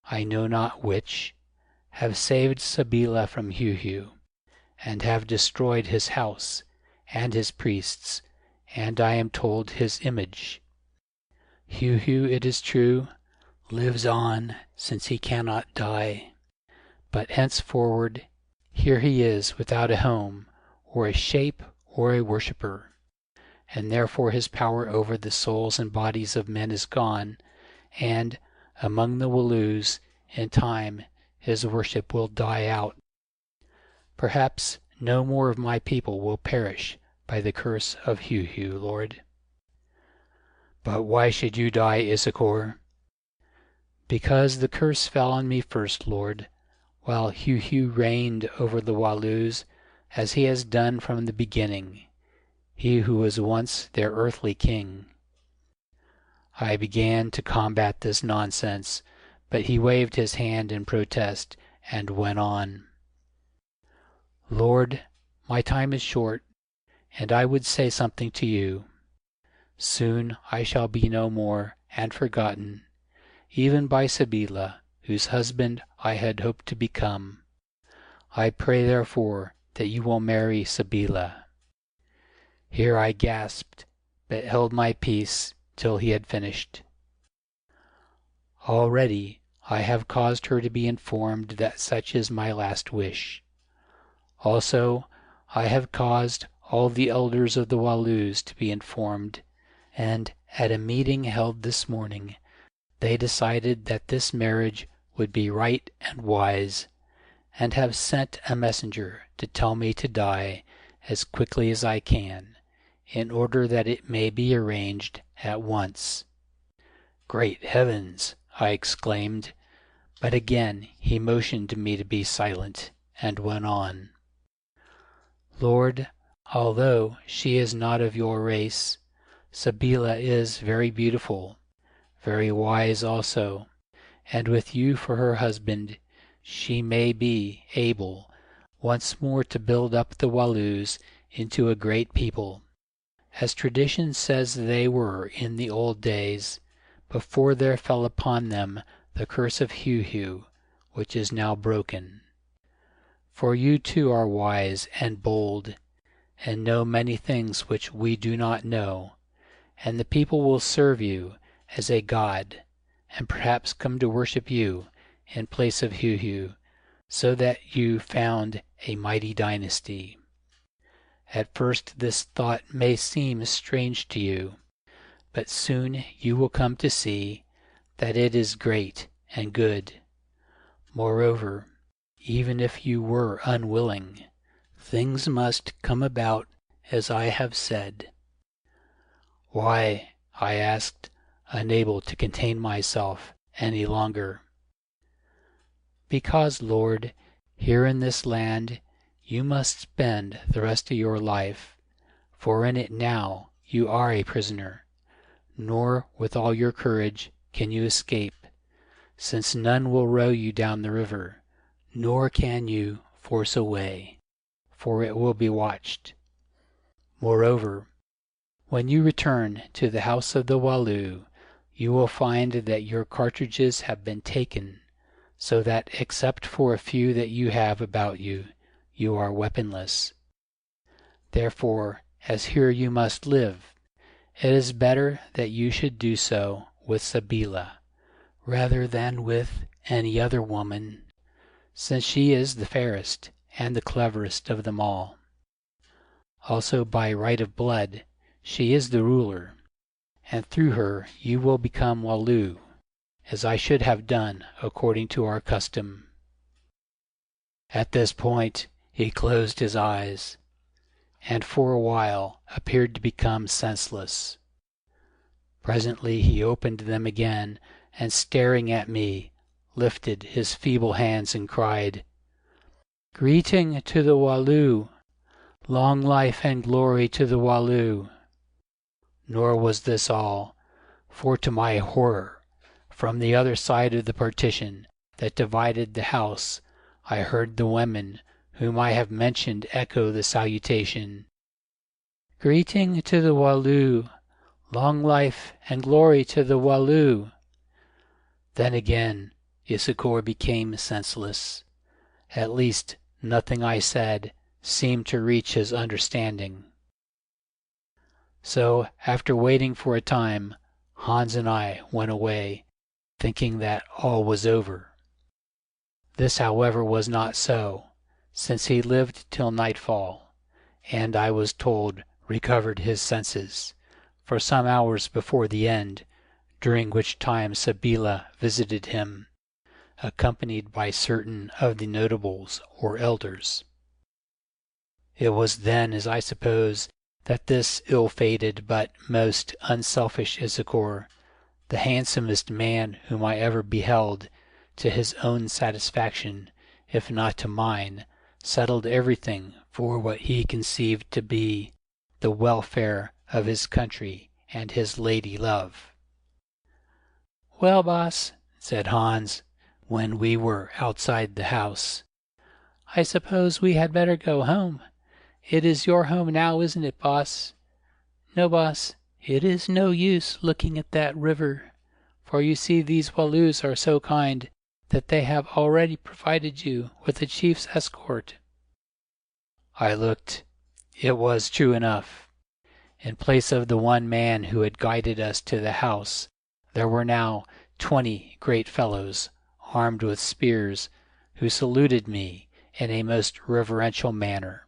I know not which, have saved Sabeela from Heu-Heu, and have destroyed his house and his priests, and I am told his image. Heu-Heu, it is true, lives on, since he cannot die, but henceforward here he is without a home, or a shape, or a worshipper, and therefore his power over the souls and bodies of men is gone, and among the Walloos, in time, his worship will die out. Perhaps no more of my people will perish by the curse of Heu-Heu, Lord." "But why should you die, Issachar?" "Because the curse fell on me first, Lord, while Heu-Heu reigned over the Walloos, as he has done from the beginning, he who was once their earthly king." I began to combat this nonsense, but he waved his hand in protest and went on. "Lord, my time is short, and I would say something to you. Soon I shall be no more, and forgotten, even by Sabeela, whose husband I had hoped to become. I pray therefore that you will marry Sabeela." Here I gasped, but held my peace till he had finished. "Already I have caused her to be informed that such is my last wish. Also I have caused all the elders of the Walloos to be informed, and at a meeting held this morning they decided that this marriage would be right and wise, and have sent a messenger to tell me to die as quickly as I can, in order that it may be arranged at once." "Great heavens!" I exclaimed, but again he motioned to me to be silent, and went on. "Lord, although she is not of your race, Sabeela is very beautiful, very wise also, and with you for her husband, she may be able once more to build up the Walloos into a great people, as tradition says they were in the old days, before there fell upon them the curse of Heu-Heu, which is now broken. For you too are wise and bold, and know many things which we do not know, and the people will serve you as a god, and perhaps come to worship you in place of Heu-Heu, so that you found a mighty dynasty. At first this thought may seem strange to you, but soon you will come to see that it is great and good. Moreover, even if you were unwilling, things must come about as I have said." "Why?" I asked, unable to contain myself any longer. "Because, Lord, here in this land you must spend the rest of your life, for in it now you are a prisoner, nor with all your courage can you escape, since none will row you down the river, nor can you force a way, for it will be watched. Moreover, when you return to the house of the Walloo, you will find that your cartridges have been taken, so that except for a few that you have about you, you are weaponless. Therefore, as here you must live, it is better that you should do so with Sabeela, rather than with any other woman, since she is the fairest and the cleverest of them all. Also by right of blood, she is the ruler, and through her you will become Walloo, as I should have done according to our custom." At this point he closed his eyes, and for a while appeared to become senseless. Presently he opened them again, and staring at me, lifted his feeble hands and cried, "Greeting to the Walloo! Long life and glory to the Walloo!" Nor was this all, for to my horror, from the other side of the partition that divided the house, I heard the women whom I have mentioned echo the salutation, "Greeting to the Walloo! Long life and glory to the Walloo!" Then again Issachar became senseless. At least nothing I said seemed to reach his understanding. So, after waiting for a time, Hans and I went away, thinking that all was over. This, however, was not so, since he lived till nightfall, and I was told recovered his senses, for some hours before the end, during which time Sabeela visited him, accompanied by certain of the notables or elders. It was then, as I suppose, that this ill-fated but most unselfish Issachar, the handsomest man whom I ever beheld, to his own satisfaction, if not to mine, settled everything for what he conceived to be the welfare of his country and his lady love. "Well, boss," said Hans, when we were outside the house, "I suppose we had better go home. It is your home now, isn't it, boss? No, boss, it is no use looking at that river, for you see these Walloos are so kind that they have already provided you with a chief's escort." I looked. It was true enough. In place of the one man who had guided us to the house, there were now 20 great fellows, armed with spears, who saluted me in a most reverential manner,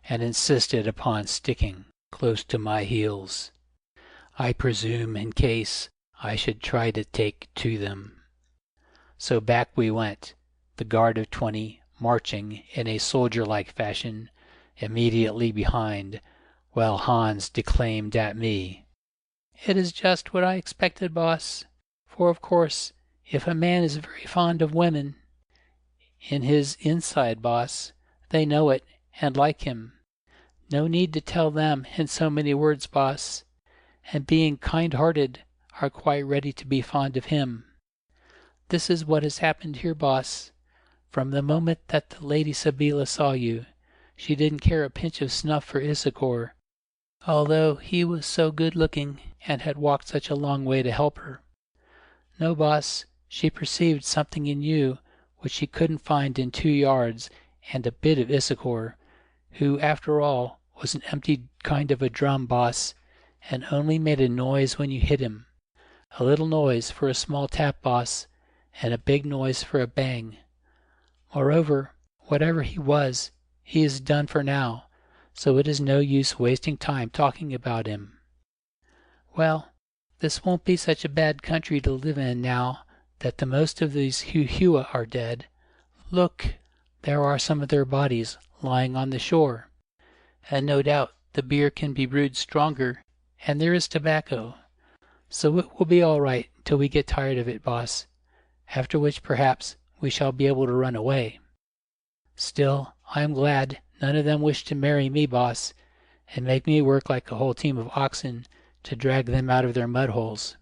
and insisted upon sticking close to my heels, I presume in case I should try to take to them. So back we went, the guard of 20 marching in a soldier-like fashion immediately behind, while Hans declaimed at me, "It is just what I expected, boss, for of course if a man is very fond of women, in his inside, boss, they know it and like him. No need to tell them in so many words, boss, and being kind-hearted are quite ready to be fond of him. This is what has happened here, boss. From the moment that the Lady Sabeela saw you, she didn't care a pinch of snuff for Issachar, although he was so good-looking and had walked such a long way to help her. No, boss, she perceived something in you which she couldn't find in 2 yards and a bit of Issachar, who, after all, was an empty kind of a drum, boss, and only made a noise when you hit him. A little noise for a small tap, boss, and a big noise for a bang. Moreover, whatever he was, he is done for now, so it is no use wasting time talking about him. Well, this won't be such a bad country to live in now that the most of these Heu-Heu are dead. Look, there are some of their bodies lying on the shore, and no doubt the beer can be brewed stronger, and there is tobacco. So it will be all right till we get tired of it, boss, after which perhaps we shall be able to run away. Still, I am glad none of them wish to marry me, boss, and make me work like a whole team of oxen to drag them out of their mud holes."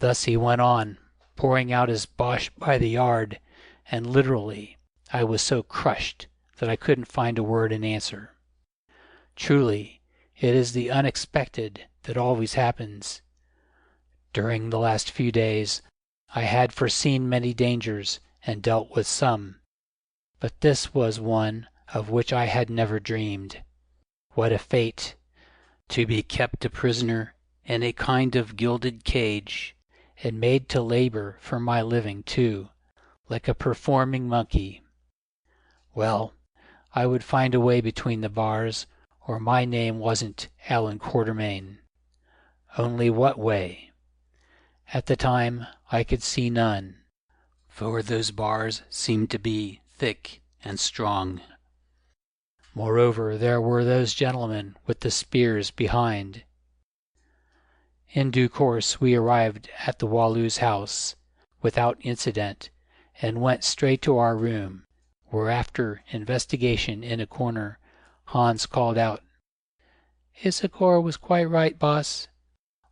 Thus he went on, pouring out his bosh by the yard, and literally I was so crushed that I couldn't find a word in answer. Truly, it is the unexpected that always happens. During the last few days I had foreseen many dangers and dealt with some, but this was one of which I had never dreamed. What a fate! To be kept a prisoner in a kind of gilded cage, and made to labor for my living, too, like a performing monkey. Well, I would find a way between the bars, or my name wasn't Allan Quatermain. Only what way? At the time I could see none, for those bars seemed to be thick and strong. Moreover, there were those gentlemen with the spears behind. In due course we arrived at the Walloo's house without incident, and went straight to our room, where after investigation in a corner, Hans called out, "Issachar was quite right, boss.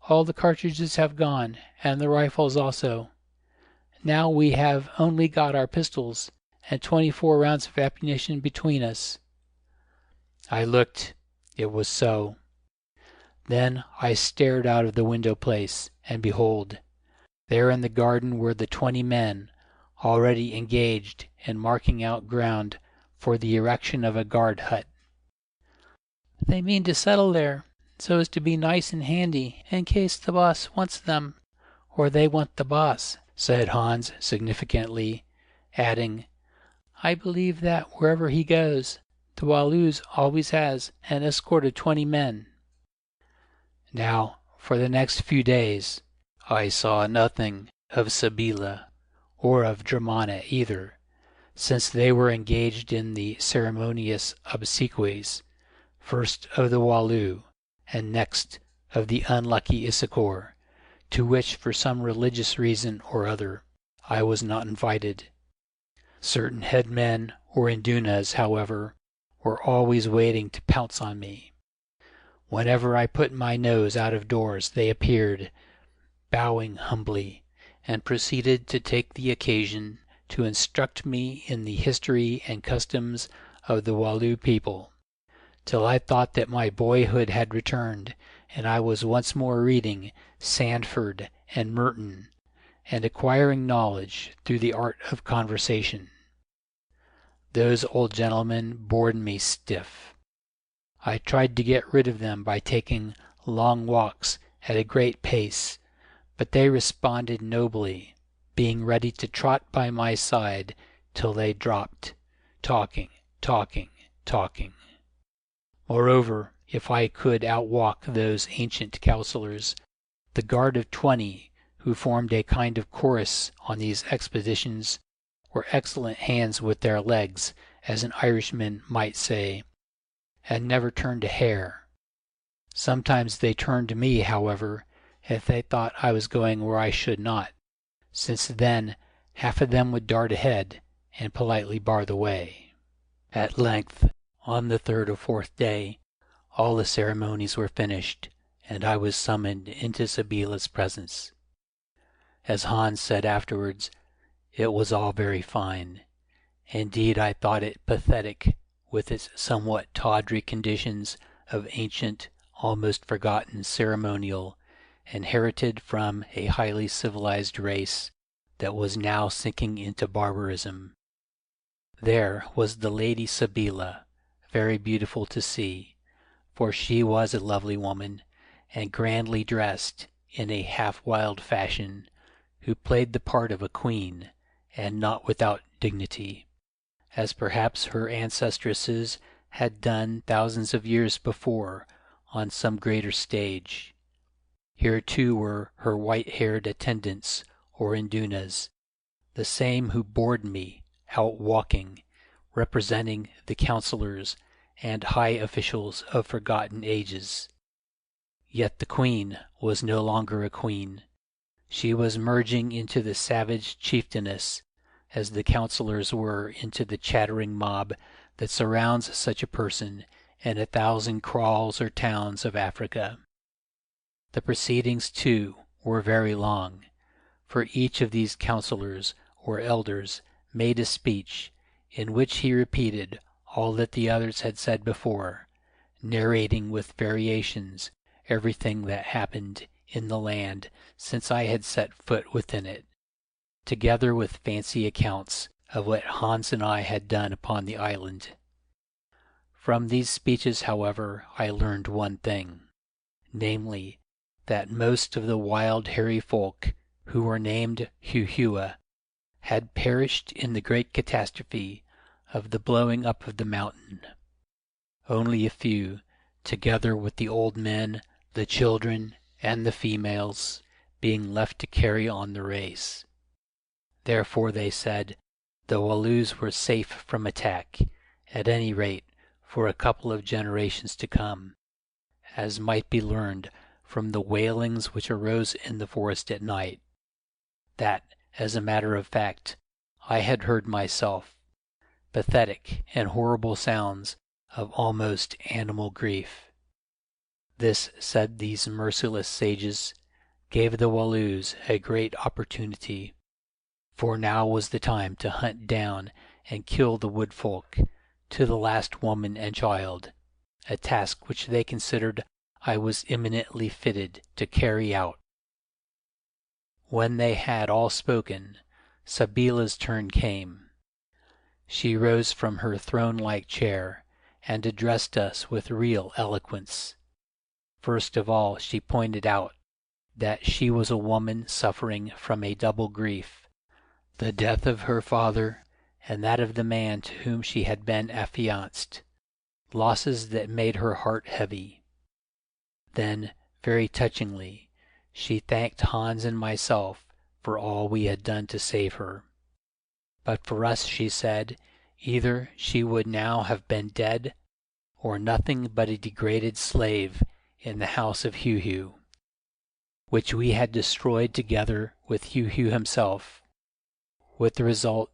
All the cartridges have gone, and the rifles also. Now we have only got our pistols and 24 rounds of ammunition between us." I looked. It was so. Then I stared out of the window place, and behold, there in the garden were the 20 men, already engaged in marking out ground for the erection of a guard hut. "They mean to settle there, so as to be nice and handy in case the boss wants them, or they want the boss," said Hans significantly, adding, "I believe that wherever he goes, the Walloos always has an escort of 20 men. Now, for the next few days, I saw nothing of Sabeela, or of Dramana either, since they were engaged in the ceremonious obsequies, first of the Walloo, and next of the unlucky Issachar, to which for some religious reason or other I was not invited. Certain headmen or indunas, however, were always waiting to pounce on me. Whenever I put my nose out of doors they appeared, bowing humbly, and proceeded to take the occasion to instruct me in the history and customs of the Walloo people, till I thought that my boyhood had returned, and I was once more reading Sandford and Merton, and acquiring knowledge through the art of conversation. Those old gentlemen bored me stiff. I tried to get rid of them by taking long walks at a great pace, but they responded nobly, being ready to trot by my side till they dropped, talking. Moreover, if I could outwalk those ancient counsellors, the guard of 20, who formed a kind of chorus on these expeditions, were excellent hands with their legs, as an Irishman might say, and never turned a hair. Sometimes they turned to me, however, if they thought I was going where I should not, since then half of them would dart ahead and politely bar the way. At length, on the 3rd or 4th day, all the ceremonies were finished, and I was summoned into Sabeela's presence. As Hans said afterwards, it was all very fine. Indeed, I thought it pathetic, with its somewhat tawdry conditions of ancient, almost forgotten ceremonial, inherited from a highly civilized race that was now sinking into barbarism. There was the Lady Sabeela, very beautiful to see, for she was a lovely woman, and grandly dressed in a half-wild fashion, who played the part of a queen, and not without dignity, as perhaps her ancestresses had done thousands of years before on some greater stage. Here too were her white-haired attendants or indunas, the same who bored me out walking, representing the counselors and high officials of forgotten ages. Yet the queen was no longer a queen. She was merging into the savage chieftainess, as the counselors were into the chattering mob that surrounds such a person in 1,000 kraals or towns of Africa. The proceedings, too, were very long, for each of these counselors or elders made a speech in which he repeated all that the others had said before, narrating with variations everything that happened in the land since I had set foot within it, together with fancy accounts of what Hans and I had done upon the island. From these speeches, however, I learned one thing, namely, that most of the wild hairy folk who were named Heu-Heu had perished in the great catastrophe of the blowing up of the mountain. Only a few, together with the old men, the children, and the females, being left to carry on the race. Therefore, they said, the Walloos were safe from attack, at any rate for a couple of generations to come, as might be learned from the wailings which arose in the forest at night, that, as a matter of fact, I had heard myself, pathetic and horrible sounds of almost animal grief. This, said these merciless sages, gave the Walloos a great opportunity, for now was the time to hunt down and kill the wood folk, to the last woman and child, a task which they considered I was eminently fitted to carry out. When they had all spoken, Sabeela's turn came. She rose from her throne-like chair and addressed us with real eloquence. First of all, she pointed out that she was a woman suffering from a double grief, the death of her father and that of the man to whom she had been affianced, losses that made her heart heavy. Then, very touchingly, she thanked Hans and myself for all we had done to save her. But for us, she said, either she would now have been dead, or nothing but a degraded slave in the house of Heu-Heu, which we had destroyed together with Heu-Heu himself, with the result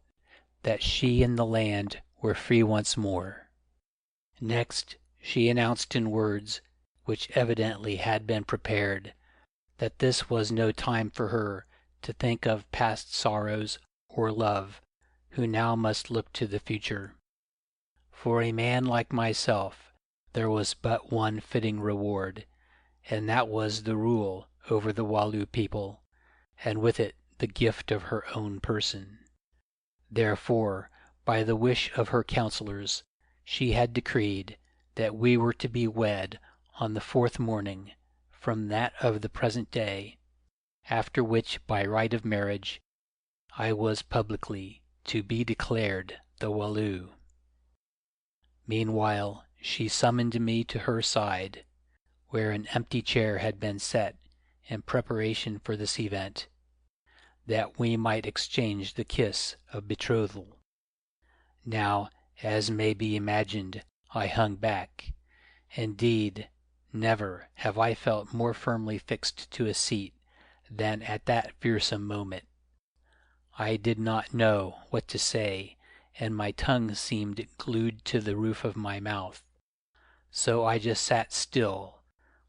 that she and the land were free once more. Next, she announced in words, which evidently had been prepared, that this was no time for her to think of past sorrows or love, who now must look to the future. For a man like myself, there was but one fitting reward, and that was the rule over the Walloo people, and with it the gift of her own person. Therefore, by the wish of her counselors, she had decreed that we were to be wed on the 4th morning from that of the present day, after which, by right of marriage, I was publicly to be declared the Walloo. Meanwhile, she summoned me to her side, where an empty chair had been set in preparation for this event, that we might exchange the kiss of betrothal. Now, as may be imagined, I hung back. Indeed, never have I felt more firmly fixed to a seat than at that fearsome moment. I did not know what to say, and my tongue seemed glued to the roof of my mouth. So I just sat still,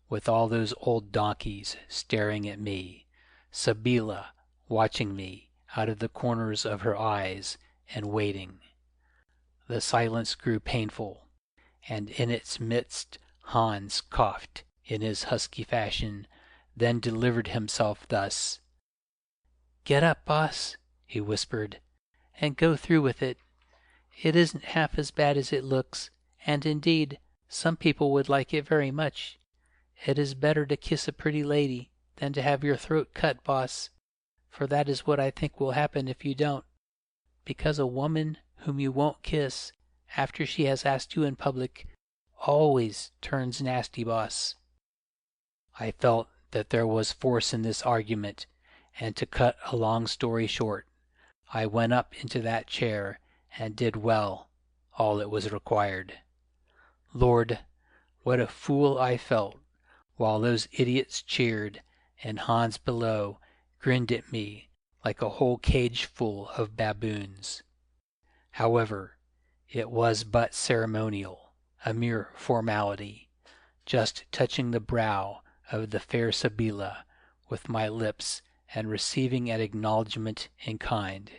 with all those old donkeys staring at me, Sabeela watching me out of the corners of her eyes and waiting. The silence grew painful, and in its midst Hans coughed in his husky fashion, then delivered himself thus. "Get up, boss," he whispered, "and go through with it. It isn't half as bad as it looks, and indeed, some people would like it very much. It is better to kiss a pretty lady than to have your throat cut, boss, for that is what I think will happen if you don't, because a woman whom you won't kiss, after she has asked you in public, always turns nasty, boss." I felt that there was force in this argument, and to cut a long story short, I went up into that chair and did well all it was required. Lord, what a fool I felt, while those idiots cheered, and Hans below grinned at me like a whole cage full of baboons. However, it was but ceremonial, a mere formality, just touching the brow of the fair Sabeela with my lips and receiving an acknowledgment in kind.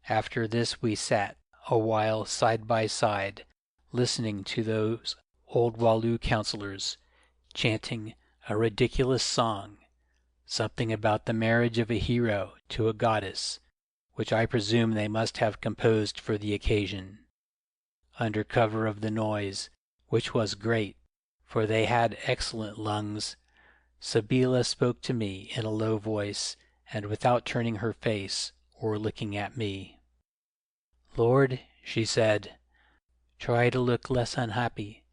After this we sat a while side by side, listening to those old Walloo counselors chanting a ridiculous song, something about the marriage of a hero to a goddess, which I presume they must have composed for the occasion. Under cover of the noise, which was great, for they had excellent lungs, Sabeela spoke to me in a low voice and without turning her face or looking at me. "Lord," she said, "try to look less unhappy,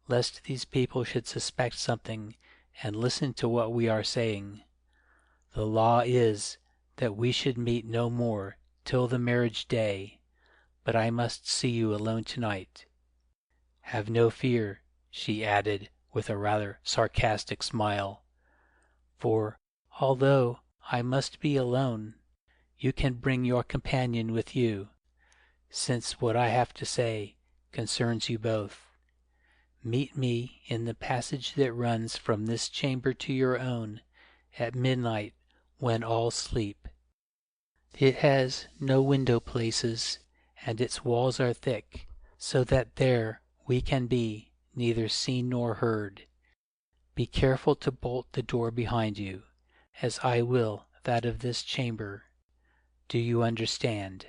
lest these people should suspect something and listen to what we are saying. The law is that we should meet no more till the marriage day, but I must see you alone tonight. Have no fear," she added with a rather sarcastic smile, "for although I must be alone, you can bring your companion with you, since what I have to say concerns you both. Meet me in the passage that runs from this chamber to your own at midnight when all sleep. It has no window places, and its walls are thick, so that there we can be neither seen nor heard. Be careful to bolt the door behind you, as I will that of this chamber. Do you understand?"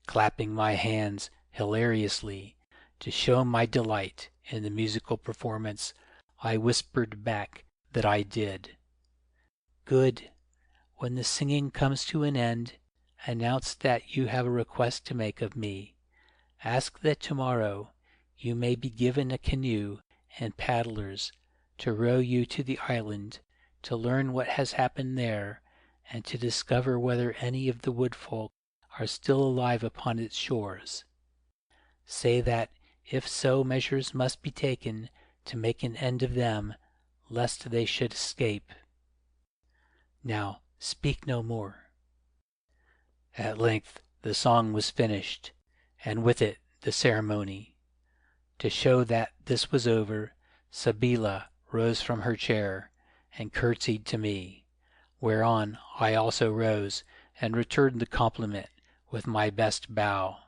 Clapping my hands hilariously to show my delight in the musical performance, I whispered back that I did. "Good. When the singing comes to an end, announce that you have a request to make of me. Ask that tomorrow you may be given a canoe and paddlers to row you to the island, to learn what has happened there, and to discover whether any of the woodfolk are still alive upon its shores. Say that if so, measures must be taken to make an end of them, lest they should escape. Now speak no more." At length the song was finished, and with it the ceremony. To show that this was over, Sabeela rose from her chair and curtsied to me, whereon I also rose and returned the compliment with my best bow.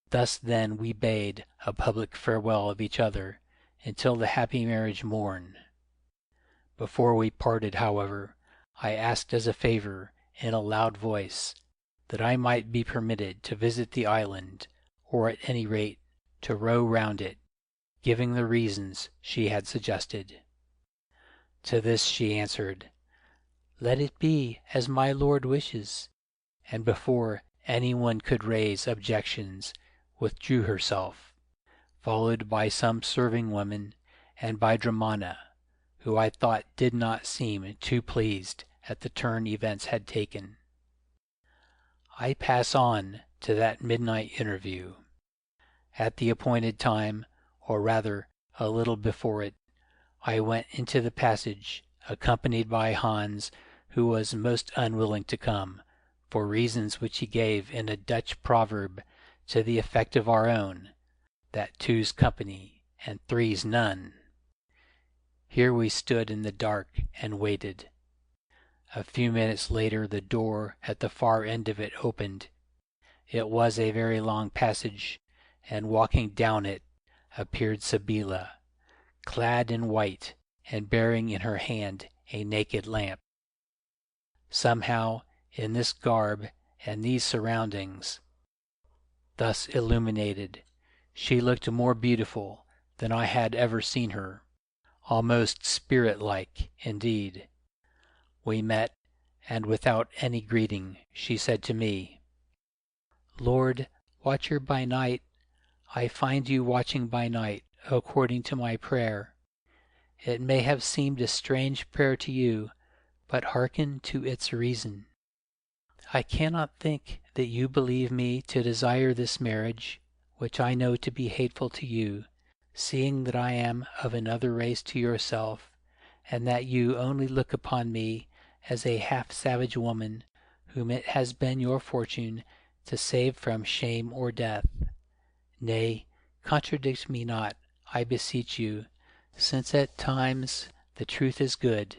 Thus then we bade a public farewell of each other until the happy marriage morn. Before we parted, however, I asked as a favor, in a loud voice, that I might be permitted to visit the island, or at any rate to row round it, giving the reasons she had suggested. To this she answered, "Let it be as my lord wishes," and before anyone could raise objections, withdrew herself, followed by some serving women and by Dramana, who I thought did not seem too pleased at the turn events had taken. I pass on to that midnight interview. At the appointed time, or rather a little before it, I went into the passage, accompanied by Hans, who was most unwilling to come, for reasons which he gave in a Dutch proverb to the effect of our own, that two's company and three's none. Here we stood in the dark and waited. A few minutes later the door at the far end of it opened. It was a very long passage, and walking down it appeared Sabeela, clad in white and bearing in her hand a naked lamp. Somehow, in this garb and these surroundings, thus illuminated, she looked more beautiful than I had ever seen her, almost spirit-like indeed. We met, and without any greeting she said to me, "Lord, watcher by night, I find you watching by night, according to my prayer. It may have seemed a strange prayer to you, but hearken to its reason. I cannot think that you believe me to desire this marriage, which I know to be hateful to you, seeing that I am of another race to yourself, and that you only look upon me as a half-savage woman whom it has been your fortune to save from shame or death. Nay, contradict me not, I beseech you, since at times the truth is good.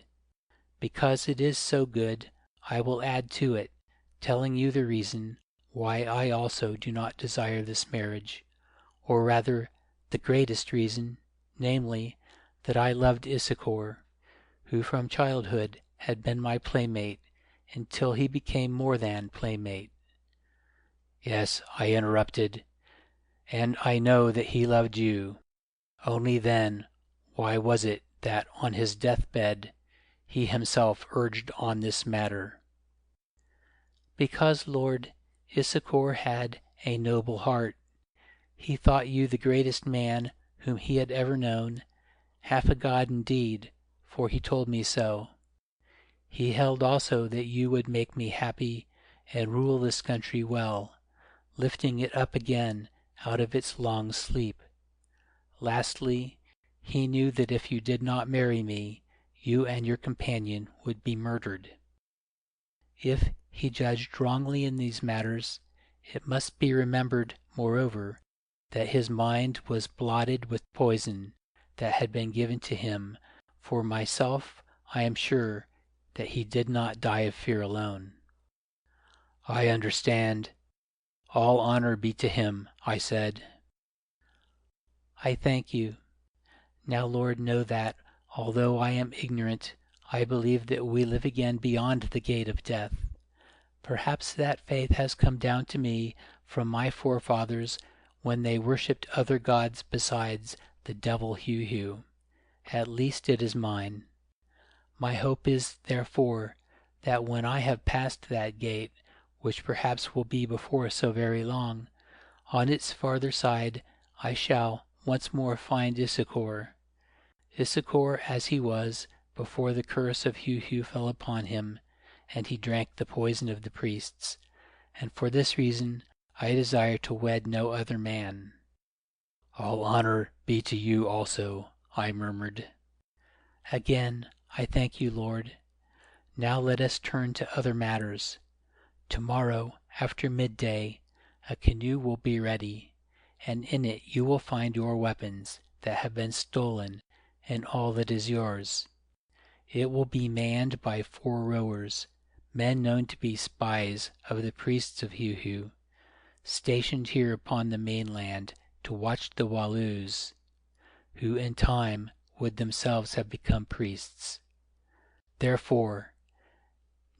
Because it is so good, I will add to it, telling you the reason why I also do not desire this marriage, or rather the greatest reason, namely, that I loved Issachar, who from childhood had been my playmate, until he became more than playmate. Yes, I interrupted, and I know that he loved you. Only then, why was it that on his deathbed he himself urged on this matter? Because, Lord, Issachar had a noble heart. He thought you the greatest man whom he had ever known, half a god indeed, for he told me so. He held also that you would make me happy and rule this country well, lifting it up again out of its long sleep. Lastly, he knew that if you did not marry me, you and your companion would be murdered. If he judged wrongly in these matters, it must be remembered, moreover, that his mind was blotted with poison that had been given to him. For myself, I am sure that he did not die of fear alone. I understand. All honor be to him, I said. I thank you. Now, Lord, know that, although I am ignorant, I believe that we live again beyond the gate of death. Perhaps that faith has come down to me from my forefathers when they worshipped other gods besides the devil Heu-Heu. At least it is mine. My hope is, therefore, that when I have passed that gate, which perhaps will be before so very long, on its farther side I shall once more find Issachar as he was before the curse of Heu-Heu fell upon him, and he drank the poison of the priests, and for this reason I desire to wed no other man. All honor be to you also, I murmured. Again, I thank you, Lord. Now let us turn to other matters. Tomorrow, after midday, a canoe will be ready, and in it you will find your weapons that have been stolen and all that is yours. It will be manned by 4 rowers, men known to be spies of the priests of Heu-Heu, stationed here upon the mainland to watch the Walloos, who in time would themselves have become priests. Therefore,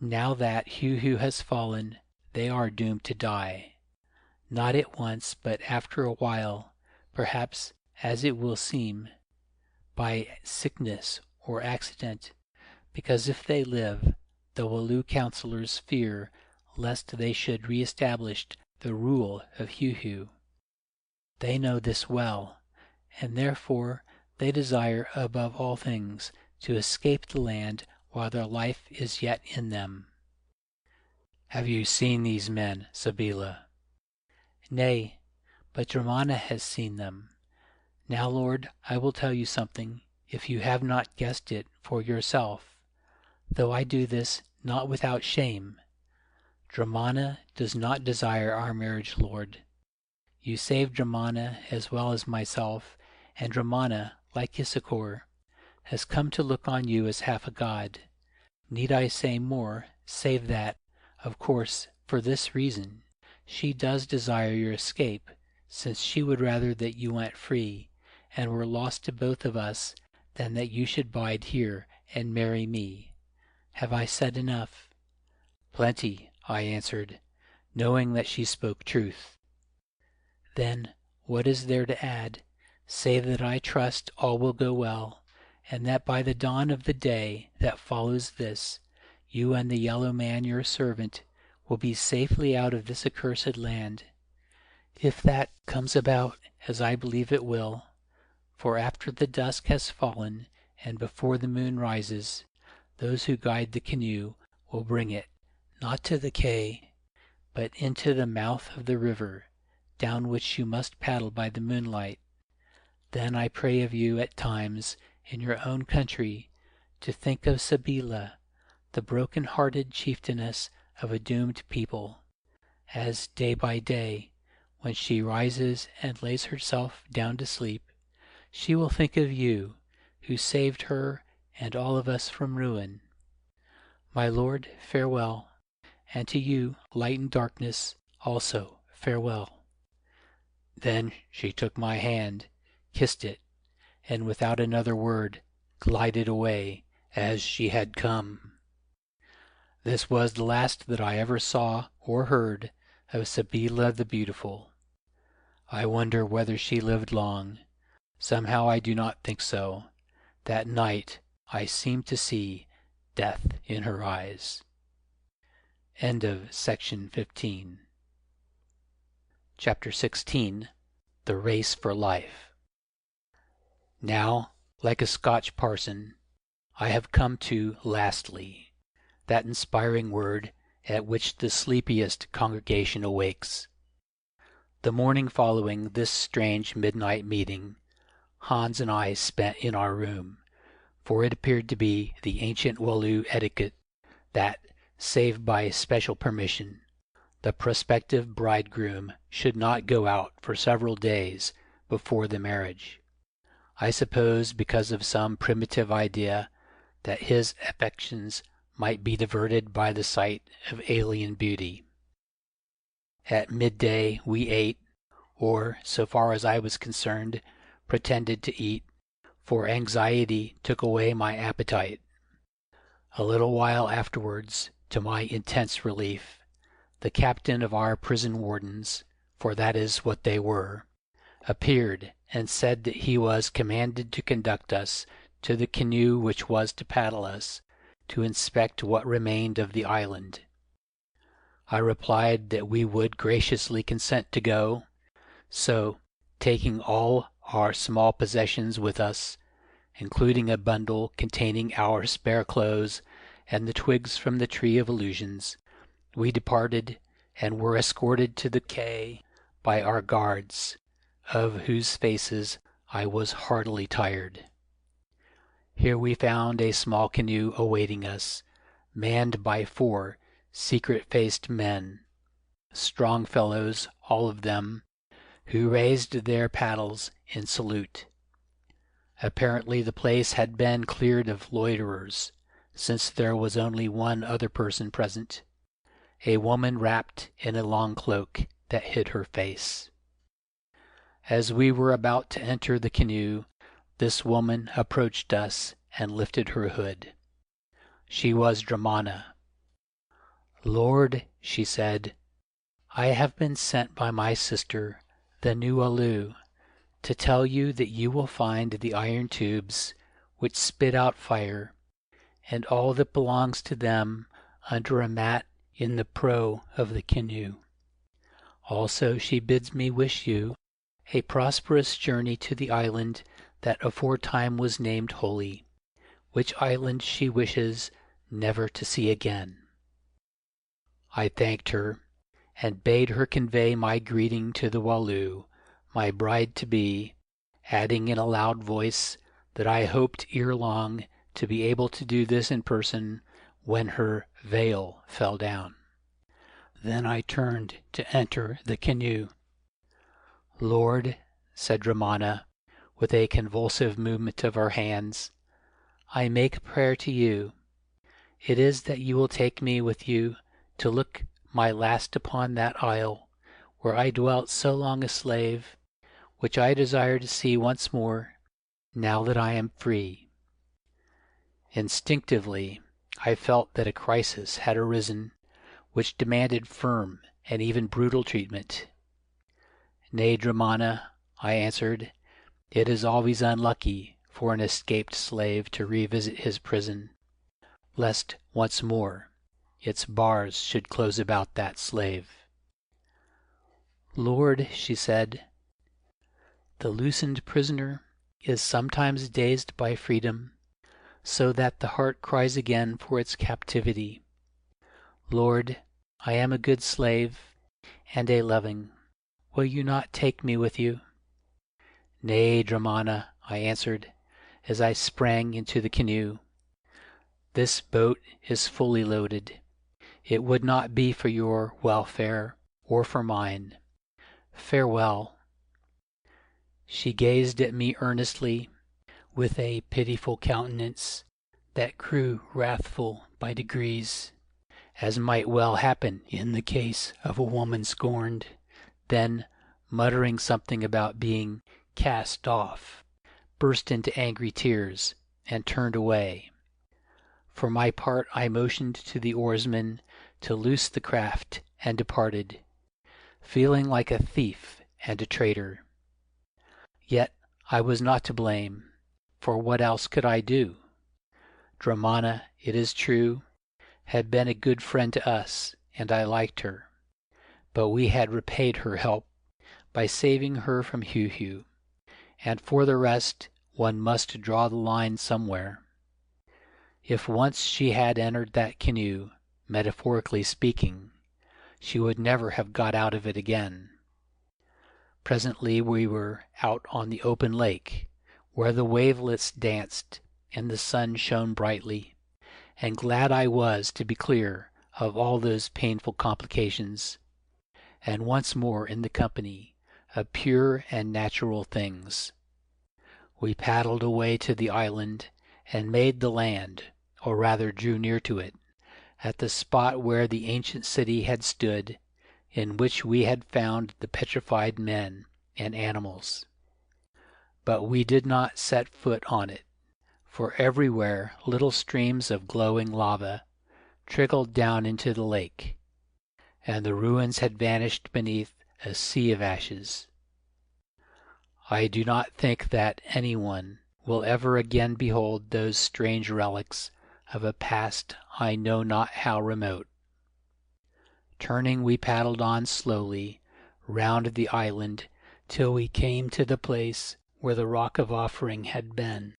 now that Heu-Heu has fallen, they are doomed to die. Not at once, but after a while, perhaps, as it will seem, by sickness or accident, because if they live, the Walloo counselors fear lest they should re-establish the rule of Heu-Heu. They know this well, and therefore they desire above all things to escape the land while their life is yet in them. Have you seen these men, Sabeela? Nay, but Dromana has seen them. Now, Lord, I will tell you something, if you have not guessed it for yourself, though I do this not without shame. Dromana does not desire our marriage, Lord. You saved Dromana as well as myself, and Dromana, like Issachar, has come to look on you as half a god. Need I say more, save that, of course, for this reason, she does desire your escape, since she would rather that you went free, and were lost to both of us, than that you should bide here and marry me. Have I said enough? Plenty, I answered, knowing that she spoke truth. Then, what is there to add, save that I trust all will go well, and that by the dawn of the day that follows this, you and the yellow man your servant will be safely out of this accursed land. If that comes about as I believe it will, for after the dusk has fallen and before the moon rises, those who guide the canoe will bring it, not to the quay, but into the mouth of the river, down which you must paddle by the moonlight. Then I pray of you at times, in your own country, to think of Sabeela, the broken-hearted chieftainess of a doomed people, as day by day, when she rises and lays herself down to sleep, she will think of you, who saved her and all of us from ruin. My lord, farewell, and to you, light and darkness, also farewell. Then she took my hand, kissed it, and without another word glided away as she had come. This was the last that I ever saw or heard of Sabeela the Beautiful. I wonder whether she lived long. Somehow I do not think so. That night I seemed to see death in her eyes. End of section 15. Chapter 16. The Race for Life. Now, like a Scotch parson, I have come to lastly, that inspiring word at which the sleepiest congregation awakes. The morning following this strange midnight meeting, Hans and I spent in our room, for it appeared to be the ancient Walloo etiquette that, save by special permission, the prospective bridegroom should not go out for several days before the marriage. I suppose because of some primitive idea that his affections might be diverted by the sight of alien beauty. At midday we ate, or, so far as I was concerned, pretended to eat, for anxiety took away my appetite. A little while afterwards, to my intense relief, the captain of our prison wardens, for that is what they were, appeared and said that he was commanded to conduct us to the canoe which was to paddle us, to inspect what remained of the island. I replied that we would graciously consent to go, so, taking all our small possessions with us, including a bundle containing our spare clothes and the twigs from the tree of illusions, we departed and were escorted to the quay by our guards, of whose faces I was heartily tired. Here we found a small canoe awaiting us, manned by 4 secret-faced men, strong fellows, all of them, who raised their paddles in salute. Apparently the place had been cleared of loiterers, since there was only one other person present, a woman wrapped in a long cloak that hid her face. As we were about to enter the canoe, this woman approached us and lifted her hood. She was Dramana. "Lord," she said, "I have been sent by my sister, the new Walloo, to tell you that you will find the iron tubes which spit out fire, and all that belongs to them under a mat in the prow of the canoe. Also she bids me wish you a prosperous journey to the island that aforetime was named Holy, which island she wishes never to see again." I thanked her, and bade her convey my greeting to the Walloo, my bride-to-be, adding in a loud voice that I hoped ere long to be able to do this in person when her veil fell down. Then I turned to enter the canoe. "Lord," said Dramana, with a convulsive movement of her hands, "I make prayer to you. It is that you will take me with you to look my last upon that isle where I dwelt so long a slave, which I desire to see once more, now that I am free." Instinctively, I felt that a crisis had arisen which demanded firm and even brutal treatment. "Nay, Dramana," I answered, "it is always unlucky for an escaped slave to revisit his prison, lest once more its bars should close about that slave." "Lord," she said, The loosened prisoner is sometimes dazed by freedom, so that the heart cries again for its captivity. Lord, I am a good slave, and a loving. Will you not take me with you? Nay, Dramana, I answered, as I sprang into the canoe. This boat is fully loaded. It would not be for your welfare or for mine. Farewell. She gazed at me earnestly, with a pitiful countenance that grew wrathful by degrees, as might well happen in the case of a woman scorned. Then, muttering something about being cast off, burst into angry tears, and turned away. For my part, I motioned to the oarsmen to loose the craft, and departed, feeling like a thief and a traitor. Yet I was not to blame, for what else could I do? Dramana, it is true, had been a good friend to us, and I liked her, but we had repaid her help by saving her from Heu-Heu, and for the rest one must draw the line somewhere. If once she had entered that canoe, metaphorically speaking, she would never have got out of it again. Presently we were out on the open lake, where the wavelets danced and the sun shone brightly, and glad I was to be clear of all those painful complications, and once more in the company of pure and natural things. We paddled away to the island, and made the land, or rather drew near to it, at the spot where the ancient city had stood, in which we had found the petrified men and animals. But we did not set foot on it, for everywhere little streams of glowing lava trickled down into the lake, and the ruins had vanished beneath a sea of ashes. I do not think that anyone will ever again behold those strange relics of a past I know not how remote. Turning, we paddled on slowly round the island till we came to the place where the rock of offering had been,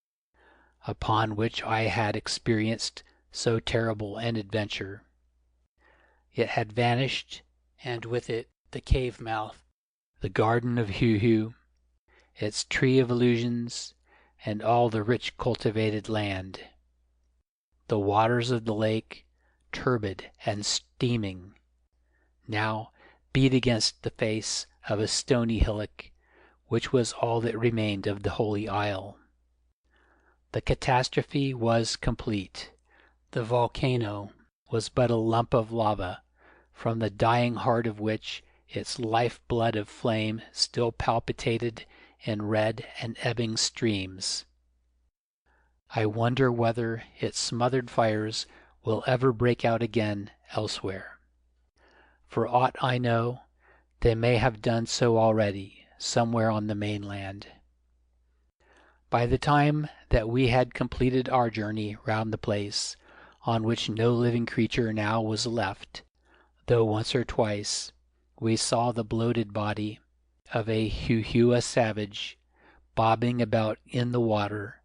upon which I had experienced so terrible an adventure. It had vanished, and with it the cave mouth, the garden of Heu-Heu, its tree of illusions, and all the rich cultivated land. The waters of the lake, turbid and steaming, now beat against the face of a stony hillock, which was all that remained of the holy isle. The catastrophe was complete. The volcano was but a lump of lava, from the dying heart of which its life-blood of flame still palpitated in red and ebbing streams. I wonder whether its smothered fires will ever break out again elsewhere. For aught I know, they may have done so already, somewhere on the mainland. By the time that we had completed our journey round the place, on which no living creature now was left, though once or twice we saw the bloated body of a Heu-Heu savage bobbing about in the water,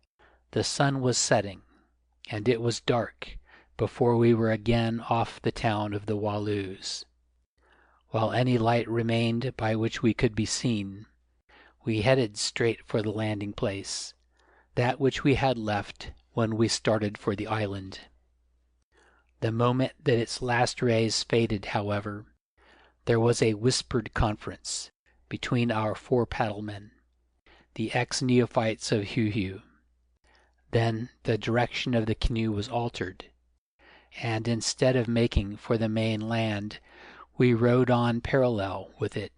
the sun was setting, and it was dark before we were again off the town of the Walloos. While any light remained by which we could be seen, we headed straight for the landing place, that which we had left when we started for the island. The moment that its last rays faded, however, there was a whispered conference between our four paddlemen, the ex-neophytes of Heu-Heu. Then the direction of the canoe was altered, and instead of making for the main land, we rowed on parallel with it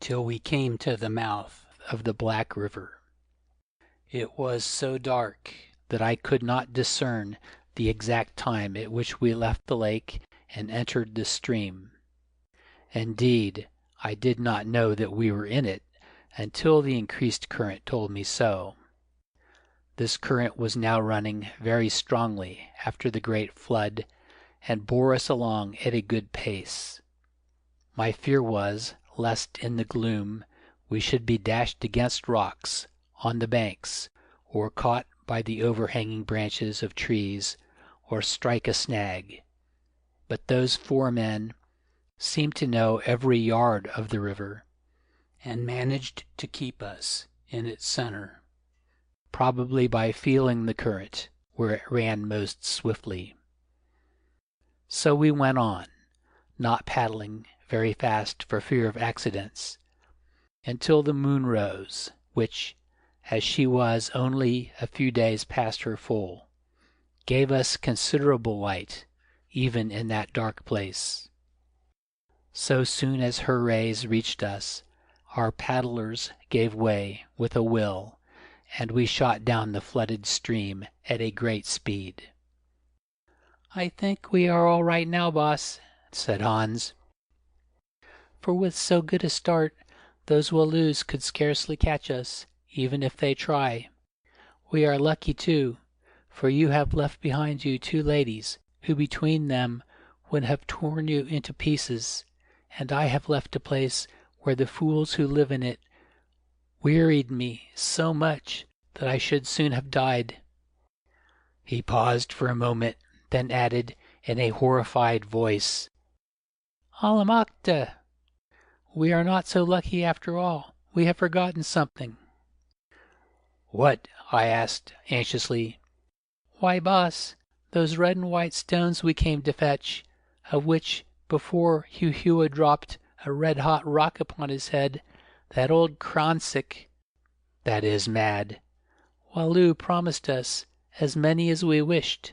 till we came to the mouth of the Black River. It was so dark that I could not discern the exact time at which we left the lake and entered the stream. Indeed, I did not know that we were in it until the increased current told me so. This current was now running very strongly after the great flood, and bore us along at a good pace. My fear was lest in the gloom we should be dashed against rocks on the banks, or caught by the overhanging branches of trees, or strike a snag. But those 4 men seemed to know every yard of the river, and managed to keep us in its center, probably by feeling the current where it ran most swiftly. So we went on, not paddling very fast for fear of accidents, until the moon rose, which, as she was only a few days past her full, gave us considerable light even in that dark place. So soon as her rays reached us, our paddlers gave way with a will, and we shot down the flooded stream at a great speed. "I think we are all right now, boss," said Hans, "for with so good a start, those Walloos could scarcely catch us, even if they try. We are lucky, too, for you have left behind you 2 ladies, who between them would have torn you into pieces, and I have left a place where the fools who live in it wearied me so much that I should soon have died." He paused for a moment, then added in a horrified voice, "Alamakta! We are not so lucky after all. We have forgotten something." "What?" I asked anxiously. "Why, boss, those red and white stones we came to fetch, of which before Heu-Heu dropped a red-hot rock upon his head, that old Kronsick, that is mad, Walloo promised us as many as we wished.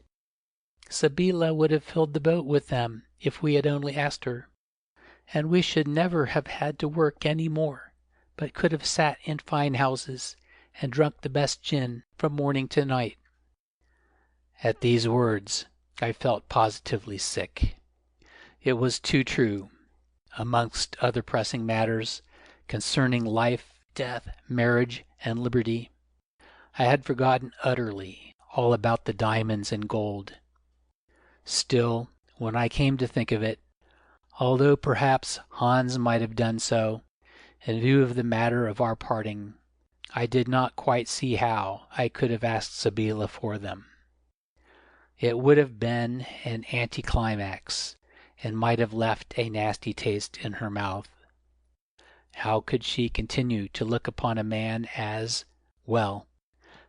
Sabeela would have filled the boat with them if we had only asked her, and we should never have had to work any more, but could have sat in fine houses and drunk the best gin from morning to night." At these words I felt positively sick. It was too true. Amongst other pressing matters concerning life, death, marriage, and liberty, I had forgotten utterly all about the diamonds and gold. Still, when I came to think of it, although perhaps Hans might have done so, in view of the matter of our parting, I did not quite see how I could have asked Sabeela for them. It would have been an anticlimax, and might have left a nasty taste in her mouth. How could she continue to look upon a man as, well,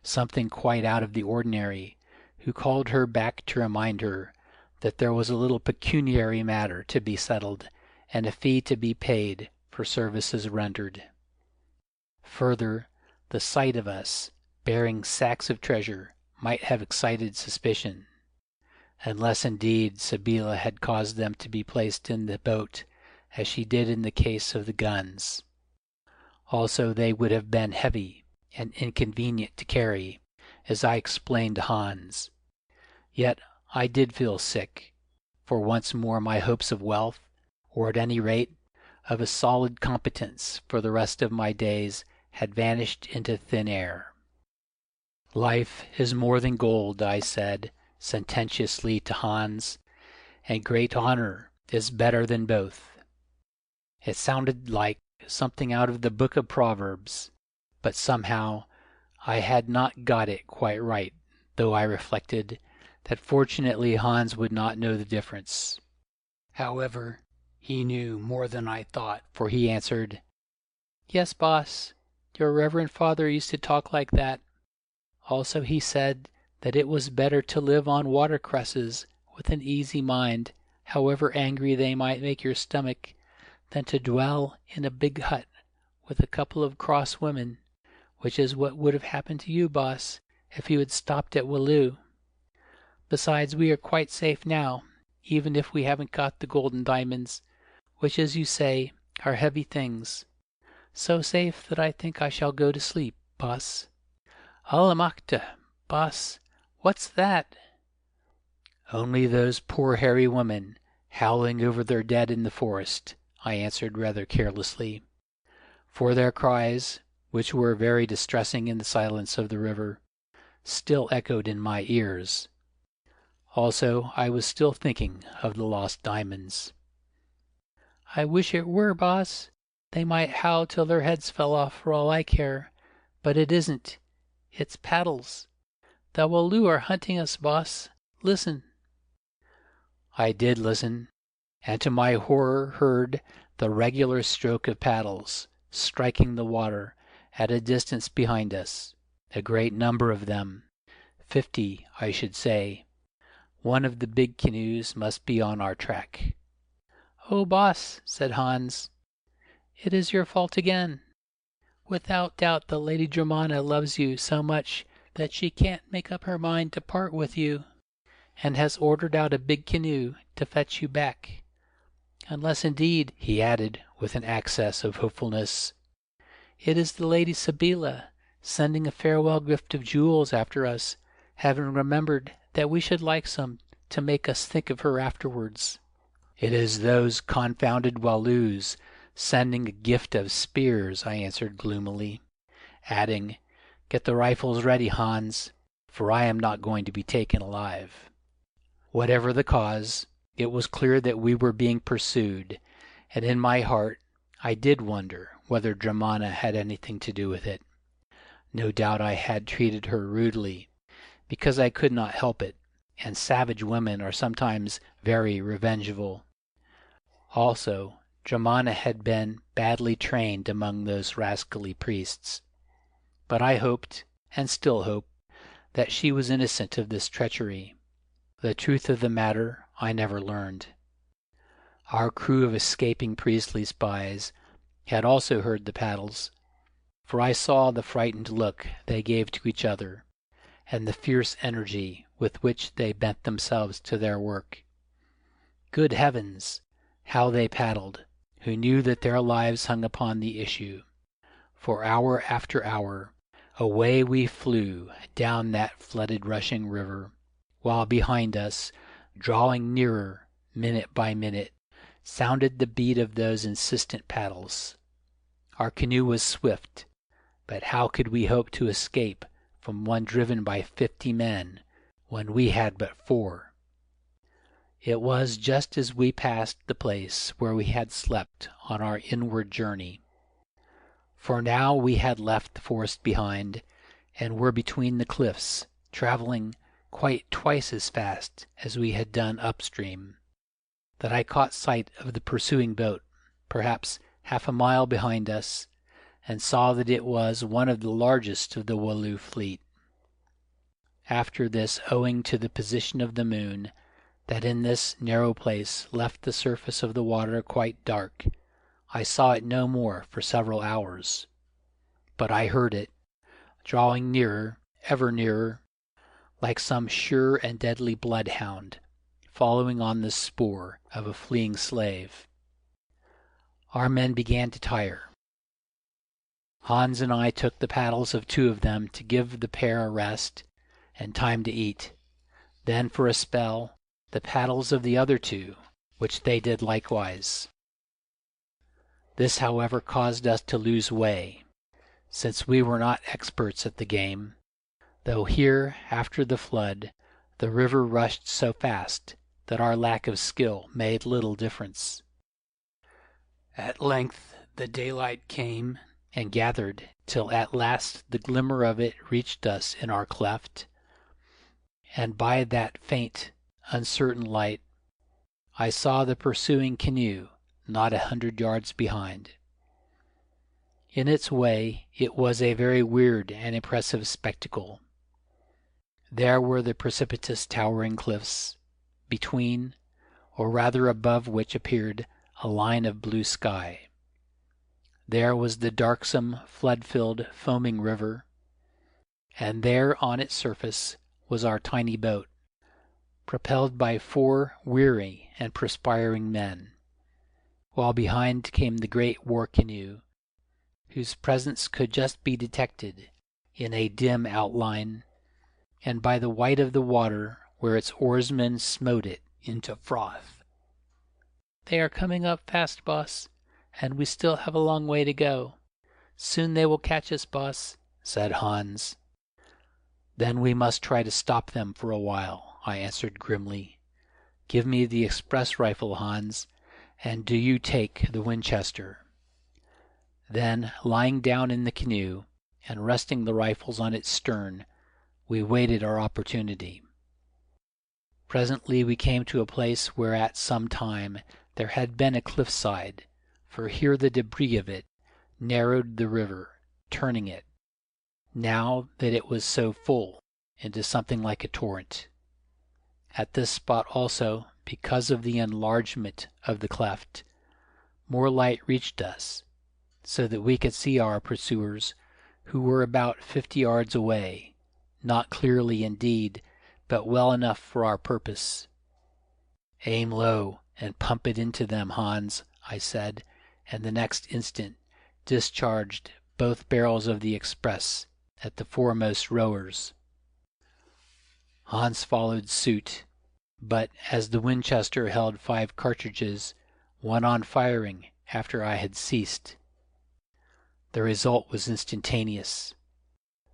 something quite out of the ordinary, who called her back to remind her that there was a little pecuniary matter to be settled and a fee to be paid for services rendered? Further, the sight of us bearing sacks of treasure might have excited suspicion, unless indeed Sabeela had caused them to be placed in the boat as she did in the case of the guns. Also they would have been heavy and inconvenient to carry, as I explained to Hans. Yet I did feel sick, for once more my hopes of wealth, or at any rate of a solid competence for the rest of my days, had vanished into thin air. "Life is more than gold," I said sententiously to Hans, "and great honor is better than both." It sounded like something out of the book of Proverbs, but somehow I had not got it quite right, though I reflected that fortunately Hans would not know the difference. However, he knew more than I thought, for he answered, "Yes, boss, your reverend father used to talk like that. Also he said that it was better to live on watercresses with an easy mind, however angry they might make your stomach, than to dwell in a big hut with a couple of cross women, which is what would have happened to you, boss, if you had stopped at Walloo. Besides, we are quite safe now, even if we haven't got the gold and diamonds, which, as you say, are heavy things. So safe that I think I shall go to sleep, boss." "Alamakta, boss, what's that?" "Only those poor hairy women howling over their dead in the forest," I answered rather carelessly, for their cries, which were very distressing in the silence of the river, still echoed in my ears. Also, I was still thinking of the lost diamonds. "I wish it were, boss. They might howl till their heads fell off for all I care, but it isn't. It's paddles. The Walloo are hunting us, boss. Listen." I did listen, and to my horror heard the regular stroke of paddles striking the water at a distance behind us, a great number of them, 50, I should say. One of the big canoes must be on our track. "Oh, boss," said Hans, "it is your fault again. Without doubt the Lady Germana loves you so much that she can't make up her mind to part with you, and has ordered out a big canoe to fetch you back. Unless indeed," he added with an access of hopefulness, "it is the Lady Sabeela sending a farewell gift of jewels after us, having remembered that we should like some to make us think of her afterwards." "It is those confounded Walloos sending a gift of spears," I answered gloomily, adding, "Get the rifles ready, Hans, for I am not going to be taken alive." Whatever the cause, it was clear that we were being pursued, and in my heart I did wonder whether Germana had anything to do with it. No doubt I had treated her rudely, because I could not help it, and savage women are sometimes very revengeful. Also, Germana had been badly trained among those rascally priests. But I hoped, and still hope, that she was innocent of this treachery. The truth of the matter I never learned. Our crew of escaping priestly spies had also heard the paddles, for I saw the frightened look they gave to each other, and the fierce energy with which they bent themselves to their work. Good heavens, how they paddled, who knew that their lives hung upon the issue. For hour after hour, away we flew down that flooded rushing river, while behind us, drawing nearer minute by minute, sounded the beat of those insistent paddles. Our canoe was swift, but how could we hope to escape from one driven by 50 men when we had but 4? It was just as we passed the place where we had slept on our inward journey. For now we had left the forest behind, and were between the cliffs, traveling quite twice as fast as we had done upstream, that I caught sight of the pursuing boat, perhaps half a mile behind us, and saw that it was one of the largest of the Walloo fleet. After this, owing to the position of the moon, that in this narrow place left the surface of the water quite dark, I saw it no more for several hours. But I heard it, drawing nearer, ever nearer, like some sure and deadly bloodhound, following on the spoor of a fleeing slave. Our men began to tire. Hans and I took the paddles of 2 of them to give the pair a rest and time to eat. Then, for a spell, the paddles of the other 2, which they did likewise. This, however, caused us to lose way, since we were not experts at the game, though here, after the flood, the river rushed so fast that our lack of skill made little difference. At length the daylight came and gathered, till at last the glimmer of it reached us in our cleft, and by that faint, uncertain light, I saw the pursuing canoe not 100 yards behind. In its way, it was a very weird and impressive spectacle. There were the precipitous towering cliffs, between, or rather above which appeared a line of blue sky. There was the darksome, flood-filled, foaming river, and there on its surface was our tiny boat, propelled by 4 weary and perspiring men, while behind came the great war canoe, whose presence could just be detected in a dim outline, and by the white of the water where its oarsmen smote it into froth. "They are coming up fast, boss, and we still have a long way to go. Soon they will catch us, boss," said Hans. "Then we must try to stop them for a while," I answered grimly. "Give me the express rifle, Hans, and do you take the Winchester." Then, lying down in the canoe and resting the rifles on its stern, we waited our opportunity. Presently we came to a place where at some time there had been a cliffside, for here the debris of it narrowed the river, turning it, now that it was so full, into something like a torrent. At this spot also, because of the enlargement of the cleft, more light reached us, so that we could see our pursuers, who were about 50 yards away, not clearly indeed, but well enough for our purpose. "Aim low and pump it into them, Hans," I said, and the next instant discharged both barrels of the express at the foremost rowers. Hans followed suit, but as the Winchester held 5 cartridges, went on firing after I had ceased. The result was instantaneous.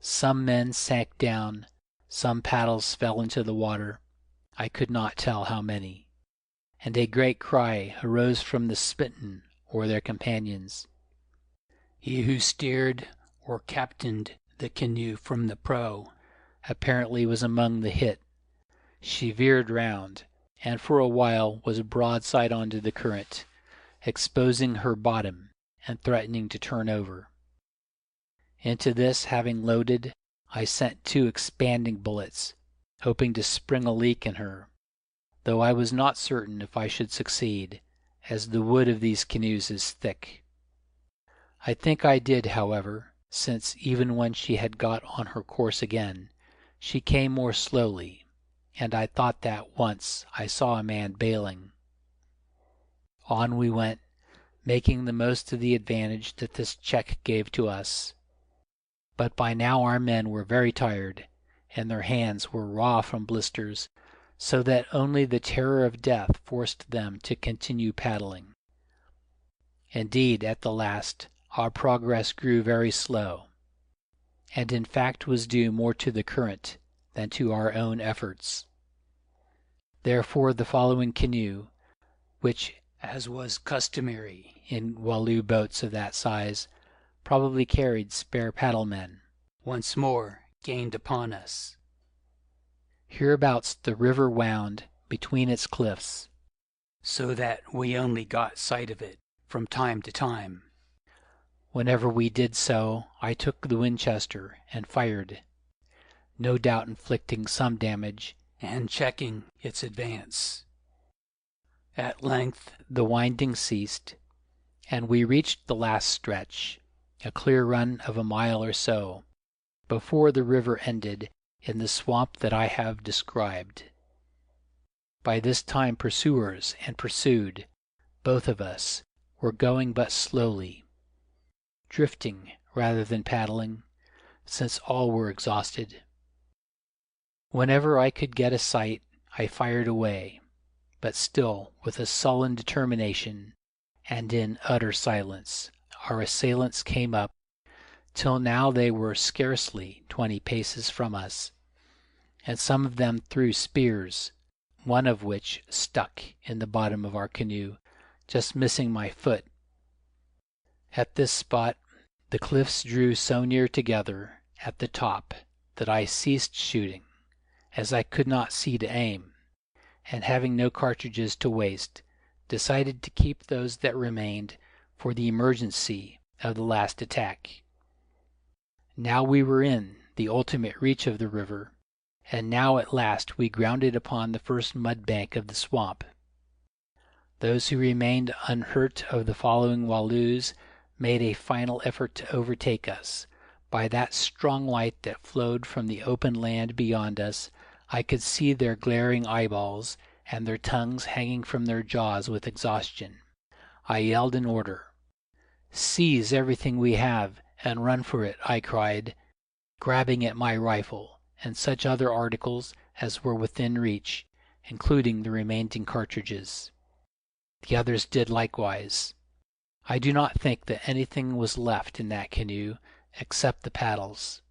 Some men sank down, some paddles fell into the water, I could not tell how many, and a great cry arose from the smitten or their companions. He who steered or captained the canoe from the prow apparently was among the hit. She veered round, and for a while was broadside onto the current, exposing her bottom and threatening to turn over. Into this, having loaded, I sent 2 expanding bullets, hoping to spring a leak in her, though I was not certain if I should succeed, as the wood of these canoes is thick. I think I did, however, since even when she had got on her course again, she came more slowly, and I thought that once I saw a man bailing. On we went, making the most of the advantage that this check gave to us. But by now our men were very tired, and their hands were raw from blisters, so that only the terror of death forced them to continue paddling. Indeed, at the last, our progress grew very slow, and in fact was due more to the current than to our own efforts. Therefore the following canoe, which, as was customary in Walloo boats of that size, probably carried spare paddlemen, once more gained upon us. Hereabouts the river wound between its cliffs, so that we only got sight of it from time to time. Whenever we did so, I took the Winchester and fired, no doubt inflicting some damage and checking its advance. At length the winding ceased, and we reached the last stretch, a clear run of a mile or so, before the river ended in the swamp that I have described. By this time pursuers and pursued, both of us, were going but slowly, drifting rather than paddling, since all were exhausted. Whenever I could get a sight, I fired away, but still with a sullen determination, and in utter silence, our assailants came up, till now they were scarcely 20 paces from us, and some of them threw spears, one of which stuck in the bottom of our canoe, just missing my foot. At this spot the cliffs drew so near together at the top that I ceased shooting, as I could not see to aim, and having no cartridges to waste, decided to keep those that remained for the emergency of the last attack. Now we were in the ultimate reach of the river, and now at last we grounded upon the first mud bank of the swamp. Those who remained unhurt of the following Walloos made a final effort to overtake us. By that strong light that flowed from the open land beyond us, I could see their glaring eyeballs and their tongues hanging from their jaws with exhaustion. I yelled an order. "Seize everything we have and run for it," I cried, grabbing at my rifle and such other articles as were within reach, including the remaining cartridges. The others did likewise. I do not think that anything was left in that canoe except the paddles.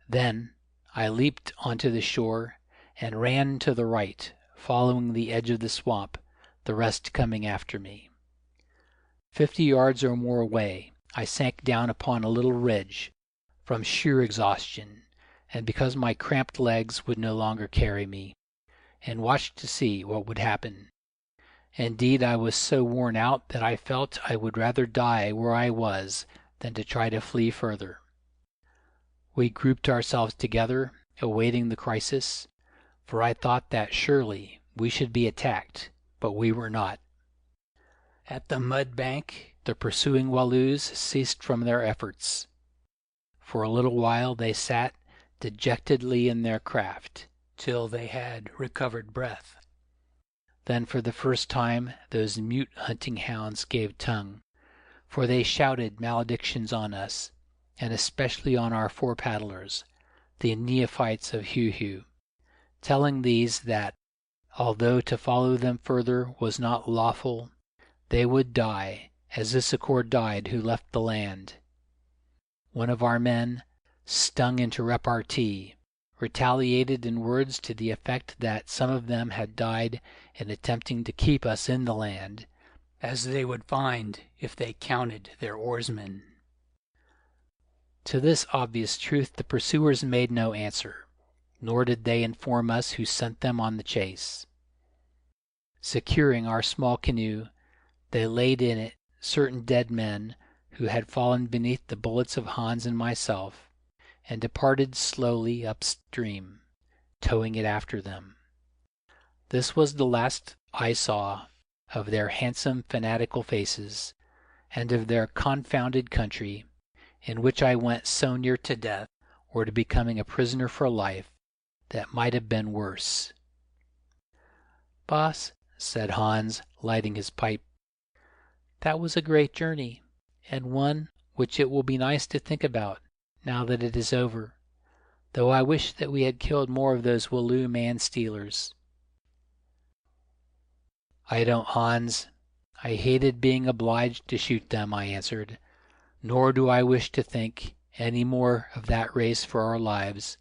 Then I leaped onto the shore and ran to the right, following the edge of the swamp, the rest coming after me. 50 yards or more away, I sank down upon a little ridge, from sheer exhaustion, and because my cramped legs would no longer carry me, and watched to see what would happen. Indeed, I was so worn out that I felt I would rather die where I was than to try to flee further. We grouped ourselves together, awaiting the crisis, for I thought that surely we should be attacked, but we were not. At the mud bank, the pursuing Walloos ceased from their efforts. For a little while they sat dejectedly in their craft, till they had recovered breath. Then for the first time those mute hunting hounds gave tongue, for they shouted maledictions on us, and especially on our four-paddlers, the neophytes of Heu-Heu, telling these that, although to follow them further was not lawful, they would die, as Issachar died who left the land. One of our men, stung into repartee, retaliated in words to the effect that some of them had died in attempting to keep us in the land, as they would find if they counted their oarsmen. To this obvious truth the pursuers made no answer, nor did they inform us who sent them on the chase. Securing our small canoe, they laid in it certain dead men who had fallen beneath the bullets of Hans and myself, and departed slowly upstream, towing it after them. This was the last I saw of their handsome fanatical faces, and of their confounded country, in which I went so near to death, or to becoming a prisoner for life, that might have been worse. "Boss," said Hans, lighting his pipe, "that was a great journey, and one which it will be nice to think about, now that it is over, though I wish that we had killed more of those Walloo man-stealers." "I don't, Hans. I hated being obliged to shoot them," I answered, "nor do I wish to think any more of that race for our lives,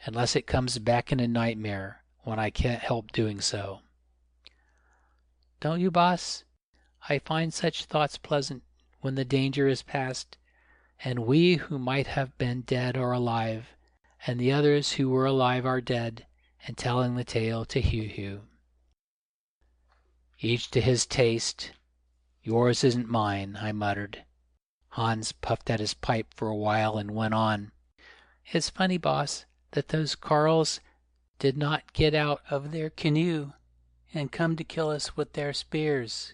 unless it comes back in a nightmare when I can't help doing so." "Don't you, boss? I find such thoughts pleasant when the danger is past, and we who might have been dead are alive, and the others who were alive are dead, and telling the tale to Heu-Heu." "Each to his taste. Yours isn't mine," I muttered. Hans puffed at his pipe for a while and went on. "It's funny, boss, that those Carls did not get out of their canoe and come to kill us with their spears.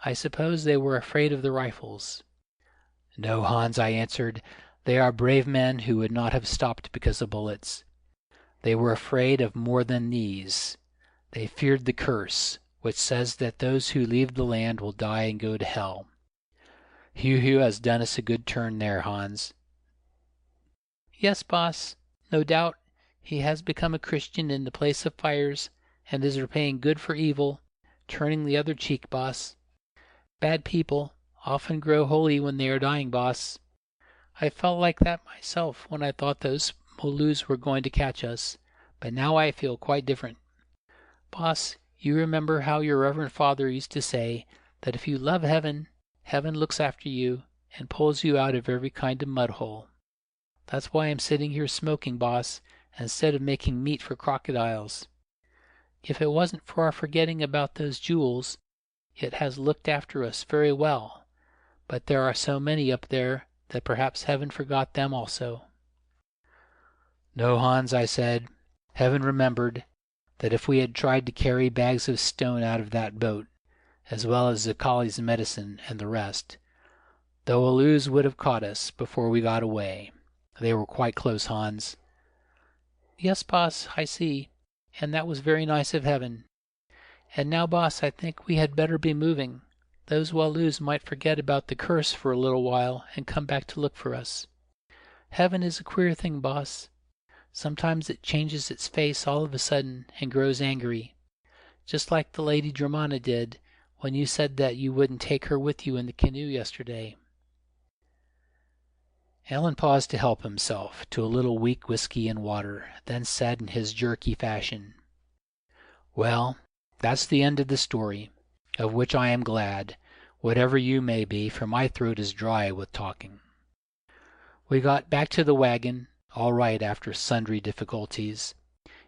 I suppose they were afraid of the rifles." "No, Hans," I answered. "They are brave men who would not have stopped because of bullets. They were afraid of more than these. They feared the curse, which says that those who leave the land will die and go to hell. Heu-Heu has done us a good turn there, Hans." "Yes, boss, no doubt he has become a Christian in the place of fires, and is repaying good for evil, turning the other cheek, boss. Bad people often grow holy when they are dying, boss. I felt like that myself when I thought those Walloos were going to catch us, but now I feel quite different. Boss, you remember how your reverend father used to say that if you love heaven, heaven looks after you and pulls you out of every kind of mud hole. That's why I'm sitting here smoking, boss, instead of making meat for crocodiles. If it wasn't for our forgetting about those jewels, it has looked after us very well, but there are so many up there that perhaps heaven forgot them also." "No, Hans," I said. "Heaven remembered that if we had tried to carry bags of stone out of that boat, as well as Zakali's medicine and the rest, the Walloos would have caught us before we got away. They were quite close, Hans." "Yes, boss, I see, and that was very nice of heaven. And now, boss, I think we had better be moving. Those Walloos might forget about the curse for a little while and come back to look for us. Heaven is a queer thing, boss. Sometimes it changes its face all of a sudden and grows angry, just like the Lady Dramana did when you said that you wouldn't take her with you in the canoe yesterday." Allan paused to help himself to a little weak whiskey and water, then said in his jerky fashion, "Well, that's the end of the story, of which I am glad. whatever you may be, for my throat is dry with talking. We got back to the wagon all right after sundry difficulties,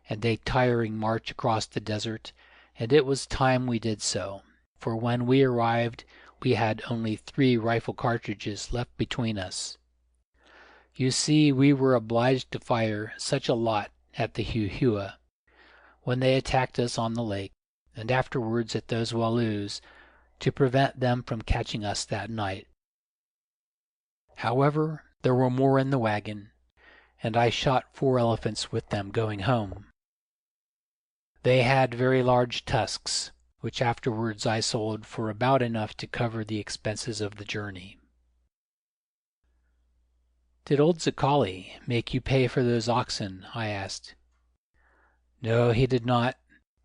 and a tiring march across the desert, and it was time we did so, for when we arrived we had only 3 rifle cartridges left between us. You see, we were obliged to fire such a lot at the Heu-Heu when they attacked us on the lake, and afterwards at those Walloos, to prevent them from catching us that night. However, there were more in the wagon, and I shot 4 elephants with them going home. They had very large tusks, which afterwards I sold for about enough to cover the expenses of the journey. "Did old Zicali make you pay for those oxen?" I asked. "No, he did not,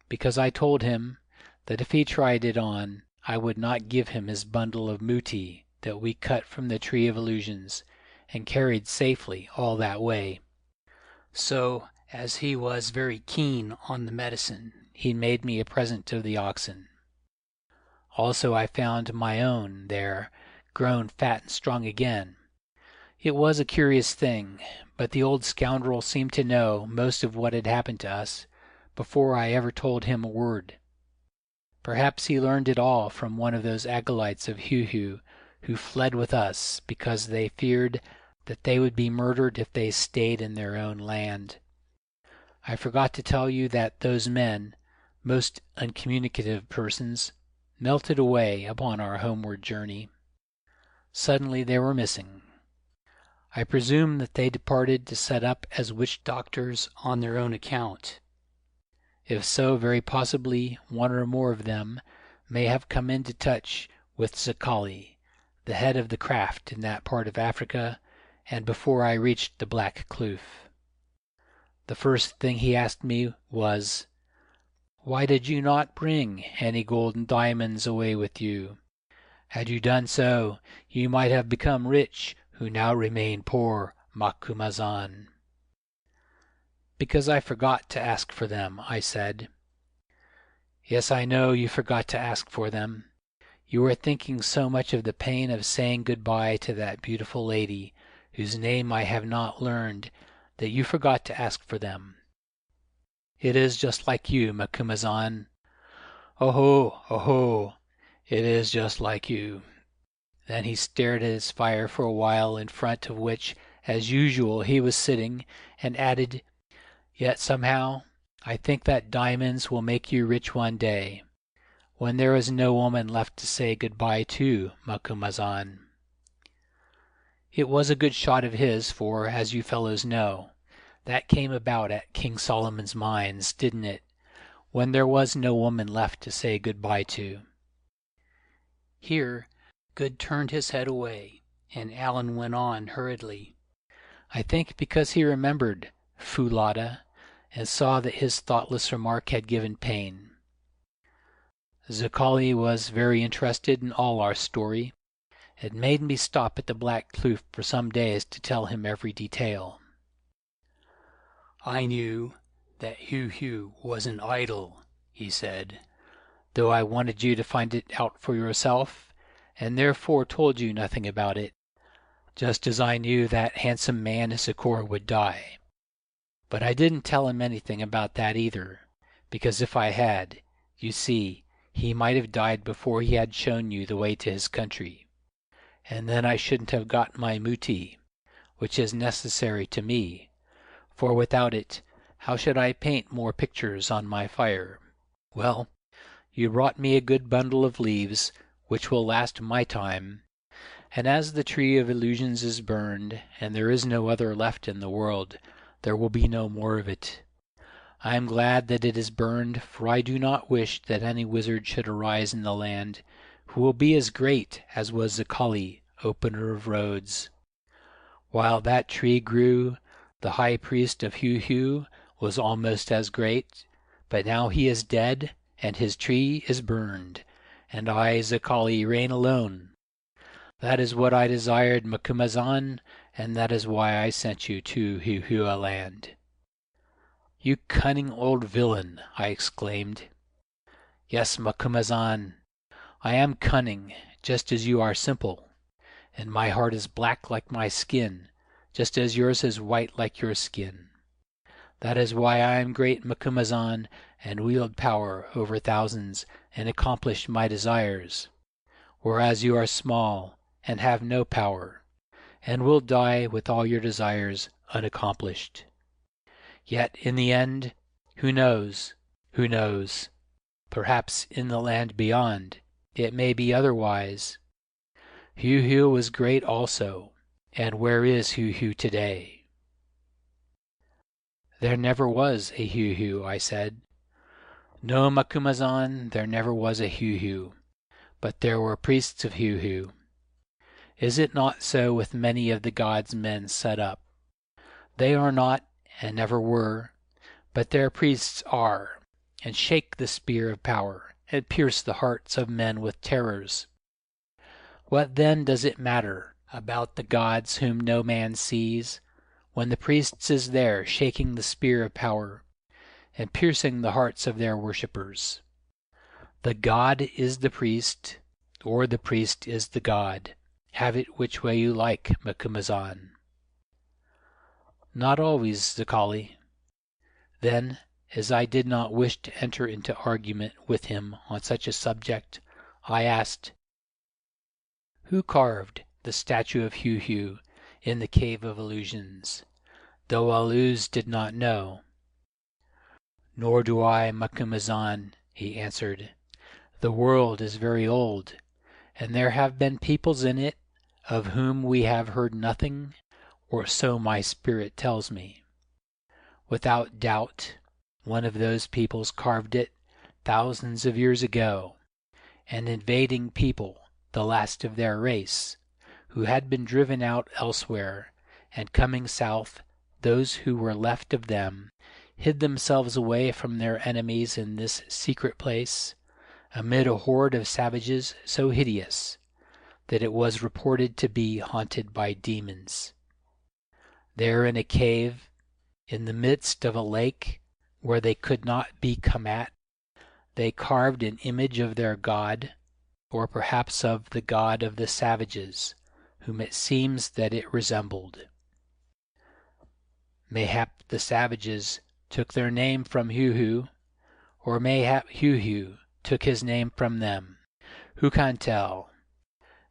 because I told him that if he tried it on I would not give him his bundle of muti that we cut from the Tree of Illusions and carried safely all that way. So, as he was very keen on the medicine, he made me a present of the oxen. Also I found my own there, grown fat and strong again. It was a curious thing, but the old scoundrel seemed to know most of what had happened to us before I ever told him a word. Perhaps he learned it all from one of those acolytes of Heu-Heu who fled with us because they feared that they would be murdered if they stayed in their own land. I forgot to tell you that those men, most uncommunicative persons, melted away upon our homeward journey. Suddenly they were missing. I presume that they departed to set up as witch doctors on their own account. If so, very possibly one or more of them may have come into touch with Zicali, the head of the craft in that part of Africa, and before I reached the Black Kloof. The first thing he asked me was, "Why did you not bring any gold and diamonds away with you? Had you done so, you might have become rich, who now remain poor, Macumazahn." "Because I forgot to ask for them," I said. "Yes, I know you forgot to ask for them. You were thinking so much of the pain of saying good-bye to that beautiful lady, whose name I have not learned, that you forgot to ask for them. It is just like you, Macumazahn. Oho, oho, it is just like you." Then he stared at his fire for a while, in front of which, as usual, he was sitting, and added, "Yet somehow I think that diamonds will make you rich one day, when there is no woman left to say good-bye to, Macumazahn." It was a good shot of his, for, as you fellows know, that came about at King Solomon's Mines, didn't it, when there was no woman left to say good-bye to? Here Good turned his head away, and Allan went on hurriedly, I think because he remembered Foulata, and saw that his thoughtless remark had given pain. Zicali was very interested in all our story. It made me stop at the Black Kloof for some days to tell him every detail. "I knew that Heu-Heu was an idol," he said, "though I wanted you to find it out for yourself, and therefore told you nothing about it, just as I knew that handsome man Sikor would die. But I didn't tell him anything about that either, because if I had, you see, he might have died before he had shown you the way to his country, and then I shouldn't have got my muti, which is necessary to me, for without it how should I paint more pictures on my fire? Well, you brought me a good bundle of leaves, which will last my time, and as the Tree of Illusions is burned, and there is no other left in the world, there will be no more of it. I am glad that it is burned, for I do not wish that any wizard should arise in the land who will be as great as was Zicali, opener of roads. While that tree grew, the high priest of Heu-Heu was almost as great, but now he is dead, and his tree is burned, and I, Zicali, reign alone. That is what I desired, Macumazahn, and that is why I sent you to Heu-Heu land." "You cunning old villain!" I exclaimed. "Yes, Macumazahn, I am cunning, just as you are simple, and my heart is black like my skin, just as yours is white like your skin. That is why I am great, Macumazahn, and wield power over thousands, and accomplish my desires, whereas you are small, and have no power, and will die with all your desires unaccomplished. Yet in the end, who knows? Who knows? Perhaps in the land beyond it may be otherwise. Heu-Heu was great also, and where is Heu-Heu today? There never was a Heu-Heu, I said. No, Macumazahn, there never was a Heu-Heu, but there were priests of Heu-Heu. Is it not so with many of the gods men set up? They are not, and never were, but their priests are, and shake the spear of power, and pierce the hearts of men with terrors. What then does it matter about the gods whom no man sees, when the priest is there shaking the spear of power, and piercing the hearts of their worshippers? The god is the priest, or the priest is the god. Have it which way you like, Macumazahn. Not always, Zicali. Then, as I did not wish to enter into argument with him on such a subject, I asked, who carved the statue of Heu-Heu in the Cave of Illusions? The Walloos did not know. Nor do I, Macumazahn, he answered. The world is very old, and there have been peoples in it of whom we have heard nothing, or so my spirit tells me. Without doubt, one of those peoples carved it thousands of years ago, an invading people, the last of their race, who had been driven out elsewhere, and coming south, those who were left of them hid themselves away from their enemies in this secret place, amid a horde of savages so hideous that it was reported to be haunted by demons. There in a cave, in the midst of a lake where they could not be come at, they carved an image of their god, or perhaps of the god of the savages, whom it seems that it resembled. Mayhap the savages took their name from Heu-Heu, or mayhap Heu-Heu took his name from them. Who can tell?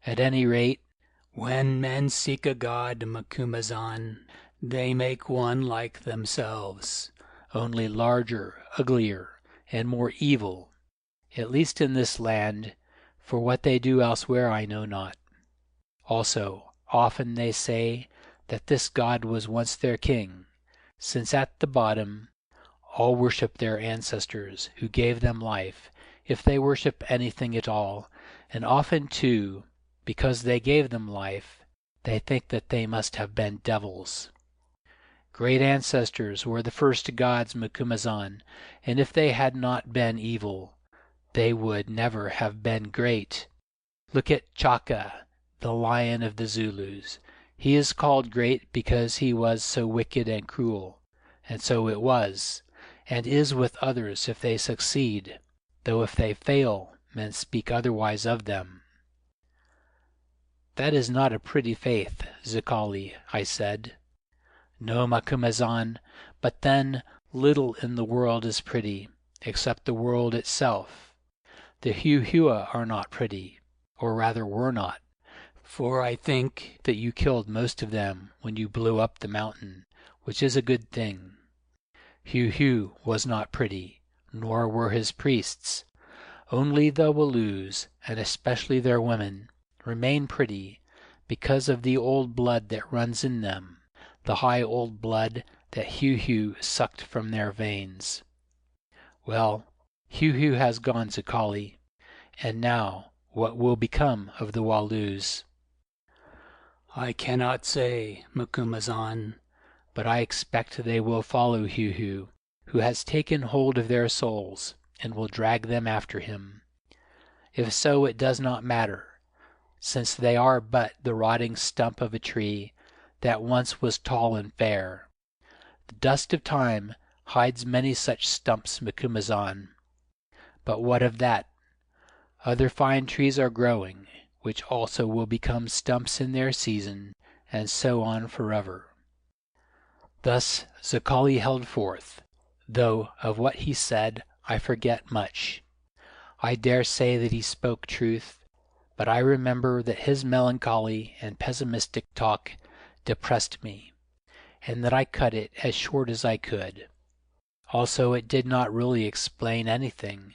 At any rate, when men seek a god, Macumazahn, they make one like themselves, only larger, uglier, and more evil, at least in this land, for what they do elsewhere I know not. Also, often they say that this god was once their king, since at the bottom all worship their ancestors who gave them life, if they worship anything at all, and often too, because they gave them life, they think that they must have been devils. Great ancestors were the first gods, Macumazahn, and if they had not been evil, they would never have been great. Look at Chaka, the lion of the Zulus. He is called great because he was so wicked and cruel, and so it was, and is with others if they succeed, though if they fail, men speak otherwise of them. That is not a pretty faith, Zicali, I said. No, Macumazahn, but then little in the world is pretty, except the world itself. The Heu-Heu are not pretty, or rather were not, for I think that you killed most of them when you blew up the mountain, which is a good thing. Heu-Heu was not pretty, nor were his priests. Only the Walloos, and especially their women, remain pretty because of the old blood that runs in them, the high old blood that Heu-Heu sucked from their veins. Well, Heu-Heu has gone, Zicali, and now what will become of the Walloos? I cannot say, Macumazahn, but I expect they will follow Heu-Heu, who has taken hold of their souls, and will drag them after him. If so, it does not matter, since they are but the rotting stump of a tree that once was tall and fair. The dust of time hides many such stumps, Macumazahn. But what of that? Other fine trees are growing, which also will become stumps in their season, and so on forever. Thus Zicali held forth, though of what he said I forget much. I dare say that he spoke truth, but I remember that his melancholy and pessimistic talk depressed me, and that I cut it as short as I could. Also, it did not really explain anything,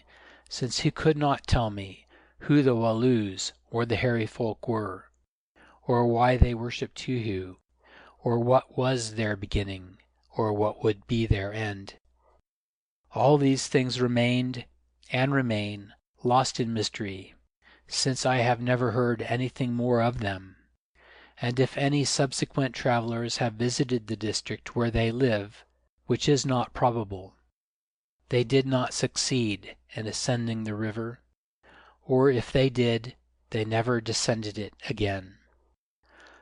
since he could not tell me who the Walloos or the hairy folk were, or why they worshipped Heu-Heu, or what was their beginning, or what would be their end. All these things remained, and remain, lost in mystery, since I have never heard anything more of them. And if any subsequent travelers have visited the district where they live, which is not probable, they did not succeed in ascending the river, or if they did, they never descended it again.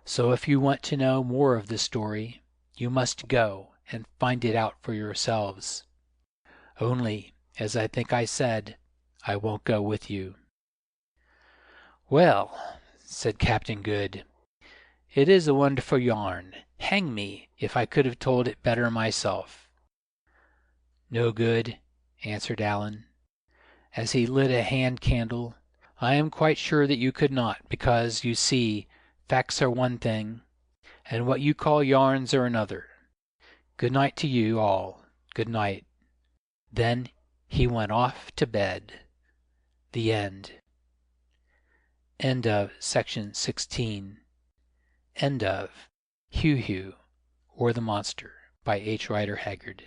So if you want to know more of the story, you must go and find it out for yourselves. Only, as I think I said, I won't go with you." "Well," said Captain Good, "it is a wonderful yarn. Hang me if I could have told it better myself." "No good," answered Allan, as he lit a hand candle. "I am quite sure that you could not, because, you see, facts are one thing, and what you call yarns are another. Good night to you all. Good night." Then he went off to bed. The end. End of section 16. End of Heu-Heu, or the Monster, by H. Rider Haggard.